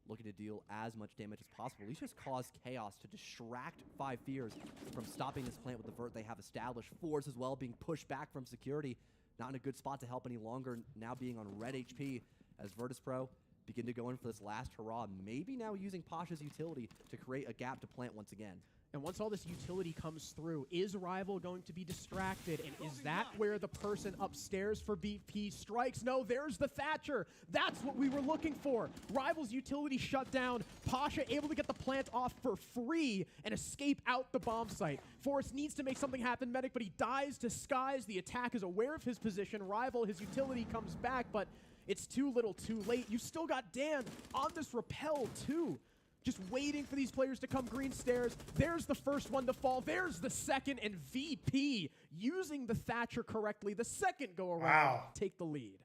looking to deal as much damage as possible. At least just cause chaos to distract 5 Fears from stopping this plant with the vert they have established. Force as well being pushed back from security. Not in a good spot to help any longer, now being on red HP as Virtus.pro begin to go in for this last hurrah. Maybe now using Pasha's utility to create a gap to plant once again. And once all this utility comes through, is Rival going to be distracted? And is that where the person upstairs for VP strikes? No, there's the Thatcher. That's what we were looking for. Rival's utility shut down. Pasha able to get the plant off for free and escape out the bomb site. Forrest needs to make something happen, Medic, but he dies to Skies. The attack is aware of his position. Rival, his utility comes back, but it's too little too late. You've still got Dan on this rappel, too. Just waiting for these players to come green stairs. There's the first one to fall. There's the second, and VP, using the Thatcher correctly, the second go around, take the lead.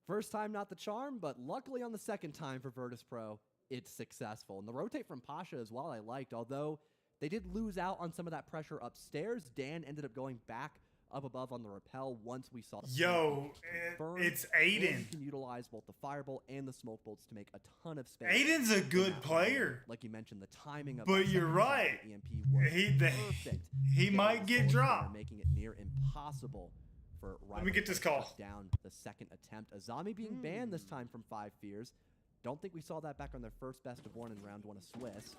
First time, not the charm, but luckily on the second time for Virtus Pro, it's successful. And the rotate from Pasha as well I liked, although they did lose out on some of that pressure upstairs. Dan ended up going back up above on the rappel once we saw the it's Aiden. You can utilize both the firebolt and the smoke bolts to make a ton of space. Aiden's a good player. Like you mentioned, the timing of but you're right. EMP was perfect. He might get dropped, making it near impossible for Rival. Let me get this call. Down the second attempt. Azami being banned this time from 5 Fears. Don't think we saw that back on their first best of 1 in round 1 of Swiss.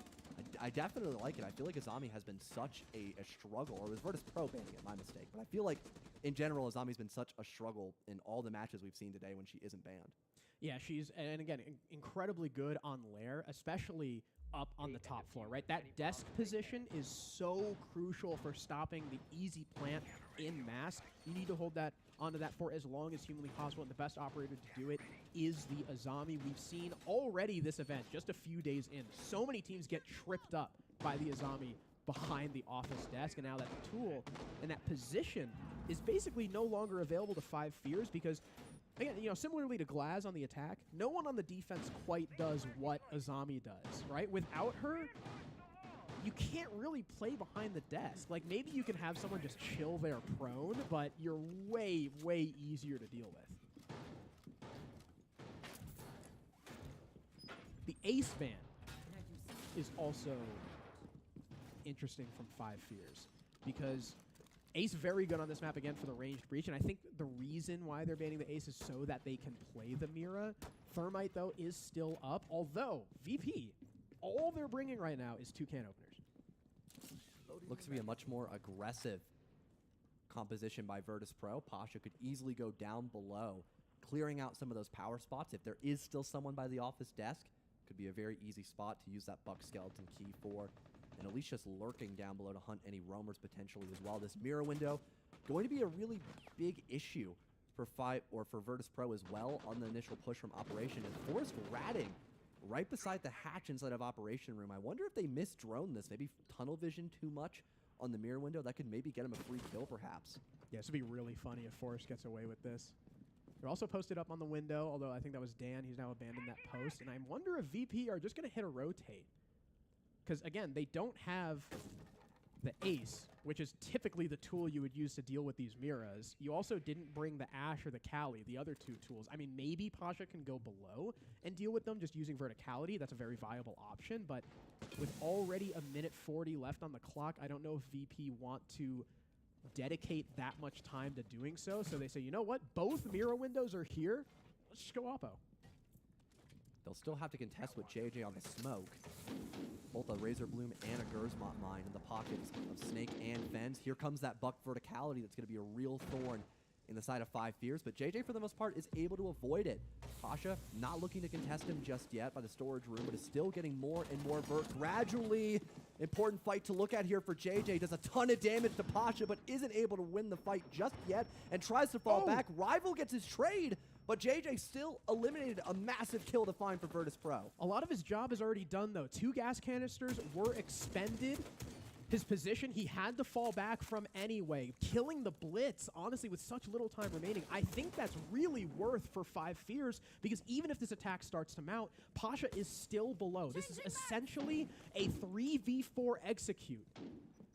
I definitely like it. I feel like Azami has been such a struggle, or it was Virtus Pro banning it, my mistake. But I feel like, in general, Azami's been such a struggle in all the matches we've seen today when she isn't banned. Yeah, she's, and again, incredibly good on Lair, especially up on the top floor, right? That desk position is so crucial for stopping the easy plant in mass. You need to hold that onto that for as long as humanly possible, and the best operator to do it is the Azami. We've seen already this event, just a few days in, so many teams get tripped up by the Azami behind the office desk, and now that tool and that position is basically no longer available to 5 Fears because, again, you know, similarly to Glaz on the attack, no one on the defense quite does what Azami does, right? Without her, you can't really play behind the desk. Like, maybe you can have someone just chill there prone, but you're way, way easier to deal with. The Ace ban is also interesting from 5 Fears because Ace very good on this map again for the ranged breach, and I think the reason why they're banning the Ace is so that they can play the Mira. Thermite, though, is still up, although VP, all they're bringing right now is 2 can openers. Looks to be a much more aggressive composition by Virtus Pro. Pasha could easily go down below, clearing out some of those power spots. If there is still someone by the office desk, could be a very easy spot to use that Buck Skeleton key for. And at least just lurking down below to hunt any roamers potentially as well. This mirror window going to be a really big issue for Virtus Pro as well on the initial push from Operation. And Forrest ratting right beside the hatch inside of Operation Room. I wonder if they misdrone this, maybe tunnel vision too much on the mirror window. That could maybe get him a free kill perhaps. Yeah, this would be really funny if Forrest gets away with this. They're also posted up on the window, although I think that was Dan. He's now abandoned that post. And I wonder if VP are just going to hit a rotate. Because, again, they don't have the Ace, which is typically the tool you would use to deal with these Miras. You also didn't bring the Ash or the Kali, the other 2 tools. I mean, maybe Pasha can go below and deal with them just using verticality. That's a very viable option. But with already a minute 40 left on the clock, I don't know if VP want to dedicate that much time to doing so. So they say, you know what? Both Mira windows are here. Let's just go Oppo. They'll still have to contest with JJ on the smoke. Both a Razor Bloom and a Gersmont mine in the pockets of Snake and Fens. Here comes that Buck verticality that's going to be a real thorn in the side of 5 Fears, but JJ, for the most part, is able to avoid it. Pasha not looking to contest him just yet by the storage room, but is still getting more and more vert gradually. Important fight to look at here for JJ. Does a ton of damage to Pasha, but isn't able to win the fight just yet and tries to fall back. Rival gets his trade, but JJ still eliminated a massive kill to find for Virtus Pro. A lot of his job is already done, though. 2 gas canisters were expended. His position, he had to fall back from anyway. Killing the Blitz, honestly, with such little time remaining, I think that's really worth for 5 Fears, because even if this attack starts to mount, Pasha is still below. This is essentially a 3v4 execute.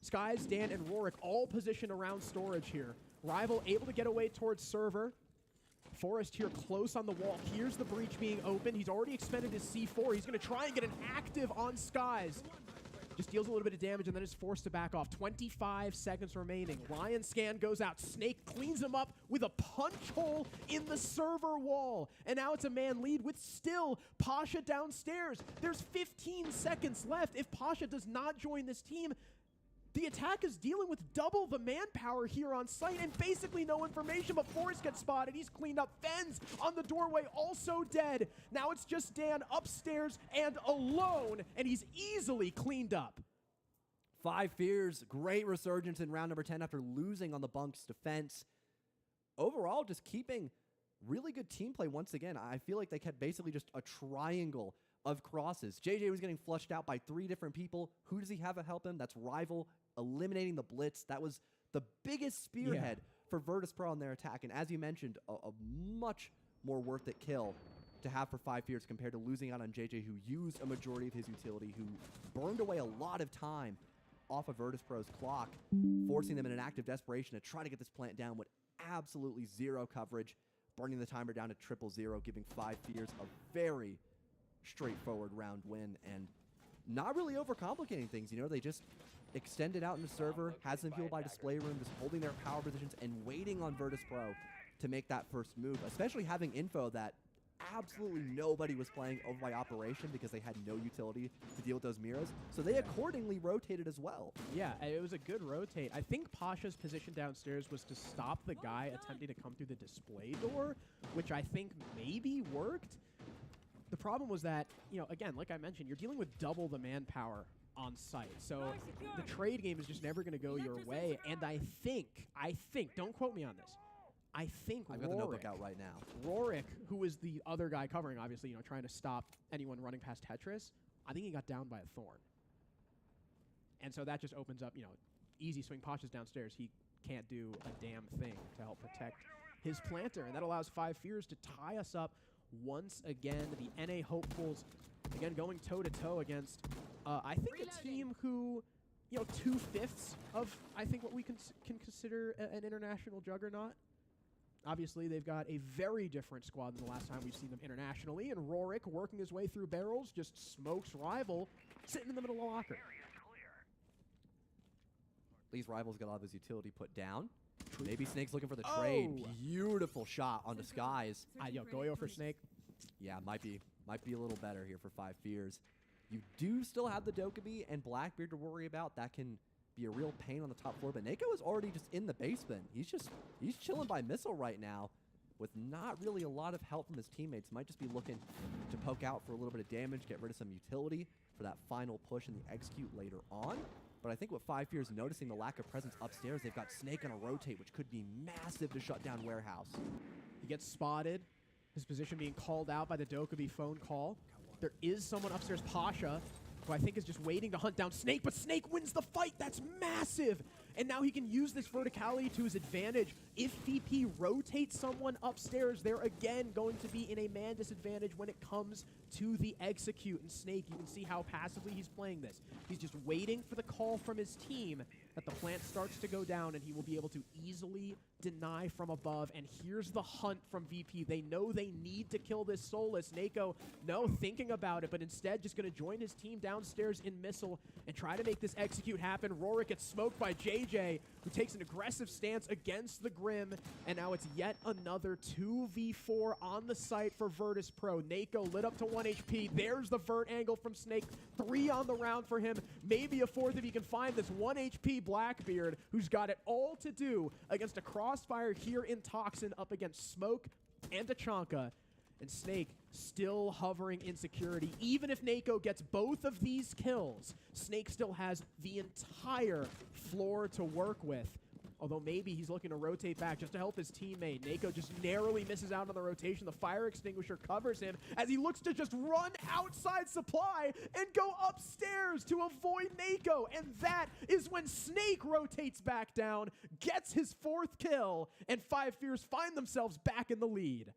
Skies, Dan, and Rorik all positioned around storage here. Rival able to get away towards server. Forrest here close on the wall. Here's the breach being opened. He's already expended his C4. He's going to try and get an active on Skies. just deals a little bit of damage and then is forced to back off. 25 seconds remaining. Lion Scan goes out. Snake cleans him up with a punch hole in the server wall. And now it's a man lead with still Pasha downstairs. There's 15 seconds left. If Pasha does not join this team, the attack is dealing with double the manpower here on site and basically no information, but Forrest gets spotted. He's cleaned up. Fens on the doorway, also dead. Now it's just Dan upstairs and alone, and he's easily cleaned up. 5 Fears, great resurgence in round number 10 after losing on the Bunk's defense. Overall, just keeping really good team play once again. I feel like they kept basically just a triangle of crosses. JJ was getting flushed out by 3 different people. Who does he have to help him? That's Rival eliminating the Blitz. That was the biggest spearhead for Virtus Pro on their attack. And as you mentioned, a much more worth it kill to have for 5 Fears compared to losing out on JJ, who used a majority of his utility, who burned away a lot of time off of Virtus Pro's clock, forcing them in an act of desperation to try to get this plant down with absolutely zero coverage, burning the timer down to 0-0, giving 5 Fears a very straightforward round win and not really overcomplicating things. You know, they just extended out in the server, has them fueled by display room, just holding their power positions and waiting on Virtus Pro to make that first move, especially having info that absolutely nobody was playing over by Operation because they had no utility to deal with those mirrors. So they accordingly rotated as well. Yeah, it was a good rotate. I think Pasha's position downstairs was to stop the guy attempting to come through the display door, which I think maybe worked. The problem was that, you know, again, like I mentioned, you're dealing with double the manpower on site. So the trade game is just never going to go your way. And I think, don't quote me on this, I think I've got the notebook out right now. Rorik, who is the other guy covering, obviously, you know, trying to stop anyone running past Tetris, I think he got down by a thorn. And so that just opens up, you know, easy swing. Pasha's downstairs. He can't do a damn thing to help protect his planter. And that allows 5 Fears to tie us up once again. The NA hopefuls, again, going toe-to-toe against, I think, a team who, you know, 2/5 of, I think, what we can consider an international juggernaut. Obviously, they've got a very different squad than the last time we've seen them internationally, and Rorik, working his way through barrels, just smokes Rival, sitting in the middle of the locker. At least Rival's got a lot of his utility put down. Maybe Snake's looking for the trade. Beautiful shot on Disguise. Yo, Goyo for Snake. Yeah, might be a little better here for 5 Fears. You do still have the Dokkaebi and Blackbeard to worry about. That can be a real pain on the top floor, but Nako is already just in the basement. He's chilling by Missile right now with not really a lot of help from his teammates. Might just be looking to poke out for a little bit of damage, get rid of some utility for that final push and the execute later on. But I think what 5 Fears noticing the lack of presence upstairs, they've got Snake on a rotate, which could be massive to shut down Warehouse. He gets spotted, his position being called out by the Dokkaebi phone call. There is someone upstairs, Pasha, who I think is just waiting to hunt down Snake, but Snake wins the fight. That's massive. And now he can use this verticality to his advantage. If VP rotates someone upstairs, they're again going to be in a man disadvantage when it comes to the execute. And Snake, you can see how passively he's playing this. He's just waiting for the call from his team that the plant starts to go down, and he will be able to easily deny from above. And here's the hunt from VP. They know they need to kill this Soulless. Nako, no thinking about it, but instead just going to join his team downstairs in Missile and try to make this execute happen. Rorik gets smoked by JJ, who takes an aggressive stance against the Grim, and now it's yet another 2v4 on the site for Virtus Pro. Nako lit up to 1 HP. There's the Vert angle from Snake. 3 on the round for him. Maybe a 4th if he can find this 1 HP Blackbeard, who's got it all to do against a Crossfire here in Toxin up against Smoke and Tachanka. And Snake still hovering in security. Even if Nako gets both of these kills, Snake still has the entire floor to work with. Although maybe he's looking to rotate back just to help his teammate. Nako just narrowly misses out on the rotation. The fire extinguisher covers him as he looks to just run outside supply and go upstairs to avoid Nako. And that is when Snake rotates back down, gets his 4th kill, and 5 Fears find themselves back in the lead.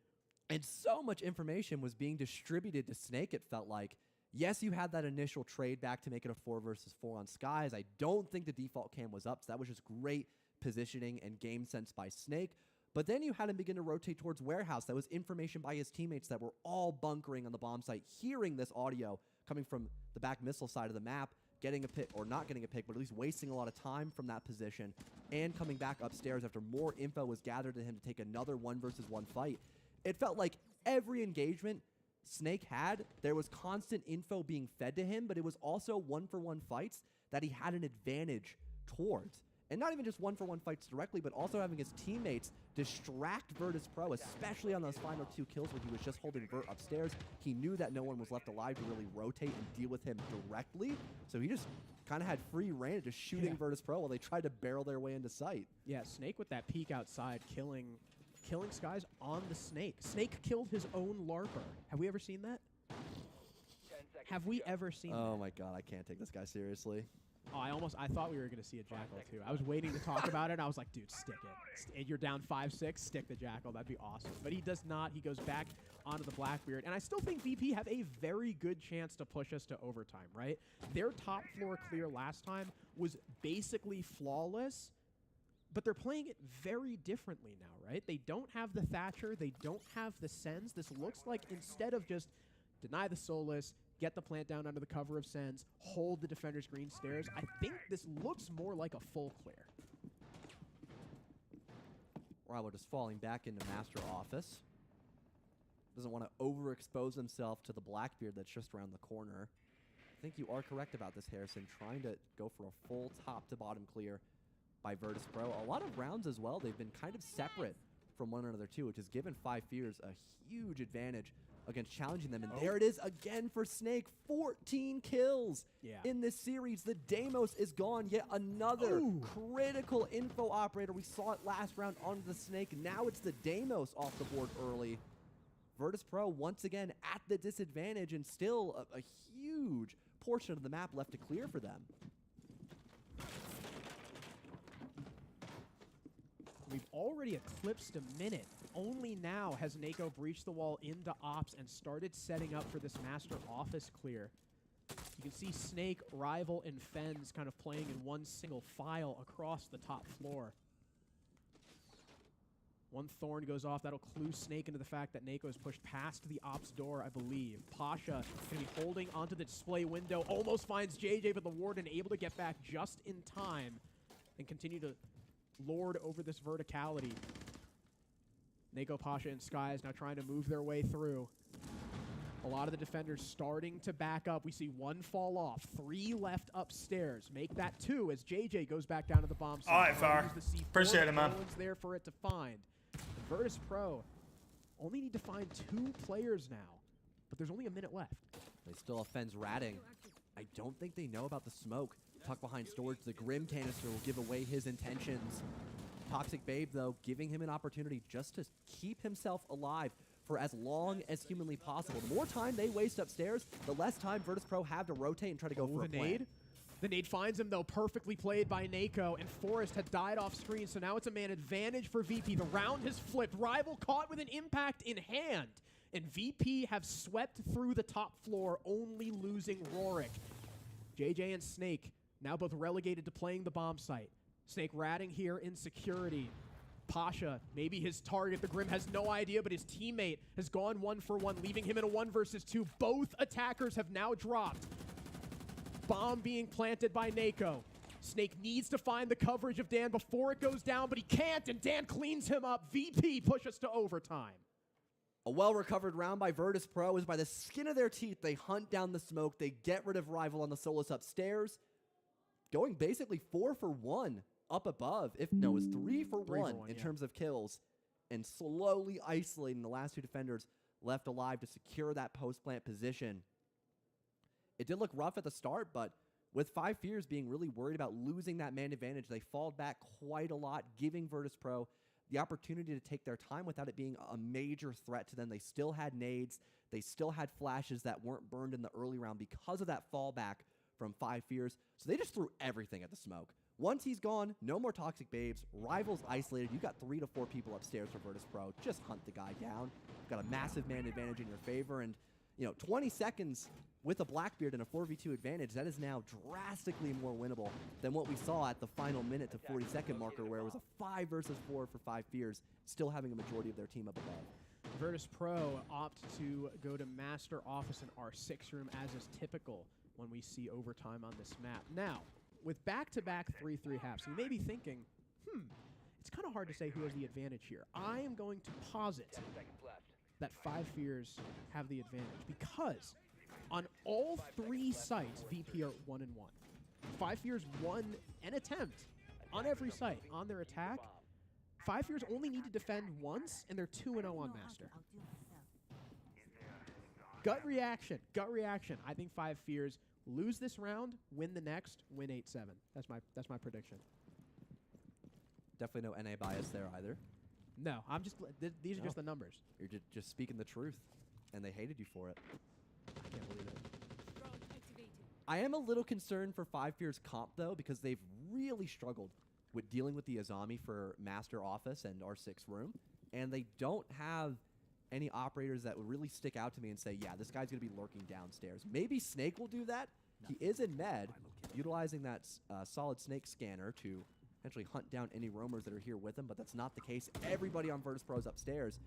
And so much information was being distributed to Snake, it felt like. Yes, you had that initial trade back to make it a 4 versus 4 on Skies. I don't think the default cam was up, so that was just great positioning and game sense by Snake. But then you had him begin to rotate towards Warehouse. That was information by his teammates that were all bunkering on the bomb site, hearing this audio coming from the back Missile side of the map, getting a pick, or not getting a pick, but at least wasting a lot of time from that position and coming back upstairs after more info was gathered to him to take another 1-versus-1 fight. It felt like every engagement Snake had, there was constant info being fed to him, but it was also 1-for-1 fights that he had an advantage towards. And not even just 1-for-1 fights directly, but also having his teammates distract Virtus Pro, especially on those final 2 kills where he was just holding Vert upstairs. He knew that no one was left alive to really rotate and deal with him directly, so he just kind of had free reign of just shooting Virtus Pro while they tried to barrel their way into sight. Yeah, Snake with that peek outside, killing Skies on the Snake. Snake killed his own LARPer. Have we ever seen that? Have we ever seen that? Oh my god, I can't take this guy seriously. Oh, I thought we were going to see a Jackal too. I was waiting to talk about it, and I was like, dude, stick it. You're down 5-6, stick the Jackal. That'd be awesome. But he does not. He goes back onto the Blackbeard. And I still think VP have a very good chance to push us to overtime, right? Their top floor clear last time was basically flawless, but they're playing it very differently now, right? They don't have the Thatcher. They don't have the Sens. This looks like instead of just deny the Solus, get the plant down under the cover of Sens, hold the defender's green stairs, I think this looks more like a full clear. Rival just falling back into Master Office. Doesn't want to overexpose himself to the Blackbeard that's just around the corner. I think you are correct about this, Harrison, trying to go for a full top-to-bottom clear by Virtus Pro. A lot of rounds as well, they've been kind of separate from one another too, which has given 5 Fears a huge advantage against challenging them. And there it is again for Snake. 14 kills in this series. The Deimos is gone. Yet another critical info operator. We saw it last round onto the Snake. Now it's the Deimos off the board early. Virtus Pro once again at the disadvantage, and still a huge portion of the map left to clear for them. We've already eclipsed a minute. Only now has Nako breached the wall into Ops and started setting up for this Master Office clear. You can see Snake, Rival, and Fens kind of playing in one single file across the top floor. One Thorn goes off. That'll clue Snake into the fact that Nako has pushed past the Ops door, I believe. Pasha going to be holding onto the display window. Almost finds JJ, but the Warden able to get back just in time and continue to lord over this verticality. Nako, Pasha, and Skies now trying to move their way through. A lot of the defenders starting to back up. We see one fall off. 3 left upstairs. Make that 2 as JJ goes back down to the bomb site. All right, Far. Appreciate it, man. No one's there for it to find. The Virtus Pro only need to find 2 players now, but there's only a minute left. They still have Fens ratting. I don't think they know about the smoke. Tucked behind storage, the Grim canister will give away his intentions. Toxic Babe, though, giving him an opportunity just to keep himself alive for as long as humanly possible. The more time they waste upstairs, the less time Virtus Pro have to rotate and try to go for a nade. The nade finds him, though, perfectly played by Nako, and Forrest had died off screen, so now it's a man advantage for VP. The round has flipped. Rival caught with an impact in hand, and VP have swept through the top floor, only losing Rorik. JJ and Snake now both relegated to playing the bomb site. Snake ratting here in security. Pasha, maybe his target. The Grim has no idea, but his teammate has gone 1-for-1, leaving him in a 1-versus-2. Both attackers have now dropped. Bomb being planted by Nako. Snake needs to find the coverage of Dan before it goes down, but he can't, and Dan cleans him up. VP pushes to overtime. A well-recovered round by Virtus Pro is by the skin of their teeth. They hunt down the smoke. They get rid of Rival on the Solus upstairs. Going basically 4-for-1 up above. It was 3-for-1 in terms of kills. And slowly isolating the last 2 defenders left alive to secure that post-plant position. It did look rough at the start, but with 5 Fears being really worried about losing that man advantage, they falled back quite a lot, giving Virtus Pro the opportunity to take their time without it being a major threat to them. They still had nades. They still had flashes that weren't burned in the early round because of that fallback from 5 Fears. So they just threw everything at the smoke. Once he's gone, no more Toxic Babes. Rivals isolated. You got 3 to 4 people upstairs for Virtus Pro. Just hunt the guy down. You've got a massive man advantage in your favor. And, 20 seconds with a Blackbeard and a 4v2 advantage, that is now drastically more winnable than what we saw at the final minute to 40-second marker, where it was a 5-versus-4 for 5 Fears, still having a majority of their team up above. Virtus Pro opt to go to Master Office in our 6 room as is typical. when we see overtime on this map. Now, with back-to-back 3-3 halves, you may be thinking, it's kind of hard to say who has the advantage here. I am going to posit that 5 Fears have the advantage because on all 3 sites, VP are 1-1. 5 Fears won an attempt on every site on their attack. 5 Fears only need to defend once, and they're 2-0 on Master. Gut reaction. I think 5 Fears lose this round, win the next, win 8-7. That's my prediction. Definitely no NA bias there either. No, I'm just these are just the numbers. You're just speaking the truth, and they hated you for it. I can't believe it. I am a little concerned for 5 Fears comp though, because they've really struggled with dealing with the Azami for Master Office and R6 Room, and they don't have any operators that would really stick out to me and say, yeah, this guy's going to be lurking downstairs. Maybe Snake will do that. He is in med, utilizing that solid Snake scanner to potentially hunt down any roamers that are here with him, but that's not the case. Everybody on Virtus Pro is upstairs.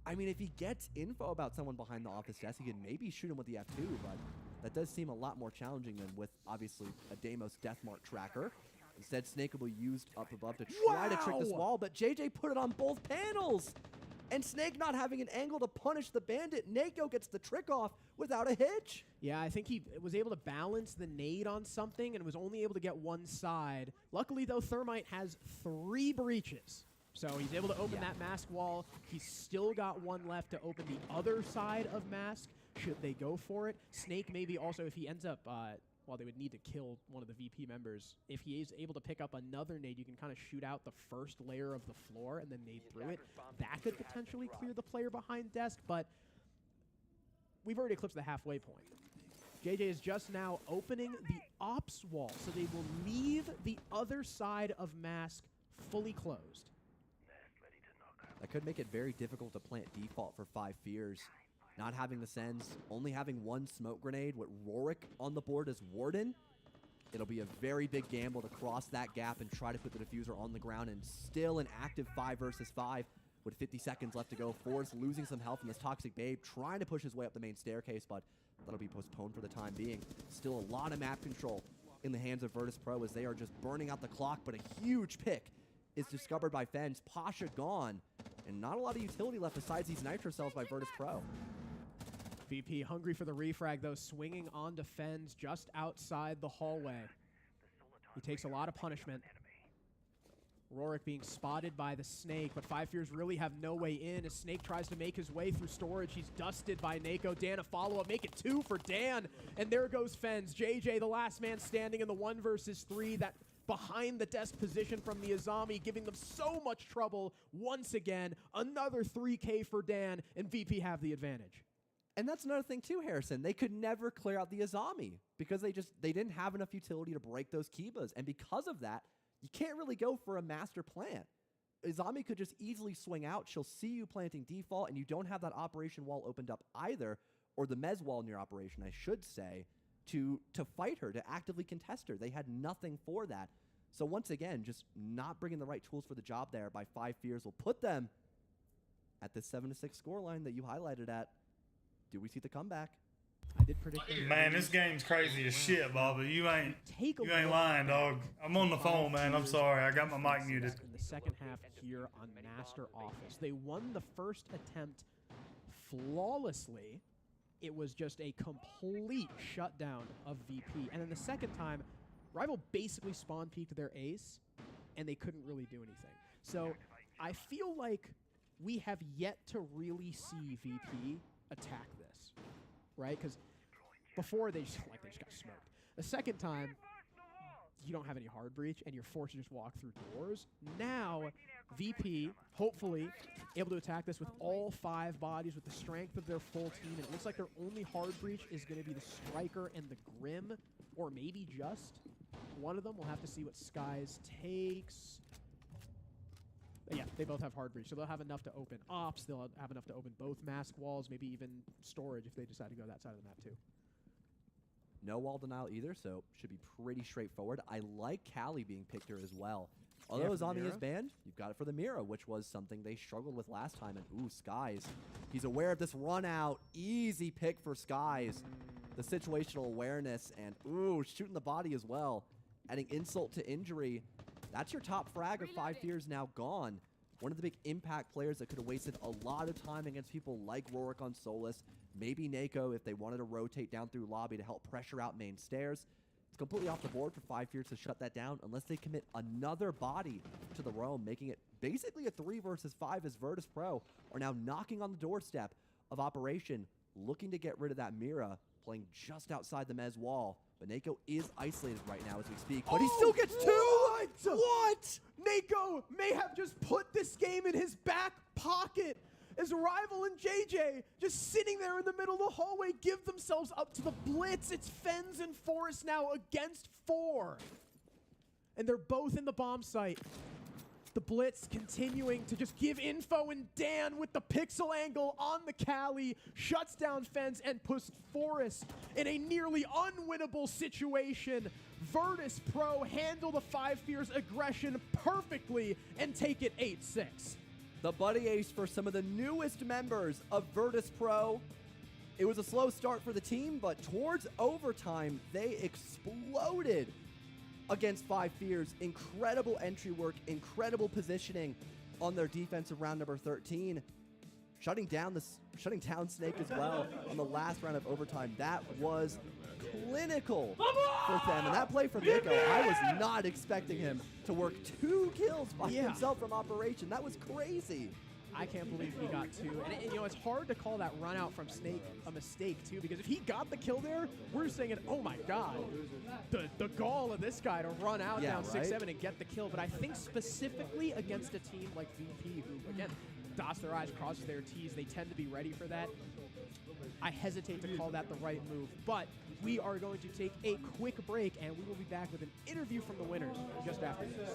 I mean, if he gets info about someone behind the office desk, he can maybe shoot him with the F2, but that does seem a lot more challenging than with, obviously, a Deimos Deathmark tracker. Instead, Snake will be used up above to try to trick this wall, but JJ put it on both panels. And Snake not having an angle to punish the bandit, Nako gets the trick off without a hitch. Yeah, I think he was able to balance the nade on something and was only able to get one side. Luckily, though, Thermite has 3 breaches. So he's able to open that mask wall. He's still got one left to open the other side of mask, should they go for it. Snake maybe also, if he ends up, well, they would need to kill one of the VP members. If he is able to pick up another nade, you can kind of shoot out the first layer of the floor and then nade through it. That could potentially clear the player behind desk, but we've already eclipsed the halfway point. JJ is just now opening the ops wall, so they will leave the other side of mask fully closed. That could make it very difficult to plant default for 5 Fears. Not having the sends, only having 1 smoke grenade with Rorik on the board as Warden. It'll be a very big gamble to cross that gap and try to put the diffuser on the ground, and still an active 5 versus 5 with 50 seconds left to go. Forrest losing some health from this Toxic Babe, trying to push his way up the main staircase, but that'll be postponed for the time being. Still a lot of map control in the hands of Virtus Pro as they are just burning out the clock, but a huge pick is discovered by Fens. Pasha gone, and not a lot of utility left besides these Nitro cells by Virtus Pro. VP hungry for the refrag, though, swinging on to Fens just outside the hallway. He takes a lot of punishment. Rorik being spotted by the Snake, but 5 Fears really have no way in as Snake tries to make his way through storage. He's dusted by Nako. Dan, a follow-up. Make it 2 for Dan. And there goes Fens. JJ, the last man standing in the 1 versus 3. That behind the desk position from the Azami, giving them so much trouble once again. Another 3K for Dan, and VP have the advantage. And that's another thing too, Harrison. They could never clear out the Azami because they didn't have enough utility to break those Kibas. And because of that, you can't really go for a master plant. Azami could just easily swing out. She'll see you planting default, and you don't have that operation wall opened up either, or the mez wall in your operation, I should say, to fight her, to actively contest her. They had nothing for that. So once again, just not bringing the right tools for the job there by 5 Fears will put them at this 7-6 scoreline that you highlighted at. Do we see the comeback? I did predict. Man, this game's crazy as shit, Bobby. You ain't lying, dog. I'm on the phone, man. I'm sorry. I got my mic muted. In the second half here on Master Office, they won the first attempt flawlessly. It was just a complete shutdown of VP. And then the second time, Rival basically spawn peeked their ace, and they couldn't really do anything. So I feel like we have yet to really see VP attack this, right? Because before they just got smoked. The second time, you don't have any hard breach, and you're forced to just walk through doors. Now, VP, hopefully, able to attack this with all 5 bodies with the strength of their full team. And it looks like their only hard breach is going to be the Striker and the Grim, or maybe just one of them. We'll have to see what Skies takes. But yeah, they both have hard breach, so they'll have enough to open ops. They'll have enough to open both mask walls, maybe even storage if they decide to go that side of the map too. No wall denial either, so should be pretty straightforward. I like Cali being picked here as well. Although Azami is banned, you've got it for the Mira, which was something they struggled with last time. And ooh, Skies. He's aware of this run out. Easy pick for Skies. the situational awareness, and ooh, shooting the body as well. Adding insult to injury. That's your top frag of 5 Fears now gone. One of the big impact players that could have wasted a lot of time against people like Rorik on Solus, maybe Nako if they wanted to rotate down through lobby to help pressure out main stairs. It's completely off the board for 5 Fears to shut that down unless they commit another body to the roam, making it basically a 3 versus 5 as Virtus Pro are now knocking on the doorstep of Operation, looking to get rid of that Mira, playing just outside the Mez wall. But Nako is isolated right now as we speak, but he still gets 2! What? Nako may have just put this game in his back pocket as Rival and JJ just sitting there in the middle of the hallway give themselves up to the blitz. It's Fens and Forest now against 4. And they're both in the bomb site. The blitz continuing to just give info, and Dan with the pixel angle on the Cali shuts down Fens and puts Forest in a nearly unwinnable situation. Virtus Pro handle the 5 Fears aggression perfectly and take it 8-6. The Buddy Ace for some of the newest members of Virtus Pro. It was a slow start for the team, but towards overtime, they exploded against 5 Fears. Incredible entry work, incredible positioning on their defensive round number 13. Shutting down Snake as well on the last round of overtime. That was clinical for them. And that play from Nako, I was not expecting him to work 2 kills by himself from Operation. That was crazy. I can't believe he got 2. And you know, it's hard to call that run out from Snake a mistake, too, because if he got the kill there, we're saying, oh my God, the gall of this guy to run out down 6-7 and get the kill. But I think specifically against a team like VP, who, again, dots their I's, crosses their T's, they tend to be ready for that. I hesitate to call that the right move, but we are going to take a quick break, and we will be back with an interview from the winners just after this.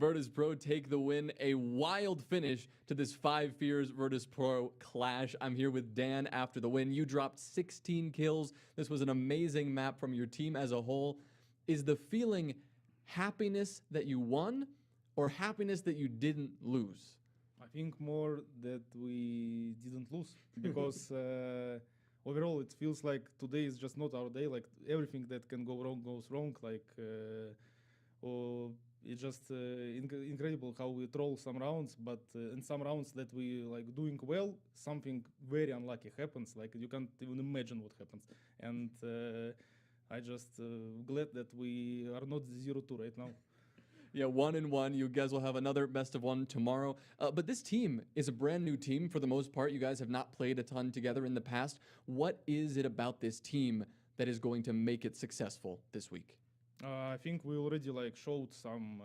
Virtus Pro take the win. A wild finish to this 5 Fears Virtus Pro clash. I'm here with Dan after the win. You dropped 16 kills. This was an amazing map from your team as a whole. Is the feeling happiness that you won or happiness that you didn't lose? I think more that we didn't lose because overall it feels like today is just not our day. Like everything that can go wrong goes wrong. Like it's just incredible how we troll some rounds, but in some rounds that we like doing well, something very unlucky happens. Like you can't even imagine what happens. And I just glad that we are not 0-2 right now. Yeah, 1-1. You guys will have another best of 1 tomorrow. But this team is a brand new team for the most part. You guys have not played a ton together in the past. What is it about this team that is going to make it successful this week? I think we already like showed some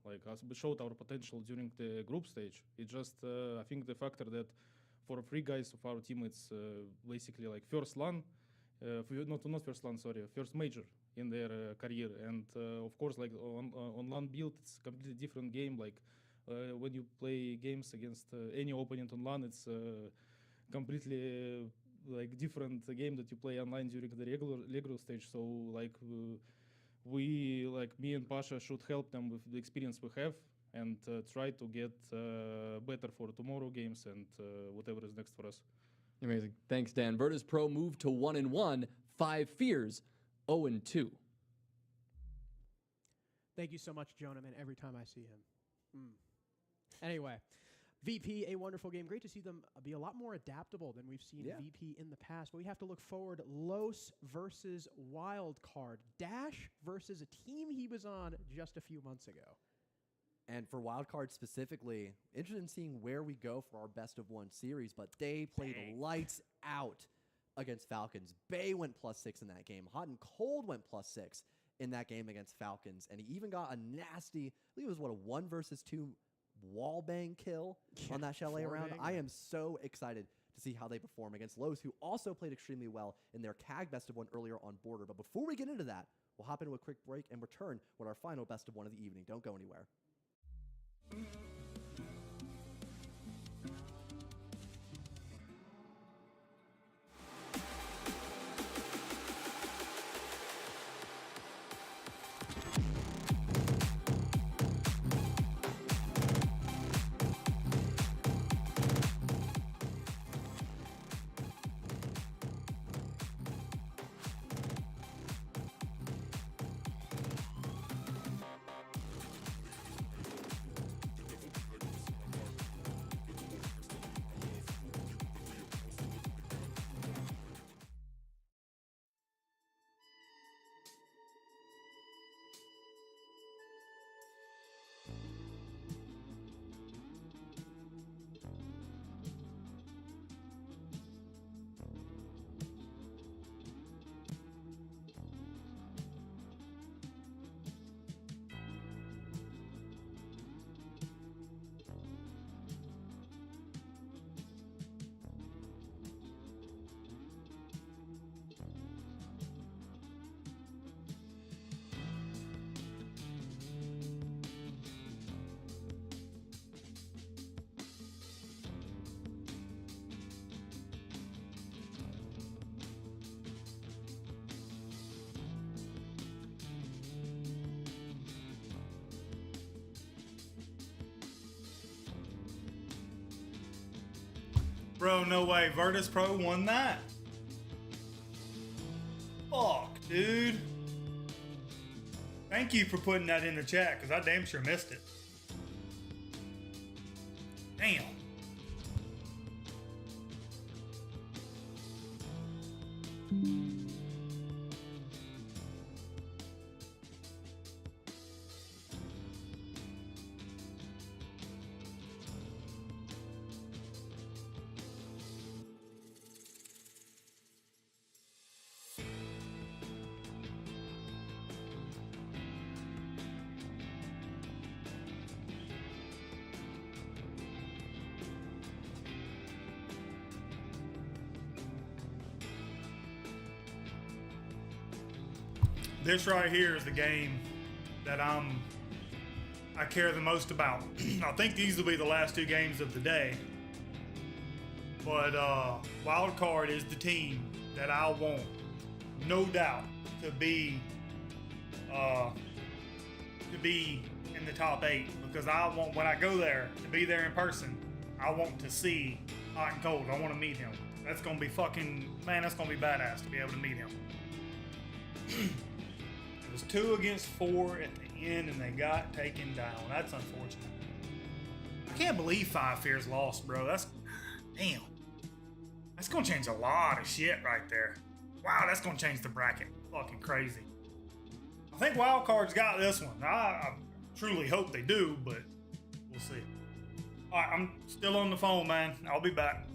we showed our potential during the group stage. It just I think the factor that for 3 guys of our team it's basically like first LAN, not first LAN, sorry, first major in their career, and of course like on LAN build it's a completely different game. Like when you play games against any opponent on LAN, it's completely like different game that you play online during the regular stage. So like we like me and Pasha should help them with the experience we have and try to get better for tomorrow games and whatever is next for us. Amazing. Thanks, Dan. Virtus Pro moved to 1-1. 5 Fears 0-2. Thank you so much, Jonah, man, every time I see him. Anyway, VP, a wonderful game. Great to see them be a lot more adaptable than we've seen VP in the past. But we have to look forward. Los versus Wildcard. Dash versus a team he was on just a few months ago. And for Wildcard specifically, interested in seeing where we go for our best of 1 series, but they played lights out against Falcons. Bay went +6 in that game. Hot and Cold went +6 in that game against Falcons. And he even got a nasty, I believe it was a 1 versus 2 wall bang kill on that Chalet round. I am so excited to see how they perform against Los, who also played extremely well in their CAG best of 1 earlier on Border. But before we get into that, we'll hop into a quick break and return with our final best of 1 of the evening. Don't go anywhere. Bro, no way. Virtus Pro won that? Fuck, dude. Thank you for putting that in the chat, because I damn sure missed it. Damn. This right here is the game that I'm I care the most about. I think these will be the last 2 games of the day. But Wildcard is the team that I want, no doubt, to be in the top 8, because I want, when I go there, to be there in person, I want to see Hot and Cold. I want to meet him. That's going to be fucking, man, that's going to be badass to be able to meet him. It was 2 against 4 at the end, and they got taken down. That's unfortunate. I can't believe 5 Fears lost, bro. That's, damn. That's going to change a lot of shit right there. Wow, that's going to change the bracket. Fucking crazy. I think Wildcard's got this one. I truly hope they do, but we'll see. All right, I'm still on the phone, man. I'll be back.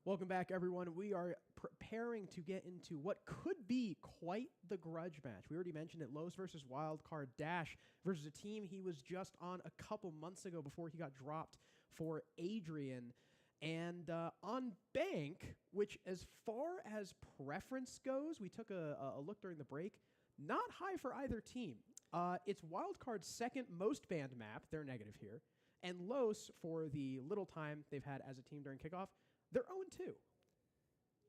Welcome back, everyone. We are preparing to get into what could be quite the grudge match. We already mentioned it, Los versus Wildcard Dash versus a team he was just on a couple months ago before he got dropped for Adrian. And on Bank, which as far as preference goes, we took a look during the break, not high for either team. It's Wildcard's second most banned map, they're negative here, and Los, for the little time they've had as a team during kickoff, they're 0-2.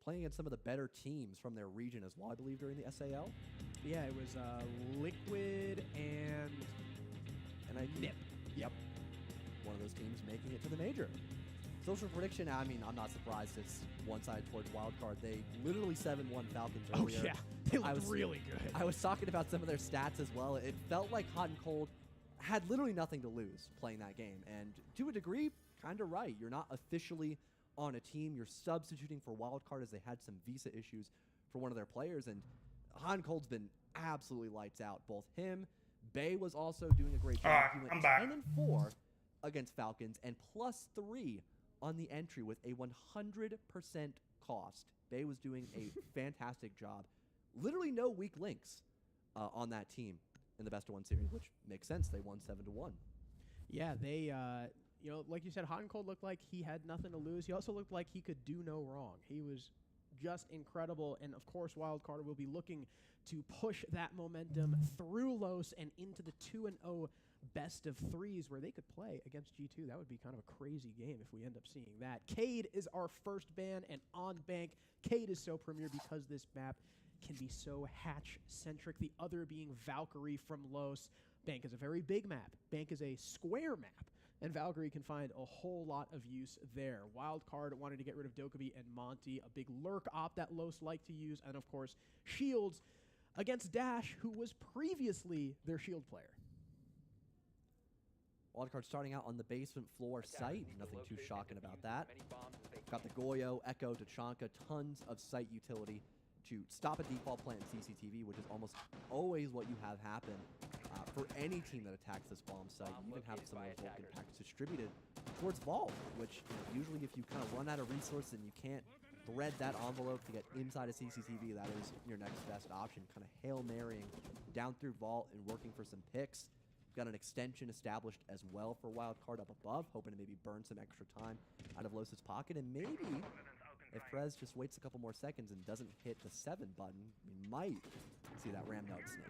Playing against some of the better teams from their region as well, I believe, during the SAL. Yeah, it was Liquid and Nip. Yep. One of those teams making it to the Major. Social prediction, I mean, I'm not surprised it's one side towards Wildcard. They literally 7-1 Falcons earlier. Oh, yeah. They looked really good. I was talking about some of their stats as well. It felt like Hot and Cold had literally nothing to lose playing that game. And to a degree, kind of right. You're not officially on a team. You're substituting for Wildcard as they had some visa issues for one of their players, and Hot and Cold's been absolutely lights out. Both him, Bay was also doing a great job. He went 10-4 against Falcons and +3 on the entry with a 100% cost. Bay was doing a fantastic job. Literally no weak links on that team in the best of 1 series, which makes sense. They won 7-1. Yeah, they you know, like you said, Hot and Cold looked like he had nothing to lose. He also looked like he could do no wrong. He was just incredible. And, of course, Wildcard will be looking to push that momentum through Los and into the 2-0 best of 3s where they could play against G2. That would be kind of a crazy game if we end up seeing that. Cade is our first ban, and on Bank, Cade is so premier because this map can be so hatch-centric. The other being Valkyrie from Los. Bank is a very big map. Bank is a square map. And Valkyrie can find a whole lot of use there. Wildcard wanted to get rid of Dokkaebi and Monty, a big lurk op that Los liked to use, and of course, Shields against Dash, who was previously their Shield player. Wildcard starting out on the basement floor site. Nothing too shocking about that. Got the Goyo, Echo, Tachanka, tons of site utility to stop a default plant in CCTV, which is almost always what you have happen for any team that attacks this bomb site. You even have some of those Vulcan packs distributed towards Vault, which usually if you kind of run out of resources and you can't thread that envelope to get inside a CCTV, that is your next best option. Kind of Hail Marrying down through Vault and working for some picks. Got an extension established as well for Wildcard up above, hoping to maybe burn some extra time out of Los's pocket. And maybe if Prez just waits a couple more seconds and doesn't hit the 7 button, we might see that Ram Node Snake.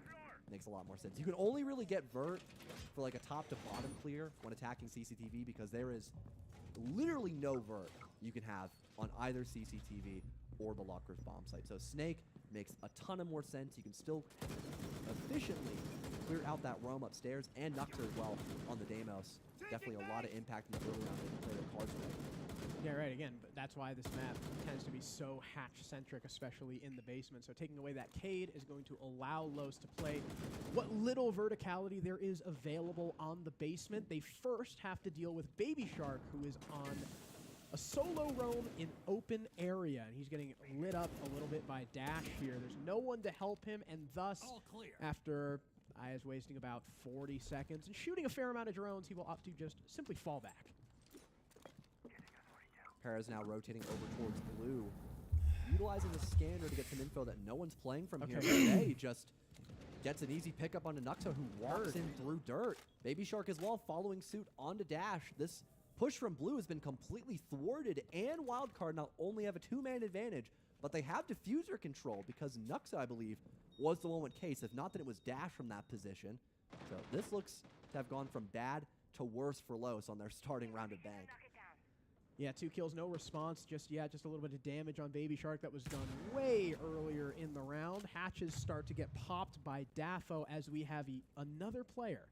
Makes a lot more sense. You can only really get Vert for like a top to bottom clear when attacking CCTV because there is literally no Vert you can have on either CCTV or the Lockers bomb site. So Snake makes a ton of more sense. You can still efficiently clear out that roam upstairs and Nuxer as well on the Deimos. Definitely a lot of impact in the early round to play their cards right. Yeah, right, again, but that's why this map tends to be so hatch-centric, especially in the basement. So taking away that Cade is going to allow Los to play what little verticality there is available on the basement. They first have to deal with Baby Shark, who is on a solo roam in open area, and he's getting lit up a little bit by Dash here. There's no one to help him, and thus, after Aya's wasting about 40 seconds and shooting a fair amount of drones. He will opt to just simply fall back. Perez now rotating over towards blue, utilizing the scanner to get some info that no one's playing from here. They just gets an easy pickup onto Nuxa, who walks in through dirt. Baby Shark as well following suit onto Dash. This push from blue has been completely thwarted, and Wildcard not only have a 2-man advantage, but they have diffuser control because Nuxa, I believe, was the one with Case. If not, then it was Dash from that position. So this looks to have gone from bad to worse for Los on their starting round of Bank. Yeah, 2 kills, no response just yet. Just a little bit of damage on Baby Shark that was done way earlier in the round. Hatches start to get popped by Dafo as we have another player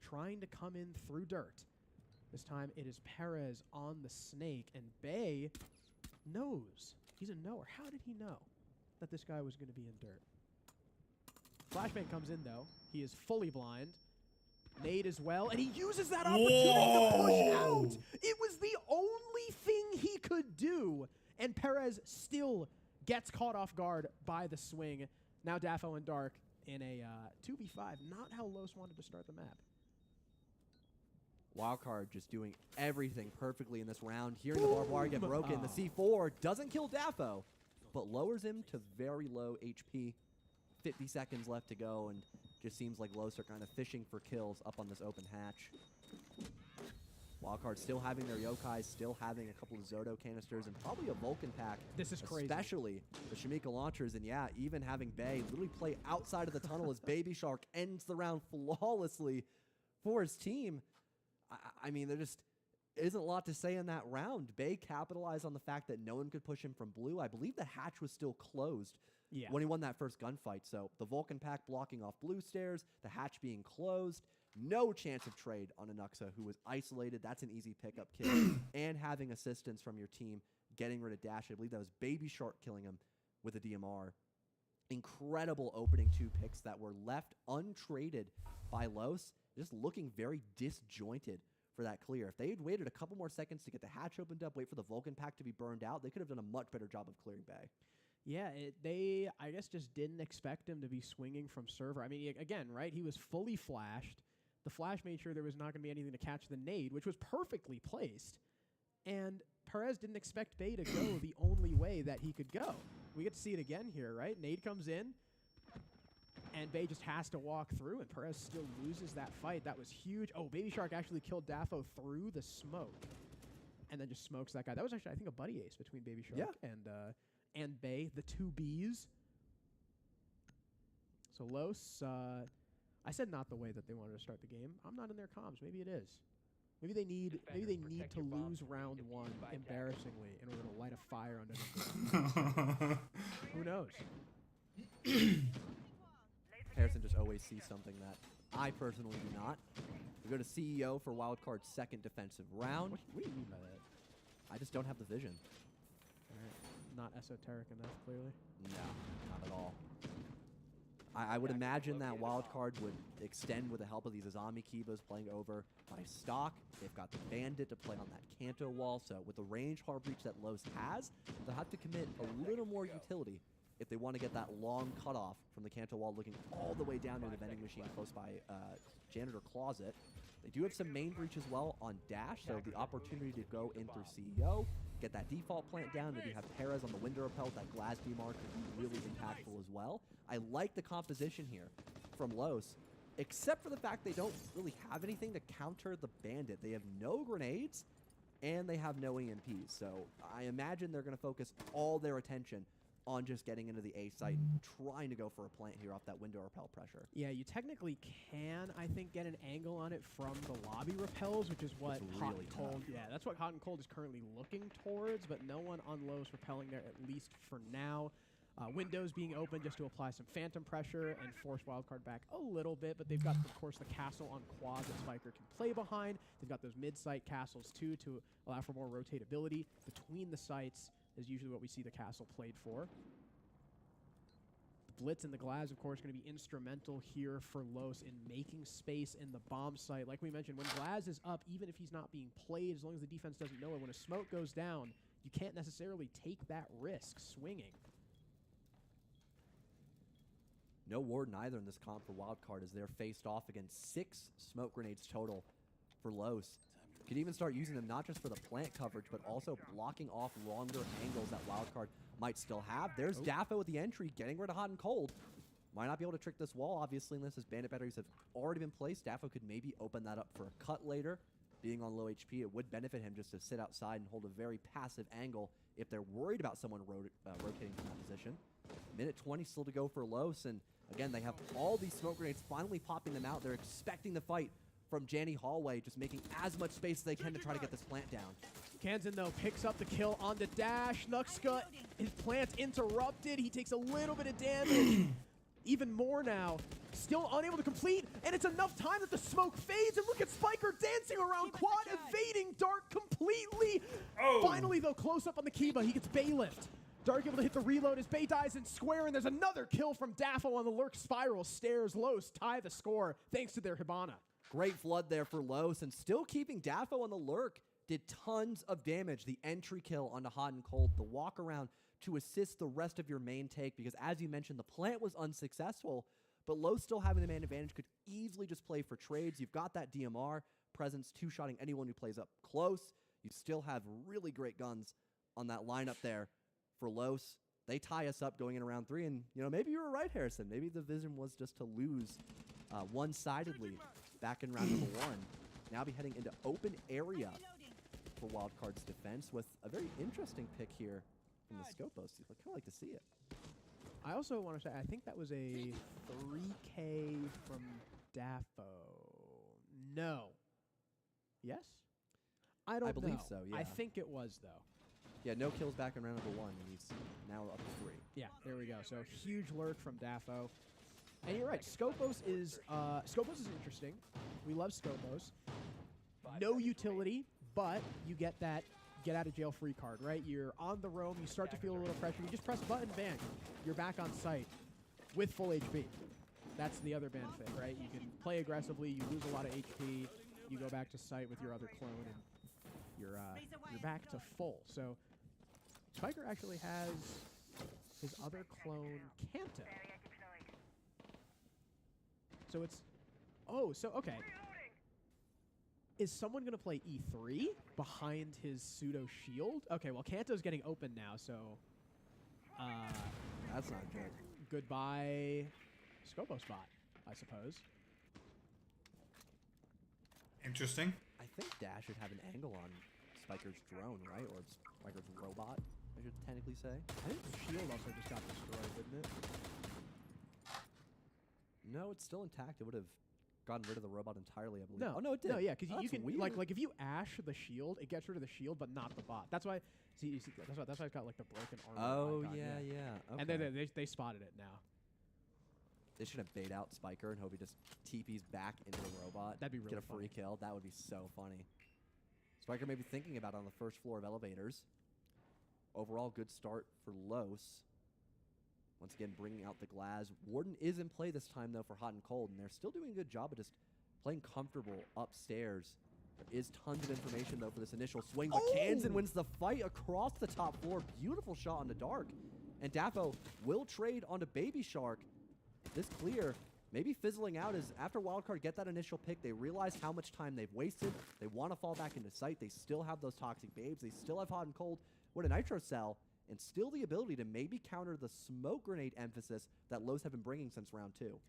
trying to come in through dirt. This time it is Perez on the snake, and Bay knows. He's a knower. How did he know that this guy was going to be in dirt? Flashbang comes in, though. He is fully blind. Nade as well, and he uses that opportunity to push out. It was the only thing he could do, and Perez still gets caught off guard by the swing. Now Dafo and Dark in a 2v5, not how Los wanted to start the map. Wildcard just doing everything perfectly in this round. Hearing the barbed wire get broken, the C4 doesn't kill Dafo, but lowers him to very low HP. 50 seconds left to go, and just seems like Los are kind of fishing for kills up on this open hatch. Wildcard still having their Yokais, still having a couple of Zodo canisters, and probably a Vulcan pack. This is crazy. Especially the Shamika launchers, and yeah, even having Bay literally play outside of the tunnel as Baby Shark ends the round flawlessly for his team. I mean, there just isn't a lot to say in that round. Bay capitalized on the fact that no one could push him from blue. I believe the hatch was still closed when he won that first gunfight. So the Vulcan pack blocking off blue stairs, the hatch being closed, no chance of trade on Anuxa, who was isolated. That's an easy pickup kill. And having assistance from your team, getting rid of Dash. I believe that was Baby Shark killing him with a DMR. Incredible opening 2 picks that were left untraded by Los, just looking very disjointed for that clear. If they had waited a couple more seconds to get the hatch opened up, wait for the Vulcan pack to be burned out, they could have done a much better job of clearing Bay. Yeah, they, I guess, just didn't expect him to be swinging from server. I mean, again, right, he was fully flashed. The flash made sure there was not going to be anything to catch the nade, which was perfectly placed. And Perez didn't expect Bay to go the only way that he could go. We get to see it again here, right? Nade comes in, and Bay just has to walk through, and Perez still loses that fight. That was huge. Oh, Baby Shark actually killed Dafo through the smoke, and then just smokes that guy. That was actually, I think, a buddy ace between Baby Shark and Bay, the 2 Bs. So Los, I said not the way that they wanted to start the game. I'm not in their comms. Maybe it is. Maybe they need to lose round 1 embarrassingly in order to light a fire under them. Who knows? Harrison just always sees something that I personally do not. We go to CEO for Wildcard's second defensive round. What do you mean by that? I just don't have the vision. Not esoteric enough, clearly. No, not at all. I would imagine that Wildcard would extend with the help of these Azami Kibas playing over by stock. They've got the Bandit to play on that Kanto wall, so with the range hard breach that Los has, they'll have to commit a little more utility if they want to get that long cutoff from the Kanto wall looking all the way down to the vending machine close by Janitor Closet. They do have some main breach as well on Dash, so the opportunity to go in through CEO, get that default plant down. They do have Perez on the window repel. That glass DMR could be really impactful as well. I like the composition here from Los, except for the fact they don't really have anything to counter the Bandit. They have no grenades, and they have no EMPs. So I imagine they're going to focus all their attention on just getting into the A site and trying to go for a plant here off that window repel pressure. Yeah, you technically can, I think, get an angle on it from the lobby repels, which is what Hot and Cold, that's what Hot and Cold is currently looking towards, but no one on Lowe's repelling there, at least for now. Windows being open just to apply some phantom pressure and force Wildcard back a little bit, but they've got, of course, the castle on quad that Spiker can play behind. They've got those mid-site castles, too, to allow for more rotatability between the sites. Is usually what we see the castle played for. The Blitz and the Glaz, of course, going to be instrumental here for Los in making space in the bomb site. Like we mentioned, when Glaz is up, even if he's not being played, as long as the defense doesn't know it, when a smoke goes down, you can't necessarily take that risk swinging. No Warden either in this comp for Wildcard as they're faced off against 6 smoke grenades total for Los. Could even start using them not just for the plant coverage, but also blocking off longer angles that Wildcard might still have. There's Daffo at the entry, getting rid of Hot and Cold. Might not be able to trick this wall, obviously, unless his bandit batteries have already been placed. Daffo could maybe open that up for a cut later. Being on low HP, it would benefit him just to sit outside and hold a very passive angle if they're worried about someone rotating from that position. Minute 20 still to go for Los, and again, they have all these smoke grenades finally popping them out. They're expecting the fight from Janny Hallway, just making as much space as they can to try to get this plant down. Kansan, though, picks up the kill on the dash. Nuxka, his plant interrupted. He takes a little bit of damage. Even more now. Still unable to complete, and it's enough time that the smoke fades, and look at Spiker dancing around quad, evading Dark completely. Finally, though, close up on the Kiba. He gets Baylift. Dark able to hit the reload as Bay dies in square, and there's another kill from Daffo on the Lurk Spiral. Stairs, Los tie the score thanks to their Hibana. Great flood there for Los, and still keeping Daffo on the Lurk. Did tons of damage. The entry kill onto Hot and Cold, the walk around to assist the rest of your main take, because as you mentioned, the plant was unsuccessful, but Los still having the man advantage could easily just play for trades. You've got that DMR presence, two-shotting anyone who plays up close. You still have really great guns on that lineup there for Los. They tie us up going in round 3, and maybe you were right, Harrison. Maybe the vision was just to lose one-sidedly back in round number 1. Now be heading into open area for Wildcard's defense with a very interesting pick here from the Scopos. I'd kind of like to see it. I also want to say, I think that was a 3K from Daffo. No. Yes? I believe so, yeah. I think it was, though. Yeah, no kills back in round number 1, and he's now up to 3. Yeah, there we go. So huge lurk from Daffo. And you're right, Scopos is interesting. We love Scopos. No utility, but you get that get out of jail free card, right? You're on the roam, you start to feel a little pressure, you just press a button, bang, you're back on site with full HP. That's the other benefit, right? You can play aggressively, you lose a lot of HP, you go back to site with your other clone, and you're back to full. So Spiker actually has his other clone, Kanto. So it's, okay. Is someone going to play E3 behind his pseudo shield? Okay, well, Kanto's getting open now, so... that's not good. Goodbye, Scopos bot, I suppose. Interesting. I think Dash should have an angle on Spiker's drone, right? Or Spiker's robot, I should technically say. I think the shield also just got destroyed, didn't it? No, it's still intact. It would have gotten rid of the robot entirely, I believe. No. Oh, no, it did. No, yeah, because you can, weird. like if you ash the shield, it gets rid of the shield, but not the bot. That's why, see that's why it's got, like, the broken armor. Oh, icon, yeah. Okay. And then they spotted it now. They should have bait out Spiker and hope he just TP's back into the robot. That'd be really Get a free kill. That would be so funny. Spiker may be thinking about it on the first floor of elevators. Overall, good start for Los. Once again, bringing out the Glaz. Warden is in play this time, though, for Hot and Cold, and they're still doing a good job of just playing comfortable upstairs. There is tons of information, though, for this initial swing, but Kansan wins the fight across the top floor. Beautiful shot on the Dark. And Daffo will trade onto Baby Shark. This clear, maybe fizzling out, as after Wildcard get that initial pick, they realize how much time they've wasted. They want to fall back into sight. They still have those Toxic Babes. They still have Hot and Cold with a Nitro Cell, and still the ability to maybe counter the smoke grenade emphasis that Los have been bringing since round 2.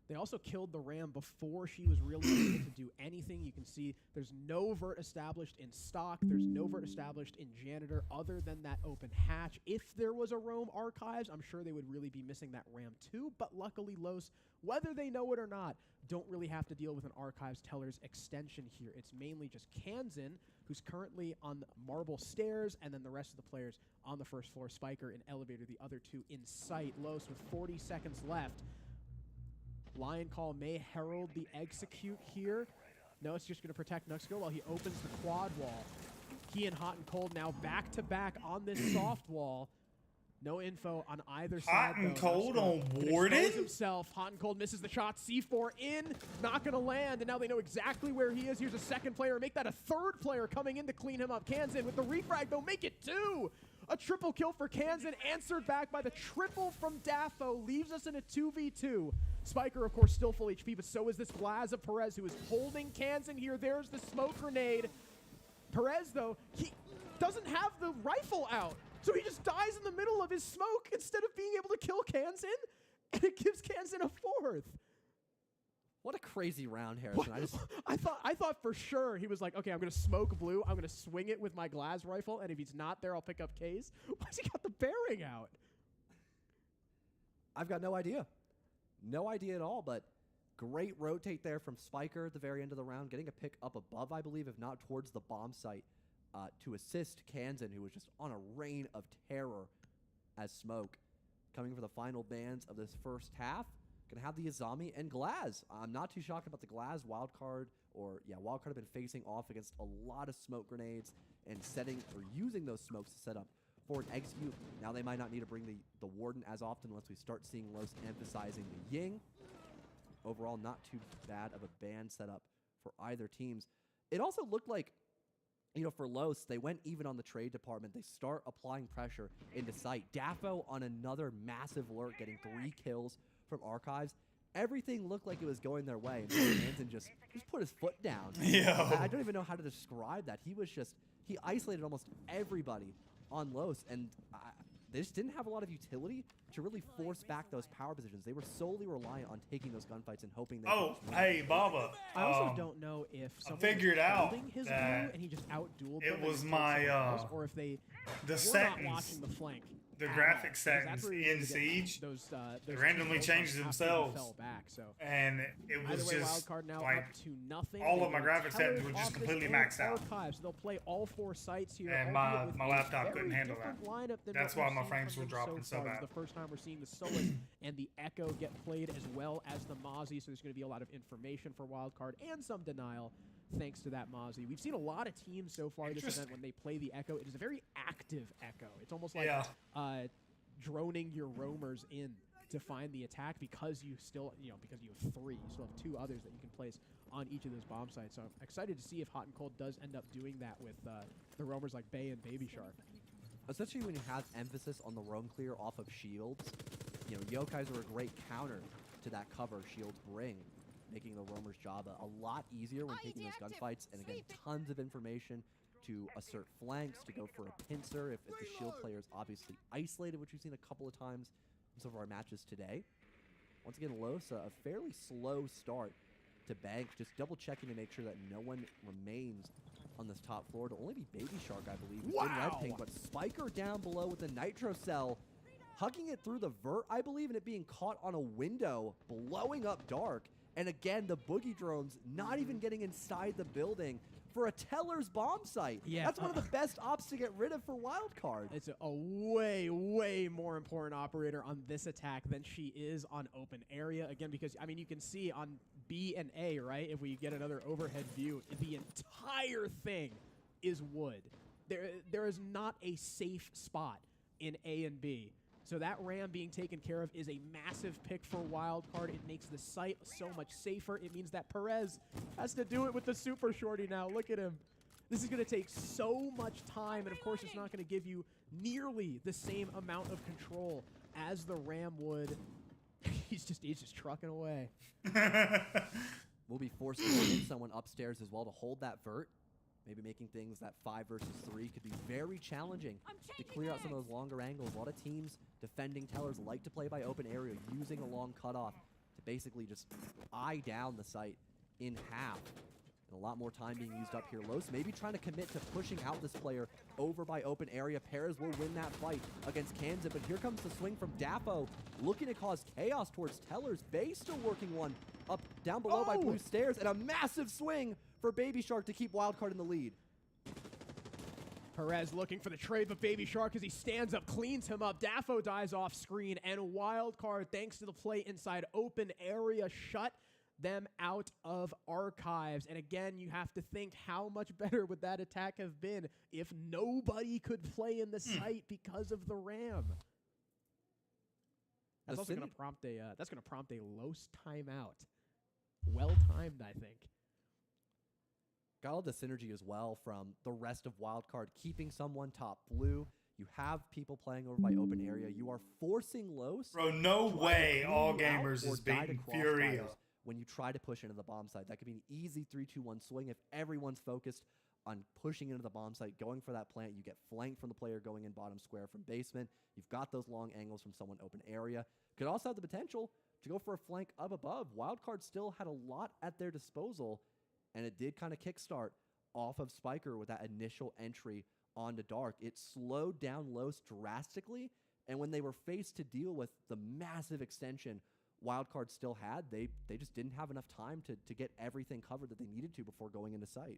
They also killed the Ram before she was really able to do anything. You can see there's no vert established in stock. There's no vert established in Janitor other than that open hatch. If there was a roam archives, I'm sure they would really be missing that Ram too. But luckily, Los, whether they know it or not, don't really have to deal with an archives teller's extension here. It's mainly just Kansan, who's currently on marble stairs, and then the rest of the players on the first floor. Spiker in elevator, the other two in sight. Los with 40 seconds left. Lion Call may herald the execute here. No, it's just going to protect Nuxco while he opens the quad wall. He and Hot and Cold now back-to-back on this soft wall. No info on either side. Hot and Cold on Warden? Himself. Hot and Cold misses the shot. C4 in. Not going to land. And now they know exactly where he is. Here's a second player. Make that a third player coming in to clean him up. Kansan with the refrag, though. Make it 2. A triple kill for Kansan, answered back by the triple from Dafo, leaves us in a 2v2. Spiker, of course, still full HP, but so is this Glaz of Perez, who is holding Kansan here. There's the smoke grenade. Perez, though, he doesn't have the rifle out, so he just dies in the middle of his smoke instead of being able to kill Kansan, and it gives Kansan a 4th. What a crazy round, Harrison. I thought for sure he was like, okay, I'm going to smoke blue. I'm going to swing it with my Glaz rifle, and if he's not there, I'll pick up K's. Why's he got the bearing out? I've got no idea. No idea at all, but great rotate there from Spiker at the very end of the round, getting a pick up above, I believe, if not towards the bomb site, to assist Kansan, who was just on a reign of terror as smoke. Coming for the final bans of this first half. Gonna have the Azami and Glaz. I'm not too shocked about the Glaz wildcard, wildcard have been facing off against a lot of smoke grenades and setting or using those smokes to set up for an execute. Now they might not need to bring the Warden as often unless we start seeing Los emphasizing the Ying. Overall, not too bad of a ban setup for either teams. It also looked like, for Los, they went even on the trade department. They start applying pressure into sight. Dafo on another massive lurk, getting 3 kills from Archives. Everything looked like it was going their way, and Kansan just put his foot down. I don't even know how to describe that. He isolated almost everybody on Los, and they just didn't have a lot of utility to really force back those power positions. They were solely reliant on taking those gunfights and hoping they could just win. Hey, Baba. I also don't know if someone figured was out holding his blue that and he just outdueled it them was and my, killed someone else, or if they the were settings, not watching the flank. the at graphic all, because settings that's where you're in gonna get Siege, those they two randomly kills changed after they themselves. fell back, so And it was either way, just Wildcard now like up to nothing. all They of my go graphic settings were Tellers just off this completely board, maxed out. Archives, so they'll play all 4 sites here. And albeit with my a laptop very couldn't handle that. different lineup than That's what why we've my seen frames from were them dropping so far. This bad. is the first time we're seeing the Solus and the Echo get played as well as the Mozzie, so there's going to be a lot of information for Wildcard and some denial thanks to that Mozzie. We've seen a lot of teams so far this event when they play the Echo. It is a very active Echo. It's almost like droning your roamers in to find the attack because you still, because you have 3. You still have 2 others that you can place on each of those bomb sites. So I'm excited to see if Hot and Cold does end up doing that with the roamers like Bay and Baby Shark. Especially when you have emphasis on the roam clear off of shields. Yokais are a great counter to that cover shields bring, making the roamer's job a lot easier when taking those gunfights. And again, tons of information to assert flanks, to go for a pincer if the shield player is obviously isolated, which we've seen a couple of times in some of our matches today. Once again, Los, a fairly slow start to bank, just double checking to make sure that no one remains on this top floor. To only be Baby Shark, I believe, who's in red ping, but Spiker down below with the Nitro Cell, hugging it through the vert, I believe, and it being caught on a window, blowing up Dark. And again, the boogie drones not even getting inside the building for a Teller's bomb site. Yeah, that's one of the best ops to get rid of for Wildcard. It's a way, way more important operator on this attack than she is on open area. Again, because, you can see on B and A, right? If we get another overhead view, the entire thing is wood. There is not a safe spot in A and B. So that ram being taken care of is a massive pick for Wildcard. It makes the site so much safer. It means that Perez has to do it with the super shorty now. Look at him. This is going to take so much time, and of course it's not going to give you nearly the same amount of control as the ram would. He's just trucking away. We'll be forced to get someone upstairs as well to hold that vert. Maybe making things that 5 versus 3 could be very challenging to clear out some of those longer angles. A lot of teams defending Tellers like to play by open area, using a long cutoff to basically just eye down the site in half. And a lot more time being used up here. Los maybe trying to commit to pushing out this player over by open area. Perez will win that fight against Kansan, but here comes the swing from Dafo, looking to cause chaos towards Tellers. Bay still working one up down below by blue stairs, and a massive swing for Baby Shark to keep Wildcard in the lead. Perez looking for the trade, but Baby Shark, as he stands up, cleans him up. Dafo dies off screen, and Wildcard, thanks to the play inside open area, shut them out of Archives. And again, you have to think, how much better would that attack have been if nobody could play in the site because of the ram? That's also going to prompt a Los timeout. Well timed, I think. Got all the synergy as well from the rest of Wildcard, keeping someone top blue. You have people playing over by open area. You are forcing Los. Bro, no to way either All clean you out Gamers or is die to beating crossfires Furia. when you try to push into the bomb site. That could be an easy 3-2-1 swing if everyone's focused on pushing into the bomb site, going for that plant. You get flanked from the player going in bottom square from basement. You've got those long angles from someone open area. Could also have the potential to go for a flank up above. Wildcard still had a lot at their disposal, and it did kind of kickstart off of Spiker with that initial entry onto Dark. It slowed down Los drastically, and when they were faced to deal with the massive extension Wildcard still had, they just didn't have enough time to get everything covered that they needed to before going into sight.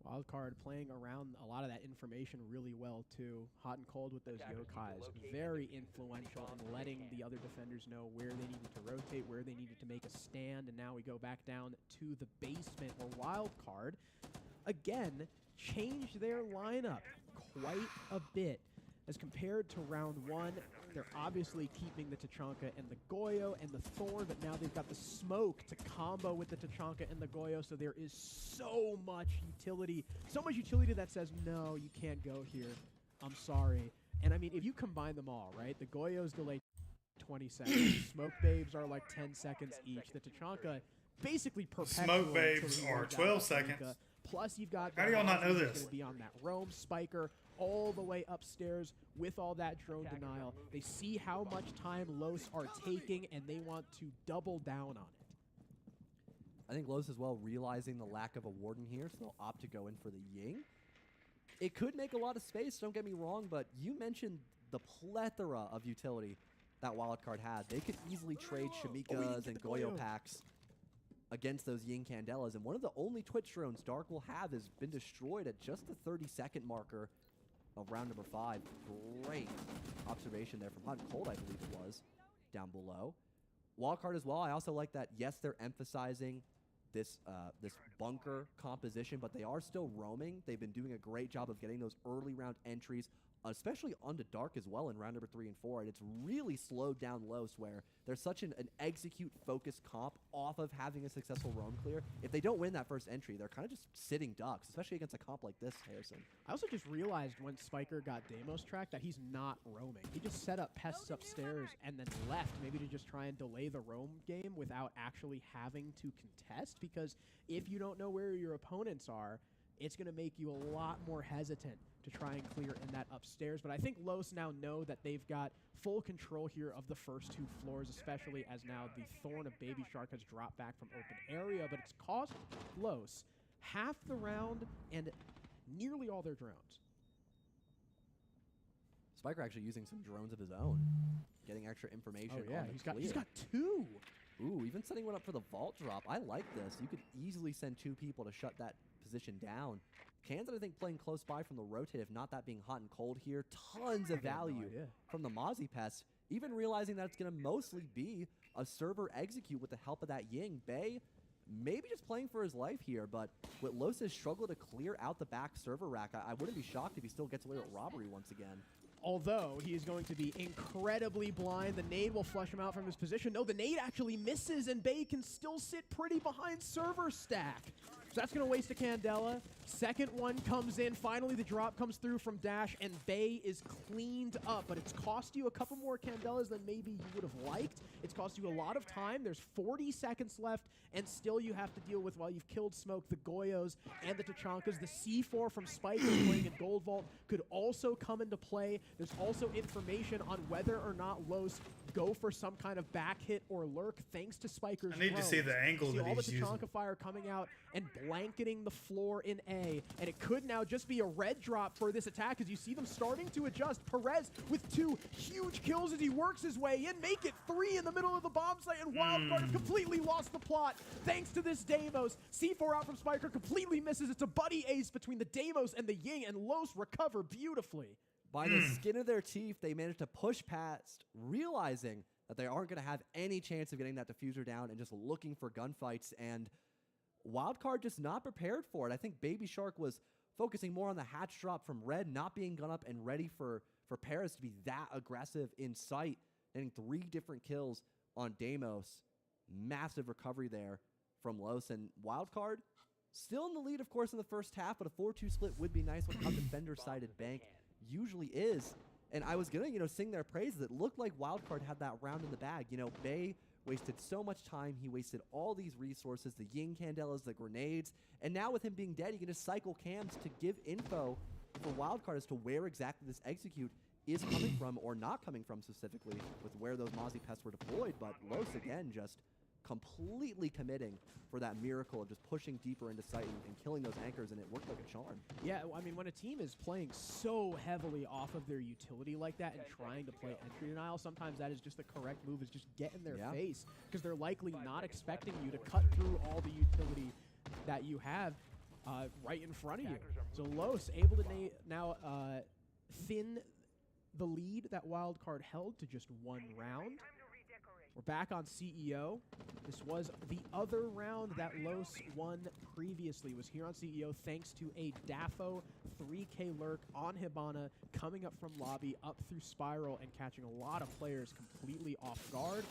Wildcard playing around a lot of that information really well too. Hot and cold with those yokais. Very influential in letting the other defenders know where they needed to rotate, where they needed to make a stand. And now we go back down to the basement where Wildcard, again, changed their lineup quite a bit. As compared to round one, they're obviously keeping the Tachanka and the Goyo and the Thorn, but now they've got the Smoke to combo with the Tachanka and the Goyo, so there is so much utility that says, no, you can't go here. I'm sorry. And I mean, if you combine them all, right, the Goyo's delay 20 seconds, Smoke Babes are like 10 seconds each, the Tachanka basically perpetual. Smoke Babes are 12 seconds. Plus, you've got How do y'all not know this? Going to be on that roam Spiker all the way upstairs with all that drone denial. They see how much time Los are taking, and they want to double down on it. I think Los as well realizing the lack of a Warden here, so they'll opt to go in for the Ying. It could make a lot of space, don't get me wrong, but you mentioned the plethora of utility that Wildcard had. They could easily trade Shamikas and Goyo packs against those Ying Candelas, and one of the only Twitch drones Dark will have has been destroyed at just the 30-second marker of round number 5. Great observation there from Hot and Cold, I believe it was, down below. Wildcard as well, I also like that, yes, they're emphasizing this bunker composition, but they are still roaming. They've been doing a great job of getting those early round entries, especially onto Dark as well in round number 3 and 4, and it's really slowed down Los, where there's such an execute-focused comp off of having a successful roam clear. If they don't win that first entry, they're kind of just sitting ducks, especially against a comp like this, Harrison. I also just realized when Spiker got Deimos tracked that he's not roaming. He just set up pests upstairs and then left, maybe to just try and delay the roam game without actually having to contest, because if you don't know where your opponents are, it's going to make you a lot more hesitant to try and clear in that upstairs. But I think Los now know that they've got full control here of the first 2 floors, especially as now the Thorn of Baby Shark has dropped back from open area, but it's cost Los half the round and nearly all their drones. Spiker actually using some drones of his own, getting extra information. Oh yeah, on the he's got clear. 2. Ooh, even setting one up for the vault drop. I like this. You could easily send 2 people to shut that position down. Kansas, I think, playing close by from the rotate, if not that being Hot and Cold here. Tons of value from the Mozzie Pest. Even realizing that it's going to mostly be a server execute with the help of that Ying. Bay maybe just playing for his life here, but with Los' struggle to clear out the back server rack, I wouldn't be shocked if he still gets away with robbery once again. Although he is going to be incredibly blind. The nade will flush him out from his position. No, the nade actually misses, and Bay can still sit pretty behind server stack. So that's going to waste a Candela. Second one comes in. Finally, the drop comes through from Dash, and Bay is cleaned up. But it's cost you a couple more Candelas than maybe you would have liked. It's cost you a lot of time. There's 40 seconds left, and still you have to deal with, while you've killed Smoke, the Goyos and the Tachankas. The C4 from Spiker playing in Gold Vault could also come into play. There's also information on whether or not Los go for some kind of back hit or lurk, thanks to Spiker's I need to see the angle that all he's the using. Tachanka fire coming out and blanketing the floor in A, and it could now just be a red drop for this attack as you see them starting to adjust. Perez with 2 huge kills as he works his way in, make it 3 in the middle of the bomb site, and Wildcard have completely lost the plot thanks to this Deimos. C4 out from Spiker, completely misses. It's a buddy ace between the Deimos and the Ying, and Los recover beautifully. By the skin of their teeth, they managed to push past, realizing that they aren't going to have any chance of getting that diffuser down and just looking for gunfights, and Wildcard just not prepared for it. I think Baby Shark was focusing more on the hatch drop from Red, not being gun up and ready for Paris to be that aggressive in sight, getting 3 different kills on Deimos. Massive recovery there from Los, and Wildcard Still in the lead, of course, in the first half, but a 4-2 split would be nice with how defender-sided Bank usually is. And I was going to, sing their praises. It looked like Wildcard had that round in the bag. Bay wasted so much time. He wasted all these resources, the Ying Candelas, the grenades. And now with him being dead, he can just cycle cams to give info for Wildcard as to where exactly this execute is coming from or not coming from specifically with where those Mozzie pests were deployed. But Los, again, just completely committing for that miracle of just pushing deeper into sight and killing those anchors, and it worked like a charm. Yeah, I mean, when a team is playing so heavily off of their utility like that and trying to play entry denial, sometimes that is just the correct move, is just get in their face, because they're likely not expecting you to cut through all the utility that you have right in front of you. So Los able to now thin the lead that Wildcard held to just one round. We're back on CEO. This was the other round that Los won previously. Was here on CEO thanks to a Dafo 3K lurk on Hibana coming up from lobby, up through Spiral, and catching a lot of players completely off guard.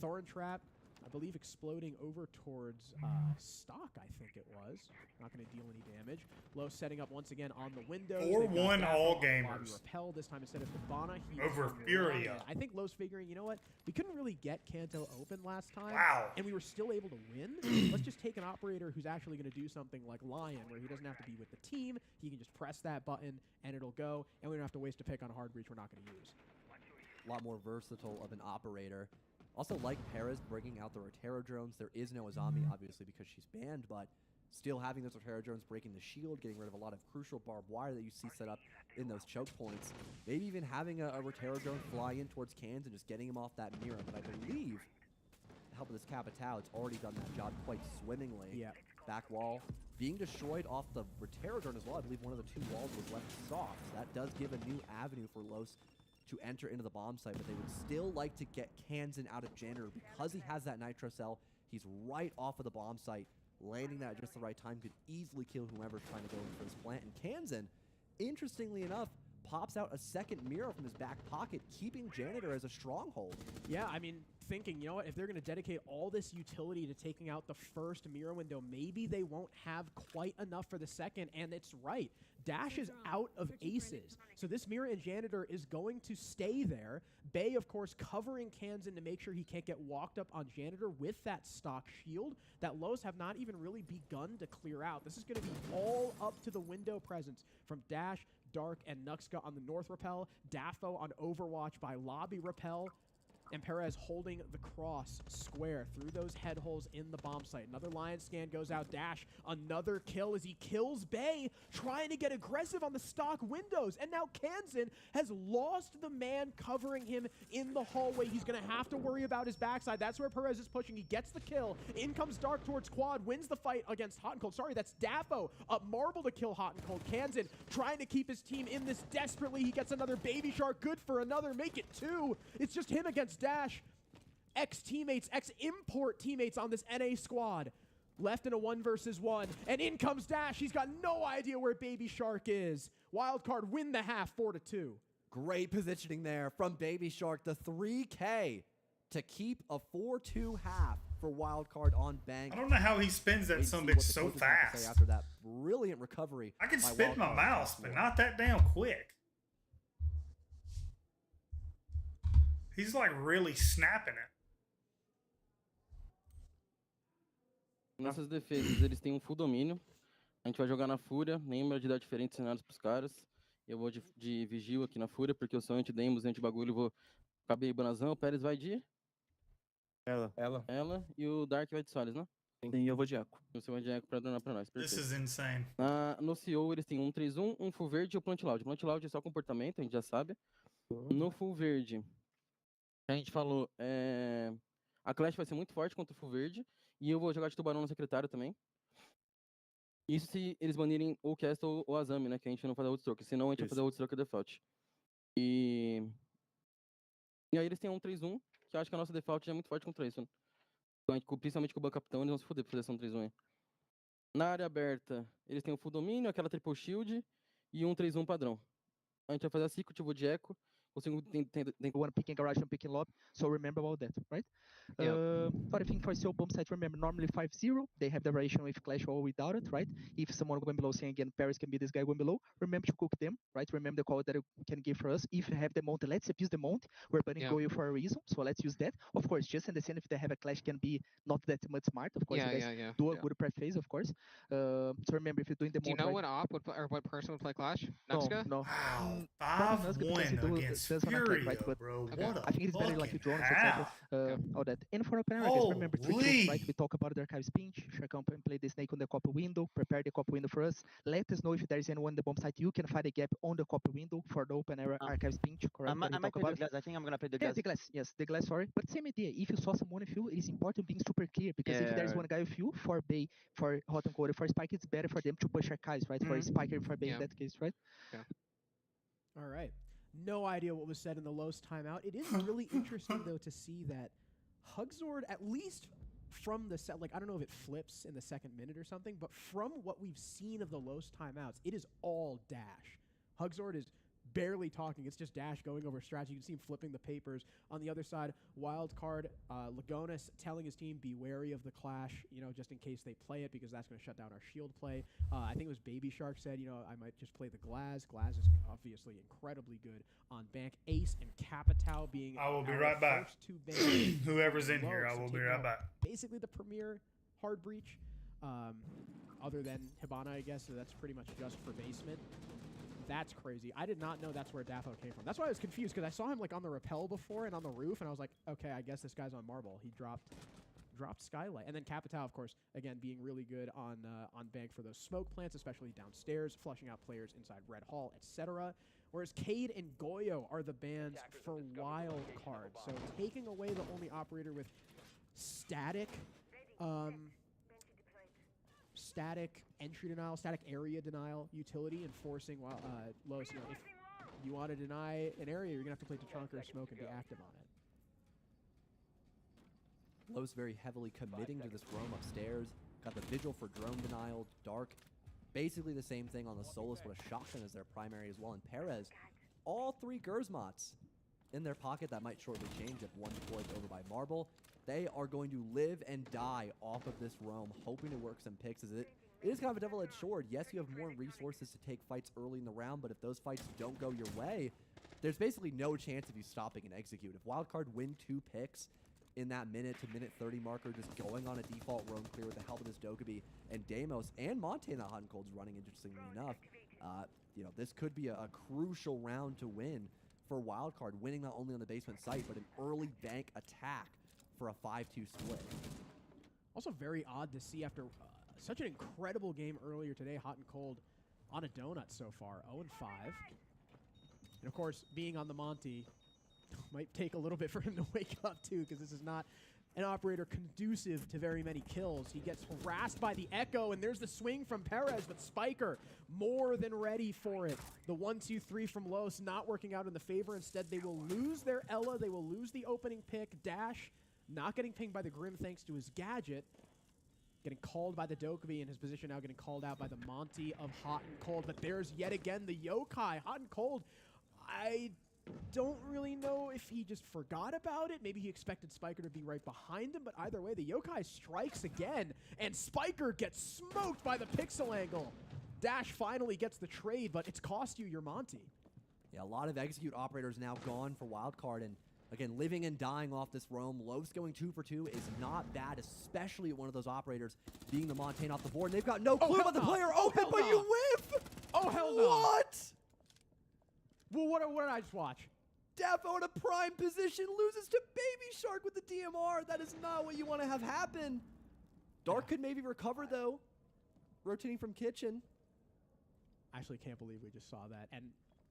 Thorn Trap, I believe, exploding over towards Stock, I think it was. Not going to deal any damage. Los setting up once again on the window. 4-1 all gamers. Repel this time instead of Hibana. Over Furia. I think Los figuring, you know what? We couldn't really get Kanto open last time. Wow. And we were still able to win. Let's just take an operator who's actually going to do something like Lion, where he doesn't have to be with the team. He can just press that button and it'll go. And we don't have to waste a pick on a hard breach we're not going to use. A lot more versatile of an operator. Also, like Perez bringing out the Rotero drones, there is no Azami, obviously, because she's banned, but still having those Rotero drones breaking the shield, getting rid of a lot of crucial barbed wire that you see set up in those choke points. Maybe even having a Rotero drone fly in towards Cans and just getting him off that mirror. But I believe, with the help of this Capitao, it's already done that job quite swimmingly. Yeah. Back wall being destroyed off the Rotero drone as well. I believe one of the two walls was left soft. So that does give a new avenue for Los to enter into the bomb site, but they would still like to get Kansan out of Janitor because he has that Nitro Cell. He's right off of the bomb site. Landing that at just the right time could easily kill whoever's trying to go in for this plant. And Kansan, interestingly enough, pops out a second mirror from his back pocket, keeping Janitor as a stronghold. Yeah, I mean, thinking, you know what, if they're going to dedicate all this utility to taking out the first mirror window, maybe they won't have quite enough for the second, and it's right. Dash is out of aces, so this mirror and Janitor is going to stay there. Bay, of course, covering Kansan to make sure he can't get walked up on Janitor with that stock shield that Los have not even really begun to clear out. This is going to be all up to the window presence from Dash, Dark, and Nuxka on the North Repel, Dafo on Overwatch by Lobby Repel, and Perez holding the cross square through those head holes in the bomb site. Another Lion scan goes out. Dash, another kill as he kills Bay, trying to get aggressive on the stock windows. And now Kansan has lost the man covering him in the hallway. He's going to have to worry about his backside. That's where Perez is pushing. He gets the kill. In comes Dark towards Quad, wins the fight against Hot and Cold. Sorry, that's Dafo up Marble to kill Hot and Cold. Kansan trying to keep his team in this desperately. He gets another Baby Shark. Good for another. Make it 2. It's just him against Dash. Ex-teammates, ex-import teammates on this NA squad. Left in a 1 versus 1. And in comes Dash. He's got no idea where Baby Shark is. Wildcard win the half 4-2. Great positioning there from Baby Shark. The 3K to keep a 4-2 half for Wildcard on Bank. I don't know how he spins that sumbitch so fast. After that brilliant recovery. I can spin my mouse, but not that damn quick. He's like really snapping it. Nossas defesas, eles têm full domínio. A gente vai jogar na Fúria, lembra de dar diferentes cenários pros caras. Eu vou de vigil aqui na Fúria, porque eu sou anti-demos, anti-bagulho, vou caber Banazão, o Pérez vai de... Ela. Ela e o Dark vai de Solis, né? Sim, eu vou de Eco. Você vai de Eco pra dronar pra nós, perfeito. This is insane. No CEO eles têm 1-3-1, um full verde e o plant loud. Plant loud é só comportamento, a gente já sabe. No full verde, a gente falou, a Clash vai ser muito forte contra o full verde. E eu vou jogar de tubarão no secretário também. Isso se eles banirem ou Castle ou Azami, né? Que a gente não faz Outstroker. Senão a gente vai fazer Outstroker default. E aí eles têm 1-3-1, que eu acho que a nossa default já é muito forte contra isso, né? Então, principalmente com o capitão, eles vão se foder pra fazer essa 1-3-1 aí. Na área aberta, eles têm o full domínio, aquela triple shield e 1-3-1 padrão. A gente vai fazer a Secret, eu vou de Echo. O segundo tem One picking garage and picking lobby. So remember about that, right? Yeah. But I think for still bomb site, remember normally 5-0. They have the variation with clash or without it, right? If someone going below saying again, Paris can be this guy going below. Remember to cook them, right? Remember the call that you can give for us. If you have the mount, let's abuse the mount. We're banning Goyo for a reason, so let's use that. Of course, just understand if they have a clash can be not that much smart. Of course, you guys do a good prep phase, of course. So remember if you're doing the Do you mount, know right? what op would play, or what person would play Clash? No, Nuxka? no. Wow, Probably Nuxka because he 5-1 against does wanna attack, right? Furia, But bro. okay. What a I think it's better like you fucking drone, etc. half. All that. And for open area, guys, remember 3 kills, right? Holy. We talk about the archives pinch. Sharkan play the snake on the copper window. Prepare the copper window for us. Let us know if there is anyone in the bomb site. You can find a gap on the copper window for the open area archives pinch. Correct? I might play the glass. I think I'm gonna play the Yeah, glass. the glass. Yes, the glass. Sorry, but same idea. If you saw someone with you, it is important being super clear because if there's one guy with you for Bay, for hot and cold, for Spike, it's better for them to push archives, right? For Spiker and for Bay in that case, right? All right. No idea what was said in the Los timeout. It is really interesting, though, to see that Hugzord, at least from the set, like, I don't know if it flips in the second minute or something, but from what we've seen of the Los timeouts, it is all dash. Hugzord is barely talking. It's just Dash going over strategy. You can see him flipping the papers. On the other side, Wildcard, Lagonis telling his team, be wary of the clash, you know, just in case they play it, because that's going to shut down our shield play. I think it was Baby Shark said, you know, I might just play the Glaz. Glaz is obviously incredibly good on bank. Ace and Capital being I will be our right back. first 2 banks. Whoever's in here, I So will be taking right out back. Basically the premier hard breach, other than Hibana, I guess, so that's pretty much just for basement. That's crazy. I did not know that's where Dafo came from. That's why I was confused, because I saw him like on the rappel before and on the roof, and I was like, okay, I guess this guy's on marble. He dropped Skylight. And then Capital, of course, again, being really good on bank for those smoke plants, especially downstairs, flushing out players inside Red Hall, etc. Whereas Cade and Goyo are the bans for Wild Card. So taking away the only operator with static entry denial, static area denial utility, and forcing Los, you know, if you want to deny an area, you're going to have to play Tachanka or Smoke and be active on it. Los very heavily committing to this roam upstairs. Got the Vigil for drone denial. Dark, basically the same thing on the Solus, but a shotgun as their primary as well. And Perez, all 3 Gersmots in their pocket. That might shortly change if one deploys over by Marble. They are going to live and die off of this roam, hoping to work some picks. As it is kind of a double-edged sword. Yes, you have more resources to take fights early in the round, but if those fights don't go your way, there's basically no chance of you stopping an execute. If Wildcard win 2 picks in that minute to minute 30 marker, just going on a default roam clear with the help of this Dokkaebi and Deimos and Monte in the hot and cold's running, interestingly enough, you know, this could be a crucial round to win for Wildcard, winning not only on the basement site, but an early bank attack for a 5-2 split. Also very odd to see after such an incredible game earlier today, hot and cold on a donut so far, 0-5. And of course, being on the Monty might take a little bit for him to wake up too, because this is not an operator conducive to very many kills. He gets harassed by the Echo, and there's the swing from Perez, but Spiker more than ready for it. The 1-2-3 from Los not working out in the favor. Instead, they will lose their Ella. They will lose the opening pick. Dash not getting pinged by the Grim thanks to his gadget. Getting called by the Dokkaebi in his position now, getting called out by the Monty of Hot and Cold. But there's yet again the Yokai. Hot and Cold, I don't really know if he just forgot about it. Maybe he expected Spiker to be right behind him, but either way, the Yokai strikes again, and Spiker gets smoked by the pixel angle. Dash finally gets the trade, but it's cost you your Monty. Yeah, a lot of execute operators now gone for Wildcard, and again, living and dying off this roam. Los going 2 for 2 is not bad, especially at one of those operators being the Montaigne off the board. And they've got no clue about the player open, but you whiff! Oh, hell no. What? Well, what did I just watch? Dafo in a prime position loses to Baby Shark with the DMR. That is not what you want to have happen. Dark could maybe recover, though. Rotating from kitchen. I actually can't believe we just saw that. And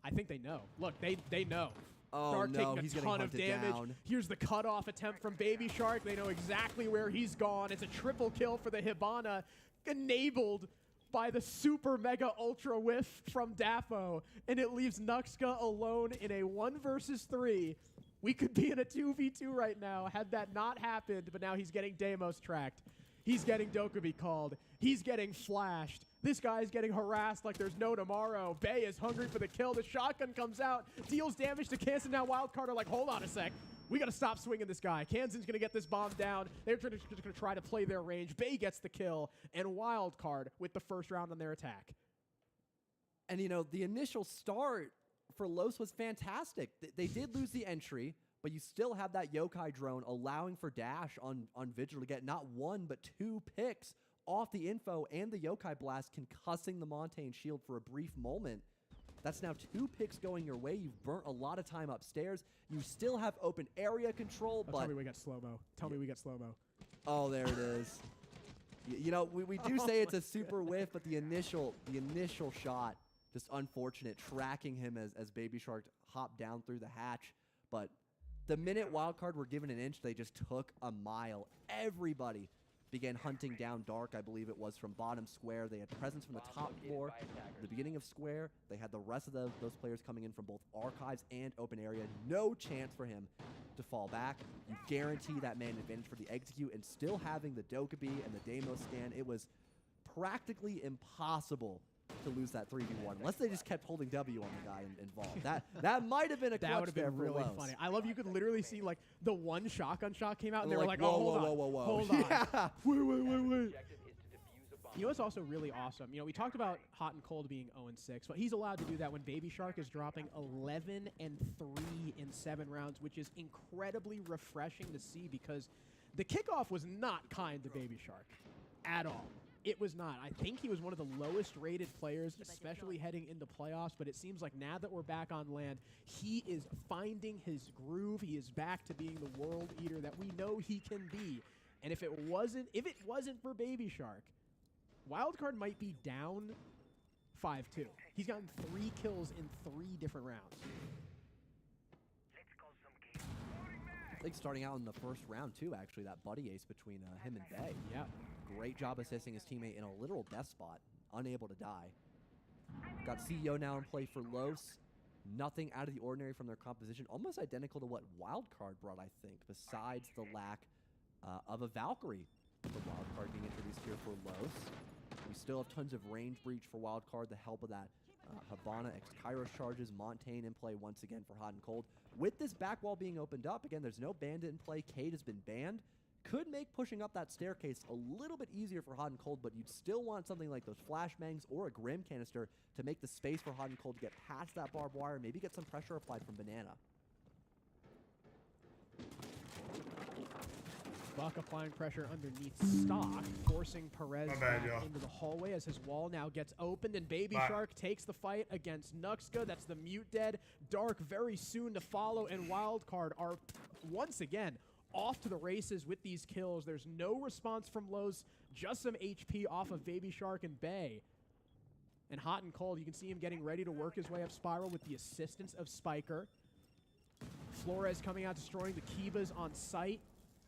I think they know. Look, they know. Oh, Dark no, taking he's a getting ton of hunted damage. down. Here's the cutoff attempt from Baby Shark. They know exactly where he's gone. It's a triple kill for the Hibana, enabled by the super mega ultra whiff from Dafo, and it leaves Nuxka alone in a 1 versus 3. We could be in a 2v2 right now had that not happened, but now he's getting Deimos tracked. He's getting Dokkaebi called. He's getting flashed. This guy's getting harassed like there's no tomorrow. Bay is hungry for the kill. The shotgun comes out, deals damage to Kansan. Now Wildcard are like, hold on a sec. We got to stop swinging this guy. Kansan's going to get this bomb down. They're just going to try to play their range. Bay gets the kill, and Wildcard with the first round on their attack. And, you know, the initial start for Los was fantastic. They did lose the entry, but you still have that Yokai drone allowing for Dash on Vigil to get not one, but 2 picks off the info and the Yokai blast, concussing the Montaigne shield for a brief moment. That's now 2 picks going your way. You've burnt a lot of time upstairs. You still have open area control, but... Tell me we got slow-mo. Tell me we got slow-mo. Oh, there it is. You know, we do say it's a super whiff, but the initial shot, just unfortunate, tracking him as Baby Shark hopped down through the hatch. But the minute Wildcard were given an inch, they just took a mile. Everybody began hunting down Dark, I believe it was, from bottom square. They had presence from the top floor, the beginning of square. They had the rest of those players coming in from both archives and open area. No chance for him to fall back. You guarantee that man advantage for the execute, and still having the Dokkaebi and the Deimos scan, it was practically impossible to lose that 3v1, unless they just kept holding W on the guy involved. That might have been a clutch. That would have been really funny. I love you could literally see like the one shotgun shot came out and they were like, oh, hold on. Yeah. Wait. You know what's also really awesome? You know, we talked about Hot and Cold being 0-6, but he's allowed to do that when Baby Shark is dropping 11-3 in 7 rounds, which is incredibly refreshing to see because the kickoff was not kind to Baby Shark at all. It was not. I think he was one of the lowest rated players, especially heading into playoffs, but it seems like now that we're back on land, he is finding his groove. He is back to being the world eater that we know he can be. And if it wasn't for Baby Shark, Wildcard might be down 5-2. He's gotten 3 kills in 3 different rounds. I think starting out in the first round, too, actually, that buddy ace between him and Bay. Yeah. Great job assisting his teammate in a literal death spot, unable to die. Got CEO now in play for Los. Nothing out of the ordinary from their composition. Almost identical to what Wildcard brought, I think, besides the lack of a Valkyrie for Wildcard being introduced here for Los. We still have tons of range breach for Wildcard, the help of that Habana X Kairos charges, Montaigne in play once again for Hot and Cold. With this back wall being opened up, again, there's no bandit in play. Cade has been banned. Could make pushing up that staircase a little bit easier for Hot and Cold, but you'd still want something like those flashbangs or a Grim canister to make the space for Hot and Cold to get past that barbed wire, maybe get some pressure applied from Banana. Buck applying pressure underneath stock, forcing Perez back into the hallway as his wall now gets opened, and Baby Shark takes the fight against Nuxka. That's the mute dead. Dark very soon to follow, and Wildcard are once again off to the races with these kills. There's no response from Los, just some HP off of Baby Shark and Bay. And Hot and Cold, you can see him getting ready to work his way up Spiral with the assistance of Spiker. Flores coming out, destroying the Kibas on site.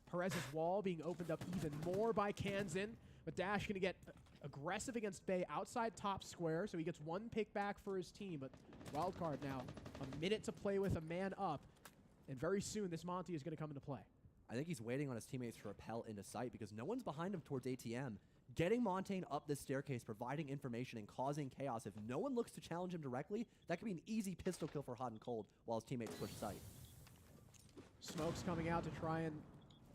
Perez's wall being opened up even more by Kansan. But Dash going to get aggressive against Bay outside top square, so he gets 1 pick back for his team. But Wildcard now, a minute to play with, a man up. And very soon, this Monty is going to come into play. I think he's waiting on his teammates to rappel into sight because no one's behind him towards ATM. Getting Montaigne up this staircase, providing information and causing chaos. If no one looks to challenge him directly, that could be an easy pistol kill for Hot and Cold while his teammates push sight. Smoke's coming out to try and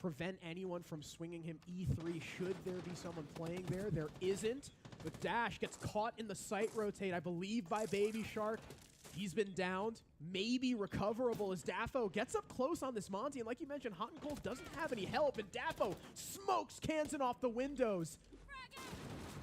prevent anyone from swinging him E3 should there be someone playing there. There isn't, but Dash gets caught in the sight rotate, I believe, by Baby Shark. He's been downed, maybe recoverable as Daffo gets up close on this Monty, and like you mentioned, Hot and Cold doesn't have any help, and Daffo smokes Kansan off the windows.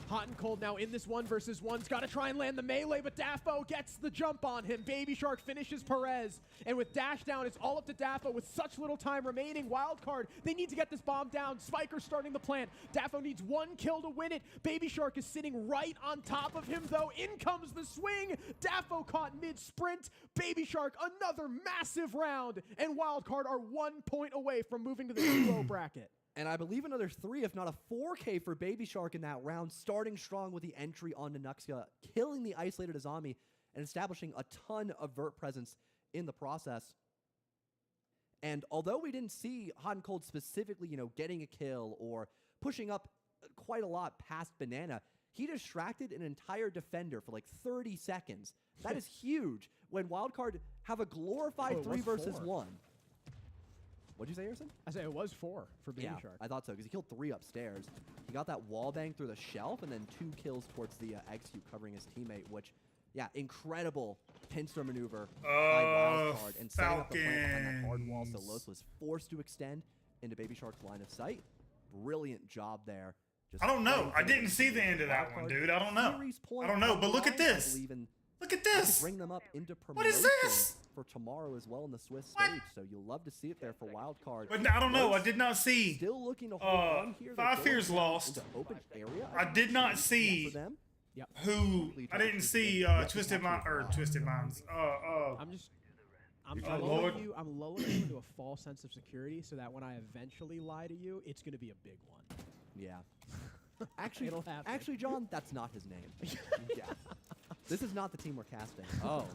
Hot and Cold now in this 1v1's got to try and land the melee, but Daffo gets the jump on him. Baby Shark finishes Perez, and with Dash down, it's all up to Daffo with such little time remaining. Wildcard, they need to get this bomb down. Spiker starting the plant. Daffo needs 1 kill to win it. Baby Shark is sitting right on top of him, though. In comes the swing. Daffo caught mid-sprint. Baby Shark, another massive round, and Wildcard are 1 point away from moving to the 2-0 bracket. And I believe another 3, if not a 4K for Baby Shark in that round, starting strong with the entry on Nuxka, killing the isolated Azami, and establishing a ton of vert presence in the process. And although we didn't see Hot and Cold specifically, getting a kill or pushing up quite a lot past Banana, He distracted an entire defender for like 30 seconds. That is huge when Wildcard have a glorified 3 versus 1. What'd you say, Harrison? I said it was 4 for Baby Shark. I thought so, because he killed 3 upstairs. He got that wall bang through the shelf, and then 2 kills towards the execute covering his teammate, which, yeah, incredible pincer maneuver by Wildcard and setting up the plant behind that hard wall, so Los was forced to extend into Baby Shark's line of sight. Brilliant job there. I don't know. I didn't see the end of that one, dude. I don't know. I don't know, but look at this. Look at this. Bring them up into promotion What is this? for tomorrow as well in the Swiss stage, so you'll love to see it there for Wildcard. But I don't know. I did not see. Still looking to hold on here. Five Fears lost. Open area. I did not see who. I didn't see Twisted Minds. I'm lulling you into a false sense of security so that when I eventually lie to you, it's going to be a big one. Yeah. Actually, John, that's not his name. Yeah. This is not the team we're casting. Oh,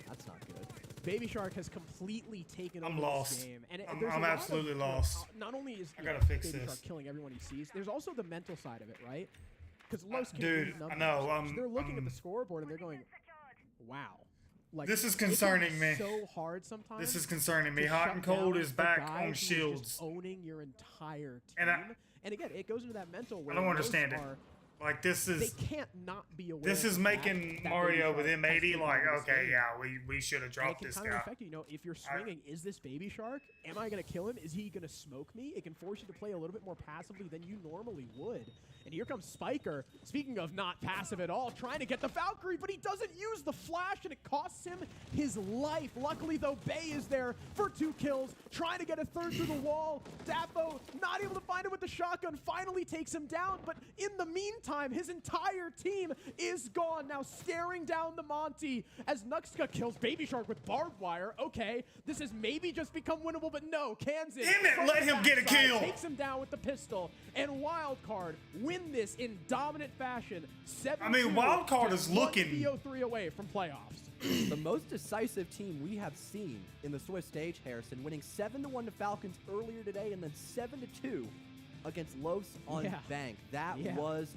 that's not good. Baby Shark has completely taken over lost. this game. And I'm absolutely lost. Not only is I gotta fix Baby this. Shark killing everyone he sees, there's also the mental side of it, right? Because Los can dude, read numbers. I know. So they're looking at the scoreboard and they're going, "Wow." Like, this is concerning me. So hard sometimes. This is concerning me. to Hot shut and Cold down is the back guy on who is shields. just owning your entire team. And again, it goes into that mental where I don't Los understand it. are- Like this is. They can't not be aware. This of is the fact making that Mario Baby with Shark has M80 taken like, over this okay, game. yeah, we should have And dropped it this can guy. kind of affect you. You know, if you're swinging, is this Baby Shark? Am I going to kill him? Is he going to smoke me? It can force you to play a little bit more passively than you normally would. And here comes Spiker, speaking of not passive at all, trying to get the Valkyrie, but he doesn't use the flash, and it costs him his life. Luckily, though, Bay is there for 2 kills, trying to get a 3rd through the wall. Dapo, not able to find him with the shotgun, finally takes him down, but in the meantime, his entire team is gone. Now staring down the Monty as Nuxka kills Baby Shark with barbed wire. Okay, this has maybe just become winnable, but no, Kansan. Damn it, let him get a kill. Takes him down with the pistol, and Wildcard win this in dominant fashion. 7-2, I mean, Wildcard just is looking. 1-3 away from playoffs. The most decisive team we have seen in the Swiss stage, Harrison, winning 7-1 to Falcons earlier today and then 7-2 against Los on Bank. That was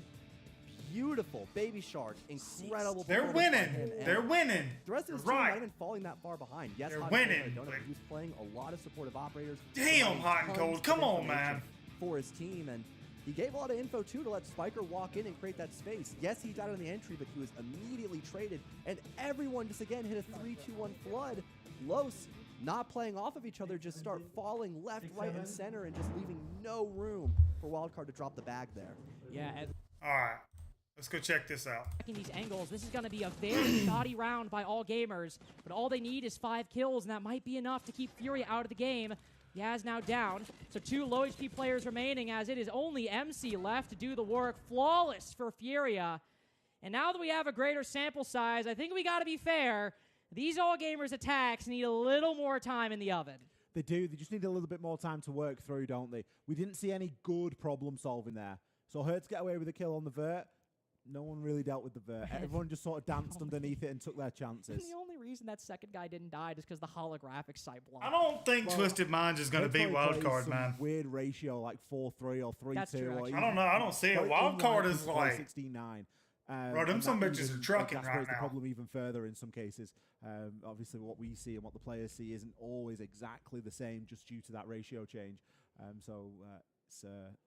beautiful. Baby Shark, incredible. They're performance by winning. him, and They're winning. The rest of his You're team right. not even falling that far behind. Yes, They're Hot winning, And Cold, but- he was playing a lot of supportive operators. Damn, providing Hot and tons Cold. of Come on, information man. For his team, and he gave a lot of info too to let Spiker walk in and create that space. Yes, he died on the entry, but he was immediately traded, and everyone just again hit a 3-2-1 flood. Los, not playing off of each other, just start falling left, right, and center, and just leaving no room for Wildcard to drop the bag there. Yeah. All right, let's go check this out. These angles, this is going to be a very shoddy round by all gamers, but all they need is 5 kills, and that might be enough to keep Fury out of the game. Yaz now down, so 2 low HP players remaining, as it is only MC left to do the work. Flawless for Furia. And now that we have a greater sample size, I think we got to be fair. These all gamers attacks need a little more time in the oven. They do. They just need a little bit more time to work through, don't they? We didn't see any good problem solving there. So Hertz get away with a kill on the vert. No one really dealt with the vert. Everyone just sort of danced underneath it and took their chances. The only reason that second guy didn't die is because the holographic sight block. I don't think Twisted Minds is going to beat Wildcard, man. Weird ratio like 4-3 or 3-2. That's true, or actually. I don't know. I don't see it. Wildcard is like 16-9. Bro, them and some that bitches even are trucking right exacerbates the now. problem even further in some cases. Obviously, what we see and what the players see isn't always exactly the same, just due to that ratio change. It's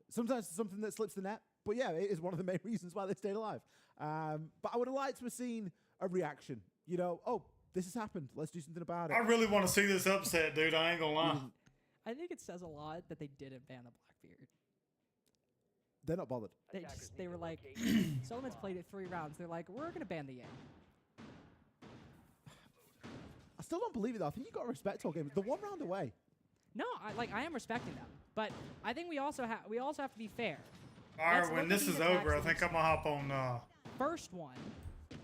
sometimes it's something that slips the net. But yeah, it is one of the main reasons why they stayed alive. But I would have liked to have seen a reaction. You know, oh, this has happened. Let's do something about it. I really want to see this upset, dude. I ain't gonna lie. I think it says a lot that they didn't ban the Blackbeard. They're not bothered. They were like, Someone's played it 3 rounds. They're like, we're going to ban the Yang. I still don't believe it, though. I think you got to respect all games. The 1 round away. No, I am respecting them. But I think we also have to be fair. All right, when this is over, I think I'm gonna hop on. First one,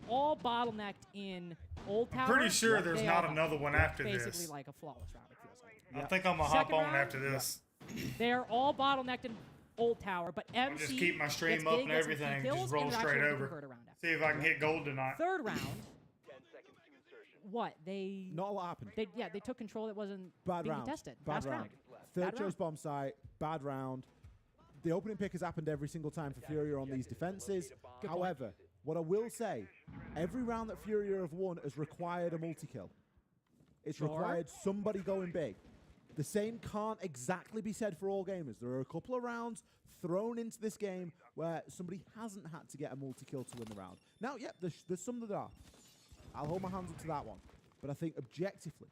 all bottlenecked in Old Tower. I'm pretty sure there's They not are another one after basically this. like a flawless round, it feels like. I think I'm gonna hop Second on round, after this. They're all bottlenecked in Old Tower, but MC I'll just keep my stream gets up big, and gets some everything. key kills, Just roll and they're straight actually over. convert around after. See if I can hit gold tonight. Third round. What they? Not a lot happened. They took control that wasn't Bad being round. contested. Bad Fast round. round. Third Bad chose round. bomb site. Bad round. the opening pick has happened every single time for Furia on these defenses. However, what I will say, every round that Furia have won has required a multi-kill. It's required somebody going big. The same can't exactly be said for all gamers. There are a couple of rounds thrown into this game where somebody hasn't had to get a multi-kill to win the round. Now, yeah, there's some that are. I'll hold my hands up to that one. But I think objectively,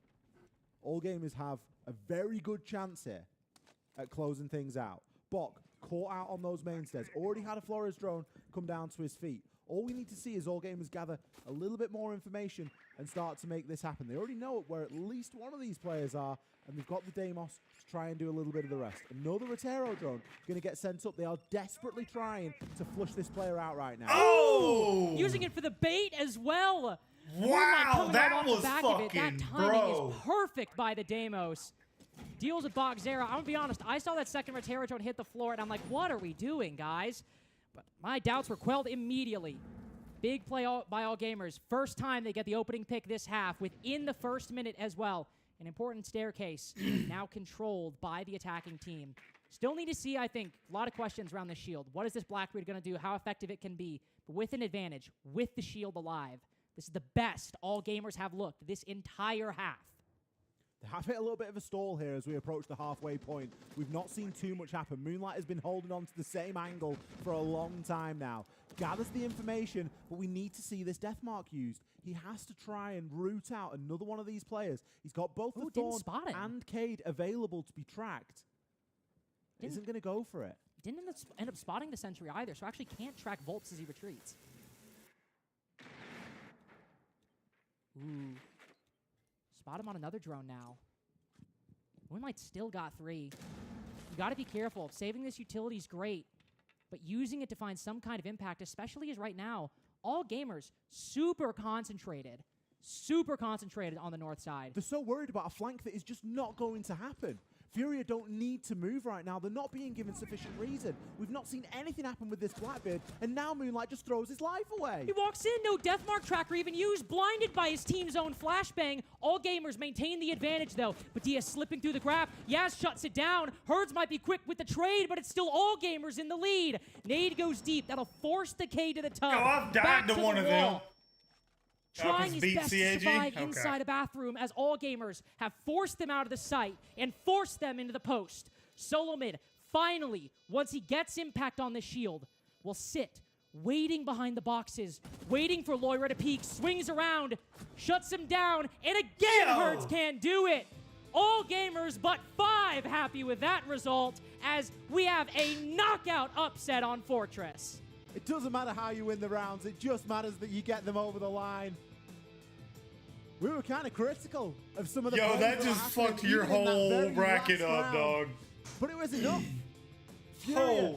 all gamers have a very good chance here at closing things out. Bok caught out on those mainstays. Already had a Flores drone come down to his feet. All we need to see is all gamers gather a little bit more information and start to make this happen. They already know where at least one of these players are, and they've got the Deimos to try and do a little bit of the rest. Another Rotero drone going to get sent up. They are desperately trying to flush this player out right now. Oh! Using it for the bait as well. Wow, that was That fucking timing is perfect by the Deimos. Deals with Boxera. I'm gonna be honest, I saw that second Rotero drone hit the floor, and I'm like, what are we doing, guys? But my doubts were quelled immediately. Big play by all gamers. First time they get the opening pick this half within the first minute as well. An important staircase now controlled by the attacking team. Still need to see, I think, a lot of questions around the shield. What is this Blackbeard going to do? How effective it can be? But with an advantage, with the shield alive, this is the best all gamers have looked this entire half. They have hit a little bit of a stall here as we approach the halfway point. We've not seen too much happen. Moonlight has been holding on to the same angle for a long time now. Gathers the information, but we need to see this death mark used. He has to try and root out another one of these players. He's got both the Thorn and Cade available to be tracked. Isn't going to go for it. Didn't end up spotting the sentry either, so actually can't track Volts as he retreats. Ooh. Spot him on another drone now. Moonlight still got 3. You gotta be careful. Saving this utility is great, but using it to find some kind of impact, especially as right now, all gamers super concentrated on the north side. They're so worried about a flank that is just not going to happen. Furia don't need to move right now. They're not being given sufficient reason. We've not seen anything happen with this Blackbeard, and now Moonlight just throws his life away. He walks in, no Deathmark tracker even used, blinded by his team's own flashbang. All gamers maintain the advantage though, but Diaz slipping through the graph. Yaz shuts it down. Herds might be quick with the trade, but it's still all gamers in the lead. Nade goes deep. That'll force the K to the tub. Yo, I've died Back to one of them. Trying his best to survive inside a bathroom as all gamers have forced them out of the site and forced them into the post. Solo mid, finally, once he gets impact on the shield, will sit, waiting behind the boxes, waiting for Loira to peek, swings around, shuts him down, and again Hertz can't do it. All gamers but 5 happy with that result as we have a knockout upset on Fortress. It doesn't matter how you win the rounds. It just matters that you get them over the line. We were kind of critical of some of the plays that just fucked your whole bracket up, dog. But it was enough. Furia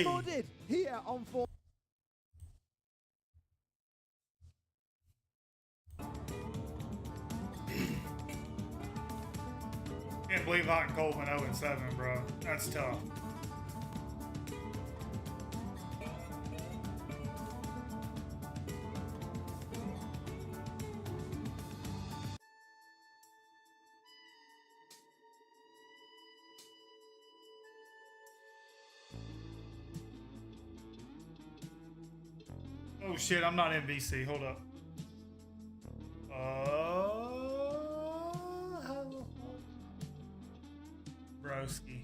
mudded here on 4. Can't believe Hot and Cold went 0-7, bro. That's tough. Oh shit, I'm not MVC. Hold up. Broski.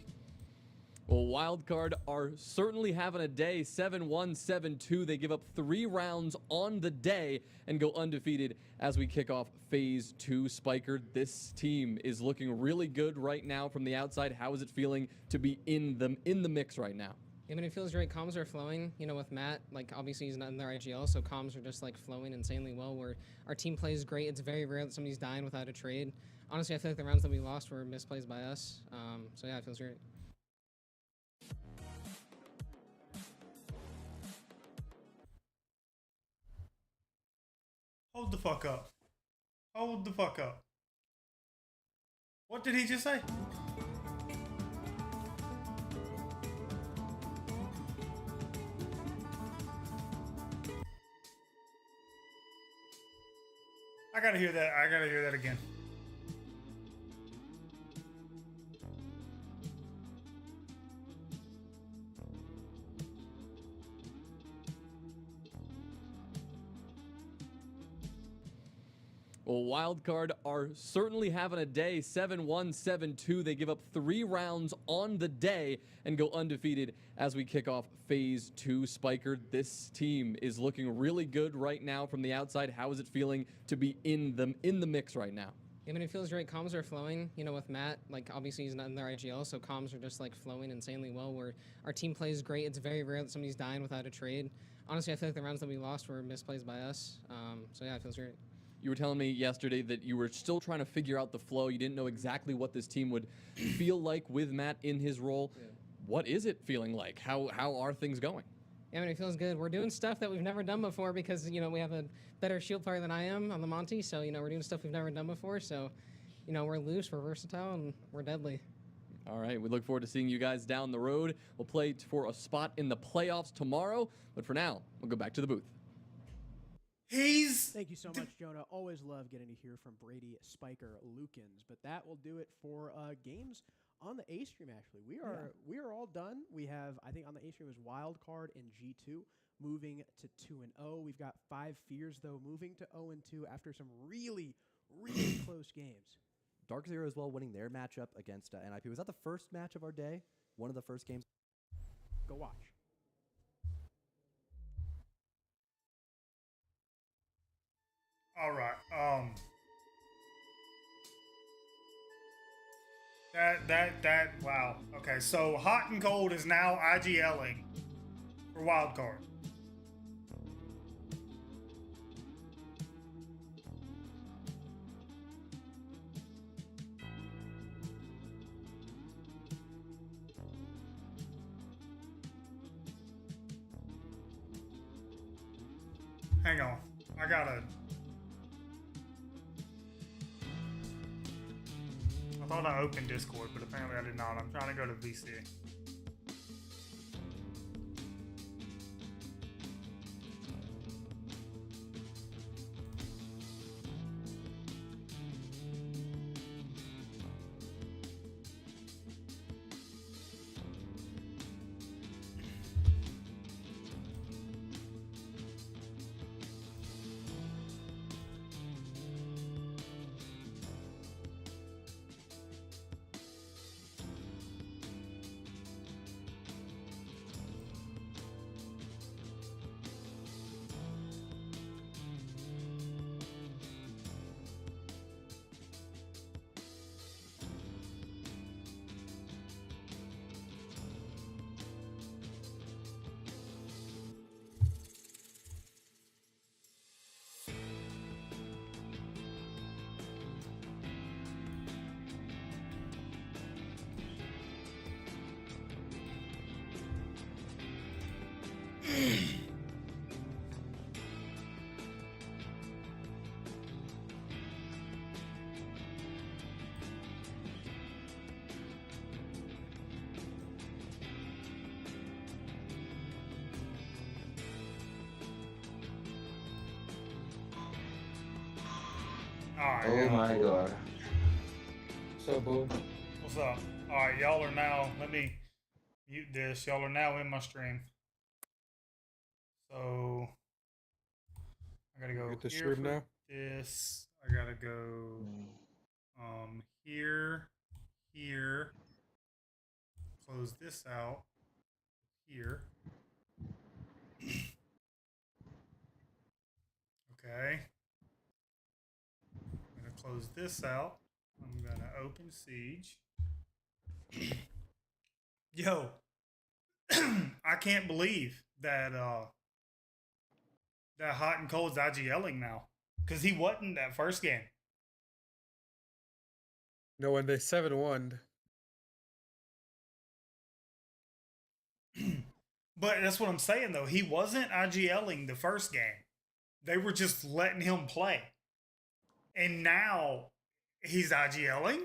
Well, Wildcard are certainly having a day. 7-1, 7-2. They give up 3 rounds on the day and go undefeated as we kick off Phase 2. Spiker, this team is looking really good right now from the outside. How is it feeling to be in the mix right now? I mean, it feels great. Comms are flowing, you know, with Matt. Like, obviously, he's not in their IGL, so comms are just, like, flowing insanely well, where our team plays great. It's very rare that somebody's dying without a trade. Honestly, I feel like the rounds that we lost were misplays by us. So, yeah, it feels great. Hold the fuck up. Hold the fuck up. What did he just say? I gotta hear that. I gotta hear that again. Well, Wildcard are certainly having a day. 7-1, 7-2. They give up 3 rounds on the day and go undefeated as we kick off Phase 2. Spiker, this team is looking really good right now from the outside. How is it feeling to be in the mix right now? I mean, it feels great. Comms are flowing, you know, with Matt. Like, obviously, he's not in their IGL, so comms are just, like, flowing insanely well. Where our team plays great. It's very rare that somebody's dying without a trade. Honestly, I feel like the rounds that we lost were misplays by us. So, yeah, it feels great. You were telling me yesterday that you were still trying to figure out the flow. You didn't know exactly what this team would feel like with Matt in his role. Yeah. What is it feeling like? How are things going? Yeah, I mean, it feels good. We're doing stuff that we've never done before because, you know, we have a better shield player than I am on the Monty. So, you know, we're doing stuff we've never done before. So, you know, we're loose, we're versatile, and we're deadly. All right, we look forward to seeing you guys down the road. We'll play for a spot in the playoffs tomorrow. But for now, we'll go back to the booth. Thank you so much, Jonah. Always love getting to hear from Brady, Spiker, Lukens. But that will do it for games on the A stream. Actually, we are all done. We have, I think, on the A stream is Wild Card and G2 moving to 2-0. We've got 5 Fears though moving to 0-2 after some really close games. Dark Zero as well winning their matchup against NIP. Was that the first match of our day? One of the first games. Go watch. All right. Wow. Okay, so Hot and Cold is now IGLing for Wildcard. Hang on. I thought I opened Discord, but apparently I did not. I'm trying to go to VC. Oh my god. So boo. What's up? Alright, y'all are now, let me mute this. Y'all are now in my stream. So I gotta go Mute the here stream for now? this. I gotta go here, here. Close this out. Here. Okay. I'm gonna close this out. I'm gonna open Siege. Yo, I can't believe that that Hot and Cold's IGLing now, because he wasn't that first game. No, when they 7-1. But that's what I'm saying though. He wasn't IGLing the first game. They were just letting him play. And now he's IGLing?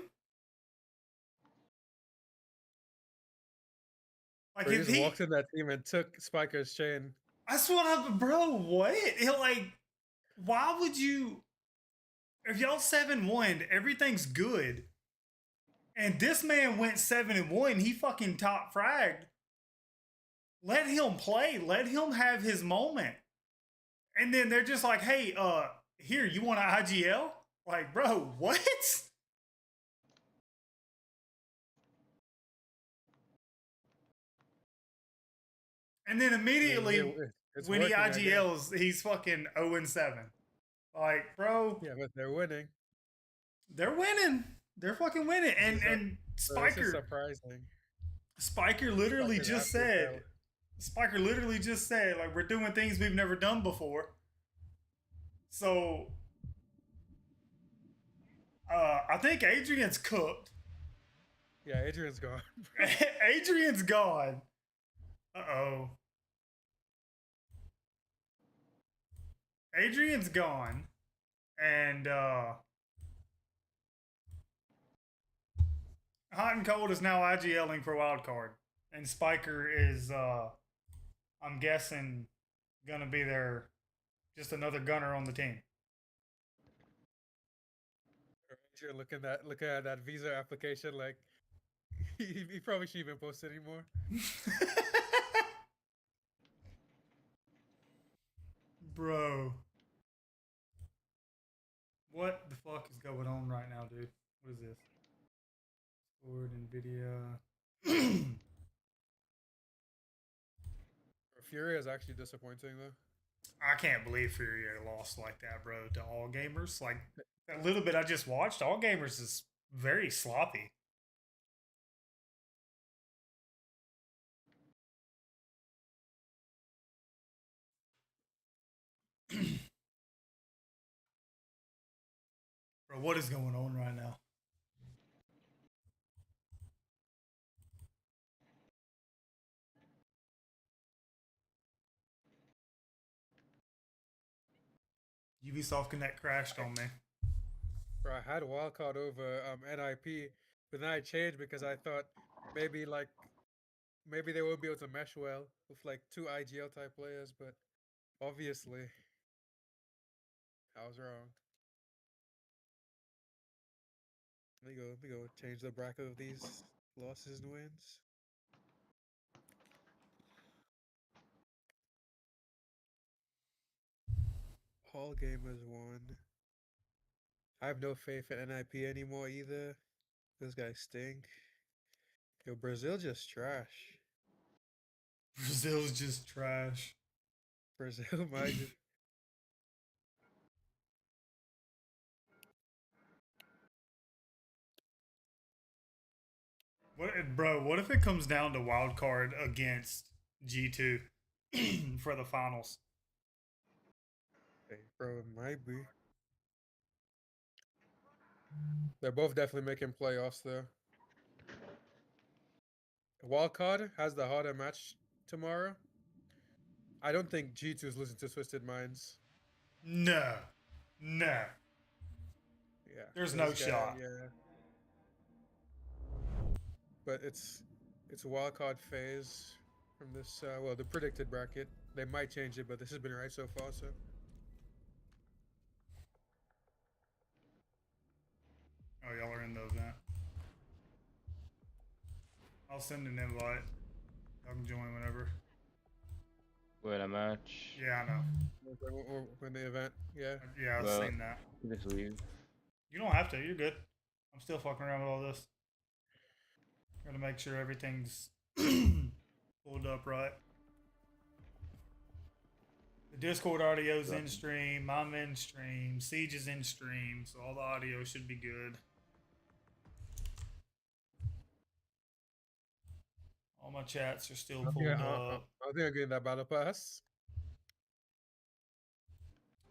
Like He if just he walked in that team and took Spiker's chain. that's what I'm, bro, what? Like, why would you, if y'all 7-1, everything's good. And this man went 7-1, he fucking top fragged. Let him play. Let him have his moment. And then they're just like, hey, here, you want an IGL? Like, bro, what? And then immediately It's when he working, I guess. IGLs, he's fucking 0-7. Like, bro. Yeah, but they're winning. They're winning. They're fucking winning. And This is Spiker surprising. Spiker literally Spiker's just absolute said hell. Spiker literally just said, like, we're doing things we've never done before. So I think Adrian's cooked. Yeah, Adrian's gone. Adrian's gone. Uh-oh. Adrian's gone. And Hot and Cold is now IGLing for wild card. And Spiker is I'm guessing gonna be there, just another gunner on the team. Adrian looking at that visa application like he probably shouldn't even post anymore. Bro. What the fuck is going on right now, dude? What is this? Discord, NVIDIA. Fury is actually disappointing though. I can't believe Fury lost like that, bro, to All Gamers. Like, that little bit I just watched, All Gamers is very sloppy. Bro, what is going on right now? Ubisoft Connect crashed on me. Bro, I had wildcard over NIP, but then I changed because I thought maybe they won't be able to mesh well with like two IGL type players, but obviously I was wrong. Let me go change the bracket of these losses and wins. All gamers won. I have no faith in NIP anymore either. Those guys stink. Yo, Brazil just trash. Brazil's just trash. Brazil Major. Bro, what if it comes down to wild card against G2 for the finals? Hey, bro, it might be. They're both definitely making playoffs though. Wildcard has the harder match tomorrow. I don't think G2 is losing to Twisted Minds. No. No. Yeah. There's no shot. Yeah. But it's a wildcard phase from this well, the predicted bracket. They might change it, but this has been right so far, so. Oh, y'all are in the event. I'll send an invite. Y'all can join whenever. Win a match. Yeah, I know. Or win the event, yeah. Yeah, I've seen that. Just leave. You don't have to. You're good. I'm still fucking around with all this. Gotta make sure everything's pulled up right. The Discord audio's in stream. I'm in stream. Siege is in stream. So all the audio should be good. All my chats are still pulled up. I think I'm getting that battle pass.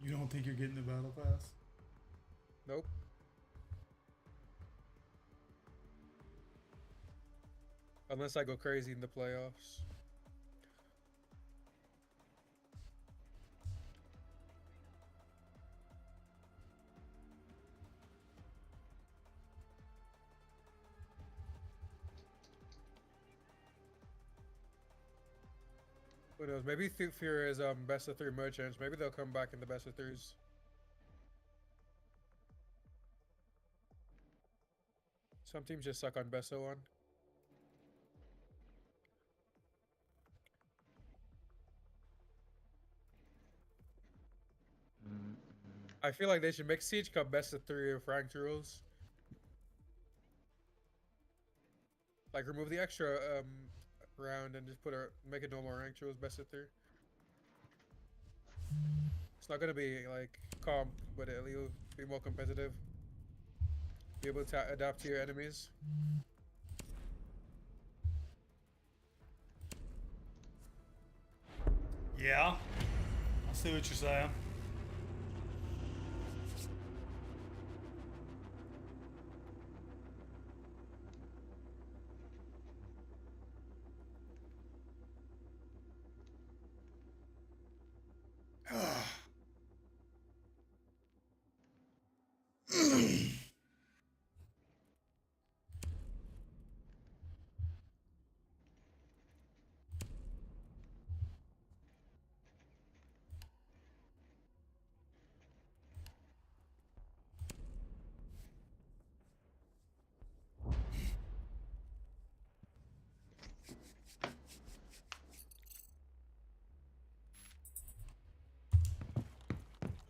You don't think you're getting the battle pass? Nope. Unless I go crazy in the playoffs. Who knows? Maybe Fury is best of 3 merchants. Maybe they'll come back in the best of 3s. Some teams just suck on best of 1. I feel like they should make Siege Cup best of 3 of ranked rules. Like remove the extra round and just make it normal ranked rules best of 3. It's not gonna be like comp, but it'll be more competitive. Be able to adapt to your enemies. Yeah, I see what you're saying.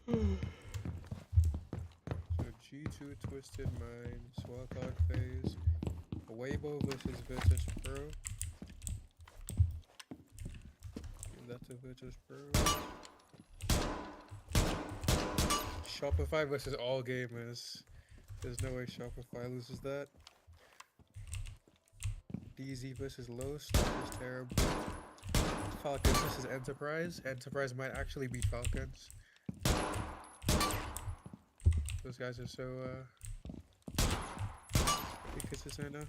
So G2 Twisted Minds, Wildcard Phase, Weibo versus Virtus Pro. Give that to Virtus Pro. Shopify versus All Gamers. There's no way Shopify loses that. DZ versus Los, that is terrible. Falcons versus Enterprise. Enterprise might actually beat Falcons. Those guys are so inconsistent right now.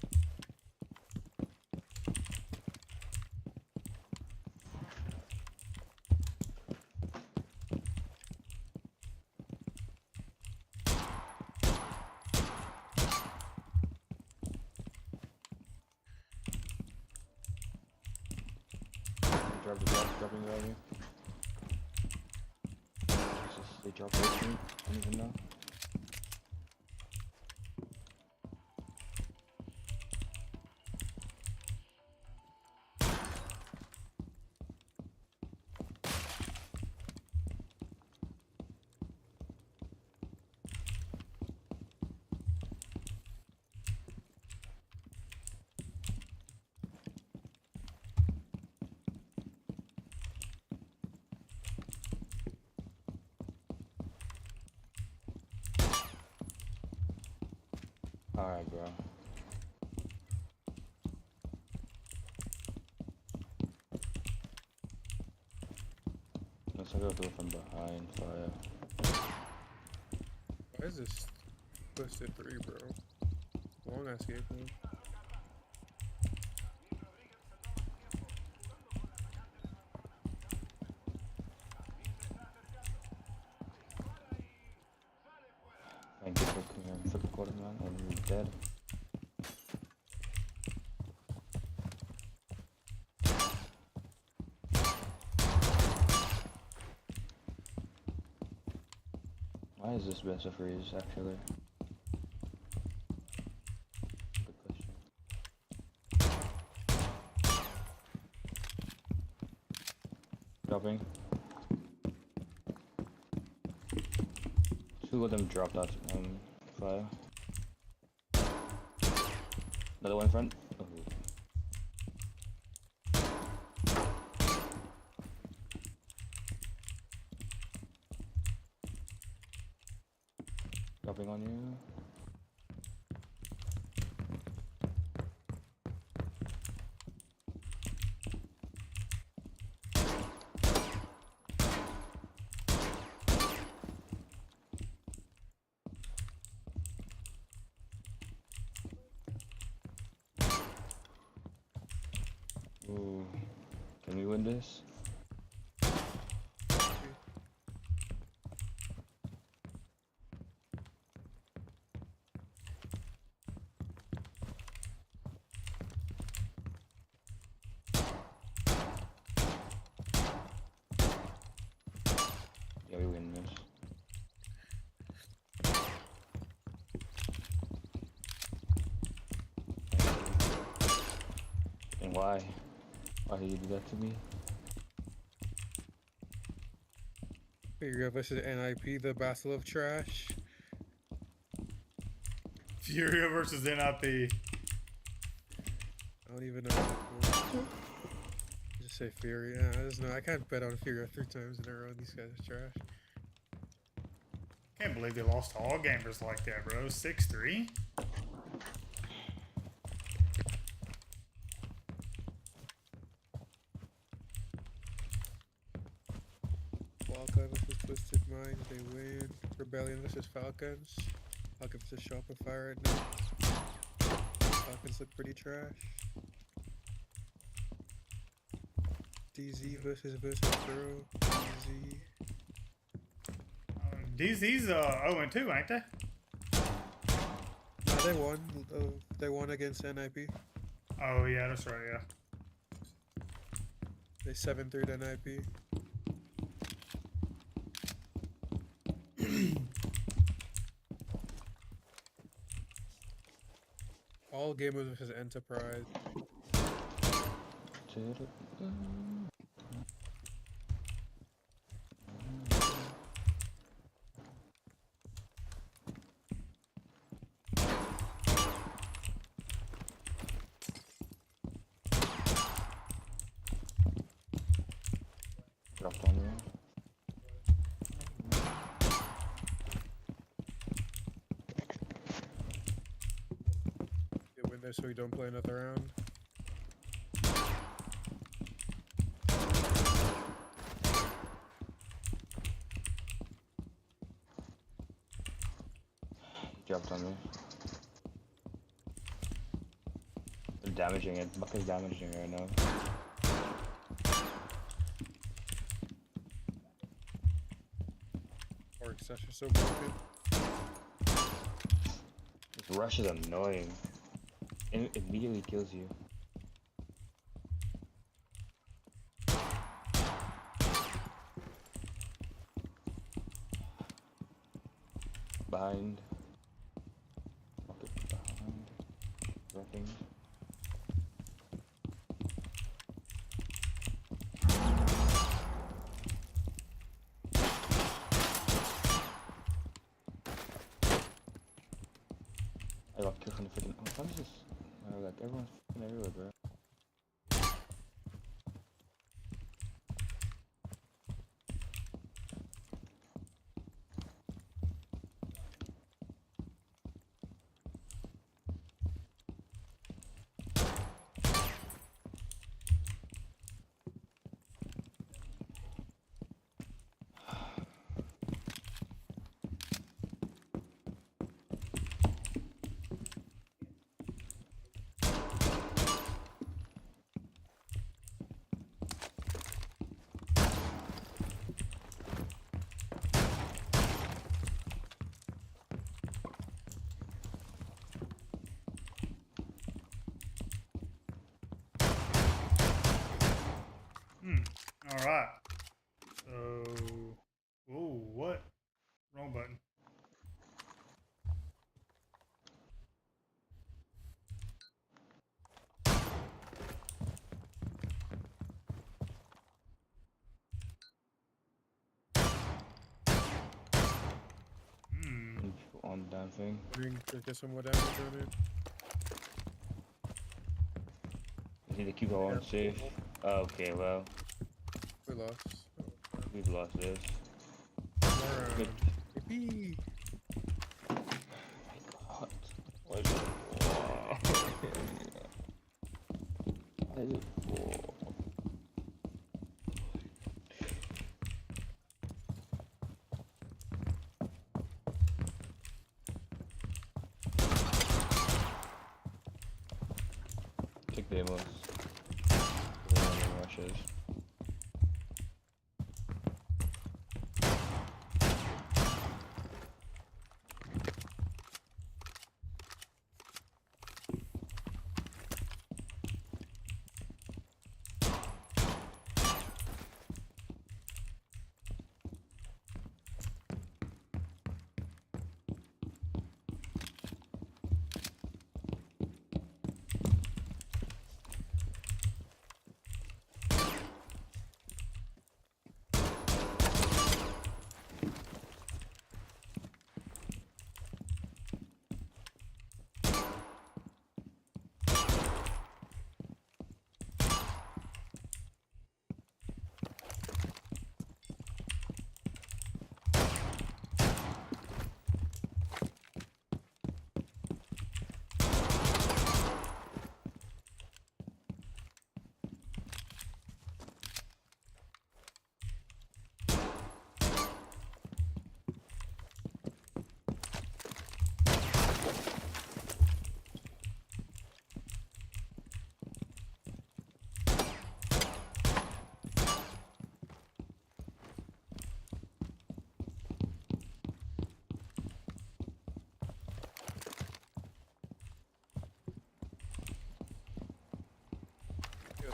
Dropping value. They drop rate, I don't even know. Alright, bro. Let's go through from behind fire. Why is this Twisted 3, bro? Long ass game plan. Thank you for clearing for the quarter, man. I'm dead. Why is this best of freeze actually? Good question. Dropping. Two of them dropped out fire. Another one in front. Oh. Dropping on you. Ooh, can we win this? Yeah, we win this. And why? Why did you do that to me? Furia versus NIP, the battle of trash. Furia versus NIP. I don't even know. Just say Furia. I just know I can't bet on Furia 3 times in a row. These guys are trash. Can't believe they lost to all gamers like that, bro. 6-3. Wildcard versus Twisted Minds, they win. Rebellion versus Falcons. Falcons versus Shopify right now. Falcons look pretty trash. DZ versus Girl. DZ. DZ's 0-2, ain't they? No, they won. They won against NIP. Oh yeah, that's right. Yeah. They 7-3 to NIP. All gamers versus Enterprise. Dropped on you. Get win there so we don't play another round. Dropped on me. They're damaging it. Buck is damaging right now. Orc Session so broken. This rush is annoying. It immediately kills you. Behind. Pocket behind. Wrapping. I got killed from the freaking. Oh, what is this? Like everyone's freaking everywhere, bro. All right. So, oh, what? Wrong button. On the damn thing. Get some more damage on it. You need to keep going safe. Okay, well. We lost. We've lost this. Good. Yippee! God. What is it? What is it for? Take demos. Rushes.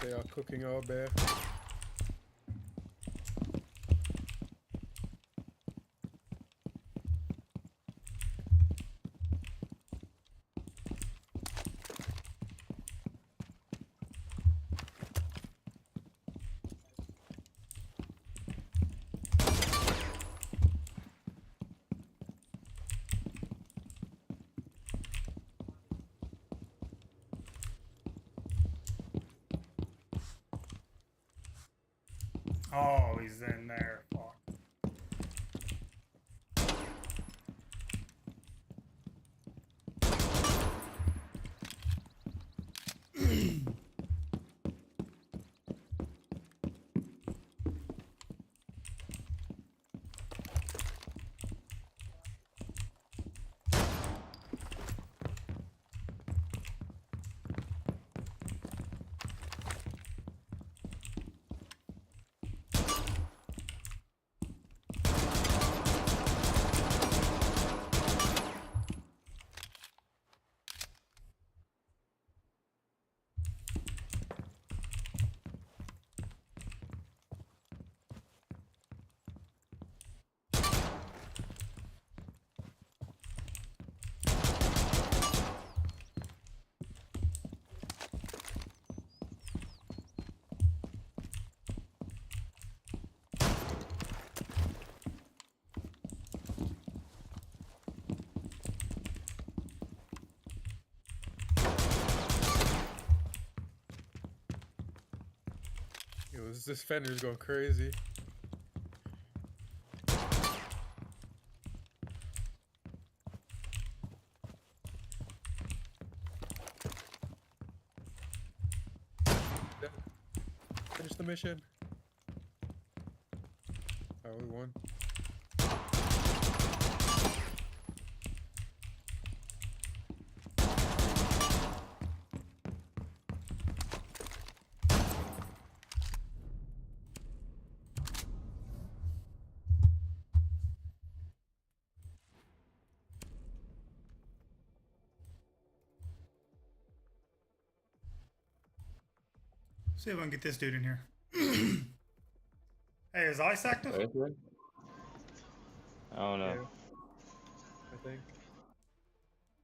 They are cooking our bear. Oh, he's in there. Fuck. Yo, this defender's going crazy. Finish the mission. Oh, we won. See if I can get this dude in here. Hey, is Ice active? I don't know. Yeah, I think.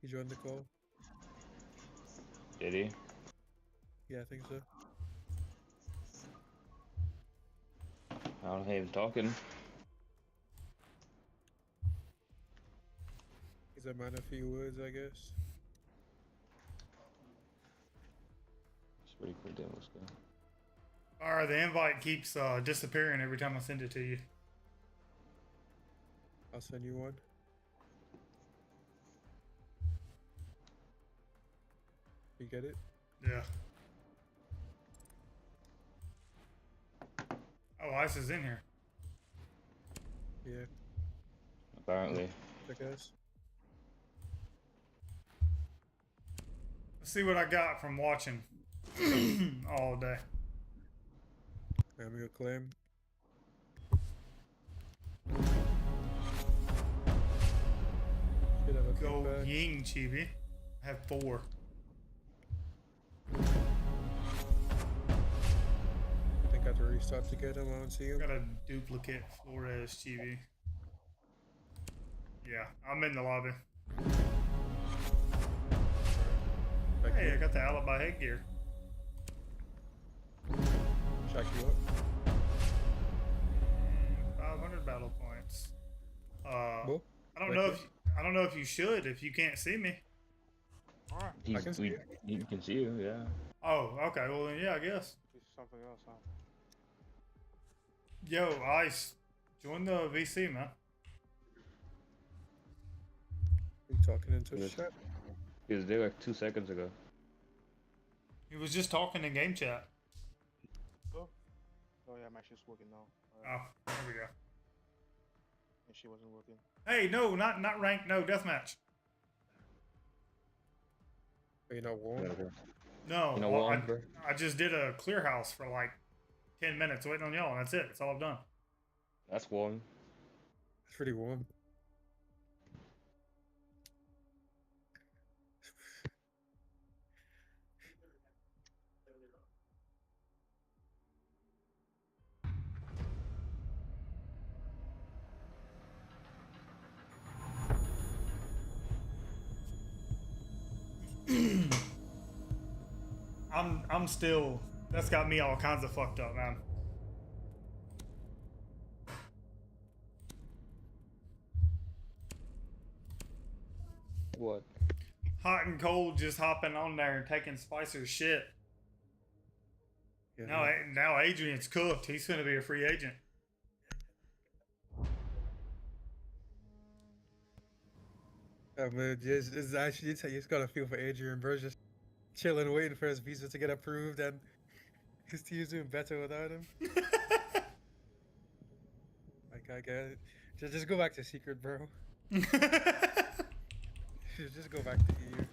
He joined the call. Did he? Yeah, I think so. I don't hear him talking. He's a man of few words, I guess. It's pretty cool demo skill. Alright, the invite keeps disappearing every time I send it to you. I'll send you one. You get it? Yeah. Oh, Ice is in here. Yeah. Apparently. I guess. Let's see what I got from watching all day. I'm gonna claim. Should have a Go feedback. Ying, Chibi. I have 4. I think I have to restart to get him. I don't see him. Got a duplicate Flores, Chibi. Yeah, I'm in the lobby. Back Hey, here. I got the alibi headgear. Check you up. 500 battle points. Well, I don't know if you should if you can't see me. I can see you. He can see you, yeah. Oh, okay. Well then, yeah, I guess. Something else, huh? Yo, Ice, join the VC, man. You talking into He the was, chat? he was there like 2 seconds ago. He was just talking in game chat. Oh, yeah, I'm actually just working now. Oh, there we go. And she wasn't working. Hey, no, not ranked. No, deathmatch. Are you not warm? No, You know well, what, bro? I just did a clear house for like 10 minutes waiting on y'all, and that's it. That's all I've done. That's warm. It's pretty warm. I'm still. That's got me all kinds of fucked up, man. What? Hot and cold, just hopping on there and taking Spicer's shit. Yeah. Now Adrian's cooked. He's gonna be a free agent. Man, it's actually, you just gotta feel for Adrian, bro. Just chilling, waiting for his visa to get approved, and his team's doing better without him. Like, I get it. Just go back to Secret, bro. Just go back to EU.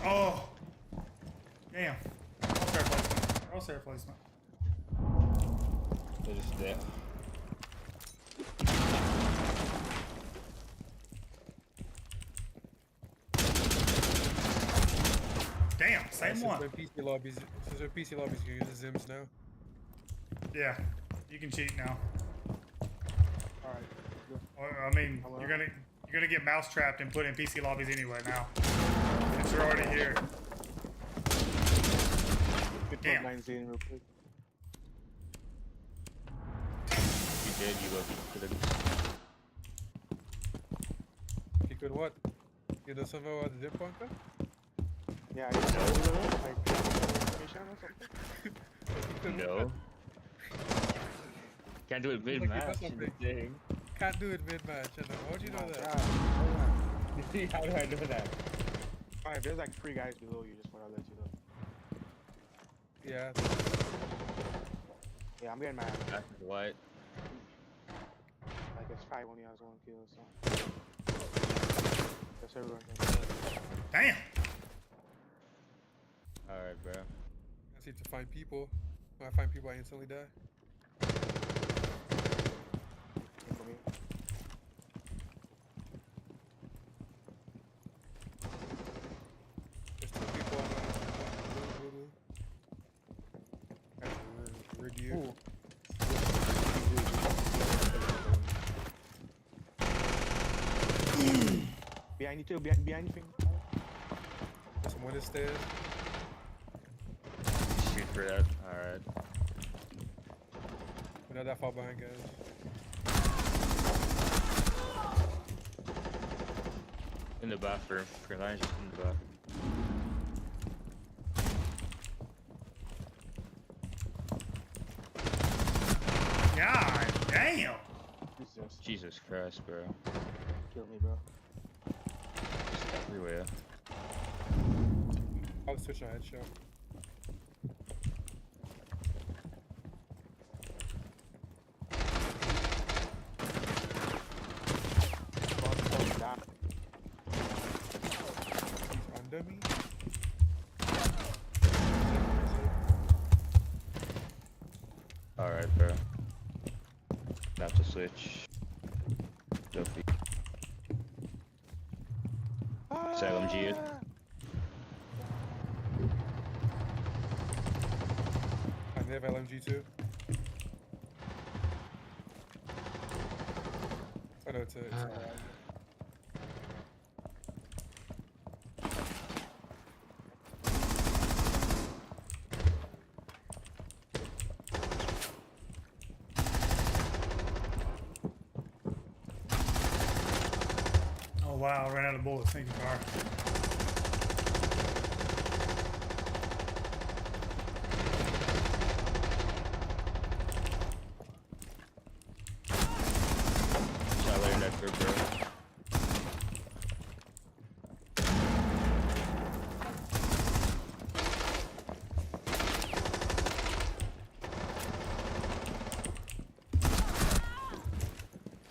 Oh, damn! Crosshair placement. They're just there. Damn, same one. Since PC lobbies can use the Zims now. Yeah, you can cheat now. All right. I mean, you're gonna get mouse trapped and put in PC lobbies anyway now. Since you're already here. Damn. real quick. You did, you could have. You could what? You know something about the dip bunker? Yeah, I just like information or something. No. Can't do it mid match. Can't do it mid match. How do you know that? How do I know that? Alright, there's like 3 guys below you. Just wanna let you know. Yeah. Yeah, I'm getting mad. That's white. Like it's 5 only has 1 kill, so. That's everyone. Damn. Alright, bro. I just need to find people. When I find people, I instantly die. There's 2 people on the review. Behind you too, behind you. There's someone is stairs. Shoot for that. Alright. We're not that far behind, guys. In the bathroom. Reliance just in the bathroom. God damn. Jesus Christ, bro. Kill me, bro. Just everywhere. I'll switch a headshot. He's under me. Alright, bro. Have to switch. Duffy. Salem G. I have LMG too. Oh no, it's alright. Oh wow, I ran out of bullets. Thank you, car. Shot later next group, bro.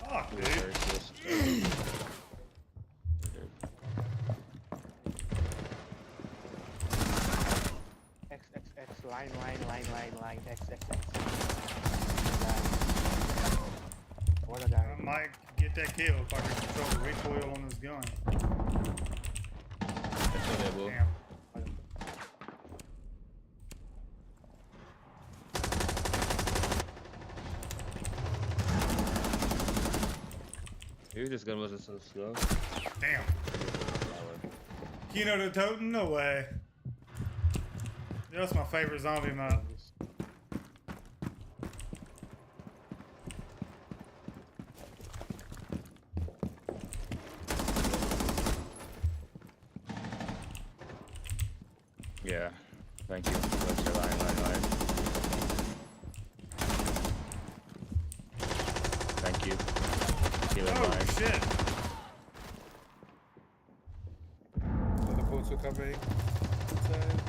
Fuck, dude. X, line, X. What a guy. I might get that kill if I can control the recoil on this gun. That's what they will. Damn. Maybe this gun wasn't so slow. Damn. Kino the Totem? No way. That's my favorite zombie map. Yeah. Thank you. Let's go line. Thank you. Healing line. Shit. So the boats are coming. Inside.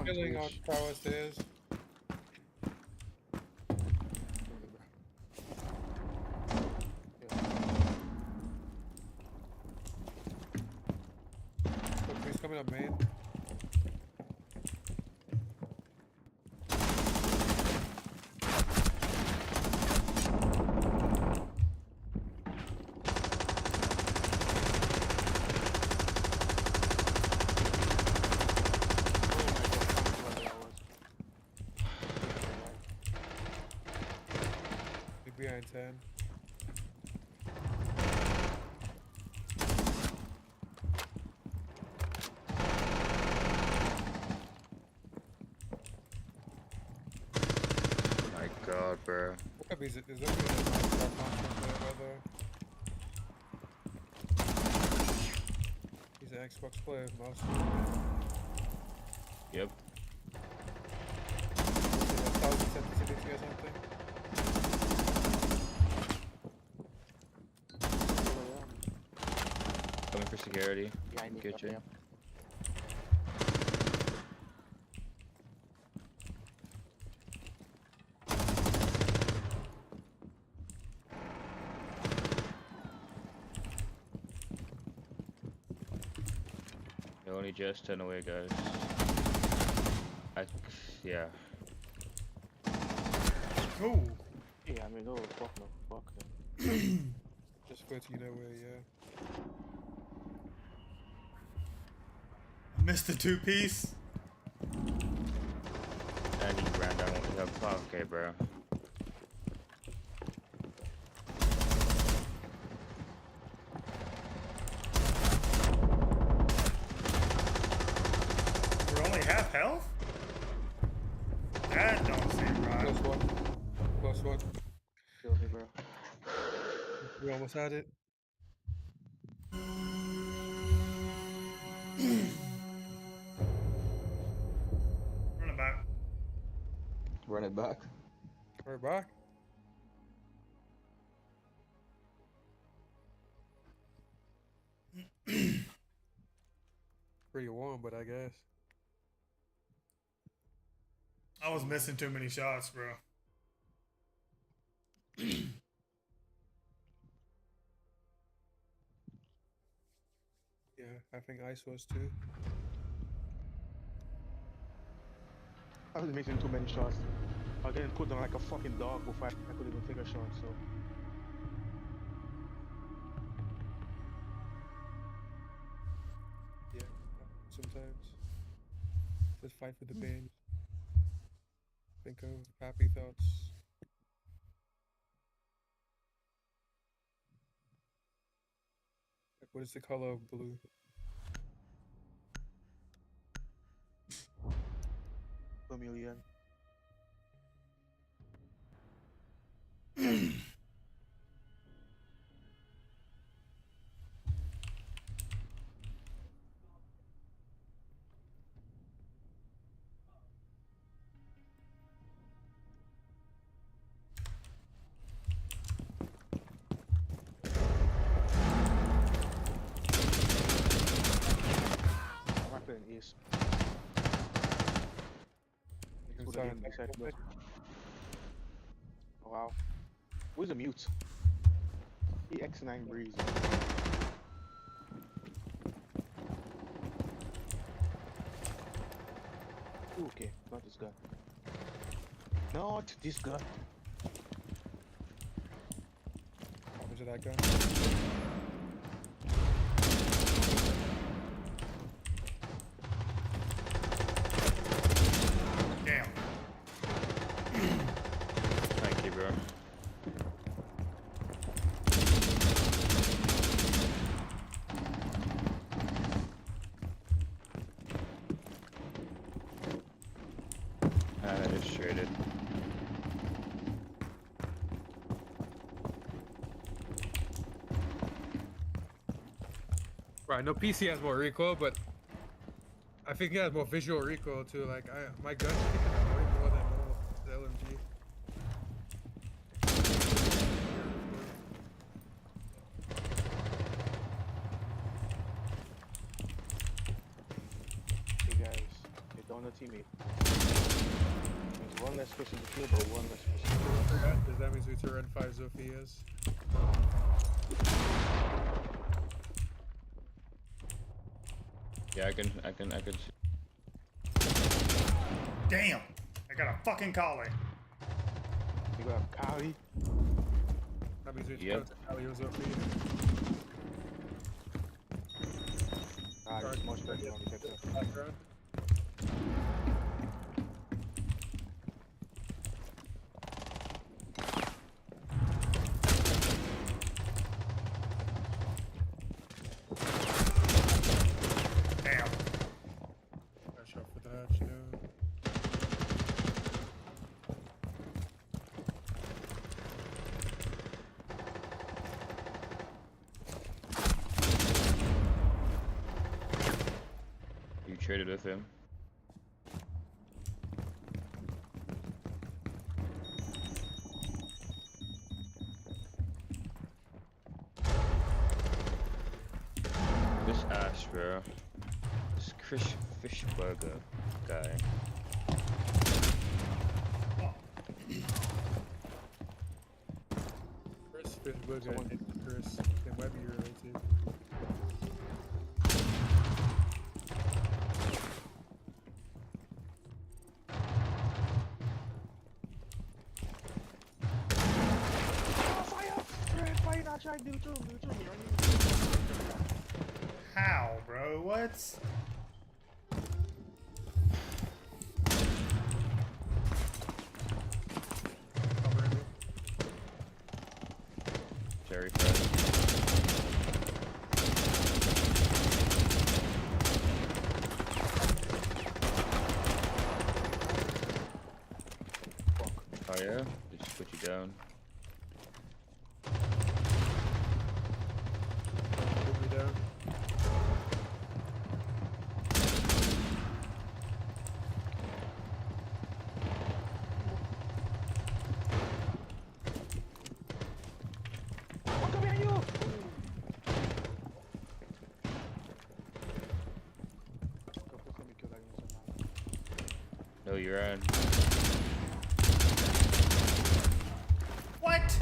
Killing on power stairs. Look, he's coming up main. Behind 10. My God, bro. Look up, is there a weather? He's an Xbox player, mouse. Yep. 1000 sensitivity or something. Coming for security. Yeah, I need Get you. You're only just 10 away, guys. Yeah. Cool. Yeah, I mean, no, fuck no, fuck no. Just go to you know where, yeah. Missed the two-piece. And he ran down with the hub. Okay, bro. We're only half health? That don't seem right. Close one. Close one. Kill me, bro. We almost had it. Run it back. Run it back. Right back. Pretty warm, but I guess. I was missing too many shots, bro. Yeah, I think Ice was too. I was missing too many shots. I was getting put down like a fucking dog before I could even take a shot, so. Yeah, sometimes. Just fight for the pain. Think of happy thoughts. Like, what is the color of blue? Vermilion. I'm playing East. Put the game beside me. Oh, wow. Where's the mute? EX9 Breeze. Okay, not this guy. Not this guy. Where's that gun? Damn. Thank you, bro. That is traded. Right, no PC has more recoil, but I think it has more visual recoil too. Like my gun's kicking out way more than normal the LMG. Hey guys, they don't know teammate. There's one less person in the field, but one less person. Does that mean we to run 5 Zophias? Yeah, I can. Damn. I got a fucking collie. You got a collie? That means we Yep. to Kali Zophias. Ah, it's much better when we get there. Background. Damn. Got shot for the hatch too. You traded with him. This ass, bro. This Chris Fishburger guy. Chris Fishburger and Chris and Webby related. How, bro? What? Cherry Fred. Oh yeah? They just put you down. Put me down. No, you're on. What?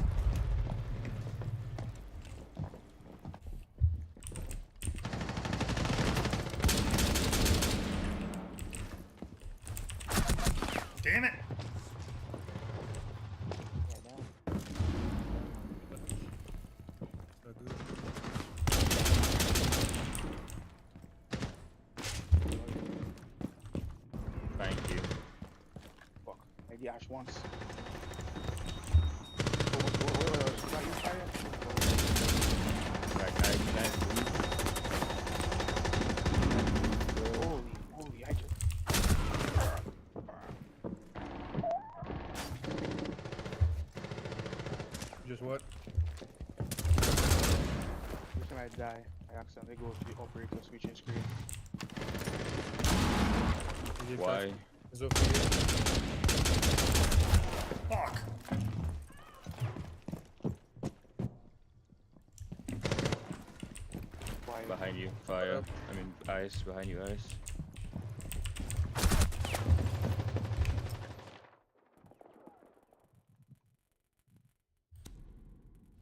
Damn it. So good. Thank you. Fuck. Maybe Ash once. Holy, I just... Just what? Every time I die, I accidentally go to the operator switching screen. Why? Zophias. Fuck. Why? Behind you, fire. I mean, ice. Behind you, ice.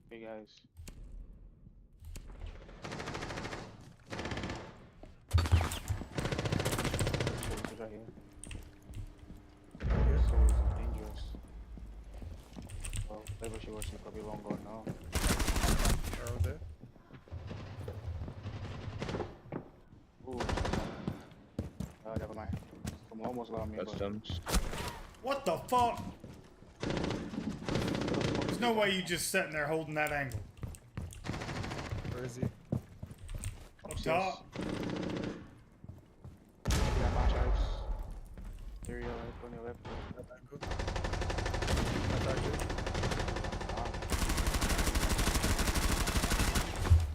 Hey guys. Right here. whatever she was, she probably long gone now. Around there. Ooh. Never mind. Some almost got me. Customs. What the fuck? There's no way you just sitting there holding that angle. Where is he? Up top. Yeah, match eyes. There you go, right on your left.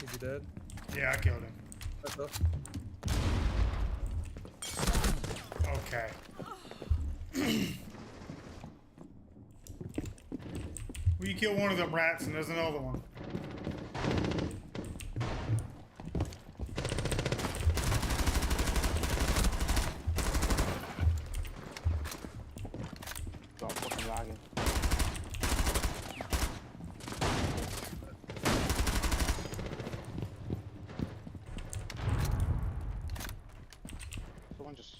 Is he dead? Yeah, I killed him. That's up. Okay. Well, you kill one of them rats and there's another one. Stop fucking lagging. Someone just...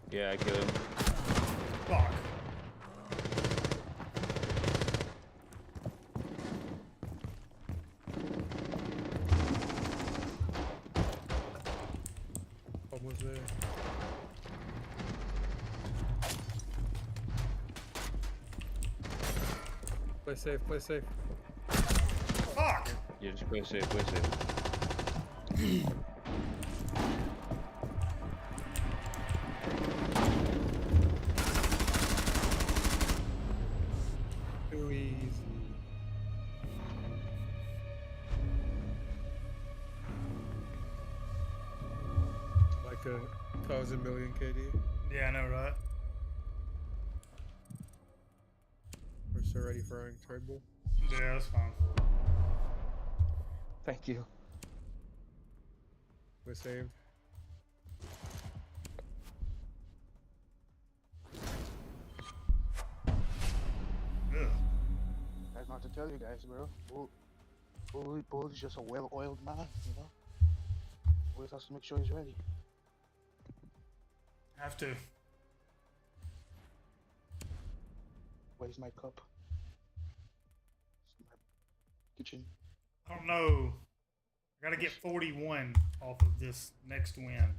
Yeah, I killed him. Fuck. Almost there. Play safe, play safe. Fuck! Yeah, just play safe, play safe. Too easy. Like a 1,000 million KD. Yeah, I know, right? We're so ready for a tribal. Yeah, that's fine. Thank you. We're saved. Ugh. That's not to tell you guys, bro. Bull is just a well-oiled man, you know? Always has to make sure he's ready. Have to. Where's my cup? It's in my kitchen. I don't know. I gotta get 41 off of this next win.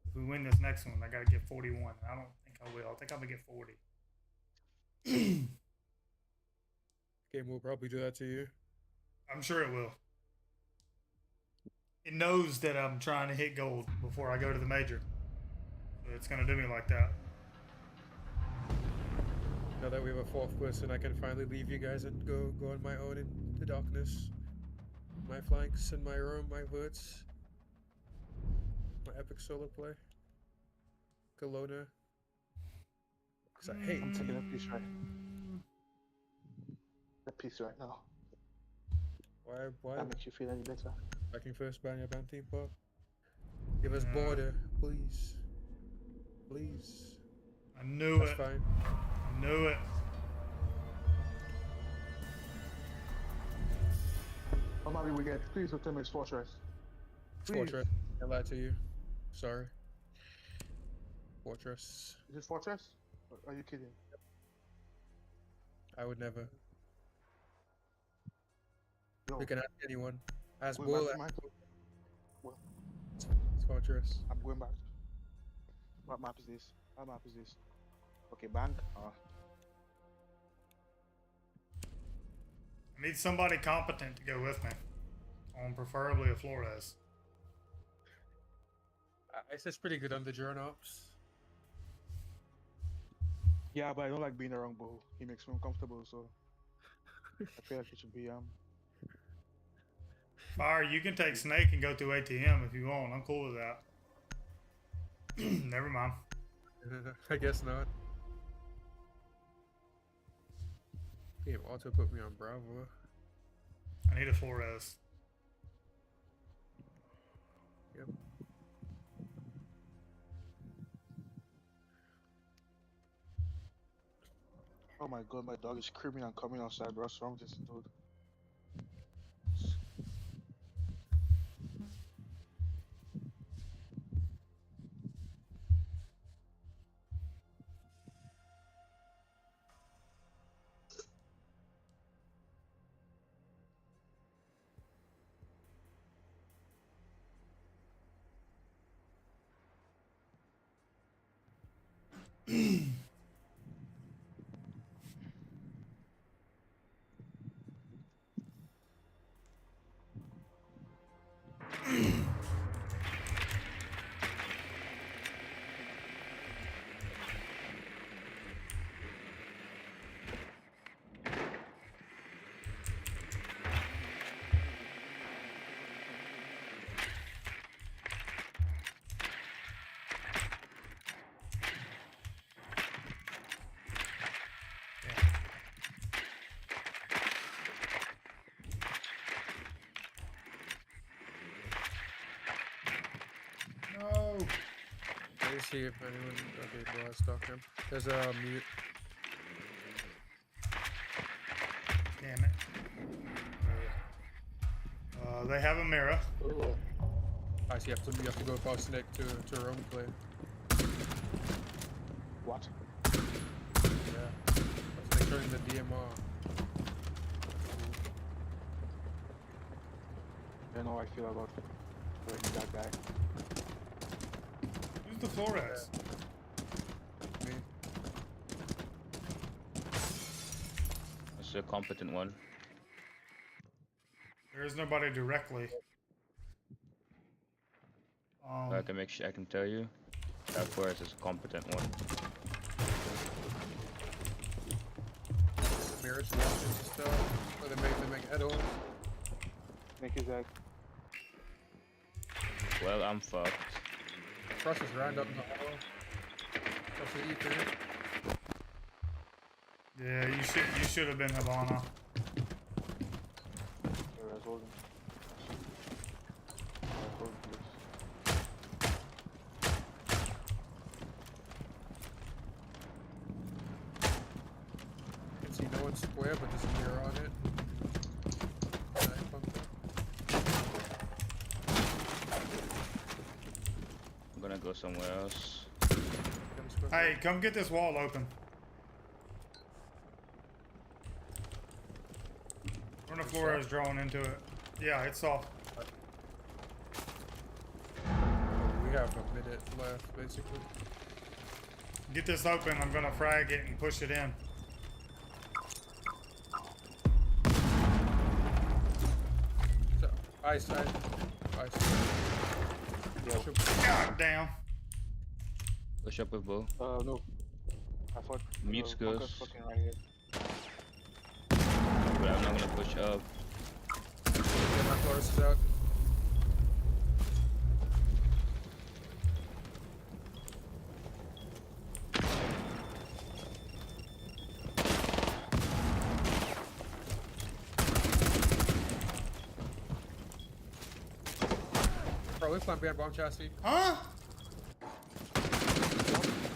If we win this next one, I gotta get 41. I don't think I will. I think I'm gonna get 40. Game will probably do that to you. I'm sure it will. It knows that I'm trying to hit gold before I go to the major. So it's gonna do me like that. Now that we have a fourth person, I can finally leave you guys and go on my own in the darkness. My flanks and my roam, my woods. My epic solo play. Kelowna. Because I hate I'm taking a piece right. A piece right now. Why? That makes you feel any better. Backing first ban your band team pop. Give us border, please. Please. I knew That's it. fine. I knew it. How about we get please or tell me it's Fortress? Please. Fortress. I lied to you. Sorry. Fortress. Is it Fortress? Or are you kidding? I would never. Yo, We can ask anyone. Ask going Bull. back to my well, It's Fortress. I'm going back. What map is this? What map is this? Okay, bank. I need somebody competent to go with me. On preferably a Flores. Ice is pretty good on the drone ops. Yeah, but I don't like being around Bo. He makes me uncomfortable, so I feel like it should be Fire, you can take Snake and go through ATM if you want. I'm cool with that. Never mind. I guess not. Game auto put me on Bravo. I need a Flores. Yep. Oh my god, my dog is screaming and coming outside, bro. What's wrong with this dude? No. Let me see if anyone. Okay, bro, I stalked him. There's a mute. Damn it. They have a mirror. I see. You have to go past Nick to roam play. What? Yeah. That's Nick showing the DMR. I know how I feel about that guy. Who's the Flores? Me. It's a competent one. There is nobody directly. I can make sure I can tell you. That Flores is a competent one. Mirrors and stuff. Or they make head-ons. Make his egg. Well, I'm fucked. Cross is round up in the hole. Cross the E3. Yeah, you should have been Havana. You can see no one's square, but there's a mirror on it. I'm gonna go somewhere else. Hey, come get this wall open. Run the Flores drawn into it. Yeah, it's soft. We have a minute left, basically. Get this open. I'm gonna frag it and push it in. So, ice. God damn. Push up with bow. No. I thought. Mute goes. Fucking right here. But I'm not gonna push up. Get my Flores out. Bro, let's plant behind bomb chassis. Huh?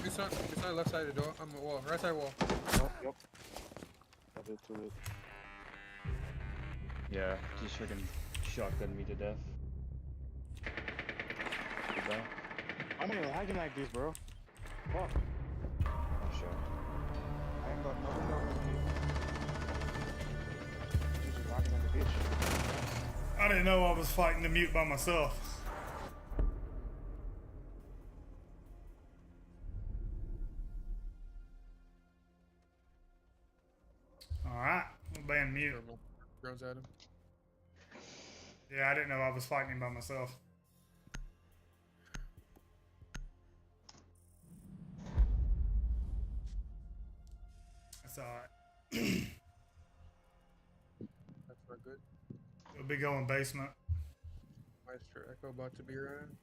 It's not left side of the door. I'm the wall. Right side wall. Yep. That's it, too late. Yeah, just freaking shotgun me to death. Goodbye. I'm not lagging like this, bro. Fuck. Not sure. I ain't got nothing wrong with you. You're just lagging like a bitch. I didn't know I was fighting the mute by myself. Alright, we'll ban mute. Throws at him. Yeah, I didn't know I was fighting him by myself. That's alright. That's not good. We'll be going basement. Maestro Echo about to be ran.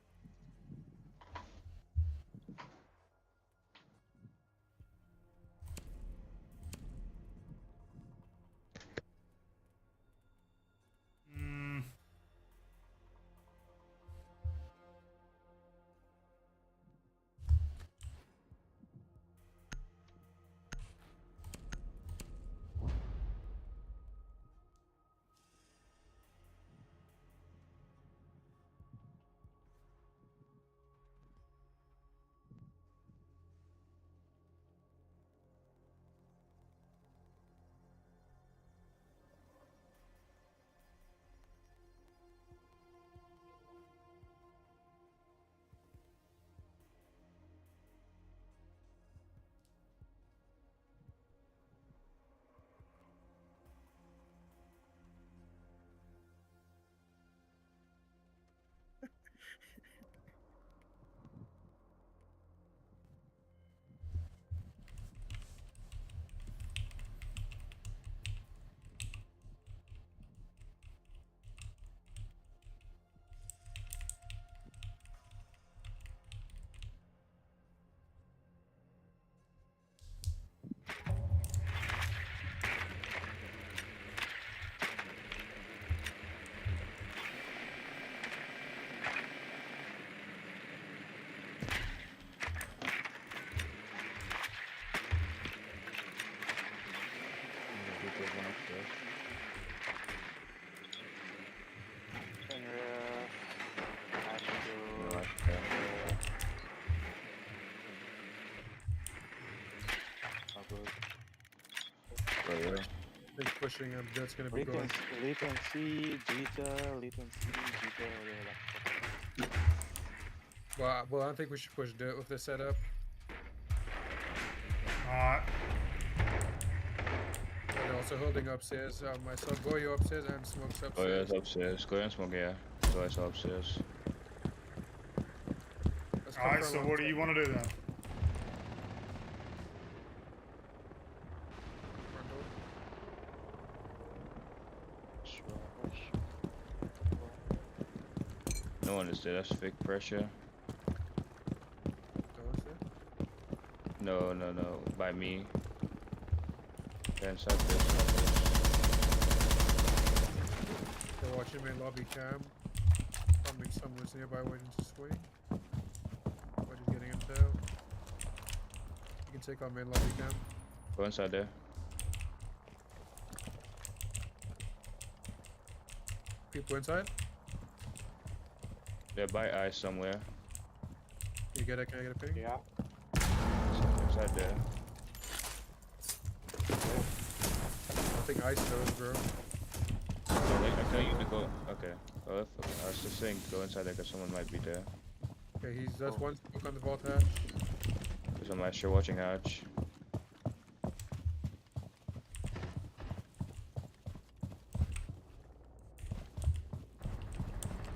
pushing him. That's gonna be going. Latency, Jita, latency, Jita, Well, I don't think we should push dirt with the setup. Alright. They're also holding upstairs. I saw Goyo upstairs and Smoke's upstairs. Goyo's upstairs. Goyo and Smoke, yeah. Goyo's upstairs. Alright, so what do you want to do then? No one is there. That's fake pressure. No. By me. They're inside this. They're watching my lobby cam. Probably someone's nearby waiting to swing. Or just getting intel. You can take our main lobby cam. Go inside there. People inside? They're by ice somewhere. Can I get a ping? Yeah. Inside there. I think ice knows, bro. I tell you to go. Okay. Well, I was just saying go inside there because someone might be there. Okay, that's one smoke on the vault hatch. There's a master watching hatch.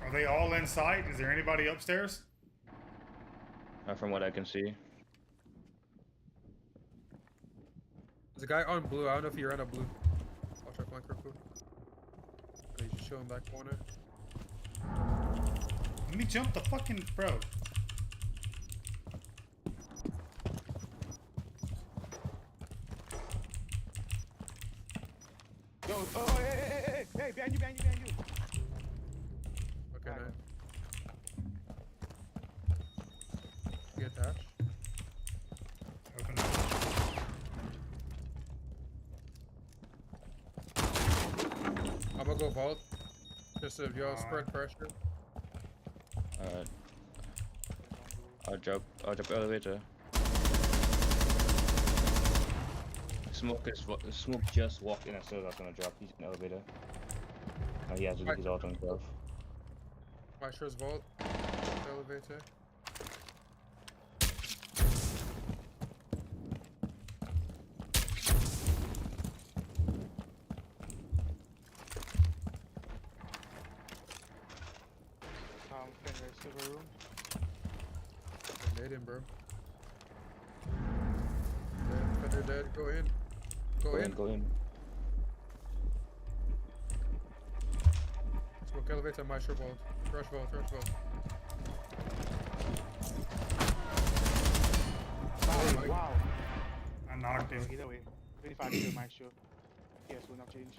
Are they all in sight? Is there anybody upstairs? Not from what I can see. There's a guy on blue. I don't know if you're on a blue. Watch our flanker, cool. He's just chilling that corner. Let me jump the fucking bro. Yo, hey, behind you. Okay, man. Get that. Open up. I'm gonna go vault. Just so y'all spread pressure. Alright. I'll drop elevator. Smoke just walked in and said I was gonna drop. He's in the elevator. No, he has his ult on himself. Maestro's vault. Elevator. Server room. Made him, bro. Defender dead. Go in. Go in. Smoke elevator, Maestro vault. Rush vault. Wow. I knocked him. Either way. 25 to Maestro. Yes, will not change.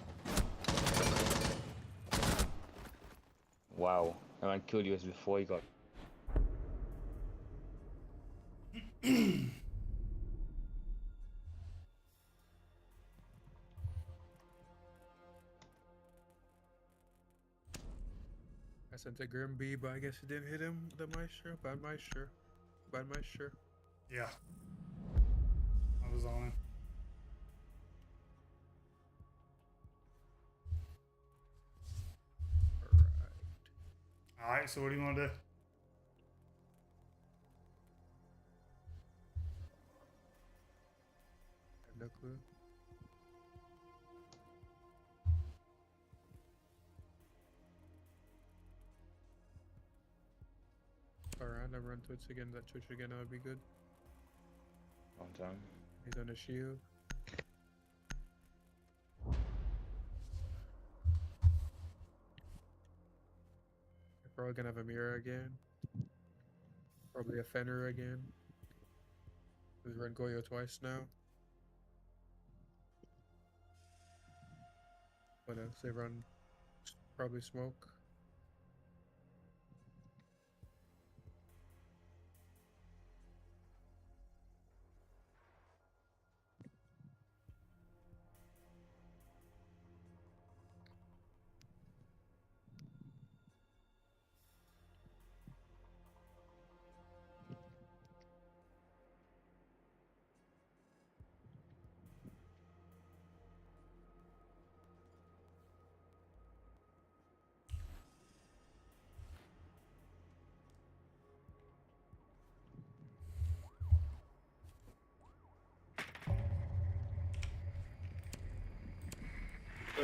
Wow. That man killed you before he got. I sent a Grim B, but I guess it didn't hit him. The Maestro. Bad Maestro. Yeah. I was on him. Alright, so what do you want to do? I have no clue. Alright, I run Twitch again. That Twitch again, that would be good. Long time. He's on a shield. Probably gonna have a mirror again. Probably a Fenrir again. We've run Goyo twice now. What else? They run probably Smoke.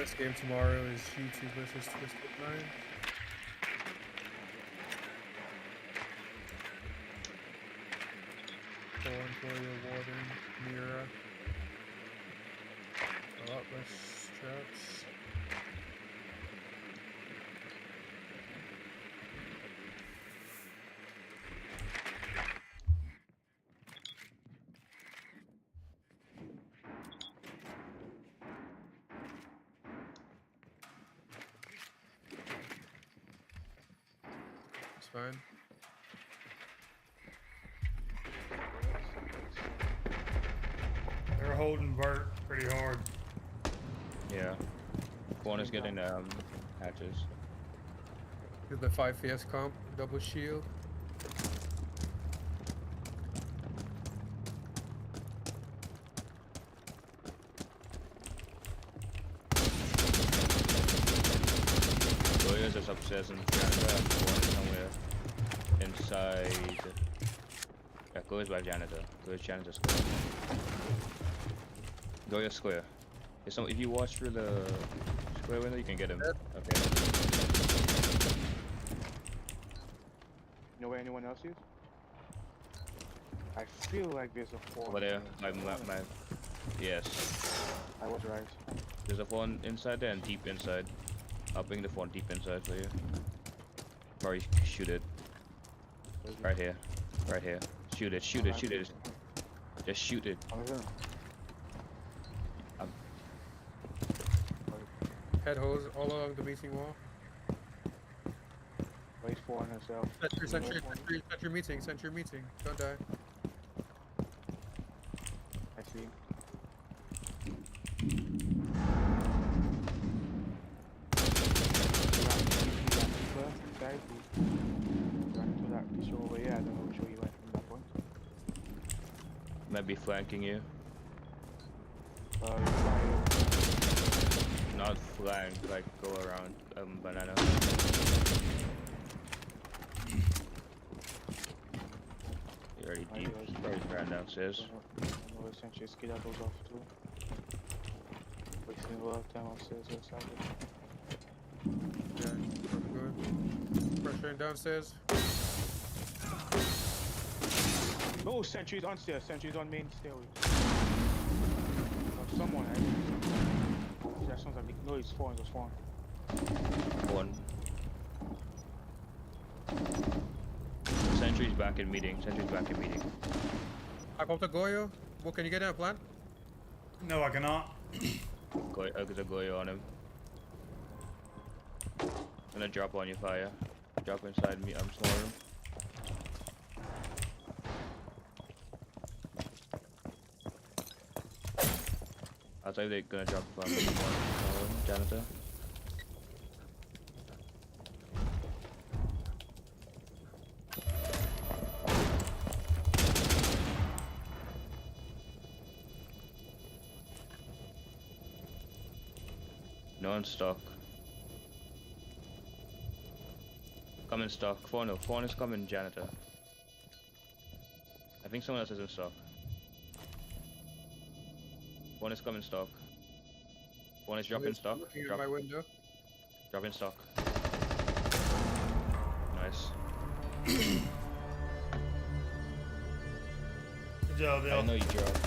Next game tomorrow is G2 versus Twisted 9. Thorn, Warrior, Warden, Mira. A lot less traps. It's fine. They're holding Vert pretty hard. Yeah. One is getting hatches. Did the 5 PS comp, double shield. Goya's is upstairs in Canada and one is somewhere inside. Yeah, Goya's by janitor. Goya's janitor square. Goya square. If you watch through the square window, you can get him. Okay. You know where anyone else is? I feel like there's a 4. Over there, my yes. I was right. There's a phone inside there and deep inside. I'll bring the phone deep inside for you. Probably shoot it. Right here. Right here. Shoot it, shoot it, shoot it. Just shoot it. Head hose all along the meeting wall. Wait for herself. Sentry meeting, sentry meeting. Don't die. I see. Might be flanking you. Not flank, like go around banana. You're already deep. He's probably ran downstairs. Another sentry skedaddles off too. Wasting a lot of time upstairs or something. Yeah, good. Pressuring downstairs. No, sentries on stairs, sentries on main stairway. Someone, that sounds like no, it's spawn, it's spawn. One. Sentry's back in meeting. Sentry's back in meeting. I got the Goyo. What can you get in a plan? No, I cannot. There's a Goyo on him. Gonna drop on you, fire. Drop inside me. I'm small room. I'll tell you they're gonna drop the bomb. Janitor. No one's stock. Come in stock. Phone is coming, janitor. I think someone else is in stock. One is coming stock. One is dropping stock. Drop. My window. Drop in stock. Nice. Good job, Bill. I know you dropped.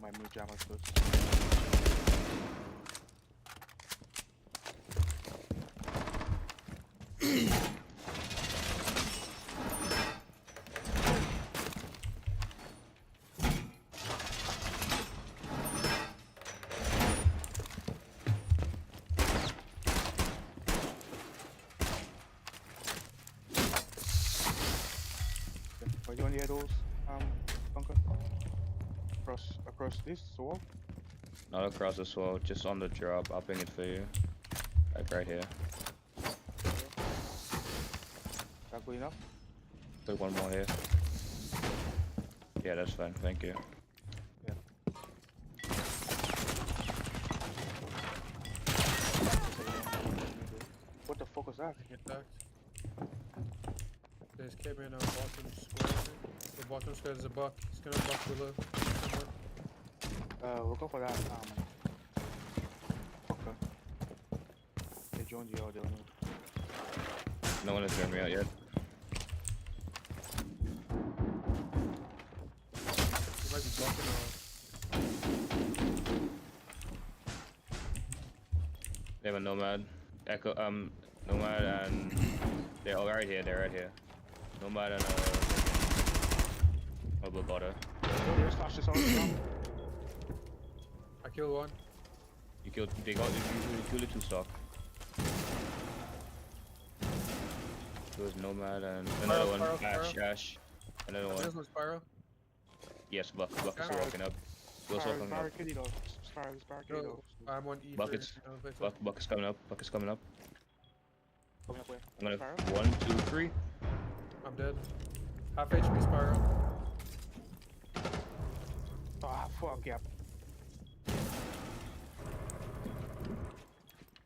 my mood jammers first. Are you on the those, bunker? Across this wall? Not across this wall, just on the drop. I'll ping it for you. Like right here. That good enough? Put one more here. Yeah, that's fine. Thank you. Yeah. What the fuck was that? Get back. There's came in on bottom square. The bottom square is a buck. He's gonna buck below. We'll go for that. Fucker. They joined you out there. No one has turned me out yet. He might be blocking or. They have a nomad. Echo, nomad and they're all right here. They're right here. Nomad and mobile border. There's flashes on the I killed one. You killed. They got. You killed the 2 stock. There was nomad and another one. Ash. Another one. There's no Spiral. Yes, Buck is walking up. Will's walking up. I'm on E. Buck is coming up. Buck is coming up. Coming up where? I'm gonna 1, 2, 3. I'm dead. Half HP Spiral. Ah, fuck, yeah.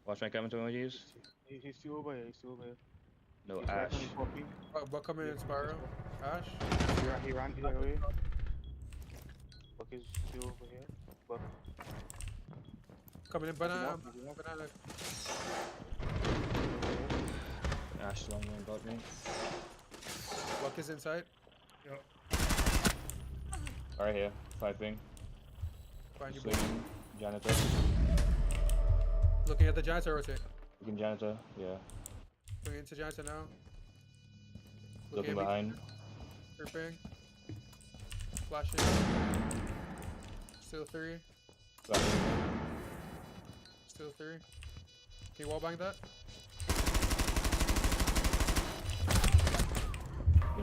Watch my camera emojis. He's still over here, No, he's Ash. Buck coming in Spiral. Ash. He ran the other way. Buck is still over here. Buck. Coming in, banana. Ash long one got me. Buck is inside. Yep. Right here, 5 ping. Find you, Swinging, janitor. Looking at the janitor rotate. Looking janitor, yeah. Going into janitor now. Looking behind. Grouping. Flashing. Still 3. Flashing. Still 3. Can you wallbang that?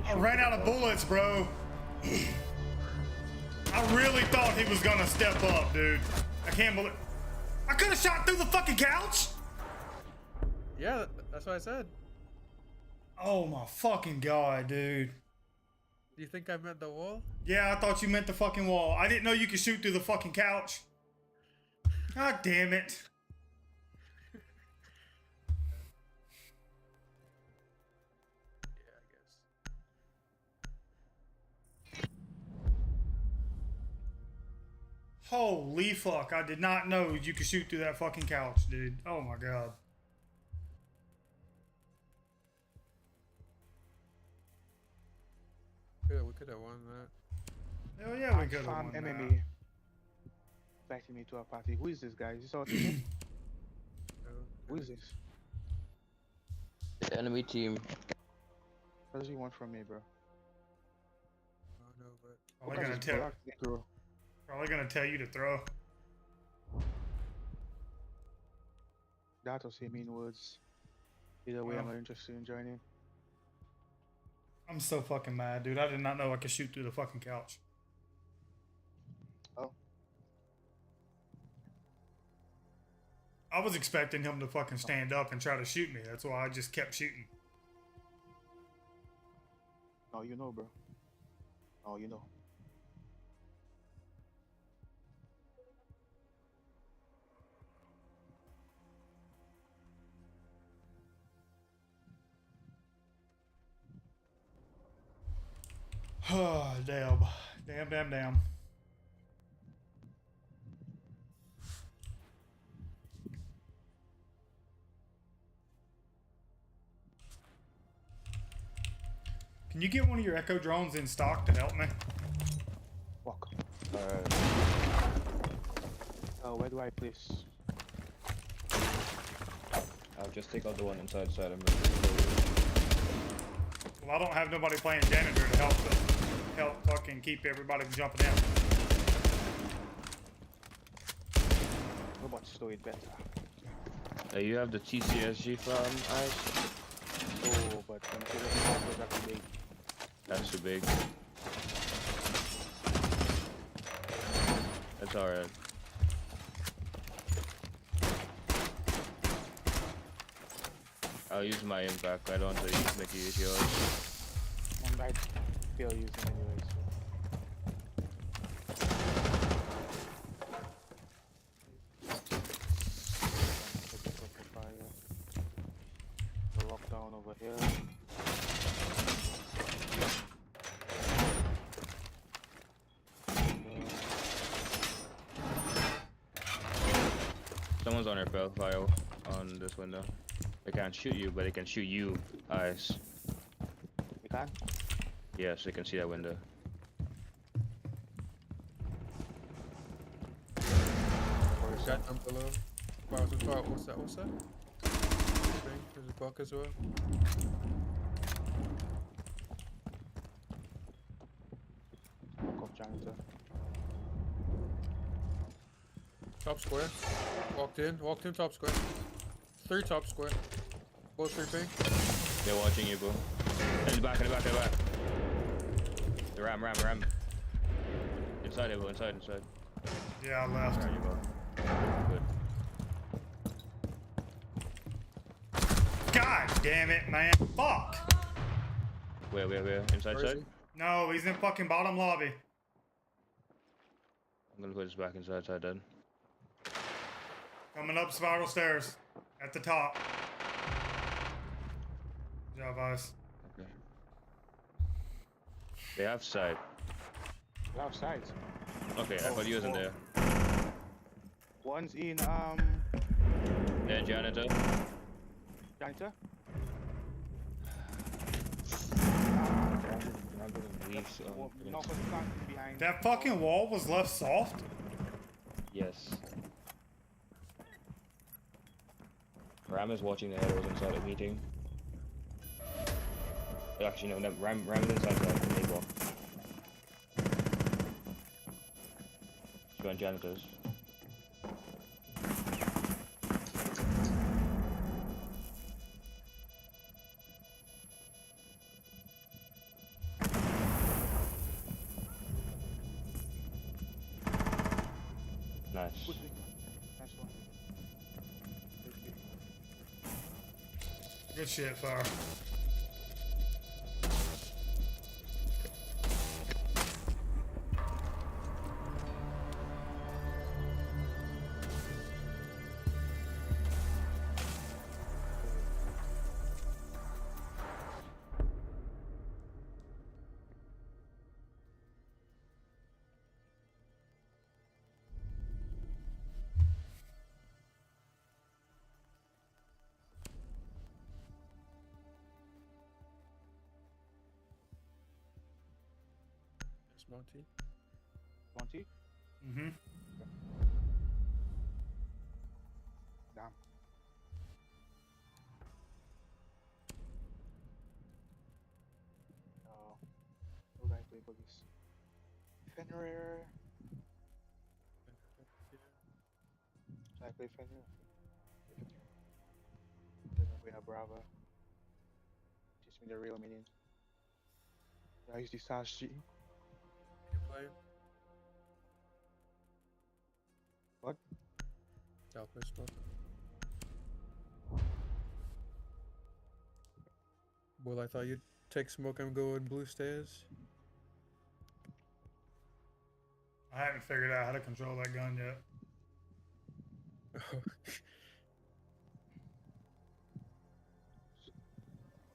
I ran out of bullets, bro. I really thought he was gonna step up, dude. I can't believe. I could have shot through the fucking couch. Yeah, that's what I said. Oh my fucking god, dude. Do you think I meant the wall? Yeah, I thought you meant the fucking wall. I didn't know you could shoot through the fucking couch. God damn it. Holy fuck, I did not know you could shoot through that fucking couch, dude. Oh my god. Yeah, we could have won that. Hell yeah, we could have won MMA. that. Inviting me to a party. Who is this guy? Is this our team? Who is this? The enemy team. What does he want from me, bro? Oh no, but Probably gonna tell. Probably gonna tell you to throw. That was him in words. Either way, I'm not interested in joining. I'm so fucking mad, dude. I did not know I could shoot through the fucking couch. Oh. I was expecting him to fucking stand up and try to shoot me. That's why I just kept shooting. Oh, you know, bro. Oh, you know. Oh, damn. Damn. Can you get one of your Echo drones in stock to help me? Fuck. Alright. where do I place? I'll just take out the one inside side. Well, I don't have nobody playing janitor to help fucking keep everybody from jumping in. Robots slow it better. You have the TCSG from Ice? Oh, but considering that's too big. That's too big. That's alright. I'll use my impact. I don't want to make you use yours. One guy still using anyway, so. The lockdown over here. Someone's on our file on this window. They can't shoot you, but they can shoot you, Ice. You can? Yes, they can see that window. Got them below. Wow, what's that? What's that? There's a buck as well. Buck of janitor. Top square. Walked in top square. 3 top square. Both 3 ping. They're watching you, bro. In the back. The ram. Inside it, bro. Inside. Yeah, I left. There you go. Good. God damn it, man. Fuck. Where? Inside side? No, he's in fucking bottom lobby. I'm gonna put this back inside side then. Coming up spiral stairs. At the top. Good job, Ice. Okay. They have side. We have sides. Okay, I thought you was in there. One's in Then janitor. janitor. Behind. That fucking wall was left soft? Yes. Ram is watching the headers inside a meeting. Actually, no, Ram is inside the main block. She's on janitors. Nice. Nice one. Good shit, Fire. Monty. Monty? Mm-hmm. Damn. Oh. Who do I play for this? Fenrir. Should I play Fenrir? Then we have Brava. Teach me the real meaning. I use the Sash G. Playing. What? I'll play smoke. Well, I thought you'd take smoke and go in blue stairs. I haven't figured out how to control that gun yet.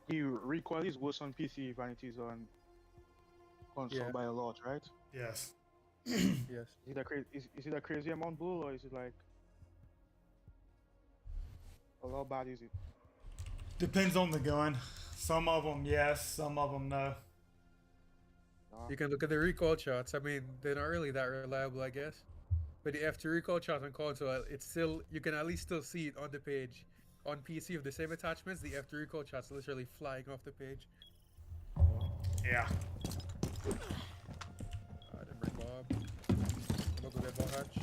The recoil is worse on PC than it is on console by a lot, right? Yes. Yes. Is it a is it a crazy amount, Bull, or is it like how bad is it? Depends on the gun. Some of them yes, some of them no. You can look at the recoil shots. I mean, they're not really that reliable, I guess. But the F2 recall chat on console, it's still, you can at least still see it on the page. On PC with the same attachments, the F2 recall chat's literally flying off the page. Yeah. I didn't bring Bob. I'll go get Ball Hatch.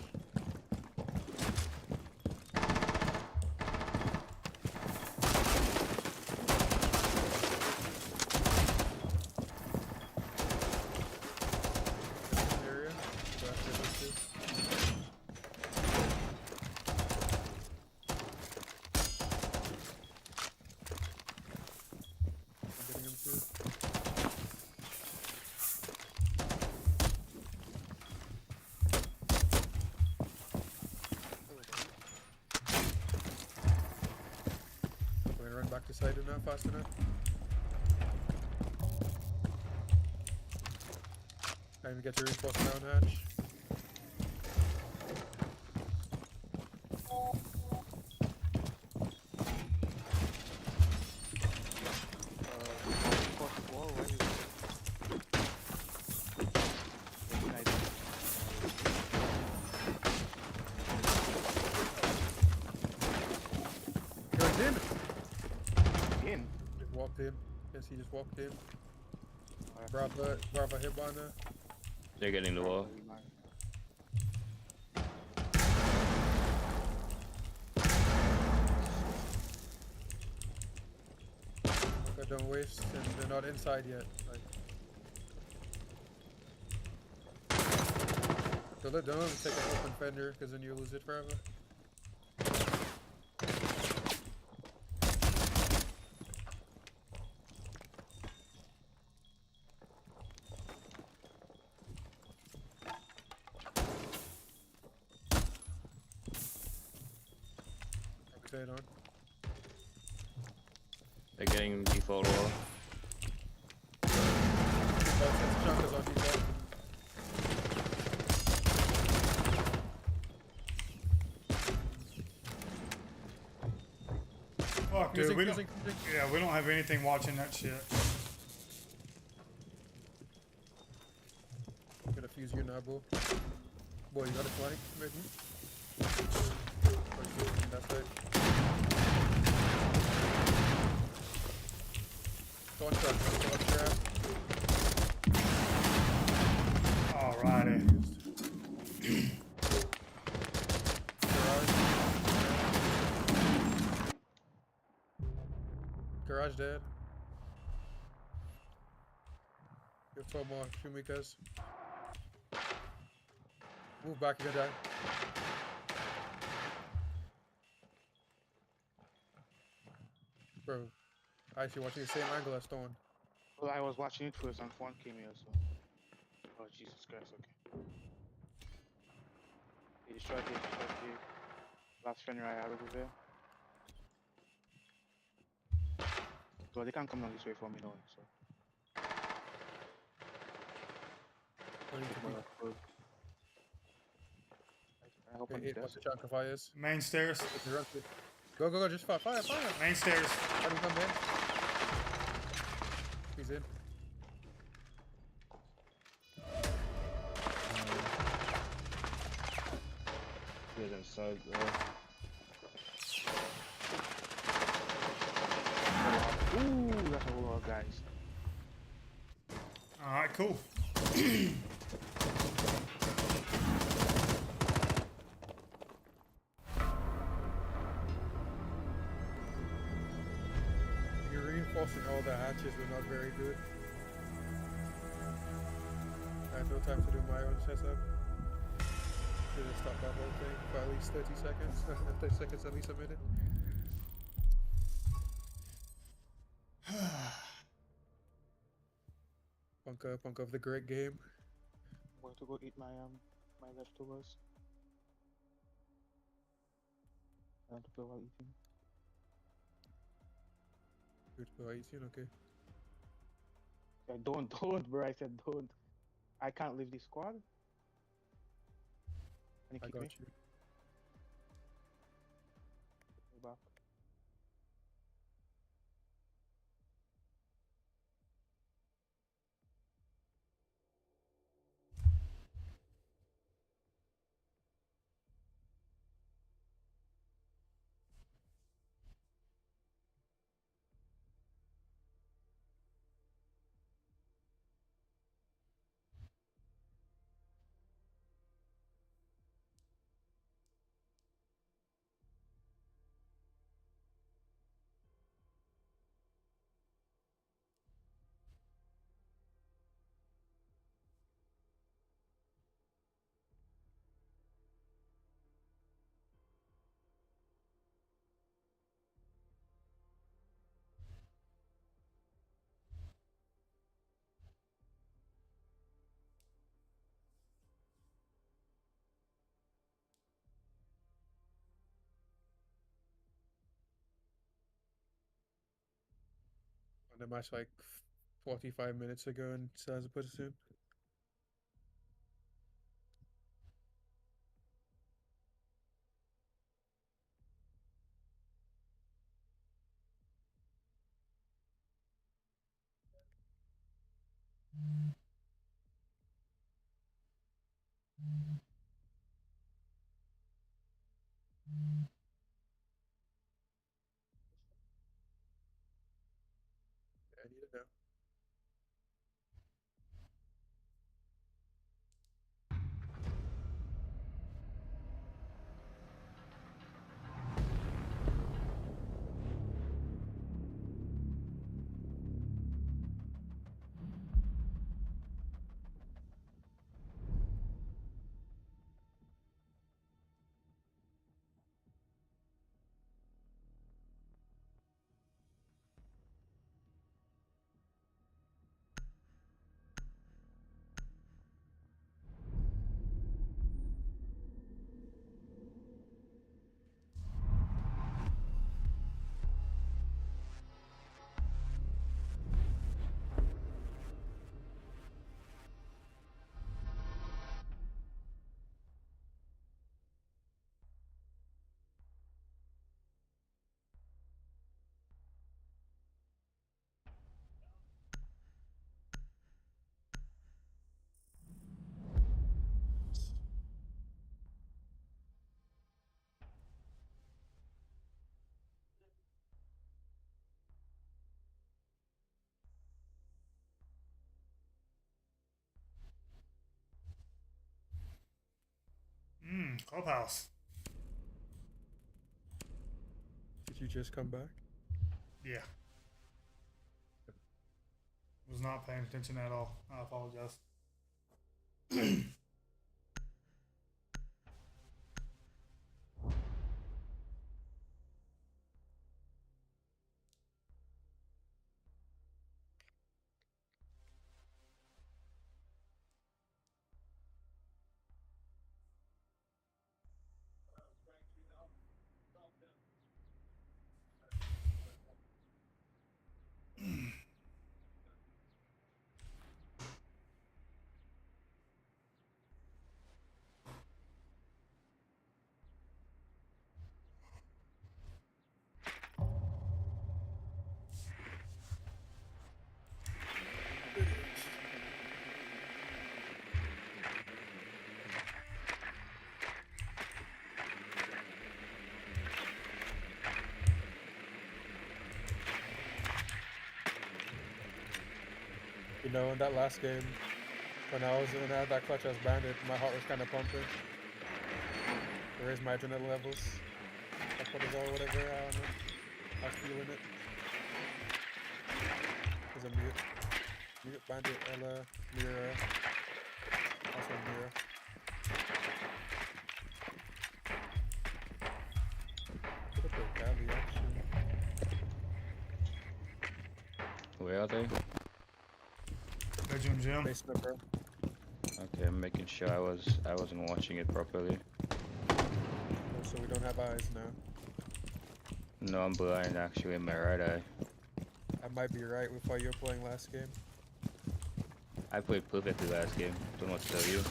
Back to side enough, fast enough. Can't even get to reinforce down hatch. Walked in. Yes, he just walked in. Brava hit by now. They're getting the wall. But don't waste, and they're not inside yet. Like, don't let them take an open fender, because then you lose it forever. On. They're getting default wall. Chunk is on default. Fuck, dude, yeah, we don't have anything watching that shit. Gonna fuse you now, bro. Boy, you got a flank, maybe? That's it. Go on truck, go on trap. Alrighty. Garage dead. You have 12 more Shumikas. Move back, you're gonna die. Bro, I actually watching the same angle as Stone. Well, I was watching it first and phone came here, so. Oh, Jesus Christ, okay. He destroyed the last friend I had over there. So they can't come down this way for me, though, so. I hope Hit the chunk of fires. Main stairs. Go, go, go, just fire, fire, fire. Main stairs. Let him come in. He's in. He's inside there. Ooh, that's a whole lot of guys. Alright, cool. Reinforcing all the hatches were not very good. I had no time to do my own setup. Should have stopped that whole thing for at least 30 seconds. 30 seconds, at least a minute. Punk of the great game. I'm going to go eat my my leftovers. I want to play while eating. Good for 18, okay. Yeah, don't, bro. I said don't. I can't leave this squad. Can you I kick got me? you. Go back. on the match like 45 minutes ago and still hasn't put us in. I need to know. Clubhouse. Did you just come back? Yeah. Was not paying attention at all. I apologize. You know, in that last game, when I had that clutch as bandit, my heart was kind of pumping. I raised my adrenaline levels. Like cortisol, whatever, I don't know. I was feeling it. There's a mute bandit, Ella, Mira, also Mira. Look at the Gabby action. Where are they? Bedroom gym. Basement, bro. Okay, I'm making sure I wasn't watching it properly. So we don't have eyes now. No, I'm blind actually in my right eye. I might be right with how you were playing last game. I played perfectly last game. Don't know what to tell you.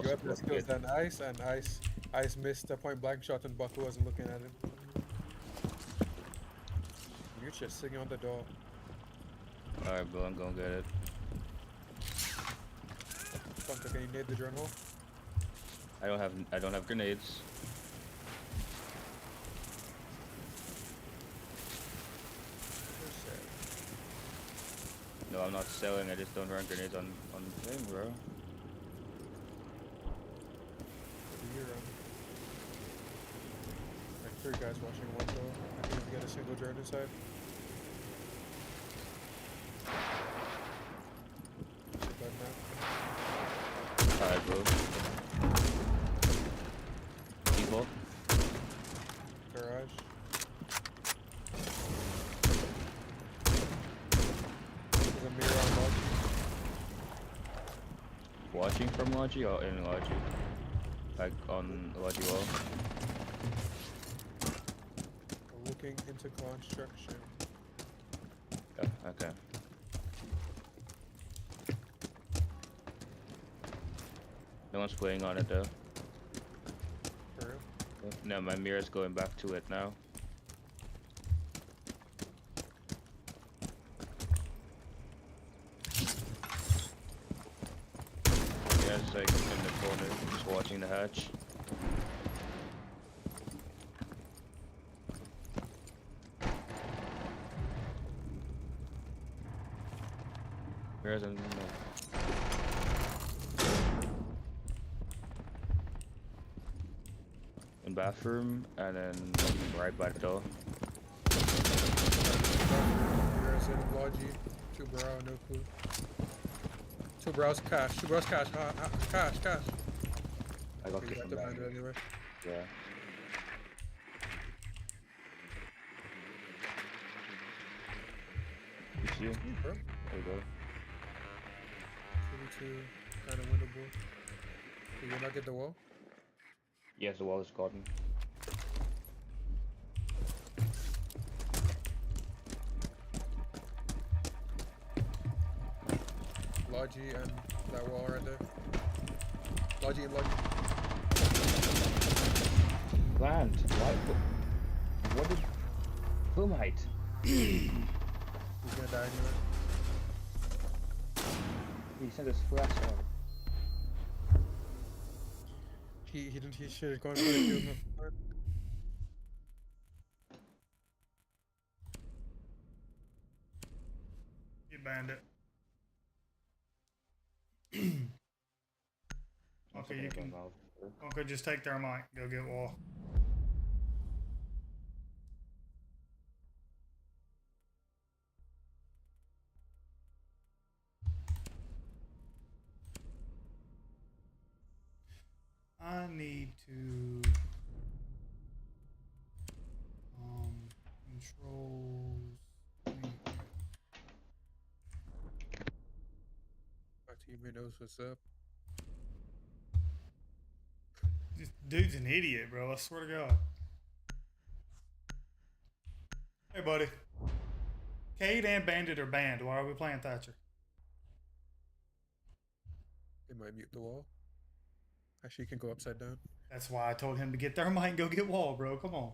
You have the skills than Ice, and Ice missed a point blank shot and Bucko wasn't looking at him. You're just sitting on the door. Alright, bro, I'm gonna get it. Funka, can you nade the journal? I don't have grenades. No, I'm not selling. I just don't run grenades on the thing, bro. Like 3 guys watching one door. I can't even get a single drone inside. Alright, bro. People. Garage. There's a mirror on Logi. Watching from Logi or in Logi? Like on Logi wall? Look looking into construction. Oh, okay. No one's playing on it though. For real? No, my mirror's going back to it now. Yeah, it's like in the corner, just watching the hatch. Mirror's in the bathroom, and then right by the door. Mirror's in Logi. 2 brow, no clue. 2 brows, cash. 2 brows, cash. Cash. I got You kicked got from the back. bandit anyway. Yeah. You see him? Bro. There you go. 22, kind of winnable. Did you not get the wall? Yes, the wall is gotten. Logi and that wall right there. Logi and Logi. Land. What did... Boom height. He's gonna die anyway. He sent us flash on. He should have gone for the kill. You bandit. Okay, you can. Okay, just take their mic. Go get wall. I need to controls. My teammate knows what's up. This dude's an idiot, bro. I swear to God. Hey, buddy. Cade and Bandit are banned. Why are we playing Thatcher? They might mute the wall. Actually, you can go upside down. That's why I told him to get their mic and go get wall, bro. Come on.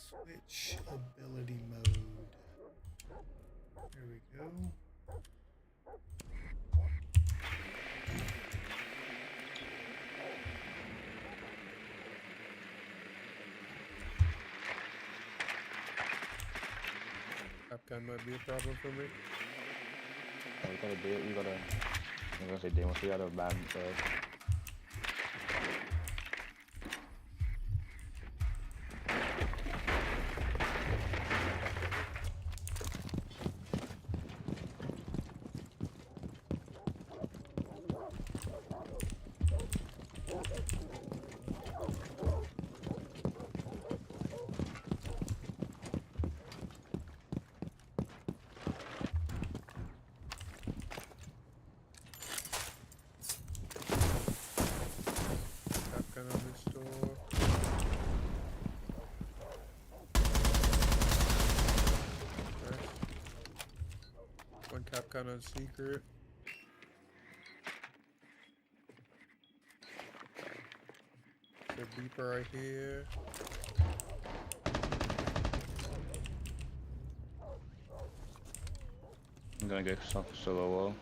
Switch ability mode. There we go. Capcan might be a problem for me. Oh, we gotta do it. We gotta. I'm gonna say demos. We gotta ban first. Capcan on this door. Nice. One Capcan on secret. The beeper right here. I'm gonna go solo wall.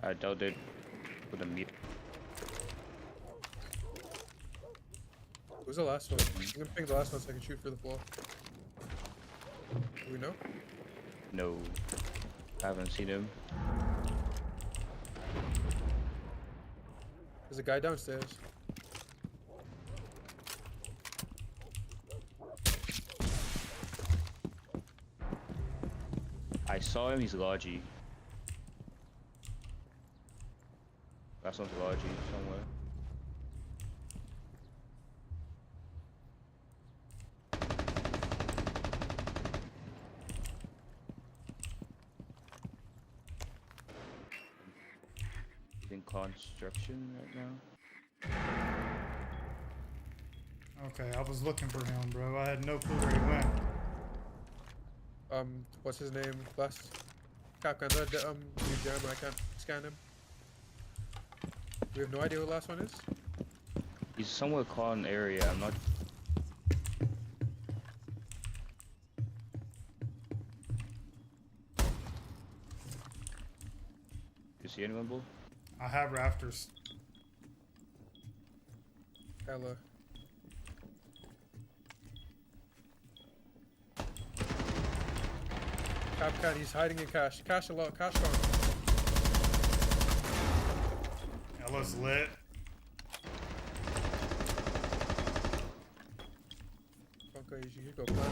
I doubt it with a meet. Who's the last one? I'm gonna pick the last one so I can shoot for the ball. Do we know? No. Haven't seen him. There's a guy downstairs. I saw him, he's Logi. Last one's Logi somewhere. He's in construction right now. Okay, I was looking for him, bro. I had no clue where he went. What's his name? Last Capcan, new gem, I can't scan him. We have no idea who the last one is? He's somewhere con area, I'm not... You see anyone, Bull? I have rafters. Ella. Capcan, he's hiding in cash. Cash a lot, cash gone. Ella's lit. Okay, you should go plan.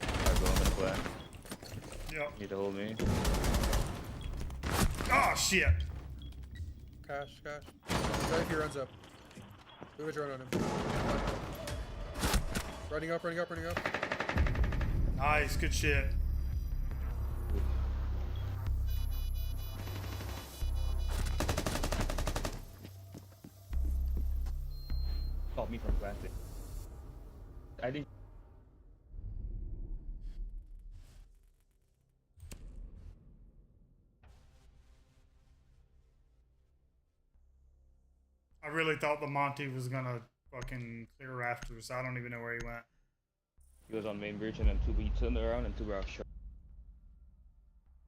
Alright, go, I'm gonna plan. Yep. You need to hold me. Oh, shit! Cash. Sorry if he runs up. We would run on him. Running up. Nice, good shit. Stop me from planting. I didn't. I really thought the Monty was gonna fucking clear rafters. I don't even know where he went. He was on main bridge and then he turned around and Tuber shot.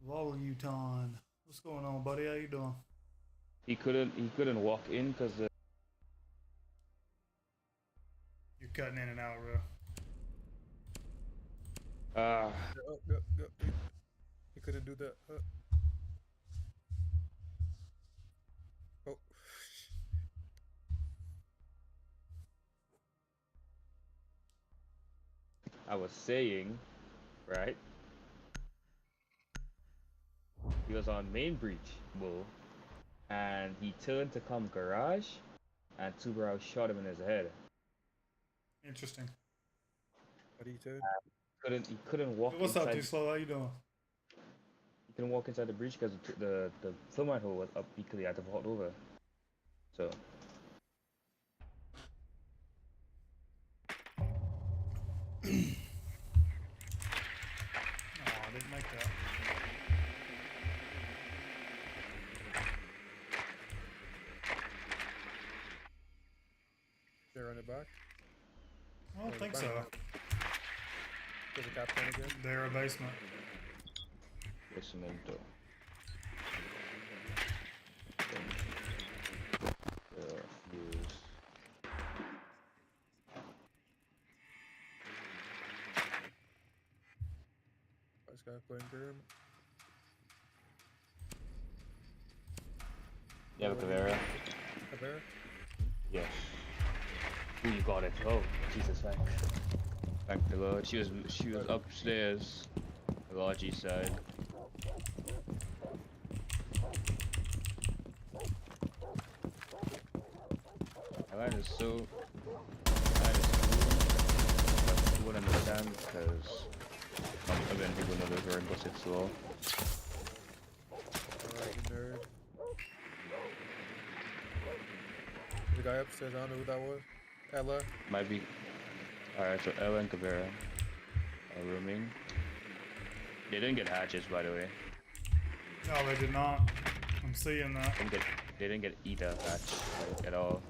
Voluton. What's going on, buddy? How you doing? He couldn't walk in because the... You're cutting in and out, bro. He couldn't do that. Oh. I was saying, right? He was on main breach, Bull, and he turned to come garage, and Tuber shot him in his head. Interesting. What did he do? He couldn't walk. What's inside up, Too Slow? How you doing? He couldn't walk inside the breach because the thermite hole was up because he had to vault over. So. Oh, I didn't make that. They're on the back. I don't think so. There's a Capcan again. They're a basement. Basement. This guy playing Grim. You have a Caveira? Caveira? Yes. Ooh, you got it. Oh, Jesus, thank the Lord. She was upstairs, the Logi side. My line is cool, but you wouldn't understand because I've been people know those rainbow six slow. Alright, you nerd. The guy upstairs, I don't know who that was. Ella. Might be. Alright, so Ella and Caveira are rooming. They didn't get hatches, by the way. No, they did not. I'm seeing that. They didn't get either hatch like, at all.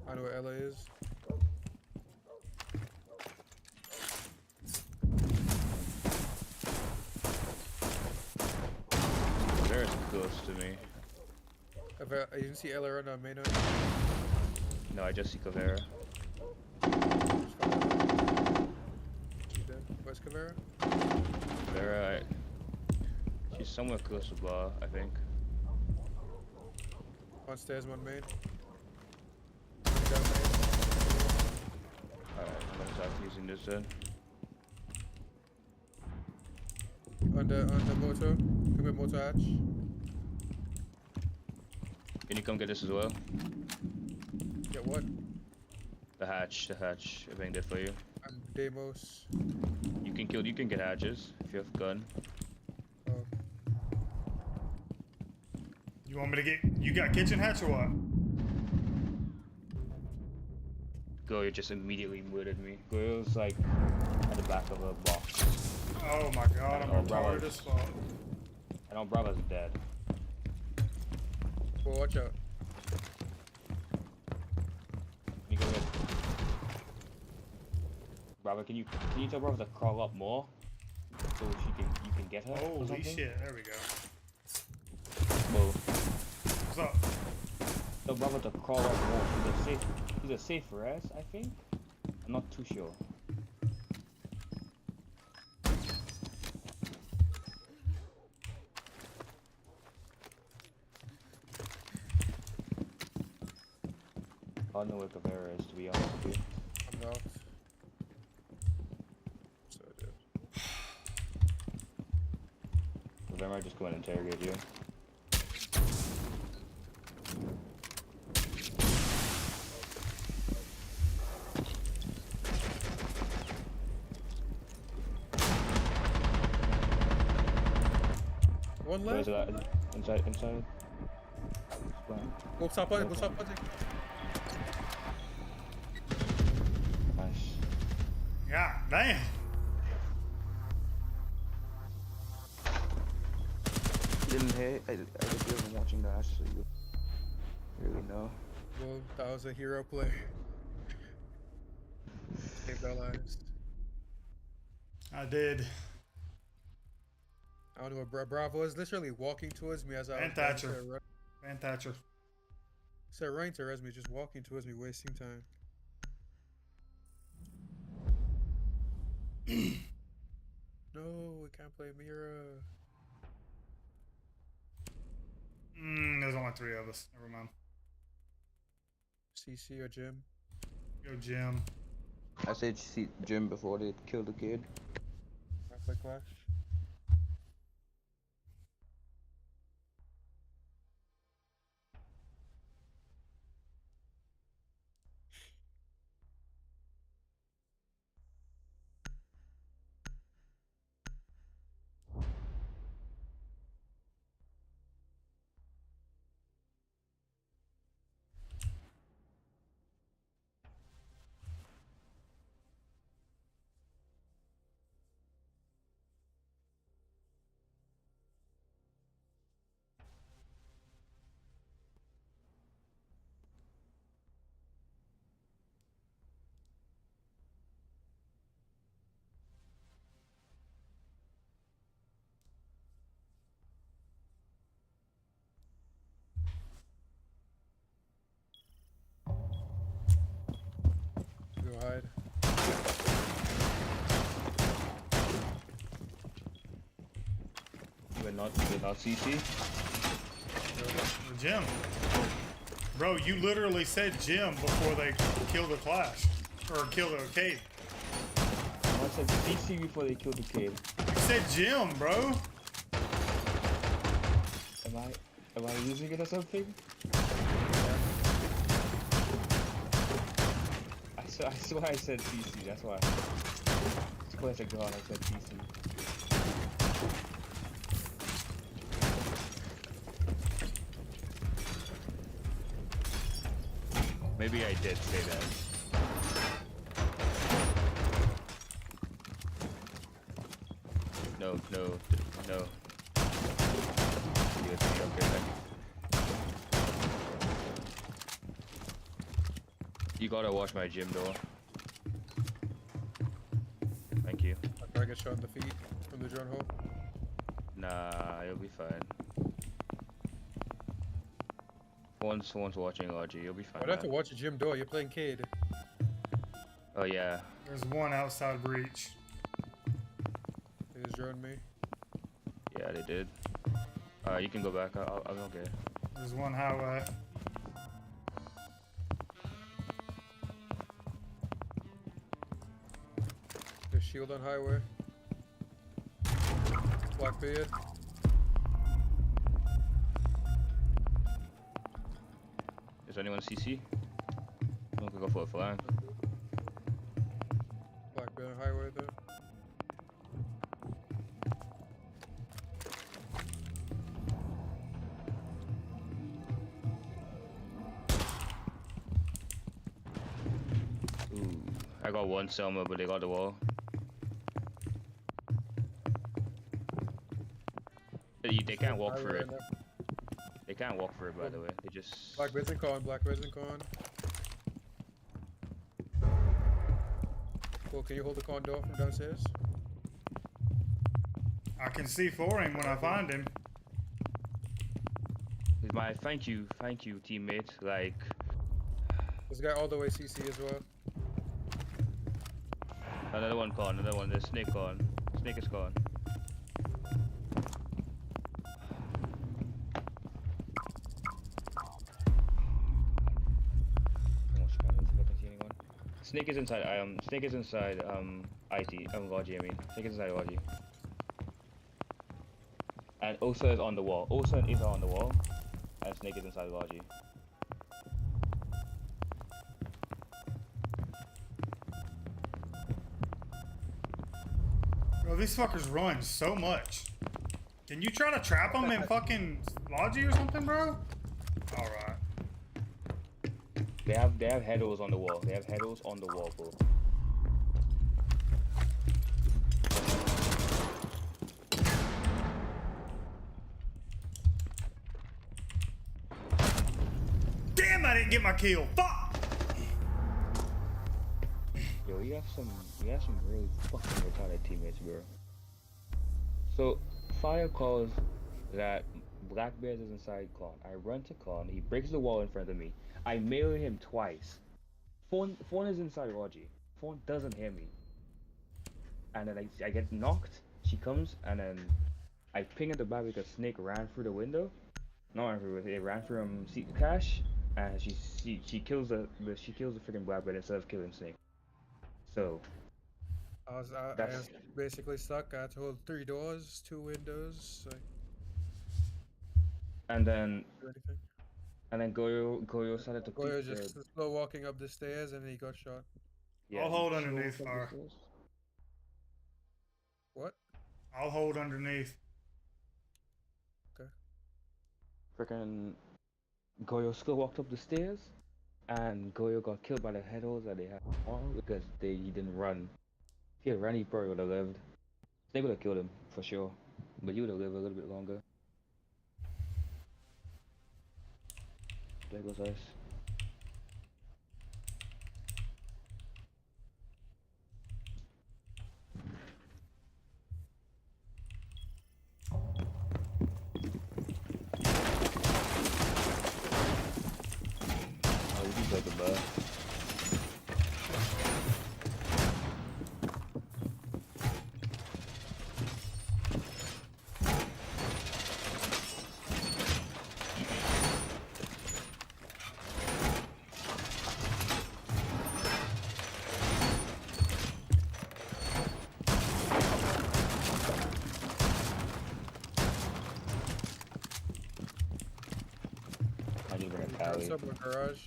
I know where Ella is. Caveira's close to me. You didn't see Ella on main. No, I just see Caveira. Where's Caveira? Caveira, she's somewhere close to bar, I think. One stairs, one main. Alright, I'm gonna start using this then. the motor. Come with motor hatch. Can you come get this as well? Get what? The hatch. I think that for you. I'm Demos. You can get hatches if you have a gun. Oh. You want me to get? You got kitchen hatch or what? Goyo just immediately murdered me. Goyo's like at the back of a box. Oh my god, I'm retarded as fuck. I know Bravo's dead. Well, watch out. Can you go get Bravo? Can you tell Bravo to crawl up more so you can get her? or Holy something? shit! There we go. Whoa. What's up? Tell Bravo to crawl up more. She's a safe res, I think. I'm not too sure. I don't know where Caveira is, to be honest with you. I'm not. So dead. Caveira might just go and interrogate you. One left. Where's that? Inside. Go top on it. Nice. God damn. Didn't hit. I just wasn't watching that, so you really know. Well, that was a hero play. Saved our lives. I did. I don't know what Bravo is literally walking towards me as I Van was Thatcher. Van Thatcher. So running to res me, just walking towards me, wasting time. No, we can't play Mira. There's only 3 of us. Never mind. CC or Jim? Go Jim. I said Jim before they killed the kid. I play Clash. Go hide. You're not CC? Jim. Bro, you literally said Jim before they killed the Clash. Or killed the Cade. I said CC before they killed the kid. You said Jim, bro. Am I losing it or something? I swear I said CC, that's why. I swear to God I said CC. Maybe I did say that. No. Okay, thank you. You gotta watch my gym door. Thank you. I get shot in the feet from the drone hole. Nah, you'll be fine. Once watching RG, you'll be fine. I'd have to watch a gym door. You're playing Cade. Oh yeah. There's one outside breach. They just droned me. Yeah, they did. You can go back. I'll okay. There's one highway. There's shield on highway. Blackbeard. Is anyone CC? I'm gonna go for a flank. Blackbeard highway there. Ooh, I got one Selma, but they got the wall. They can't walk through it. They can't walk through it, by the way. They just... Blackbeard's and con, Blackbeard's and con. Cool, can you hold the con door from downstairs? I can see for him when I find him. He's my thank you teammate. Like, This guy all the way CC as well. another one con, another one. There's Snake con. Snake is con. Snake is inside. Snake is inside. Logi. I mean, Snake is inside Logi. And Osa is on the wall. Osa and Isa are on the wall, and Snake is inside Logi. Bro, these fuckers run so much. Can you try to trap them in fucking Logi or something, bro? Alright. They have headers on the wall. They have headers on the wall, bro. Damn, I didn't get my kill. Fuck! Yo, you have some really fucking retarded teammates, bro. So, Fire calls that Blackbeard is inside Con. I run to Con. He breaks the wall in front of me. I mail him twice. Phone is inside Logi. Phone doesn't hear me. And then I get knocked. She comes and then I ping at the back because Snake ran through the window. Not ran through it. It ran through Cash, and she kills the freaking Blackbeard instead of killing Snake. So I was basically stuck. I had to hold 3 doors, 2 windows. Like, and then do anything. And then Goyo started to Goyo just slow walking up the stairs and he got shot. Yeah, I'll hold underneath fire. What? I'll hold underneath. Okay. Freaking Goyo still walked up the stairs, and Goyo got killed by the headers that they had on because he didn't run. If he had run, he probably would have lived. They would have killed him for sure, but he would have lived a little bit longer. Play goes ice. Oh, you can take a bus. What's up with garage?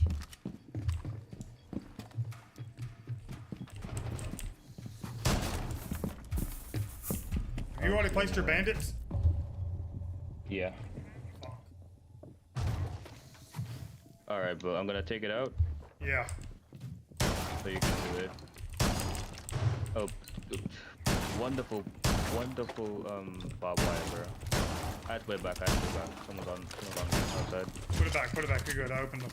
Have you already placed your bandits? Yeah. Alright, but I'm gonna take it out. Yeah. So you can do it. Oh, wonderful barbed wire, bro. I had to put it back, Someone's on outside. Put it back, you're good, I opened them.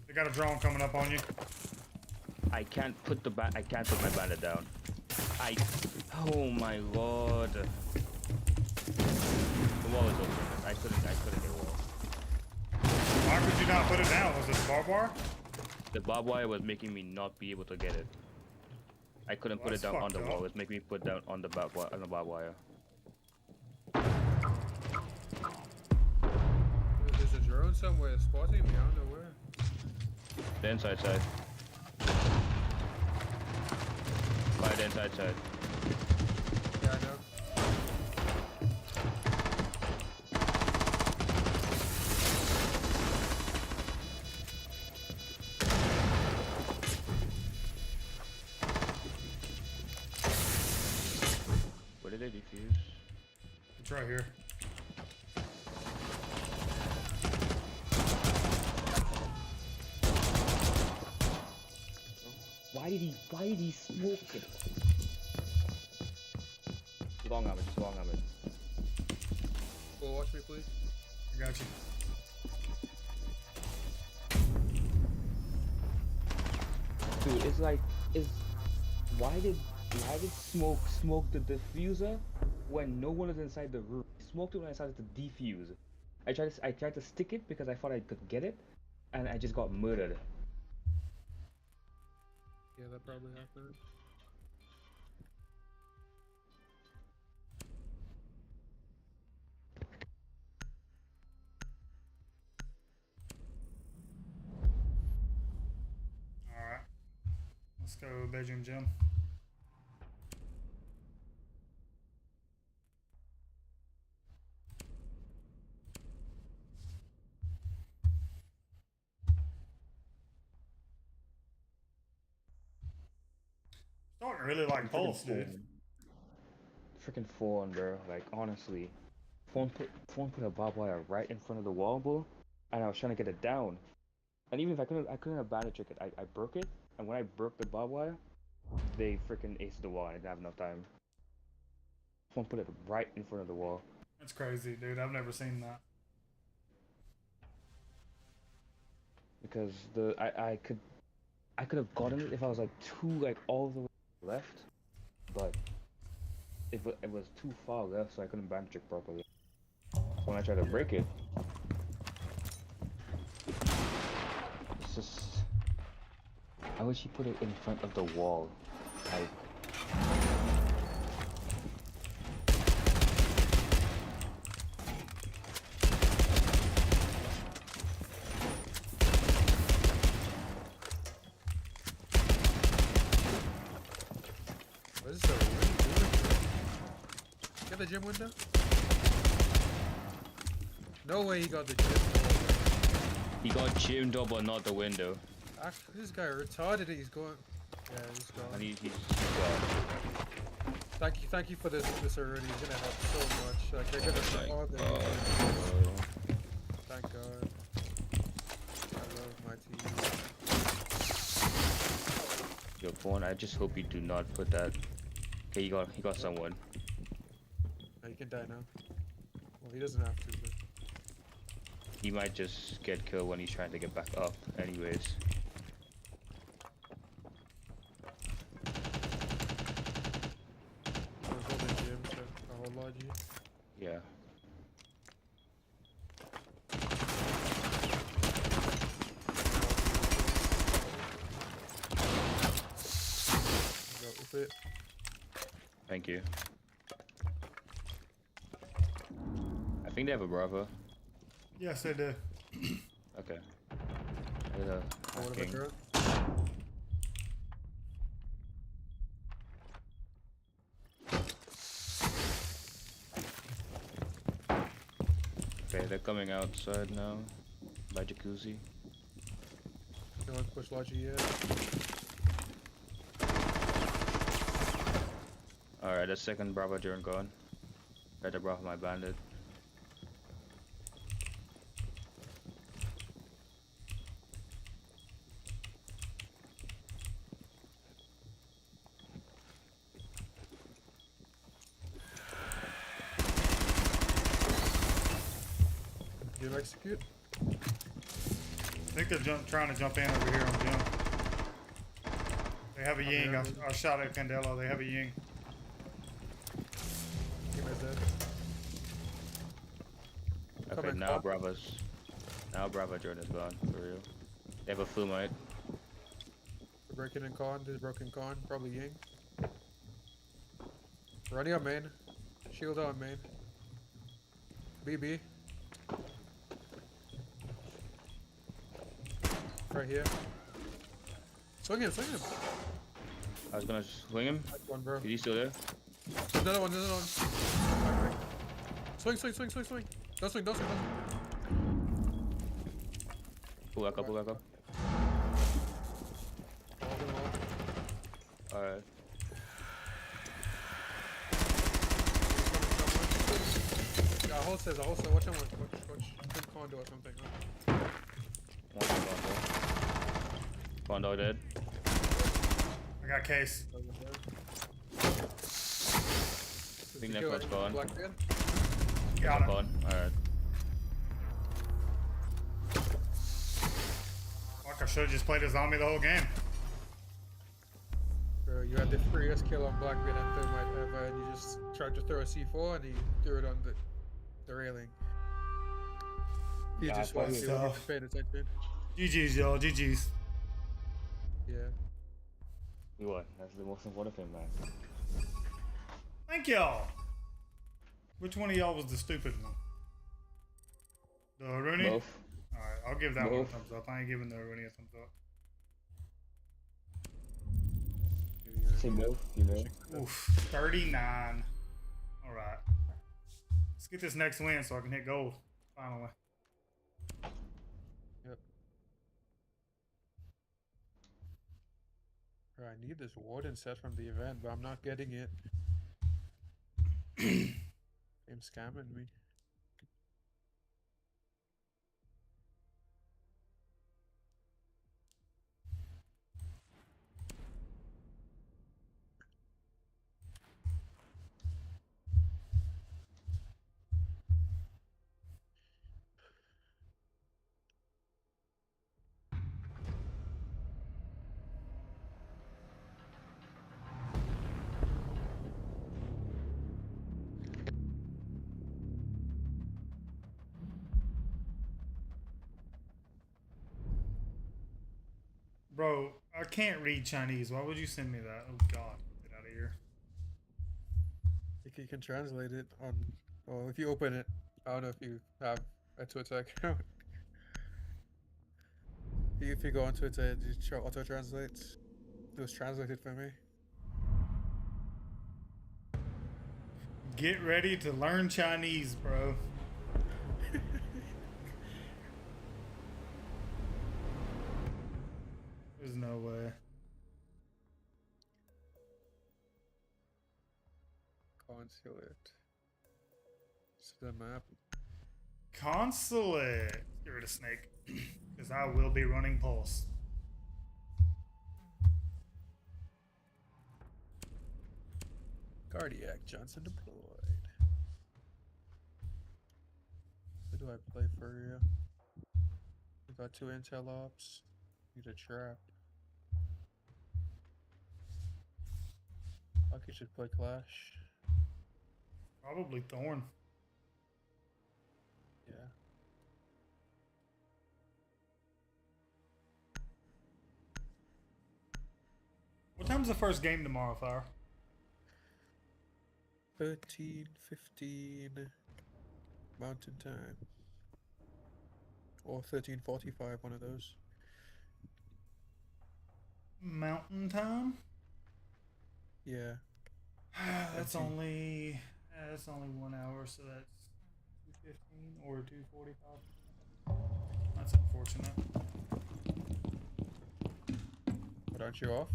They got a drone coming up on you. I can't put my bandit down. Oh my lord. The wall is open. I couldn't hit the wall. Why could you not put it down? Was it the barbed wire? The barbed wire was making me not be able to get it. I couldn't put it down on the wall. It was making me put down on the barbed wire. There's a drone somewhere spotting me. I don't know where. The inside side. By the inside side. Yeah, I know. Where did they defuse? It's right here. Why did he smoke it? Long armor, just long armor. Well, watch me, please. I got you. Dude, it's like, why did smoke the diffuser when no one is inside the room? He smoked it when I started to defuse. I tried to stick it because I thought I could get it, and I just got murdered. Yeah, that probably happened. All right. Let's go, bedroom gym. Starting to really like Pulse, dude. Freaking phone, bro. Like honestly, phone put a barbed wire right in front of the wall, bro, and I was trying to get it down. And even if I couldn't have bandage trick it. I broke it, and when I broke the barbed wire, they freaking aced the wall. I didn't have enough time. Phone put it right in front of the wall. That's crazy, dude. I've never seen that. Because I could have gotten it if I was like all the way left, but it was too far left, so I couldn't bandage it properly. So when I tried to break it, it's just, I wish he put it in front of the wall, like. What is this? What are you doing, bro? Get the gym window? No way he got the gym door. He got gymmed up, but not the window. This guy retarded. He's going. Yeah, he's gone. And he's gone. Thank you for this already. He's gonna help so much. Like they're gonna all the. Thank God. I love my team. Yo, phone. I just hope you do not put that. Okay, he got someone. No, he can die now. Well, he doesn't have to, but. He might just get killed when he's trying to get back up. Anyways. Yeah. Thank you. I think they have a Bravo. Yes, they do. Okay. Okay, they're coming outside now by jacuzzi. No one pushed logic yet. Alright, the second Bravo drone gone. Tried to Bravo my bandit. Did you execute? I think they're trying to jump in over here on Jim. They have a Ying. I shot at Candelo. They have a Ying. Okay, now Bravo drone is gone, for real. They have a Flumite. They're breaking in con, there's broken con, probably Ying. Running on main. Shield on main. BB. Right here. Swing him, swing him. I was gonna swing him. One, bro. Is he still there? There's another one. There's another one. Swing. Don't swing. Don't swing. Pull back up. Alright. Yeah, hold says. Watch him. Watch. Condo or something. Condo dead. I got case. I think that one's gone. Got him. Gone. Alright. Fuck, I should have just played a zombie the whole game. Bro, you had the freest kill on Blackbeard and Thermite ever, and you just tried to throw a C4 and he threw it on the railing. He Yeah, just wasn't paying attention. GG's, y'all. GG's. Yeah. We won. That's the most important thing, man. Thank y'all. Which one of y'all was the stupid one? The Rooney? Both. Alright, I'll give that one a Both. thumbs up. I ain't giving the Rooney a thumbs up. Say both, you know. Oof, 39. Alright. Let's get this next win so I can hit gold. Finally. Yep. Bro, I need this warden set from the event, but I'm not getting it. Him scamming me. Bro, I can't read Chinese. Why would you send me that? Oh god, get out of here. You can translate it on, well, if you open it, I don't know if you have a Twitter account. If you go on Twitter, it just auto translates. It was translated for me. Get ready to learn Chinese, bro. There's no way. Consulate. It's the map. Consulate. Get rid of Snake. Because I will be running Pulse. Cardiac Johnson deployed. Who do I play for you? We got 2 intel ops. Need a trap. Lucky should play Clash. Probably Thorn. Yeah. What time's the first game tomorrow, Fire? 13:15 Mountain Time. Or 13:45, one of those. Mountain time? Yeah. That's only 1 hour, so that's 2:15 or 2:45. That's unfortunate. But aren't you off?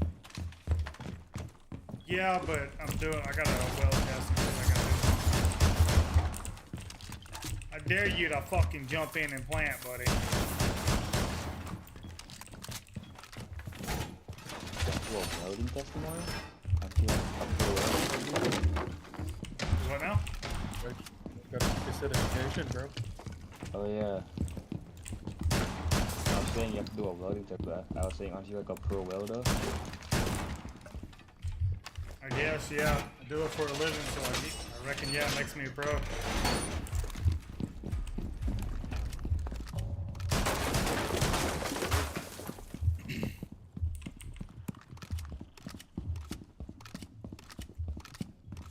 Yeah, but I got a well test. I dare you to fucking jump in and plant, buddy. Loading test tomorrow? What now? Got a certification, bro. Oh yeah. I was saying you have to do a welding test, but I was saying, aren't you like a pro welder? I guess, yeah. I do it for a living, so I reckon, yeah, it makes me a pro.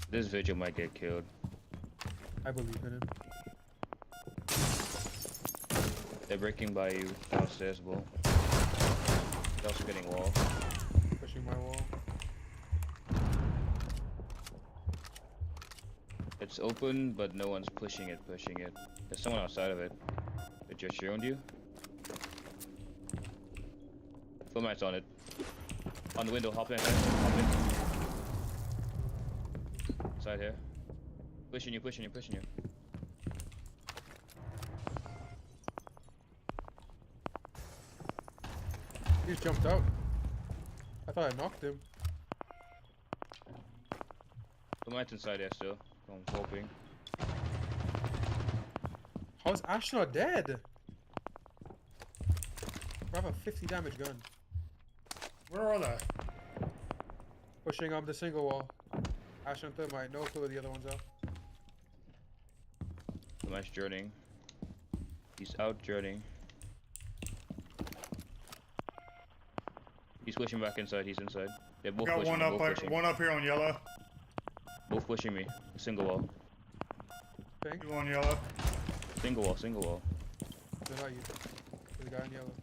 This vigil might get killed. I believe in him. They're breaking by you downstairs, Bull. They're spinning wall. Pushing my wall. It's open, but no one's pushing it. There's someone outside of it. They just ruined you. Full mats on it. On the window, hop in. Side here. Pushing you. He just jumped out. I thought I knocked him. Full mats inside there still. I'm hoping. How's Ash not dead? I have a 50 damage gun. Where are they? Pushing up the single wall. Ash and Thermite, no clue where the other ones are. Full mats journeying. He's out journeying. He's pushing back inside. He's inside. They're both Got pushing. one up here on yellow. Both pushing me. Single wall. Pink. You on yellow. Single wall. They're not you. There's a guy in yellow.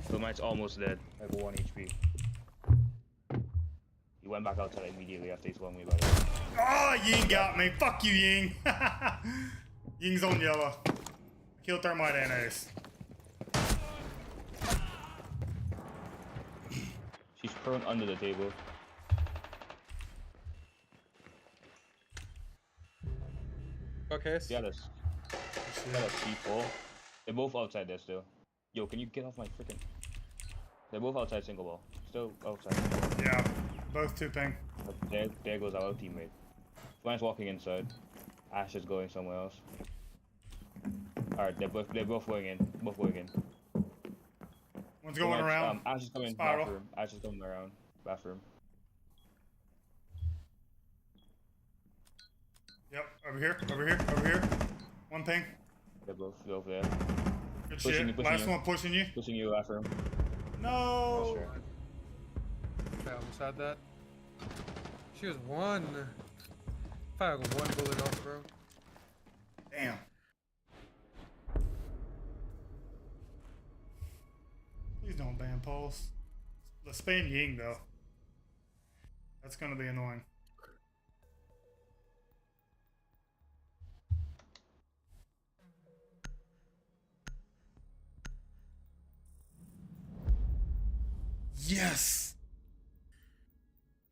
The mite's almost dead. Like 1 HP. He went back outside immediately after he swung me by the way. Oh, Ying got me. Fuck you, Ying. Ying's on yellow. Kill Thermite and Ace. She's prone under the table. Okay. Yeah, that's C4. They're both outside there still. Yo, can you get off my freaking... They're both outside single wall. Still outside. Yeah, both 2 ping. There goes our teammate. Fly's walking inside. Ash is going somewhere else. Alright, they're both going in. One's going around. Ash is coming Spiral. bathroom. Ash is coming around. Bathroom. Yep, over here. 1 ping. They're both over there. Good Pushing shit. you, Last one pushing you. Pushing you, bathroom. No. I almost had that. She was one. If I got 1 bullet off, bro. Damn. Please don't ban Pulse. Let's ban Ying though. That's gonna be annoying. Yes.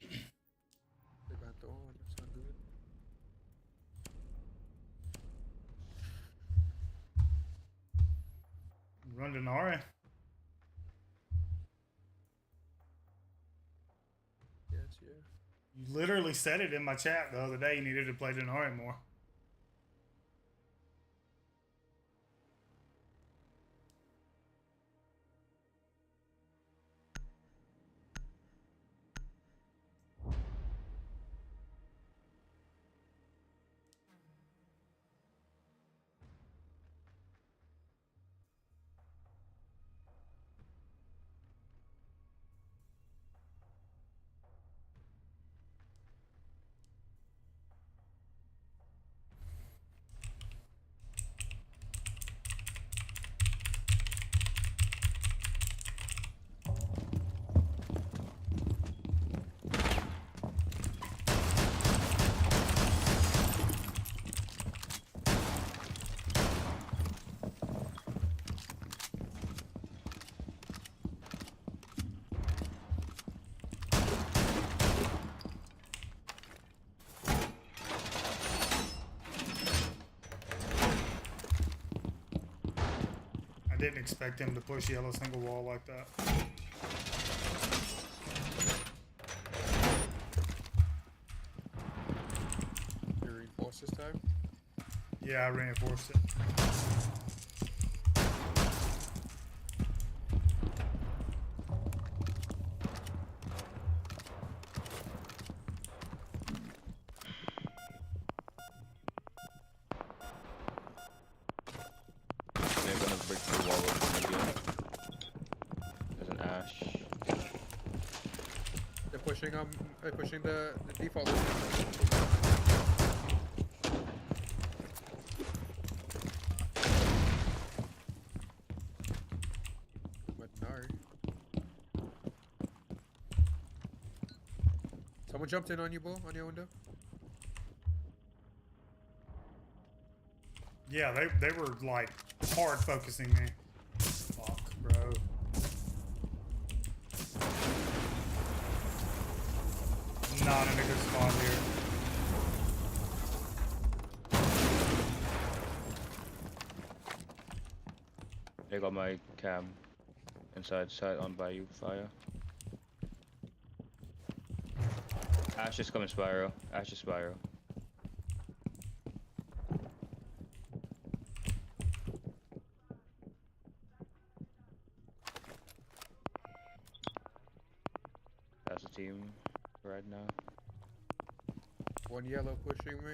They banned the one. That's not good. Run Denari. Yes, yeah. You literally said it in my chat the other day. You needed to play Denari more. Didn't expect him to push yellow single wall like that. You reinforced this time? Yeah, I reinforced it. Pushing the default. But no. Someone jumped in on you, Bull, on your window. Yeah, they were like hard focusing me. Fuck, bro. Not in a good spot here. They got my cam inside side on by you, fire. Ash is coming spiral. Ash is spiral. That's the team right now. One yellow pushing me.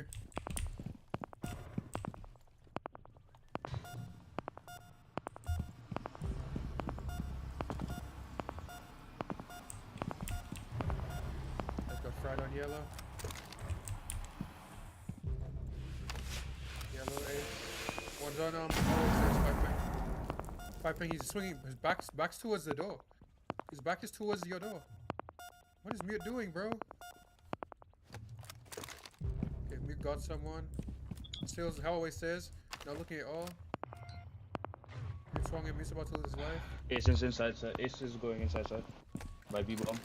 Let's go fried on yellow. Yellow ace. One's on piping. He's swinging. His back's towards the door. His back is towards your door. What is Mute doing, bro? Okay, Mute got someone. Still, how always says, not looking at all. Mute swung him. Mute's about to lose his life. Ace is inside side. Ace is going inside side. By B bomb.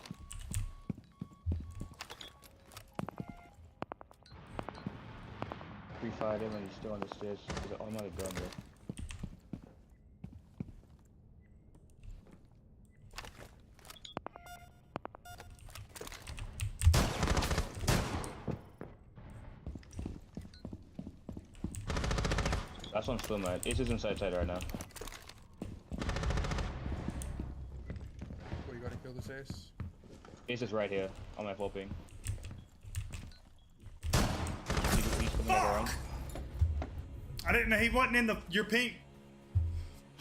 Pre-fired him and he's still on the stairs. He's an automatic gun there. Last one's still mad. Ace is inside side right now. Well, you gotta kill this ace. Ace is right here on my full ping. He's coming around. I didn't know he wasn't in your ping.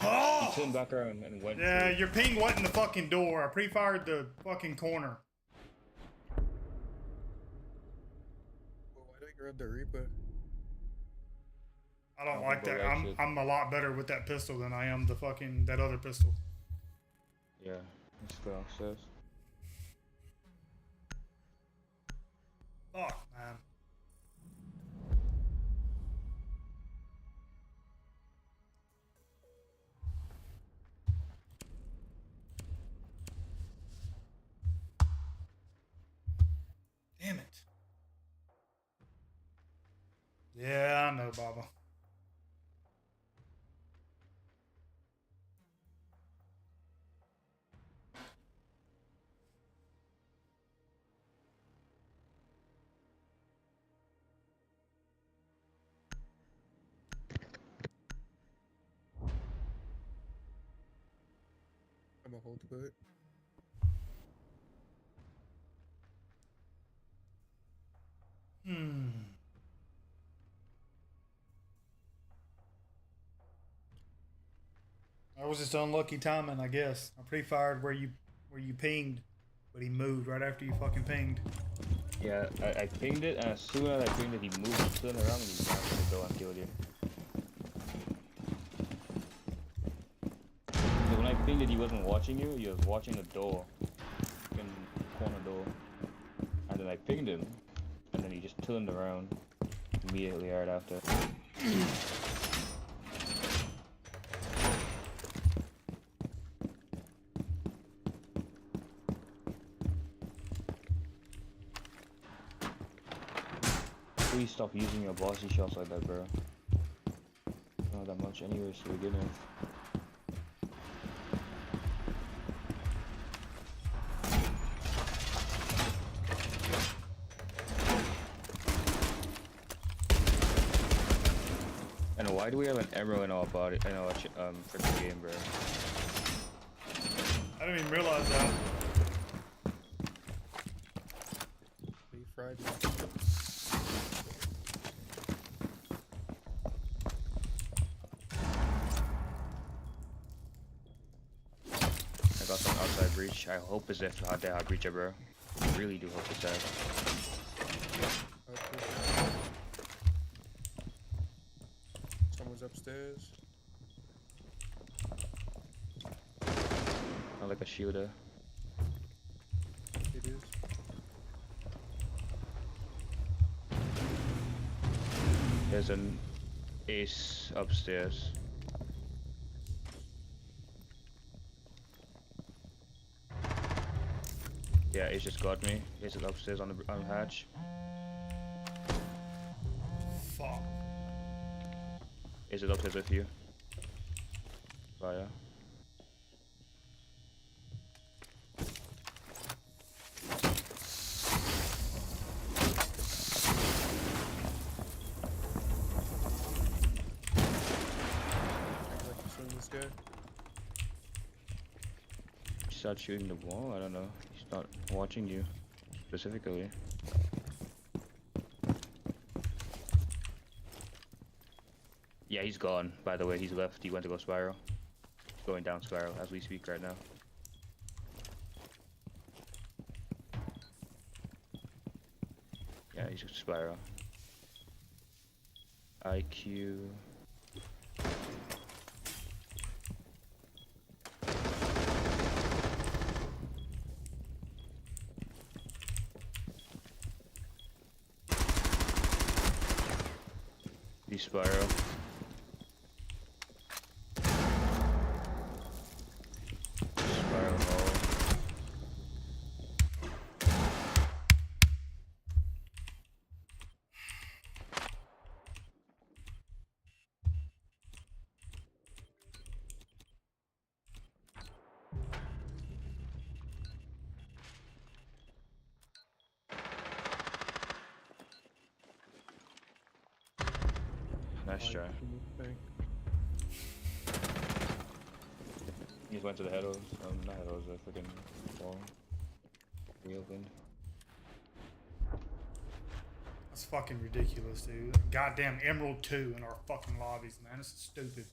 Oh! He turned back around and went. Yeah, your ping wasn't in the fucking door. I pre-fired the fucking corner. Well, why don't you grab the Reaper? I don't like that. I'm a lot better with that pistol than I am that other pistol. Yeah, let's go upstairs. Fuck, man. Damn it. Yeah, I know, Baba. I'm a hold to it. That was just unlucky timing, I guess. I pre-fired where you pinged, but he moved right after you fucking pinged. Yeah, I pinged it, and as soon as I pinged it, he moved and turned around and he knocked the door and killed you. So when I pinged it, he wasn't watching you, he was watching the door. In corner door. And then I pinged him, and then he just turned around immediately right after. Please stop using your bossy shots like that, bro. Not that much anyways to begin with. And why do we have an emerald in our body, in our freaking game, bro? I didn't even realize that. Fried. I got some outside breach. I hope it's if hot hot breacher, bro. I really do hope it's that. Someone's upstairs. I like a shooter. It is. There's an ace upstairs. Yeah, ace just got me. Ace is upstairs on the hatch. Fuck. Ace is upstairs with you. Fire. Start shooting the wall? I don't know. He's not watching you specifically. Yeah, he's gone. By the way, he's left. He went to go spiral. He's going down spiral as we speak right now. Yeah, he's spiral. IQ. Spiral. Spiral hole. Nice try. He just went to the headers. Not headers, the freaking wall. Reopened. That's fucking ridiculous, dude. Goddamn Emerald 2 in our fucking lobbies, man. This is stupid.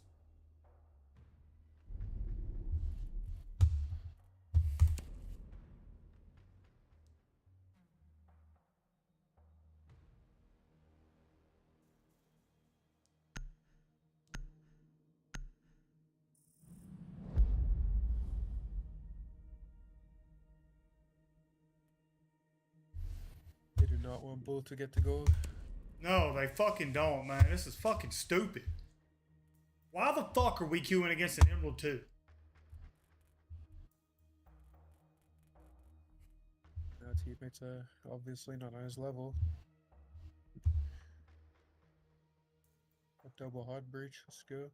They do not want Bull to get the gold. No, they fucking don't, man. This is fucking stupid. Why the fuck are we queuing against an Emerald 2? Our teammates are obviously not on his level. A double hard breach, let's go.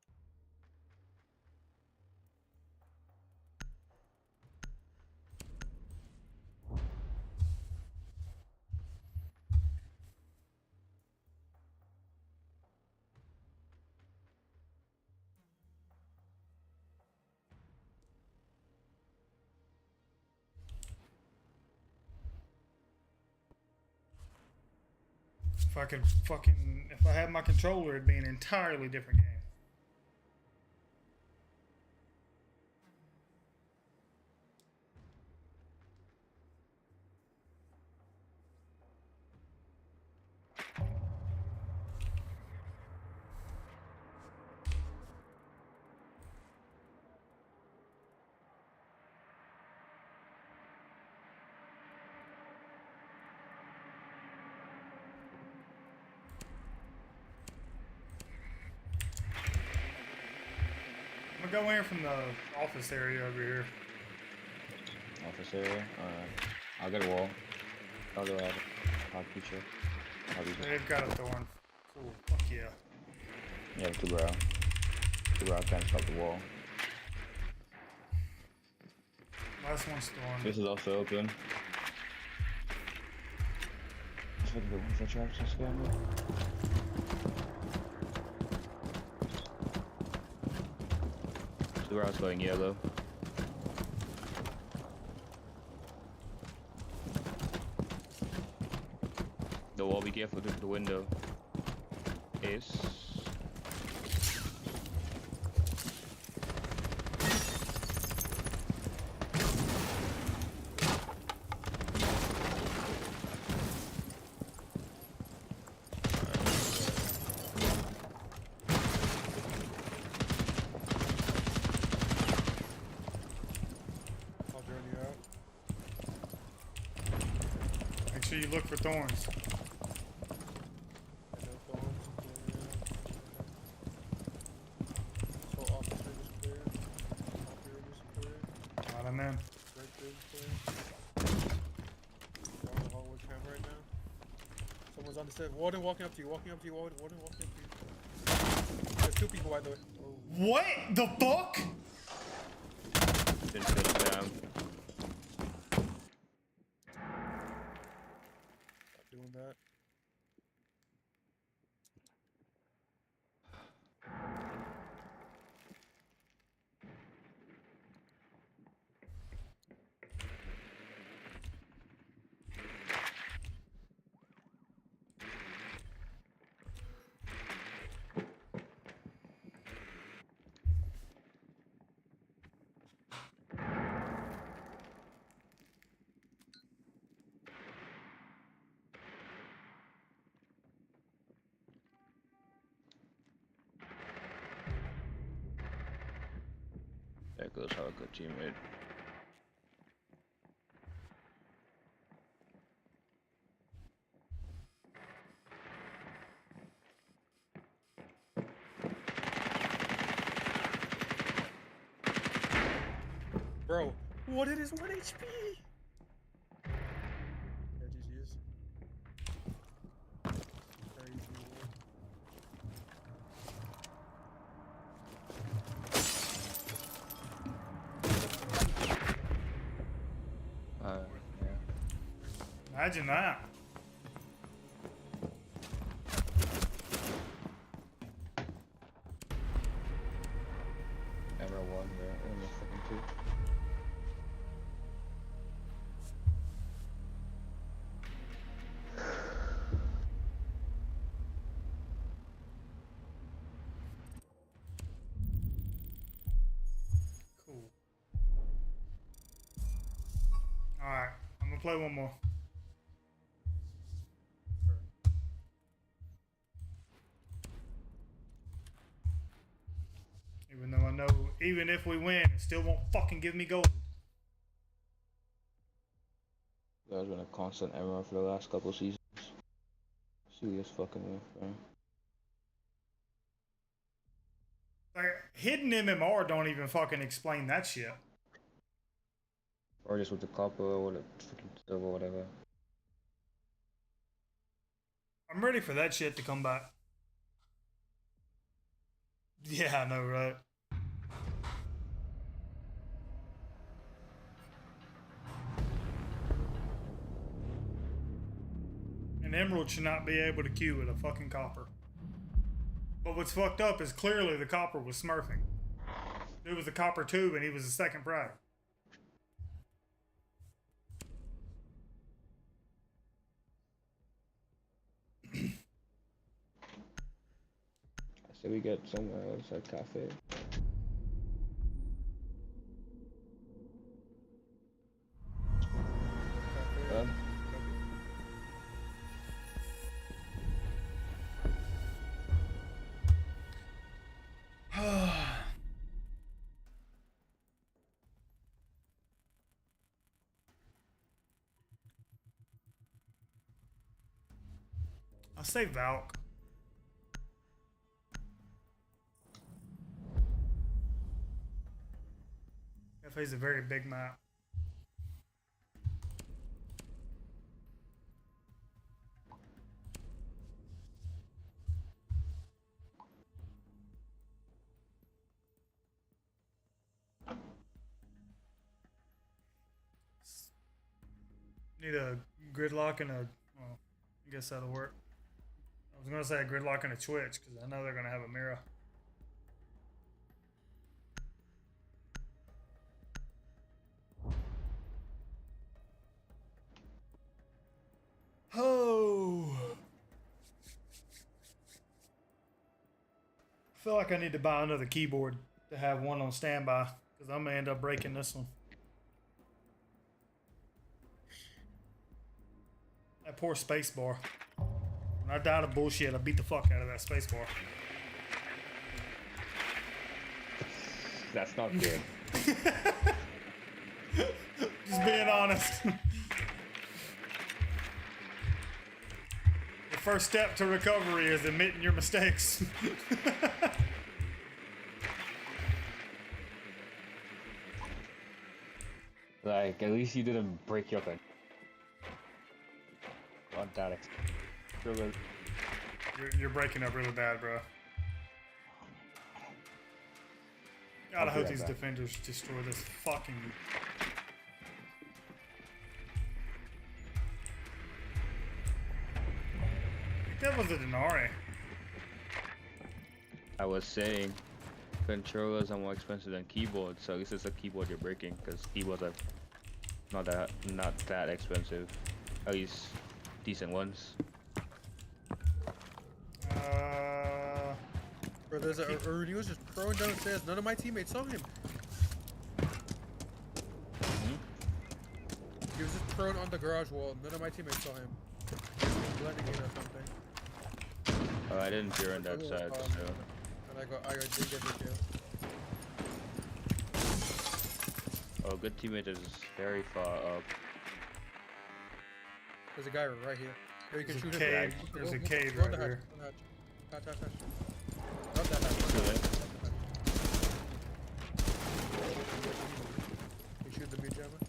If I had my controller, it'd be an entirely different game. I'm gonna go in from the office area over here. Office area? Alright. I'll get a wall. I'll go ahead. I'll feature. They've got a thorn. Cool. Fuck yeah. Yeah, two brow. Two brow can't stop the wall. Last one's thorn. This is also open. Let's look at the ones that traps this guy. Two brow's going yellow. The wall, be careful with the window. Is. I'll join you out. Make sure you look for thorns. was on the stairs. Warden walking up to you. Warden walking up to you. There's 2 people, by the way. Oh. What the fuck? Didn't finish down. Stop doing that. There goes our good teammate. Bro, what it is 1 HP? Yeah, GG's. Crazy. Yeah. Imagine that. Ever one there in the second 2. Cool. Alright, I'm gonna play one more. Even though I know, even if we win, it still won't fucking give me gold. You guys been a constant error for the last couple seasons. Serious fucking with, bro. Like, hidden MMR don't even fucking explain that shit. Or just with the copper or the freaking silver, whatever. I'm ready for that shit to come back. Yeah, I know, right? An emerald should not be able to queue with a fucking copper. But what's fucked up is clearly the copper was smurfing. It was a copper tube and he was the second frag. I say we get somewhere else at cafe. I'll say Valk. Cafe's a very big map. Need a gridlock and a, well, I guess that'll work. I was gonna say a gridlock and a twitch because I know they're gonna have a mirror. Oh, I feel like I need to buy another keyboard to have one on standby because I'm gonna end up breaking this one. That poor space bar. When I died of bullshit, I beat the fuck out of that space bar. That's not good. Just being honest. The first step to recovery is admitting your mistakes. Like, at least you didn't break your thing. On that extent. Controllers. You're breaking up really bad, bro. God, I hope these defenders destroy this fucking. I think that was a Denari. I was saying, controllers are more expensive than keyboards, so this is a keyboard you're breaking, because keyboards are not that expensive, at least decent ones. Bro, there's a Rudy was just throwing downstairs. None of my teammates saw him. He was just prone on the garage wall. None of my teammates saw him. He was blending in or something. Oh, I didn't hear on that side, so. And I did get the kill. Oh, good teammate is very far up. There's a guy right here. Here you can shoot him. There's a cave right here. Hatch. Run that hatch. You shoot the mid jammer.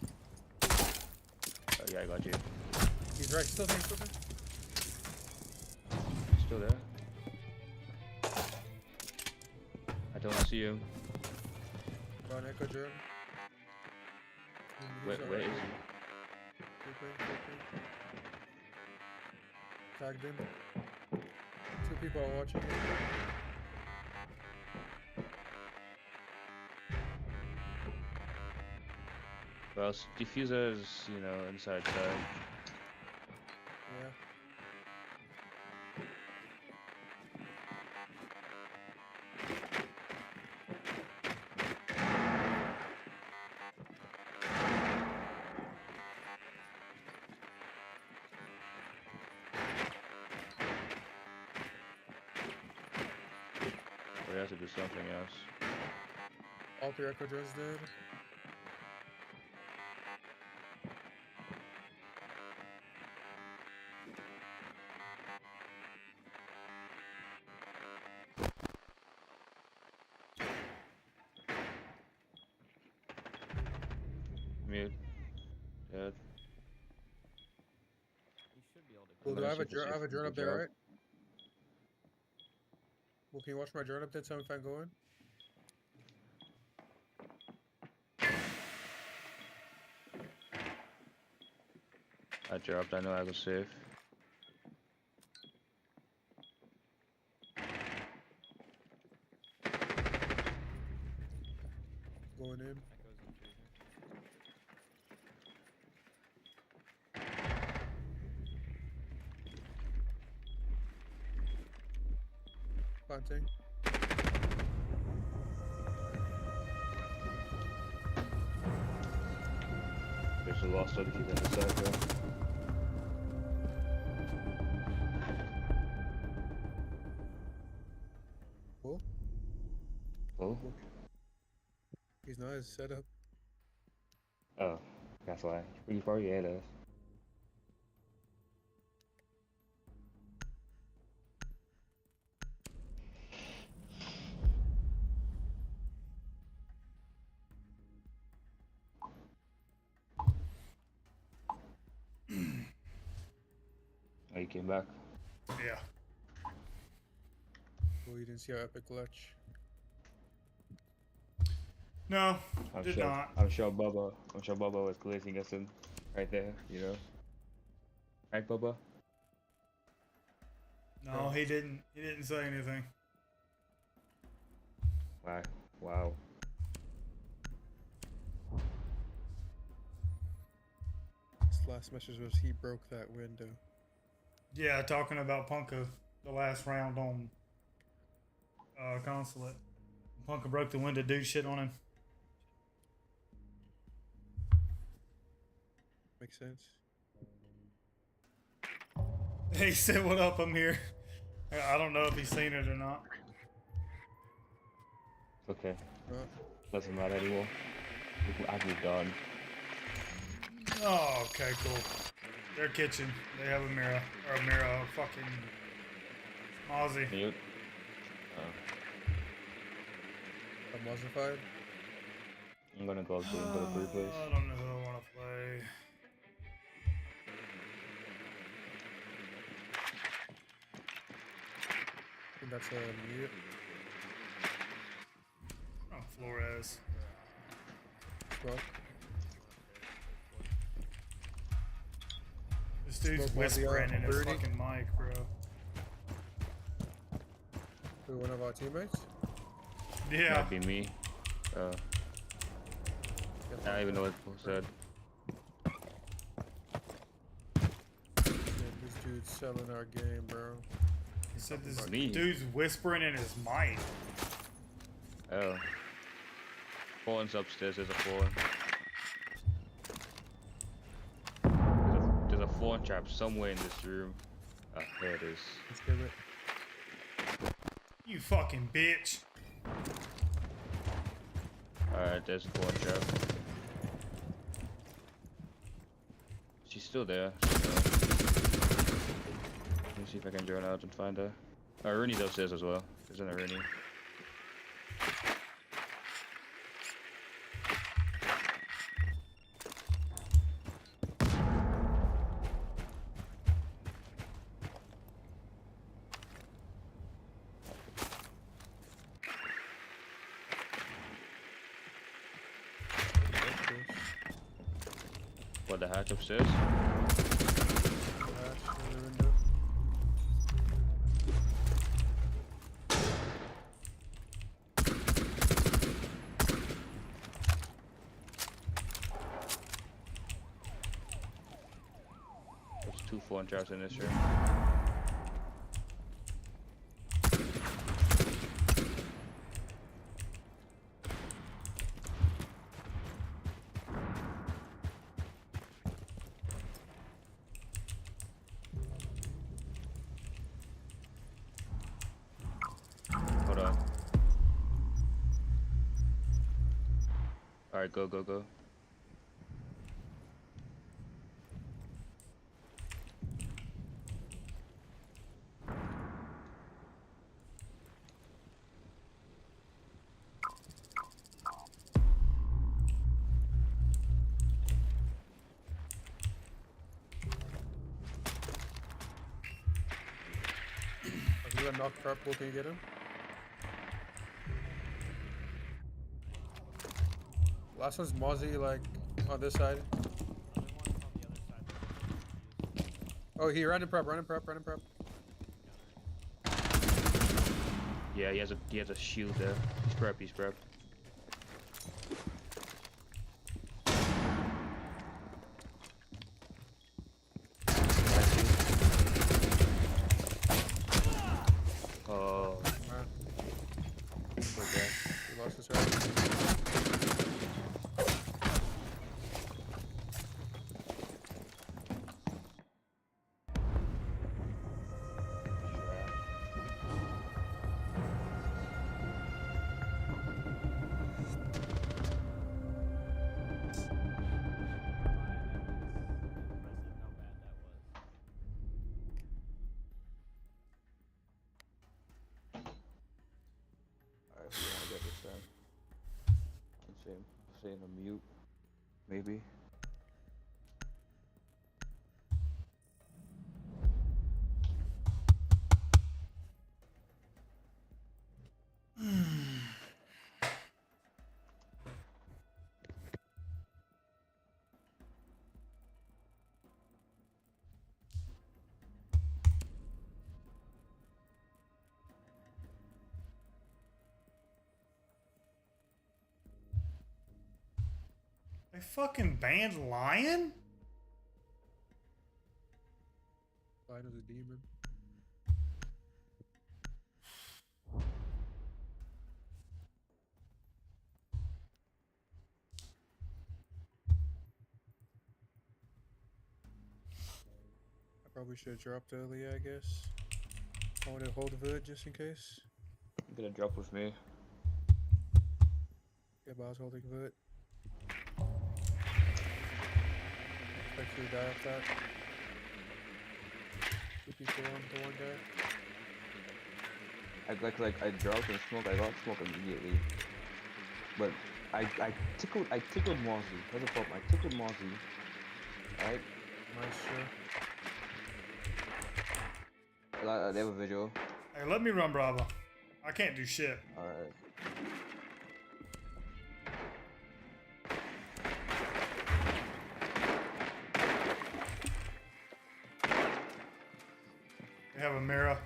Oh yeah, I got you. He's right. Still there. Still there? I don't see him. Got an echo drone. Where is he? Tagged him. 2 people are watching him. Well, diffuser is, you know, inside side. Yeah. We have to do something else. All 3 echo drones dead. Mute. Dead. Well, do I have a drone up there, right? Well, can you watch my drone up there? Tell me if I'm going. I dropped, I know I was safe. Going in. Planting. There's a lost other keep on the side though. Cool. Oh? He's not his setup. Oh, that's why. He's probably at us. Oh, you came back? Yeah. Well, you didn't see our epic clutch. No, did not. I'm sure Bubba was glazing us in right there, you know? Right, Bubba? No, he didn't. He didn't say anything. Wow. His last message was he broke that window. Yeah, talking about Punka the last round on Consulate. Punka broke the window, dude shit on him. Makes sense. He said, "What up? I'm here." I don't know if he's seen it or not. Okay. Doesn't matter anymore. I've moved on. Oh, okay, cool. Their kitchen. They have a mirror. Or a mirror, fucking Aussie. Mute. I'm Mozzified. I'm gonna go to the blue place. I don't know who I want to play. that's a mute. Oh, Flores. Smoke. This dude's Smoke whispering in his 30. fucking mic, bro. Who, one of our teammates? Yeah. Might be me. I don't even know what Paul said. This dude's selling our game, bro. He said this Me? dude's whispering in his mic. Oh. Fallen's upstairs, there's a Fallen. There's a Fallen trap somewhere in this room. Oh, there it is. Let's give it. You fucking bitch. Alright, there's a Fallen trap. She's still there. So. Let me see if I can drone out and find her. Oh, Rooney's upstairs as well. There's another Rooney. What, the hatch upstairs? There's 2 Fallen traps in this room. Hold on. Alright, go, go, go. If you got knocked purple, can you get him? Last one's Mozzie, like, on this side. Oh, he ran in prep, run in prep, run in prep. Yeah, he has a shield there. He's prep, he's prep. Oh. Okay. He lost his head. Alright, if we want to get this done. I'm saying a mute, maybe. They fucking banned Lion? Lion is a demon. I probably should have dropped earlier, I guess. I want to hold the vid just in case. I'm gonna drop with me. Yeah, but I was holding vid. Actually die off that. 2 people on the one guy. I dropped and smoke. I got smoke immediately. But I tickled Mozzie. That's the problem. I tickled Mozzie. Right? Nice, sure. They have a visual. Hey, let me run Bravo. I can't do shit. Alright. We have a mirror.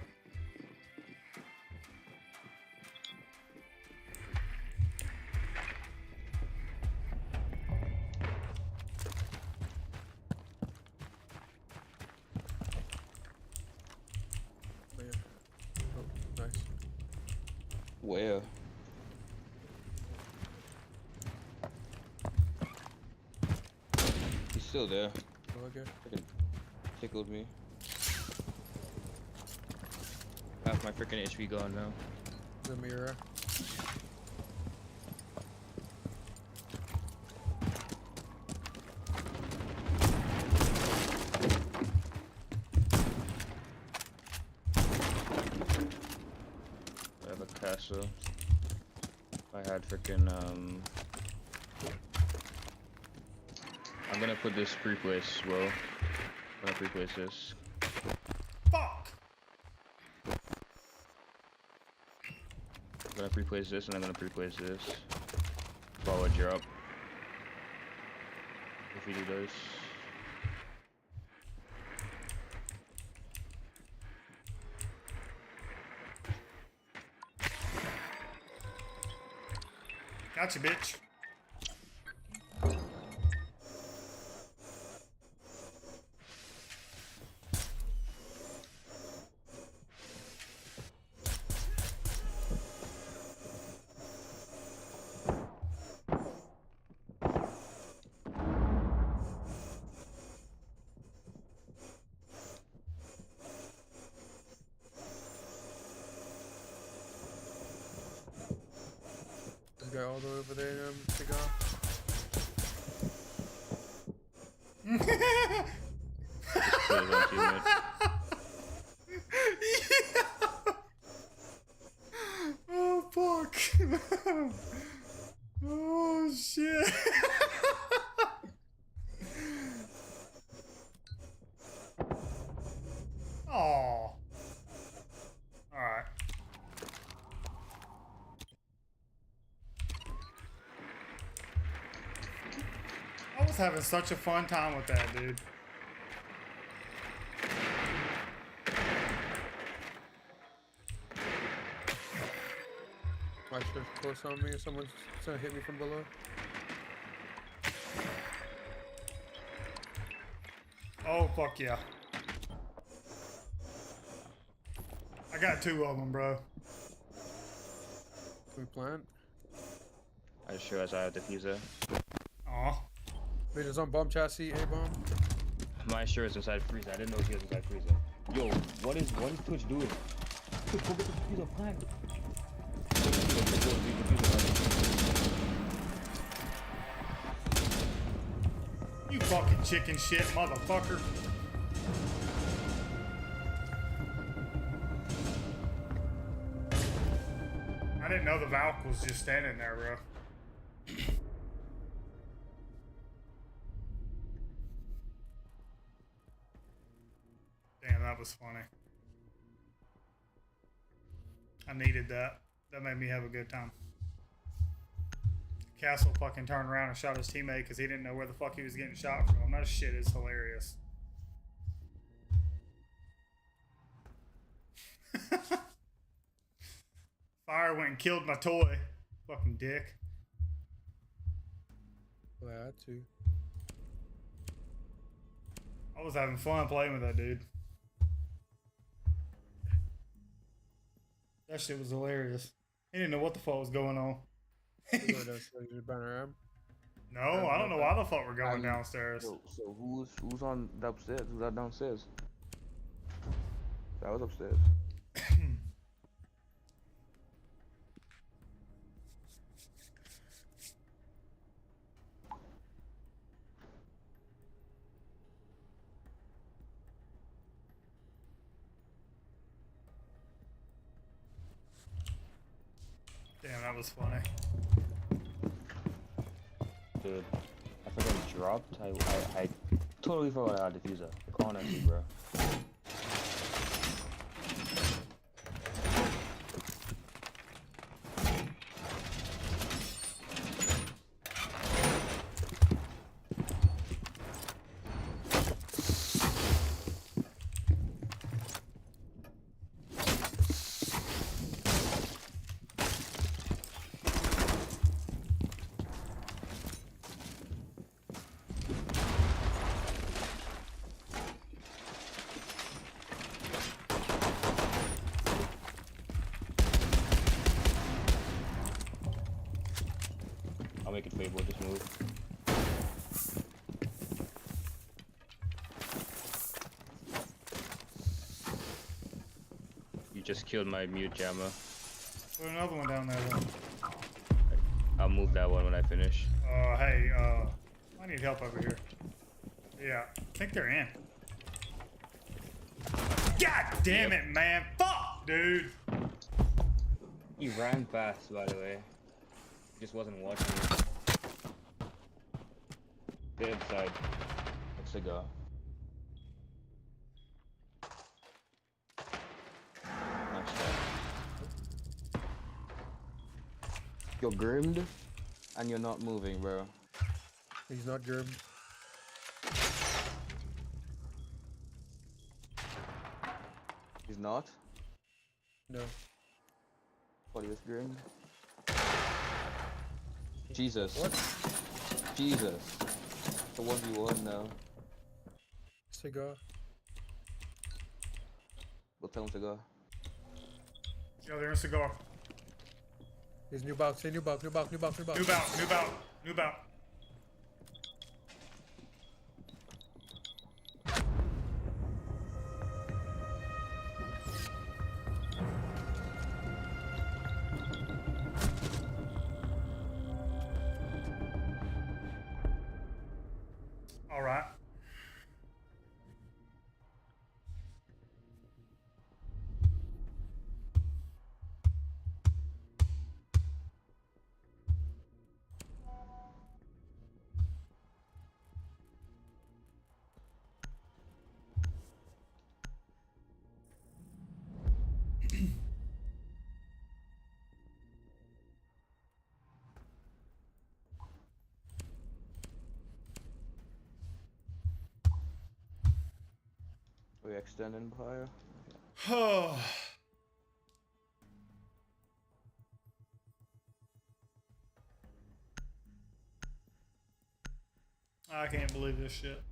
Nice. Where? He's still there. Okay. Freaking tickled me. Half my freaking HP gone now. The mirror. I have a castle. I had freaking I'm gonna put this pre-place as well. I'm gonna pre-place this. Fuck! I'm gonna pre-place this and I'm gonna pre-place this. Forward drop. If you do those. Gotcha, bitch. This guy all the way over there, take off. Oh fuck! Oh shit! Oh. All right. I was having such a fun time with that, dude. Watch this close on me. Someone's trying to hit me from below. Oh fuck yeah! I got two of them, bro. Can we plant? I just realized I have diffuser. Aw. Wait, it's on bomb chassis, A-bomb. My sure is inside freezer. I didn't know he was inside freezer. Yo, what is Twitch doing? Twitch, go get the diffuser flag. You fucking chicken shit, motherfucker. I didn't know the Valk was just standing there, bro. Damn, that was funny. I needed that. That made me have a good time. Castle fucking turned around and shot his teammate because he didn't know where the fuck he was getting shot from. That shit is hilarious. Fire went and killed my toy. Fucking dick. Glad to. I was having fun playing with that dude. That shit was hilarious. He didn't know what the fuck was going on. No, I don't know why the fuck we're going downstairs. So who's on the upstairs? Who's that downstairs? That was upstairs. Damn, that was funny. Dude, I forgot he dropped. I totally forgot I had diffuser. Like, honestly, bro. I'll make it Fable, just move. You just killed my mute jammer. Put another one down there then. I'll move that one when I finish. Hey, I need help over here. Yeah, I think they're in. God damn it, man. Fuck, dude. He ran fast, by the way. Just wasn't watching it. The inside. Let's go. Nice shot. You're grimmed, and you're not moving, bro. He's not grimmed. He's not? No. What is grimmed? Jesus. What? Jesus. The 1v1 now. Cigar. We'll tell him to go. Yo, they're in cigar. He's new box, new box, new box, new box, new box. New bout, new bout, new bout. All right. We extend Empire. Oh. I can't believe this shit.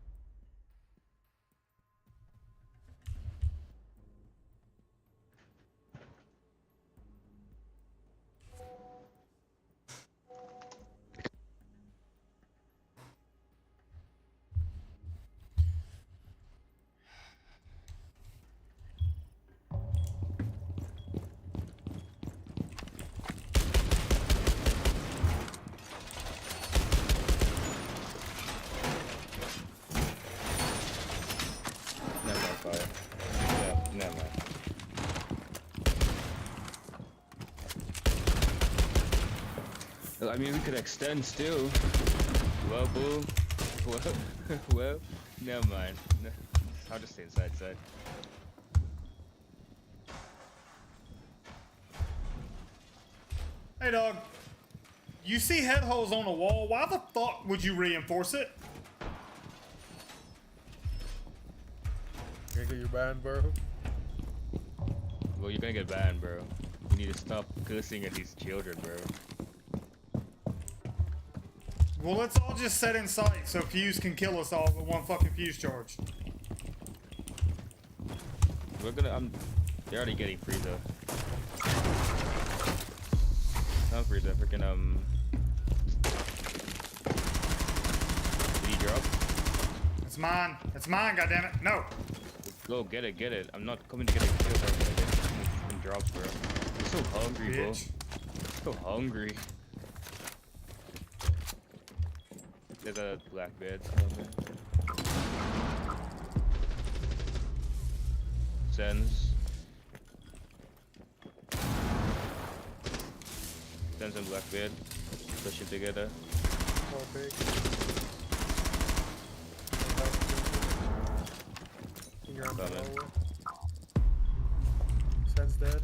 Never mind, fire. Yeah, never mind. I mean, we could extend still. Well, boo. Well, never mind. I'll just stay inside. Hey, dog. You see head holes on the wall. Why the fuck would you reinforce it? Gonna get you banned, bro. Well, you're gonna get banned, bro. You need to stop cursing at these children, bro. Well, let's all just set in sight so Fuse can kill us all with one fucking Fuse charge. We're gonna. They're already getting Frieza. Not Frieza, freaking Did he drop? It's mine. It's mine. Goddammit. No. Go get it. I'm not coming to get a kill, bro. I'm getting drops, bro. I'm so hungry, bro. I'm so hungry. There's a black bed. Sends and black bed. Push it together. Oh, big. You're on the Coming. lower. Sense dead.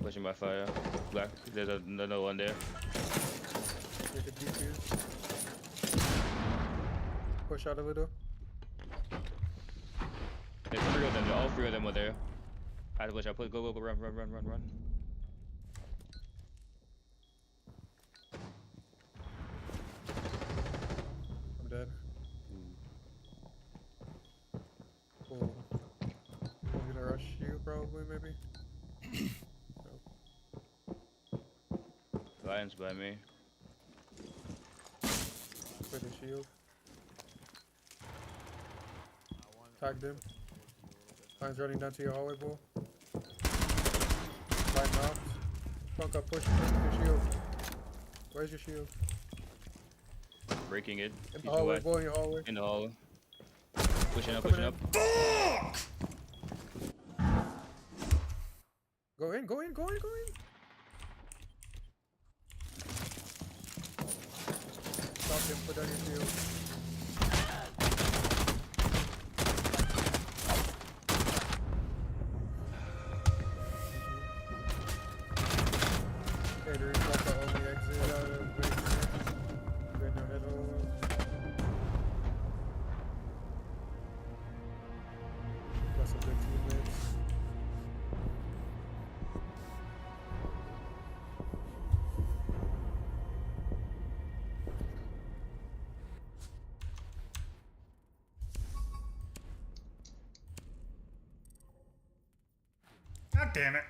Pushing my fire. Black. There's another one there. Get the defuse. Push out a little. There's three of them. All three of them were there. I had to push out. Go, run. I'm dead. Cool. I'm gonna rush you probably, maybe. I Lions by me. For the shield. Tag them. Lions running down to your hallway, ball. Line knocked. Funk up, push your shield. Where's your shield? Breaking it. In the hallway, boy, in your hallway. In the hallway. Pushing up, pushing up. Go in, go in, go in, go in. Stop him, put down your shield. Okay, there is like the only exit out of basement. Bend your head over. Got some good teammates. God damn it.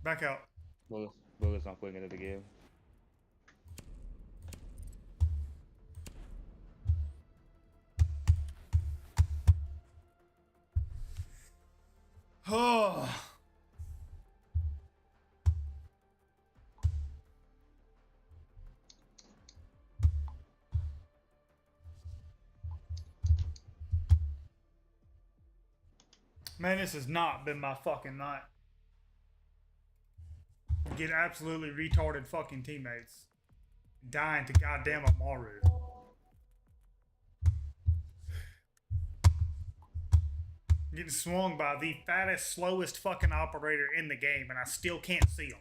Back out. Bullet's not quick into the game. Oh. Man, this has not been my fucking night. Get absolutely retarded fucking teammates. Dying to goddamn Amaru. Getting swung by the fattest, slowest fucking operator in the game, and I still can't see him.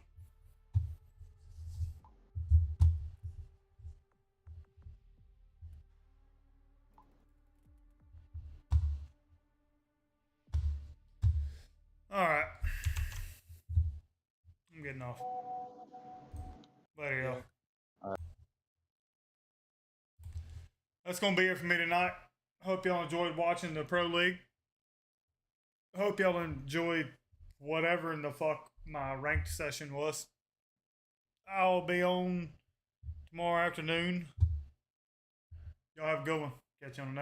Alright. I'm getting off. There you go. That's going to be it for me tonight. Hope y'all enjoyed watching the Pro League. Hope y'all enjoyed whatever in the fuck my ranked session was. I'll be on tomorrow afternoon. Y'all have a good one. Catch you on the next.